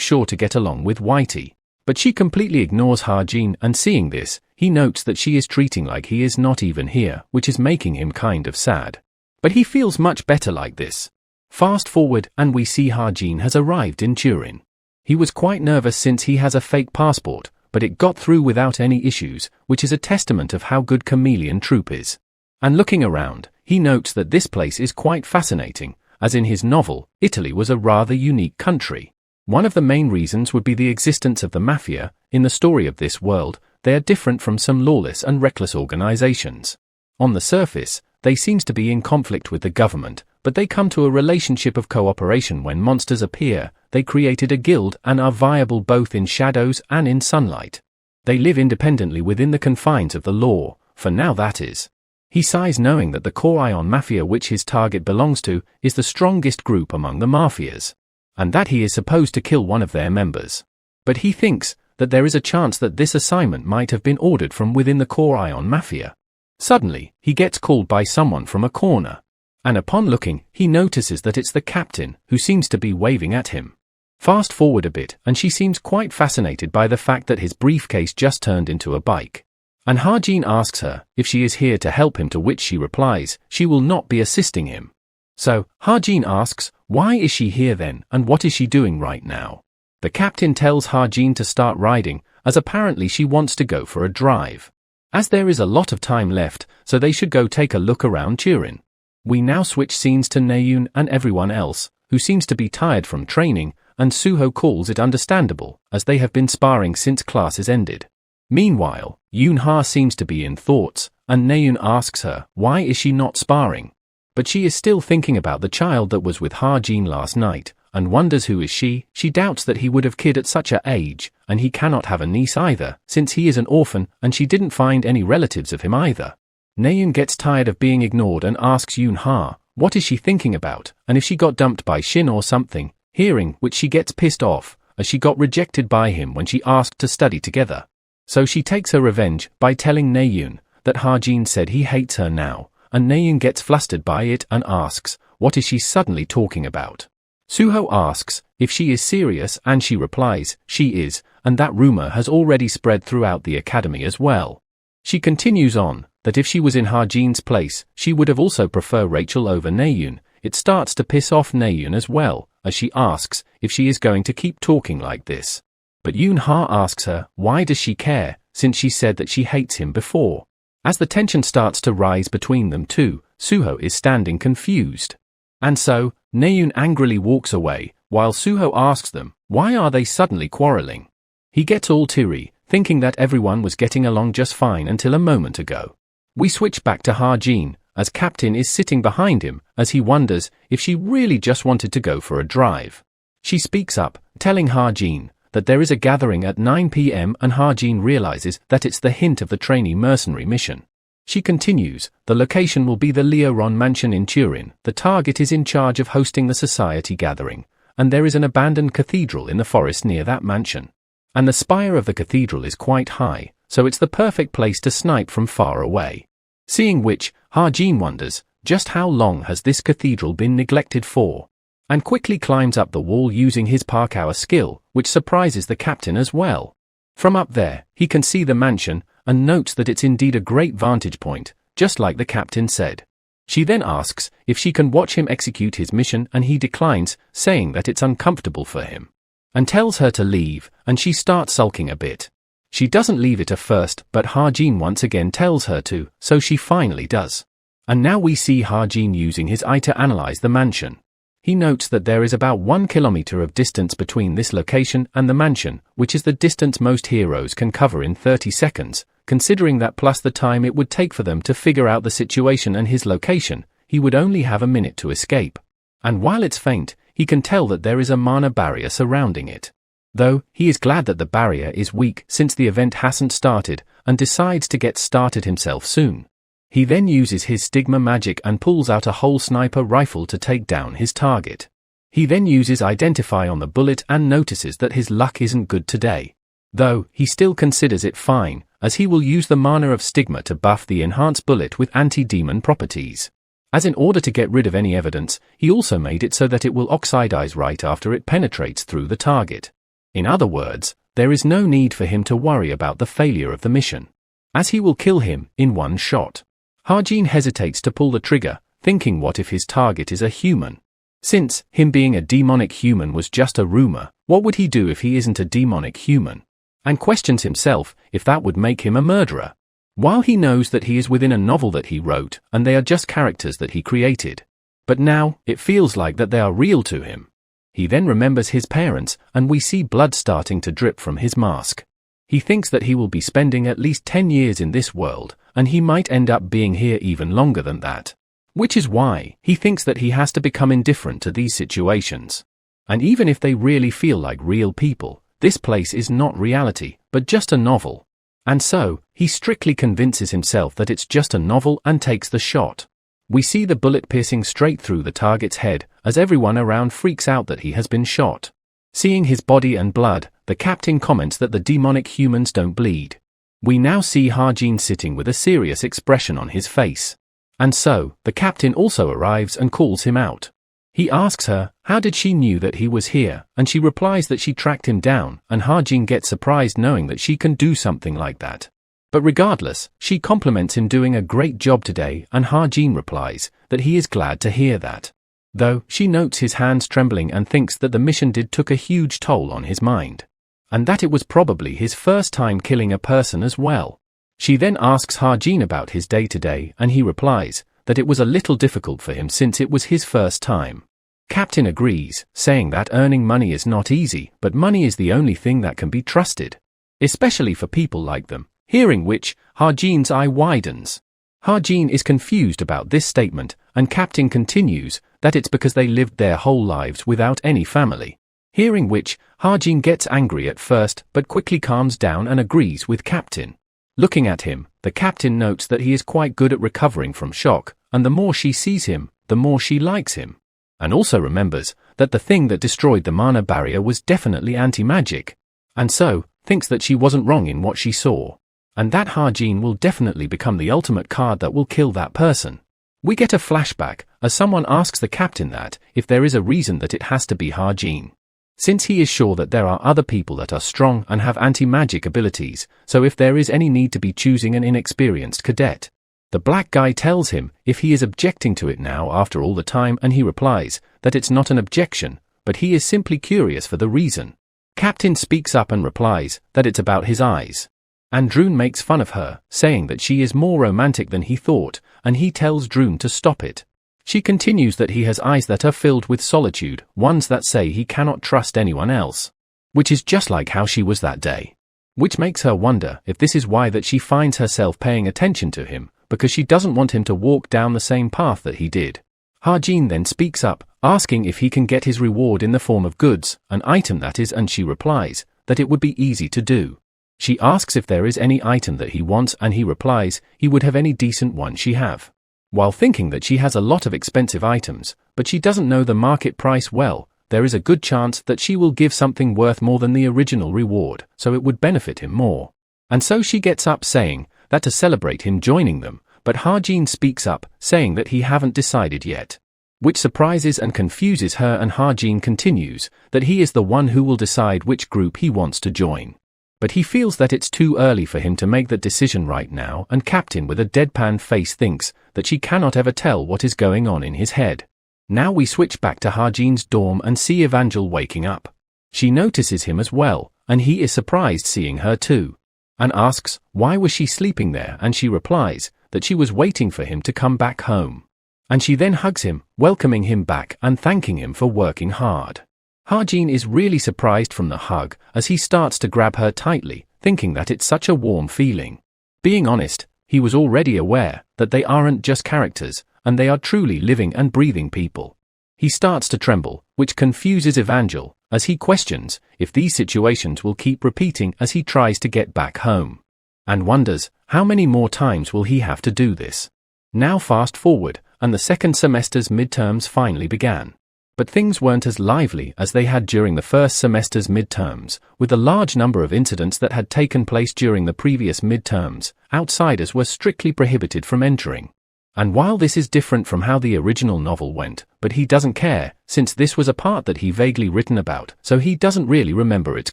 sure to get along with Whitey. But she completely ignores Ha-Jin, and seeing this, he notes that she is treating like he is not even here, which is making him kind of sad. But he feels much better like this. Fast forward, and we see Ha-Jin has arrived in Turin. He was quite nervous since he has a fake passport, but it got through without any issues, which is a testament of how good Chameleon Troop is. And looking around, he notes that this place is quite fascinating, as in his novel, Italy was a rather unique country. One of the main reasons would be the existence of the mafia. In the story of this world, they are different from some lawless and reckless organizations. On the surface, they seems to be in conflict with the government, but they come to a relationship of cooperation when monsters appear. They created a guild and are viable both in shadows and in sunlight. They live independently within the confines of the law, for now that is. He sighs knowing that the Core Ion Mafia, which his target belongs to, is the strongest group among the mafias, and that he is supposed to kill one of their members. But he thinks that there is a chance that this assignment might have been ordered from within the Core Ion Mafia. Suddenly, he gets called by someone from a corner, and upon looking, he notices that it's the captain, who seems to be waving at him. Fast forward a bit, and she seems quite fascinated by the fact that his briefcase just turned into a bike. And Ha-Jin asks her if she is here to help him, to which she replies she will not be assisting him. So, Ha-Jin asks, why is she here then, and what is she doing right now? The captain tells Ha-Jin to start riding, as apparently she wants to go for a drive. as there is a lot of time left, so they should go take a look around Turin. We now switch scenes to Naeun and everyone else, who seems to be tired from training, and Suho calls it understandable, as they have been sparring since classes ended. Meanwhile, Yoonha seems to be in thoughts, and Naeun asks her, why is she not sparring? But she is still thinking about the child that was with Ha-jin last night, and wonders who is she. She doubts that he would have kid at such a age, and he cannot have a niece either, since he is an orphan, and she didn't find any relatives of him either. Naeun gets tired of being ignored and asks Yoonha, what is she thinking about, and if she got dumped by Shin or something, hearing which she gets pissed off, as she got rejected by him when she asked to study together. So she takes her revenge by telling Naeun that Ha-jin said he hates her now, and Naeun gets flustered by it and asks, what is she suddenly talking about? Suho asks if she is serious, and she replies, she is, and that rumor has already spread throughout the academy as well. She continues on, that if she was in Ha-jin's place, she would have also preferred Rachel over Naeun. It starts to piss off Naeun as well, as she asks if she is going to keep talking like this. But Yoonha asks her, why does she care, since she said that she hates him before? As the tension starts to rise between them two, Suho is standing confused. And so, Naeun angrily walks away, while Suho asks them, why are they suddenly quarreling? He gets all teary, thinking that everyone was getting along just fine until a moment ago. We switch back to Ha-jin, as Captain is sitting behind him, as he wonders if she really just wanted to go for a drive. She speaks up, telling Ha-jin that there is a gathering at 9 p.m. and Ha-jin realizes that it's the hint of the trainee mercenary mission. She continues, the location will be the Leoron mansion in Turin. The target is in charge of hosting the society gathering, and there is an abandoned cathedral in the forest near that mansion. And the spire of the cathedral is quite high, so it's the perfect place to snipe from far away. Seeing which, Ha-jin wonders, just how long has this cathedral been neglected for? And quickly climbs up the wall using his parkour skill, which surprises the captain as well. From up there, he can see the mansion, and notes that it's indeed a great vantage point, just like the captain said. She then asks if she can watch him execute his mission, and he declines, saying that it's uncomfortable for him, and tells her to leave, and she starts sulking a bit. She doesn't leave it at first, but Ha-jin once again tells her to, so she finally does. And now we see Ha-jin using his eye to analyze the mansion. He notes that there is about 1 kilometer of distance between this location and the mansion, which is the distance most heroes can cover in 30 seconds, considering that plus the time it would take for them to figure out the situation and his location, he would only have a minute to escape. And while it's faint, he can tell that there is a mana barrier surrounding it. Though, he is glad that the barrier is weak since the event hasn't started, and decides to get started himself soon. He then uses his stigma magic and pulls out a whole sniper rifle to take down his target. He then uses Identify on the bullet and notices that his luck isn't good today. Though, he still considers it fine, as he will use the mana of stigma to buff the enhanced bullet with anti-demon properties. As in order to get rid of any evidence, he also made it so that it will oxidize right after it penetrates through the target. In other words, there is no need for him to worry about the failure of the mission, as he will kill him in one shot. Ha-jin hesitates to pull the trigger, thinking what if his target is a human? Since him being a demonic human was just a rumor, what would he do if he isn't a demonic human? And questions himself if that would make him a murderer. While he knows that he is within a novel that he wrote, and they are just characters that he created. But now, it feels like that they are real to him. He then remembers his parents, and we see blood starting to drip from his mask. He thinks that he will be spending at least 10 years in this world, and he might end up being here even longer than that. Which is why he thinks that he has to become indifferent to these situations. And even if they really feel like real people, this place is not reality, but just a novel. And so, he strictly convinces himself that it's just a novel and takes the shot. We see the bullet piercing straight through the target's head, as everyone around freaks out that he has been shot. Seeing his body and blood, the captain comments that the demonic humans don't bleed. We now see Ha-jin sitting with a serious expression on his face. And so, the captain also arrives and calls him out. He asks her, how did she knew that he was here, and she replies that she tracked him down, and Ha-jin gets surprised knowing that she can do something like that. But regardless, she compliments him doing a great job today, and Ha-jin replies that he is glad to hear that. Though, she notes his hands trembling and thinks that the mission took a huge toll on his mind. And that it was probably his first time killing a person as well. She then asks Ha-jin about his day-to-day and he replies that it was a little difficult for him since it was his first time. Captain agrees, saying that earning money is not easy, but money is the only thing that can be trusted. Especially for people like them, hearing which, Ha-jin's eye widens. Ha-jin is confused about this statement, and Captain continues that it's because they lived their whole lives without any family. Hearing which, Ha-jin gets angry at first but quickly calms down and agrees with Captain. Looking at him, the Captain notes that he is quite good at recovering from shock, and the more she sees him, the more she likes him. And also remembers that the thing that destroyed the mana barrier was definitely anti-magic. And so, thinks that she wasn't wrong in what she saw. And that Ha-jin will definitely become the ultimate card that will kill that person. We get a flashback, as someone asks the Captain that, if there is a reason that it has to be Ha-jin. Since he is sure that there are other people that are strong and have anti-magic abilities, so if there is any need to be choosing an inexperienced cadet. The black guy tells him if he is objecting to it now after all the time, and he replies that it's not an objection, but he is simply curious for the reason. Captain speaks up and replies that it's about his eyes. And Droon makes fun of her, saying that she is more romantic than he thought, and he tells Droon to stop it. She continues that he has eyes that are filled with solitude, ones that say he cannot trust anyone else. Which is just like how she was that day. Which makes her wonder if this is why that she finds herself paying attention to him, because she doesn't want him to walk down the same path that he did. Ha-jin then speaks up, asking if he can get his reward in the form of goods, an item that is, and she replies that it would be easy to do. She asks if there is any item that he wants, and he replies he would have any decent one she have. While thinking that she has a lot of expensive items, but she doesn't know the market price well, there is a good chance that she will give something worth more than the original reward, so it would benefit him more. And so she gets up saying that to celebrate him joining them, but Ha-jin speaks up, saying that he haven't decided yet. Which surprises and confuses her, and Ha-jin continues that he is the one who will decide which group he wants to join. But he feels that it's too early for him to make that decision right now, and Captain with a deadpan face thinks that she cannot ever tell what is going on in his head. Now we switch back to Ha-jin's dorm and see Evangel waking up. She notices him as well, and he is surprised seeing her too. And asks why was she sleeping there, and she replies that she was waiting for him to come back home. And she then hugs him, welcoming him back and thanking him for working hard. Ha-jin is really surprised from the hug, as he starts to grab her tightly, thinking that it's such a warm feeling. Being honest, he was already aware that they aren't just characters, and they are truly living and breathing people. He starts to tremble, which confuses Evangel, as he questions if these situations will keep repeating as he tries to get back home. And wonders, how many more times will he have to do this? Now fast forward, and the second semester's midterms finally began. But things weren't as lively as they had during the first semester's midterms, with a large number of incidents that had taken place during the previous midterms. Outsiders were strictly prohibited from entering. And while this is different from how the original novel went, but he doesn't care, since this was a part that he vaguely written about, so he doesn't really remember its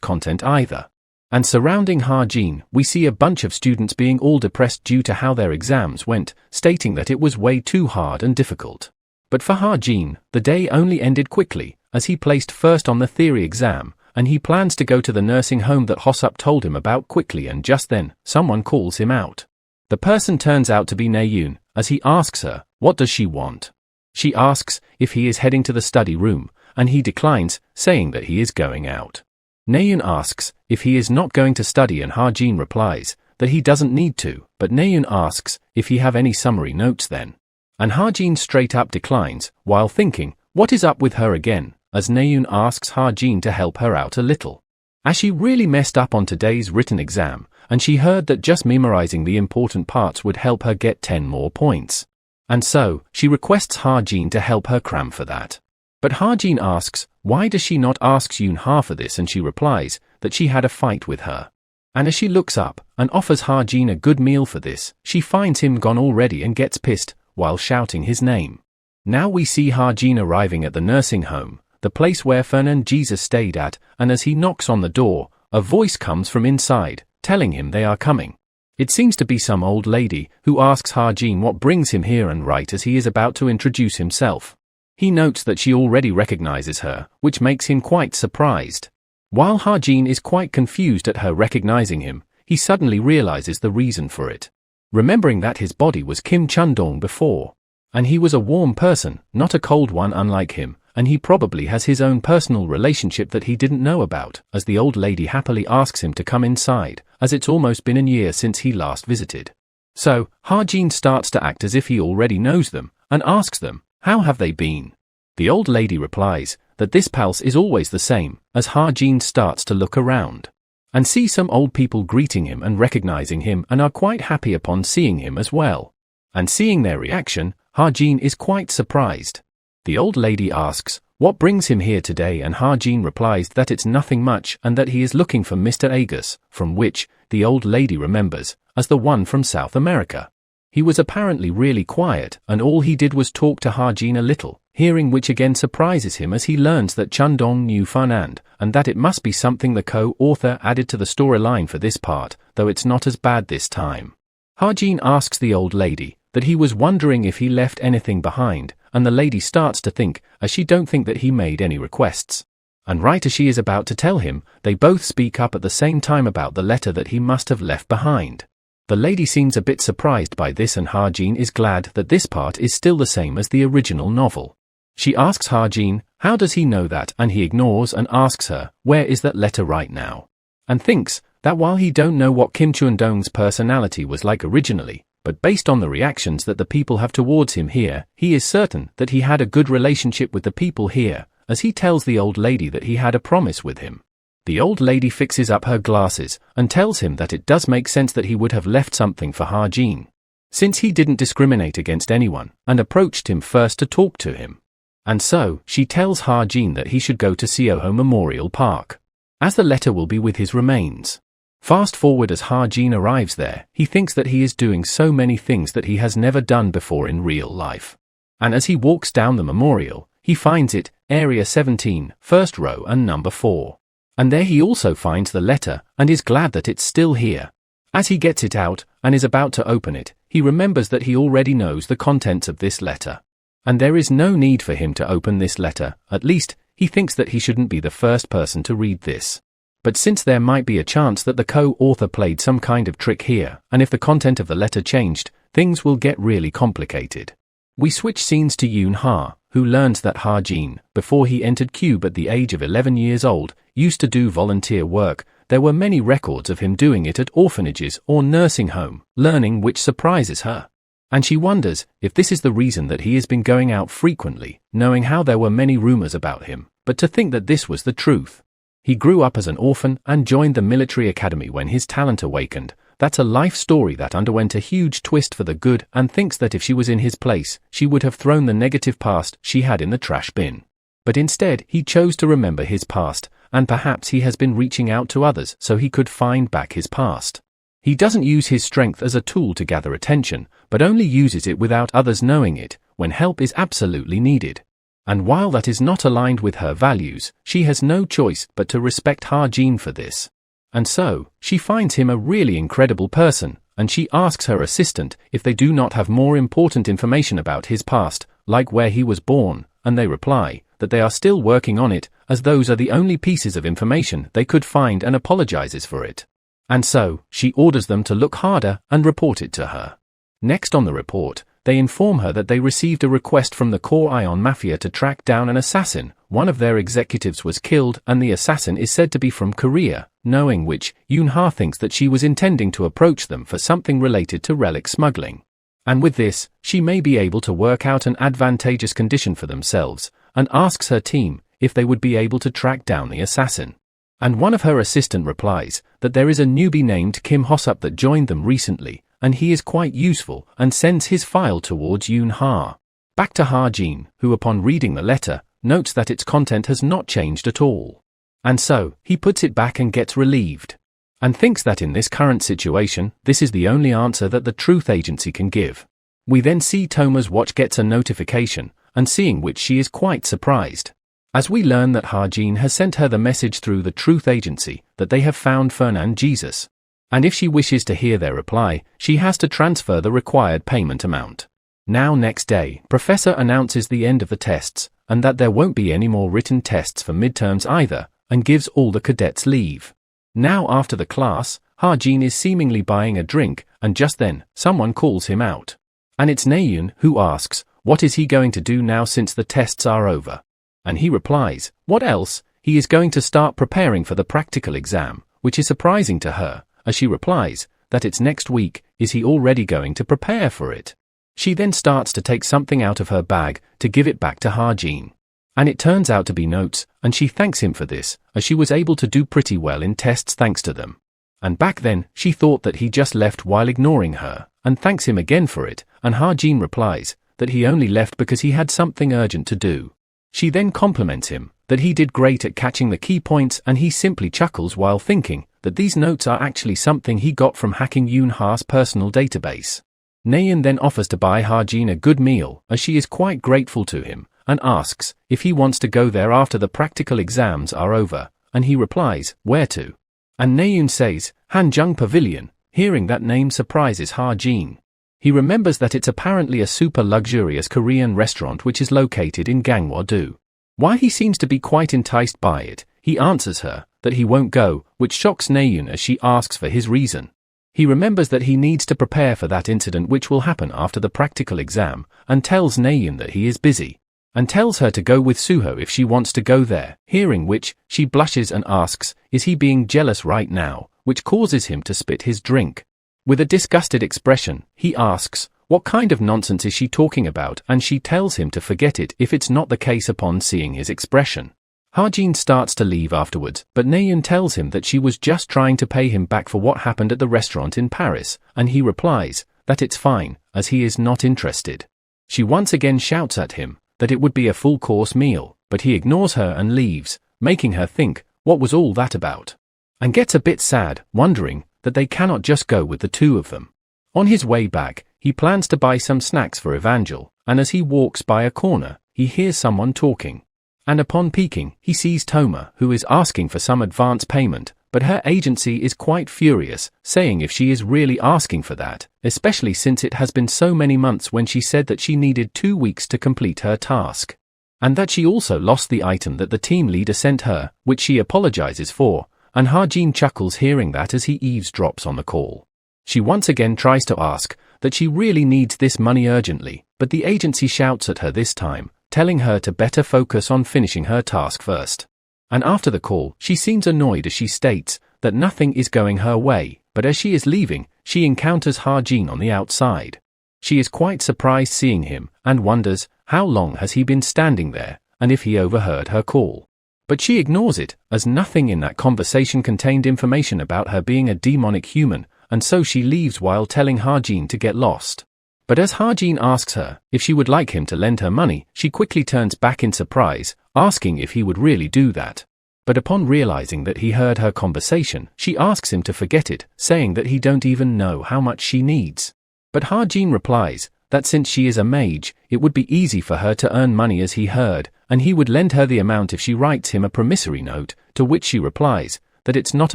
content either. And surrounding Ha-jin, we see a bunch of students being all depressed due to how their exams went, stating that it was way too hard and difficult. But for Ha-jin, the day only ended quickly, as he placed first on the theory exam, and he plans to go to the nursing home that Hosup told him about quickly, and just then, someone calls him out. The person turns out to be Naeun, as he asks her, what does she want? She asks if he is heading to the study room, and he declines, saying that he is going out. Naeun asks if he is not going to study, and Ha-jin replies that he doesn't need to, but Naeun asks if he have any summary notes then. And Ha-jin straight up declines, while thinking, what is up with her again, as Naeun asks Ha-jin to help her out a little. As she really messed up on today's written exam, and she heard that just memorizing the important parts would help her get 10 more points. And so, she requests Ha-jin to help her cram for that. But Ha-jin asks, why does she not ask Yoon-ha for this, and she replies that she had a fight with her. And as she looks up, and offers Ha-jin a good meal for this, she finds him gone already and gets pissed, while shouting his name. Now we see Ha-jin arriving at the nursing home, the place where Fern and Jesus stayed at, and as he knocks on the door, a voice comes from inside, telling him they are coming. It seems to be some old lady, who asks Ha-jin what brings him here, and right as he is about to introduce himself. He notes that she already recognizes her, which makes him quite surprised. While Ha-jin is quite confused at her recognizing him, he suddenly realizes the reason for it. Remembering that his body was Kim Chun-dong before. And he was a warm person, not a cold one unlike him, and he probably has his own personal relationship that he didn't know about, as the old lady happily asks him to come inside, as it's almost been a year since he last visited. So, Ha-jin starts to act as if he already knows them, and asks them, how have they been? The old lady replies that this pulse is always the same, as Ha-jin starts to look around and see some old people greeting him and recognizing him and are quite happy upon seeing him as well. And seeing their reaction, Ha-jin is quite surprised. The old lady asks what brings him here today, and Ha-jin replies that it's nothing much and that he is looking for Mr. Agus, from which the old lady remembers as the one from South America. He was apparently really quiet, and all he did was talk to Ha-jin a little, hearing which again surprises him as he learns that Chun-dong knew Fernand, and that it must be something the co-author added to the storyline for this part, though it's not as bad this time. Ha-jin asks the old lady that he was wondering if he left anything behind, and the lady starts to think, as she don't think that he made any requests. And right as she is about to tell him, they both speak up at the same time about the letter that he must have left behind. The lady seems a bit surprised by this, and Ha-jin is glad that this part is still the same as the original novel. She asks Ha-jin, how does he know that, and he ignores and asks her, where is that letter right now? And thinks that while he don't know what Kim Chun-dong's personality was like originally, but based on the reactions that the people have towards him here, he is certain that he had a good relationship with the people here, as he tells the old lady that he had a promise with him. The old lady fixes up her glasses and tells him that it does make sense that he would have left something for Ha-jin, since he didn't discriminate against anyone and approached him first to talk to him. And so, she tells Ha-jin that he should go to Seoho Memorial Park, as the letter will be with his remains. Fast forward as Ha-jin arrives there, he thinks that he is doing so many things that he has never done before in real life. And as he walks down the memorial, he finds it, Area 17, first row and number 4. And there he also finds the letter, and is glad that it's still here. As he gets it out, and is about to open it, he remembers that he already knows the contents of this letter. And there is no need for him to open this letter, at least, he thinks that he shouldn't be the first person to read this. But since there might be a chance that the co-author played some kind of trick here, and if the content of the letter changed, things will get really complicated. We switch scenes to Yoon-ha, who learns that Ha-jin, before he entered Cube at the age of 11 years old, used to do volunteer work. There were many records of him doing it at orphanages or nursing home, learning which surprises her. And she wonders if this is the reason that he has been going out frequently, knowing how there were many rumors about him, but to think that this was the truth. He grew up as an orphan and joined the military academy when his talent awakened. That's a life story that underwent a huge twist for the good, and thinks that if she was in his place, she would have thrown the negative past she had in the trash bin. But instead, he chose to remember his past, and perhaps he has been reaching out to others so he could find back his past. He doesn't use his strength as a tool to gather attention, but only uses it without others knowing it, when help is absolutely needed. And while that is not aligned with her values, she has no choice but to respect Ha-jin for this. And so, she finds him a really incredible person, and she asks her assistant if they do not have more important information about his past, like where he was born, and they reply that they are still working on it, as those are the only pieces of information they could find, and apologizes for it. And so, she orders them to look harder and report it to her. Next on the report, they inform her that they received a request from the Core Ion Mafia to track down an assassin. One of their executives was killed, and the assassin is said to be from Korea, knowing which, Yoon-ha thinks that she was intending to approach them for something related to relic smuggling. And with this, she may be able to work out an advantageous condition for themselves, and asks her team if they would be able to track down the assassin. And one of her assistant replies that there is a newbie named Kim Hosup that joined them recently, and he is quite useful, and sends his file towards Yoon-ha. Back to Ha-jin, who upon reading the letter, notes that its content has not changed at all. And so, he puts it back and gets relieved. And thinks that in this current situation, this is the only answer that the Truth Agency can give. We then see Toma's watch gets a notification, and seeing which she is quite surprised. As we learn that Ha-jin has sent her the message through the Truth Agency, that they have found Fernand Jesus. And if she wishes to hear their reply, she has to transfer the required payment amount. Now next day, Professor announces the end of the tests, and that there won't be any more written tests for midterms either, and gives all the cadets leave. Now after the class, Ha-jin is seemingly buying a drink, and just then, someone calls him out. And it's Naeun, who asks, what is he going to do now since the tests are over? And he replies, what else? He is going to start preparing for the practical exam, which is surprising to her, as she replies, that it's next week. Is he already going to prepare for it? She then starts to take something out of her bag to give it back to Ha-jin. And it turns out to be notes, and she thanks him for this, as she was able to do pretty well in tests thanks to them. And back then, she thought that he just left while ignoring her, and thanks him again for it, and Ha-jin replies that he only left because he had something urgent to do. She then compliments him that he did great at catching the key points, and he simply chuckles while thinking that these notes are actually something he got from hacking Yoon-ha's personal database. Naeun then offers to buy Ha-jin a good meal, as she is quite grateful to him, and asks if he wants to go there after the practical exams are over, and he replies, where to? And Naeun says, Hanjung Pavilion. Hearing that name surprises Ha-jin. He remembers that it's apparently a super luxurious Korean restaurant which is located in Gangwon-do. While he seems to be quite enticed by it, he answers her that he won't go, which shocks Naeun as she asks for his reason. He remembers that he needs to prepare for that incident which will happen after the practical exam, and tells Naeun that he is busy, and tells her to go with Suho if she wants to go there, hearing which, she blushes and asks, is he being jealous right now, which causes him to spit his drink. With a disgusted expression, he asks, what kind of nonsense is she talking about, and she tells him to forget it if it's not the case upon seeing his expression. Ha-jin starts to leave afterwards, but Naeun tells him that she was just trying to pay him back for what happened at the restaurant in Paris, and he replies that it's fine, as he is not interested. She once again shouts at him that it would be a full-course meal, but he ignores her and leaves, making her think, what was all that about? And gets a bit sad, wondering that they cannot just go with the two of them. On his way back, he plans to buy some snacks for Evangel, and as he walks by a corner, he hears someone talking. And upon peeking, he sees Toma, who is asking for some advance payment, but her agency is quite furious, saying if she is really asking for that, especially since it has been so many months when she said that she needed 2 weeks to complete her task. And that she also lost the item that the team leader sent her, which she apologizes for, and Ha-jin chuckles hearing that as he eavesdrops on the call. She once again tries to ask that she really needs this money urgently, but the agency shouts at her this time, telling her to better focus on finishing her task first. And after the call, she seems annoyed as she states that nothing is going her way, but as she is leaving, she encounters Ha-jin on the outside. She is quite surprised seeing him, and wonders how long has he been standing there, and if he overheard her call. But she ignores it, as nothing in that conversation contained information about her being a demonic human, and so she leaves while telling Ha-jin to get lost. But as Ha-jin asks her if she would like him to lend her money, she quickly turns back in surprise, asking if he would really do that. But upon realizing that he heard her conversation, she asks him to forget it, saying that he don't even know how much she needs. But Ha-jin replies that since she is a mage, it would be easy for her to earn money as he heard, and he would lend her the amount if she writes him a promissory note, to which she replies that it's not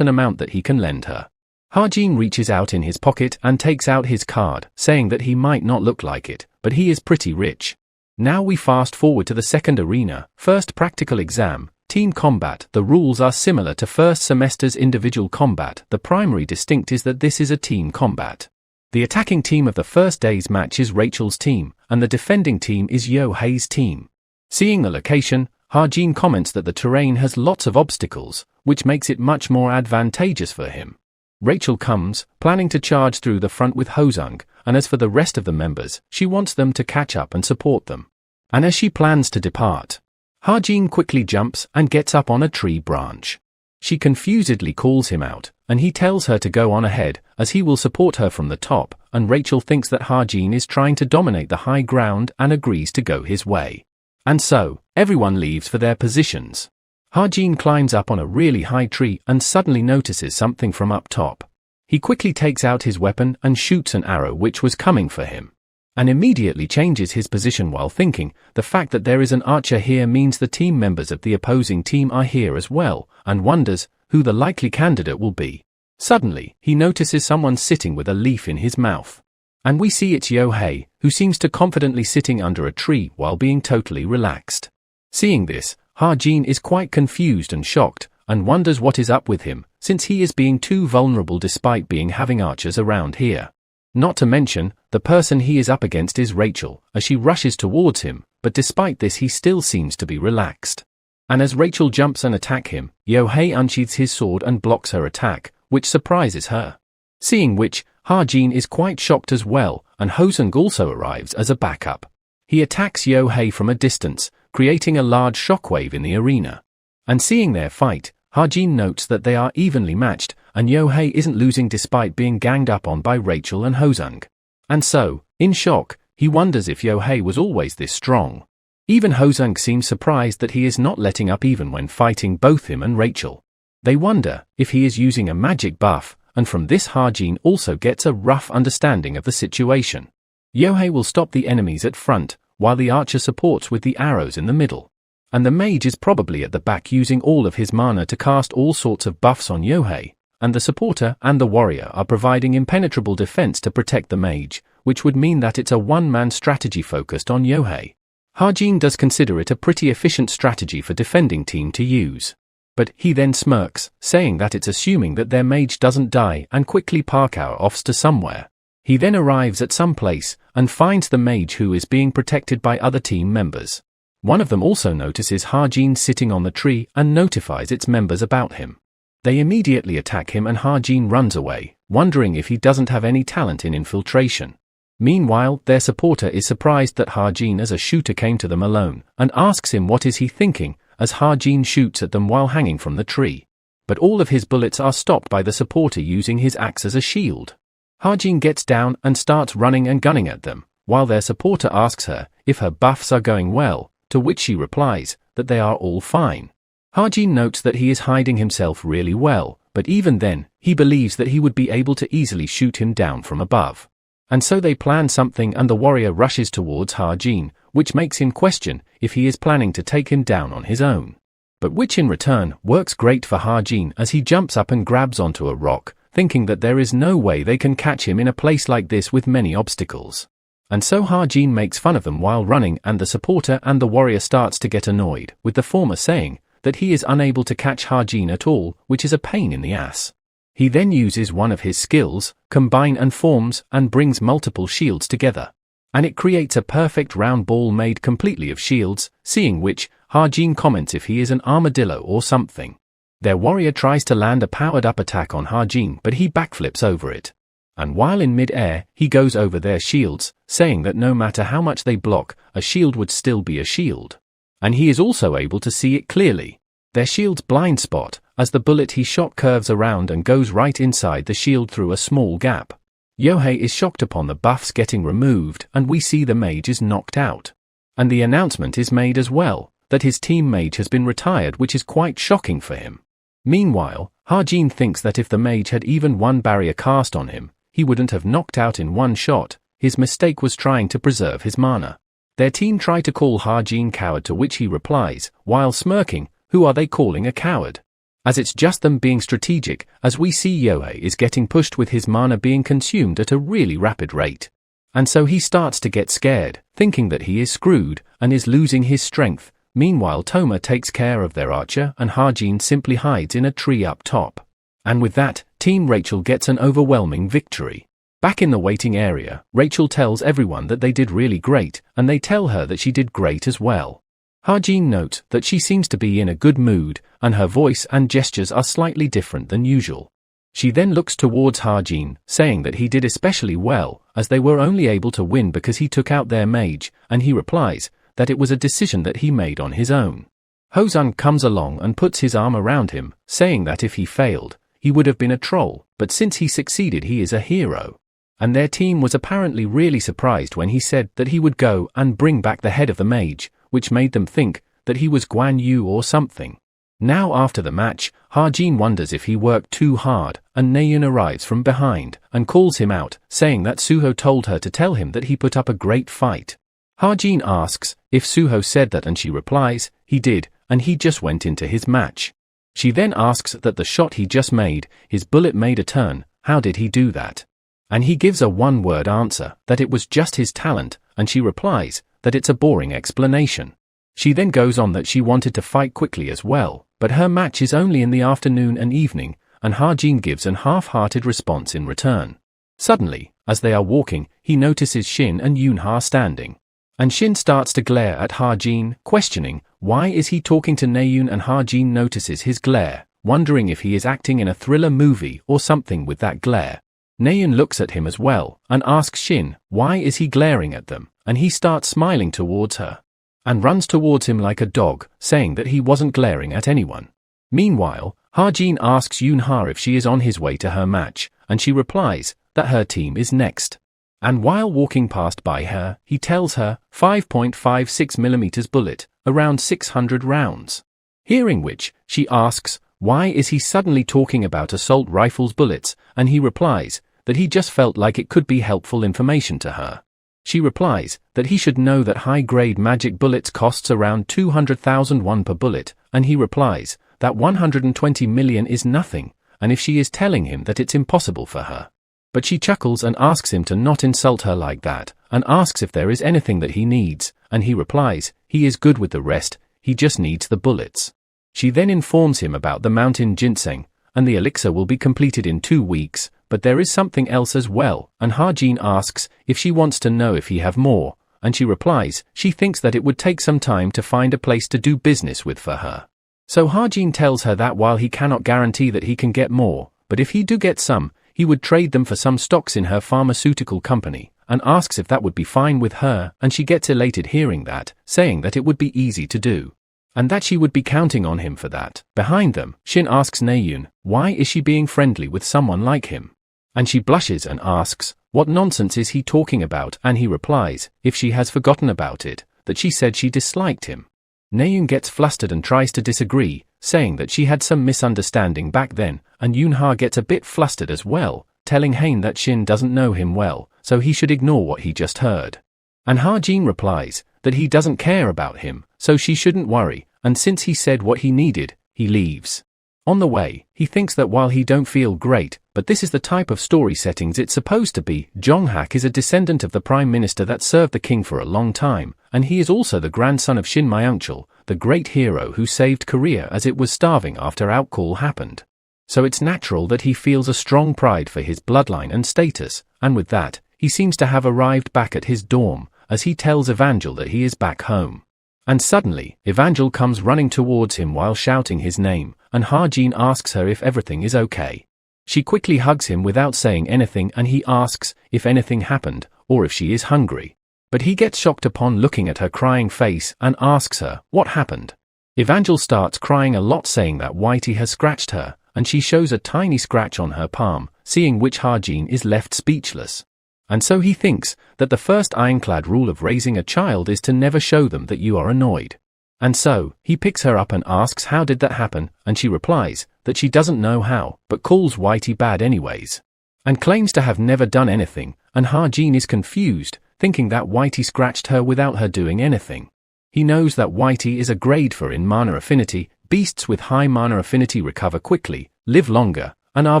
an amount that he can lend her. Ha-jin reaches out in his pocket and takes out his card, saying that he might not look like it, but he is pretty rich. Now we fast forward to the second arena, first practical exam, team combat. The rules are similar to first semester's individual combat. The primary distinct is that this is a team combat. The attacking team of the first day's match is Rachel's team, and the defending team is Yo-Hei's team. Seeing the location, Ha-jin comments that the terrain has lots of obstacles, which makes it much more advantageous for him. Rachel comes, planning to charge through the front with Hosung, and as for the rest of the members, she wants them to catch up and support them. And as she plans to depart, Ha-jin quickly jumps and gets up on a tree branch. She confusedly calls him out, and he tells her to go on ahead, as he will support her from the top, and Rachel thinks that Ha-jin is trying to dominate the high ground and agrees to go his way. And so, everyone leaves for their positions. Ha-jin climbs up on a really high tree and suddenly notices something from up top. He quickly takes out his weapon and shoots an arrow which was coming for him, and immediately changes his position while thinking the fact that there is an archer here means the team members of the opposing team are here as well, and wonders who the likely candidate will be. Suddenly, he notices someone sitting with a leaf in his mouth. And we see it's Yo-Hei, who seems to confidently sitting under a tree while being totally relaxed. Seeing this, Ha-jin is quite confused and shocked, and wonders what is up with him, since he is being too vulnerable despite having archers around here. Not to mention, the person he is up against is Rachel, as she rushes towards him, but despite this he still seems to be relaxed. And as Rachel jumps and attacks him, Yohei unsheathes his sword and blocks her attack, which surprises her. Seeing which, Ha-jin is quite shocked as well, and Hosung also arrives as a backup. He attacks Yohei from a distance, creating a large shockwave in the arena. And seeing their fight, Ha-jin notes that they are evenly matched, and Yohei isn't losing despite being ganged up on by Rachel and Hosung. And so, in shock, he wonders if Yohei was always this strong. Even Hosung seems surprised that he is not letting up even when fighting both him and Rachel. They wonder if he is using a magic buff, and from this Ha-jin also gets a rough understanding of the situation. Yohei will stop the enemies at front, while the archer supports with the arrows in the middle. And the mage is probably at the back using all of his mana to cast all sorts of buffs on Yohei, and the supporter and the warrior are providing impenetrable defense to protect the mage, which would mean that it's a one-man strategy focused on Yohei. Ha-jin does consider it a pretty efficient strategy for defending team to use. But he then smirks, saying that it's assuming that their mage doesn't die and quickly park our offs to somewhere. He then arrives at some place, and finds the mage who is being protected by other team members. One of them also notices Ha-jin sitting on the tree and notifies its members about him. They immediately attack him and Ha-jin runs away, wondering if he doesn't have any talent in infiltration. Meanwhile, their supporter is surprised that Ha-jin as a shooter came to them alone, and asks him what is he thinking, as Ha-jin shoots at them while hanging from the tree. But all of his bullets are stopped by the supporter using his axe as a shield. Ha-jin gets down and starts running and gunning at them, while their supporter asks her if her buffs are going well, to which she replies that they are all fine. Ha-jin notes that he is hiding himself really well, but even then, he believes that he would be able to easily shoot him down from above. And so they plan something and the warrior rushes towards Ha-jin, which makes him question if he is planning to take him down on his own. But which in return works great for Ha-jin as he jumps up and grabs onto a rock, thinking that there is no way they can catch him in a place like this with many obstacles. And so Ha-jin makes fun of them while running and the supporter and the warrior starts to get annoyed, with the former saying that he is unable to catch Ha-jin at all, which is a pain in the ass. He then uses one of his skills, Combine, and forms and brings multiple shields together. And it creates a perfect round ball made completely of shields, seeing which, Ha-jin comments if he is an armadillo or something. Their warrior tries to land a powered-up attack on Ha-jin but he backflips over it. And while in mid-air, he goes over their shields, saying that no matter how much they block, a shield would still be a shield. And he is also able to see it clearly. Their shield's blind spot, as the bullet he shot curves around and goes right inside the shield through a small gap. Yohei is shocked upon the buffs getting removed and we see the mage is knocked out. And the announcement is made as well, that his team mage has been retired, which is quite shocking for him. Meanwhile, Ha-jin thinks that if the mage had even one barrier cast on him, he wouldn't have knocked out in one shot. His mistake was trying to preserve his mana. Their team try to call Ha-jin coward, to which he replies, while smirking, "Who are they calling a coward?" As it's just them being strategic, as we see Yohei is getting pushed with his mana being consumed at a really rapid rate. And so he starts to get scared, thinking that he is screwed, and is losing his strength. Meanwhile Toma takes care of their archer and Ha-jin simply hides in a tree up top. And with that, Team Rachel gets an overwhelming victory. Back in the waiting area, Rachel tells everyone that they did really great, and they tell her that she did great as well. Ha-jin notes that she seems to be in a good mood, and her voice and gestures are slightly different than usual. She then looks towards Ha-jin, saying that he did especially well, as they were only able to win because he took out their mage, and he replies that it was a decision that he made on his own. Hosung comes along and puts his arm around him, saying that if he failed, he would have been a troll, but since he succeeded he is a hero. And their team was apparently really surprised when he said that he would go and bring back the head of the mage, which made them think that he was Guan Yu or something. Now after the match, Ha-jin wonders if he worked too hard, and Naeun arrives from behind and calls him out, saying that Suho told her to tell him that he put up a great fight. Ha-jin asks if Suho said that and she replies, he did, and he just went into his match. She then asks that the shot he just made, his bullet made a turn, how did he do that? And he gives a one-word answer, that it was just his talent, and she replies that it's a boring explanation. She then goes on that she wanted to fight quickly as well, but her match is only in the afternoon and evening, and Ha-jin gives an half-hearted response in return. Suddenly, as they are walking, he notices Shin and Yoon-ha standing. And Shin starts to glare at Ha-jin, questioning, why is he talking to Naeun, and Ha-jin notices his glare, wondering if he is acting in a thriller movie or something with that glare. Naeun looks at him as well, and asks Shin, why is he glaring at them, and he starts smiling towards her. And runs towards him like a dog, saying that he wasn't glaring at anyone. Meanwhile, Ha-jin asks Yoon-ha if she is on his way to her match, and she replies that her team is next. And while walking past by her, he tells her, 5.56mm bullet, around 600 rounds. Hearing which, she asks, why is he suddenly talking about assault rifles bullets, and he replies that he just felt like it could be helpful information to her. She replies that he should know that high-grade magic bullets costs around 200,000 won per bullet, and he replies that 120 million is nothing, and if she is telling him that it's impossible for her. But she chuckles and asks him to not insult her like that, and asks if there is anything that he needs, and he replies, he is good with the rest, he just needs the bullets. She then informs him about the mountain ginseng, and the elixir will be completed in 2 weeks, but there is something else as well, and Ha-jin asks if she wants to know if he have more, and she replies she thinks that it would take some time to find a place to do business with for her. So Ha-jin tells her that while he cannot guarantee that he can get more, but if he do get some, he would trade them for some stocks in her pharmaceutical company, and asks if that would be fine with her, and she gets elated hearing that, saying that it would be easy to do, and that she would be counting on him for that. Behind them, Shin asks Naeun, why is she being friendly with someone like him? And she blushes and asks, what nonsense is he talking about, and he replies, if she has forgotten about it, that she said she disliked him. Naeun gets flustered and tries to disagree, saying that she had some misunderstanding back then, and Yoon-ha gets a bit flustered as well, telling Hain that Shin doesn't know him well, so he should ignore what he just heard. And Ha-jin replies that he doesn't care about him, so she shouldn't worry, and since he said what he needed, he leaves. On the way, he thinks that while he don't feel great, but this is the type of story settings it's supposed to be. Jong-hak is a descendant of the prime minister that served the king for a long time, and he is also the grandson of Shin Myung-chul, the great hero who saved Korea as it was starving after outcall happened. So it's natural that he feels a strong pride for his bloodline and status, and with that, he seems to have arrived back at his dorm, as he tells Evangel that he is back home. And suddenly, Evangel comes running towards him while shouting his name, and Ha-jin asks her if everything is okay. She quickly hugs him without saying anything, and he asks if anything happened, or if she is hungry. But he gets shocked upon looking at her crying face and asks her what happened. Evangel starts crying a lot, saying that Whitey has scratched her, and she shows a tiny scratch on her palm, seeing which Ha-jin is left speechless. And so he thinks that the first ironclad rule of raising a child is to never show them that you are annoyed. And so, he picks her up and asks how did that happen, and she replies that she doesn't know how, but calls Whitey bad anyways. And claims to have never done anything, and Ha-jin is confused, thinking that Whitey scratched her without her doing anything. He knows that Whitey is a grade 4 in mana affinity. Beasts with high mana affinity recover quickly, live longer, and are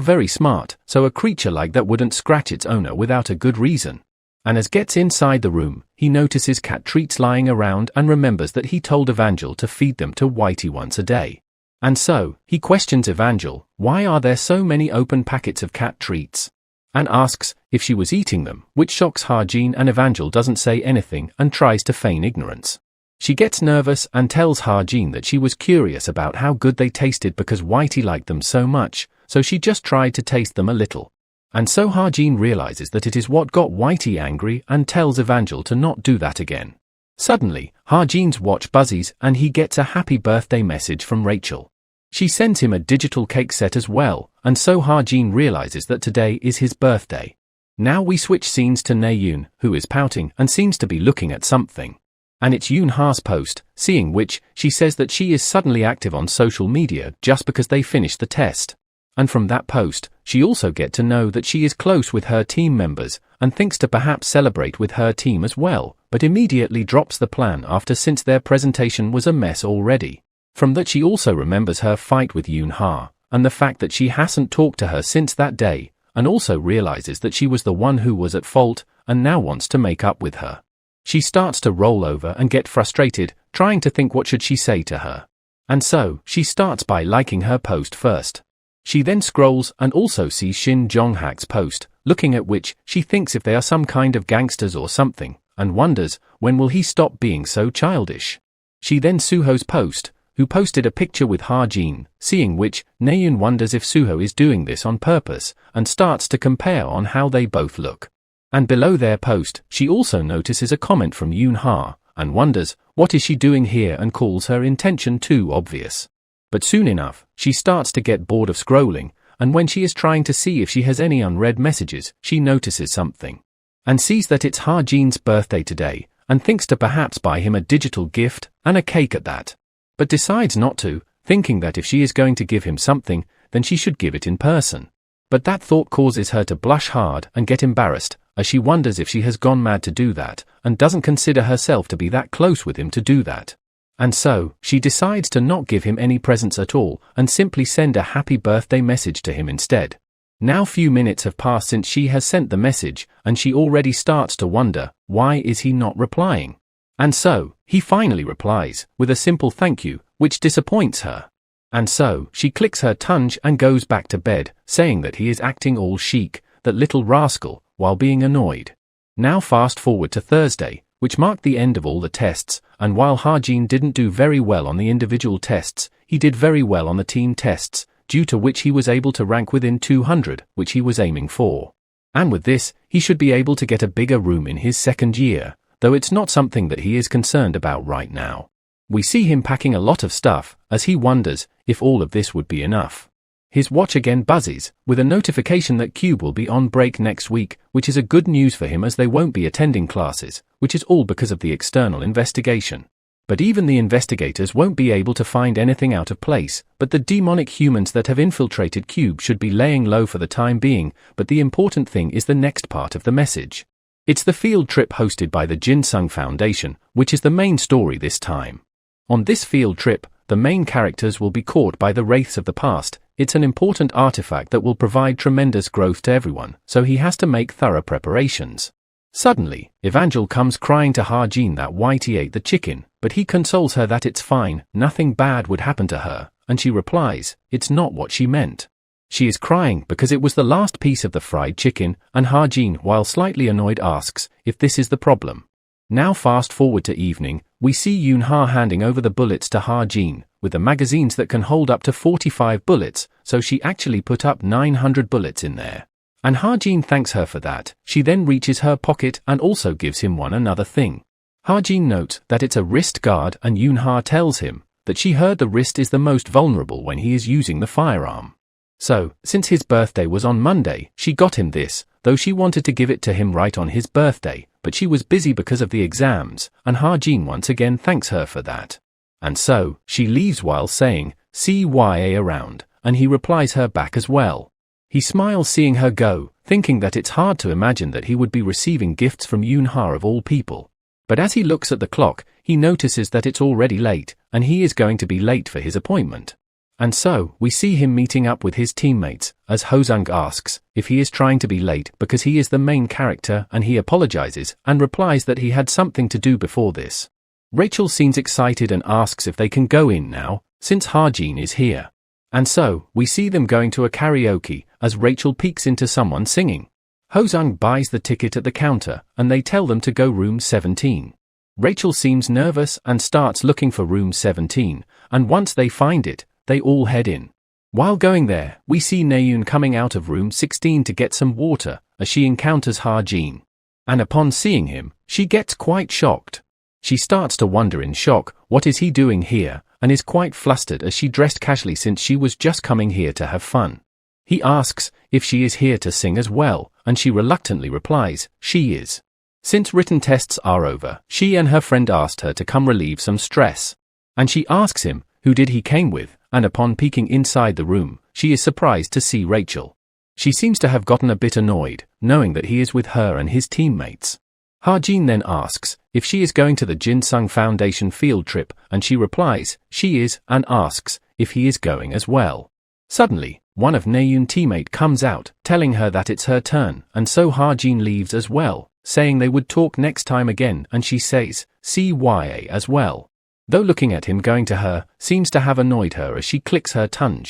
very smart, so a creature like that wouldn't scratch its owner without a good reason. And as gets inside the room, he notices cat treats lying around and remembers that he told Evangel to feed them to Whitey once a day. And so, he questions Evangel, why are there so many open packets of cat treats? And asks if she was eating them, which shocks Ha-jin, and Evangel doesn't say anything and tries to feign ignorance. She gets nervous and tells Ha-jin that she was curious about how good they tasted because Whitey liked them so much, so she just tried to taste them a little. And so Ha-jin realizes that it is what got Whitey angry and tells Evangel to not do that again. Suddenly, Ha-jin's watch buzzes and he gets a happy birthday message from Rachel. She sends him a digital cake set as well, and so Ha-jin realizes that today is his birthday. Now we switch scenes to Naeun, who is pouting and seems to be looking at something. And it's Yoon-ha's post, seeing which, she says that she is suddenly active on social media just because they finished the test. And from that post, she also get to know that she is close with her team members, and thinks to perhaps celebrate with her team as well, but immediately drops the plan after since their presentation was a mess already. From that she also remembers her fight with Yoon-ha, and the fact that she hasn't talked to her since that day, and also realizes that she was the one who was at fault, and now wants to make up with her. She starts to roll over and get frustrated, trying to think what should she say to her. And so, she starts by liking her post first. She then scrolls and also sees Shin Jong-hak's post, looking at which, she thinks if they are some kind of gangsters or something, and wonders, when will he stop being so childish? She then Suho's post, who posted a picture with Ha-jin, seeing which, Naeun wonders if Suho is doing this on purpose, and starts to compare on how they both look. And below their post, she also notices a comment from Yoon-ha, and wonders, what is she doing here, and calls her intention too obvious. But soon enough, she starts to get bored of scrolling, and when she is trying to see if she has any unread messages, she notices something. And sees that it's Ha-jin's birthday today, and thinks to perhaps buy him a digital gift, and a cake at that. But decides not to, thinking that if she is going to give him something, then she should give it in person. But that thought causes her to blush hard and get embarrassed, as she wonders if she has gone mad to do that, and doesn't consider herself to be that close with him to do that. And so, she decides to not give him any presents at all, and simply send a happy birthday message to him instead. Now few minutes have passed since she has sent the message, and she already starts to wonder, why is he not replying? And so, he finally replies, with a simple thank you, which disappoints her. And so, she clicks her tongue and goes back to bed, saying that he is acting all chic, that little rascal, while being annoyed. Now fast forward to Thursday, which marked the end of all the tests, and while Ha-jin didn't do very well on the individual tests, he did very well on the team tests, due to which he was able to rank within 200, which he was aiming for. And with this, he should be able to get a bigger room in his second year, though it's not something that he is concerned about right now. We see him packing a lot of stuff, as he wonders if all of this would be enough. His watch again buzzes, with a notification that Cube will be on break next week, which is a good news for him as they won't be attending classes, which is all because of the external investigation. But even the investigators won't be able to find anything out of place, but the demonic humans that have infiltrated Cube should be laying low for the time being, but the important thing is the next part of the message. It's the field trip hosted by the Jinsung Foundation, which is the main story this time. On this field trip, the main characters will be caught by the wraiths of the past. It's an important artifact that will provide tremendous growth to everyone, so he has to make thorough preparations. Suddenly, Evangel comes crying to Ha-jin that Whitey ate the chicken, but he consoles her that it's fine, nothing bad would happen to her, and she replies, it's not what she meant. She is crying because it was the last piece of the fried chicken, and Ha-jin, while slightly annoyed, asks if this is the problem. Now fast forward to evening, we see Yoon-ha handing over the bullets to Ha-jin, with the magazines that can hold up to 45 bullets, so she actually put up 900 bullets in there. And Ha-jin thanks her for that. She then reaches her pocket and also gives him another thing. Ha-jin notes that it's a wrist guard, and Yoon-ha tells him that she heard the wrist is the most vulnerable when he is using the firearm. So, since his birthday was on Monday, she got him this, though she wanted to give it to him right on his birthday, but she was busy because of the exams, and Ha-jin once again thanks her for that. And so, she leaves while saying, CYA around, and he replies her back as well. He smiles seeing her go, thinking that it's hard to imagine that he would be receiving gifts from Yoon-ha of all people. But as he looks at the clock, he notices that it's already late, and he is going to be late for his appointment. And so, we see him meeting up with his teammates, as Hosung asks if he is trying to be late because he is the main character, and he apologizes and replies that he had something to do before this. Rachel seems excited and asks if they can go in now, since Ha-jin is here. And so, we see them going to a karaoke, as Rachel peeks into someone singing. Hosung buys the ticket at the counter, and they tell them to go room 17. Rachel seems nervous and starts looking for room 17, and once they find it, they all head in. While going there, we see Naeun coming out of room 16 to get some water, as she encounters Ha-jin. And upon seeing him, she gets quite shocked. She starts to wonder in shock, what is he doing here, and is quite flustered as she dressed casually since she was just coming here to have fun. He asks if she is here to sing as well, and she reluctantly replies, she is. Since written tests are over, she and her friend asked her to come relieve some stress. And she asks him, who did he came with, and upon peeking inside the room, she is surprised to see Rachel. She seems to have gotten a bit annoyed, knowing that he is with her and his teammates. Ha-jin then asks if she is going to the Jinsung Foundation field trip, and she replies, she is, and asks if he is going as well. Suddenly, one of Naeun's teammate comes out, telling her that it's her turn, and so Ha-jin leaves as well, saying they would talk next time again, and she says, CYA as well. though looking at him going to her seems to have annoyed her as she clicks her tongue.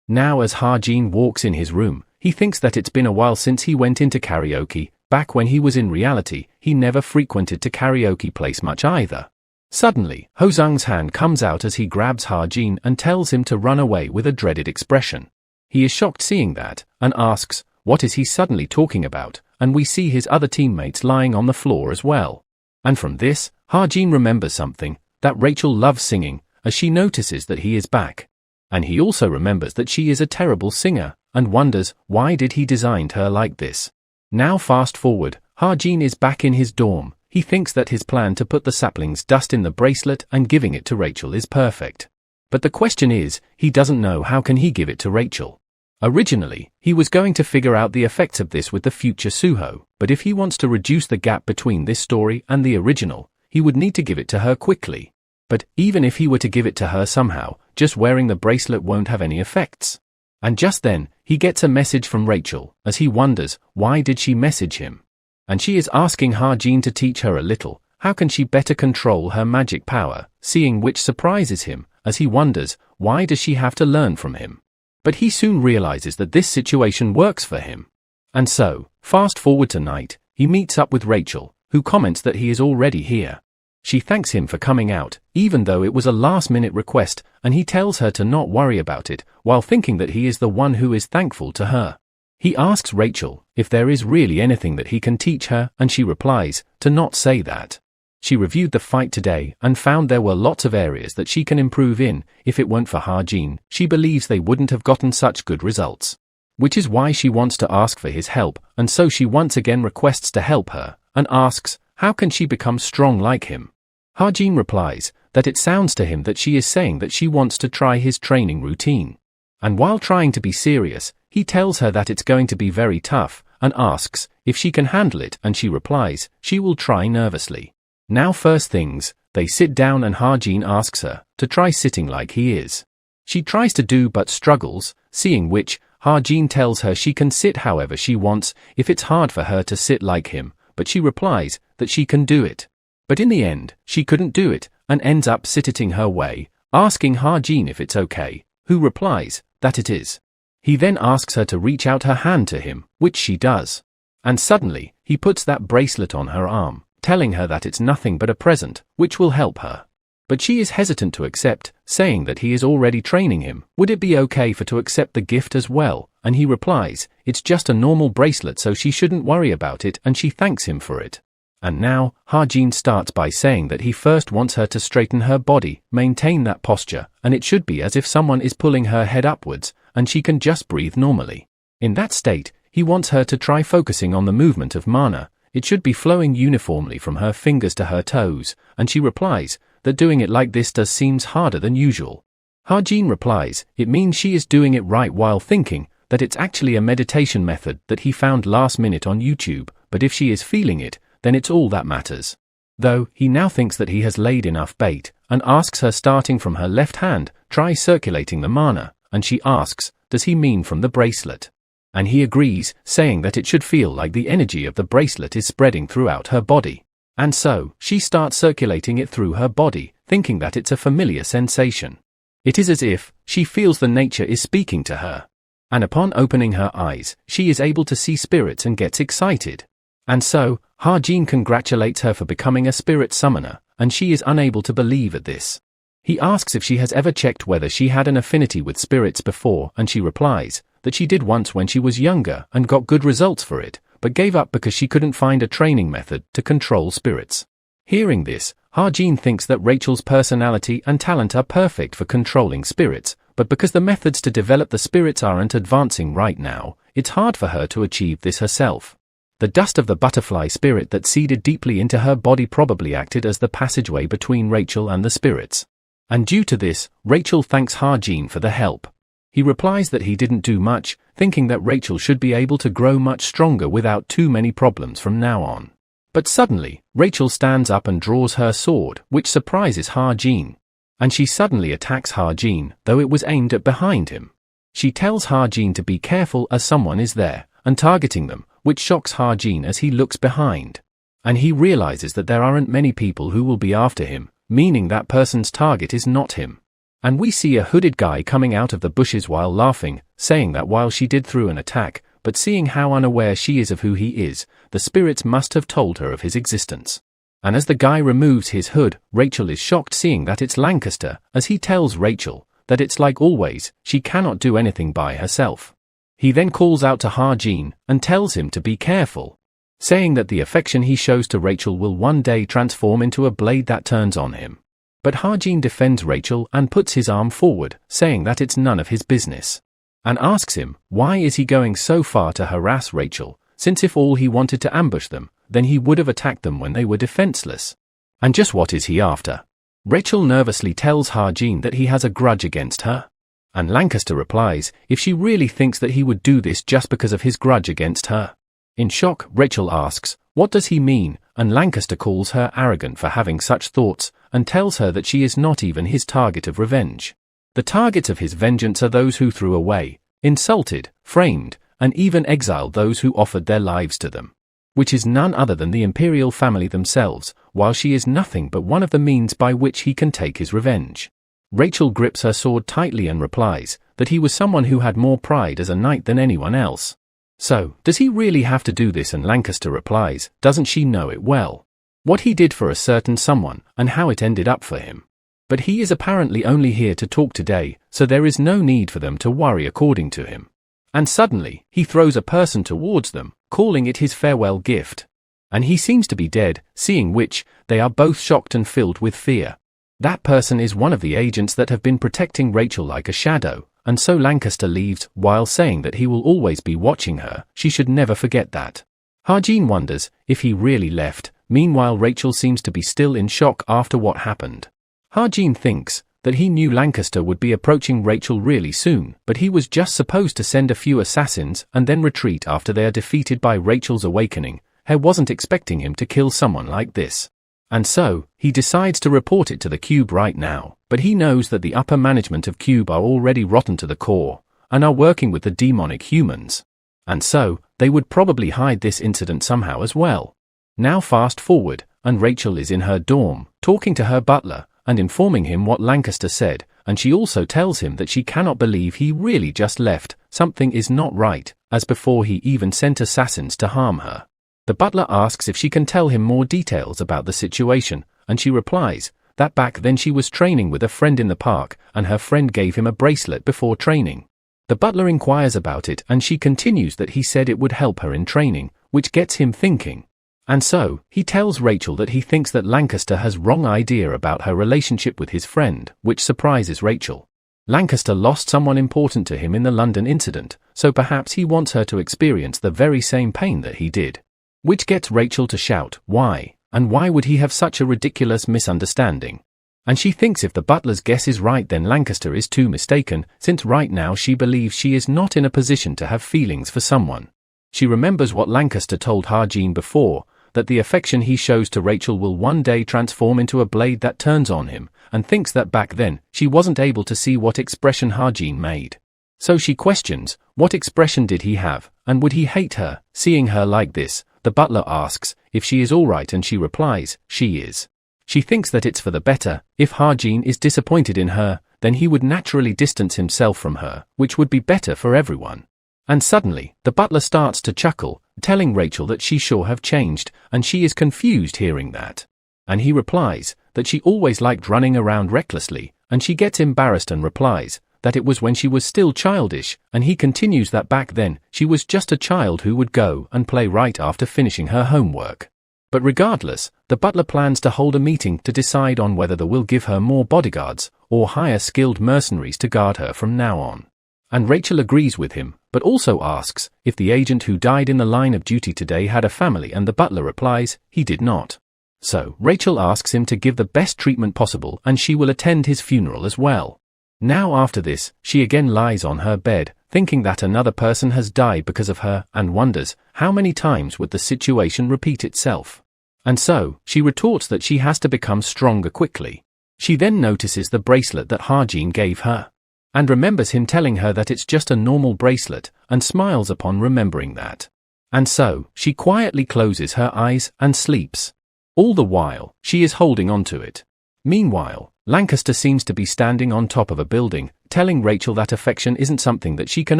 Now as Ha-jin walks in his room, he thinks that it's been a while since he went into karaoke. Back when he was in reality, he never frequented the karaoke place much either. Suddenly, Ho-sung's hand comes out as he grabs Ha-jin and tells him to run away with a dreaded expression. He is shocked seeing that, and asks, what is he suddenly talking about, and we see his other teammates lying on the floor as well. And from this, Ha-jin remembers something, that Rachel loves singing, as she notices that he is back. And he also remembers that she is a terrible singer, and wonders, why did he design her like this? Now fast forward, Ha-jin is back in his dorm. He thinks that his plan to put the sapling's dust in the bracelet and giving it to Rachel is perfect. But the question is, he doesn't know how can he give it to Rachel. Originally, he was going to figure out the effects of this with the future Suho, but if he wants to reduce the gap between this story and the original, he would need to give it to her quickly. But even if he were to give it to her somehow, just wearing the bracelet won't have any effects. And just then, he gets a message from Rachel, as he wonders, why did she message him? And she is asking Ha-jin to teach her a little, how can she better control her magic power, seeing which surprises him, as he wonders, why does she have to learn from him? But he soon realizes that this situation works for him. And so, fast forward to night, he meets up with Rachel, who comments that he is already here. She thanks him for coming out, even though it was a last-minute request, and he tells her to not worry about it, while thinking that he is the one who is thankful to her. He asks Rachel if there is really anything that he can teach her, and she replies, to not say that. She reviewed the fight today and found there were lots of areas that she can improve in. If it weren't for Ha-jin, she believes they wouldn't have gotten such good results. Which is why she wants to ask for his help, and so she once again requests to help her, and asks, how can she become strong like him? Ha-jin replies that it sounds to him that she is saying that she wants to try his training routine. And while trying to be serious, he tells her that it's going to be very tough, and asks if she can handle it, and she replies she will try nervously. Now first things, they sit down and Ha-jin asks her to try sitting like he is. She tries to do but struggles, seeing which, Ha-jin tells her she can sit however she wants if it's hard for her to sit like him, but she replies that she can do it. But in the end, she couldn't do it, and ends up sitting her way, asking Ha-jin if it's okay, who replies that it is. He then asks her to reach out her hand to him, which she does. And suddenly, he puts that bracelet on her arm, telling her that it's nothing but a present, which will help her. But she is hesitant to accept, saying that he is already training him. Would it be okay for to accept the gift as well? And he replies, it's just a normal bracelet so she shouldn't worry about it, and she thanks him for it. And now, Ha-jin starts by saying that he first wants her to straighten her body, maintain that posture, and it should be as if someone is pulling her head upwards, and she can just breathe normally. In that state, he wants her to try focusing on the movement of mana. It should be flowing uniformly from her fingers to her toes, and she replies that doing it like this does seems harder than usual. Ha-jin replies it means she is doing it right, while thinking that it's actually a meditation method that he found last minute on YouTube, but if she is feeling it, then it's all that matters. Though, he now thinks that he has laid enough bait, and asks her starting from her left hand, try circulating the mana, and she asks, does he mean from the bracelet? And he agrees, saying that it should feel like the energy of the bracelet is spreading throughout her body. And so, she starts circulating it through her body, thinking that it's a familiar sensation. It is as if she feels the nature is speaking to her. And upon opening her eyes, she is able to see spirits and gets excited. And so, Ha-jin congratulates her for becoming a spirit summoner, and she is unable to believe at this. He asks if she has ever checked whether she had an affinity with spirits before, and she replies that she did once when she was younger and got good results for it, but gave up because she couldn't find a training method to control spirits. Hearing this, Ha-jin thinks that Rachel's personality and talent are perfect for controlling spirits, but because the methods to develop the spirits aren't advancing right now, it's hard for her to achieve this herself. The dust of the butterfly spirit that seeded deeply into her body probably acted as the passageway between Rachel and the spirits. And due to this, Rachel thanks Ha-jin for the help. He replies that he didn't do much, thinking that Rachel should be able to grow much stronger without too many problems from now on. But suddenly, Rachel stands up and draws her sword, which surprises Ha-jin. And she suddenly attacks Ha-jin, though it was aimed at behind him. She tells Ha-jin to be careful as someone is there, and targeting them, which shocks Ha-jin as he looks behind. And he realizes that there aren't many people who will be after him, meaning that person's target is not him. And we see a hooded guy coming out of the bushes while laughing, saying that while she did through an attack, but seeing how unaware she is of who he is, the spirits must have told her of his existence. And as the guy removes his hood, Rachel is shocked seeing that it's Lancaster, as he tells Rachel that it's like always, she cannot do anything by herself. He then calls out to Ha-Jin and tells him to be careful, saying that the affection he shows to Rachel will one day transform into a blade that turns on him. But Ha-Jin defends Rachel and puts his arm forward, saying that it's none of his business, and asks him why is he going so far to harass Rachel, since if all he wanted to ambush them, then he would have attacked them when they were defenseless. And just what is he after? Rachel nervously tells Ha-Jin that he has a grudge against her. And Lancaster replies if she really thinks that he would do this just because of his grudge against her. In shock, Rachel asks, what does he mean? And Lancaster calls her arrogant for having such thoughts, and tells her that she is not even his target of revenge. The targets of his vengeance are those who threw away, insulted, framed, and even exiled those who offered their lives to them, which is none other than the imperial family themselves, while she is nothing but one of the means by which he can take his revenge. Rachel grips her sword tightly and replies that he was someone who had more pride as a knight than anyone else. So, does he really have to do this? And Lancaster replies, doesn't she know it well? What he did for a certain someone, and how it ended up for him. But he is apparently only here to talk today, so there is no need for them to worry according to him. And suddenly, he throws a person towards them, calling it his farewell gift. And he seems to be dead, seeing which, they are both shocked and filled with fear. That person is one of the agents that have been protecting Rachel like a shadow, and so Lancaster leaves, while saying that he will always be watching her, she should never forget that. Ha-Jin wonders if he really left, meanwhile Rachel seems to be still in shock after what happened. Ha-Jin thinks that he knew Lancaster would be approaching Rachel really soon, but he was just supposed to send a few assassins and then retreat after they are defeated by Rachel's awakening. He wasn't expecting him to kill someone like this. And so, he decides to report it to the Cube right now, but he knows that the upper management of Cube are already rotten to the core, and are working with the demonic humans. And so, they would probably hide this incident somehow as well. Now fast forward, and Rachel is in her dorm, talking to her butler, and informing him what Lancaster said, and she also tells him that she cannot believe he really just left, something is not right, as before he even sent assassins to harm her. The butler asks if she can tell him more details about the situation, and she replies that back then she was training with a friend in the park, and her friend gave him a bracelet before training. The butler inquires about it, and she continues that he said it would help her in training, which gets him thinking. And so, he tells Rachel that he thinks that Lancaster has wrong idea about her relationship with his friend, which surprises Rachel. Lancaster lost someone important to him in the London incident, so perhaps he wants her to experience the very same pain that he did. Which gets Rachel to shout, why? And why would he have such a ridiculous misunderstanding? And she thinks if the butler's guess is right, then Lancaster is too mistaken, since right now she believes she is not in a position to have feelings for someone. She remembers what Lancaster told Ha-Jin before, that the affection he shows to Rachel will one day transform into a blade that turns on him, and thinks that back then, she wasn't able to see what expression Ha-Jin made. So she questions, what expression did he have, and would he hate her, seeing her like this? The butler asks if she is alright, and she replies, she is. She thinks that it's for the better. If Ha-Jin is disappointed in her, then he would naturally distance himself from her, which would be better for everyone. And suddenly, the butler starts to chuckle, telling Rachel that she sure have changed, and she is confused hearing that. And he replies that she always liked running around recklessly, and she gets embarrassed and replies that it was when she was still childish, and he continues that back then, she was just a child who would go and play right after finishing her homework. But regardless, the butler plans to hold a meeting to decide on whether they will give her more bodyguards, or hire skilled mercenaries to guard her from now on. And Rachel agrees with him, but also asks if the agent who died in the line of duty today had a family, and the butler replies, he did not. So, Rachel asks him to give the best treatment possible, and she will attend his funeral as well. Now after this, she again lies on her bed, thinking that another person has died because of her, and wonders, how many times would the situation repeat itself? And so, she retorts that she has to become stronger quickly. She then notices the bracelet that Ha-Jin gave her, and remembers him telling her that it's just a normal bracelet, and smiles upon remembering that. And so, she quietly closes her eyes and sleeps. All the while, she is holding on to it. Meanwhile, Lancaster seems to be standing on top of a building, telling Rachel that affection isn't something that she can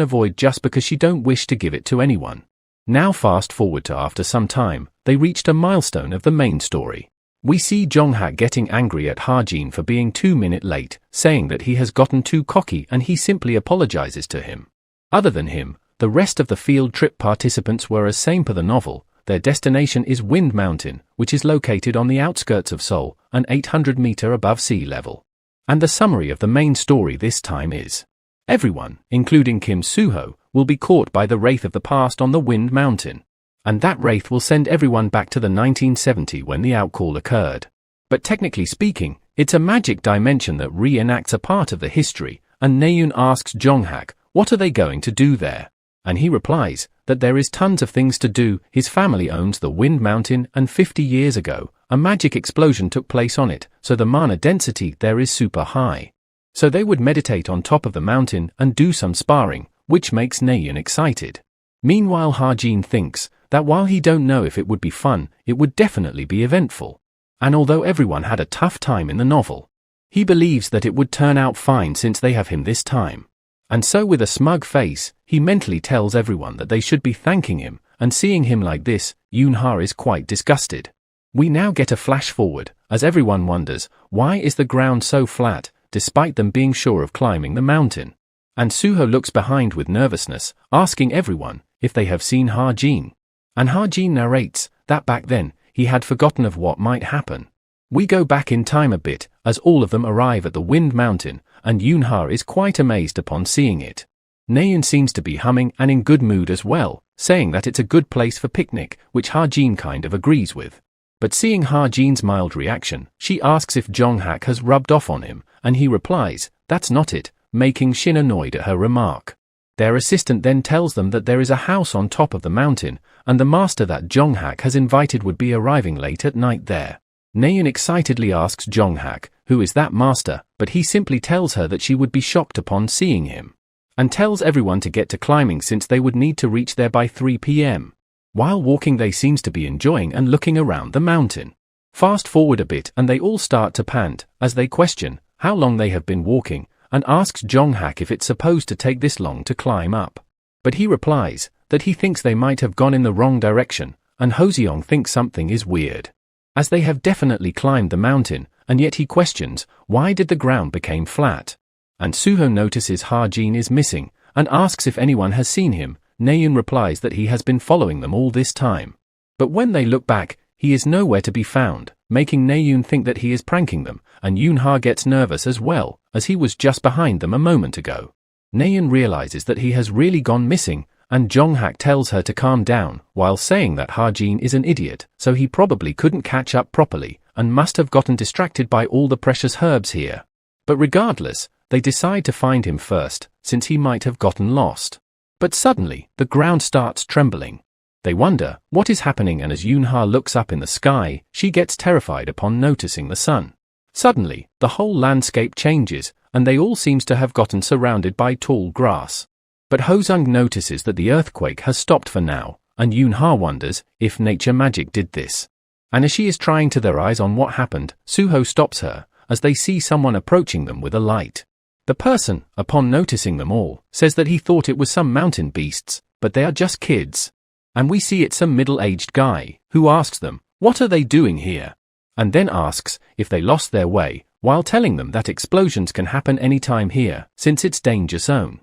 avoid just because she don't wish to give it to anyone. Now fast forward to after some time, they reached a milestone of the main story. We see Jong-hak getting angry at Ha-jin for being 2 minutes late, saying that he has gotten too cocky and he simply apologizes to him. Other than him, the rest of the field trip participants were as same per the novel. Their destination is Wind Mountain, which is located on the outskirts of Seoul, and 800 meters above sea level. And the summary of the main story this time is: everyone, including Kim Soo-ho, will be caught by the wraith of the past on the Wind Mountain. And that wraith will send everyone back to the 1970 when the outcall occurred. But technically speaking, it's a magic dimension that reenacts a part of the history, and Naeun asks Jong-hak, what are they going to do there? And he replies that there is tons of things to do. His family owns the Wind Mountain, and 50 years ago, a magic explosion took place on it, so the mana density there is super high. So they would meditate on top of the mountain and do some sparring, which makes Naeun excited. Meanwhile, Ha-jin thinks that while he don't know if it would be fun, it would definitely be eventful. And although everyone had a tough time in the novel, he believes that it would turn out fine since they have him this time. And so with a smug face, he mentally tells everyone that they should be thanking him, and seeing him like this, Yoon-ha is quite disgusted. We now get a flash forward, as everyone wonders, why is the ground so flat, despite them being sure of climbing the mountain? And Soo-ho looks behind with nervousness, asking everyone if they have seen Ha-jin. And Ha-jin narrates that back then, he had forgotten of what might happen. We go back in time a bit, as all of them arrive at the Wind Mountain, and Yoon-ha is quite amazed upon seeing it. Naeun seems to be humming and in good mood as well, saying that it's a good place for picnic, which Ha-jin kind of agrees with. But seeing Ha-jin's mild reaction, she asks if Jong-hak has rubbed off on him, and he replies, that's not it, making Shin annoyed at her remark. Their assistant then tells them that there is a house on top of the mountain, and the master that Jong-hak has invited would be arriving late at night there. Naeun excitedly asks Jong-hak, who is that master, but he simply tells her that she would be shocked upon seeing him, and tells everyone to get to climbing since they would need to reach there by 3 p.m. While walking they seems to be enjoying and looking around the mountain. Fast forward a bit and they all start to pant, as they question how long they have been walking, and asks Jong-hak if it's supposed to take this long to climb up. But he replies that he thinks they might have gone in the wrong direction, and Ho-seong thinks something is weird, as they have definitely climbed the mountain, and yet he questions why did the ground become flat. And Soo-ho notices Ha-jin is missing, and asks if anyone has seen him. Naeun replies that he has been following them all this time. But when they look back, he is nowhere to be found, making Naeun think that he is pranking them, and Yoon-ha gets nervous as well, as he was just behind them a moment ago. Naeun realizes that he has really gone missing, and Jong-hak tells her to calm down, while saying that Ha-jin is an idiot, so he probably couldn't catch up properly, and must have gotten distracted by all the precious herbs here. But regardless, they decide to find him first, since he might have gotten lost. But suddenly, the ground starts trembling. They wonder what is happening, and as Yoon-ha looks up in the sky, she gets terrified upon noticing the sun. Suddenly, the whole landscape changes, and they all seems to have gotten surrounded by tall grass. But Ho-seong notices that the earthquake has stopped for now, and Yoon-ha wonders if nature magic did this. And as she is trying to their eyes on what happened, Soo-ho stops her, as they see someone approaching them with a light. The person, upon noticing them all, says that he thought it was some mountain beasts, but they are just kids. And we see it's some middle-aged guy, who asks them, what are they doing here? And then asks if they lost their way, while telling them that explosions can happen anytime here, since it's danger zone.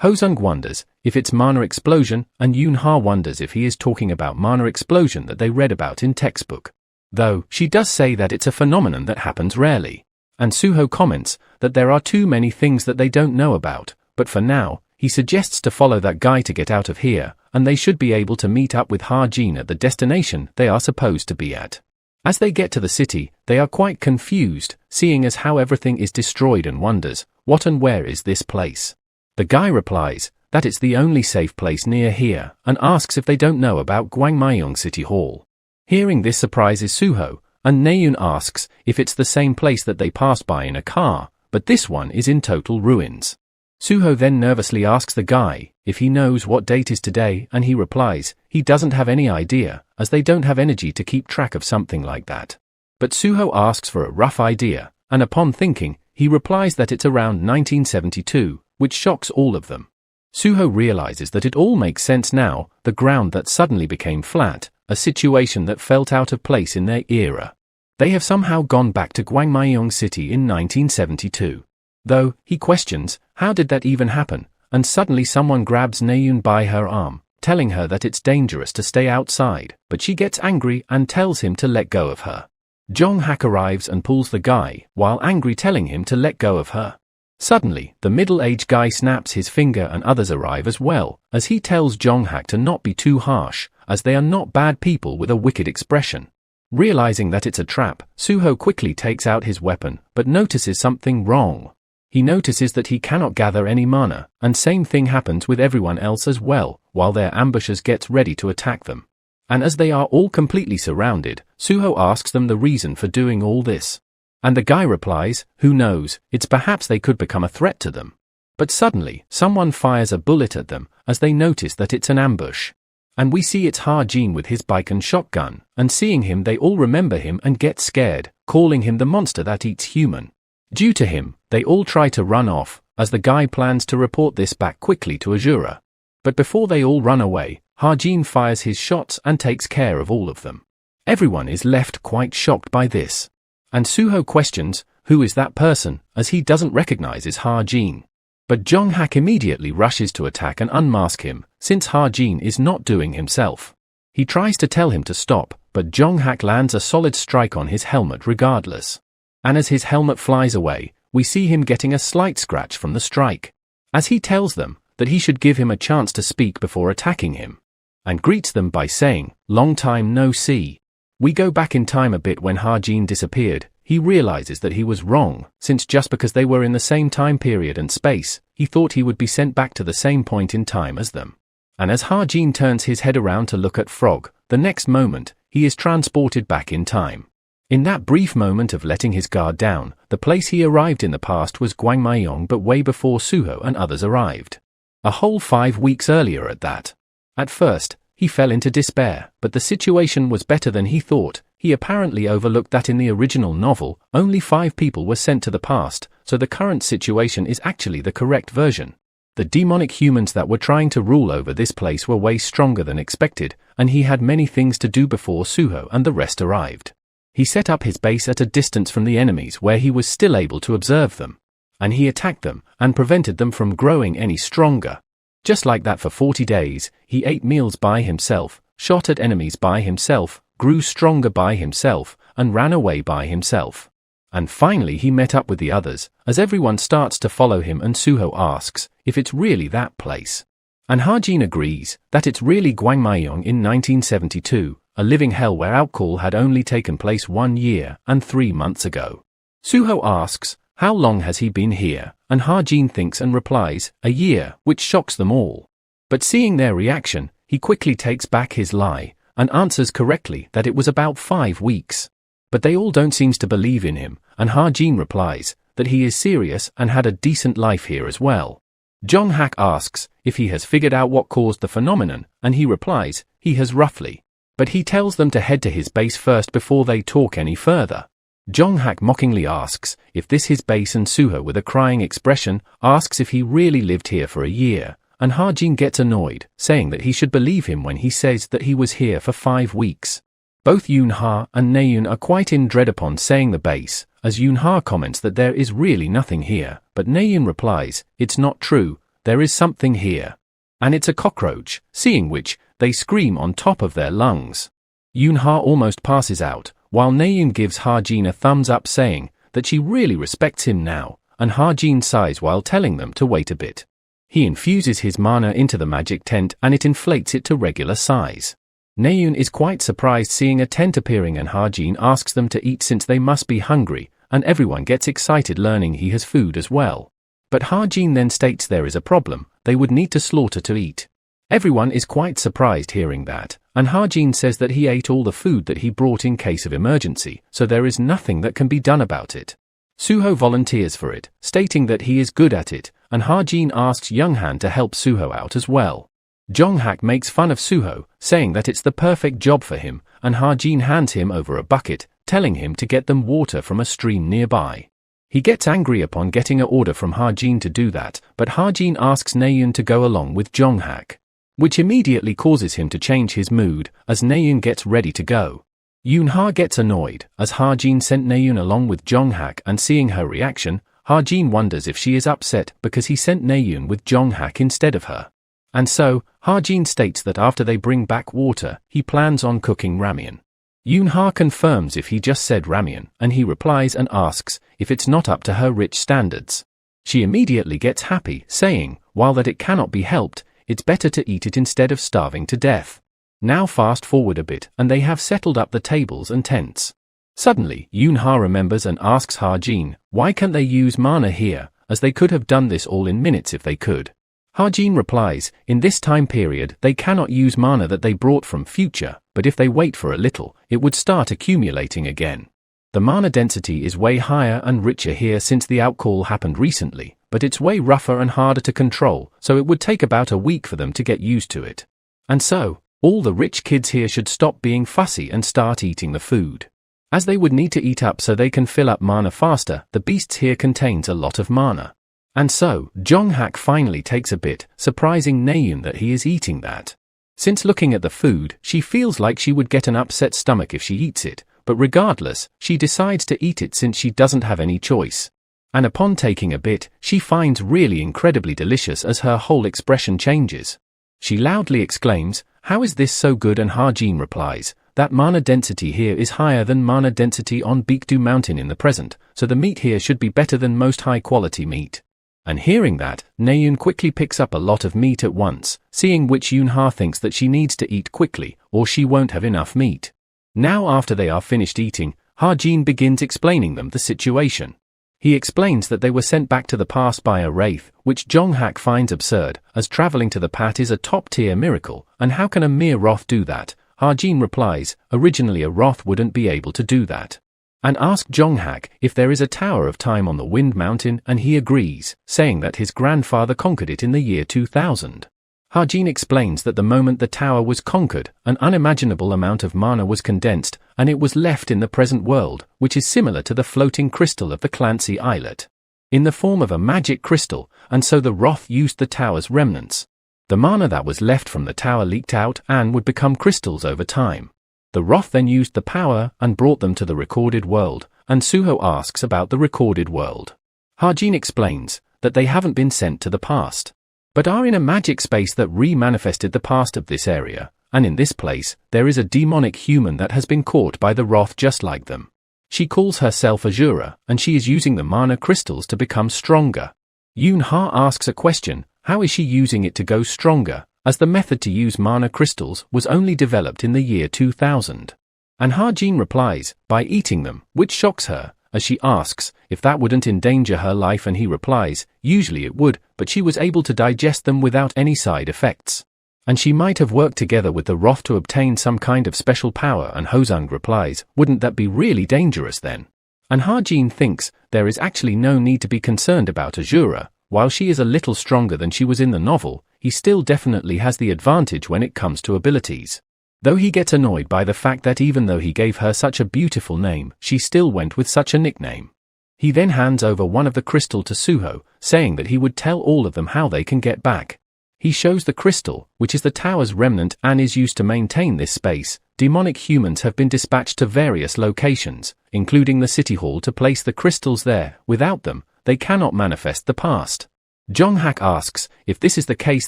Ho-seong wonders if it's mana explosion, and Yoon-ha wonders if he is talking about mana explosion that they read about in textbook. Though, she does say that it's a phenomenon that happens rarely. And Soo-ho comments that there are too many things that they don't know about, but for now, he suggests to follow that guy to get out of here, and they should be able to meet up with Ha-jin at the destination they are supposed to be at. As they get to the city, they are quite confused, seeing as how everything is destroyed, and wonders, what and where is this place? The guy replies that it's the only safe place near here, and asks if they don't know about Gwangmyeong City Hall. Hearing this surprises Soo-ho, and Naeun asks if it's the same place that they passed by in a car, but this one is in total ruins. Soo-ho then nervously asks the guy if he knows what date is today, and he replies he doesn't have any idea, as they don't have energy to keep track of something like that. But Soo-ho asks for a rough idea, and upon thinking, he replies that it's around 1972, which shocks all of them. Suho realizes that it all makes sense now, the ground that suddenly became flat, a situation that felt out of place in their era. They have somehow gone back to Gwangmyeong City in 1972. Though, he questions, how did that even happen, and suddenly someone grabs Naeun by her arm, telling her that it's dangerous to stay outside, but she gets angry and tells him to let go of her. Jong-hak arrives and pulls the guy, while angry telling him to let go of her. Suddenly, the middle-aged guy snaps his finger and others arrive as well, as he tells Jong-hak to not be too harsh, as they are not bad people with a wicked expression. Realizing that it's a trap, Suho quickly takes out his weapon, but notices something wrong. He notices that he cannot gather any mana, and same thing happens with everyone else as well, while their ambushers gets ready to attack them. And as they are all completely surrounded, Suho asks them the reason for doing all this. And the guy replies, who knows, it's perhaps they could become a threat to them. But suddenly, someone fires a bullet at them, as they notice that it's an ambush. And we see it's Ha-jin with his bike and shotgun, and seeing him they all remember him and get scared, calling him the monster that eats human. Due to him, they all try to run off, as the guy plans to report this back quickly to Azura. But before they all run away, Ha-jin fires his shots and takes care of all of them. Everyone is left quite shocked by this. And Suho questions, who is that person, as he doesn't recognize his Ha-jin. But Jong-hak immediately rushes to attack and unmask him, since Ha-jin is not doing himself. He tries to tell him to stop, but Jong-hak lands a solid strike on his helmet regardless. And as his helmet flies away, we see him getting a slight scratch from the strike. As he tells them that he should give him a chance to speak before attacking him. And greets them by saying, long time no see. We go back in time a bit when Ha-jin disappeared. He realizes that he was wrong, since just because they were in the same time period and space, he thought he would be sent back to the same point in time as them. And as Ha-jin turns his head around to look at Frog, the next moment, he is transported back in time. In that brief moment of letting his guard down, the place he arrived in the past was Gwangmyeong, but way before Suho and others arrived. A whole 5 weeks earlier at that. At first, he fell into despair, but the situation was better than he thought. He apparently overlooked that in the original novel, only 5 people were sent to the past, so the current situation is actually the correct version. The demonic humans that were trying to rule over this place were way stronger than expected, and he had many things to do before Suho and the rest arrived. He set up his base at a distance from the enemies where he was still able to observe them. And he attacked them, and prevented them from growing any stronger. Just like that for 40 days, he ate meals by himself, shot at enemies by himself, grew stronger by himself, and ran away by himself. And finally he met up with the others, as everyone starts to follow him and Suho asks if it's really that place. And Ha-jin agrees that it's really Gwangmyeong in 1972, a living hell where outcall had only taken place 1 year and 3 months ago. Suho asks, how long has he been here? And Ha-jin thinks and replies, a year, which shocks them all. But seeing their reaction, he quickly takes back his lie, and answers correctly that it was about 5 weeks. But they all don't seem to believe in him, and Ha-jin replies that he is serious and had a decent life here as well. Jong-hak asks if he has figured out what caused the phenomenon, and he replies, he has roughly. But he tells them to head to his base first before they talk any further. Jong-hak mockingly asks if this his base, and Suho with a crying expression asks if he really lived here for a year, and Ha-jin gets annoyed, saying that he should believe him when he says that he was here for 5 weeks. Both Yoon-ha and Naeun are quite in dread upon saying the base, as Yoon-ha comments that there is really nothing here, but Naeun replies, it's not true, there is something here. And it's a cockroach, seeing which, they scream on top of their lungs. Yoon-ha almost passes out, while Naeun gives Ha-jin a thumbs up saying that she really respects him now, and Ha-jin sighs while telling them to wait a bit. He infuses his mana into the magic tent and it inflates it to regular size. Naeun is quite surprised seeing a tent appearing, and Ha-jin asks them to eat since they must be hungry, and everyone gets excited learning he has food as well. But Ha-jin then states there is a problem, they would need to slaughter to eat. Everyone is quite surprised hearing that, and Ha-jin says that he ate all the food that he brought in case of emergency, so there is nothing that can be done about it. Suho volunteers for it, stating that he is good at it, and Ha-jin asks Young-han to help Suho out as well. Jong-hak makes fun of Suho, saying that it's the perfect job for him, and Ha-jin hands him over a bucket, telling him to get them water from a stream nearby. He gets angry upon getting an order from Ha-jin to do that, but Ha-jin asks Naeun to go along with Jong-hak, which immediately causes him to change his mood as Naeun gets ready to go. Yoon-ha gets annoyed as Ha-jin sent Naeun along with Jong-hak, and seeing her reaction, Ha-jin wonders if she is upset because he sent Naeun with Jong-hak instead of her. And so, Ha-jin states that after they bring back water, he plans on cooking ramen. Yoon-ha confirms if he just said ramen, and he replies and asks if it's not up to her rich standards. She immediately gets happy, saying, while that it cannot be helped, it's better to eat it instead of starving to death. Now fast forward a bit and they have settled up the tables and tents. Suddenly, Yoon-ha remembers and asks Ha-jin, why can't they use mana here, as they could have done this all in minutes if they could. Ha-jin replies, in this time period they cannot use mana that they brought from future, but if they wait for a little, it would start accumulating again. The mana density is way higher and richer here since the outcall happened recently, but it's way rougher and harder to control, so it would take about a week for them to get used to it. And so, all the rich kids here should stop being fussy and start eating the food, as they would need to eat up so they can fill up mana faster. The beasts here contains a lot of mana. And so, Jong-hak finally takes a bit, surprising Naeun that he is eating that. Since looking at the food, she feels like she would get an upset stomach if she eats it, but regardless, she decides to eat it since she doesn't have any choice. And upon taking a bit, she finds really incredibly delicious as her whole expression changes. She loudly exclaims, how is this so good? And Ha-jin replies, that mana density here is higher than mana density on Baekdu Mountain in the present, so the meat here should be better than most high-quality meat. And hearing that, Naeun quickly picks up a lot of meat at once, seeing which Yoon-ha thinks that she needs to eat quickly, or she won't have enough meat. Now after they are finished eating, Ha-jin begins explaining them the situation. He explains that they were sent back to the past by a wraith, which Jong-hak finds absurd, as traveling to the past is a top-tier miracle, and how can a mere Roth do that? Ha-jin replies, originally a Roth wouldn't be able to do that. And ask Jong-hak if there is a Tower of Time on the Wind Mountain, and he agrees, saying that his grandfather conquered it in the year 2000. Ha-jin explains that the moment the tower was conquered, an unimaginable amount of mana was condensed, and it was left in the present world, which is similar to the floating crystal of the Clancy Islet, in the form of a magic crystal, and so the Roth used the tower's remnants. The mana that was left from the tower leaked out and would become crystals over time. The Roth then used the power and brought them to the recorded world, and Suho asks about the recorded world. Ha-jin explains that they haven't been sent to the past, but are in a magic space that re-manifested the past of this area, and in this place, there is a demonic human that has been caught by the Roth just like them. She calls herself Azura, and she is using the mana crystals to become stronger. Yoon-ha asks a question, how is she using it to go stronger, as the method to use mana crystals was only developed in the year 2000. And Ha-jin replies, by eating them, which shocks her, as she asks if that wouldn't endanger her life, and he replies, usually it would, but she was able to digest them without any side effects. And she might have worked together with the Roth to obtain some kind of special power, and Hosung replies, wouldn't that be really dangerous then? And Ha-jin thinks there is actually no need to be concerned about Azura. While she is a little stronger than she was in the novel, he still definitely has the advantage when it comes to abilities. Though he gets annoyed by the fact that even though he gave her such a beautiful name, she still went with such a nickname. He then hands over one of the crystal to Suho, saying that he would tell all of them how they can get back. He shows the crystal, which is the tower's remnant and is used to maintain this space. Demonic humans have been dispatched to various locations, including the city hall, to place the crystals there. Without them, they cannot manifest the past. Jong-hak asks if this is the case,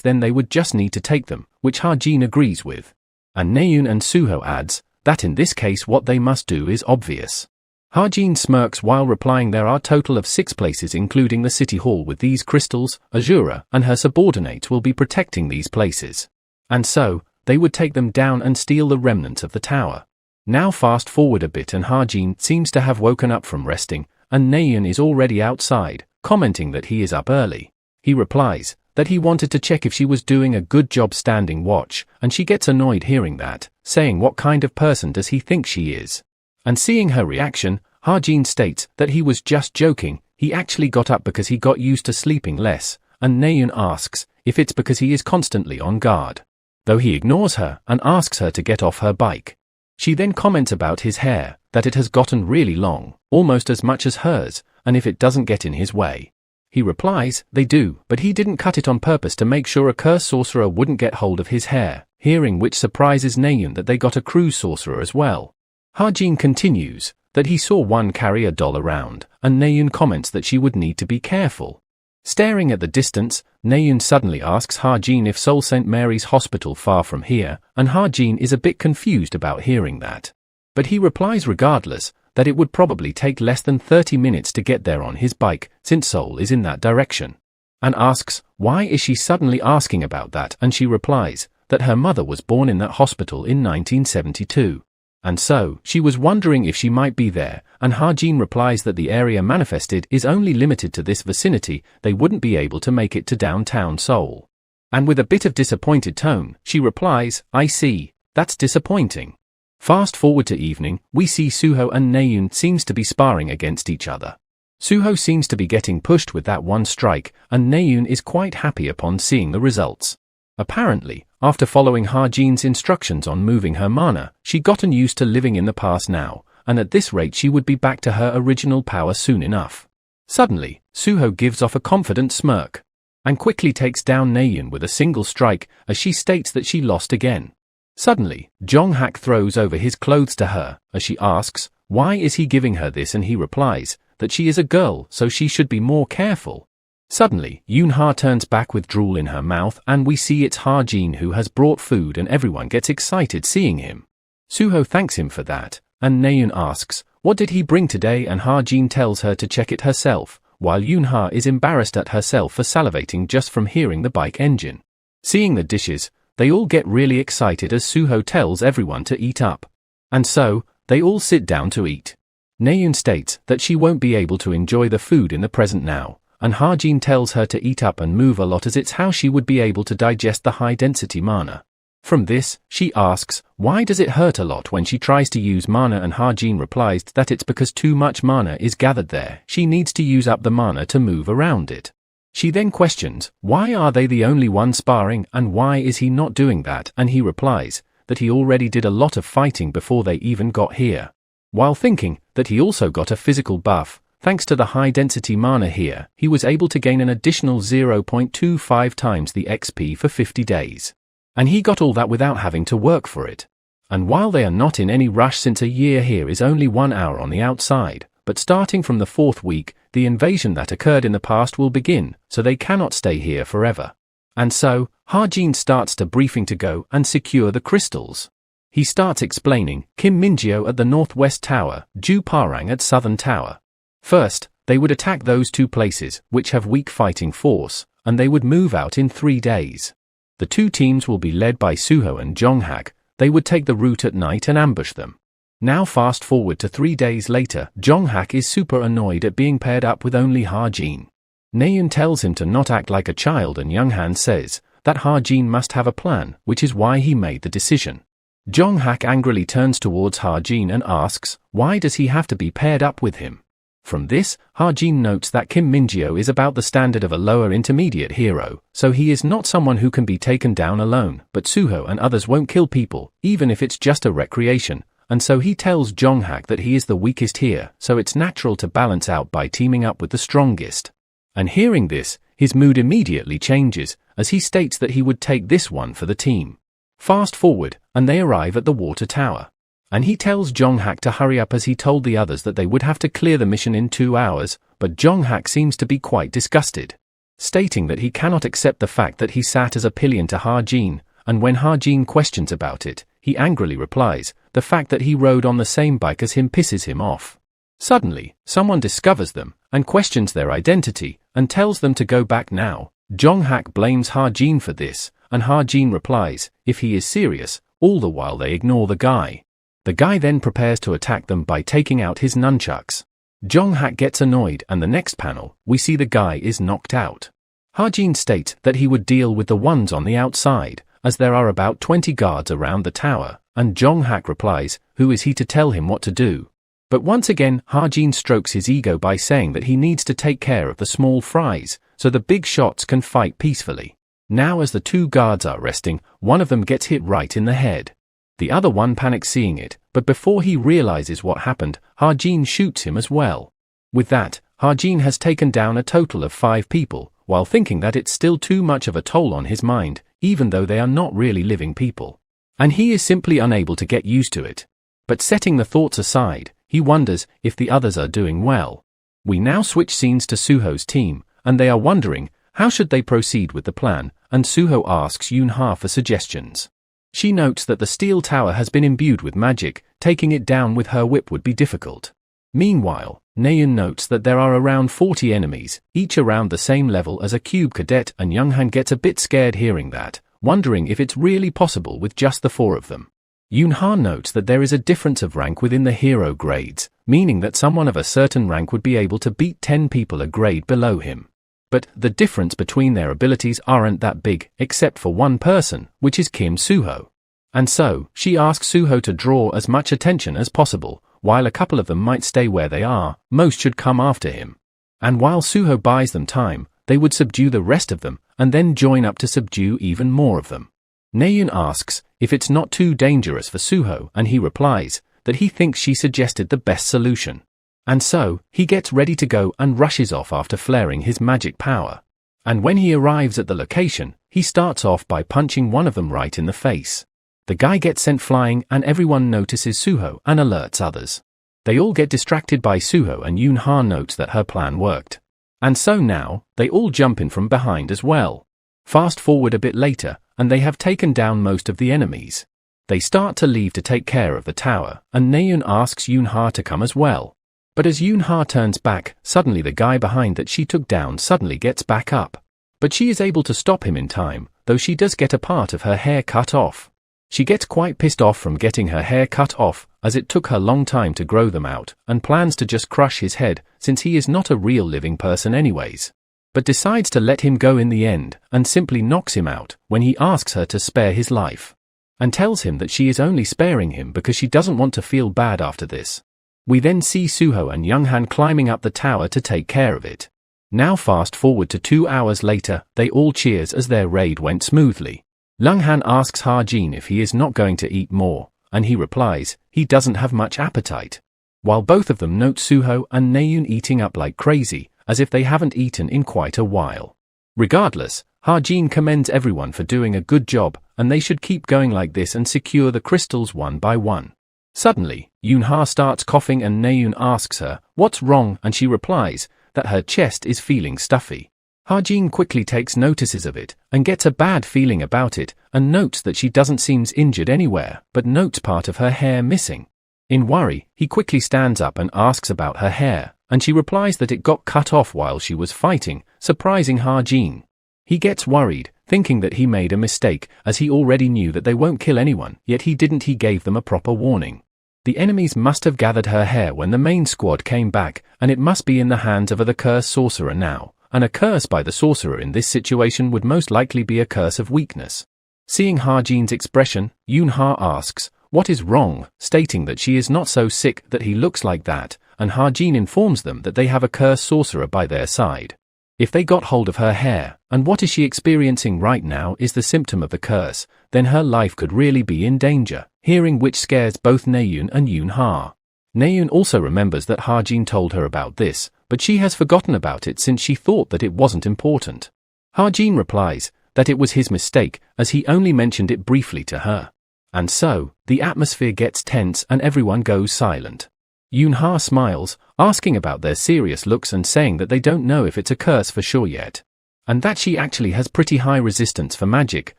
then they would just need to take them, which Ha-jin agrees with. And Naeun and Suho adds that in this case what they must do is obvious. Ha-jin smirks while replying there are a total of 6 places including the city hall with these crystals. Azura and her subordinates will be protecting these places. And so, they would take them down and steal the remnants of the tower. Now fast forward a bit and Ha-jin seems to have woken up from resting, and Naeun is already outside, commenting that he is up early. He replies that he wanted to check if she was doing a good job standing watch, and she gets annoyed hearing that, saying what kind of person does he think she is? And seeing her reaction, Ha-jin states that he was just joking, he actually got up because he got used to sleeping less, and Naeun asks if it's because he is constantly on guard. Though he ignores her and asks her to get off her bike. She then comments about his hair, that it has gotten really long, almost as much as hers, and if it doesn't get in his way. He replies, they do, but he didn't cut it on purpose to make sure a curse sorcerer wouldn't get hold of his hair, hearing which surprises Naeun that they got a cruise sorcerer as well. Hajin continues that he saw one carry a doll around, and Naeun comments that she would need to be careful. Staring at the distance, Naeun suddenly asks Hajin if Seoul St. Mary's Hospital far from here, and Hajin is a bit confused about hearing that. But he replies regardless, that it would probably take less than 30 minutes to get there on his bike, since Seoul is in that direction. And asks, why is she suddenly asking about that, and she replies, that her mother was born in that hospital in 1972. And so, she was wondering if she might be there, and Hajin replies that the area manifested is only limited to this vicinity, they wouldn't be able to make it to downtown Seoul. And with a bit of disappointed tone, she replies, I see, that's disappointing. Fast forward to evening, we see Suho and Naeun seems to be sparring against each other. Suho seems to be getting pushed with that one strike, and Naeun is quite happy upon seeing the results. Apparently, after following Hajin's instructions on moving her mana, she'd gotten used to living in the past now, and at this rate she would be back to her original power soon enough. Suddenly, Suho gives off a confident smirk, and quickly takes down Naeun with a single strike, as she states that she lost again. Suddenly, Jonghak throws over his clothes to her, as she asks, why is he giving her this, and he replies, that she is a girl, so she should be more careful. Suddenly, Yoonha turns back with drool in her mouth, and we see it's Hajin who has brought food, and everyone gets excited seeing him. Suho thanks him for that, and Naeun asks, what did he bring today, and Hajin tells her to check it herself, while Yoonha is embarrassed at herself for salivating just from hearing the bike engine. Seeing the dishes, they all get really excited as Suho tells everyone to eat up. And so, they all sit down to eat. Naeun states that she won't be able to enjoy the food in the present now, and Hajin tells her to eat up and move a lot as it's how she would be able to digest the high-density mana. From this, she asks, why does it hurt a lot when she tries to use mana, and Hajin replies that it's because too much mana is gathered there, she needs to use up the mana to move around it. She then questions, why are they the only one sparring, and why is he not doing that, and he replies, that he already did a lot of fighting before they even got here. While thinking that he also got a physical buff, thanks to the high-density mana here, he was able to gain an additional 0.25 times the XP for 50 days. And he got all that without having to work for it. And while they are not in any rush since a year here is only 1 hour on the outside, but starting from the 4th week, the invasion that occurred in the past will begin, so they cannot stay here forever. And so, Hajin starts to briefing to go and secure the crystals. He starts explaining, Kim Minjio at the Northwest Tower, Ju Parang at Southern Tower. First, they would attack those two places, which have weak fighting force, and they would move out in 3 days. The two teams will be led by Suho and Jonghak. They would take the route at night and ambush them. Now fast forward to 3 days later, Jonghak is super annoyed at being paired up with only Hajin. Naeun tells him to not act like a child, and Younghan says that Hajin must have a plan, which is why he made the decision. Jonghak angrily turns towards Hajin and asks, why does he have to be paired up with him? From this, Hajin notes that Kim Minjio is about the standard of a lower intermediate hero, so he is not someone who can be taken down alone, but Suho and others won't kill people, even if it's just a recreation, and so he tells Jonghak that he is the weakest here, so it's natural to balance out by teaming up with the strongest. And hearing this, his mood immediately changes, as he states that he would take this one for the team. Fast forward, and they arrive at the water tower. And he tells Jonghak to hurry up as he told the others that they would have to clear the mission in 2 hours, but Jonghak seems to be quite disgusted, stating that he cannot accept the fact that he sat as a pillion to Hajin, and when Hajin questions about it, he angrily replies, the fact that he rode on the same bike as him pisses him off. Suddenly, someone discovers them, and questions their identity, and tells them to go back now. Jonghak blames Hajin for this, and Hajin replies, if he is serious, all the while they ignore the guy. The guy then prepares to attack them by taking out his nunchucks. Jonghak gets annoyed, and the next panel, we see the guy is knocked out. Hajin states that he would deal with the ones on the outside, as there are about 20 guards around the tower, and Jonghak replies, who is he to tell him what to do? But once again, Hajin strokes his ego by saying that he needs to take care of the small fries, so the big shots can fight peacefully. Now as the 2 guards are resting, one of them gets hit right in the head. The other one panics seeing it, but before he realizes what happened, Hajin shoots him as well. With that, Ha-jin has taken down a total of 5 people, while thinking that it's still too much of a toll on his mind, even though they are not really living people. And he is simply unable to get used to it. But setting the thoughts aside, he wonders if the others are doing well. We now switch scenes to Suho's team, and they are wondering, how should they proceed with the plan, and Suho asks Yoon-ha for suggestions. She notes that the steel tower has been imbued with magic, taking it down with her whip would be difficult. Meanwhile, Naeun notes that there are around 40 enemies, each around the same level as a cube cadet, and Young-han gets a bit scared hearing that, wondering if it's really possible with just the 4 of them. Yoon-ha notes that there is a difference of rank within the hero grades, meaning that someone of a certain rank would be able to beat 10 people a grade below him. But the difference between their abilities aren't that big, except for one person, which is Kim Suho. And so, she asks Suho to draw as much attention as possible. While a couple of them might stay where they are, most should come after him. And while Suho buys them time, they would subdue the rest of them, and then join up to subdue even more of them. Naeun asks if it's not too dangerous for Suho, and he replies that he thinks she suggested the best solution. And so, he gets ready to go and rushes off after flaring his magic power. And when he arrives at the location, he starts off by punching one of them right in the face. The guy gets sent flying and everyone notices Suho and alerts others. They all get distracted by Suho and Yoon-ha notes that her plan worked. And so now, they all jump in from behind as well. Fast forward a bit later, and they have taken down most of the enemies. They start to leave to take care of the tower, and Naeun asks Yoon-ha to come as well. But as Yoon-ha turns back, suddenly the guy behind that she took down suddenly gets back up. But she is able to stop him in time, though she does get a part of her hair cut off. She gets quite pissed off from getting her hair cut off, as it took her long time to grow them out, and plans to just crush his head, since he is not a real living person anyways. But decides to let him go in the end, and simply knocks him out, when he asks her to spare his life. And tells him that she is only sparing him because she doesn't want to feel bad after this. We then see Suho and Young-han climbing up the tower to take care of it. Now fast forward to 2 hours later, they all cheers as their raid went smoothly. Young-han asks Ha-jin if he is not going to eat more, and he replies, he doesn't have much appetite. While both of them note Suho and Naeun eating up like crazy, as if they haven't eaten in quite a while. Regardless, Ha-jin commends everyone for doing a good job, and they should keep going like this and secure the crystals one by one. Suddenly, Yoon-ha starts coughing and Naeun asks her, what's wrong, and she replies, that her chest is feeling stuffy. Ha-jin quickly takes notices of it, and gets a bad feeling about it, and notes that she doesn't seem injured anywhere, but notes part of her hair missing. In worry, he quickly stands up and asks about her hair, and she replies that it got cut off while she was fighting, surprising Ha-jin. He gets worried, thinking that he made a mistake, as he already knew that they won't kill anyone, yet he gave them a proper warning. The enemies must have gathered her hair when the main squad came back, and it must be in the hands of the cursed sorcerer now. And a curse by the sorcerer in this situation would most likely be a curse of weakness. Seeing Ha-jin's expression, Yoon-ha asks, what is wrong, stating that she is not so sick that he looks like that, and Ha-jin informs them that they have a cursed sorcerer by their side. If they got hold of her hair, and what is she experiencing right now is the symptom of the curse, then her life could really be in danger, hearing which scares both Naeun and Yoon-ha. Naeun also remembers that Ha-jin told her about this, but she has forgotten about it since she thought that it wasn't important. Ha-jin replies that it was his mistake, as he only mentioned it briefly to her. And so, the atmosphere gets tense and everyone goes silent. Yoon-ha smiles, asking about their serious looks and saying that they don't know if it's a curse for sure yet. And that she actually has pretty high resistance for magic,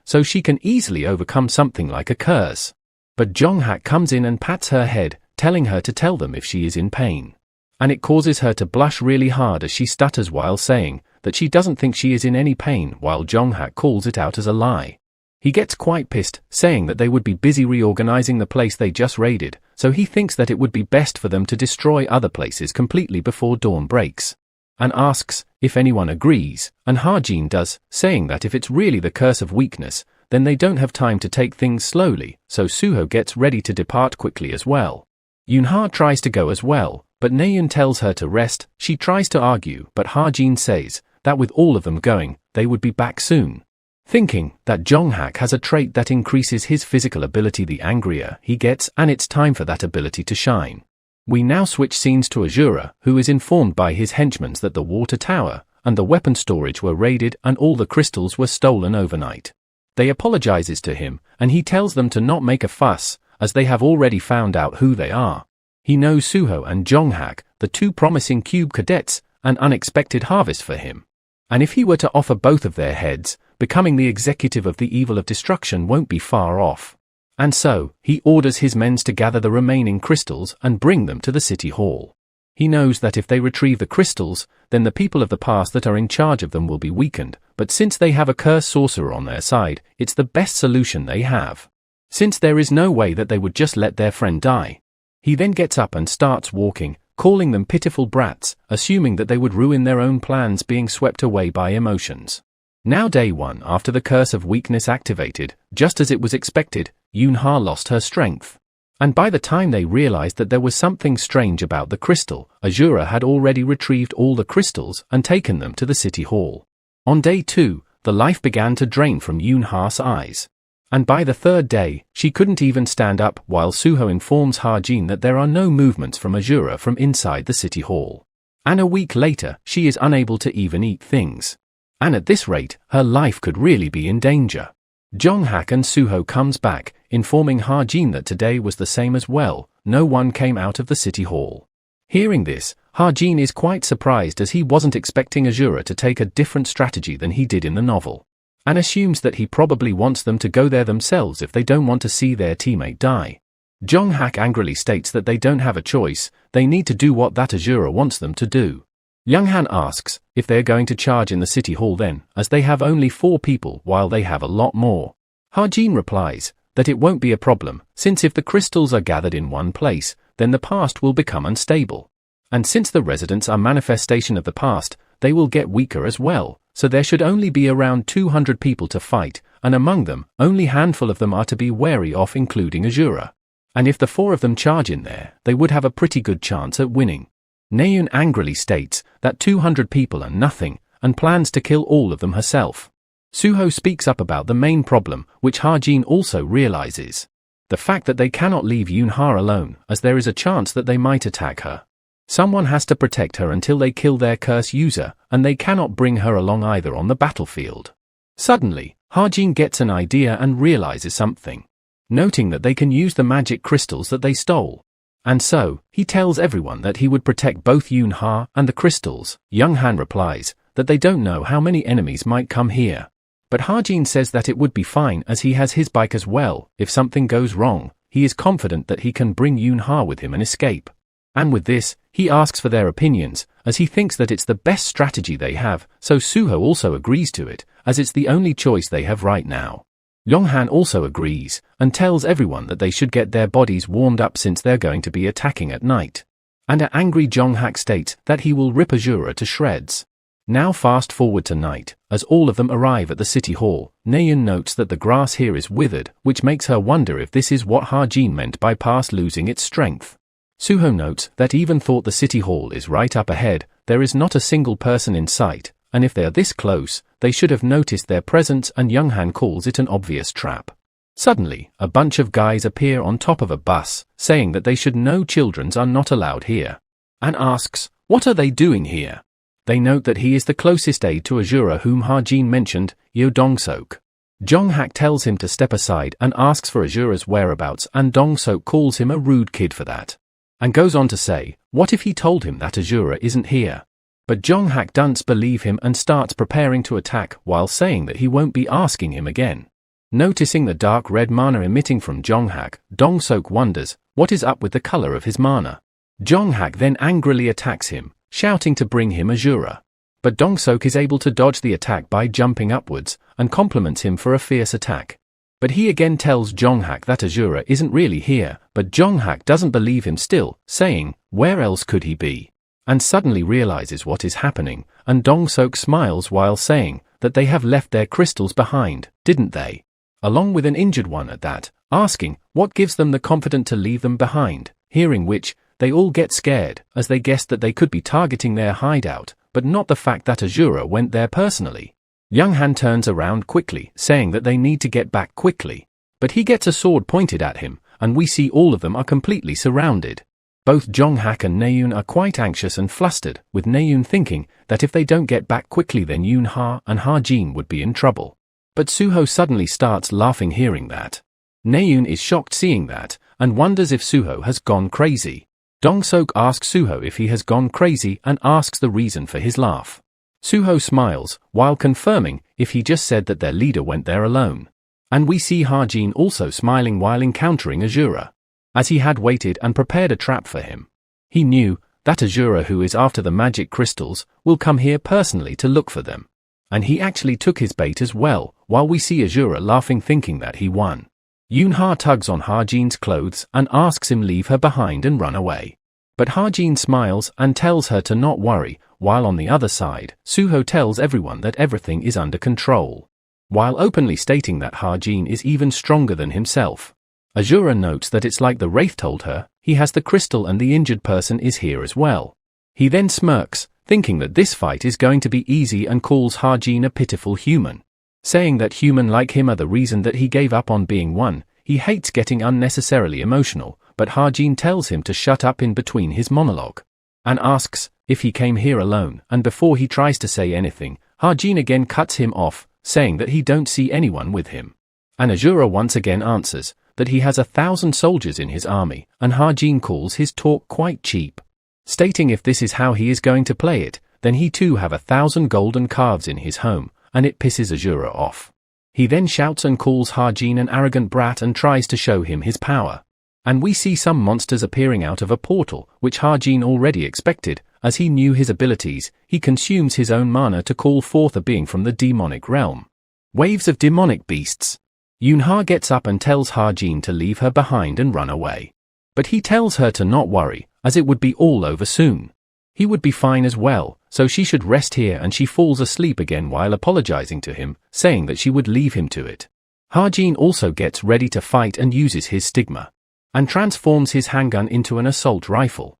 so she can easily overcome something like a curse. But Jong-hak comes in and pats her head, telling her to tell them if she is in pain. And it causes her to blush really hard as she stutters while saying that she doesn't think she is in any pain, while Jong-hak calls it out as a lie. He gets quite pissed, saying that they would be busy reorganizing the place they just raided, so he thinks that it would be best for them to destroy other places completely before dawn breaks. And asks if anyone agrees, and Ha-jin does, saying that if it's really the curse of weakness, then they don't have time to take things slowly, so Suho gets ready to depart quickly as well. Yoon-ha tries to go as well, but Naeun tells her to rest. She tries to argue, but Ha-jin says that with all of them going, they would be back soon. Thinking that Jong-hak has a trait that increases his physical ability the angrier he gets, and it's time for that ability to shine. We now switch scenes to Azura, who is informed by his henchmen that the water tower and the weapon storage were raided and all the crystals were stolen overnight. They apologizes to him, and he tells them to not make a fuss, as they have already found out who they are. He knows Suho and Jonghak, the two promising cube cadets, an unexpected harvest for him. And if he were to offer both of their heads, becoming the executive of the evil of destruction won't be far off. And so, he orders his men to gather the remaining crystals and bring them to the city hall. He knows that if they retrieve the crystals, then the people of the past that are in charge of them will be weakened, but since they have a cursed sorcerer on their side, it's the best solution they have. Since there is no way that they would just let their friend die. He then gets up and starts walking, calling them pitiful brats, assuming that they would ruin their own plans being swept away by emotions. Now day 1 after the curse of weakness activated, just as it was expected, Yunha lost her strength. And by the time they realized that there was something strange about the crystal, Azura had already retrieved all the crystals and taken them to the city hall. On day 2, the life began to drain from Yunha's eyes. And by the 3rd day, she couldn't even stand up, while Suho informs Hajin that there are no movements from Azura from inside the city hall. And a week later, she is unable to even eat things. And at this rate, her life could really be in danger. Jonghak and Suho comes back, informing Hajin that today was the same as well, no one came out of the city hall. Hearing this, Hajin is quite surprised as he wasn't expecting Azura to take a different strategy than he did in the novel, and assumes that he probably wants them to go there themselves if they don't want to see their teammate die. Jonghak angrily states that they don't have a choice, they need to do what that Azura wants them to do. Younghan asks if they're going to charge in the city hall then, as they have only 4 people while they have a lot more. Hajin replies that it won't be a problem, since if the crystals are gathered in one place, then the past will become unstable. And since the residents are manifestation of the past, they will get weaker as well, so there should only be around 200 people to fight, and among them, only a handful of them are to be wary of, including Azura. And if the 4 of them charge in there, they would have a pretty good chance at winning. Naeun angrily states that 200 people are nothing, and plans to kill all of them herself. Suho speaks up about the main problem, which Hajin also realizes. The fact that they cannot leave Yunha alone, as there is a chance that they might attack her. Someone has to protect her until they kill their curse user, and they cannot bring her along either on the battlefield. Suddenly, Hajin gets an idea and realizes something, noting that they can use the magic crystals that they stole. And so, he tells everyone that he would protect both Yunha and the crystals. Younghan replies that they don't know how many enemies might come here. But Hajin says that it would be fine as he has his bike as well. If something goes wrong, he is confident that he can bring Yunha with him and escape. And with this, he asks for their opinions, as he thinks that it's the best strategy they have, so Suho also agrees to it, as it's the only choice they have right now. Younghan also agrees, and tells everyone that they should get their bodies warmed up since they're going to be attacking at night. And an angry Jonghak states that he will rip Azura to shreds. Now fast forward to night, as all of them arrive at the city hall. Naeun notes that the grass here is withered, which makes her wonder if this is what Hajin meant by past losing its strength. Suho notes that even thought the city hall is right up ahead, there is not a single person in sight, and if they are this close, they should have noticed their presence, and Younghan calls it an obvious trap. Suddenly, a bunch of guys appear on top of a bus, saying that they should know children are not allowed here, and asks, what are they doing here? They note that he is the closest aide to Azura whom Hajin mentioned, Yo Dong-sok. Jonghak tells him to step aside and asks for Azura's whereabouts, and Dong-sok calls him a rude kid for that, and goes on to say, what if he told him that Azura isn't here? But Jonghak doesn't believe him and starts preparing to attack while saying that he won't be asking him again. Noticing the dark red mana emitting from Jonghak, Dong-sok wonders what is up with the color of his mana. Jonghak then angrily attacks him, shouting to bring him Azura. But Dong-sok is able to dodge the attack by jumping upwards, and compliments him for a fierce attack. But he again tells Jonghak that Azura isn't really here, but Jonghak doesn't believe him still, saying, where else could he be? And suddenly realizes what is happening, and Dong-sok smiles while saying that they have left their crystals behind, didn't they? Along with an injured one at that, asking what gives them the confidence to leave them behind, hearing which, they all get scared, as they guessed that they could be targeting their hideout, but not the fact that Azura went there personally. Younghan turns around quickly, saying that they need to get back quickly, but he gets a sword pointed at him, and we see all of them are completely surrounded. Both Jonghak and Naeun are quite anxious and flustered, with Naeun thinking that if they don't get back quickly then Yoon-ha and Ha-jin would be in trouble. But Suho suddenly starts laughing hearing that. Naeun is shocked seeing that, and wonders if Suho has gone crazy. Dong-seok asks Suho if he has gone crazy and asks the reason for his laugh. Suho smiles, while confirming if he just said that their leader went there alone. And we see Ha-jin also smiling while encountering Azura, as he had waited and prepared a trap for him. He knew that Azura, who is after the magic crystals, will come here personally to look for them. And he actually took his bait as well, while we see Azura laughing thinking that he won. Yoon-ha tugs on Ha-jin's clothes and asks him leave her behind and run away. But Ha-jin smiles and tells her to not worry, while on the other side, Suho tells everyone that everything is under control, while openly stating that Ha-jin is even stronger than himself. Azura notes that it's like the Wraith told her, he has the crystal and the injured person is here as well. He then smirks, thinking that this fight is going to be easy and calls Ha-jin a pitiful human, saying that human like him are the reason that he gave up on being one. He hates getting unnecessarily emotional, but Ha-jin tells him to shut up in between his monologue, and asks if he came here alone, and before he tries to say anything, Ha-jin again cuts him off, saying that he don't see anyone with him. And Azura once again answers that he has 1,000 soldiers in his army, and Ha-jin calls his talk quite cheap, stating if this is how he is going to play it, then he too have 1,000 golden calves in his home, and it pisses Azura off. He then shouts and calls Ha-jin an arrogant brat and tries to show him his power. And we see some monsters appearing out of a portal, which Ha-jin already expected, as he knew his abilities. He consumes his own mana to call forth a being from the demonic realm. Waves of demonic beasts. Yoon-ha gets up and tells Ha-jin to leave her behind and run away. But he tells her to not worry, as it would be all over soon. He would be fine as well, so she should rest here, and she falls asleep again while apologizing to him, saying that she would leave him to it. Ha-jin also gets ready to fight and uses his stigma, and transforms his handgun into an assault rifle.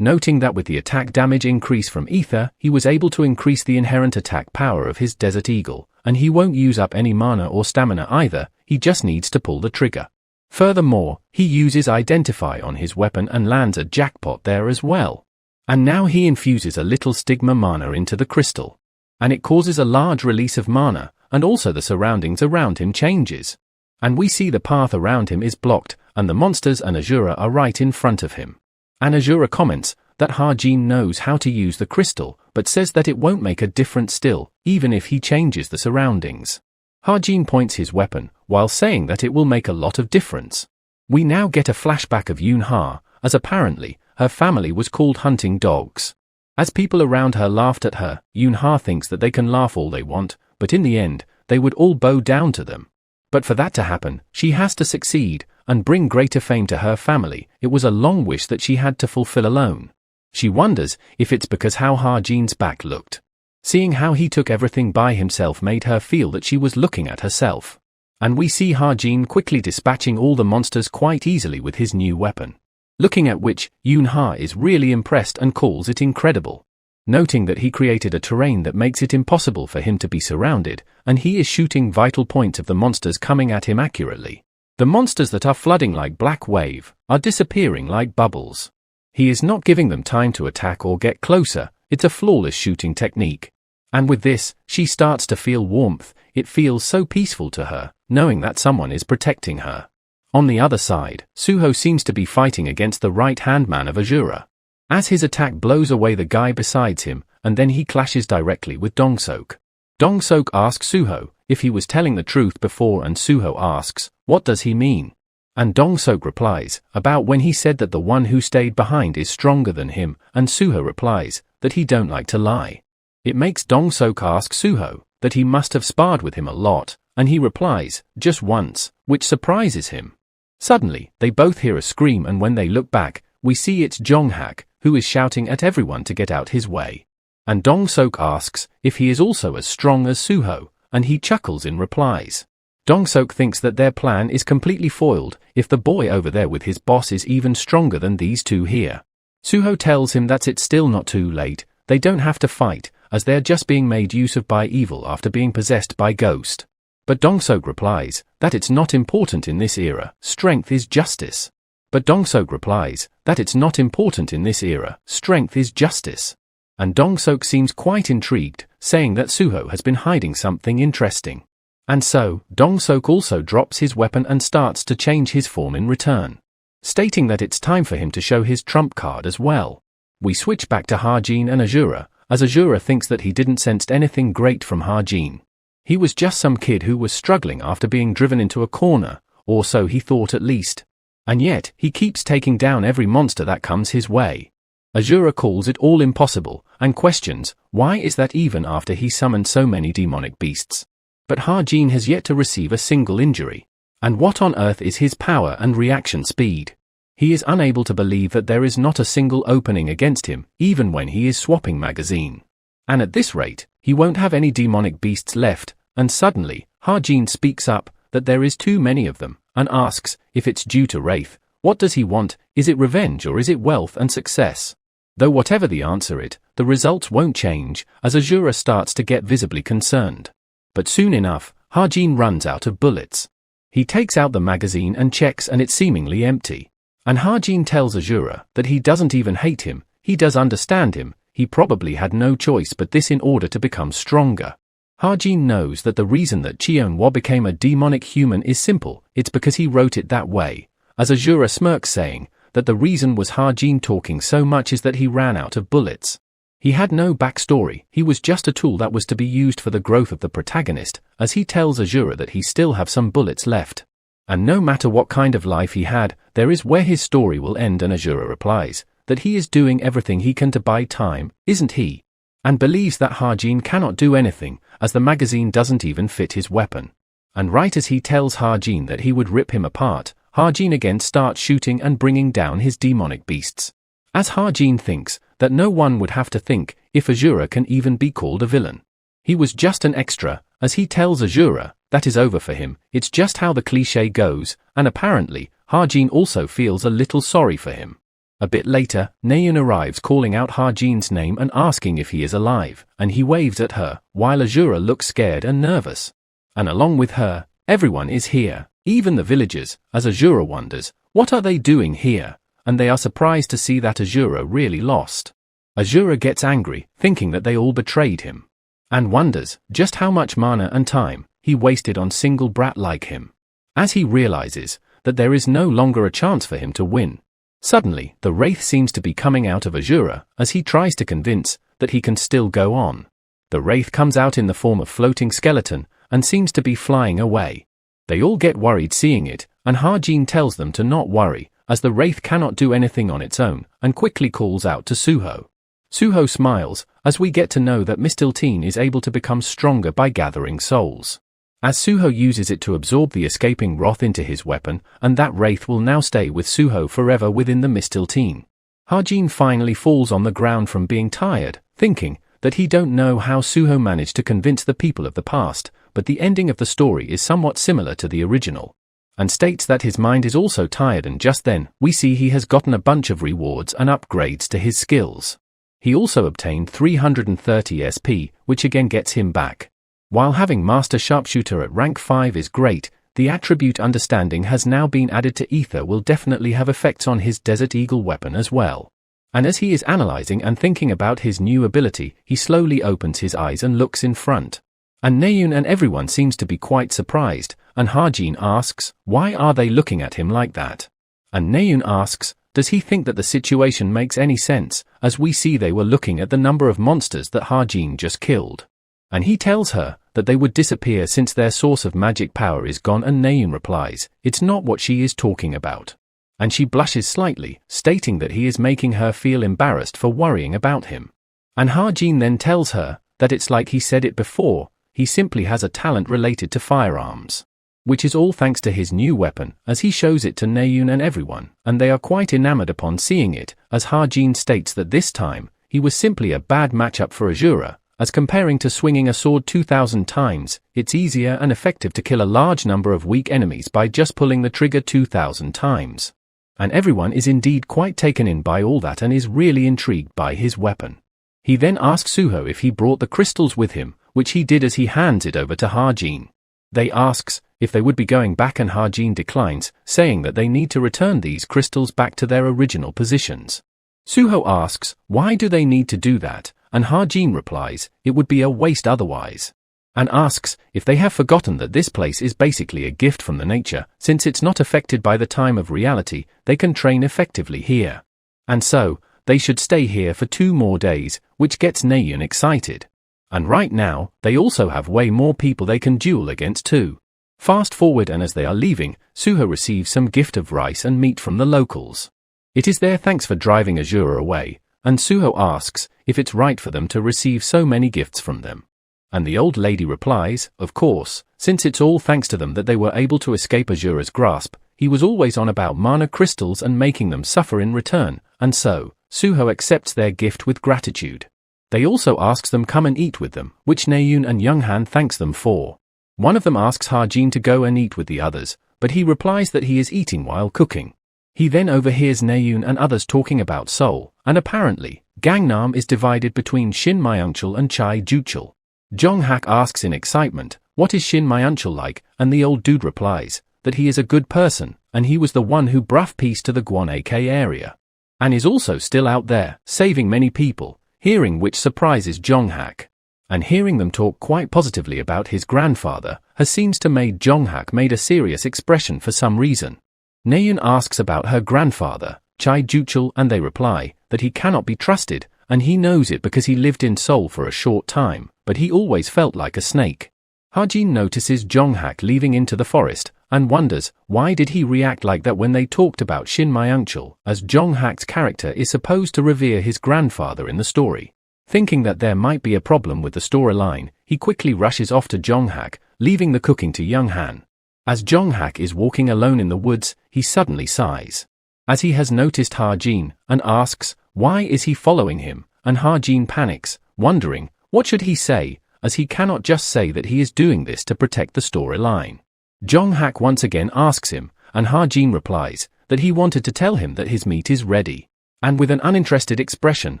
Noting that with the attack damage increase from Ether, he was able to increase the inherent attack power of his Desert Eagle, and he won't use up any mana or stamina either, he just needs to pull the trigger. Furthermore, he uses Identify on his weapon and lands a jackpot there as well. And now he infuses a little stigma mana into the crystal, and it causes a large release of mana, and also the surroundings around him changes. And we see the path around him is blocked, and the monsters and Azura are right in front of him. And Azura comments that Ha-jin knows how to use the crystal, but says that it won't make a difference still, even if he changes the surroundings. Ha-jin points his weapon, while saying that it will make a lot of difference. We now get a flashback of Yoon-ha, as apparently, her family was called hunting dogs. As people around her laughed at her, Yoon-ha thinks that they can laugh all they want, but in the end, they would all bow down to them. But for that to happen, she has to succeed, and bring greater fame to her family. It was a long wish that she had to fulfill alone. She wonders if it's because how Ha-jin's back looked. Seeing how he took everything by himself made her feel that she was looking at herself. And we see Ha-jin quickly dispatching all the monsters quite easily with his new weapon. Looking at which, Yoon-ha is really impressed and calls it incredible. Noting that he created a terrain that makes it impossible for him to be surrounded, and he is shooting vital points of the monsters coming at him accurately. The monsters that are flooding like black wave are disappearing like bubbles. He is not giving them time to attack or get closer. It's a flawless shooting technique. And with this, she starts to feel warmth. It feels so peaceful to her, knowing that someone is protecting her. On the other side, Suho seems to be fighting against the right-hand man of Azura, as his attack blows away the guy beside him, and then he clashes directly with Dong-seok. Dong-seok asks Suho if he was telling the truth before, and Suho asks, what does he mean? And Dong-seok replies, about when he said that the one who stayed behind is stronger than him, and Suho replies, that he don't like to lie. It makes Dong-seok ask Suho that he must have sparred with him a lot, and he replies, just once, which surprises him. Suddenly, they both hear a scream, and when they look back, we see it's Jonghak, who is shouting at everyone to get out his way. And Dong-seok asks if he is also as strong as Suho, and he chuckles in replies. Dong-seok thinks that their plan is completely foiled if the boy over there with his boss is even stronger than these two here. Suho tells him that it's still not too late, they don't have to fight, as they're just being made use of by evil after being possessed by Ghost. But Dong-seok replies that it's not important in this era, strength is justice. But Dong-seok replies that it's not important in this era, strength is justice. And Dong-seok seems quite intrigued, saying that Suho has been hiding something interesting. And so, Dong-seok also drops his weapon and starts to change his form in return, stating that it's time for him to show his trump card as well. We switch back to Ha-jin and Azura, as Azura thinks that he didn't sense anything great from Ha-jin. He was just some kid who was struggling after being driven into a corner, or so he thought at least. And yet, he keeps taking down every monster that comes his way. Azura calls it all impossible, and questions, why is that even after he summoned so many demonic beasts? But Ha-jin has yet to receive a single injury. And what on earth is his power and reaction speed? He is unable to believe that there is not a single opening against him, even when he is swapping magazine. And at this rate, he won't have any demonic beasts left, and suddenly, Ha-jin speaks up, that there is too many of them, and asks, if it's due to Wraith, what does he want, is it revenge or is it wealth and success? Though whatever the answer is, the results won't change, as Azura starts to get visibly concerned. But soon enough, Ha-jin runs out of bullets. He takes out the magazine and checks and it's seemingly empty. And Ha-jin tells Azura that he doesn't even hate him, he does understand him, he probably had no choice but this in order to become stronger. Ha-jin knows that the reason that Cheon-hwa became a demonic human is simple, it's because he wrote it that way, as Azura smirks saying that the reason was Ha-jin talking so much is that he ran out of bullets. He had no backstory, he was just a tool that was to be used for the growth of the protagonist, as he tells Azura that he still have some bullets left. And no matter what kind of life he had, there is where his story will end, and Azura replies that he is doing everything he can to buy time, isn't he? And believes that Ha-jin cannot do anything, as the magazine doesn't even fit his weapon. And right as he tells Ha-jin that he would rip him apart, Ha-jin again starts shooting and bringing down his demonic beasts. As Ha-jin thinks that no one would have to think if Azura can even be called a villain. He was just an extra, as he tells Azura that is over for him, it's just how the cliché goes, and apparently, Ha-jin also feels a little sorry for him. A bit later, Naeun arrives calling out Ha-jin's name and asking if he is alive, and he waves at her, while Azura looks scared and nervous. And along with her, everyone is here, even the villagers, as Azura wonders, what are they doing here? And they are surprised to see that Azura really lost. Azura gets angry, thinking that they all betrayed him. And wonders just how much mana and time he wasted on single brat like him. As he realizes that there is no longer a chance for him to win. Suddenly, the Wraith seems to be coming out of Azura, as he tries to convince that he can still go on. The Wraith comes out in the form of floating skeleton, and seems to be flying away. They all get worried seeing it, and Ha-jin tells them to not worry, as the Wraith cannot do anything on its own, and quickly calls out to Suho. Suho smiles, as we get to know that Midterms is able to become stronger by gathering souls. As Suho uses it to absorb the escaping Wrath into his weapon, and that Wraith will now stay with Suho forever within the Midterms. Ha-jin finally falls on the ground from being tired, thinking that he don't know how Suho managed to convince the people of the past, but the ending of the story is somewhat similar to the original, and states that his mind is also tired, and just then, we see he has gotten a bunch of rewards and upgrades to his skills. He also obtained 330 SP, which again gets him back. While having Master Sharpshooter at rank 5 is great, the attribute Understanding has now been added to Ether will definitely have effects on his Desert Eagle weapon as well. And as he is analyzing and thinking about his new ability, he slowly opens his eyes and looks in front. And Naeun and everyone seems to be quite surprised, and Ha-jin asks, why are they looking at him like that? And Naeun asks, does he think that the situation makes any sense, as we see they were looking at the number of monsters that Ha-jin just killed. And he tells her that they would disappear since their source of magic power is gone, and Naeun replies, it's not what she is talking about. And she blushes slightly, stating that he is making her feel embarrassed for worrying about him. And Ha-jin then tells her that it's like he said it before, he simply has a talent related to firearms. Which is all thanks to his new weapon, as he shows it to Naeun and everyone, and they are quite enamored upon seeing it, as Ha-jin states that this time, he was simply a bad matchup for Azura, as comparing to swinging a sword 2,000 times, it's easier and effective to kill a large number of weak enemies by just pulling the trigger 2,000 times. And everyone is indeed quite taken in by all that and is really intrigued by his weapon. He then asks Suho if he brought the crystals with him, which he did as he hands it over to Ha-jin. They asks if they would be going back, and Hajin declines, saying that they need to return these crystals back to their original positions. Suho asks, why do they need to do that, and Hajin replies, it would be a waste otherwise. And asks if they have forgotten that this place is basically a gift from the nature, since it's not affected by the time of reality, they can train effectively here. And so, they should stay here for 2 more days, which gets Naeun excited. And right now, they also have way more people they can duel against too. Fast forward, and as they are leaving, Suho receives some gift of rice and meat from the locals. It is their thanks for driving Azura away, and Suho asks if it's right for them to receive so many gifts from them. And the old lady replies, of course, since it's all thanks to them that they were able to escape Azura's grasp. He was always on about mana crystals and making them suffer in return, and so, Suho accepts their gift with gratitude. They also asks them come and eat with them, which Naeun and Younghan thanks them for. One of them asks Hajin to go and eat with the others, but he replies that he is eating while cooking. He then overhears Naeun and others talking about Seoul, and apparently, Gangnam is divided between Shin Myungchul and Chai Juchul. Jonghak asks in excitement, what is Shin Myungchul like, and the old dude replies that he is a good person, and he was the one who brought peace to the Gwanak area. And is also still out there, saving many people, hearing which surprises Jonghak. And hearing them talk quite positively about his grandfather, has seems to made Jonghak made a serious expression for some reason. Naeun asks about her grandfather, Chai Juchul, and they reply that he cannot be trusted, and he knows it because he lived in Seoul for a short time, but he always felt like a snake. Hajin notices Jonghak leaving into the forest, and wonders why did he react like that when they talked about Shin Myungchul, as Jonghak's character is supposed to revere his grandfather in the story. Thinking that there might be a problem with the storyline, he quickly rushes off to Jonghak, leaving the cooking to Younghan. As Jonghak is walking alone in the woods, he suddenly sighs, as he has noticed Hajin, and asks, why is he following him, and Hajin panics, wondering, what should he say, as he cannot just say that he is doing this to protect the storyline. Jonghak once again asks him, and Hajin replies, that he wanted to tell him that his meat is ready. And with an uninterested expression,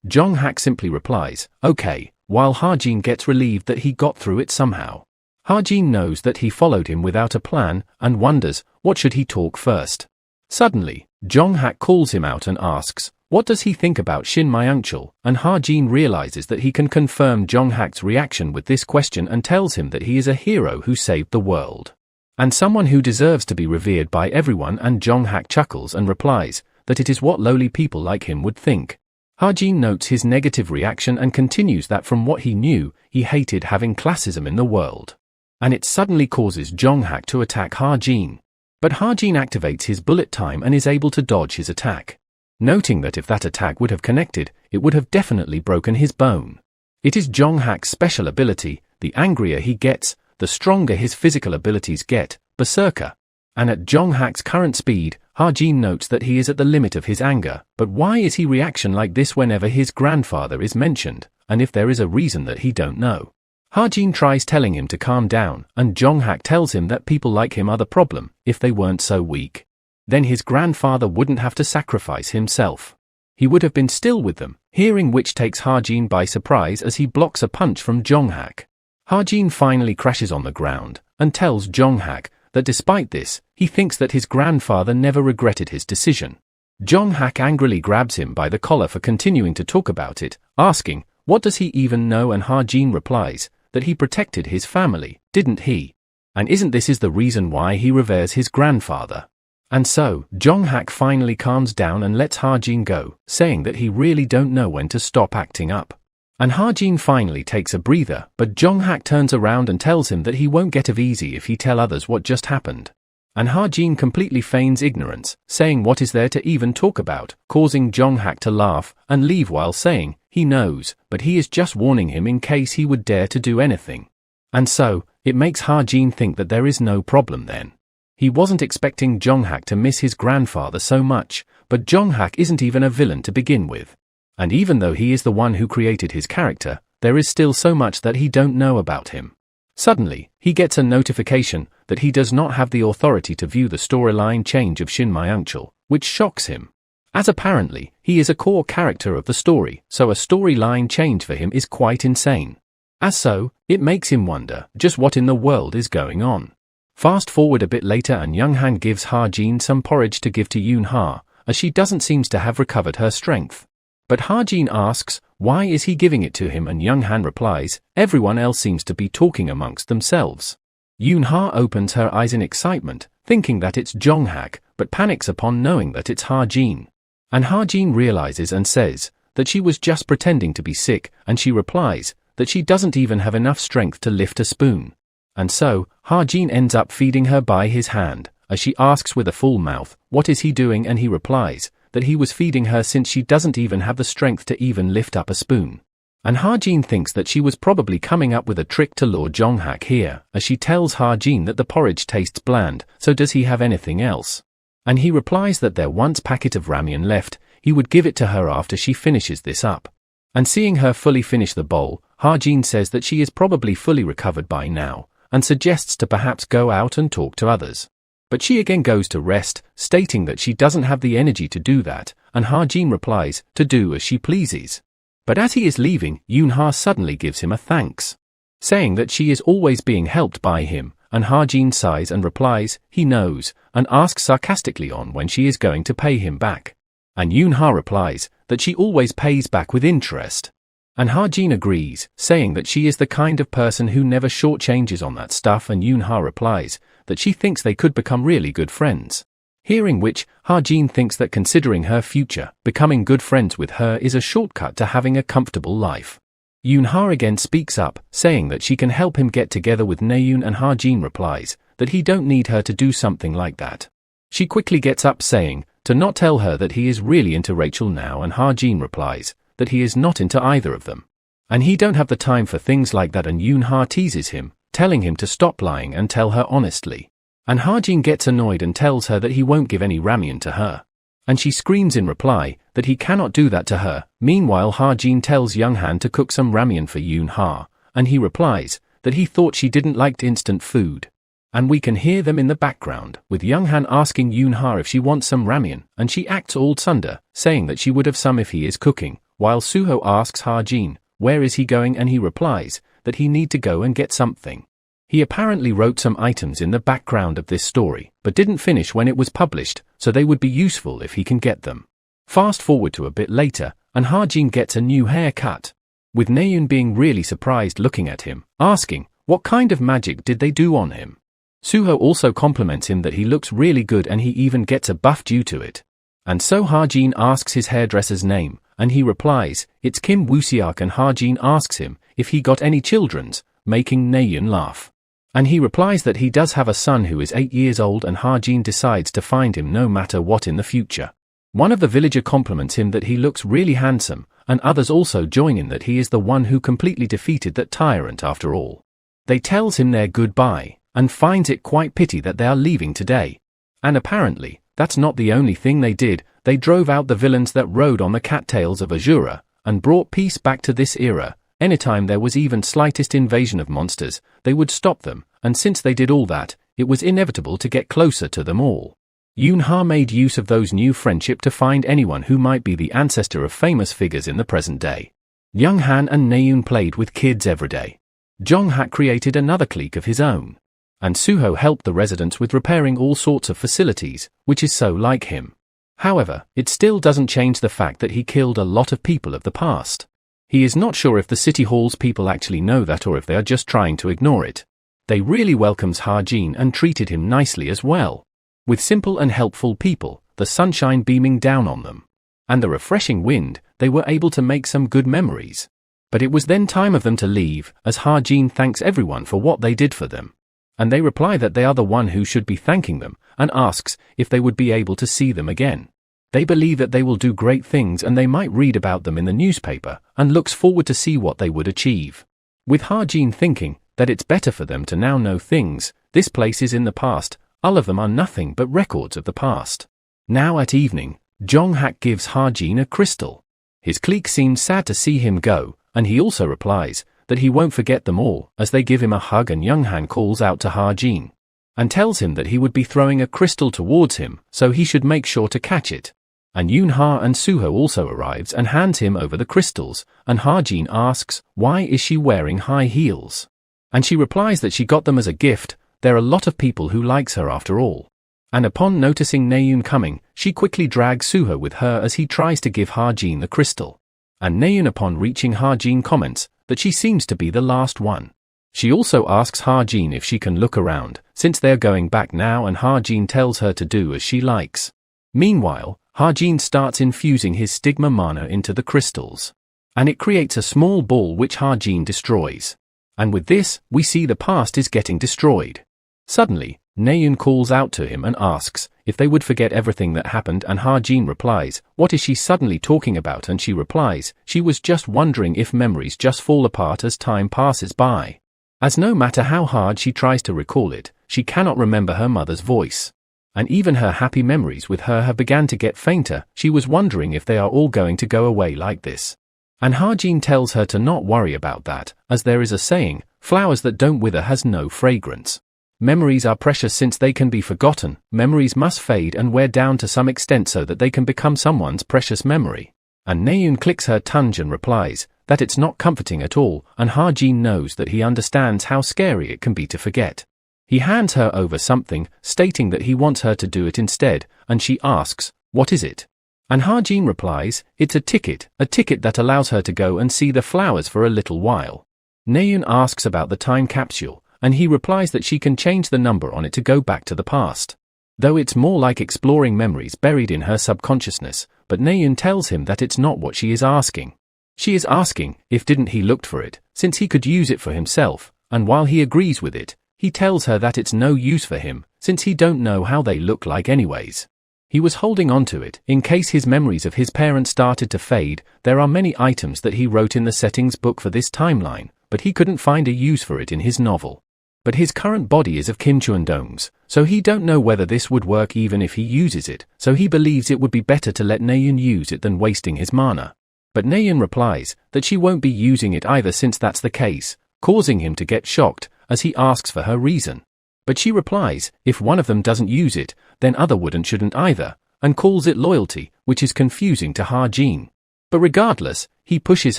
Jonghak simply replies, okay, while Hajin gets relieved that he got through it somehow. Hajin knows that he followed him without a plan, and wonders, what should he talk first? Suddenly, Jonghak calls him out and asks, what does he think about Shin Myungchul, and Hajin realizes that he can confirm Jonghak's reaction with this question and tells him that he is a hero who saved the world. And someone who deserves to be revered by everyone, and Jonghak chuckles and replies, that it is what lowly people like him would think. Hajin notes his negative reaction and continues that from what he knew, he hated having classism in the world. And it suddenly causes Jonghak to attack Hajin. But Hajin activates his bullet time and is able to dodge his attack. Noting that if that attack would have connected, it would have definitely broken his bone. It is Jonghak's special ability, the angrier he gets, the stronger his physical abilities get, Berserker. And at Jonghak's current speed, Hajin notes that he is at the limit of his anger, but why is he reaction like this whenever his grandfather is mentioned, and if there is a reason that he don't know? Hajin tries telling him to calm down, and Jonghak tells him that people like him are the problem, if they weren't so weak. Then his grandfather wouldn't have to sacrifice himself. He would have been still with them, hearing which takes Hajin by surprise as he blocks a punch from Jonghak. Hajin finally crashes on the ground, and tells Jonghak that despite this, he thinks that his grandfather never regretted his decision. Jonghak angrily grabs him by the collar for continuing to talk about it, asking, what does he even know, and Hajin replies, that he protected his family, didn't he? And isn't this is the reason why he reveres his grandfather? And so, Jonghak finally calms down and lets Hajin go, saying that he really don't know when to stop acting up. And Hajin finally takes a breather, but Jonghak turns around and tells him that he won't get off easy if he tell others what just happened. And Hajin completely feigns ignorance, saying what is there to even talk about, causing Jonghak to laugh and leave while saying, he knows, but he is just warning him in case he would dare to do anything. And so, it makes Hajin think that there is no problem then. He wasn't expecting Jonghak to miss his grandfather so much, but Jonghak isn't even a villain to begin with. And even though he is the one who created his character, there is still so much that he don't know about him. Suddenly, he gets a notification that he does not have the authority to view the storyline change of Shin Myungchul, which shocks him. As apparently, he is a core character of the story, so a storyline change for him is quite insane. As so, it makes him wonder just what in the world is going on. Fast forward a bit later and Young-han gives Ha-jin some porridge to give to Yoon-ha, as she doesn't seem to have recovered her strength. But Ha-jin asks, why is he giving it to him, and Young-han replies, everyone else seems to be talking amongst themselves. Yoon-ha opens her eyes in excitement, thinking that it's Jong-hak, but panics upon knowing that it's Ha-jin. And Ha-jin realizes and says that she was just pretending to be sick, and she replies that she doesn't even have enough strength to lift a spoon. And so, Ha-jin ends up feeding her by his hand, as she asks with a full mouth, what is he doing, and he replies that he was feeding her since she doesn't even have the strength to even lift up a spoon. And Ha-jin thinks that she was probably coming up with a trick to lure Jong-hak here, as she tells Ha-jin that the porridge tastes bland, so does he have anything else? And he replies that there once packet of ramen left, he would give it to her after she finishes this up. And seeing her fully finish the bowl, Ha-jin says that she is probably fully recovered by now, and suggests to perhaps go out and talk to others. But she again goes to rest, stating that she doesn't have the energy to do that, and Ha-jin replies to do as she pleases. But as he is leaving, Yoon-ha suddenly gives him a thanks, saying that she is always being helped by him, and Ha-jin sighs and replies, he knows, and asks sarcastically on when she is going to pay him back. And Yoon-ha replies that she always pays back with interest. And Ha-jin agrees, saying that she is the kind of person who never shortchanges on that stuff, and Yoon-ha replies that she thinks they could become really good friends. Hearing which, Ha-jin thinks that considering her future, becoming good friends with her is a shortcut to having a comfortable life. Yoon-ha again speaks up, saying that she can help him get together with Naeun, and Ha-jin replies that he don't need her to do something like that. She quickly gets up, saying to not tell her that he is really into Rachel now, and Ha-jin replies that he is not into either of them. And he don't have the time for things like that, and Yoon-ha teases him, telling him to stop lying and tell her honestly. And Ha-jin gets annoyed and tells her that he won't give any ramen to her. And she screams in reply that he cannot do that to her. Meanwhile, Ha-jin tells Young-han to cook some ramen for Yoon-ha, and he replies that he thought she didn't like instant food. And we can hear them in the background, with Young-han asking Yoon-ha if she wants some ramen, and she acts all tsundere, saying that she would have some if he is cooking, while Suho asks Ha-jin, where is he going, and he replies that he need to go and get something. He apparently wrote some items in the background of this story, but didn't finish when it was published, so they would be useful if he can get them. Fast forward to a bit later, and Ha-jin gets a new haircut, with Naeun being really surprised looking at him, asking, what kind of magic did they do on him? Suho also compliments him that he looks really good, and he even gets a buff due to it. And so Ha-jin asks his hairdresser's name, and he replies, it's Kim Woo-seok, and Ha-jin asks him if he got any children's, making Naeun laugh. And he replies that he does have a son who is 8 years old, and Ha-jin decides to find him no matter what in the future. One of the villager compliments him that he looks really handsome, and others also join in that he is the one who completely defeated that tyrant after all. They tells him their goodbye, and finds it quite pity that they are leaving today. And apparently, that's not the only thing they did. They drove out the villains that rode on the cattails of Azura, and brought peace back to this era. Anytime there was even slightest invasion of monsters, they would stop them, and since they did all that, it was inevitable to get closer to them all. Yoon-ha made use of those new friendship to find anyone who might be the ancestor of famous figures in the present day. Young-han and Naeun played with kids every day. Jong-hak created another clique of his own. And Suho helped the residents with repairing all sorts of facilities, which is so like him. However, it still doesn't change the fact that he killed a lot of people of the past. He is not sure if the City Hall's people actually know that or if they are just trying to ignore it. They really welcomes Ha-jin and treated him nicely as well. With simple and helpful people, the sunshine beaming down on them, and the refreshing wind, they were able to make some good memories. But it was then time of them to leave, as Ha-jin thanks everyone for what they did for them. And they reply that they are the one who should be thanking them, and asks if they would be able to see them again. They believe that they will do great things, and they might read about them in the newspaper, and looks forward to see what they would achieve. With Ha-jin thinking that it's better for them to now know things, this place is in the past, all of them are nothing but records of the past. Now at evening, Jong-hak gives Ha-jin a crystal. His clique seems sad to see him go, and he also replies that he won't forget them all, as they give him a hug, and Young-han calls out to Ha-jin and tells him that he would be throwing a crystal towards him, so he should make sure to catch it. And Yoon-ha and Suho also arrives and hands him over the crystals, and Ha-jin asks, why is she wearing high heels? And she replies that she got them as a gift. there are a lot of people who likes her after all. And upon noticing Naeun coming, she quickly drags Suho with her as he tries to give Ha-jin the crystal. And Naeun upon reaching Ha-jin comments that she seems to be the last one. She also asks Ha-jin if she can look around, since they're going back now, and Ha-jin tells her to do as she likes. Meanwhile, Ha-jin starts infusing his stigma mana into the crystals. And it creates a small ball which Ha-jin destroys. And with this, we see the past is getting destroyed. Suddenly, Naeun calls out to him and asks if they would forget everything that happened, and Ha-jin replies, what is she suddenly talking about? And she replies, she was just wondering if memories just fall apart as time passes by. As no matter how hard she tries to recall it, she cannot remember her mother's voice. And even her happy memories with her have begun to get fainter. She was wondering if they are all going to go away like this. And Ha-jin tells her to not worry about that, as there is a saying, flowers that don't wither has no fragrance. Memories are precious since they can be forgotten. Memories must fade and wear down to some extent so that they can become someone's precious memory. And Naeun clicks her tongue and replies that it's not comforting at all, and Ha-jin knows that he understands how scary it can be to forget. He hands her over something, stating that he wants her to do it instead, and she asks, what is it? And Ha-jin replies, it's a ticket that allows her to go and see the flowers for a little while. Naeun asks about the time capsule, and he replies that she can change the number on it to go back to the past. Though it's more like exploring memories buried in her subconsciousness, but Naeun tells him that it's not what she is asking. She is asking if didn't he looked for it, since he could use it for himself, and while he agrees with it, he tells her that it's no use for him, since he don't know how they look like anyways. He was holding on to it in case his memories of his parents started to fade. There are many items that he wrote in the settings book for this timeline, but he couldn't find a use for it in his novel. But his current body is of Kim Chuan-dong's, so he don't know whether this would work even if he uses it, so he believes it would be better to let Naeun use it than wasting his mana. But Naeun replies that she won't be using it either since that's the case, causing him to get shocked as he asks for her reason. But she replies, if one of them doesn't use it, then other wouldn't shouldn't either, and calls it loyalty, which is confusing to Ha-jin. But regardless, he pushes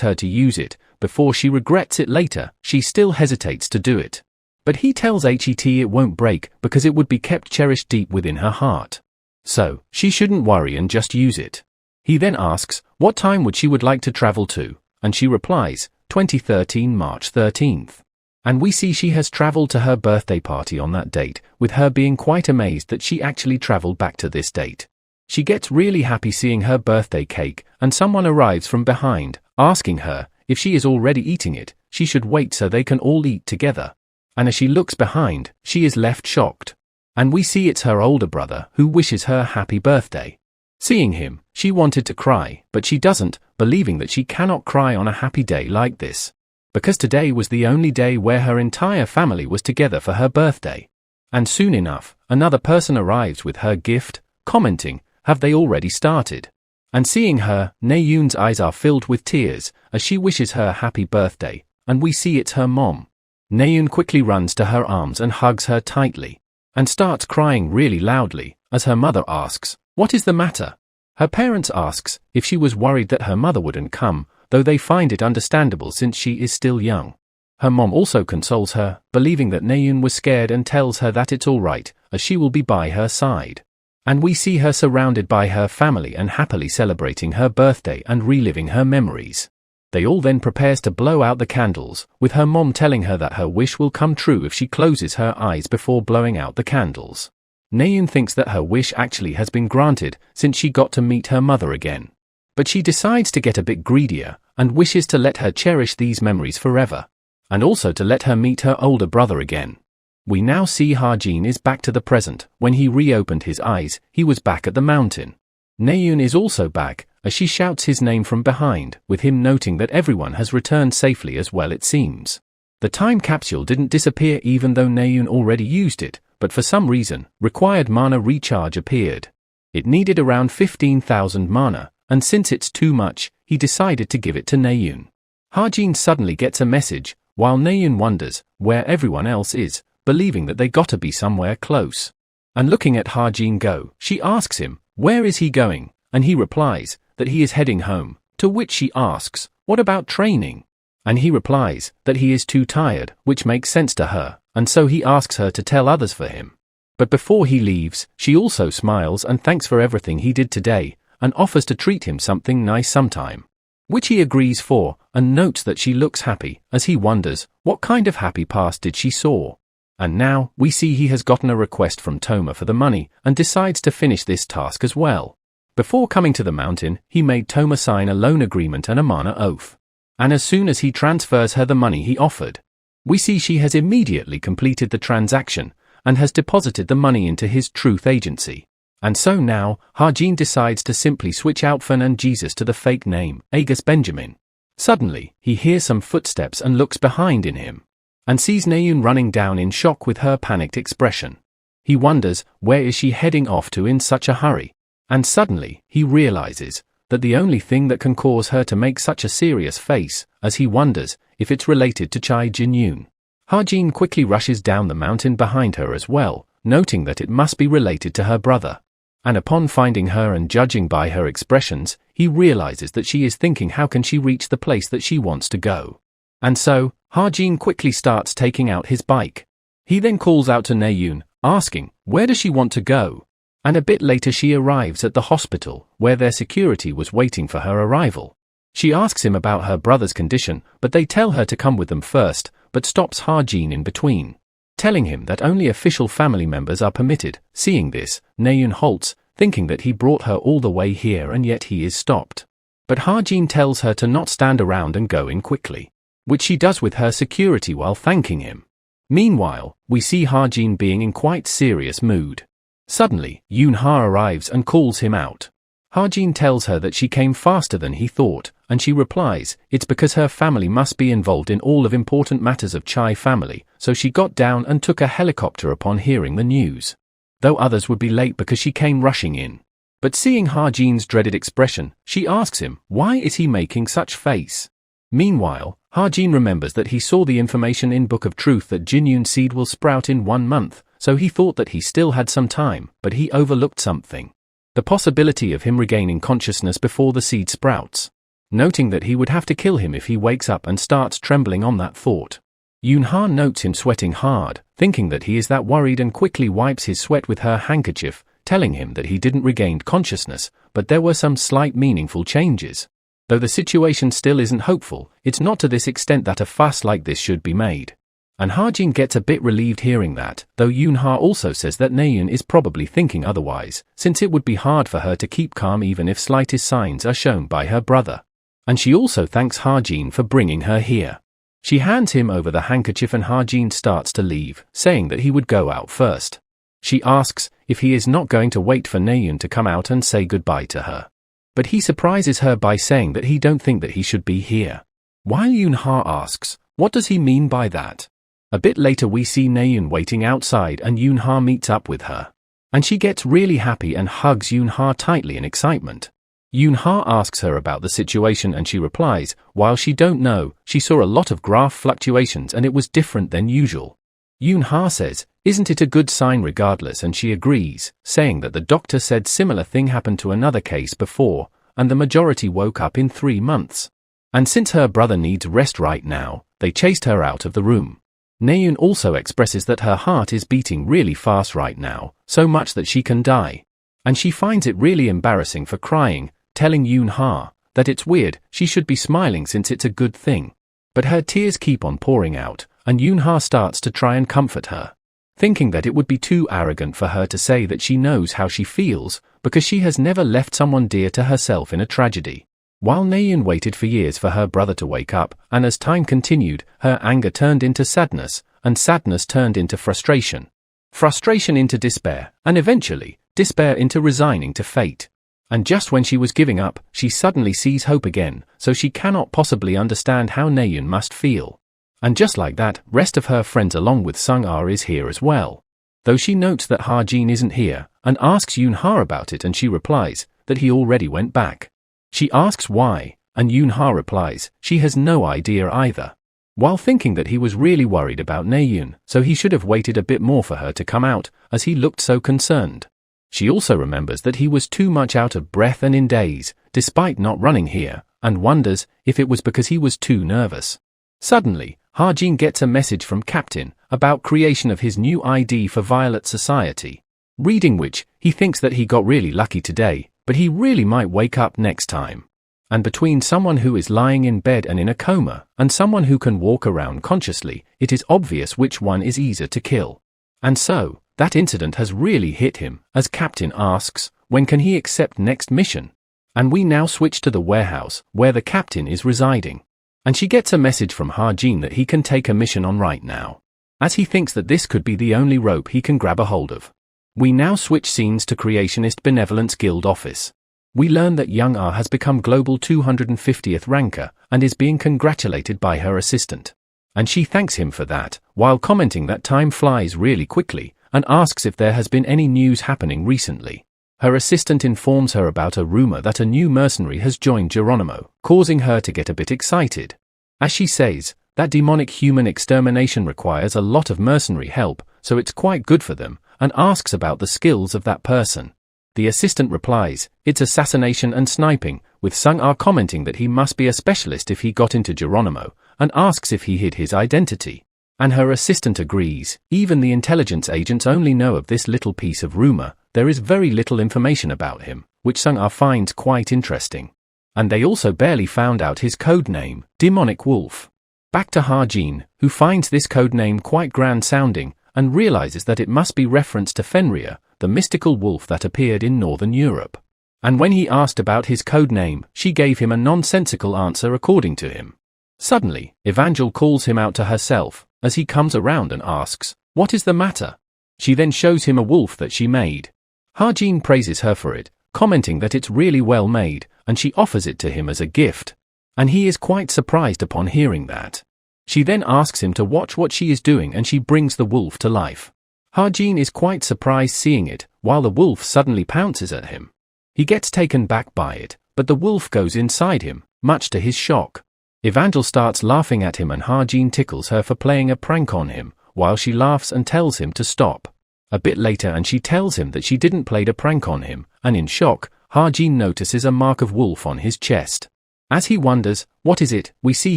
her to use it. Before she regrets it later, she still hesitates to do it. But he tells Het it won't break because it would be kept cherished deep within her heart. So, she shouldn't worry and just use it. He then asks what time would she would like to travel to, and she replies, 2013 March 13th. And we see she has traveled to her birthday party on that date, with her being quite amazed that she actually traveled back to this date. She gets really happy seeing her birthday cake, and someone arrives from behind, asking her if she is already eating it. She should wait so they can all eat together. And as she looks behind, she is left shocked. And we see it's her older brother who wishes her happy birthday. Seeing him, she wanted to cry, but she doesn't, believing that she cannot cry on a happy day like this. Because today was the only day where her entire family was together for her birthday. And soon enough, another person arrives with her gift, commenting, have they already started? And seeing her, Naeun's eyes are filled with tears as she wishes her happy birthday, and we see it's her mom. Naeun quickly runs to her arms and hugs her tightly, and starts crying really loudly, as her mother asks, what is the matter? Her parents asks if she was worried that her mother wouldn't come, though they find it understandable since she is still young. Her mom also consoles her, believing that Naeun was scared, and tells her that it's alright, as she will be by her side. And we see her surrounded by her family and happily celebrating her birthday and reliving her memories. They all then prepares to blow out the candles, with her mom telling her that her wish will come true if she closes her eyes before blowing out the candles. Naeun thinks that her wish actually has been granted since she got to meet her mother again. But she decides to get a bit greedier and wishes to let her cherish these memories forever, and also to let her meet her older brother again. We now see Ha-jin is back to the present. When he reopened his eyes, he was back at the mountain. Naeun is also back, as she shouts his name from behind, with him noting that everyone has returned safely as well it seems. The time capsule didn't disappear even though Naeun already used it, but for some reason, required mana recharge appeared. It needed around 15,000 mana, and since it's too much, he decided to give it to Naeun. Ha-jin suddenly gets a message, while Naeun wonders where everyone else is, believing that they gotta be somewhere close. And looking at Ha-jin go, she asks him, where is he going? And he replies that he is heading home, to which she asks, what about training? And he replies that he is too tired, which makes sense to her, and so he asks her to tell others for him. But before he leaves, she also smiles and thanks for everything he did today, and offers to treat him something nice sometime, which he agrees for, and notes that she looks happy, as he wonders, what kind of happy past did she saw? And now, we see he has gotten a request from Toma for the money, and decides to finish this task as well. Before coming to the mountain, he made Toma sign a loan agreement and a mana oath. And as soon as he transfers her the money he offered, we see she has immediately completed the transaction, and has deposited the money into his truth agency. And so now, Harjin decides to simply switch out Fan and Jesus to the fake name, Agus Benjamin. Suddenly, he hears some footsteps and looks behind in him, and sees Naeun running down in shock with her panicked expression. He wonders, where is she heading off to in such a hurry? And suddenly, he realizes that the only thing that can cause her to make such a serious face, as he wonders if it's related to Chai Jin-yoon. Harjin quickly rushes down the mountain behind her as well, noting that it must be related to her brother. And upon finding her and judging by her expressions, he realizes that she is thinking how can she reach the place that she wants to go. And so, Harjin quickly starts taking out his bike. He then calls out to Naeun, asking, where does she want to go? And a bit later she arrives at the hospital, where their security was waiting for her arrival. She asks him about her brother's condition, but they tell her to come with them first, but stops Harjin in between, telling him that only official family members are permitted. Seeing this, Naeun halts, thinking that he brought her all the way here and yet he is stopped. But Harjin tells her to not stand around and go in quickly, which she does with her security while thanking him. Meanwhile, we see Harjin being in quite serious mood. Suddenly, Yoon-ha arrives and calls him out. Harjin tells her that she came faster than he thought, and she replies, it's because her family must be involved in all of important matters of Chai family, so she got down and took a helicopter upon hearing the news. Though others would be late because she came rushing in. But seeing Harjin's dreaded expression, she asks him, why is he making such face? Meanwhile, Harjin remembers that he saw the information in Book of Truth that Jin-yoon seed will sprout in 1 month, so he thought that he still had some time, but he overlooked something. The possibility of him regaining consciousness before the seed sprouts. Noting that he would have to kill him if he wakes up and starts trembling on that thought. Yoon-ha notes him sweating hard, thinking that he is that worried and quickly wipes his sweat with her handkerchief, telling him that he didn't regain consciousness, but there were some slight meaningful changes. Though the situation still isn't hopeful, it's not to this extent that a fuss like this should be made. And Harjin gets a bit relieved hearing that, though Yoon-ha also says that Naeun is probably thinking otherwise, since it would be hard for her to keep calm even if slightest signs are shown by her brother. And she also thanks Harjin for bringing her here. She hands him over the handkerchief and Harjin starts to leave, saying that he would go out first. She asks if he is not going to wait for Naeun to come out and say goodbye to her. But he surprises her by saying that he don't think that he should be here. While Yoon-ha asks, what does he mean by that? A bit later we see Naeun waiting outside and Yoon-ha meets up with her. And she gets really happy and hugs Yoon-ha tightly in excitement. Yoon-ha asks her about the situation and she replies, while she don't know, she saw a lot of graph fluctuations and it was different than usual. Yoon-ha says, isn't it a good sign regardless, and she agrees, saying that the doctor said similar thing happened to another case before, and the majority woke up in 3 months. And since her brother needs rest right now, they chased her out of the room. Naeun also expresses that her heart is beating really fast right now, so much that she can die. And she finds it really embarrassing for crying, telling Yoon-ha that it's weird, she should be smiling since it's a good thing. But her tears keep on pouring out, and Yoon-ha starts to try and comfort her, thinking that it would be too arrogant for her to say that she knows how she feels, because she has never left someone dear to herself in a tragedy. While Naeun waited for years for her brother to wake up, and as time continued, her anger turned into sadness, and sadness turned into frustration. Frustration into despair, and eventually, despair into resigning to fate. And just when she was giving up, she suddenly sees hope again, so she cannot possibly understand how Naeun must feel. And just like that, rest of her friends along with Sung-ah is here as well. Though she notes that Harjin isn't here, and asks Yoon-ha about it and she replies that he already went back. She asks why, and Yoon-ha replies she has no idea either. While thinking that he was really worried about Naeun, so he should have waited a bit more for her to come out, as he looked so concerned. She also remembers that he was too much out of breath and in daze, despite not running here, and wonders if it was because he was too nervous. Suddenly, Harjin gets a message from Captain, about creation of his new ID for Violet Society. Reading which, he thinks that he got really lucky today, but he really might wake up next time. And between someone who is lying in bed and in a coma, and someone who can walk around consciously, it is obvious which one is easier to kill. And so, that incident has really hit him, as Captain asks, when can he accept next mission? And we now switch to the warehouse, where the captain is residing. And she gets a message from Ha-Jin that he can take a mission on right now, as he thinks that this could be the only rope he can grab a hold of. We now switch scenes to Creationist Benevolence Guild office. We learn that Young Ah has become global 250th ranker, and is being congratulated by her assistant. And she thanks him for that, while commenting that time flies really quickly, and asks if there has been any news happening recently. Her assistant informs her about a rumor that a new mercenary has joined Geronimo, causing her to get a bit excited. As she says, that demonic human extermination requires a lot of mercenary help, so it's quite good for them, and asks about the skills of that person. The assistant replies, it's assassination and sniping, with Sung Ah commenting that he must be a specialist if he got into Geronimo, and asks if he hid his identity. And her assistant agrees, even the intelligence agents only know of this little piece of rumor, there is very little information about him, which Sung Ah finds quite interesting. And they also barely found out his code name, Demonic Wolf. Back to Ha-Jin, who finds this code name quite grand sounding, and realizes that it must be reference to Fenrir, the mystical wolf that appeared in Northern Europe. And when he asked about his code name, she gave him a nonsensical answer according to him. Suddenly, Evangel calls him out to herself, as he comes around and asks, what is the matter? She then shows him a wolf that she made. Ha-Jin praises her for it, commenting that it's really well made, and she offers it to him as a gift. And he is quite surprised upon hearing that. She then asks him to watch what she is doing and she brings the wolf to life. Ha-Jin is quite surprised seeing it, while the wolf suddenly pounces at him. He gets taken back by it, but the wolf goes inside him, much to his shock. Evangel starts laughing at him and Ha-Jin tickles her for playing a prank on him, while she laughs and tells him to stop. A bit later and she tells him that she didn't play a prank on him, and in shock, Ha-Jin notices a mark of wolf on his chest. As he wonders, what is it, we see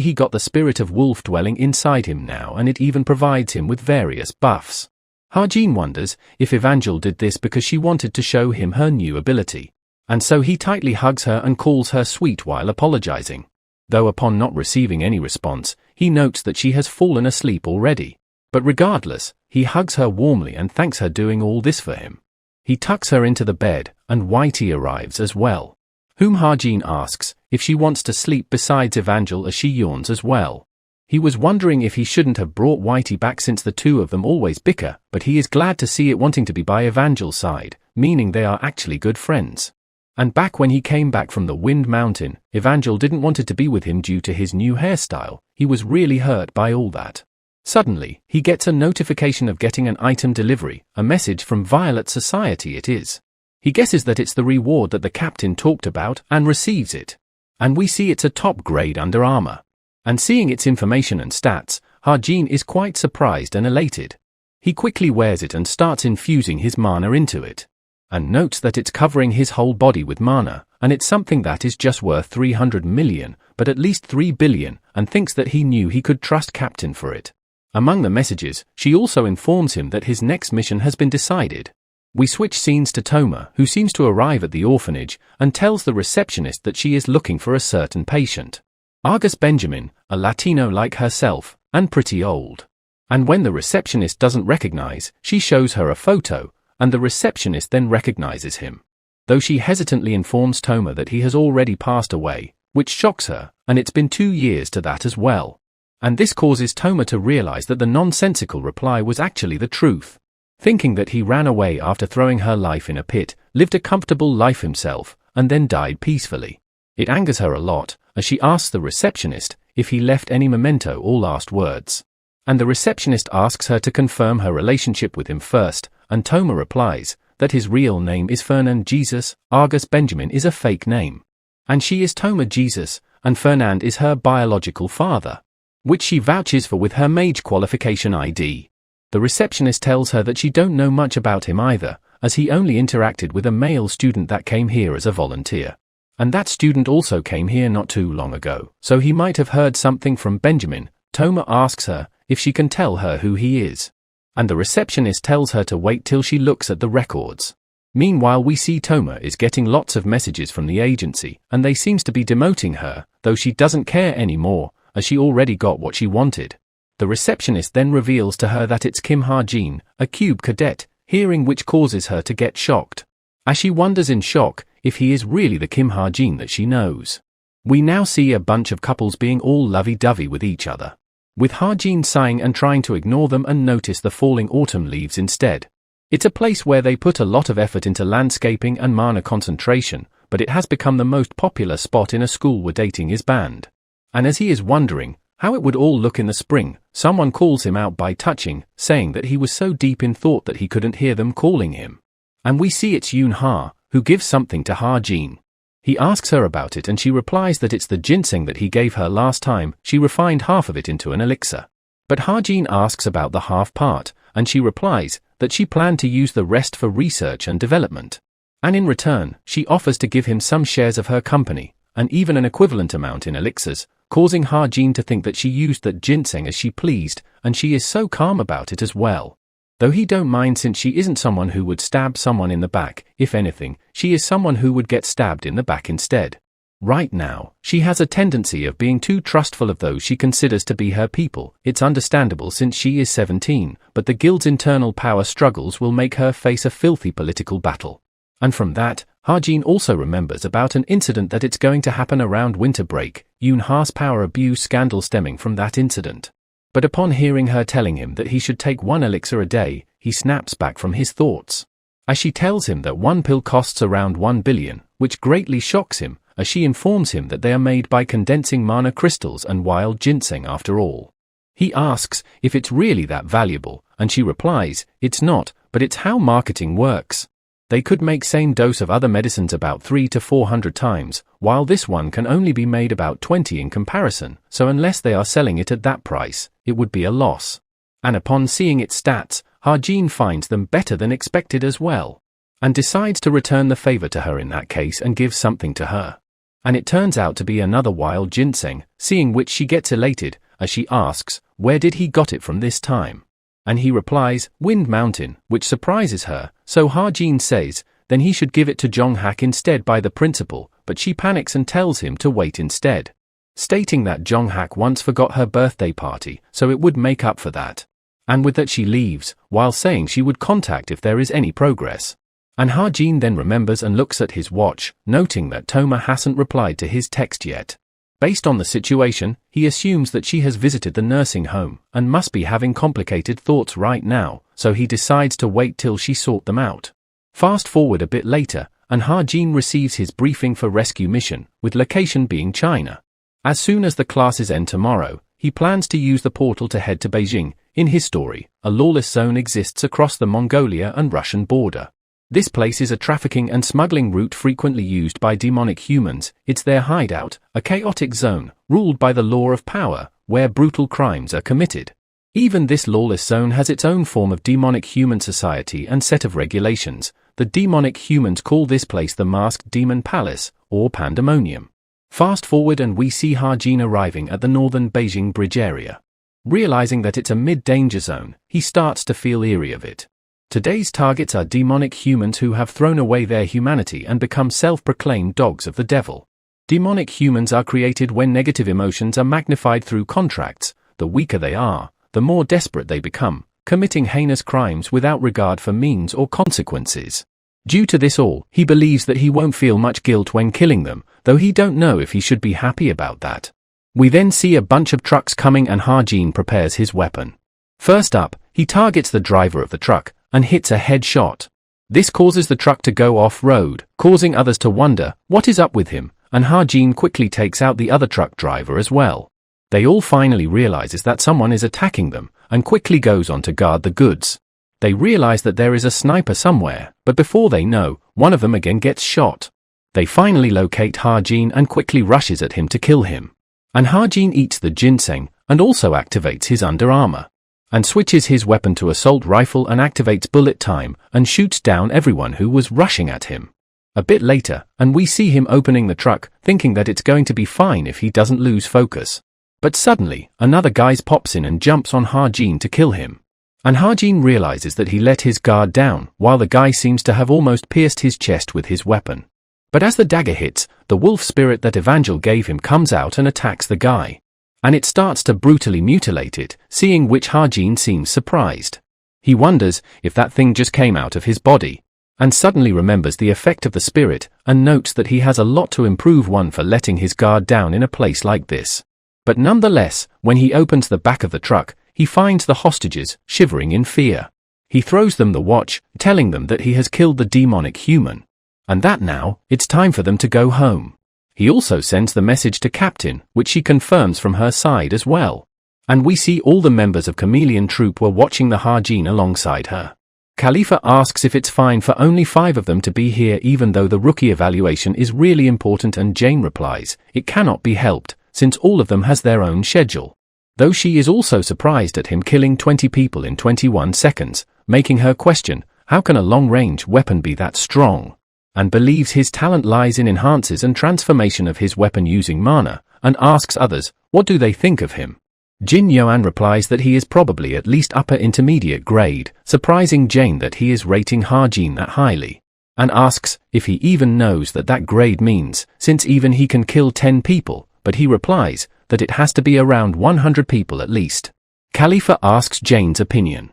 he got the spirit of wolf dwelling inside him now, and it even provides him with various buffs. Ha-Jin wonders if Evangel did this because she wanted to show him her new ability. And so he tightly hugs her and calls her sweet while apologizing. Though upon not receiving any response, he notes that she has fallen asleep already. But regardless, he hugs her warmly and thanks her doing all this for him. He tucks her into the bed, and Whitey arrives as well, whom Ha-Jin asks if she wants to sleep besides Evangel as she yawns as well. He was wondering if he shouldn't have brought Whitey back since the two of them always bicker, but he is glad to see it wanting to be by Evangel's side, meaning they are actually good friends. And back when he came back from the Wind Mountain, Evangel didn't want it to be with him due to his new hairstyle. He was really hurt by all that. Suddenly, he gets a notification of getting an item delivery, a message from Violet Society it is. He guesses that it's the reward that the captain talked about and receives it. And we see it's a top grade Under Armour. And seeing its information and stats, Ha-Jin is quite surprised and elated. He quickly wears it and starts infusing his mana into it. And notes that it's covering his whole body with mana, and it's something that is just worth 300 million, but at least 3 billion, and thinks that he knew he could trust Captain for it. Among the messages, she also informs him that his next mission has been decided. We switch scenes to Toma, who seems to arrive at the orphanage, and tells the receptionist that she is looking for a certain patient. Argus Benjamin, a Latino like herself, and pretty old. And when the receptionist doesn't recognize, she shows her a photo, and the receptionist then recognizes him. Though she hesitantly informs Toma that he has already passed away, which shocks her, and it's been 2 years to that as well. And this causes Toma to realize that the nonsensical reply was actually the truth. Thinking that he ran away after throwing her life in a pit, lived a comfortable life himself, and then died peacefully. It angers her a lot, as she asks the receptionist if he left any memento or last words. And the receptionist asks her to confirm her relationship with him first, and Toma replies that his real name is Fernand Jesus, Argus Benjamin is a fake name. And she is Toma Jesus, and Fernand is her biological father, which she vouches for with her mage qualification ID. The receptionist tells her that she don't know much about him either, as he only interacted with a male student that came here as a volunteer. And that student also came here not too long ago, so he might have heard something from Benjamin. Toma asks her if she can tell her who he is. And the receptionist tells her to wait till she looks at the records. Meanwhile, we see Toma is getting lots of messages from the agency, and they seems to be demoting her, though she doesn't care anymore, as she already got what she wanted. The receptionist then reveals to her that it's Kim Ha-jin, a cube cadet, hearing which causes her to get shocked. As she wonders in shock if he is really the Kim Ha-jin that she knows. We now see a bunch of couples being all lovey-dovey with each other, with Ha-jin sighing and trying to ignore them and notice the falling autumn leaves instead. It's a place where they put a lot of effort into landscaping and mana concentration, but it has become the most popular spot in a school where dating is banned. And as he is wondering how it would all look in the spring, someone calls him out by touching, saying that he was so deep in thought that he couldn't hear them calling him. And we see it's Yoon-ha, who gives something to Ha-jin. He asks her about it and she replies that it's the ginseng that he gave her last time. She refined half of it into an elixir. But Ha-jin asks about the half part, and she replies that she planned to use the rest for research and development. And in return, she offers to give him some shares of her company, and even an equivalent amount in elixirs, causing Ha-jin to think that she used that ginseng as she pleased, and she is so calm about it as well. Though he don't mind since she isn't someone who would stab someone in the back. If anything, she is someone who would get stabbed in the back instead. Right now, she has a tendency of being too trustful of those she considers to be her people. It's understandable since she is 17, but the guild's internal power struggles will make her face a filthy political battle. And from that, Ha-jin also remembers about an incident that it's going to happen around winter break, Yoon-ha's power abuse scandal stemming from that incident. But upon hearing her telling him that he should take 1 elixir a day, he snaps back from his thoughts. As she tells him that 1 pill costs around 1 billion, which greatly shocks him, as she informs him that they are made by condensing mana crystals and wild ginseng after all. He asks if it's really that valuable, and she replies, it's not, but it's how marketing works. They could make same dose of other medicines about 300 to 400 times, while this one can only be made about 20 in comparison, so unless they are selling it at that price, it would be a loss. And upon seeing its stats, Ha-jin finds them better than expected as well, and decides to return the favor to her in that case and give something to her. And it turns out to be another wild ginseng, seeing which she gets elated, as she asks, where did he got it from this time? And he replies, Wind Mountain, which surprises her, so Ha-jin says, then he should give it to Jong-hak instead by the principal, but she panics and tells him to wait instead, stating that Jong-hak once forgot her birthday party, so it would make up for that. And with that she leaves, while saying she would contact if there is any progress. And Ha-jin then remembers and looks at his watch, noting that Toma hasn't replied to his text yet. Based on the situation, he assumes that she has visited the nursing home, and must be having complicated thoughts right now, so he decides to wait till she sort them out. Fast forward a bit later, and Ha-jin receives his briefing for rescue mission, with location being China. As soon as the classes end tomorrow, he plans to use the portal to head to Beijing. In his story, a lawless zone exists across the Mongolia and Russian border. This place is a trafficking and smuggling route frequently used by demonic humans. It's their hideout, a chaotic zone, ruled by the law of power, where brutal crimes are committed. Even this lawless zone has its own form of demonic human society and set of regulations. The demonic humans call this place the Masked Demon Palace, or Pandemonium. Fast forward and we see Ha-jin arriving at the northern Beijing bridge area. Realizing that it's a mid-danger zone, he starts to feel eerie of it. Today's targets are demonic humans who have thrown away their humanity and become self-proclaimed dogs of the devil. Demonic humans are created when negative emotions are magnified through contracts. The weaker they are, the more desperate they become, committing heinous crimes without regard for means or consequences. Due to this all, he believes that he won't feel much guilt when killing them, though he don't know if he should be happy about that. We then see a bunch of trucks coming and Ha-jin prepares his weapon. First up, he targets the driver of the truck, and hits a headshot. This causes the truck to go off-road, causing others to wonder what is up with him, and Ha-jin quickly takes out the other truck driver as well. They all finally realizes that someone is attacking them, and quickly goes on to guard the goods. They realize that there is a sniper somewhere, but before they know, one of them again gets shot. They finally locate Ha-jin and quickly rushes at him to kill him. And Ha-jin eats the ginseng, and also activates his under armor, and switches his weapon to assault rifle and activates bullet time, and shoots down everyone who was rushing at him. A bit later, and we see him opening the truck, thinking that it's going to be fine if he doesn't lose focus. But suddenly, another guy pops in and jumps on Ha-jin to kill him. And Ha-jin realizes that he let his guard down, while the guy seems to have almost pierced his chest with his weapon. But as the dagger hits, the wolf spirit that Evangel gave him comes out and attacks the guy. And it starts to brutally mutilate it, seeing which Ha-jin seems surprised. He wonders if that thing just came out of his body, and suddenly remembers the effect of the spirit, and notes that he has a lot to improve on for letting his guard down in a place like this. But nonetheless, when he opens the back of the truck, he finds the hostages, shivering in fear. He throws them the watch, telling them that he has killed the demonic human, and that now, it's time for them to go home. He also sends the message to Captain, which she confirms from her side as well. And we see all the members of Chameleon Troop were watching the Ha-jin alongside her. Khalifa asks if it's fine for only 5 of them to be here even though the rookie evaluation is really important, and Jane replies, it cannot be helped, since all of them has their own schedule. Though she is also surprised at him killing 20 people in 21 seconds, making her question, how can a long-range weapon be that strong? And believes his talent lies in enhances and transformation of his weapon using mana, and asks others, what do they think of him? Jin Yoan replies that he is probably at least upper intermediate grade, surprising Jane that he is rating Ha-jin that highly, and asks if he even knows that that grade means, since even he can kill 10 people, but he replies that it has to be around 100 people at least. Khalifa asks Jane's opinion,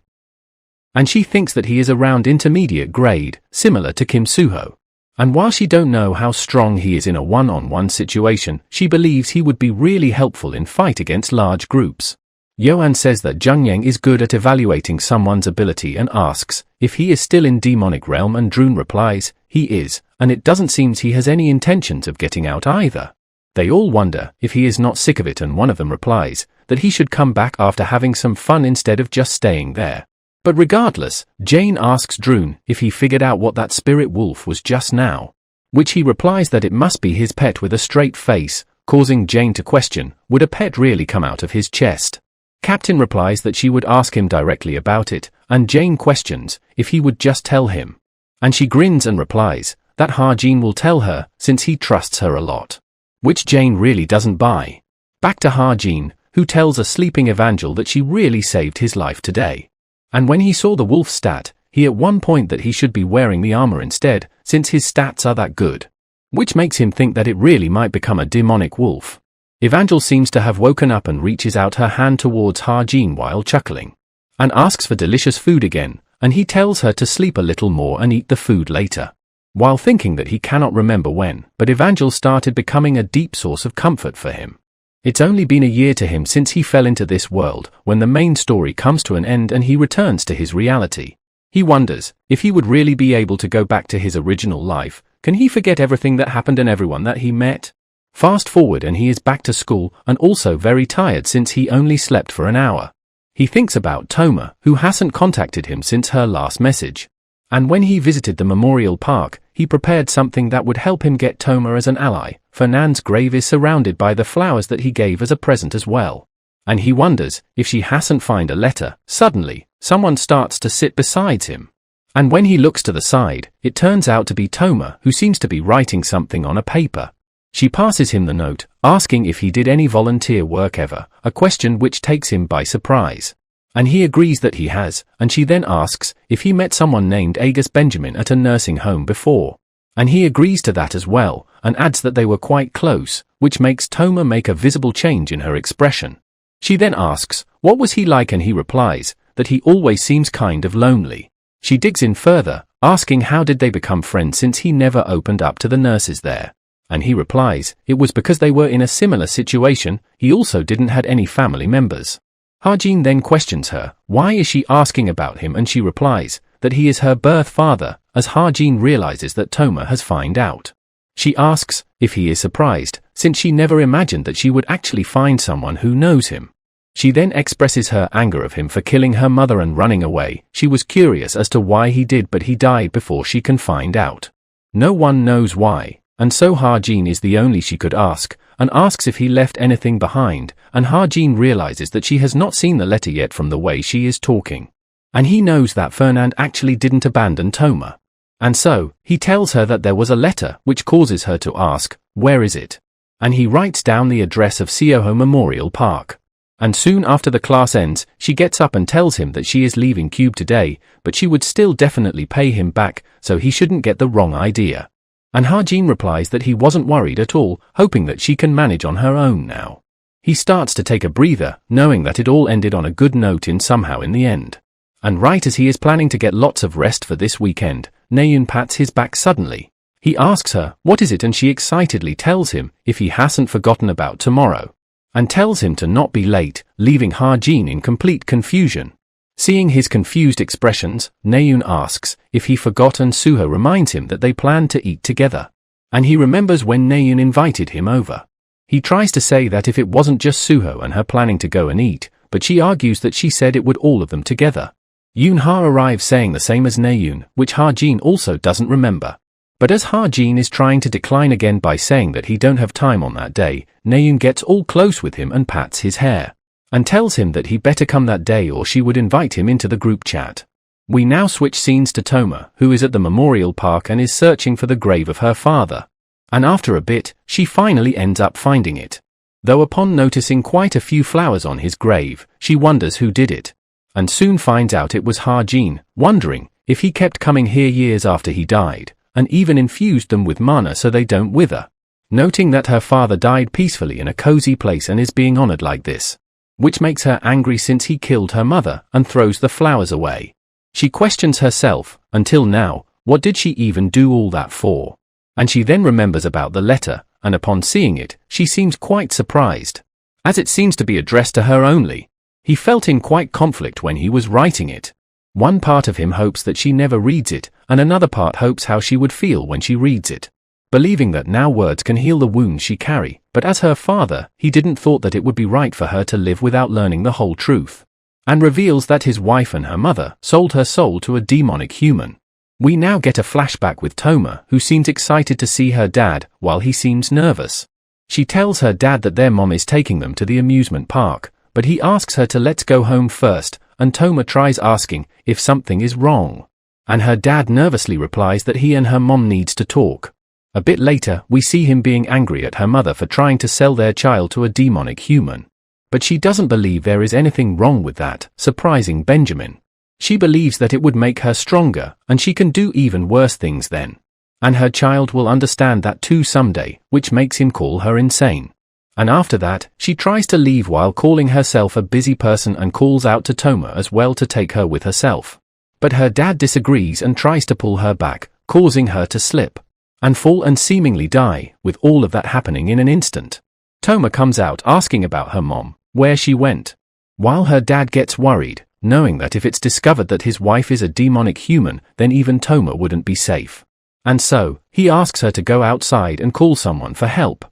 and she thinks that he is around intermediate grade, similar to Kim Suho. And while she don't know how strong he is in a one-on-one situation, she believes he would be really helpful in fight against large groups. Yoan says that Jungyang is good at evaluating someone's ability and asks if he is still in demonic realm, and Drun replies, he is, and it doesn't seem he has any intentions of getting out either. They all wonder if he is not sick of it, and one of them replies that he should come back after having some fun instead of just staying there. But regardless, Jane asks Drun if he figured out what that spirit wolf was just now, which he replies that it must be his pet with a straight face, causing Jane to question, would a pet really come out of his chest? Captain replies that she would ask him directly about it, and Jane questions if he would just tell him. And she grins and replies that Ha-jin will tell her since he trusts her a lot, which Jane really doesn't buy. Back to Ha-jin, who tells a sleeping Evangel that she really saved his life today. And when he saw the wolf stat, he at one point that he should be wearing the armor instead, since his stats are that good, which makes him think that it really might become a demonic wolf. Evangel seems to have woken up and reaches out her hand towards Ha-jin while chuckling, and asks for delicious food again, and he tells her to sleep a little more and eat the food later, while thinking that he cannot remember when, but Evangel started becoming a deep source of comfort for him. It's only been a year to him since he fell into this world, when the main story comes to an end and he returns to his reality. He wonders if he would really be able to go back to his original life. Can he forget everything that happened and everyone that he met? Fast forward and he is back to school and also very tired since he only slept for an hour. He thinks about Toma, who hasn't contacted him since her last message. And when he visited the memorial park, he prepared something that would help him get Toma as an ally. Fernand's grave is surrounded by the flowers that he gave as a present as well. And he wonders if she hasn't found a letter. Suddenly, someone starts to sit beside him. And when he looks to the side, it turns out to be Toma, who seems to be writing something on a paper. She passes him the note, asking if he did any volunteer work ever, a question which takes him by surprise. And he agrees that he has, and she then asks if he met someone named Agus Benjamin at a nursing home before. And he agrees to that as well, and adds that they were quite close, which makes Toma make a visible change in her expression. She then asks, what was he like, and he replies that he always seems kind of lonely. She digs in further, asking how did they become friends since he never opened up to the nurses there. And he replies it was because they were in a similar situation, he also didn't had any family members. Ha-jin then questions her, why is she asking about him, and she replies that he is her birth father, as Ha-jin realizes that Toma has found out. She asks if he is surprised, since she never imagined that she would actually find someone who knows him. She then expresses her anger of him for killing her mother and running away. She was curious as to why he did, but he died before she can find out. No one knows why, and so Ha-jin is the only she could ask, and asks if he left anything behind, and Ha-jin realizes that she has not seen the letter yet from the way she is talking. And he knows that Fernand actually didn't abandon Toma. And so, he tells her that there was a letter, which causes her to ask, where is it? and he writes down the address of Seoho Memorial Park. And soon after the class ends, she gets up and tells him that she is leaving Cube today, but she would still definitely pay him back, so he shouldn't get the wrong idea. And Ha-jin replies that he wasn't worried at all, hoping that she can manage on her own now. He starts to take a breather, knowing that it all ended on a good note somehow in the end. And right as he is planning to get lots of rest for this weekend, Naeun pats his back suddenly. He asks her, what is it, and she excitedly tells him if he hasn't forgotten about tomorrow, and tells him to not be late, leaving Ha-jin in complete confusion. Seeing his confused expressions, Naeun asks if he forgot, and Suho reminds him that they planned to eat together. And he remembers when Naeun invited him over. He tries to say that if it wasn't just Suho and her planning to go and eat, but she argues that she said it would all of them together. Yoon-ha arrives saying the same as Naeun, which Ha-jin also doesn't remember. But as Ha-jin is trying to decline again by saying that he don't have time on that day, Naeun gets all close with him and pats his hair, and tells him that he better come that day or she would invite him into the group chat. We now switch scenes to Toma, who is at the memorial park and is searching for the grave of her father. And after a bit, she finally ends up finding it. Though upon noticing quite a few flowers on his grave, she wonders who did it, and soon finds out it was Ha-jin, wondering if he kept coming here years after he died, and even infused them with mana so they don't wither. Noting that her father died peacefully in a cozy place and is being honored like this, which makes her angry since he killed her mother, and throws the flowers away. She questions herself, until now, what did she even do all that for? And she then remembers about the letter, and upon seeing it, she seems quite surprised, as it seems to be addressed to her only. He felt in quite conflict when he was writing it. One part of him hopes that she never reads it, and another part hopes how she would feel when she reads it, believing that now words can heal the wounds she carry, but as her father, he didn't thought that it would be right for her to live without learning the whole truth, and reveals that his wife and her mother sold her soul to a demonic human. We now get a flashback with Toma, who seems excited to see her dad, while he seems nervous. She tells her dad that their mom is taking them to the amusement park, but he asks her to let's go home first, and Toma tries asking if something is wrong. And her dad nervously replies that he and her mom needs to talk. A bit later, we see him being angry at her mother for trying to sell their child to a demonic human. But she doesn't believe there is anything wrong with that, surprising Benjamin. She believes that it would make her stronger, and she can do even worse things then. And her child will understand that too someday, which makes him call her insane. And after that, she tries to leave while calling herself a busy person and calls out to Toma as well to take her with herself. But her dad disagrees and tries to pull her back, causing her to slip and fall and seemingly die, with all of that happening in an instant. Toma comes out asking about her mom, where she went, while her dad gets worried, knowing that if it's discovered that his wife is a demonic human, then even Toma wouldn't be safe. And so, he asks her to go outside and call someone for help.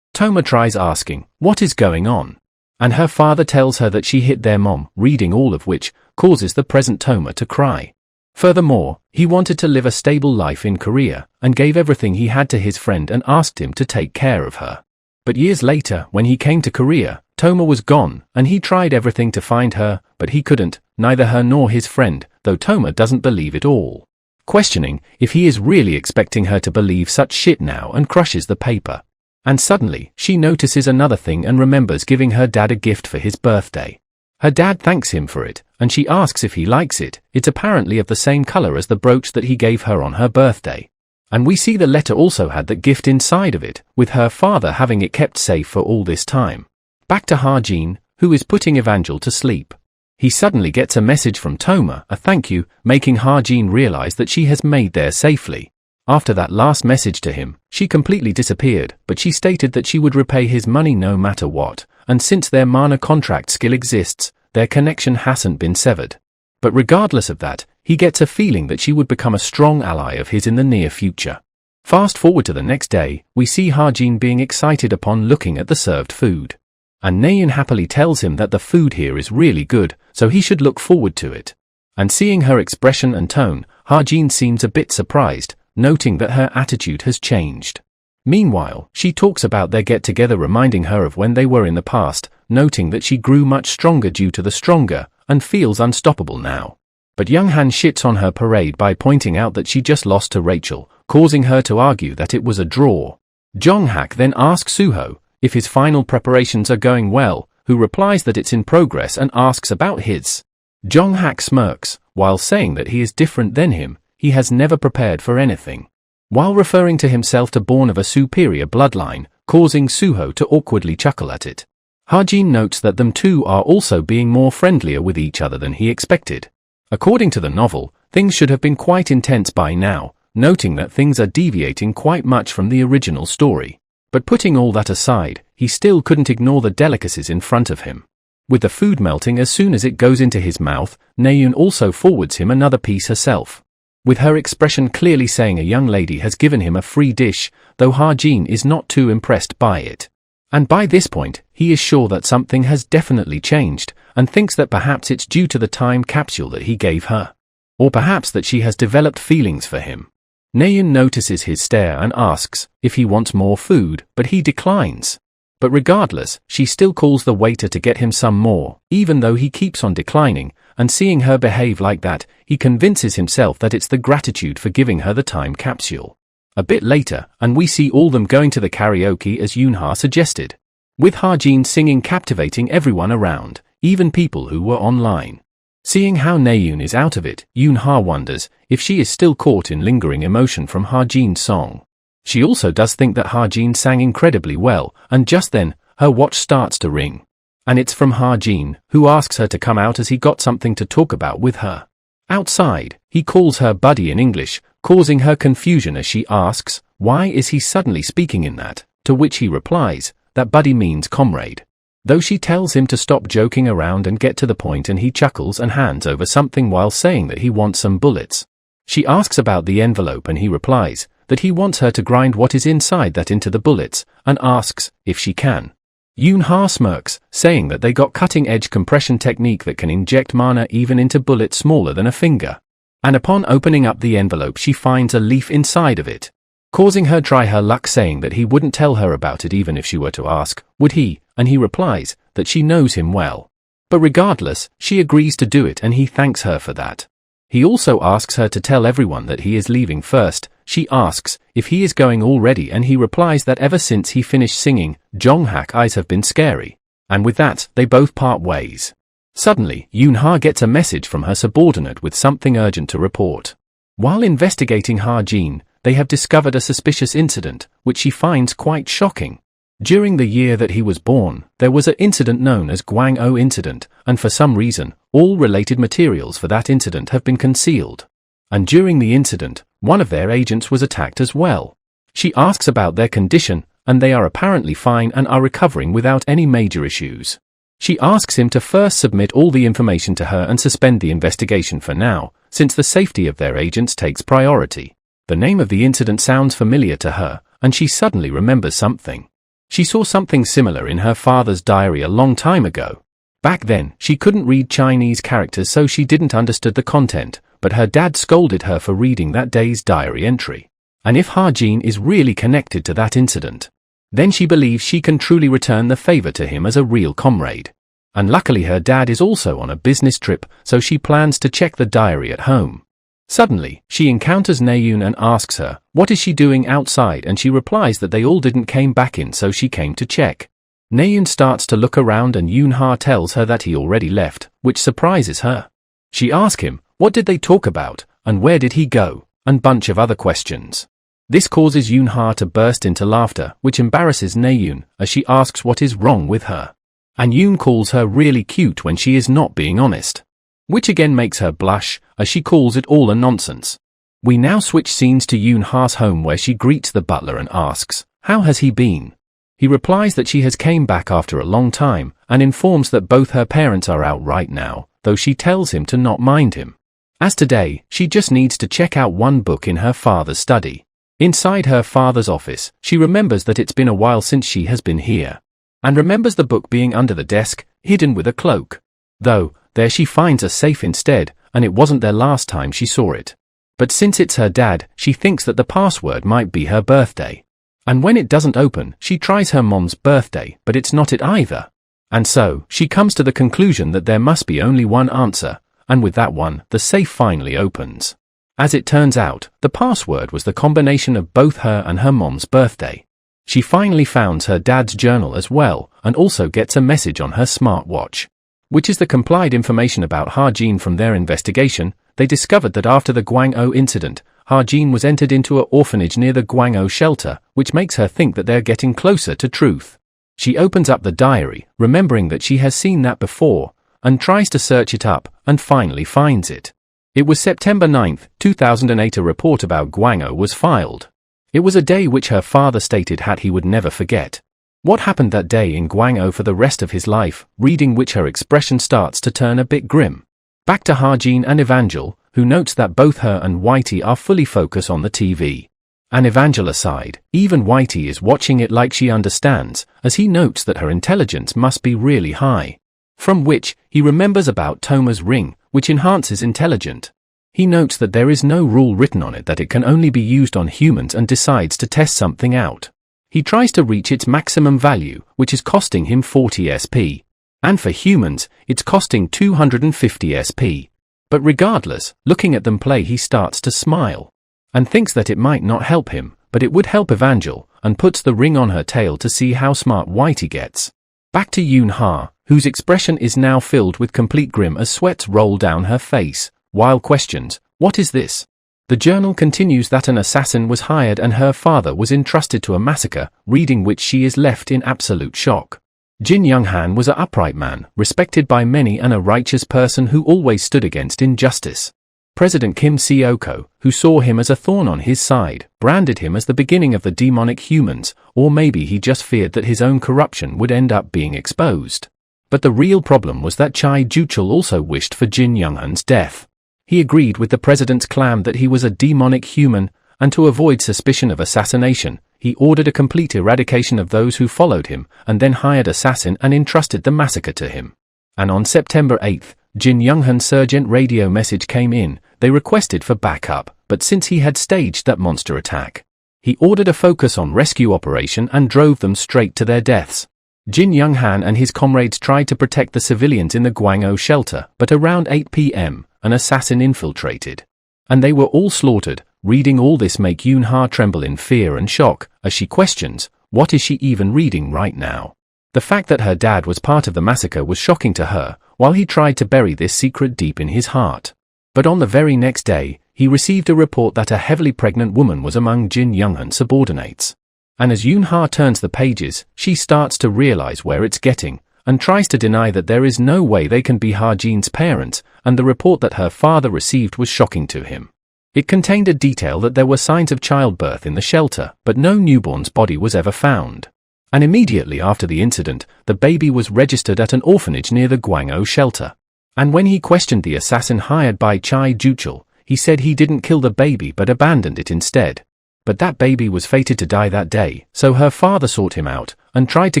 Toma tries asking, what is going on? And her father tells her that she hit their mom, reading all of which causes the present Toma to cry. Furthermore, he wanted to live a stable life in Korea, and gave everything he had to his friend and asked him to take care of her. But years later, when he came to Korea, Toma was gone, and he tried everything to find her, but he couldn't, neither her nor his friend, though Toma doesn't believe it all, questioning if he is really expecting her to believe such shit now, and crushes the paper. And suddenly, she notices another thing and remembers giving her dad a gift for his birthday. Her dad thanks him for it, and she asks if he likes it. It's apparently of the same color as the brooch that he gave her on her birthday. And we see the letter also had that gift inside of it, with her father having it kept safe for all this time. Back to Ha-jin, who is putting Evangel to sleep. He suddenly gets a message from Toma, a thank you, making Ha-jin realize that she has made there safely. After that last message to him, she completely disappeared, but she stated that she would repay his money no matter what, and since their mana contract still exists, their connection hasn't been severed. But regardless of that, he gets a feeling that she would become a strong ally of his in the near future. Fast forward to the next day, we see Ha-jin being excited upon looking at the served food. And Naeun happily tells him that the food here is really good, so he should look forward to it. And seeing her expression and tone, Ha-jin seems a bit surprised, noting that her attitude has changed. Meanwhile, she talks about their get-together, reminding her of when they were in the past, noting that she grew much stronger due to the stronger, and feels unstoppable now. But Young-han shits on her parade by pointing out that she just lost to Rachel, causing her to argue that it was a draw. Jong-hak then asks Suho if his final preparations are going well, who replies that it's in progress and asks about his. Jong-hak smirks, while saying that he is different than him, he has never prepared for anything. While referring to himself to born of a superior bloodline, causing Suho to awkwardly chuckle at it. Ha-jin notes that them two are also being more friendlier with each other than he expected. According to the novel, things should have been quite intense by now, noting that things are deviating quite much from the original story. But putting all that aside, he still couldn't ignore the delicacies in front of him. With the food melting as soon as it goes into his mouth, Naeun also forwards him another piece herself. With her expression clearly saying a young lady has given him a free dish, though Ha-jin is not too impressed by it. And by this point, he is sure that something has definitely changed, and thinks that perhaps it's due to the time capsule that he gave her. Or perhaps that she has developed feelings for him. Naeun notices his stare and asks if he wants more food, but he declines. But regardless, she still calls the waiter to get him some more, even though he keeps on declining, and seeing her behave like that, he convinces himself that it's the gratitude for giving her the time capsule. A bit later, and we see all them going to the karaoke as Yoonha suggested, with Ha-jin singing captivating everyone around, even people who were online. Seeing how Naeun is out of it, Yoonha wonders if she is still caught in lingering emotion from Ha-jin's song. She also does think that Ha-jin sang incredibly well, and just then, her watch starts to ring. And it's from Ha-jin, who asks her to come out as he got something to talk about with her. Outside, he calls her buddy in English, causing her confusion as she asks, why is he suddenly speaking in that, to which he replies, that buddy means comrade. Though she tells him to stop joking around and get to the point, and he chuckles and hands over something while saying that he wants some bullets. She asks about the envelope and he replies that he wants her to grind what is inside that into the bullets, and asks if she can. Yoonha smirks, saying that they got cutting-edge compression technique that can inject mana even into bullets smaller than a finger. And upon opening up the envelope she finds a leaf inside of it, causing her try her luck, saying that he wouldn't tell her about it even if she were to ask, would he, and he replies that she knows him well. But regardless, she agrees to do it and he thanks her for that. He also asks her to tell everyone that he is leaving first. She asks if he is going already and he replies that ever since he finished singing, Jong-hak's eyes have been scary. And with that, they both part ways. Suddenly, Yoonha gets a message from her subordinate with something urgent to report. While investigating Ha-jin, they have discovered a suspicious incident, which she finds quite shocking. During the year that he was born, there was an incident known as Gwang-o incident, and for some reason, all related materials for that incident have been concealed. And during the incident, one of their agents was attacked as well. She asks about their condition, and they are apparently fine and are recovering without any major issues. She asks him to first submit all the information to her and suspend the investigation for now, since the safety of their agents takes priority. The name of the incident sounds familiar to her, and she suddenly remembers something. She saw something similar in her father's diary a long time ago. Back then, she couldn't read Chinese characters, so she didn't understand the content, but her dad scolded her for reading that day's diary entry. And if Ha-jin is really connected to that incident, then she believes she can truly return the favor to him as a real comrade. And luckily her dad is also on a business trip, so she plans to check the diary at home. Suddenly, she encounters Naeun and asks her, what is she doing outside, and she replies that they all didn't came back in, so she came to check. Naeun starts to look around and Yoonha tells her that he already left, which surprises her. She asks him, what did they talk about, and where did he go, and bunch of other questions. This causes Yoonha to burst into laughter, which embarrasses Naeun, as she asks what is wrong with her. And Yoon calls her really cute when she is not being honest, which again makes her blush, as she calls it all a nonsense. We now switch scenes to Yoonha's home, where she greets the butler and asks, how has he been? He replies that she has came back after a long time, and informs that both her parents are out right now, though she tells him to not mind him. As today, she just needs to check out one book in her father's study. Inside her father's office, she remembers that it's been a while since she has been here, and remembers the book being under the desk, hidden with a cloak. Though, there she finds a safe instead, and it wasn't there last time she saw it. But since it's her dad, she thinks that the password might be her birthday. And when it doesn't open, she tries her mom's birthday, but it's not it either. And so, she comes to the conclusion that there must be only one answer, and with that one, the safe finally opens. As it turns out, the password was the combination of both her and her mom's birthday. She finally founds her dad's journal as well, and also gets a message on her smartwatch, which is the complied information about Ha-jin. From their investigation, they discovered that after the Gwang-o incident, Ha-jin was entered into an orphanage near the Gwang-o shelter, which makes her think that they're getting closer to truth. She opens up the diary, remembering that she has seen that before, and tries to search it up, and finally finds it. It was September 9, 2008. A report about Gwang-o was filed. It was a day which her father stated he would never forget. What happened that day in Gwang-o for the rest of his life, reading which her expression starts to turn a bit grim. Back to Ha-jin and Evangel, who notes that both her and Whitey are fully focused on the TV. And Evangel aside, even Whitey is watching it like she understands, as he notes that her intelligence must be really high. From which, he remembers about Toma's ring, which enhances intelligence. He notes that there is no rule written on it that it can only be used on humans and decides to test something out. He tries to reach its maximum value, which is costing him 40 SP. And for humans, it's costing 250 SP. But regardless, looking at them play, he starts to smile. And thinks that it might not help him, but it would help Evangel, and puts the ring on her tail to see how smart Whitey gets. Back to Yoon-ha, whose expression is now filled with complete grim as sweats roll down her face, while questions, "What is this?" The journal continues that an assassin was hired and her father was entrusted to a massacre, reading which she is left in absolute shock. Jin Young-han was an upright man, respected by many and a righteous person who always stood against injustice. President Kim Seok-ho, who saw him as a thorn on his side, branded him as the beginning of the demonic humans, or maybe he just feared that his own corruption would end up being exposed. But the real problem was that Chai Ju-chul also wished for Jin Young-han's death. He agreed with the president's claim that he was a demonic human, and to avoid suspicion of assassination, he ordered a complete eradication of those who followed him, and then hired an assassin and entrusted the massacre to him. And on September 8, Jin Young-han's urgent radio message came in. They requested for backup, but since he had staged that monster attack, he ordered a focus on rescue operation and drove them straight to their deaths. Jin Young-han and his comrades tried to protect the civilians in the Gwang-o shelter, but around 8 p.m., an assassin infiltrated. And they were all slaughtered. Reading all this make Yoon-ha tremble in fear and shock, as she questions, what is she even reading right now? The fact that her dad was part of the massacre was shocking to her, while he tried to bury this secret deep in his heart. But on the very next day, he received a report that a heavily pregnant woman was among Jin Young-han's subordinates. And as Yoon-ha turns the pages, she starts to realize where it's getting, and tries to deny that there is no way they can be Ha-jin's parents, and the report that her father received was shocking to him. It contained a detail that there were signs of childbirth in the shelter, but no newborn's body was ever found. And immediately after the incident, the baby was registered at an orphanage near the Gwang-o shelter. And when he questioned the assassin hired by Chai Ju-chul, he said he didn't kill the baby but abandoned it instead. But that baby was fated to die that day, so her father sought him out, and tried to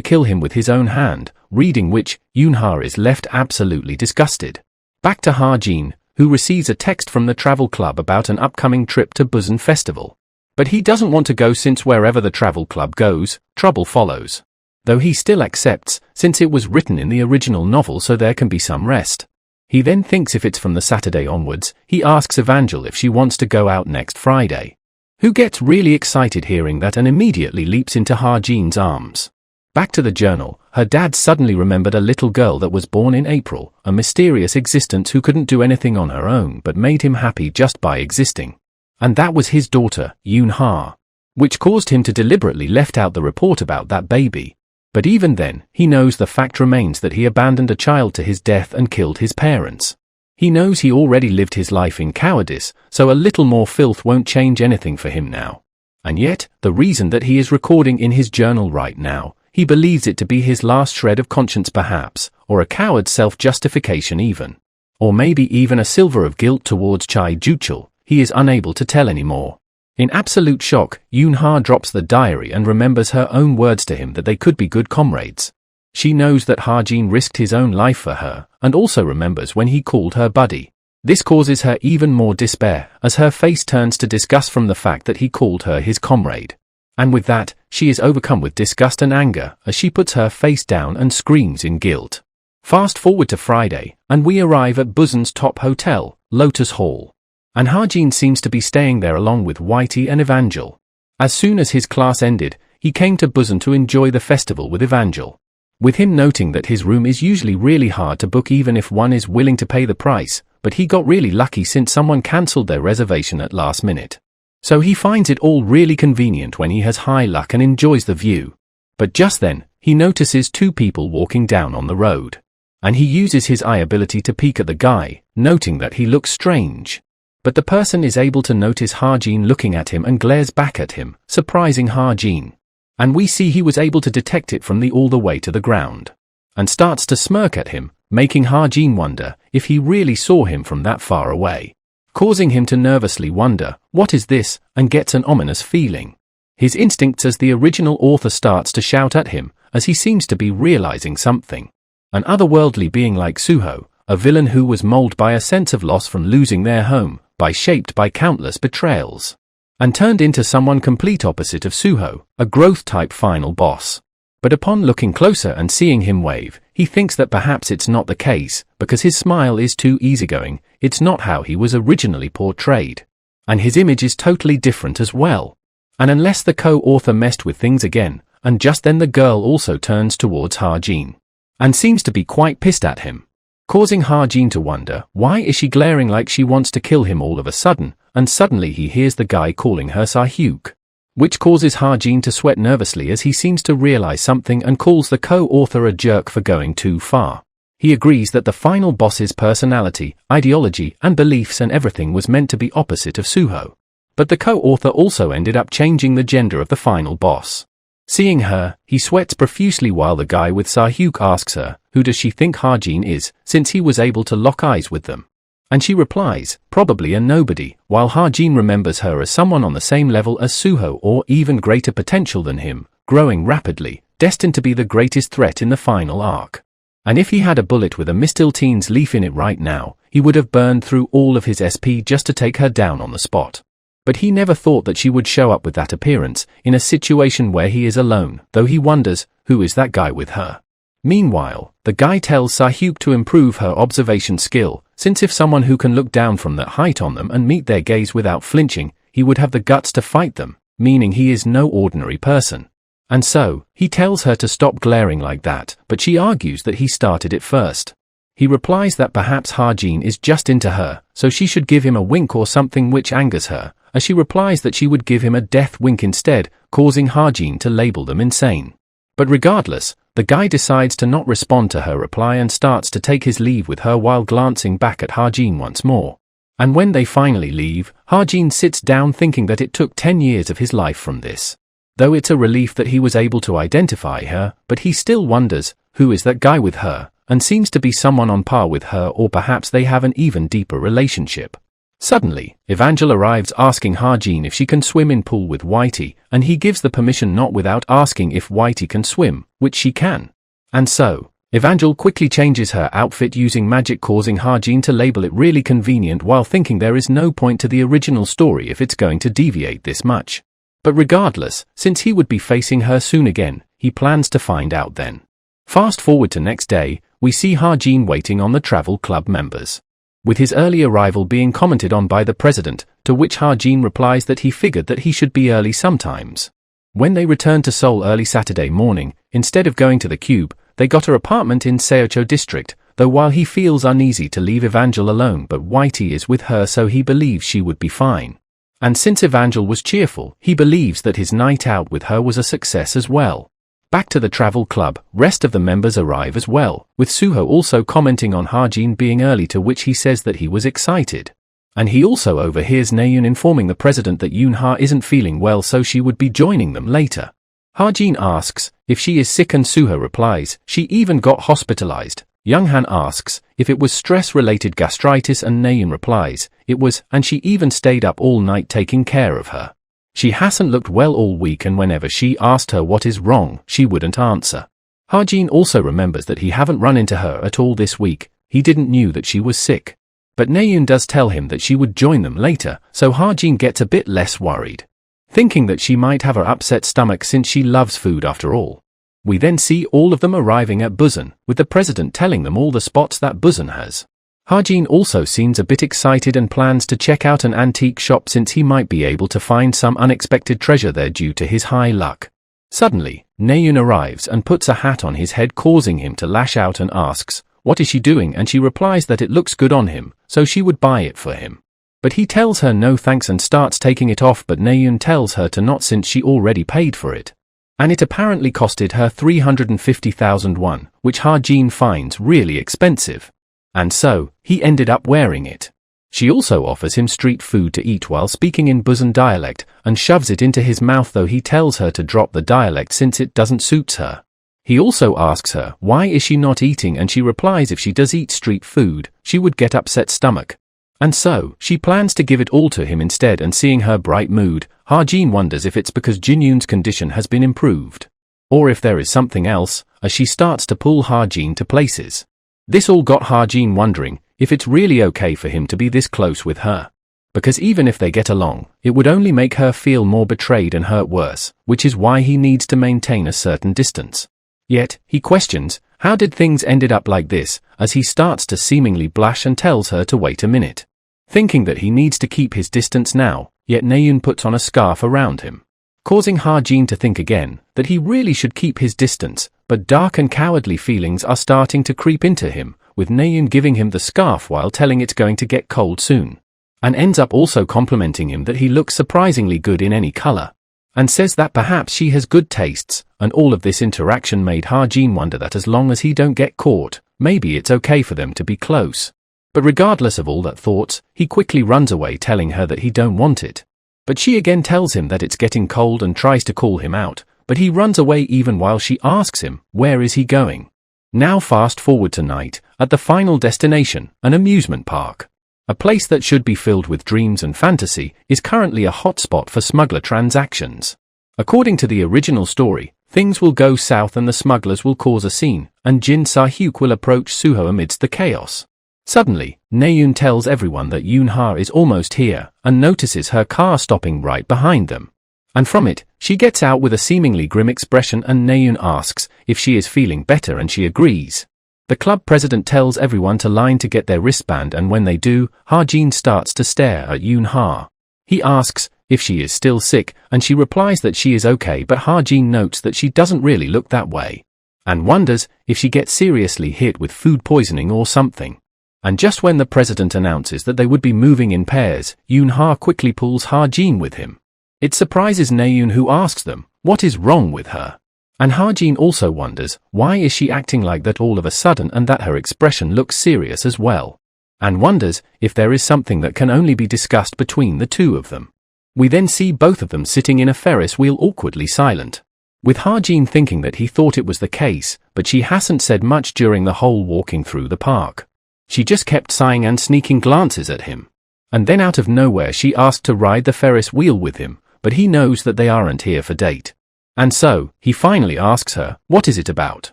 kill him with his own hand, reading which, Yoon-ha is left absolutely disgusted. Back to Ha-jin, who receives a text from the travel club about an upcoming trip to Busan Festival. But he doesn't want to go since wherever the travel club goes, trouble follows. Though he still accepts, since it was written in the original novel so there can be some rest. He then thinks if it's from the Saturday onwards, he asks Evangel if she wants to go out next Friday. Who gets really excited hearing that and immediately leaps into Ha-jin's arms. Back to the journal, her dad suddenly remembered a little girl that was born in April, a mysterious existence who couldn't do anything on her own but made him happy just by existing. And that was his daughter, Yoon-ha. Which caused him to deliberately left out the report about that baby. But even then, he knows the fact remains that he abandoned a child to his death and killed his parents. He knows he already lived his life in cowardice, so a little more filth won't change anything for him now. And yet, the reason that he is recording in his journal right now, he believes it to be his last shred of conscience perhaps, or a coward's self-justification even. Or maybe even a silver of guilt towards Chai Ju-chul, he is unable to tell anymore. In absolute shock, Yoon-ha drops the diary and remembers her own words to him that they could be good comrades. She knows that Ha-jin risked his own life for her, and also remembers when he called her buddy. This causes her even more despair, as her face turns to disgust from the fact that he called her his comrade. And with that, she is overcome with disgust and anger, as she puts her face down and screams in guilt. Fast forward to Friday, and we arrive at Busan's top hotel, Lotus Hall. And Ha-jin seems to be staying there along with Whitey and Evangel. As soon as his class ended, he came to Busan to enjoy the festival with Evangel. With him noting that his room is usually really hard to book even if one is willing to pay the price, but he got really lucky since someone cancelled their reservation at last minute. So he finds it all really convenient when he has high luck and enjoys the view. But just then, he notices two people walking down on the road. And he uses his eye ability to peek at the guy, noting that he looks strange. But the person is able to notice Ha-jin looking at him and glares back at him, surprising Ha-jin. And we see he was able to detect it from all the way to the ground. And starts to smirk at him, making Ha-jin wonder if he really saw him from that far away. Causing him to nervously wonder, what is this, and gets an ominous feeling. His instincts as the original author starts to shout at him, as he seems to be realizing something. An otherworldly being like Suho, a villain who was molded by a sense of loss from losing their home, shaped by countless betrayals. And turned into someone complete opposite of Suho, a growth-type final boss. But upon looking closer and seeing him wave, he thinks that perhaps it's not the case, because his smile is too easygoing, it's not how he was originally portrayed. And his image is totally different as well. And unless the co-author messed with things again, and just then the girl also turns towards Ha-jin. And seems to be quite pissed at him. Causing Ha-jin to wonder, why is she glaring like she wants to kill him all of a sudden, and suddenly he hears the guy calling her Sahyuk. Which causes Ha-jin to sweat nervously as he seems to realize something and calls the co-author a jerk for going too far. He agrees that the final boss's personality, ideology, and beliefs and everything was meant to be opposite of Suho. But the co-author also ended up changing the gender of the final boss. Seeing her, he sweats profusely while the guy with Sahyuk asks her, who does she think Ha-jin is, since he was able to lock eyes with them. And she replies, probably a nobody, while Ha-jin remembers her as someone on the same level as Suho or even greater potential than him, growing rapidly, destined to be the greatest threat in the final arc. And if he had a bullet with a Mistilteen's leaf in it right now, he would have burned through all of his SP just to take her down on the spot. But he never thought that she would show up with that appearance, in a situation where he is alone, though he wonders, who is that guy with her? Meanwhile, the guy tells Sahyuk to improve her observation skill, since if someone who can look down from that height on them and meet their gaze without flinching, he would have the guts to fight them, meaning he is no ordinary person. And so, he tells her to stop glaring like that, but she argues that he started it first. He replies that perhaps Ha-jin is just into her, so she should give him a wink or something, which angers her, as she replies that she would give him a death wink instead, causing Ha-jin to label them insane. But regardless, the guy decides to not respond to her reply and starts to take his leave with her while glancing back at Ha-jin once more. And when they finally leave, Ha-jin sits down thinking that it took 10 years of his life from this. Though it's a relief that he was able to identify her, but he still wonders, who is that guy with her, and seems to be someone on par with her, or perhaps they have an even deeper relationship. Suddenly, Evangel arrives asking Ha-jin if she can swim in pool with Whitey, and he gives the permission not without asking if Whitey can swim, which she can. And so, Evangel quickly changes her outfit using magic, causing Ha-jin to label it really convenient while thinking there is no point to the original story if it's going to deviate this much. But regardless, since he would be facing her soon again, he plans to find out then. Fast forward to next day, we see Ha-jin waiting on the travel club members. With his early arrival being commented on by the president, to which Ha-jin replies that he figured that he should be early sometimes. When they returned to Seoul early Saturday morning, instead of going to the Cube, they got her apartment in Seocho district, though while he feels uneasy to leave Evangel alone, but Whitey is with her, so he believes she would be fine. And since Evangel was cheerful, he believes that his night out with her was a success as well. Back to the travel club, rest of the members arrive as well, with Suho also commenting on Ha-jin being early, to which he says that he was excited. And he also overhears Naeun informing the president that Yoon-ha isn't feeling well, so she would be joining them later. Ha-jin asks if she is sick and Suho replies she even got hospitalized. Young-han asks if it was stress-related gastritis and Naeun replies it was, and she even stayed up all night taking care of her. She hasn't looked well all week, and whenever she asked her what is wrong, she wouldn't answer. Ha-jin also remembers that he haven't run into her at all this week, he didn't knew that she was sick. But Naeun does tell him that she would join them later, so Ha-jin gets a bit less worried. Thinking that she might have her upset stomach since she loves food after all. We then see all of them arriving at Busan, with the president telling them all the spots that Busan has. Ha-jin also seems a bit excited and plans to check out an antique shop since he might be able to find some unexpected treasure there due to his high luck. Suddenly, Naeun arrives and puts a hat on his head, causing him to lash out and asks, "What is she doing?" and she replies that it looks good on him, so she would buy it for him. But he tells her no thanks and starts taking it off, but Naeun tells her to not since she already paid for it. And it apparently costed her 350,000 won, which Ha-jin finds really expensive. And so, he ended up wearing it. She also offers him street food to eat while speaking in Busan dialect, and shoves it into his mouth, though he tells her to drop the dialect since it doesn't suit her. He also asks her why is she not eating, and she replies if she does eat street food, she would get upset stomach. And so, she plans to give it all to him instead, and seeing her bright mood, Ha-jin wonders if it's because Jin-yoon's condition has been improved. Or if there is something else, as she starts to pull Ha-jin to places. This all got Ha-jin wondering if it's really okay for him to be this close with her. Because even if they get along, it would only make her feel more betrayed and hurt worse, which is why he needs to maintain a certain distance. Yet, he questions, how did things ended up like this, as he starts to seemingly blush and tells her to wait a minute. Thinking that he needs to keep his distance now, yet Naeun puts on a scarf around him, causing Ha-jin to think again that he really should keep his distance, but dark and cowardly feelings are starting to creep into him, with Naeun giving him the scarf while telling it's going to get cold soon, and ends up also complimenting him that he looks surprisingly good in any color, and says that perhaps she has good tastes, and all of this interaction made Ha-jin wonder that as long as he don't get caught, maybe it's okay for them to be close. But regardless of all that thoughts, he quickly runs away telling her that he don't want it. But she again tells him that it's getting cold and tries to call him out, but he runs away even while she asks him, where is he going? Now fast forward to night, at the final destination, an amusement park. A place that should be filled with dreams and fantasy is currently a hotspot for smuggler transactions. According to the original story, things will go south and the smugglers will cause a scene, and Jin Sa-hyuk will approach Suho amidst the chaos. Suddenly, Naeun tells everyone that Yoon-ha is almost here, and notices her car stopping right behind them. And from it, she gets out with a seemingly grim expression, and Naeun asks if she is feeling better, and she agrees. The club president tells everyone to line to get their wristband, and when they do, Ha-jin starts to stare at Yoon-ha. He asks if she is still sick, and she replies that she is okay, but Ha-jin notes that she doesn't really look that way, and wonders if she gets seriously hit with food poisoning or something. And just when the president announces that they would be moving in pairs, Yoon-ha quickly pulls Ha-jin with him. It surprises Naeun, who asks them what is wrong with her. And Ha-jin also wonders why is she acting like that all of a sudden, and that her expression looks serious as well. And wonders if there is something that can only be discussed between the two of them. We then see both of them sitting in a Ferris wheel, awkwardly silent, with Ha-jin thinking that he thought it was the case, but she hasn't said much during the whole walking through the park. She just kept sighing and sneaking glances at him. And then out of nowhere she asked to ride the Ferris wheel with him, but he knows that they aren't here for date. And so, he finally asks her, what is it about?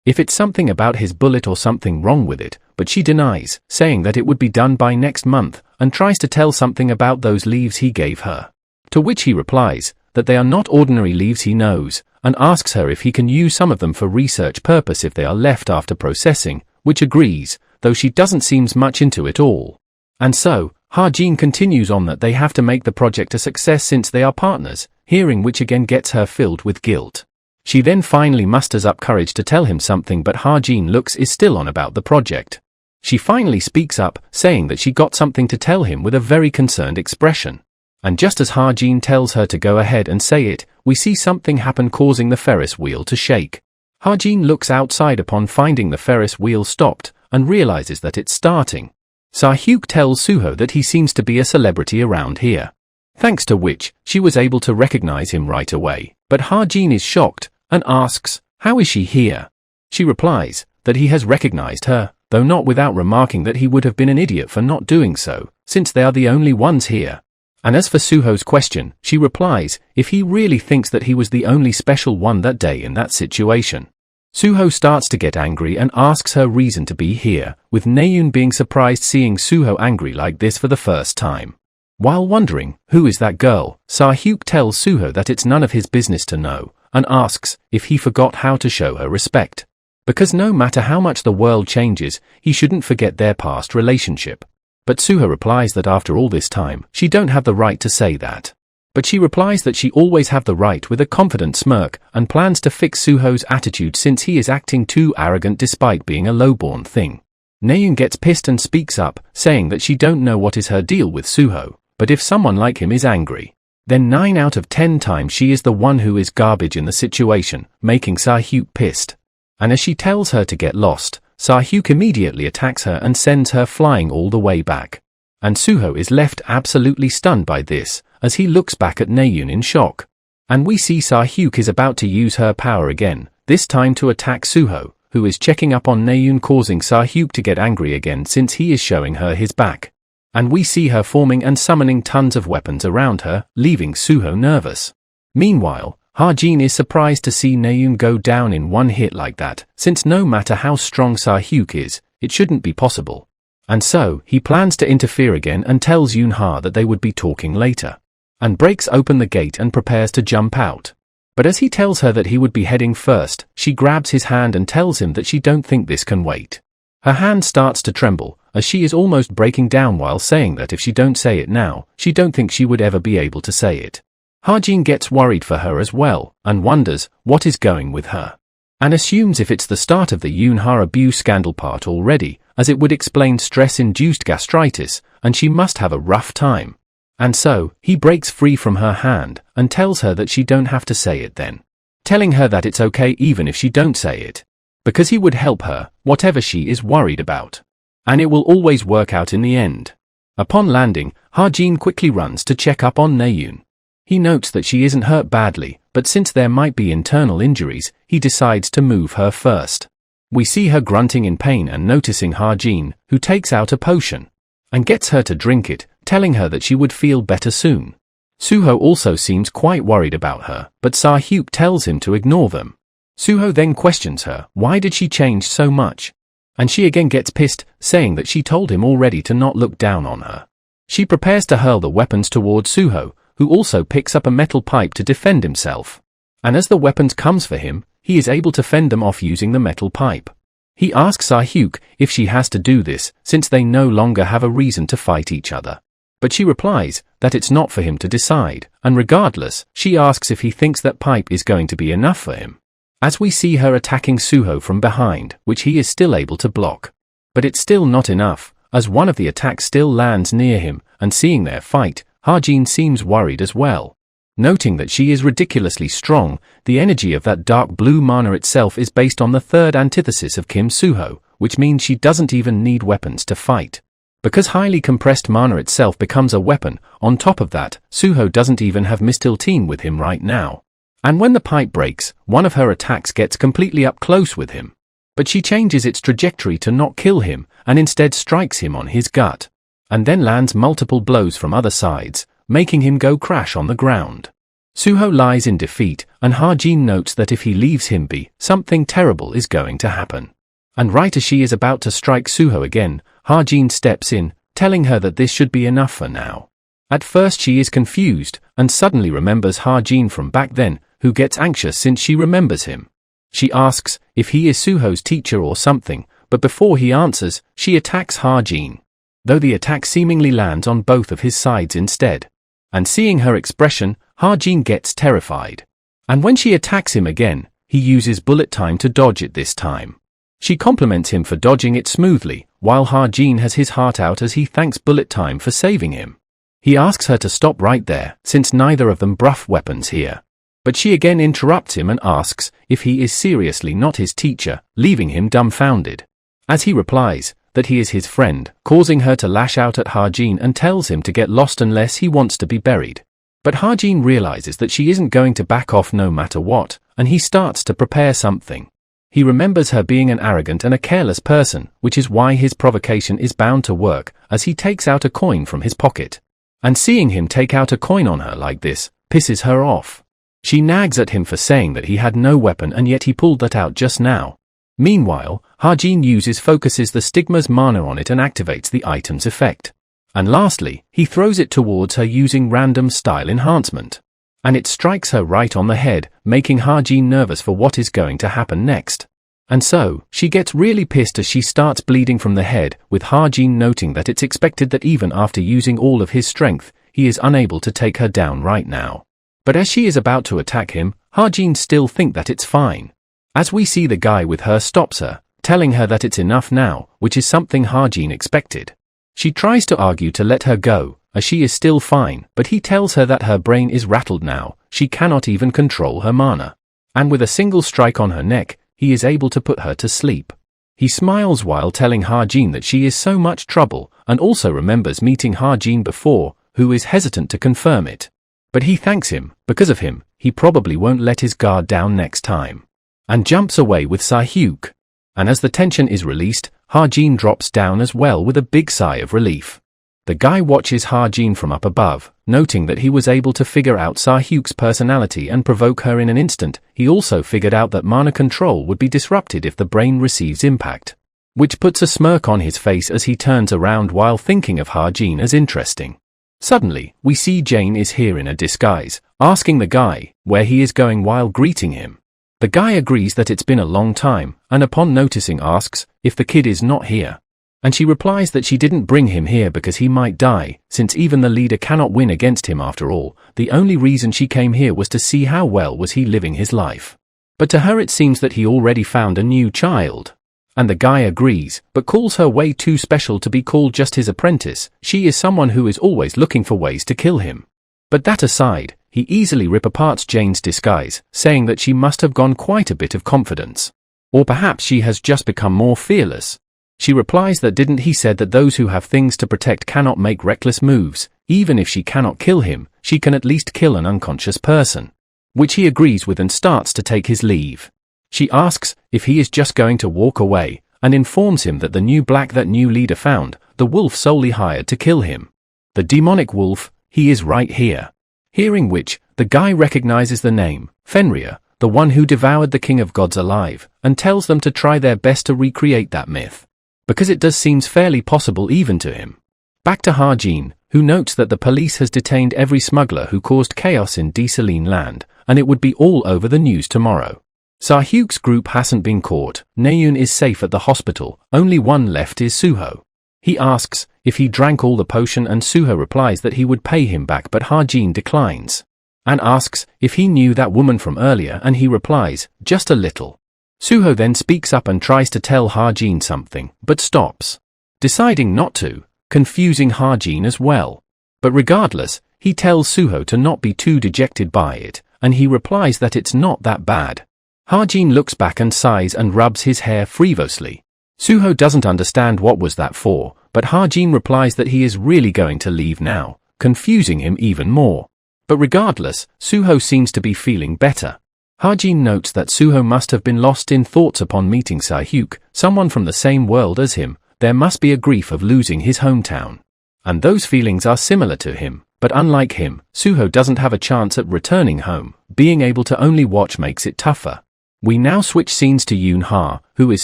If it's something about his bullet or something wrong with it, but she denies, saying that it would be done by next month, and tries to tell something about those leaves he gave her. To which he replies that they are not ordinary leaves he knows, and asks her if he can use some of them for research purpose if they are left after processing, which agrees, though she doesn't seem much into it all. And so, Ha-jin continues on that they have to make the project a success since they are partners, hearing which again gets her filled with guilt. She then finally musters up courage to tell him something, but Ha-jin looks is still on about the project. She finally speaks up, saying that she got something to tell him with a very concerned expression. And just as Ha-jin tells her to go ahead and say it, we see something happen, causing the Ferris wheel to shake. Ha-jin looks outside upon finding the Ferris wheel stopped, and realizes that it's starting. Sa-hyuk tells Suho that he seems to be a celebrity around here, thanks to which she was able to recognize him right away, but Ha-jin is shocked, and asks, how is she here? She replies that he has recognized her, though not without remarking that he would have been an idiot for not doing so, since they are the only ones here. And as for Suho's question, she replies if he really thinks that he was the only special one that day in that situation. Suho starts to get angry and asks her reason to be here, with Naeun being surprised seeing Suho angry like this for the first time. While wondering who is that girl, Sa-hyuk tells Suho that it's none of his business to know, and asks if he forgot how to show her respect. Because no matter how much the world changes, he shouldn't forget their past relationship. But Suho replies that after all this time, she don't have the right to say that. But she replies that she always have the right with a confident smirk and plans to fix Suho's attitude since he is acting too arrogant despite being a lowborn thing. Naeun gets pissed and speaks up, saying that she don't know what is her deal with Suho, but if someone like him is angry, then 9 out of 10 times she is the one who is garbage in the situation, making Sahyuk pissed. And as she tells her to get lost, Sahyuk immediately attacks her and sends her flying all the way back. And Suho is left absolutely stunned by this, as he looks back at Naeun in shock. And we see Sahyuk is about to use her power again, this time to attack Suho, who is checking up on Naeun, causing Sahyuk to get angry again since he is showing her his back. And we see her forming and summoning tons of weapons around her, leaving Suho nervous. Meanwhile, Hajin is surprised to see Naeun go down in one hit like that, since no matter how strong Sahyuk is, it shouldn't be possible. And so, he plans to interfere again and tells Yoonha that they would be talking later. And breaks open the gate and prepares to jump out. But as he tells her that he would be heading first, she grabs his hand and tells him that she don't think this can wait. Her hand starts to tremble, as she is almost breaking down while saying that if she don't say it now, she don't think she would ever be able to say it. Hajin gets worried for her as well, and wonders what is going with her. And assumes if it's the start of the Yoonha abuse scandal part already, as it would explain stress-induced gastritis, and she must have a rough time. And so, he breaks free from her hand, and tells her that she don't have to say it then. Telling her that it's okay even if she don't say it. Because he would help her, whatever she is worried about. And it will always work out in the end. Upon landing, Hajin quickly runs to check up on Naeun. He notes that she isn't hurt badly, but since there might be internal injuries, he decides to move her first. We see her grunting in pain and noticing Hajin, who takes out a potion. And gets her to drink it, telling her that she would feel better soon. Suho also seems quite worried about her, but Sahyuk tells him to ignore them. Suho then questions her, why did she change so much? And she again gets pissed, saying that she told him already to not look down on her. She prepares to hurl the weapons towards Suho, who also picks up a metal pipe to defend himself. And as the weapons comes for him, he is able to fend them off using the metal pipe. He asks Sahyuk if she has to do this, since they no longer have a reason to fight each other. But she replies that it's not for him to decide, and regardless, she asks if he thinks that pipe is going to be enough for him. As we see her attacking Suho from behind, which he is still able to block. But it's still not enough, as one of the attacks still lands near him, and seeing their fight, Hajin seems worried as well. Noting that she is ridiculously strong, the energy of that dark blue mana itself is based on the third antithesis of Kim Suho, which means she doesn't even need weapons to fight. Because highly compressed mana itself becomes a weapon, on top of that, Suho doesn't even have Midterms with him right now. And when the pipe breaks, one of her attacks gets completely up close with him. But she changes its trajectory to not kill him, and instead strikes him on his gut. And then lands multiple blows from other sides, making him go crash on the ground. Suho lies in defeat, and Hajin notes that if he leaves him be, something terrible is going to happen. And right as she is about to strike Suho again, Hajin steps in, telling her that this should be enough for now. At first she is confused, and suddenly remembers Hajin from back then, who gets anxious since she remembers him. She asks if he is Suho's teacher or something, but before he answers, she attacks Hajin. Though the attack seemingly lands on both of his sides instead. And seeing her expression, Hajin gets terrified. And when she attacks him again, he uses bullet time to dodge it this time. She compliments him for dodging it smoothly, while Hajin has his heart out as he thanks bullet time for saving him. He asks her to stop right there, since neither of them bruff weapons here. But she again interrupts him and asks if he is seriously not his teacher, leaving him dumbfounded. As he replies that he is his friend, causing her to lash out at Hajin and tells him to get lost unless he wants to be buried. But Hajin realizes that she isn't going to back off no matter what, and he starts to prepare something. He remembers her being an arrogant and a careless person, which is why his provocation is bound to work, as he takes out a coin from his pocket. And seeing him take out a coin on her like this, pisses her off. She nags at him for saying that he had no weapon and yet he pulled that out just now. Meanwhile, Hajin focuses the stigma's mana on it and activates the item's effect. And lastly, he throws it towards her using random style enhancement. And it strikes her right on the head, making Hajin nervous for what is going to happen next. And so, she gets really pissed as she starts bleeding from the head, with Hajin noting that it's expected that even after using all of his strength, he is unable to take her down right now. But as she is about to attack him, Ha-jin still thinks that it's fine. As we see the guy with her stops her, telling her that it's enough now, which is something Ha-jin expected. She tries to argue to let her go, as she is still fine, but he tells her that her brain is rattled now, she cannot even control her mana. And with a single strike on her neck, he is able to put her to sleep. He smiles while telling Ha-jin that she is so much trouble, and also remembers meeting Ha-jin before, who is hesitant to confirm it. But he thanks him, because of him, he probably won't let his guard down next time. And jumps away with Sae-hyuk. And as the tension is released, Ha-jin drops down as well with a big sigh of relief. The guy watches Ha-jin from up above, noting that he was able to figure out Sae-hyuk's personality and provoke her in an instant. He also figured out that mana control would be disrupted if the brain receives impact. Which puts a smirk on his face as he turns around while thinking of Ha-jin as interesting. Suddenly, we see Jane is here in a disguise, asking the guy where he is going while greeting him. The guy agrees that it's been a long time, and upon noticing asks if the kid is not here. And she replies that she didn't bring him here because he might die, since even the leader cannot win against him after all. The only reason she came here was to see how well was he living his life. But to her it seems that he already found a new child. And the guy agrees, but calls her way too special to be called just his apprentice. She is someone who is always looking for ways to kill him. But that aside, he easily rip apart Jane's disguise, saying that she must have gone quite a bit of confidence. Or perhaps she has just become more fearless. She replies that didn't he said that those who have things to protect cannot make reckless moves. Even if she cannot kill him, she can at least kill an unconscious person. Which he agrees with and starts to take his leave. She asks if he is just going to walk away, and informs him that the new black that new leader found, the wolf solely hired to kill him. The demonic wolf, he is right here. Hearing which, the guy recognizes the name, Fenrir, the one who devoured the king of gods alive, and tells them to try their best to recreate that myth. Because it does seems fairly possible even to him. Back to Ha-jin, who notes that the police has detained every smuggler who caused chaos in Desaline land, and it would be all over the news tomorrow. Sae-hyuk's group hasn't been caught, Naeun is safe at the hospital, only one left is Suho. He asks if he drank all the potion and Suho replies that he would pay him back, but Ha-jin declines. And asks if he knew that woman from earlier, and he replies, just a little. Suho then speaks up and tries to tell Ha-jin something, but stops. Deciding not to, confusing Ha-jin as well. But regardless, he tells Suho to not be too dejected by it, and he replies that it's not that bad. Ha-jin looks back and sighs and rubs his hair frivolously. Suho doesn't understand what was that for, but Ha-jin replies that he is really going to leave now, confusing him even more. But regardless, Suho seems to be feeling better. Ha-jin notes that Suho must have been lost in thoughts upon meeting Sae-hyuk, someone from the same world as him. There must be a grief of losing his hometown. And those feelings are similar to him, but unlike him, Suho doesn't have a chance at returning home. Being able to only watch makes it tougher. We now switch scenes to Yoon-ha, who is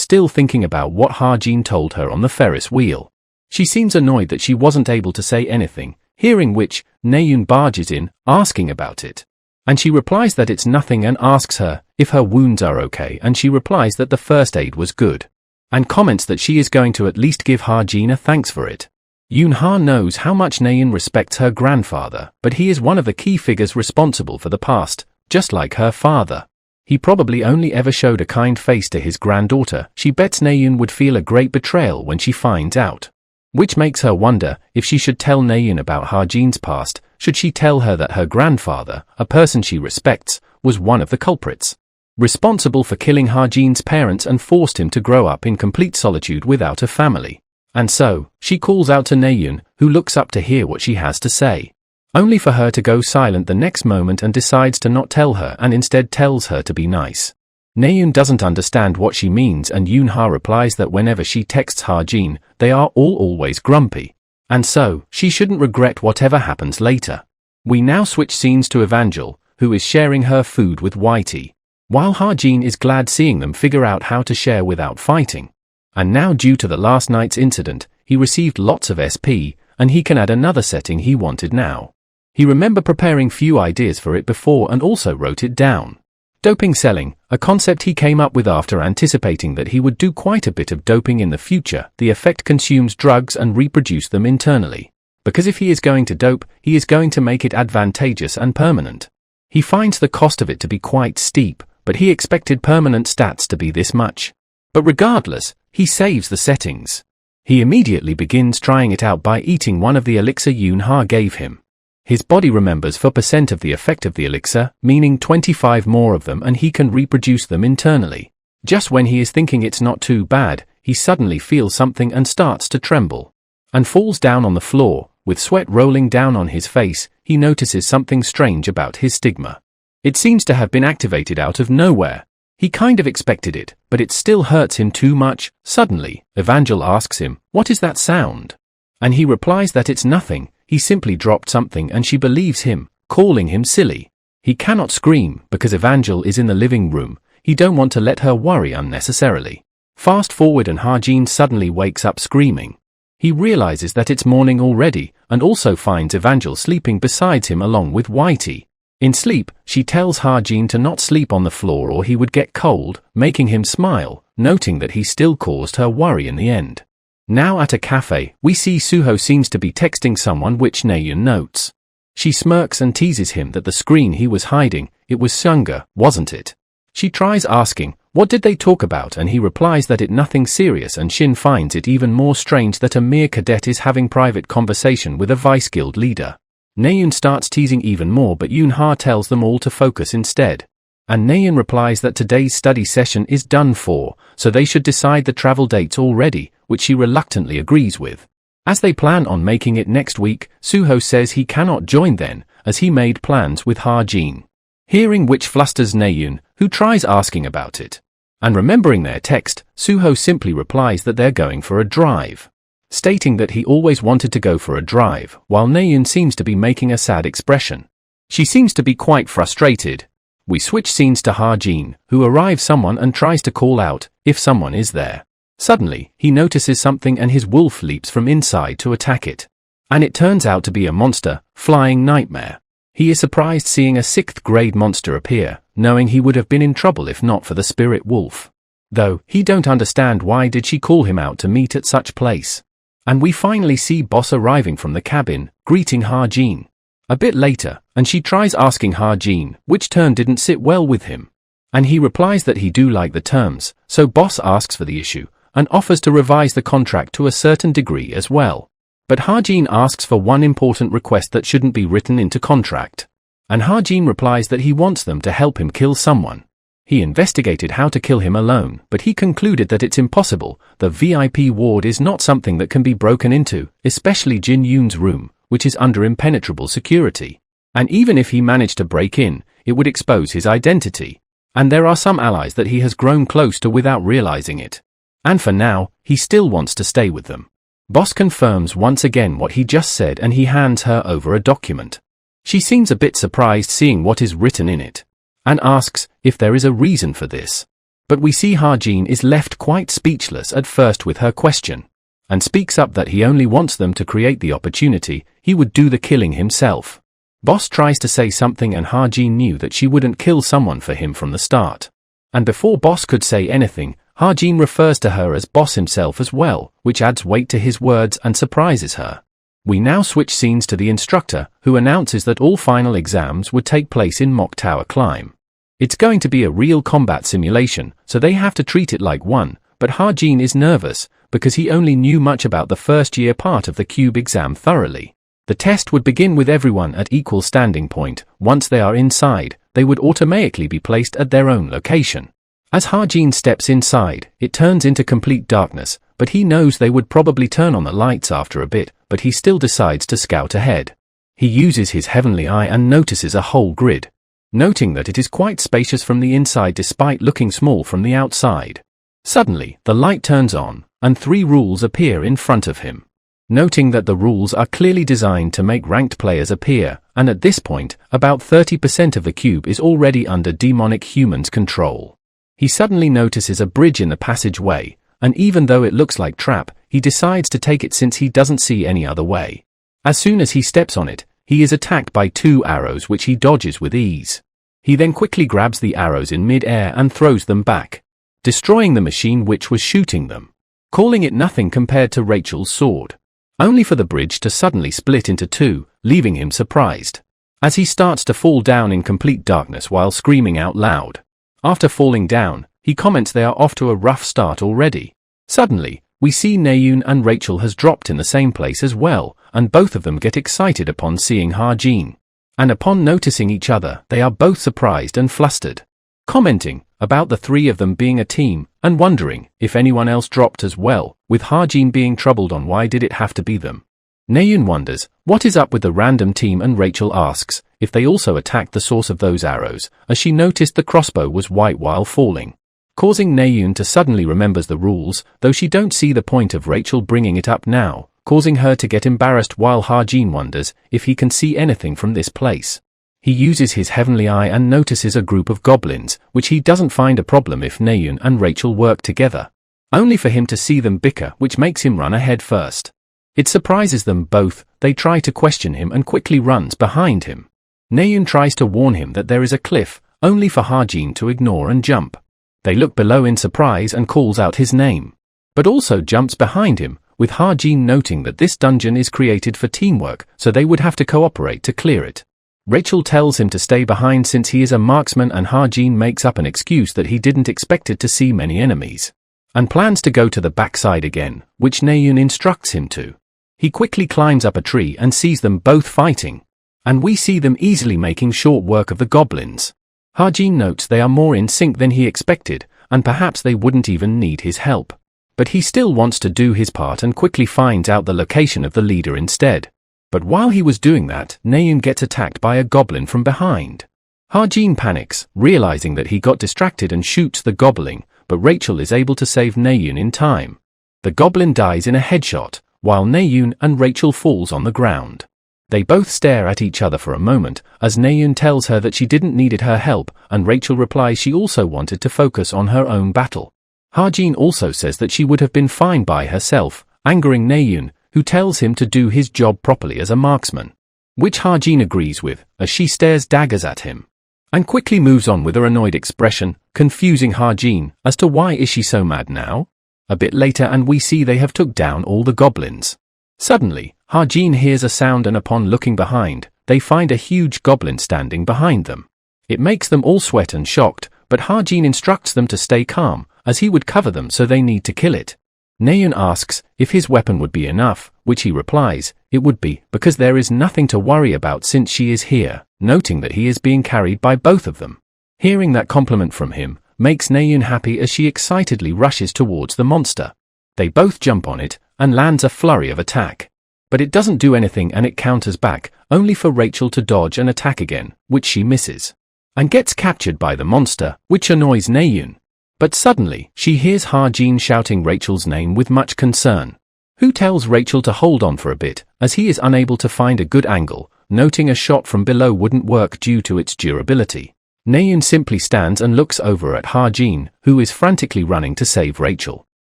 still thinking about what Ha-jin told her on the Ferris wheel. She seems annoyed that she wasn't able to say anything, hearing which, Naeun barges in, asking about it. And she replies that it's nothing and asks her if her wounds are okay, and she replies that the first aid was good. And comments that she is going to at least give Ha-jin a thanks for it. Yoon-ha knows how much Naeun respects her grandfather, but he is one of the key figures responsible for the past, just like her father. He probably only ever showed a kind face to his granddaughter. She bets Naeun would feel a great betrayal when she finds out. Which makes her wonder if she should tell Naeun about Ha-jin's past. Should she tell her that her grandfather, a person she respects, was one of the culprits, responsible for killing Ha-jin's parents and forced him to grow up in complete solitude without a family? And so, she calls out to Naeun, who looks up to hear what she has to say. Only for her to go silent the next moment and decides to not tell her and instead tells her to be nice. Naeun doesn't understand what she means, and Yoon-ha replies that whenever she texts Ha-jin, they are all always grumpy. And so, she shouldn't regret whatever happens later. We now switch scenes to Evangel, who is sharing her food with Whitey. While Ha-jin is glad seeing them figure out how to share without fighting. And now due to the last night's incident, he received lots of SP, and he can add another setting he wanted now. He remembered preparing few ideas for it before and also wrote it down. Doping selling, a concept he came up with after anticipating that he would do quite a bit of doping in the future. The effect consumes drugs and reproduce them internally. because if he is going to dope, he is going to make it advantageous and permanent. He finds the cost of it to be quite steep, but he expected permanent stats to be this much. But regardless, he saves the settings. He immediately begins trying it out by eating one of the elixir Yunha gave him. His body remembers 4% of the effect of the elixir, meaning 25 more of them, and he can reproduce them internally. Just when he is thinking it's not too bad, he suddenly feels something and starts to tremble. And falls down on the floor, with sweat rolling down on his face. He notices something strange about his stigma. It seems to have been activated out of nowhere. He kind of expected it, but it still hurts him too much. Suddenly, Evangel asks him, "What is that sound?" And he replies that it's nothing, he simply dropped something, and she believes him, calling him silly. He cannot scream, because Evangel is in the living room. He don't want to let her worry unnecessarily. Fast forward and Harjin suddenly wakes up screaming. He realizes that it's morning already, and also finds Evangel sleeping beside him along with Whitey. In sleep, she tells Harjin to not sleep on the floor or he would get cold, making him smile, noting that he still caused her worry in the end. Now at a cafe, we see Suho seems to be texting someone, which Naeun notes. She smirks and teases him that the screen he was hiding, it was Sunga, wasn't it? She tries asking, what did they talk about, and he replies that it nothing serious, and Shin finds it even more strange that a mere cadet is having private conversation with a vice guild leader. Naeun starts teasing even more, but Yunha tells them all to focus instead. And Naeun replies that today's study session is done for, so they should decide the travel dates already, which she reluctantly agrees with. As they plan on making it next week, Suho says he cannot join then, as he made plans with Harjin. Hearing which flusters Naeun, who tries asking about it. And remembering their text, Suho simply replies that they're going for a drive, stating that he always wanted to go for a drive, while Naeun seems to be making a sad expression. She seems to be quite frustrated. We switch scenes to Harjin, who arrives someone and tries to call out, if someone is there. Suddenly, he notices something and his wolf leaps from inside to attack it. And it turns out to be a monster, Flying Nightmare. He is surprised seeing a 6th grade monster appear, knowing he would have been in trouble if not for the spirit wolf. Though, he don't understand why did she call him out to meet at such place. And we finally see Boss arriving from the cabin, greeting Harjin. A bit later, and she tries asking Harjin, which turn didn't sit well with him. And he replies that he do like the terms, so Boss asks for the issue, and offers to revise the contract to a certain degree as well. But Harjin asks for one important request that shouldn't be written into contract. And Harjin replies that he wants them to help him kill someone. He investigated how to kill him alone, but he concluded that it's impossible. The VIP ward is not something that can be broken into, especially Jin Yoon's room, which is under impenetrable security. And even if he managed to break in, it would expose his identity. And there are some allies that he has grown close to without realizing it. And for now, he still wants to stay with them. Boss confirms once again what he just said, and he hands her over a document. She seems a bit surprised seeing what is written in it, and asks if there is a reason for this. But we see Harjin is left quite speechless at first with her question, and speaks up that he only wants them to create the opportunity, he would do the killing himself. Boss tries to say something and Harjin knew that she wouldn't kill someone for him from the start. And before Boss could say anything, Harjin refers to her as Boss himself as well, which adds weight to his words and surprises her. We now switch scenes to the instructor, who announces that all final exams would take place in Mock Tower Climb. It's going to be a real combat simulation, so they have to treat it like one, but Harjin is nervous, because he only knew much about the first year part of the cube exam thoroughly. The test would begin with everyone at equal standing point. Once they are inside, they would automatically be placed at their own location. As Harjin steps inside, it turns into complete darkness, but he knows they would probably turn on the lights after a bit, but he still decides to scout ahead. He uses his heavenly eye and notices a whole grid, noting that it is quite spacious from the inside despite looking small from the outside. Suddenly, the light turns on, and 3 rules appear in front of him. Noting that the rules are clearly designed to make ranked players appear, and at this point, about 30% of the cube is already under demonic humans' control. He suddenly notices a bridge in the passageway, and even though it looks like trap, he decides to take it since he doesn't see any other way. As soon as he steps on it, he is attacked by 2 arrows which he dodges with ease. He then quickly grabs the arrows in mid-air and throws them back, destroying the machine which was shooting them, calling it nothing compared to Rachel's sword. only for the bridge to suddenly split into two, leaving him surprised. As he starts to fall down in complete darkness while screaming out loud. After falling down, he comments they are off to a rough start already. Suddenly, we see Naeun and Rachel has dropped in the same place as well, and both of them get excited upon seeing Ha-jin. And upon noticing each other, they are both surprised and flustered. Commenting about the three of them being a team, and wondering if anyone else dropped as well, with Ha-jin being troubled on why did it have to be them. Naeun wonders what is up with the random team, and Rachel asks if they also attacked the source of those arrows, as she noticed the crossbow was white while falling. Causing Naeun to suddenly remembers the rules, though she don't see the point of Rachel bringing it up now, causing her to get embarrassed while Ha-jin wonders if he can see anything from this place. He uses his heavenly eye and notices a group of goblins, which he doesn't find a problem if Naeun and Rachel work together. Only for him to see them bicker, which makes him run ahead first. It surprises them both, they try to question him and quickly runs behind him. Naeun tries to warn him that there is a cliff, only for Ha-jin to ignore and jump. They look below in surprise and calls out his name, but also jumps behind him, with Ha-jin noting that this dungeon is created for teamwork, so they would have to cooperate to clear it. Rachel tells him to stay behind since he is a marksman, and Ha-jin makes up an excuse that he didn't expect it to see many enemies, and plans to go to the backside again, which Naeun instructs him to. He quickly climbs up a tree and sees them both fighting, and we see them easily making short work of the goblins. Ha-jin notes they are more in sync than he expected, and perhaps they wouldn't even need his help. But he still wants to do his part and quickly finds out the location of the leader instead. But while he was doing that, Naeun gets attacked by a goblin from behind. Ha-jin panics, realizing that he got distracted and shoots the goblin, but Rachel is able to save Naeun in time. The goblin dies in a headshot, while Naeun and Rachel falls on the ground. They both stare at each other for a moment, as Naeun tells her that she didn't needed her help, and Rachel replies she also wanted to focus on her own battle. Ha-jin also says that she would have been fine by herself, angering Naeun, who tells him to do his job properly as a marksman. Which Ha-jin agrees with, as she stares daggers at him, and quickly moves on with her annoyed expression, confusing Ha-jin as to why is she so mad now? A bit later and we see they have took down all the goblins. Suddenly, Ha-jin hears a sound and upon looking behind, they find a huge goblin standing behind them. It makes them all sweat and shocked, but Ha-jin instructs them to stay calm, as he would cover them so they need to kill it. Naeun asks if his weapon would be enough, which he replies, it would be, because there is nothing to worry about since she is here, noting that he is being carried by both of them. Hearing that compliment from him, makes Naeun happy as she excitedly rushes towards the monster. They both jump on it, and lands a flurry of attack. But it doesn't do anything and it counters back, only for Rachel to dodge and attack again, which she misses, and gets captured by the monster, which annoys Naeun. But suddenly, she hears Ha-jin shouting Rachel's name with much concern, who tells Rachel to hold on for a bit, as he is unable to find a good angle, noting a shot from below wouldn't work due to its durability. Naeun simply stands and looks over at Ha-jin, who is frantically running to save Rachel.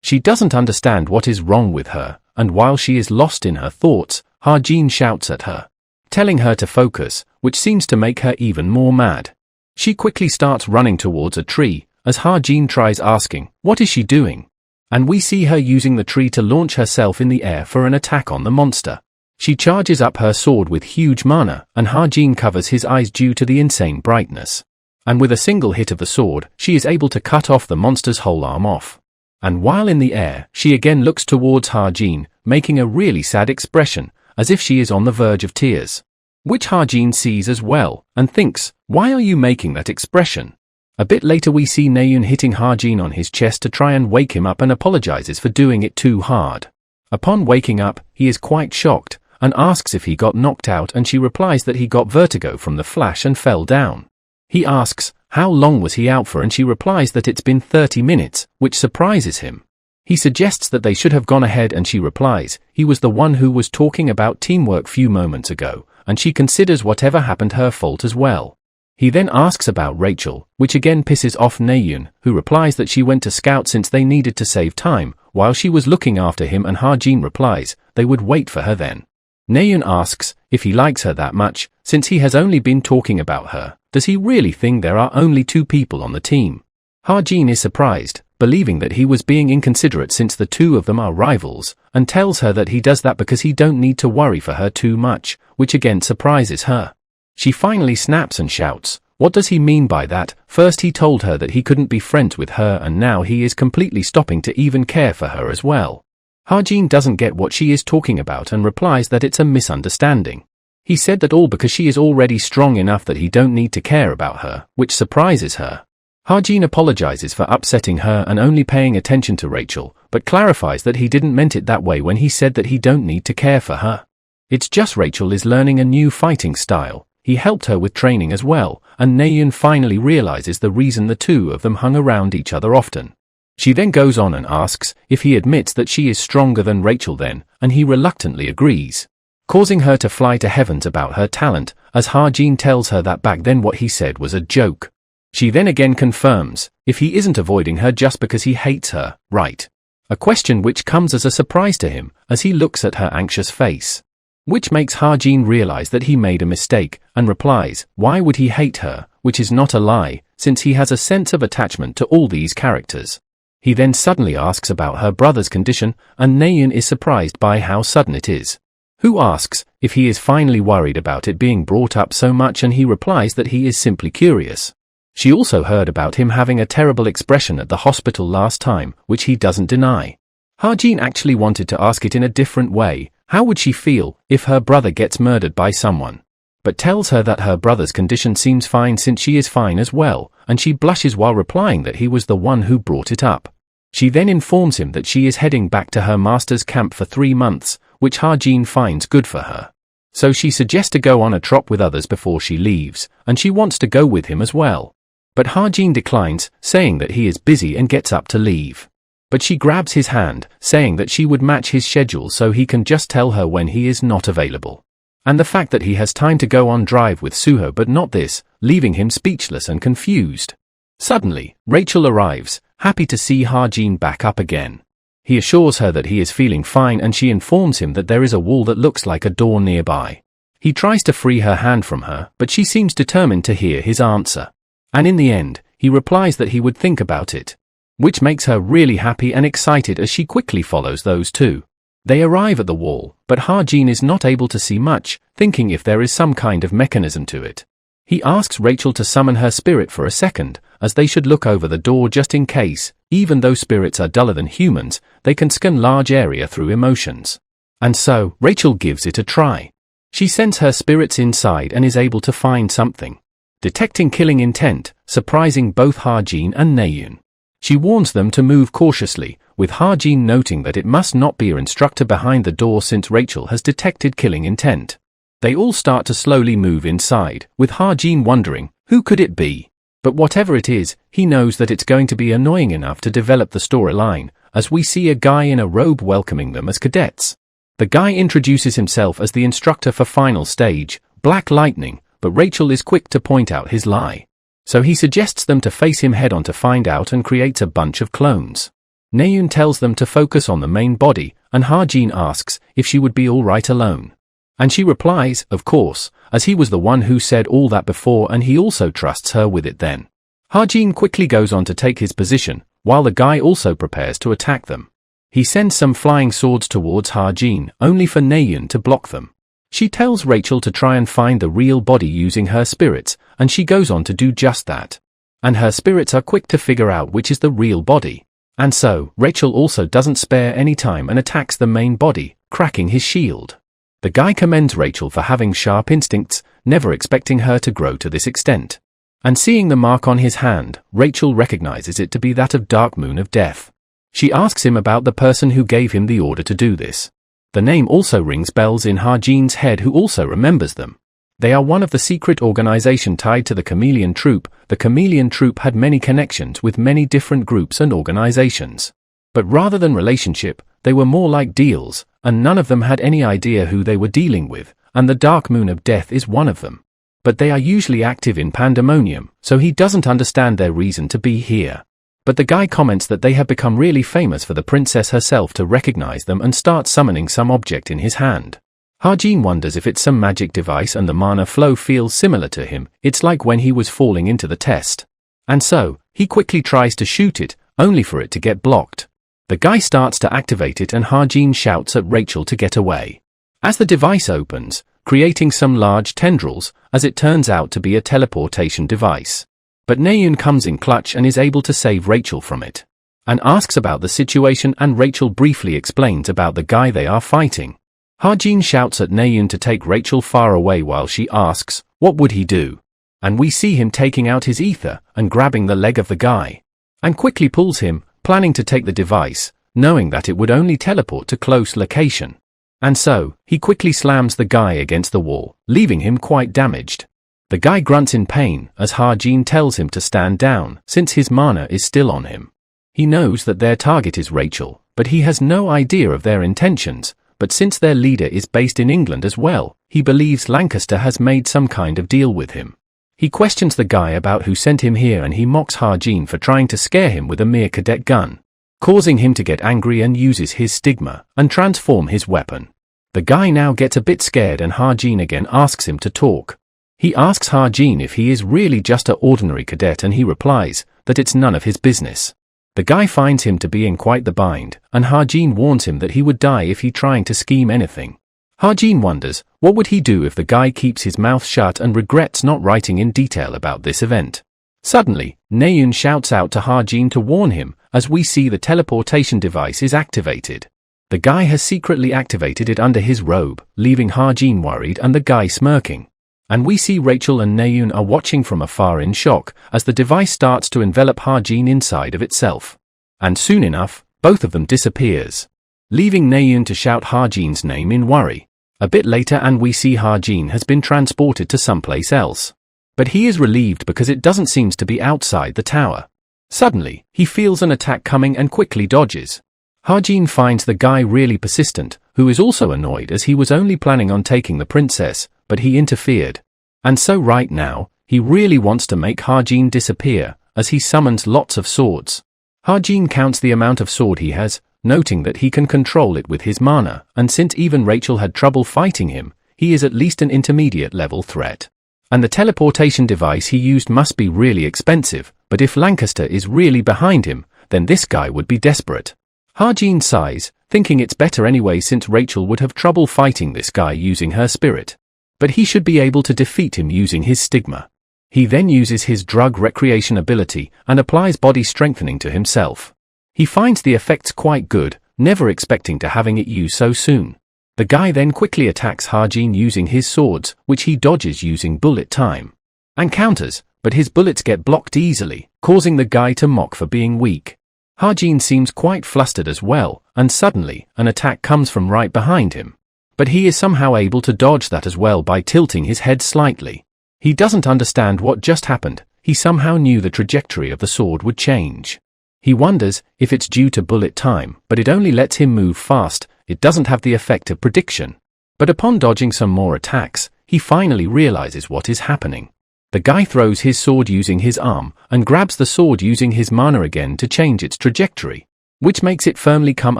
She doesn't understand what is wrong with her, and while she is lost in her thoughts, Ha-jin shouts at her, telling her to focus, which seems to make her even more mad. She quickly starts running towards a tree, as Ha-jin tries asking, what is she doing? And we see her using the tree to launch herself in the air for an attack on the monster. She charges up her sword with huge mana, and Ha-jin covers his eyes due to the insane brightness. And with a single hit of the sword, she is able to cut off the monster's whole arm off. And while in the air, she again looks towards Ha-jin, making a really sad expression, as if she is on the verge of tears. Which Ha-jin sees as well, and thinks, why are you making that expression? A bit later we see Naeun hitting Ha-jin on his chest to try and wake him up and apologizes for doing it too hard. Upon waking up, he is quite shocked, and asks if he got knocked out, and she replies that he got vertigo from the flash and fell down. He asks, how long was he out for, and she replies that it's been 30 minutes, which surprises him. He suggests that they should have gone ahead, and she replies, he was the one who was talking about teamwork few moments ago, and she considers whatever happened her fault as well. He then asks about Rachel, which again pisses off Naeun, who replies that she went to scout since they needed to save time, while she was looking after him, and Ha-jin replies, they would wait for her then. Naeun asks if he likes her that much, since he has only been talking about her. Does he really think there are only 2 people on the team? Ha-jin is surprised, believing that he was being inconsiderate since the two of them are rivals, and tells her that he does that because he don't need to worry for her too much, which again surprises her. She finally snaps and shouts, "What does he mean by that? First he told her that he couldn't be friends with her and now he is completely stopping to even care for her as well." Hajin doesn't get what she is talking about and replies that it's a misunderstanding. He said that all because she is already strong enough that he don't need to care about her, which surprises her. Hajin apologizes for upsetting her and only paying attention to Rachel, but clarifies that he didn't meant it that way when he said that he don't need to care for her. It's just Rachel is learning a new fighting style. He helped her with training as well, and Naeun finally realizes the reason the two of them hung around each other often. She then goes on and asks if he admits that she is stronger than Rachel then, and he reluctantly agrees, causing her to fly to heavens about her talent, as Hajin tells her that back then what he said was a joke. She then again confirms if he isn't avoiding her just because he hates her, right? A question which comes as a surprise to him as he looks at her anxious face, which makes Hajin realize that he made a mistake and replies, why would he hate her, which is not a lie, since he has a sense of attachment to all these characters. He then suddenly asks about her brother's condition, and Naeun is surprised by how sudden it is. Who asks if he is finally worried about it being brought up so much, and he replies that he is simply curious. She also heard about him having a terrible expression at the hospital last time, which he doesn't deny. Hajin actually wanted to ask it in a different way. How would she feel if her brother gets murdered by someone? But tells her that her brother's condition seems fine since she is fine as well, and she blushes while replying that he was the one who brought it up. She then informs him that she is heading back to her master's camp for 3 months, which Hajin finds good for her. So she suggests to go on a trip with others before she leaves, and she wants to go with him as well. But Hajin declines, saying that he is busy and gets up to leave. But she grabs his hand, saying that she would match his schedule so he can just tell her when he is not available. And the fact that he has time to go on drive with Suho but not this, leaving him speechless and confused. Suddenly, Rachel arrives, happy to see Hajin back up again. He assures her that he is feeling fine and she informs him that there is a wall that looks like a door nearby. He tries to free her hand from her, but she seems determined to hear his answer. And in the end, he replies that he would think about it, which makes her really happy and excited as she quickly follows those two. They arrive at the wall, but Hajin is not able to see much, thinking if there is some kind of mechanism to it. He asks Rachel to summon her spirit for a second, as they should look over the door just in case. Even though spirits are duller than humans, they can scan large area through emotions. And so, Rachel gives it a try. She sends her spirits inside and is able to find something, detecting killing intent, surprising both Hajin and Naeun. She warns them to move cautiously, with Hajin noting that it must not be her instructor behind the door since Rachel has detected killing intent. They all start to slowly move inside, with Hajin wondering, who could it be? But whatever it is, he knows that it's going to be annoying enough to develop the storyline, as we see a guy in a robe welcoming them as cadets. The guy introduces himself as the instructor for final stage, Black Lightning, but Rachel is quick to point out his lie. So he suggests them to face him head on to find out and creates a bunch of clones. Naeun tells them to focus on the main body, and Hajin asks if she would be alright alone. And she replies, of course, as he was the one who said all that before and he also trusts her with it then. Hajin quickly goes on to take his position, while the guy also prepares to attack them. He sends some flying swords towards Hajin, only for Naeun to block them. She tells Rachel to try and find the real body using her spirits, and she goes on to do just that. And her spirits are quick to figure out which is the real body. And so, Rachel also doesn't spare any time and attacks the main body, cracking his shield. The guy commends Rachel for having sharp instincts, never expecting her to grow to this extent. And seeing the mark on his hand, Rachel recognizes it to be that of Dark Moon of Death. She asks him about the person who gave him the order to do this. The name also rings bells in Hajin's head, who also remembers them. They are one of the secret organization tied to the Chameleon Troop. The Chameleon Troop had many connections with many different groups and organizations. But rather than relationship, they were more like deals, and none of them had any idea who they were dealing with, and the Dark Moon of Death is one of them. But they are usually active in Pandemonium, so he doesn't understand their reason to be here. But the guy comments that they have become really famous for the princess herself to recognize them and start summoning some object in his hand. Hajin wonders if it's some magic device and the mana flow feels similar to him. It's like when he was falling into the test. And so, he quickly tries to shoot it, only for it to get blocked. The guy starts to activate it and Harjin shouts at Rachel to get away. As the device opens, creating some large tendrils, as it turns out to be a teleportation device. But Naeun comes in clutch and is able to save Rachel from it. And asks about the situation, and Rachel briefly explains about the guy they are fighting. Harjin shouts at Naeun to take Rachel far away while she asks, what would he do? And we see him taking out his ether and grabbing the leg of the guy. And quickly pulls him, planning to take the device, knowing that it would only teleport to close location. And so, he quickly slams the guy against the wall, leaving him quite damaged. The guy grunts in pain as Harjin tells him to stand down, since his mana is still on him. He knows that their target is Rachel, but he has no idea of their intentions, but since their leader is based in England as well, he believes Lancaster has made some kind of deal with him. He questions the guy about who sent him here and he mocks Harjin for trying to scare him with a mere cadet gun, causing him to get angry and uses his stigma and transform his weapon. The guy now gets a bit scared and Harjin again asks him to talk. He asks Harjin if he is really just an ordinary cadet and he replies that it's none of his business. The guy finds him to be in quite the bind, and Harjin warns him that he would die if he trying to scheme anything. Harjin wonders, what would he do if the guy keeps his mouth shut and regrets not writing in detail about this event. Suddenly, Naeun shouts out to Harjin to warn him, as we see the teleportation device is activated. The guy has secretly activated it under his robe, leaving Harjin worried and the guy smirking. And we see Rachel and Naeun are watching from afar in shock as the device starts to envelop Harjin inside of itself. And soon enough, both of them disappears, leaving Naeun to shout Harjin's name in worry. A bit later and we see Harjin has been transported to someplace else. But he is relieved because it doesn't seem to be outside the tower. Suddenly, he feels an attack coming and quickly dodges. Harjin finds the guy really persistent, who is also annoyed as he was only planning on taking the princess, but he interfered. And so right now, he really wants to make Harjin disappear, as he summons lots of swords. Harjin counts the amount of sword he has, noting that he can control it with his mana, and since even Rachel had trouble fighting him, he is at least an intermediate level threat. And the teleportation device he used must be really expensive, but if Lancaster is really behind him, then this guy would be desperate. Harjin sighs, thinking it's better anyway since Rachel would have trouble fighting this guy using her spirit. But he should be able to defeat him using his stigma. He then uses his drug recreation ability and applies body strengthening to himself. He finds the effects quite good, never expecting to having it used so soon. The guy then quickly attacks Harjin using his swords, which he dodges using bullet time. And counters, but his bullets get blocked easily, causing the guy to mock for being weak. Harjin seems quite flustered as well, and suddenly, an attack comes from right behind him. But he is somehow able to dodge that as well by tilting his head slightly. He doesn't understand what just happened, he somehow knew the trajectory of the sword would change. He wonders if it's due to bullet time, but it only lets him move fast, it doesn't have the effect of prediction. But upon dodging some more attacks, he finally realizes what is happening. The guy throws his sword using his arm, and grabs the sword using his mana again to change its trajectory, which makes it firmly come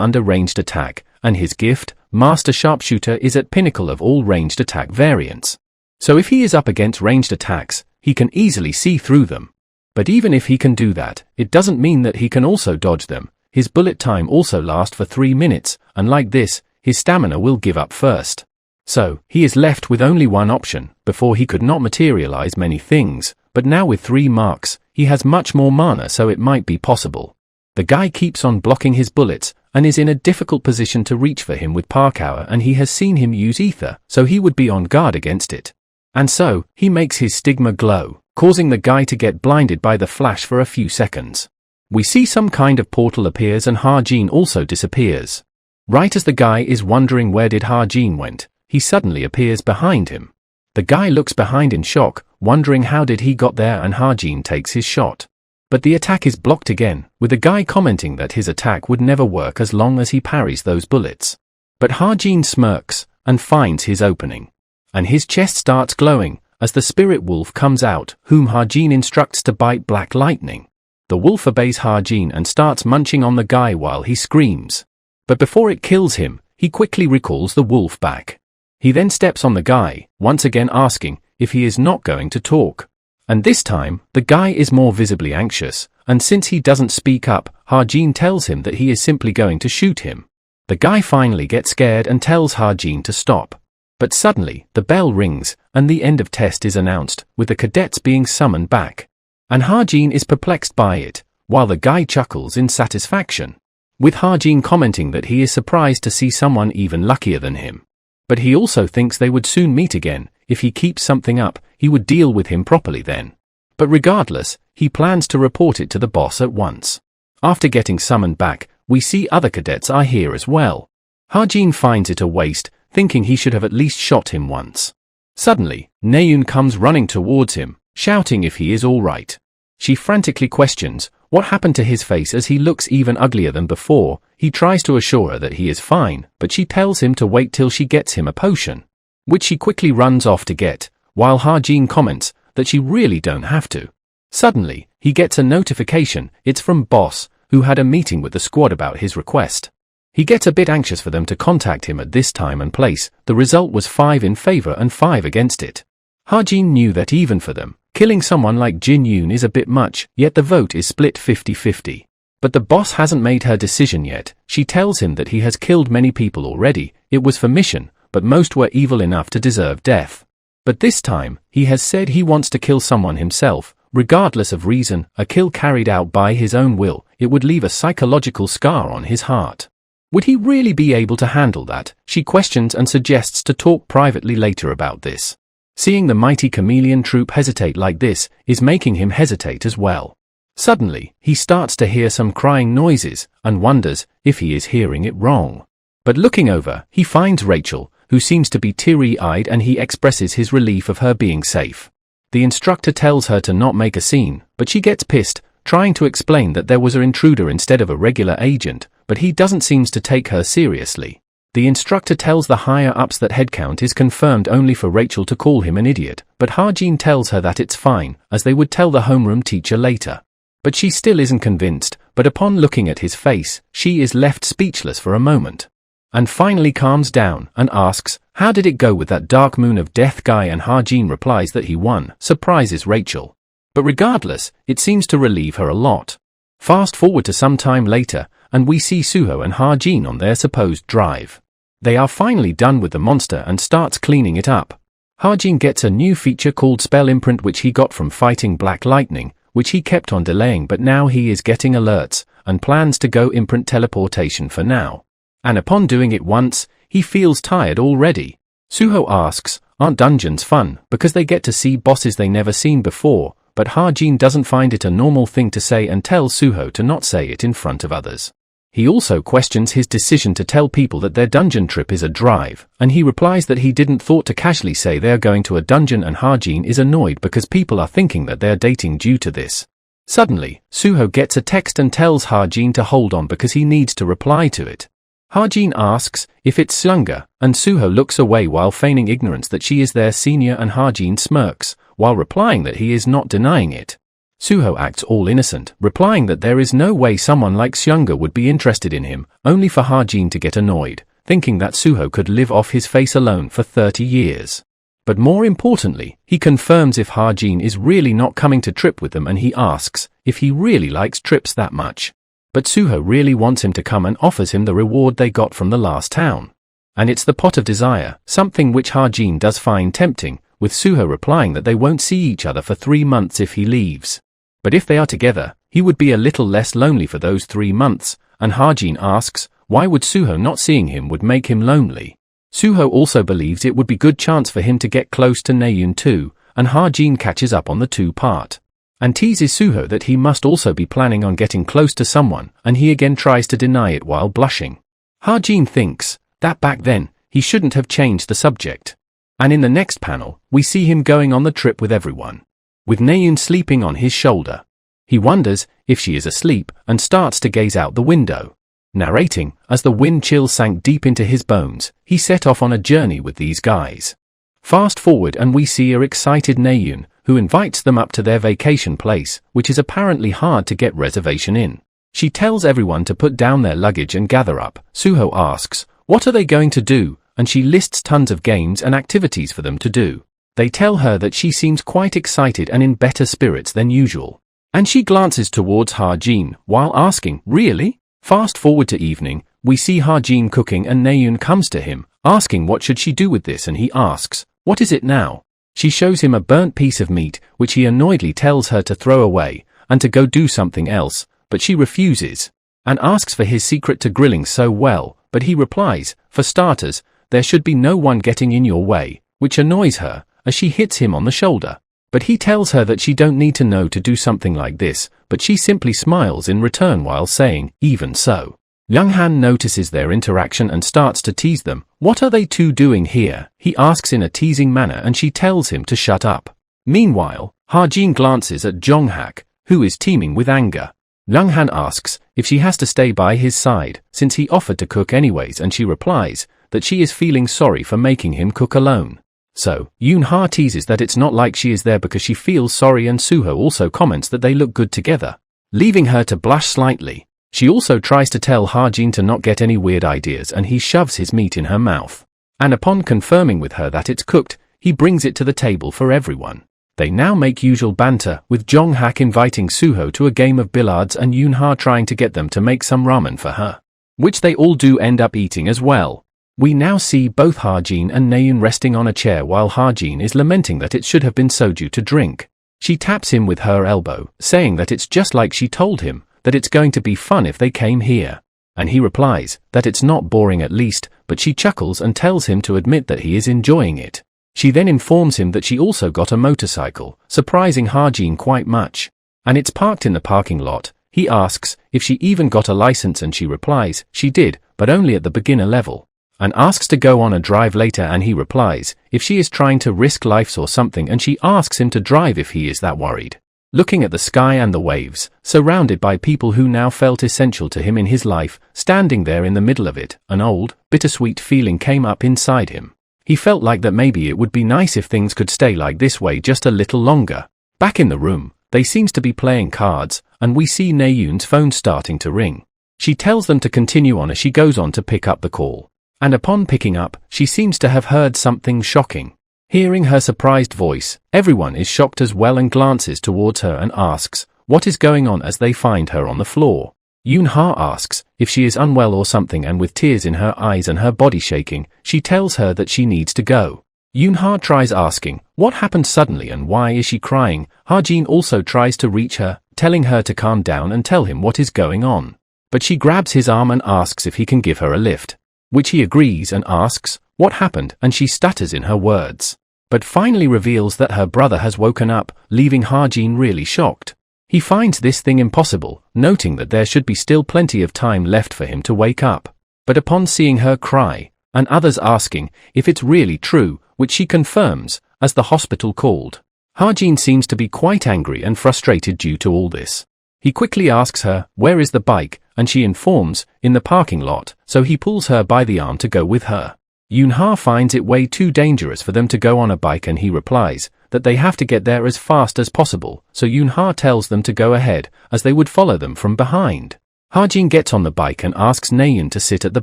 under ranged attack, and his gift, Master Sharpshooter, is at pinnacle of all ranged attack variants. So if he is up against ranged attacks, he can easily see through them. But even if he can do that, it doesn't mean that he can also dodge them. His bullet time also lasts for 3 minutes, and like this, his stamina will give up first. So, he is left with only one option. Before he could not materialize many things, but now with 3 marks, he has much more mana, so it might be possible. The guy keeps on blocking his bullets, and is in a difficult position to reach for him with Parkour, and he has seen him use ether, so he would be on guard against it. And so, he makes his stigma glow, causing the guy to get blinded by the flash for a few seconds. We see some kind of portal appears and Harjin also disappears. Right as the guy is wondering where did Harjin went, he suddenly appears behind him. The guy looks behind in shock, wondering how did he got there, and Harjin takes his shot. But the attack is blocked again, with the guy commenting that his attack would never work as long as he parries those bullets. But Harjin smirks, and finds his opening. And his chest starts glowing, as the spirit wolf comes out, whom Harjin instructs to bite black lightning. The wolf obeys Harjin and starts munching on the guy while he screams. But before it kills him, he quickly recalls the wolf back. He then steps on the guy, once again asking if he is not going to talk. And this time, the guy is more visibly anxious, and since he doesn't speak up, Ha-jin tells him that he is simply going to shoot him. The guy finally gets scared and tells Ha-jin to stop. But suddenly, the bell rings, and the end of test is announced, with the cadets being summoned back. And Ha-jin is perplexed by it, while the guy chuckles in satisfaction, with Ha-jin commenting that he is surprised to see someone even luckier than him. But he also thinks they would soon meet again. If he keeps something up, he would deal with him properly then. But regardless, he plans to report it to the boss at once. After getting summoned back, we see other cadets are here as well. Ha-jin finds it a waste, thinking he should have at least shot him once. Suddenly, Naeun comes running towards him, shouting if he is all right. She frantically questions what happened to his face as he looks even uglier than before. He tries to assure her that he is fine, but she tells him to wait till she gets him a potion, which she quickly runs off to get, while Ha-jin comments that she really don't have to. Suddenly, he gets a notification. It's from Boss, who had a meeting with the squad about his request. He gets a bit anxious for them to contact him at this time and place. The result was 5 in favor and 5 against it. Ha-jin knew that even for them, killing someone like Jin-yoon is a bit much, yet the vote is split 50-50. But the boss hasn't made her decision yet. She tells him that he has killed many people already. It was for mission, but most were evil enough to deserve death. But this time, he has said he wants to kill someone himself, regardless of reason. A kill carried out by his own will, it would leave a psychological scar on his heart. Would he really be able to handle that? She questions and suggests to talk privately later about this. Seeing the mighty chameleon troop hesitate like this is making him hesitate as well. Suddenly, he starts to hear some crying noises and wonders if he is hearing it wrong. But looking over, he finds Rachel, who seems to be teary-eyed, and he expresses his relief of her being safe. The instructor tells her to not make a scene, but she gets pissed, trying to explain that there was an intruder instead of a regular agent, but he doesn't seem to take her seriously. The instructor tells the higher-ups that headcount is confirmed only for Rachel to call him an idiot, but Ha-jin tells her that it's fine, as they would tell the homeroom teacher later. But she still isn't convinced, but upon looking at his face, she is left speechless for a moment. And finally calms down and asks, how did it go with that Dark Moon of Death guy? And Ha-jin replies that he won, surprises Rachel. But regardless, it seems to relieve her a lot. Fast forward to some time later, and we see Suho and Ha-jin on their supposed drive. They are finally done with the monster and starts cleaning it up. Ha-jin gets a new feature called Spell Imprint, which he got from fighting Black Lightning, which he kept on delaying, but now he is getting alerts and plans to go imprint teleportation for now. And upon doing it once, he feels tired already. Suho asks, aren't dungeons fun, because they get to see bosses they never seen before, but Ha-jin doesn't find it a normal thing to say and tells Suho to not say it in front of others. He also questions his decision to tell people that their dungeon trip is a drive, and he replies that he didn't thought to casually say they are going to a dungeon, and Ha-jin is annoyed because people are thinking that they are dating due to this. Suddenly, Suho gets a text and tells Ha-jin to hold on because he needs to reply to it. Ha-jin asks if it's Sunga, and Suho looks away while feigning ignorance that she is their senior, and Ha-jin smirks, while replying that he is not denying it. Suho acts all innocent, replying that there is no way someone like Sunga would be interested in him, only for Ha-jin to get annoyed, thinking that Suho could live off his face alone for 30 years. But more importantly, he confirms if Ha-jin is really not coming to trip with them, and he asks if he really likes trips that much. But Suho really wants him to come and offers him the reward they got from the last town. And it's the Pot of Desire, something which Ha-jin does find tempting, with Suho replying that they won't see each other for 3 months if he leaves. But if they are together, he would be a little less lonely for those 3 months, and Ha-jin asks why would Suho not seeing him would make him lonely. Suho also believes it would be good chance for him to get close to Naeun too, and Ha-jin catches up on the two part. And teases Suho that he must also be planning on getting close to someone, and he again tries to deny it while blushing. Ha-jin thinks that back then, he shouldn't have changed the subject. And in the next panel, we see him going on the trip with everyone, with Naeun sleeping on his shoulder. He wonders if she is asleep and starts to gaze out the window. Narrating, as the wind chill sank deep into his bones, he set off on a journey with these guys. Fast forward and we see a excited Naeun, who invites them up to their vacation place, which is apparently hard to get reservation in. She tells everyone to put down their luggage and gather up. Suho asks, what are they going to do? And she lists tons of games and activities for them to do. They tell her that she seems quite excited and in better spirits than usual. And she glances towards Ha-jin while asking, "Really?" Fast forward to evening, we see Ha-jin cooking and Naeun comes to him, asking what should she do with this, and he asks, "What is it now?" She shows him a burnt piece of meat, which he annoyedly tells her to throw away, and to go do something else, but she refuses, and asks for his secret to grilling so well, but he replies, "For starters, there should be no one getting in your way," which annoys her, as she hits him on the shoulder. But he tells her that she don't need to know to do something like this, but she simply smiles in return while saying, "Even so." Young-han notices their interaction and starts to tease them. "What are they two doing here?" he asks in a teasing manner, and she tells him to shut up. Meanwhile, Ha-jin glances at Jong-hak, who is teeming with anger. Young-han asks if she has to stay by his side, since he offered to cook anyways, and she replies that she is feeling sorry for making him cook alone. So, Yoon-ha teases that it's not like she is there because she feels sorry, and Suho also comments that they look good together, leaving her to blush slightly. She also tries to tell Ha-jin to not get any weird ideas, and he shoves his meat in her mouth. And upon confirming with her that it's cooked, he brings it to the table for everyone. They now make usual banter, with Jong-hak inviting Suho to a game of billiards and Yoon-ha trying to get them to make some ramen for her, which they all do end up eating as well. We now see both Ha-jin and Naeun resting on a chair while Ha-jin is lamenting that it should have been soju to drink. She taps him with her elbow, saying that it's just like she told him, that it's going to be fun if they came here. And he replies that it's not boring at least, but she chuckles and tells him to admit that he is enjoying it. She then informs him that she also got a motorcycle, surprising Ha-jin quite much. And it's parked in the parking lot. He asks if she even got a license, and she replies she did, but only at the beginner level. And asks to go on a drive later, and he replies if she is trying to risk lives or something, and she asks him to drive if he is that worried. Looking at the sky and the waves, surrounded by people who now felt essential to him in his life, standing there in the middle of it, an old, bittersweet feeling came up inside him. He felt like that maybe it would be nice if things could stay like this way just a little longer. Back in the room, they seems to be playing cards, and we see Naeun's phone starting to ring. She tells them to continue on as she goes on to pick up the call. And upon picking up, she seems to have heard something shocking. Hearing her surprised voice, everyone is shocked as well and glances towards her and asks what is going on as they find her on the floor. Yoon-ha asks if she is unwell or something, and with tears in her eyes and her body shaking, she tells her that she needs to go. Yoon-ha tries asking what happened suddenly and why is she crying. Ha-jin also tries to reach her, telling her to calm down and tell him what is going on. But she grabs his arm and asks if he can give her a lift, which he agrees and asks what happened, and she stutters in her words, but finally reveals that her brother has woken up, leaving Ha-jin really shocked. He finds this thing impossible, noting that there should be still plenty of time left for him to wake up. But upon seeing her cry, and others asking if it's really true, which she confirms, as the hospital called, Ha-jin seems to be quite angry and frustrated due to all this. He quickly asks her where is the bike, and she informs in the parking lot, so he pulls her by the arm to go with her. Yoon-ha finds it way too dangerous for them to go on a bike, and he replies that they have to get there as fast as possible, so Yoon-ha tells them to go ahead, as they would follow them from behind. Ha-jin gets on the bike and asks Naeun to sit at the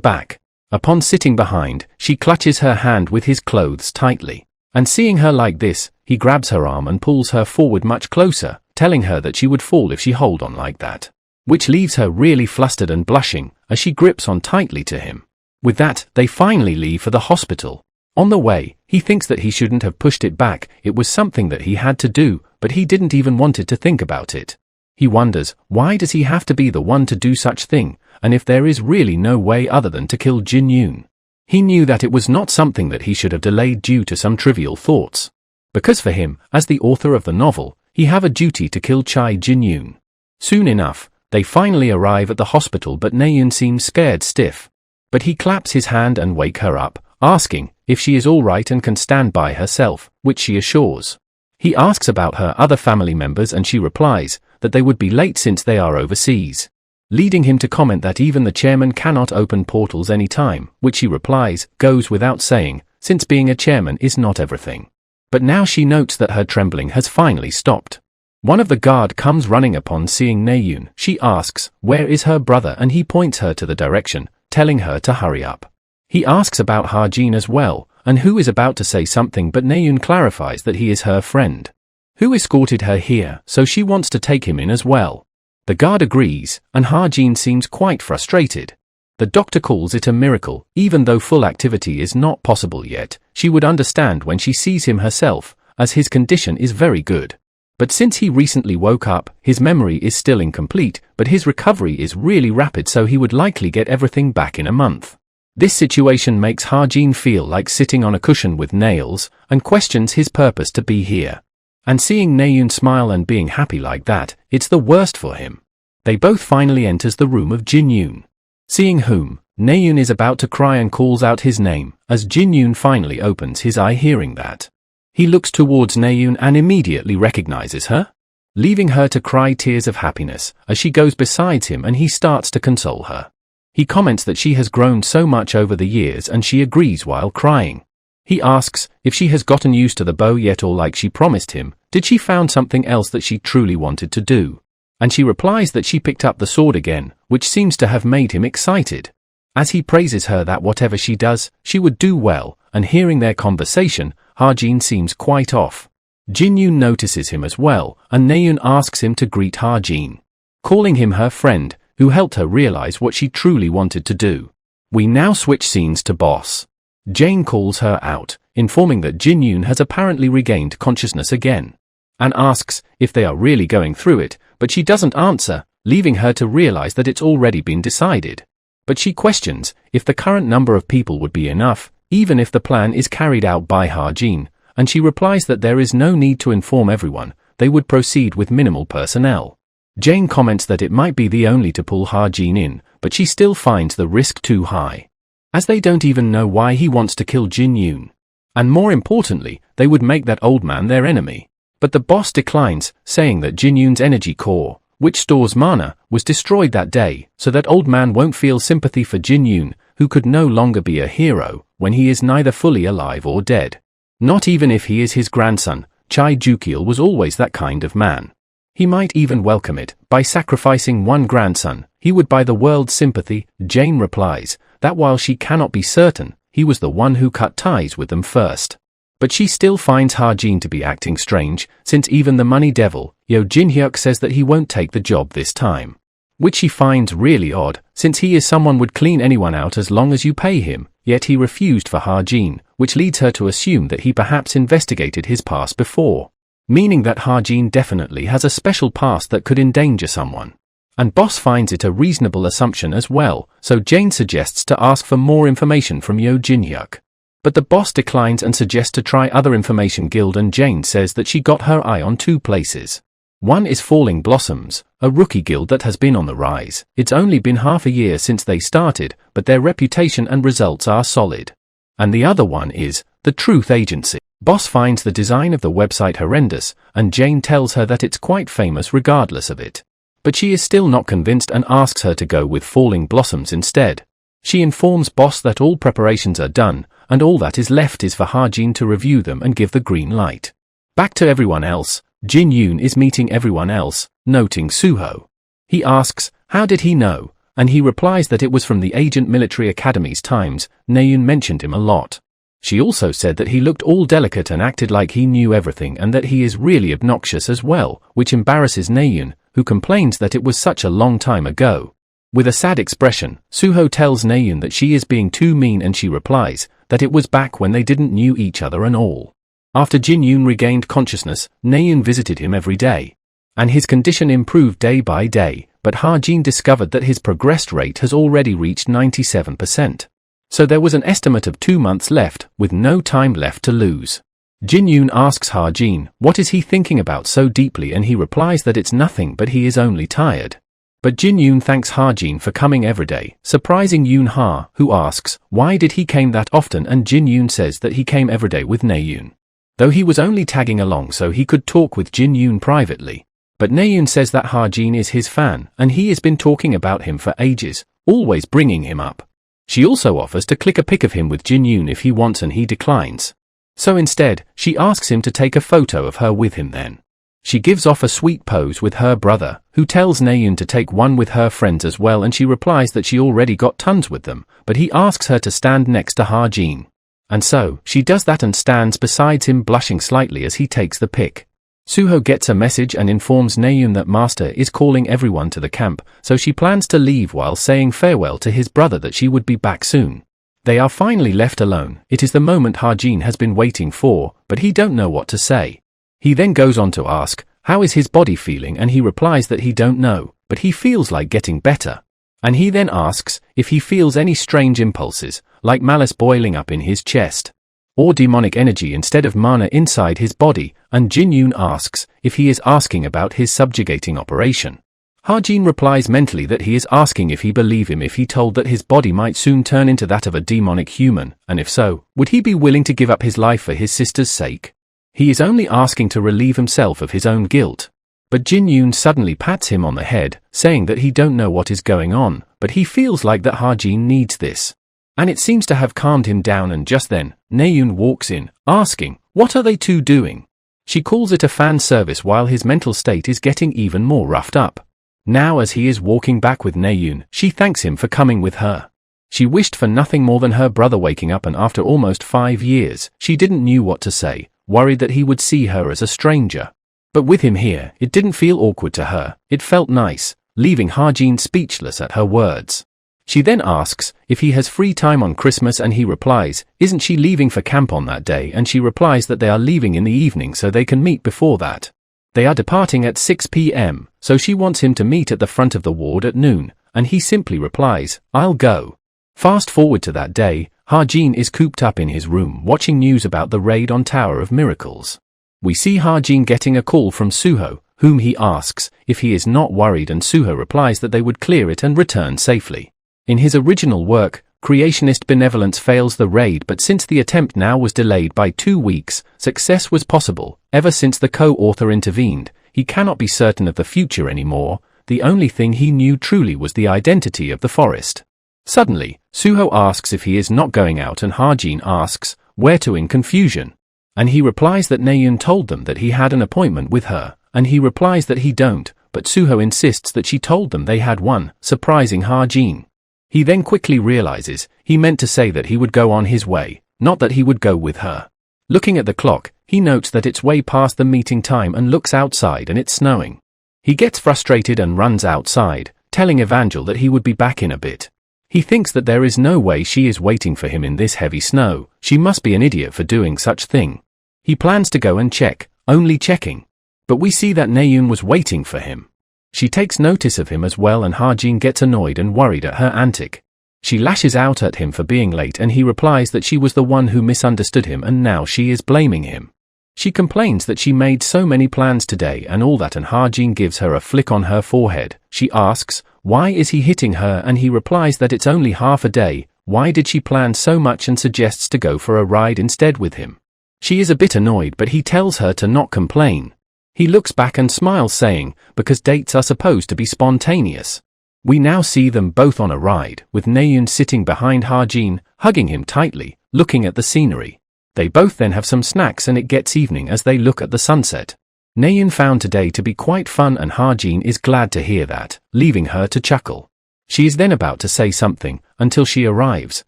back. Upon sitting behind, she clutches her hand with his clothes tightly, and seeing her like this, he grabs her arm and pulls her forward much closer, telling her that she would fall if she hold on like that, which leaves her really flustered and blushing as she grips on tightly to him. With that, they finally leave for the hospital. On the way, he thinks that he shouldn't have pushed it back, it was something that he had to do, but he didn't even wanted to think about it. He wonders, why does he have to be the one to do such thing, and if there is really no way other than to kill Jin-yoon. He knew that it was not something that he should have delayed due to some trivial thoughts. Because for him, as the author of the novel, he have a duty to kill Chai Jin-yoon. Soon enough, they finally arrive at the hospital, but Naeun seems scared stiff. But he claps his hand and wake her up, asking if she is all right and can stand by herself, which she assures. He asks about her other family members, and she replies that they would be late since they are overseas, leading him to comment that even the chairman cannot open portals any time, which he replies goes without saying, since being a chairman is not everything. But now she notes that her trembling has finally stopped. One of the guard comes running upon seeing Naeun. She asks where is her brother, and he points her to the direction, telling her to hurry up. He asks about Ha-jin as well, and Who is about to say something, but Naeun clarifies that he is her friend. Who escorted her here, so she wants to take him in as well. The guard agrees, and Ha-jin seems quite frustrated. The doctor calls it a miracle, even though full activity is not possible yet. She would understand when she sees him herself, as his condition is very good. But since he recently woke up, his memory is still incomplete, but his recovery is really rapid, so he would likely get everything back in a month. This situation makes Ha-jin feel like sitting on a cushion with nails, and questions his purpose to be here. And seeing Naeun smile and being happy like that, it's the worst for him. They both finally enters the room of Jin-yoon. Seeing whom, Naeun is about to cry and calls out his name, as Jin-yoon finally opens his eye hearing that. He looks towards Naeun and immediately recognizes her, leaving her to cry tears of happiness as she goes beside him, and he starts to console her. He comments that she has grown so much over the years, and she agrees while crying. He asks if she has gotten used to the bow yet, or like she promised him, did she found something else that she truly wanted to do? And she replies that she picked up the sword again, which seems to have made him excited. As he praises her that whatever she does, she would do well, and hearing their conversation, Ha-jin seems quite off. Jin-yoon notices him as well, and Naeun asks him to greet Ha-jin, calling him her friend, who helped her realize what she truly wanted to do. We now switch scenes to Boss. Jane calls her out, informing that Jin-yoon has apparently regained consciousness again, and asks if they are really going through it, but she doesn't answer, leaving her to realize that it's already been decided. But she questions if the current number of people would be enough, even if the plan is carried out by Ha-jin, and she replies that there is no need to inform everyone, they would proceed with minimal personnel. Jane comments that it might be the only to pull Ha-jin in, but she still finds the risk too high, as they don't even know why he wants to kill Jin-yoon. And more importantly, they would make that old man their enemy. But the boss declines, saying that Jin-yoon's energy core, which stores mana, was destroyed that day, so that old man won't feel sympathy for Jin-yoon, who could no longer be a hero, when he is neither fully alive or dead. Not even if he is his grandson. Chai Jukiel was always that kind of man. He might even welcome it. By sacrificing one grandson, he would buy the world's sympathy. Jane replies that while she cannot be certain, he was the one who cut ties with them first. But she still finds Ha-jin to be acting strange, since even the money devil, Yo Jin-hyuk, says that he won't take the job this time. Which she finds really odd, since he is someone would clean anyone out as long as you pay him, yet he refused for Ha-jin, which leads her to assume that he perhaps investigated his past before. Meaning that Ha-jin definitely has a special past that could endanger someone. And Boss finds it a reasonable assumption as well, so Jane suggests to ask for more information from Yo Jin-hyuk. But the boss declines and suggests to try other information guild, and Jane says that she got her eye on two places. One is Falling Blossoms, a rookie guild that has been on the rise. It's only been half a year since they started, but their reputation and results are solid. And the other one is the Truth Agency. Boss finds the design of the website horrendous, and Jane tells her that it's quite famous regardless of it. But she is still not convinced and asks her to go with Falling Blossoms instead. She informs Boss that all preparations are done, and all that is left is for Ha-jin to review them and give the green light. Back to everyone else, Jin-yoon is meeting everyone else, noting Suho. He asks, how did he know? And he replies that it was from the Agent Military Academy's times. Naeun mentioned him a lot. She also said that he looked all delicate and acted like he knew everything, and that he is really obnoxious as well, which embarrasses Naeun, who complains that it was such a long time ago. With a sad expression, Suho tells Naeun that she is being too mean, and she replies that it was back when they didn't knew each other and all. After Jin-yoon regained consciousness, Naeun visited him every day, and his condition improved day by day, but Ha-jin discovered that his progress rate has already reached 97%. So there was an estimate of 2 months left, with no time left to lose. Jin-yoon asks Ha-jin what is he thinking about so deeply, and he replies that it's nothing, but he is only tired. But Jin-yoon thanks Ha-jin for coming every day, surprising Yoon-ha, who asks why did he came that often, and Jin-yoon says that he came every day with Naeun, though he was only tagging along so he could talk with Jin-yoon privately. But Naeun says that Ha-jin is his fan, and he has been talking about him for ages, always bringing him up. She also offers to click a pic of him with Jin-yoon if he wants, and he declines. So instead, she asks him to take a photo of her with him then. She gives off a sweet pose with her brother, who tells Naeun to take one with her friends as well, and she replies that she already got tons with them, but he asks her to stand next to Ha-jin. And so, she does that and stands beside him blushing slightly as he takes the pic. Suho gets a message and informs Naeun that Master is calling everyone to the camp, so she plans to leave while saying farewell to his brother that she would be back soon. They are finally left alone. It is the moment Ha-jin has been waiting for, but he don't know what to say. He then goes on to ask, how is his body feeling, and he replies that he don't know, but he feels like getting better. And he then asks if he feels any strange impulses, like malice boiling up in his chest, or demonic energy instead of mana inside his body, and Jin-yoon asks if he is asking about his subjugating operation. Ha-jin replies mentally that he is asking if he believe him if he told that his body might soon turn into that of a demonic human, and if so, would he be willing to give up his life for his sister's sake? He is only asking to relieve himself of his own guilt. But Jin-yoon suddenly pats him on the head, saying that he don't know what is going on, but he feels like that Ha-jin needs this. And it seems to have calmed him down, and just then, Naeun walks in, asking, what are they two doing? She calls it a fan service while his mental state is getting even more roughed up. Now as he is walking back with Naeun, she thanks him for coming with her. She wished for nothing more than her brother waking up, and after almost 5 years, she didn't know what to say, worried that he would see her as a stranger. But with him here, it didn't feel awkward to her, it felt nice, leaving Ha-jin speechless at her words. She then asks if he has free time on Christmas, and he replies, isn't she leaving for camp on that day, and she replies that they are leaving in the evening so they can meet before that. They are departing at 6 p.m, so she wants him to meet at the front of the ward at noon, and he simply replies, I'll go. Fast forward to that day, Ha-jin is cooped up in his room watching news about the raid on Tower of Miracles. We see Ha-jin getting a call from Suho, whom he asks if he is not worried, and Suho replies that they would clear it and return safely. In his original work, Creationist Benevolence fails the raid, but since the attempt now was delayed by 2 weeks, success was possible. Ever since the co-author intervened, he cannot be certain of the future anymore. The only thing he knew truly was the identity of the forest. Suddenly, Suho asks if he is not going out, and Ha-jin asks where to in confusion. And he replies that Naeun told them that he had an appointment with her, and he replies that he don't, but Suho insists that she told them they had one, surprising Ha-jin. He then quickly realizes he meant to say that he would go on his way, not that he would go with her. Looking at the clock, he notes that it's way past the meeting time and looks outside and it's snowing. He gets frustrated and runs outside, telling Evangel that he would be back in a bit. He thinks that there is no way she is waiting for him in this heavy snow, she must be an idiot for doing such thing. He plans to go and check, only checking. But we see that Naeun was waiting for him. She takes notice of him as well, and Ha-jin gets annoyed and worried at her antic. She lashes out at him for being late, and he replies that she was the one who misunderstood him and now she is blaming him. She complains that she made so many plans today and all that, and Ha-jin gives her a flick on her forehead. She asks, why is he hitting her, and he replies that it's only half a day, why did she plan so much, and suggests to go for a ride instead with him. She is a bit annoyed, but he tells her to not complain. He looks back and smiles, saying, because dates are supposed to be spontaneous. We now see them both on a ride, with Naeun sitting behind Ha-jin, hugging him tightly, looking at the scenery. They both then have some snacks and it gets evening as they look at the sunset. Naeun found today to be quite fun, and Ha-jin is glad to hear that, leaving her to chuckle. She is then about to say something, until she arrives,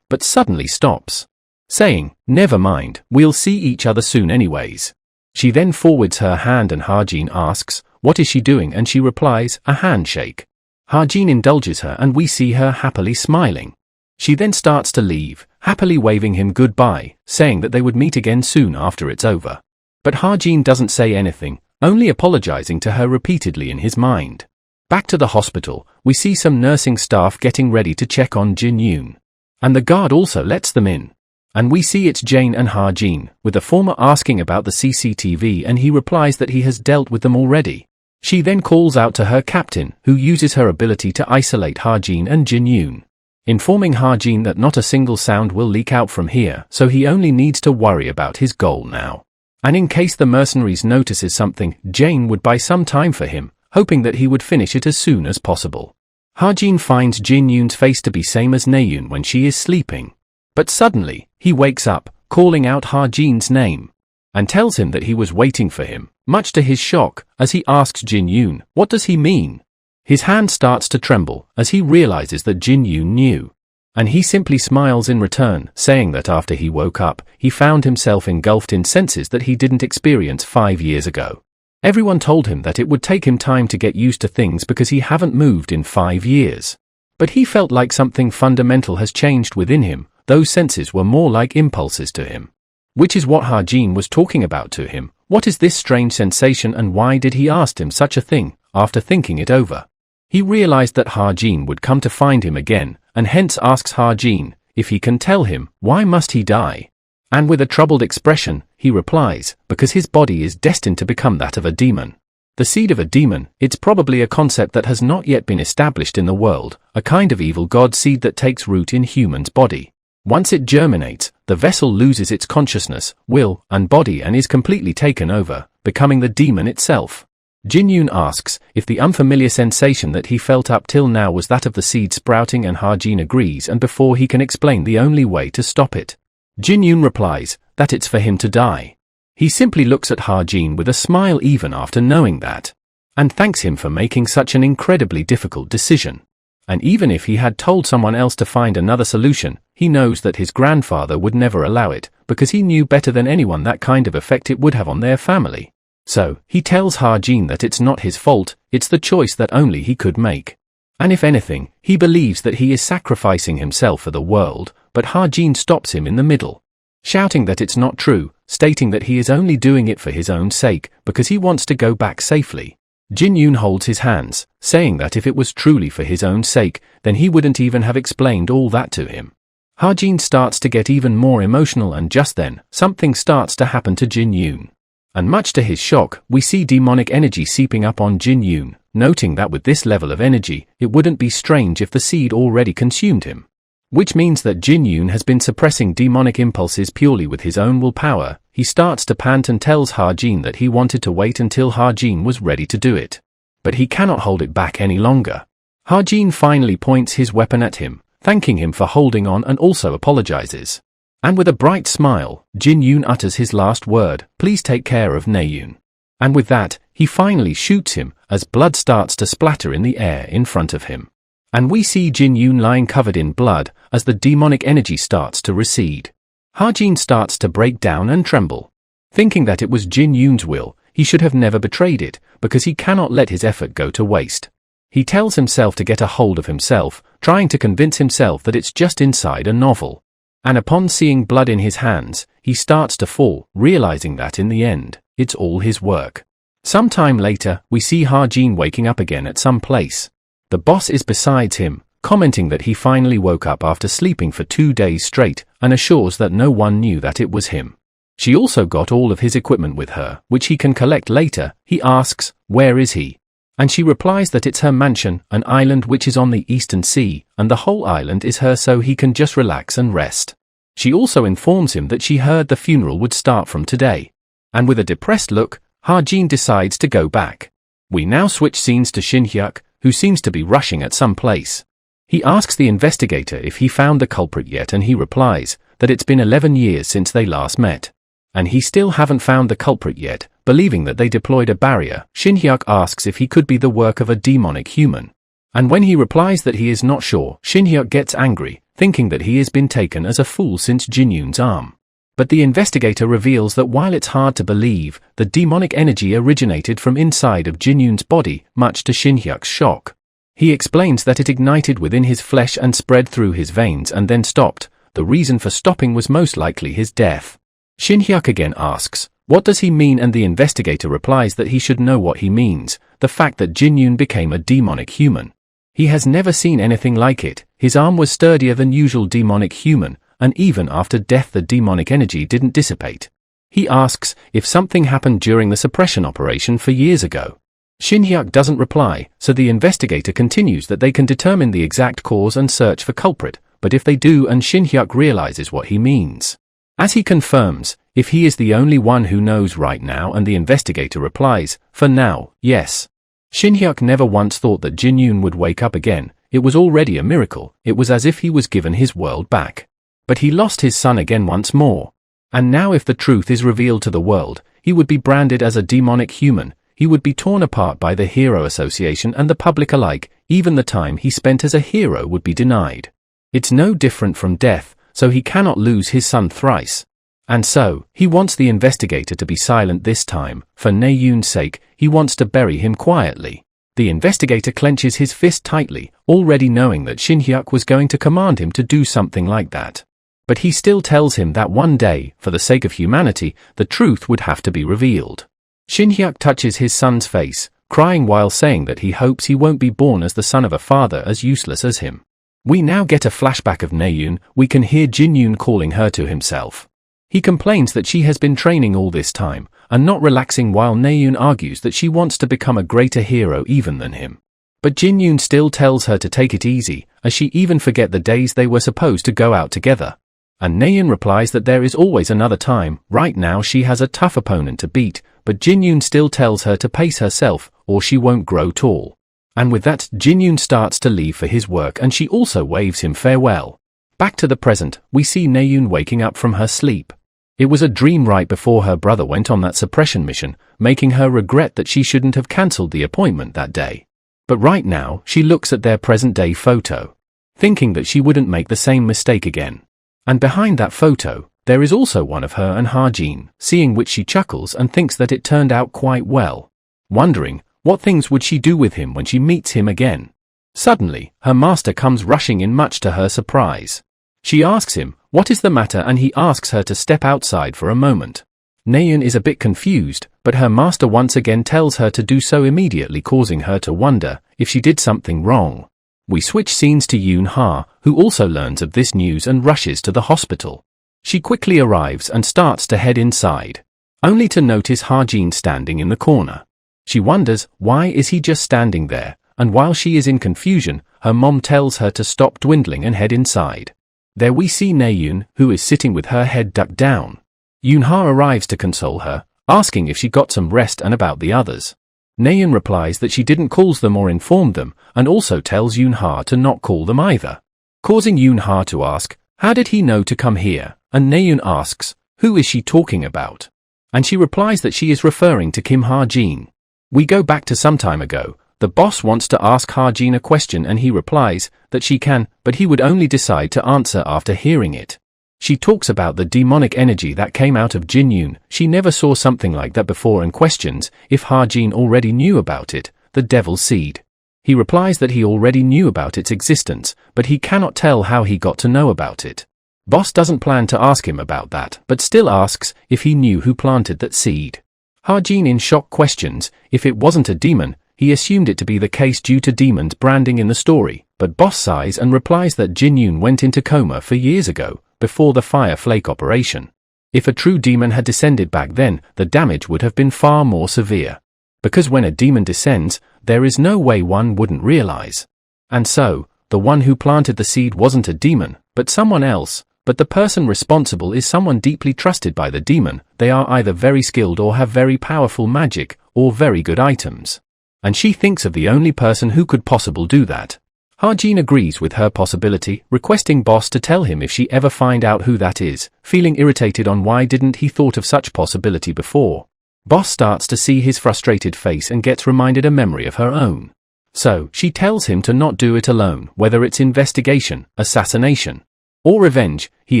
but suddenly stops, saying, never mind, we'll see each other soon anyways. She then forwards her hand and Ha-jin asks, what is she doing, and she replies, a handshake. Ha-jin indulges her and we see her happily smiling. She then starts to leave, happily waving him goodbye, saying that they would meet again soon after it's over. But Ha-jin doesn't say anything, only apologizing to her repeatedly in his mind. Back to the hospital, we see some nursing staff getting ready to check on Jin-yoon. And the guard also lets them in. And we see it's Jane and Ha-jin, with the former asking about the CCTV, and he replies that he has dealt with them already. She then calls out to her captain, who uses her ability to isolate Ha-jin and Jin-yoon, informing Ha-jin that not a single sound will leak out from here, so he only needs to worry about his goal now. And in case the mercenaries notices something, Jane would buy some time for him, hoping that he would finish it as soon as possible. Ha-jin finds Jin-yoon's face to be same as Naeun when she is sleeping. But suddenly, he wakes up, calling out Ha-jin's name, and tells him that he was waiting for him, much to his shock, as he asks Jin-yoon, what does he mean? His hand starts to tremble, as he realizes that Jin-yoon knew. And he simply smiles in return, saying that after he woke up, he found himself engulfed in senses that he didn't experience 5 years ago. Everyone told him that it would take him time to get used to things because he haven't moved in 5 years. But he felt like something fundamental has changed within him. Those senses were more like impulses to him. Which is what Ha-Jin was talking about to him. What is this strange sensation and why did he ask him such a thing? After thinking it over, he realized that Ha-Jin would come to find him again, and hence asks Ha-Jin if he can tell him why must he die. And with a troubled expression, he replies, because his body is destined to become that of a demon. The seed of a demon, it's probably a concept that has not yet been established in the world, a kind of evil god seed that takes root in human's body. Once it germinates, the vessel loses its consciousness, will, and body and is completely taken over, becoming the demon itself. Jin-yoon asks if the unfamiliar sensation that he felt up till now was that of the seed sprouting, and Ha-Jin agrees, and before he can explain the only way to stop it, Jin-yoon replies that it's for him to die. He simply looks at Ha-Jin with a smile even after knowing that, and thanks him for making such an incredibly difficult decision. And even if he had told someone else to find another solution, he knows that his grandfather would never allow it, because he knew better than anyone that kind of effect it would have on their family. So, he tells Ha-Jin that it's not his fault, it's the choice that only he could make. And if anything, he believes that he is sacrificing himself for the world, but Ha-Jin stops him in the middle, shouting that it's not true, stating that he is only doing it for his own sake, because he wants to go back safely. Jin-yoon holds his hands, saying that if it was truly for his own sake, then he wouldn't even have explained all that to him. Ha-Jin starts to get even more emotional, and just then, something starts to happen to Jin-yoon. And much to his shock, we see demonic energy seeping up on Jin-yoon, noting that with this level of energy, it wouldn't be strange if the seed already consumed him. Which means that Jin-yoon has been suppressing demonic impulses purely with his own willpower. He starts to pant and tells Ha-Jin that he wanted to wait until Ha-Jin was ready to do it. But he cannot hold it back any longer. Ha-Jin finally points his weapon at him, thanking him for holding on, and also apologizes. And with a bright smile, Jin-yoon utters his last word, "Please take care of Naeun." And with that, he finally shoots him, as blood starts to splatter in the air in front of him. And we see Jin-yoon lying covered in blood, as the demonic energy starts to recede. Ha-Jin starts to break down and tremble. Thinking that it was Jin-yoon's will, he should have never betrayed it, because he cannot let his effort go to waste. He tells himself to get a hold of himself, trying to convince himself that it's just inside a novel. And upon seeing blood in his hands, he starts to fall, realizing that in the end, it's all his work. Sometime later, we see Ha-Jin waking up again at some place. The boss is beside him, commenting that he finally woke up after sleeping for 2 days straight, and assures that no one knew that it was him. She also got all of his equipment with her, which he can collect later. He asks, where is he? And she replies that it's her mansion, an island which is on the eastern sea, and the whole island is hers, so he can just relax and rest. She also informs him that she heard the funeral would start from today. And with a depressed look, Ha-Jin decides to go back. We now switch scenes to Shin-hyuk, who seems to be rushing at some place. He asks the investigator if he found the culprit yet, and he replies that it's been 11 years since they last met. And he still haven't found the culprit yet, believing that they deployed a barrier. Shin-hyuk asks if he could be the work of a demonic human. And when he replies that he is not sure, Shin-hyuk gets angry, thinking that he has been taken as a fool since Jin-yoon's arm. But the investigator reveals that while it's hard to believe, the demonic energy originated from inside of Jin-yoon's body, much to Shin-hyuk's shock. He explains that it ignited within his flesh and spread through his veins and then stopped. The reason for stopping was most likely his death. Shin-hyuk again asks, what does he mean? And the investigator replies that he should know what he means, the fact that Jin-yoon became a demonic human. He has never seen anything like it. His arm was sturdier than usual demonic human, and even after death the demonic energy didn't dissipate. He asks if something happened during the suppression operation for years ago. Shin-hyuk doesn't reply, so the investigator continues that they can determine the exact cause and search for culprit, but if they do, and Shin-hyuk realizes what he means. As he confirms, if he is the only one who knows right now, and the investigator replies, for now, yes. Shin-hyuk never once thought that Jin-yoon would wake up again. It was already a miracle. It was as if he was given his world back. But he lost his son again once more. And now if the truth is revealed to the world, he would be branded as a demonic human. He would be torn apart by the Hero Association and the public alike. Even the time he spent as a hero would be denied. It's no different from death, so he cannot lose his son thrice. And so, he wants the investigator to be silent this time. For Naeun's sake, he wants to bury him quietly. The investigator clenches his fist tightly, already knowing that Shin-hyuk was going to command him to do something like that. But he still tells him that one day, for the sake of humanity, the truth would have to be revealed. Shin-hyuk touches his son's face, crying while saying that he hopes he won't be born as the son of a father as useless as him. We now get a flashback of Naeun. We can hear Jin-yoon calling her to himself. He complains that she has been training all this time, and not relaxing, while Naeun argues that she wants to become a greater hero even than him. But Jin-yoon still tells her to take it easy, as she even forget the days they were supposed to go out together. And Naeun replies that there is always another time. Right now she has a tough opponent to beat, but Jin-yoon still tells her to pace herself, or she won't grow tall. And with that, Jin-yoon starts to leave for his work, and she also waves him farewell. Back to the present, we see Naeun waking up from her sleep. It was a dream right before her brother went on that suppression mission, making her regret that she shouldn't have cancelled the appointment that day. But right now, she looks at their present-day photo, thinking that she wouldn't make the same mistake again. And behind that photo, there is also one of her and Ha-jin, seeing which she chuckles and thinks that it turned out quite well. Wondering, what things would she do with him when she meets him again? Suddenly, her master comes rushing in, much to her surprise. She asks him, what is the matter, and he asks her to step outside for a moment. Naeun is a bit confused, but her master once again tells her to do so immediately, causing her to wonder if she did something wrong. We switch scenes to Yoon-ha, who also learns of this news and rushes to the hospital. She quickly arrives and starts to head inside, only to notice Ha-jin standing in the corner. She wonders, why is he just standing there? And while she is in confusion, her mom tells her to stop dwindling and head inside. There we see Naeun, who is sitting with her head ducked down. Yoon-ha arrives to console her, asking if she got some rest and about the others. Naeun replies that she didn't call them or inform them, and also tells Yoon-ha to not call them either, causing Yoon-ha to ask, how did he know to come here? And Naeun asks, who is she talking about? And she replies that she is referring to Kim Ha-jin. We go back to some time ago. The boss wants to ask Ha-jin a question, and he replies that she can, but he would only decide to answer after hearing it. She talks about the demonic energy that came out of Jin-yoon. She never saw something like that before, and questions if Ha-jin already knew about it, the devil's seed. He replies that he already knew about its existence, but he cannot tell how he got to know about it. Boss doesn't plan to ask him about that, but still asks if he knew who planted that seed. Ha-jin in shock questions if it wasn't a demon. He assumed it to be the case due to demons branding in the story, but boss sighs and replies that Jin-yoon went into coma for years ago, before the Fire Flake operation. If a true demon had descended back then, the damage would have been far more severe. Because when a demon descends, there is no way one wouldn't realize. And so, the one who planted the seed wasn't a demon, but someone else, but the person responsible is someone deeply trusted by the demon. They are either very skilled or have very powerful magic, or very good items. And she thinks of the only person who could possibly do that. Ha-jin agrees with her possibility, requesting boss to tell him if she ever find out who that is, feeling irritated on why didn't he thought of such possibility before. Boss starts to see his frustrated face and gets reminded a memory of her own. So, she tells him to not do it alone, whether it's investigation, assassination, or revenge. He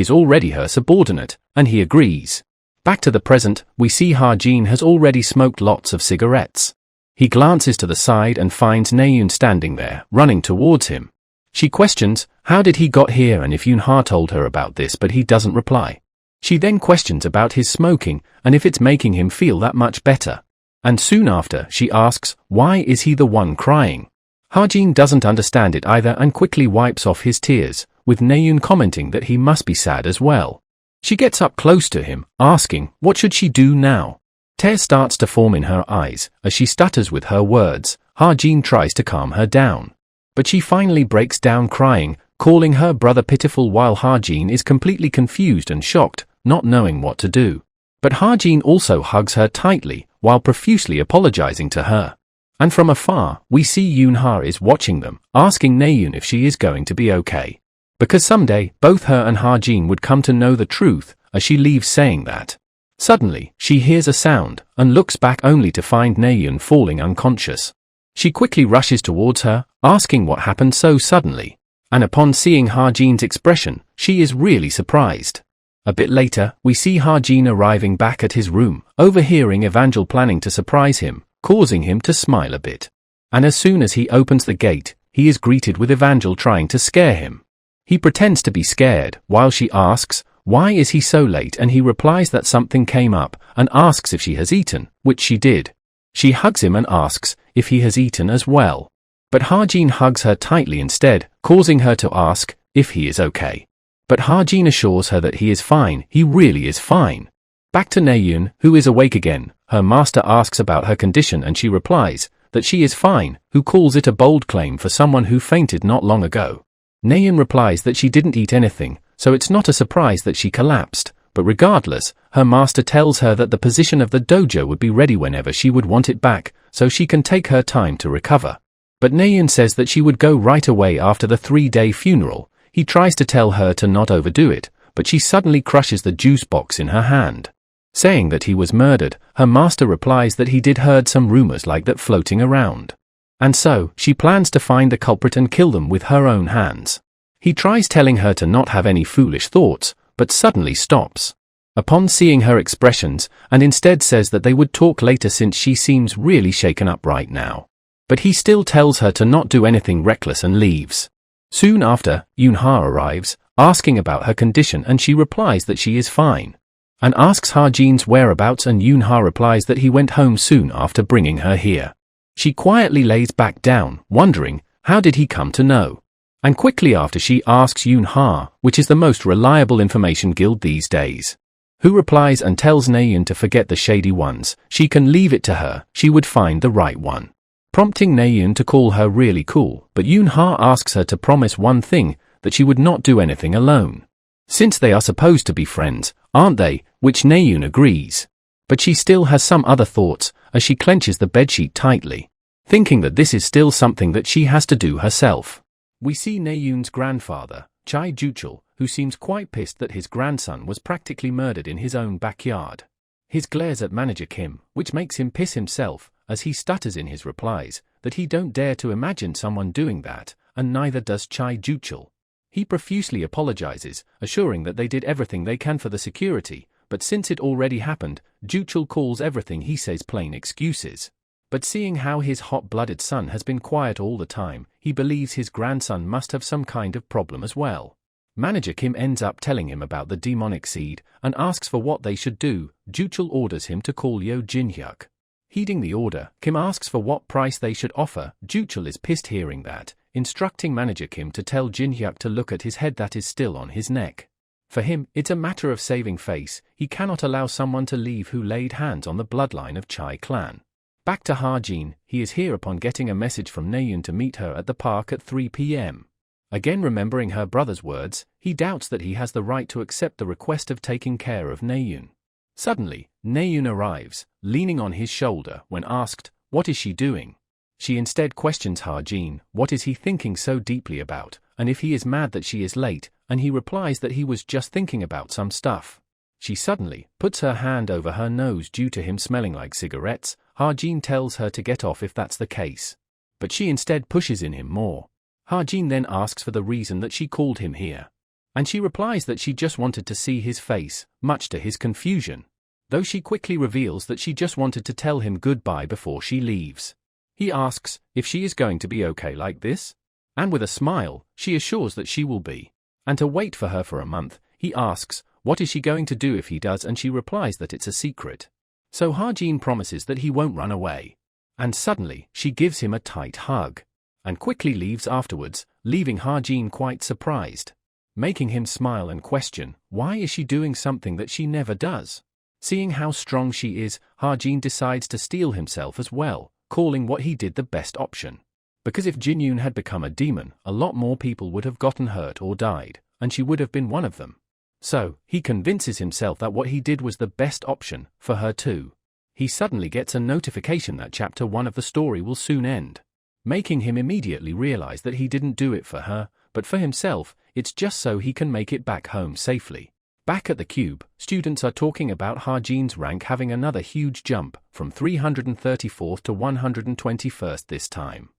is already her subordinate, and he agrees. Back to the present, we see Ha-jin has already smoked lots of cigarettes. He glances to the side and finds Naeun standing there, running towards him. She questions, how did he got here, and if Yoon-ha told her about this, but he doesn't reply. She then questions about his smoking, and if it's making him feel that much better. And soon after, she asks, why is he the one crying? Ha-jin doesn't understand it either and quickly wipes off his tears, with Naeun commenting that he must be sad as well. She gets up close to him, asking, what should she do now? Tears starts to form in her eyes, as she stutters with her words. Ha-jin tries to calm her down, but she finally breaks down crying, calling her brother pitiful, while Ha-jin is completely confused and shocked, not knowing what to do. But Ha-jin also hugs her tightly, while profusely apologizing to her. And from afar, we see Yoon-ha is watching them, asking Naeun if she is going to be okay. Because someday, both her and Ha-jin would come to know the truth, as she leaves saying that. Suddenly, she hears a sound, and looks back only to find Naeun falling unconscious. She quickly rushes towards her, asking what happened so suddenly. And upon seeing Ha-jin's expression, she is really surprised. A bit later, we see Ha-jin arriving back at his room, overhearing Evangel planning to surprise him, causing him to smile a bit. And as soon as he opens the gate, he is greeted with Evangel trying to scare him. He pretends to be scared, while she asks, why is he so late, and he replies that something came up, and asks if she has eaten, which she did. She hugs him and asks if he has eaten as well. But Ha-jin hugs her tightly instead, causing her to ask if he is okay. But Ha-jin assures her that he is fine, he really is fine. Back to Naeun, who is awake again. Her master asks about her condition and she replies that she is fine, who calls it a bold claim for someone who fainted not long ago. Naeun replies that she didn't eat anything, so it's not a surprise that she collapsed, but regardless, her master tells her that the position of the dojo would be ready whenever she would want it back, so she can take her time to recover. But Naeun says that she would go right away after the 3-day funeral. He tries to tell her to not overdo it, but she suddenly crushes the juice box in her hand. Saying that he was murdered, her master replies that he did heard some rumors like that floating around. And so, she plans to find the culprit and kill them with her own hands. He tries telling her to not have any foolish thoughts, but suddenly stops. Upon seeing her expressions, and instead says that they would talk later since she seems really shaken up right now. But he still tells her to not do anything reckless and leaves. Soon after, Yunha arrives, asking about her condition, and she replies that she is fine. And asks Ha-jin's whereabouts, and Yunha replies that he went home soon after bringing her here. She quietly lays back down, wondering, how did he come to know? And quickly after she asks Yunha, which is the most reliable information guild these days. Who replies and tells Naeun to forget the shady ones, she can leave it to her, she would find the right one. Prompting Naeun to call her really cool, but Yunha asks her to promise one thing, that she would not do anything alone. Since they are supposed to be friends, aren't they, which Naeun agrees. But she still has some other thoughts, as she clenches the bedsheet tightly, thinking that this is still something that she has to do herself. We see Naeun's grandfather, Chai Juchul, who seems quite pissed that his grandson was practically murdered in his own backyard. He glares at Manager Kim, which makes him piss himself, as he stutters in his replies, that he don't dare to imagine someone doing that, and neither does Chai Juchul. He profusely apologizes, assuring that they did everything they can for the security, but since it already happened, Juchul calls everything he says plain excuses. But seeing how his hot-blooded son has been quiet all the time, he believes his grandson must have some kind of problem as well. Manager Kim ends up telling him about the demonic seed, and asks for what they should do. Juchul orders him to call Yo Jin-hyuk. Heeding the order, Kim asks for what price they should offer. Juchul is pissed hearing that, instructing Manager Kim to tell Jin-hyuk to look at his head that is still on his neck. For him, it's a matter of saving face. He cannot allow someone to leave who laid hands on the bloodline of Chai clan. Back to Ha-jin, he is here upon getting a message from Naeun to meet her at the park at 3 p.m. Again remembering her brother's words, he doubts that he has the right to accept the request of taking care of Naeun. Suddenly, Naeun arrives, leaning on his shoulder. When asked, what is she doing? She instead questions Ha-jin, what is he thinking so deeply about, and if he is mad that she is late, and he replies that he was just thinking about some stuff. She suddenly puts her hand over her nose due to him smelling like cigarettes. Ha-jin tells her to get off if that's the case. But she instead pushes in him more. Ha-jin then asks for the reason that she called him here. And she replies that she just wanted to see his face, much to his confusion. Though she quickly reveals that she just wanted to tell him goodbye before she leaves. He asks if she is going to be okay like this. And with a smile, she assures that she will be. And to wait for her for a month, he asks, what is she going to do if he does, and she replies that it's a secret. So Ha-jin promises that he won't run away. And suddenly, she gives him a tight hug. And quickly leaves afterwards, leaving Ha-jin quite surprised. Making him smile and question, why is she doing something that she never does? Seeing how strong she is, Ha-jin decides to steel himself as well, calling what he did the best option. Because if Jin-yoon had become a demon, a lot more people would have gotten hurt or died, and she would have been one of them. So, he convinces himself that what he did was the best option, for her too. He suddenly gets a notification that chapter 1 of the story will soon end. Making him immediately realize that he didn't do it for her, but for himself. It's just so he can make it back home safely. Back at the cube, students are talking about Ha-jin's rank having another huge jump, from 334th to 121st this time.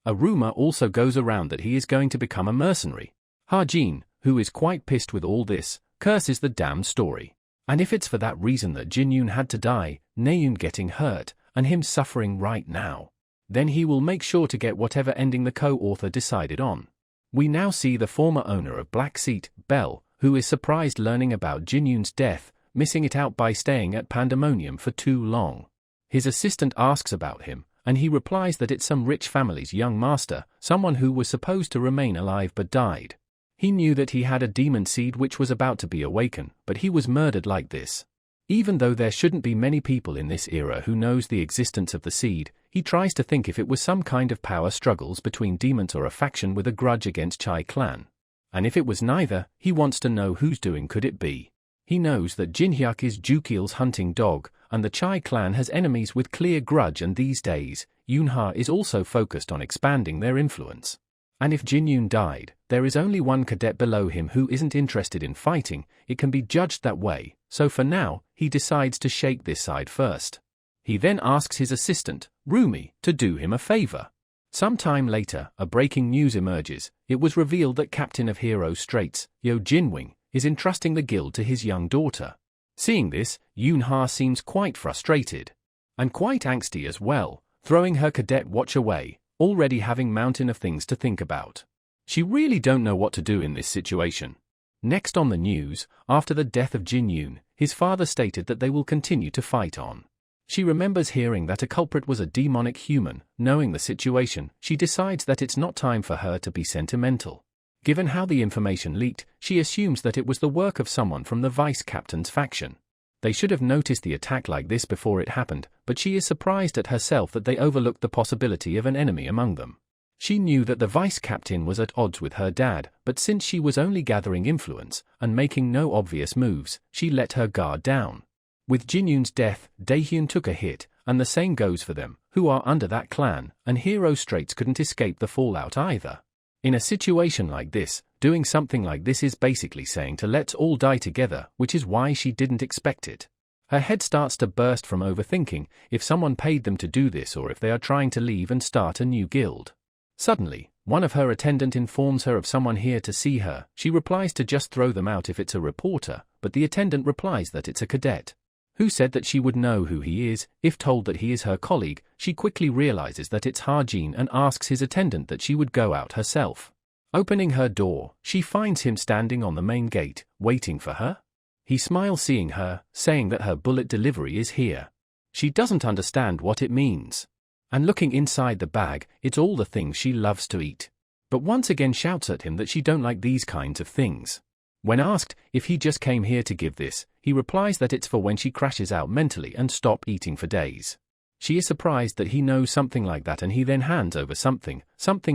A rumor also goes around that he is going to become a mercenary. Ha-jin, who is quite pissed with all this, curses the damn story. And if it's for that reason that Jin-yoon had to die, Naeun getting hurt, and him suffering right now, then he will make sure to get whatever ending the co-author decided on. We now see the former owner of Black Seat, Bell, who is surprised learning about Jin-yoon's death, missing it out by staying at Pandemonium for too long. His assistant asks about him, and he replies that it's some rich family's young master, someone who was supposed to remain alive but died. He knew that he had a demon seed which was about to be awakened, but he was murdered like this. Even though there shouldn't be many people in this era who knows the existence of the seed, he tries to think if it was some kind of power struggles between demons or a faction with a grudge against Chai clan. And if it was neither, he wants to know whose doing could it be. He knows that Jinhyuk is Jukiel's hunting dog, and the Chai clan has enemies with clear grudge, and these days, Yoonha is also focused on expanding their influence. And if Jin-yoon died, there is only one cadet below him who isn't interested in fighting. It can be judged that way, so for now, he decides to shake this side first. He then asks his assistant, Rumi, to do him a favor. Sometime later, a breaking news emerges. It was revealed that Captain of Hero Straits, Yo Jinwing, is entrusting the guild to his young daughter. Seeing this, Yoonha seems quite frustrated. And quite angsty as well, throwing her cadet watch away, already having mountain of things to think about. She really don't know what to do in this situation. Next on the news, after the death of Jin-yoon, his father stated that they will continue to fight on. She remembers hearing that a culprit was a demonic human. Knowing the situation, she decides that it's not time for her to be sentimental. Given how the information leaked, she assumes that it was the work of someone from the vice captain's faction. They should have noticed the attack like this before it happened, but she is surprised at herself that they overlooked the possibility of an enemy among them. She knew that the vice captain was at odds with her dad, but since she was only gathering influence and making no obvious moves, she let her guard down. With Jin-yoon's death, Daehyun took a hit, and the same goes for them, who are under that clan, and Hero Straits couldn't escape the fallout either. In a situation like this, doing something like this is basically saying to let's all die together, which is why she didn't expect it. Her head starts to burst from overthinking if someone paid them to do this or if they are trying to leave and start a new guild. Suddenly, one of her attendant informs her of someone here to see her. She replies to just throw them out if it's a reporter, but the attendant replies that it's a cadet, who said that she would know who he is. If told that he is her colleague, she quickly realizes that it's Ha-jin and asks his attendant that she would go out herself. Opening her door, she finds him standing on the main gate, waiting for her. He smiles seeing her, saying that her bullet delivery is here. She doesn't understand what it means. And looking inside the bag, it's all the things she loves to eat. But once again shouts at him that she don't like these kinds of things. When asked if he just came here to give this, he replies that it's for when she crashes out mentally and stop eating for days. She is surprised that he knows something like that, and he then hands over something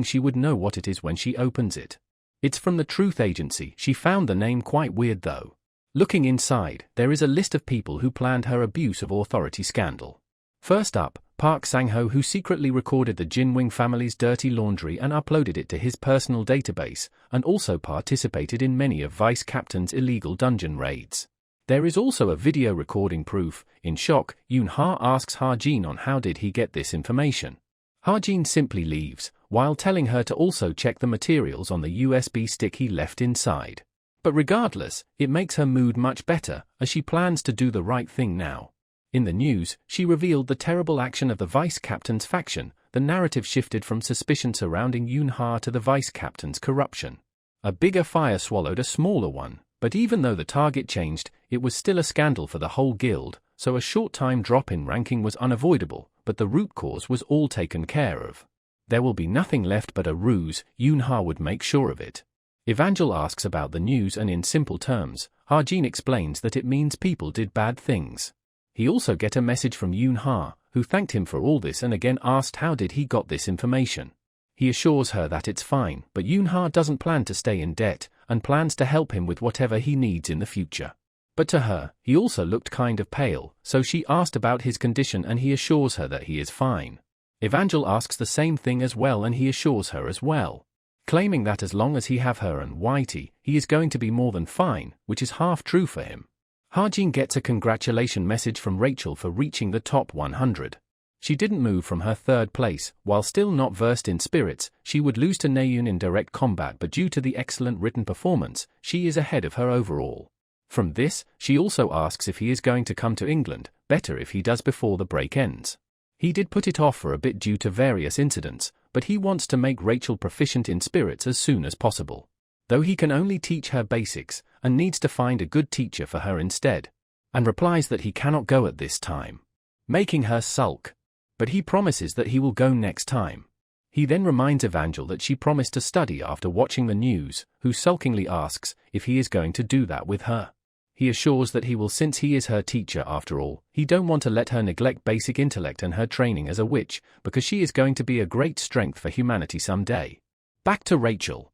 she would know what it is when she opens it. It's from the Truth Agency. She found the name quite weird though. Looking inside, there is a list of people who planned her abuse of authority scandal. First up, Park Sang-ho, who secretly recorded the Jinwing family's dirty laundry and uploaded it to his personal database, and also participated in many of Vice Captain's illegal dungeon raids. There is also a video recording proof. In shock, Yoonha asks Ha-jin on how did he get this information. Ha-jin simply leaves, while telling her to also check the materials on the USB stick he left inside. But regardless, it makes her mood much better, as she plans to do the right thing now. In the news, she revealed the terrible action of the vice captain's faction. The narrative shifted from suspicion surrounding Yoonha to the vice captain's corruption. A bigger fire swallowed a smaller one, but even though the target changed, it was still a scandal for the whole guild, so a short-time drop in ranking was unavoidable, but the root cause was all taken care of. There will be nothing left but a ruse. Yoonha would make sure of it. Evangel asks about the news, and in simple terms, Ha-jin explains that it means people did bad things. He also get a message from Yoonha, who thanked him for all this and again asked how did he got this information. He assures her that it's fine, but Yoonha doesn't plan to stay in debt, and plans to help him with whatever he needs in the future. But to her, he also looked kind of pale, so she asked about his condition and he assures her that he is fine. Evangel asks the same thing as well and he assures her as well, claiming that as long as he have her and Whitey, he is going to be more than fine, which is half true for him. Ha-jin gets a congratulation message from Rachel for reaching the top 100. She didn't move from her third place. While still not versed in spirits, she would lose to Naeun in direct combat, but due to the excellent written performance, she is ahead of her overall. From this, she also asks if he is going to come to England, better if he does before the break ends. He did put it off for a bit due to various incidents, but he wants to make Rachel proficient in spirits as soon as possible. Though he can only teach her basics, and needs to find a good teacher for her instead. And replies that he cannot go at this time, making her sulk. But he promises that he will go next time. He then reminds Evangel that she promised to study after watching the news, who sulkingly asks if he is going to do that with her. He assures that he will since he is her teacher after all. He don't want to let her neglect basic intellect and her training as a witch, because she is going to be a great strength for humanity someday. Back to Rachel,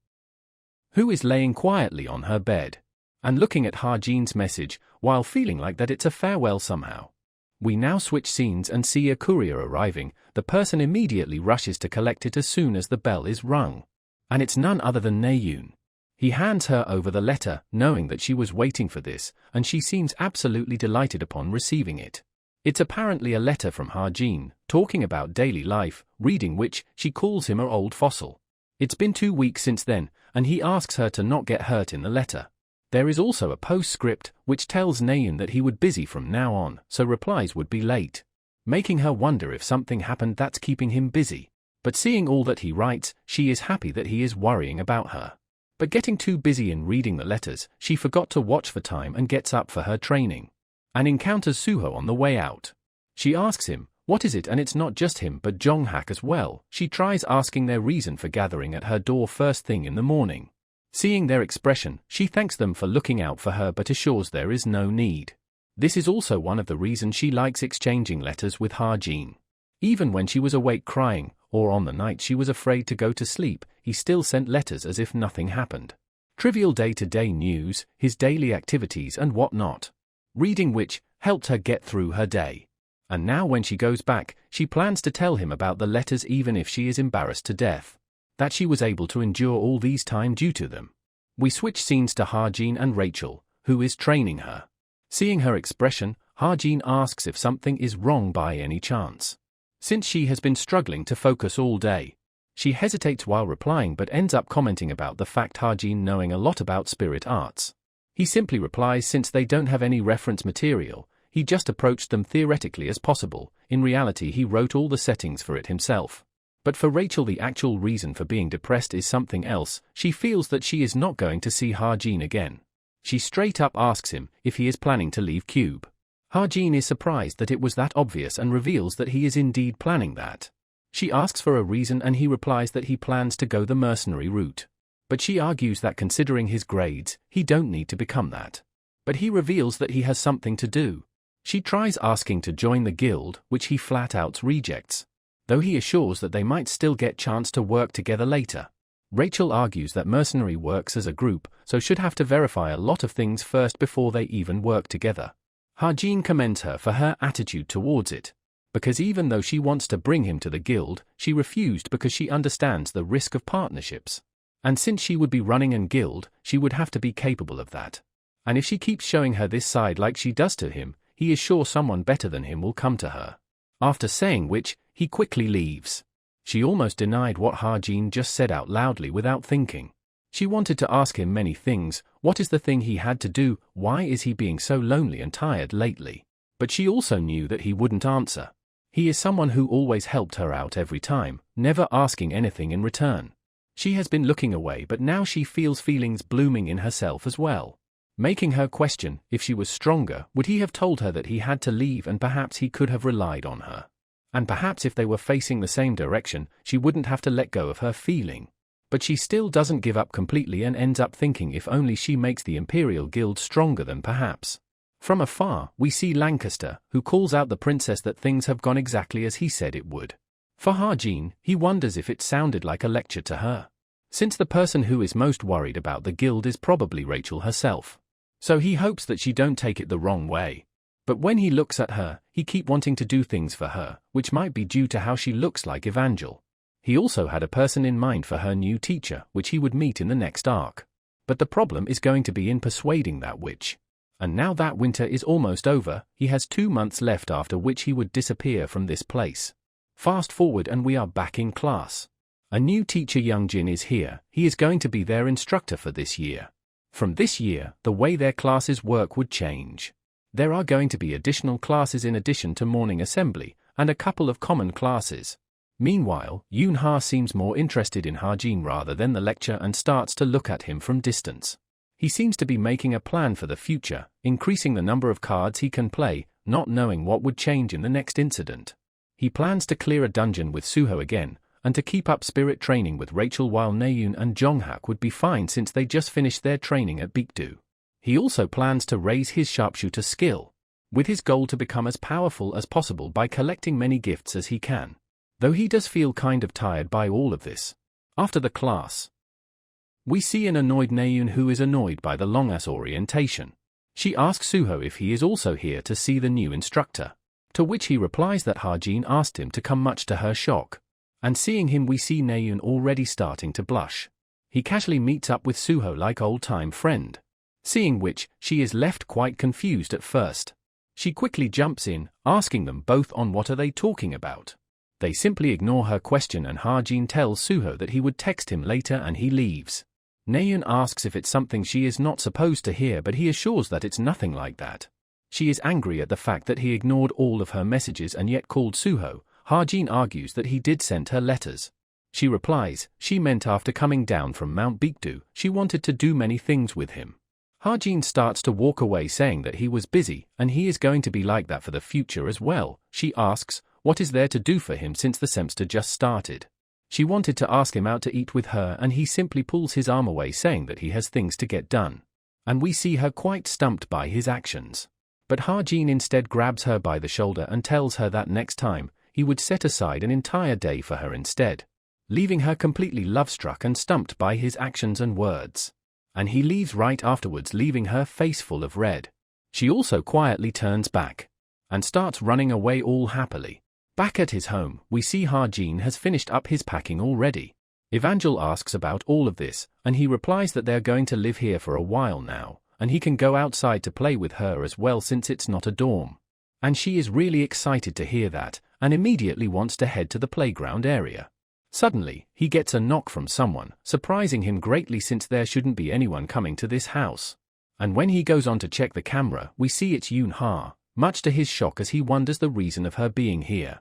who is laying quietly on her bed and looking at Harjin's message, while feeling like that it's a farewell somehow. We now switch scenes and see a courier arriving. The person immediately rushes to collect it as soon as the bell is rung. And it's none other than Naeun. He hands her over the letter, knowing that she was waiting for this, and she seems absolutely delighted upon receiving it. It's apparently a letter from Harjin, talking about daily life, reading which, she calls him her old fossil. It's been 2 weeks since then, and he asks her to not get hurt in the letter. There is also a postscript, which tells Naeun that he would busy from now on, so replies would be late. Making her wonder if something happened that's keeping him busy. But seeing all that he writes, she is happy that he is worrying about her. But getting too busy in reading the letters, she forgot to watch for time and gets up for her training. And encounters Suho on the way out. She asks him, what is it, and it's not just him but Jonghak as well. She tries asking their reason for gathering at her door first thing in the morning. Seeing their expression, she thanks them for looking out for her but assures there is no need. This is also one of the reasons she likes exchanging letters with Harjin. Even when she was awake crying, or on the night she was afraid to go to sleep, he still sent letters as if nothing happened. Trivial day-to-day news, his daily activities and whatnot. Reading which helped her get through her day. And now when she goes back, she plans to tell him about the letters even if she is embarrassed to death. That she was able to endure all these time due to them. We switch scenes to Harjin and Rachel, who is training her. Seeing her expression, Harjin asks if something is wrong by any chance. Since she has been struggling to focus all day, she hesitates while replying but ends up commenting about the fact Harjin knowing a lot about spirit arts. He simply replies since they don't have any reference material, he just approached them theoretically as possible. In reality he wrote all the settings for it himself. But for Rachel the actual reason for being depressed is something else. She feels that she is not going to see Harjin again. She straight up asks him if he is planning to leave Cube. Harjin is surprised that it was that obvious and reveals that he is indeed planning that. She asks for a reason and he replies that he plans to go the mercenary route. But she argues that considering his grades, he don't need to become that. But he reveals that he has something to do. She tries asking to join the guild, which he flat out rejects. Though he assures that they might still get chance to work together later. Rachel argues that mercenary works as a group, so should have to verify a lot of things first before they even work together. Harjin commends her for her attitude towards it. Because even though she wants to bring him to the guild, she refused because she understands the risk of partnerships. And since she would be running a guild, she would have to be capable of that. And if she keeps showing her this side like she does to him, he is sure someone better than him will come to her. After saying which, he quickly leaves. She almost denied what Harjin just said out loudly without thinking. She wanted to ask him many things. What is the thing he had to do? Why is he being so lonely and tired lately? But she also knew that he wouldn't answer. He is someone who always helped her out every time, never asking anything in return. She has been looking away but now she feels feelings blooming in herself as well. Making her question, if she was stronger, would he have told her that he had to leave and perhaps he could have relied on her. And perhaps if they were facing the same direction, she wouldn't have to let go of her feeling. But she still doesn't give up completely and ends up thinking if only she makes the Imperial Guild stronger then perhaps. From afar, we see Lancaster, who calls out the princess that things have gone exactly as he said it would. For Harjin, he wonders if it sounded like a lecture to her. Since the person who is most worried about the guild is probably Rachel herself. So he hopes that she don't take it the wrong way. But when he looks at her, he keep wanting to do things for her, which might be due to how she looks like Evangel. He also had a person in mind for her new teacher, which he would meet in the next arc. But the problem is going to be in persuading that witch. And now that winter is almost over, he has 2 months left after which he would disappear from this place. Fast forward and we are back in class. A new teacher Youngjin is here. He is going to be their instructor for this year. From this year, the way their classes work would change. There are going to be additional classes in addition to morning assembly, and a couple of common classes. Meanwhile, Yoon-ha seems more interested in Ha-jin rather than the lecture and starts to look at him from distance. He seems to be making a plan for the future, increasing the number of cards he can play, not knowing what would change in the next incident. He plans to clear a dungeon with Suho again, and to keep up spirit training with Rachel while Naeun and Jonghak would be fine since they just finished their training at Baekdu. He also plans to raise his sharpshooter skill, with his goal to become as powerful as possible by collecting many gifts as he can. Though he does feel kind of tired by all of this. After the class, we see an annoyed Naeun who is annoyed by the long-ass orientation. She asks Suho if he is also here to see the new instructor, to which he replies that Ha-jin asked him to come, much to her shock. And seeing him, we see Naeun already starting to blush. He casually meets up with Suho like old-time friend. Seeing which, she is left quite confused at first. She quickly jumps in, asking them both on what are they talking about. They simply ignore her question and Ha-jin tells Suho that he would text him later and he leaves. Naeun asks if it's something she is not supposed to hear, but he assures that it's nothing like that. She is angry at the fact that he ignored all of her messages and yet called Suho. Ha-jin argues that he did send her letters. She replies, she meant after coming down from Mount Baekdu, she wanted to do many things with him. Ha-jin starts to walk away saying that he was busy, and he is going to be like that for the future as well. She asks, what is there to do for him since the semester just started? She wanted to ask him out to eat with her and he simply pulls his arm away saying that he has things to get done. And we see her quite stumped by his actions. But Ha-jin instead grabs her by the shoulder and tells her that next time, he would set aside an entire day for her instead, leaving her completely love-struck and stumped by his actions and words. And he leaves right afterwards, leaving her face full of red. She also quietly turns back and starts running away all happily. Back at his home, we see Ha-jin has finished up his packing already. Evangel asks about all of this, and he replies that they're going to live here for a while now, and he can go outside to play with her as well since it's not a dorm. And she is really excited to hear that, and immediately wants to head to the playground area. Suddenly, he gets a knock from someone, surprising him greatly since there shouldn't be anyone coming to this house. And when he goes on to check the camera, we see it's Yoon-ha, much to his shock as he wonders the reason of her being here.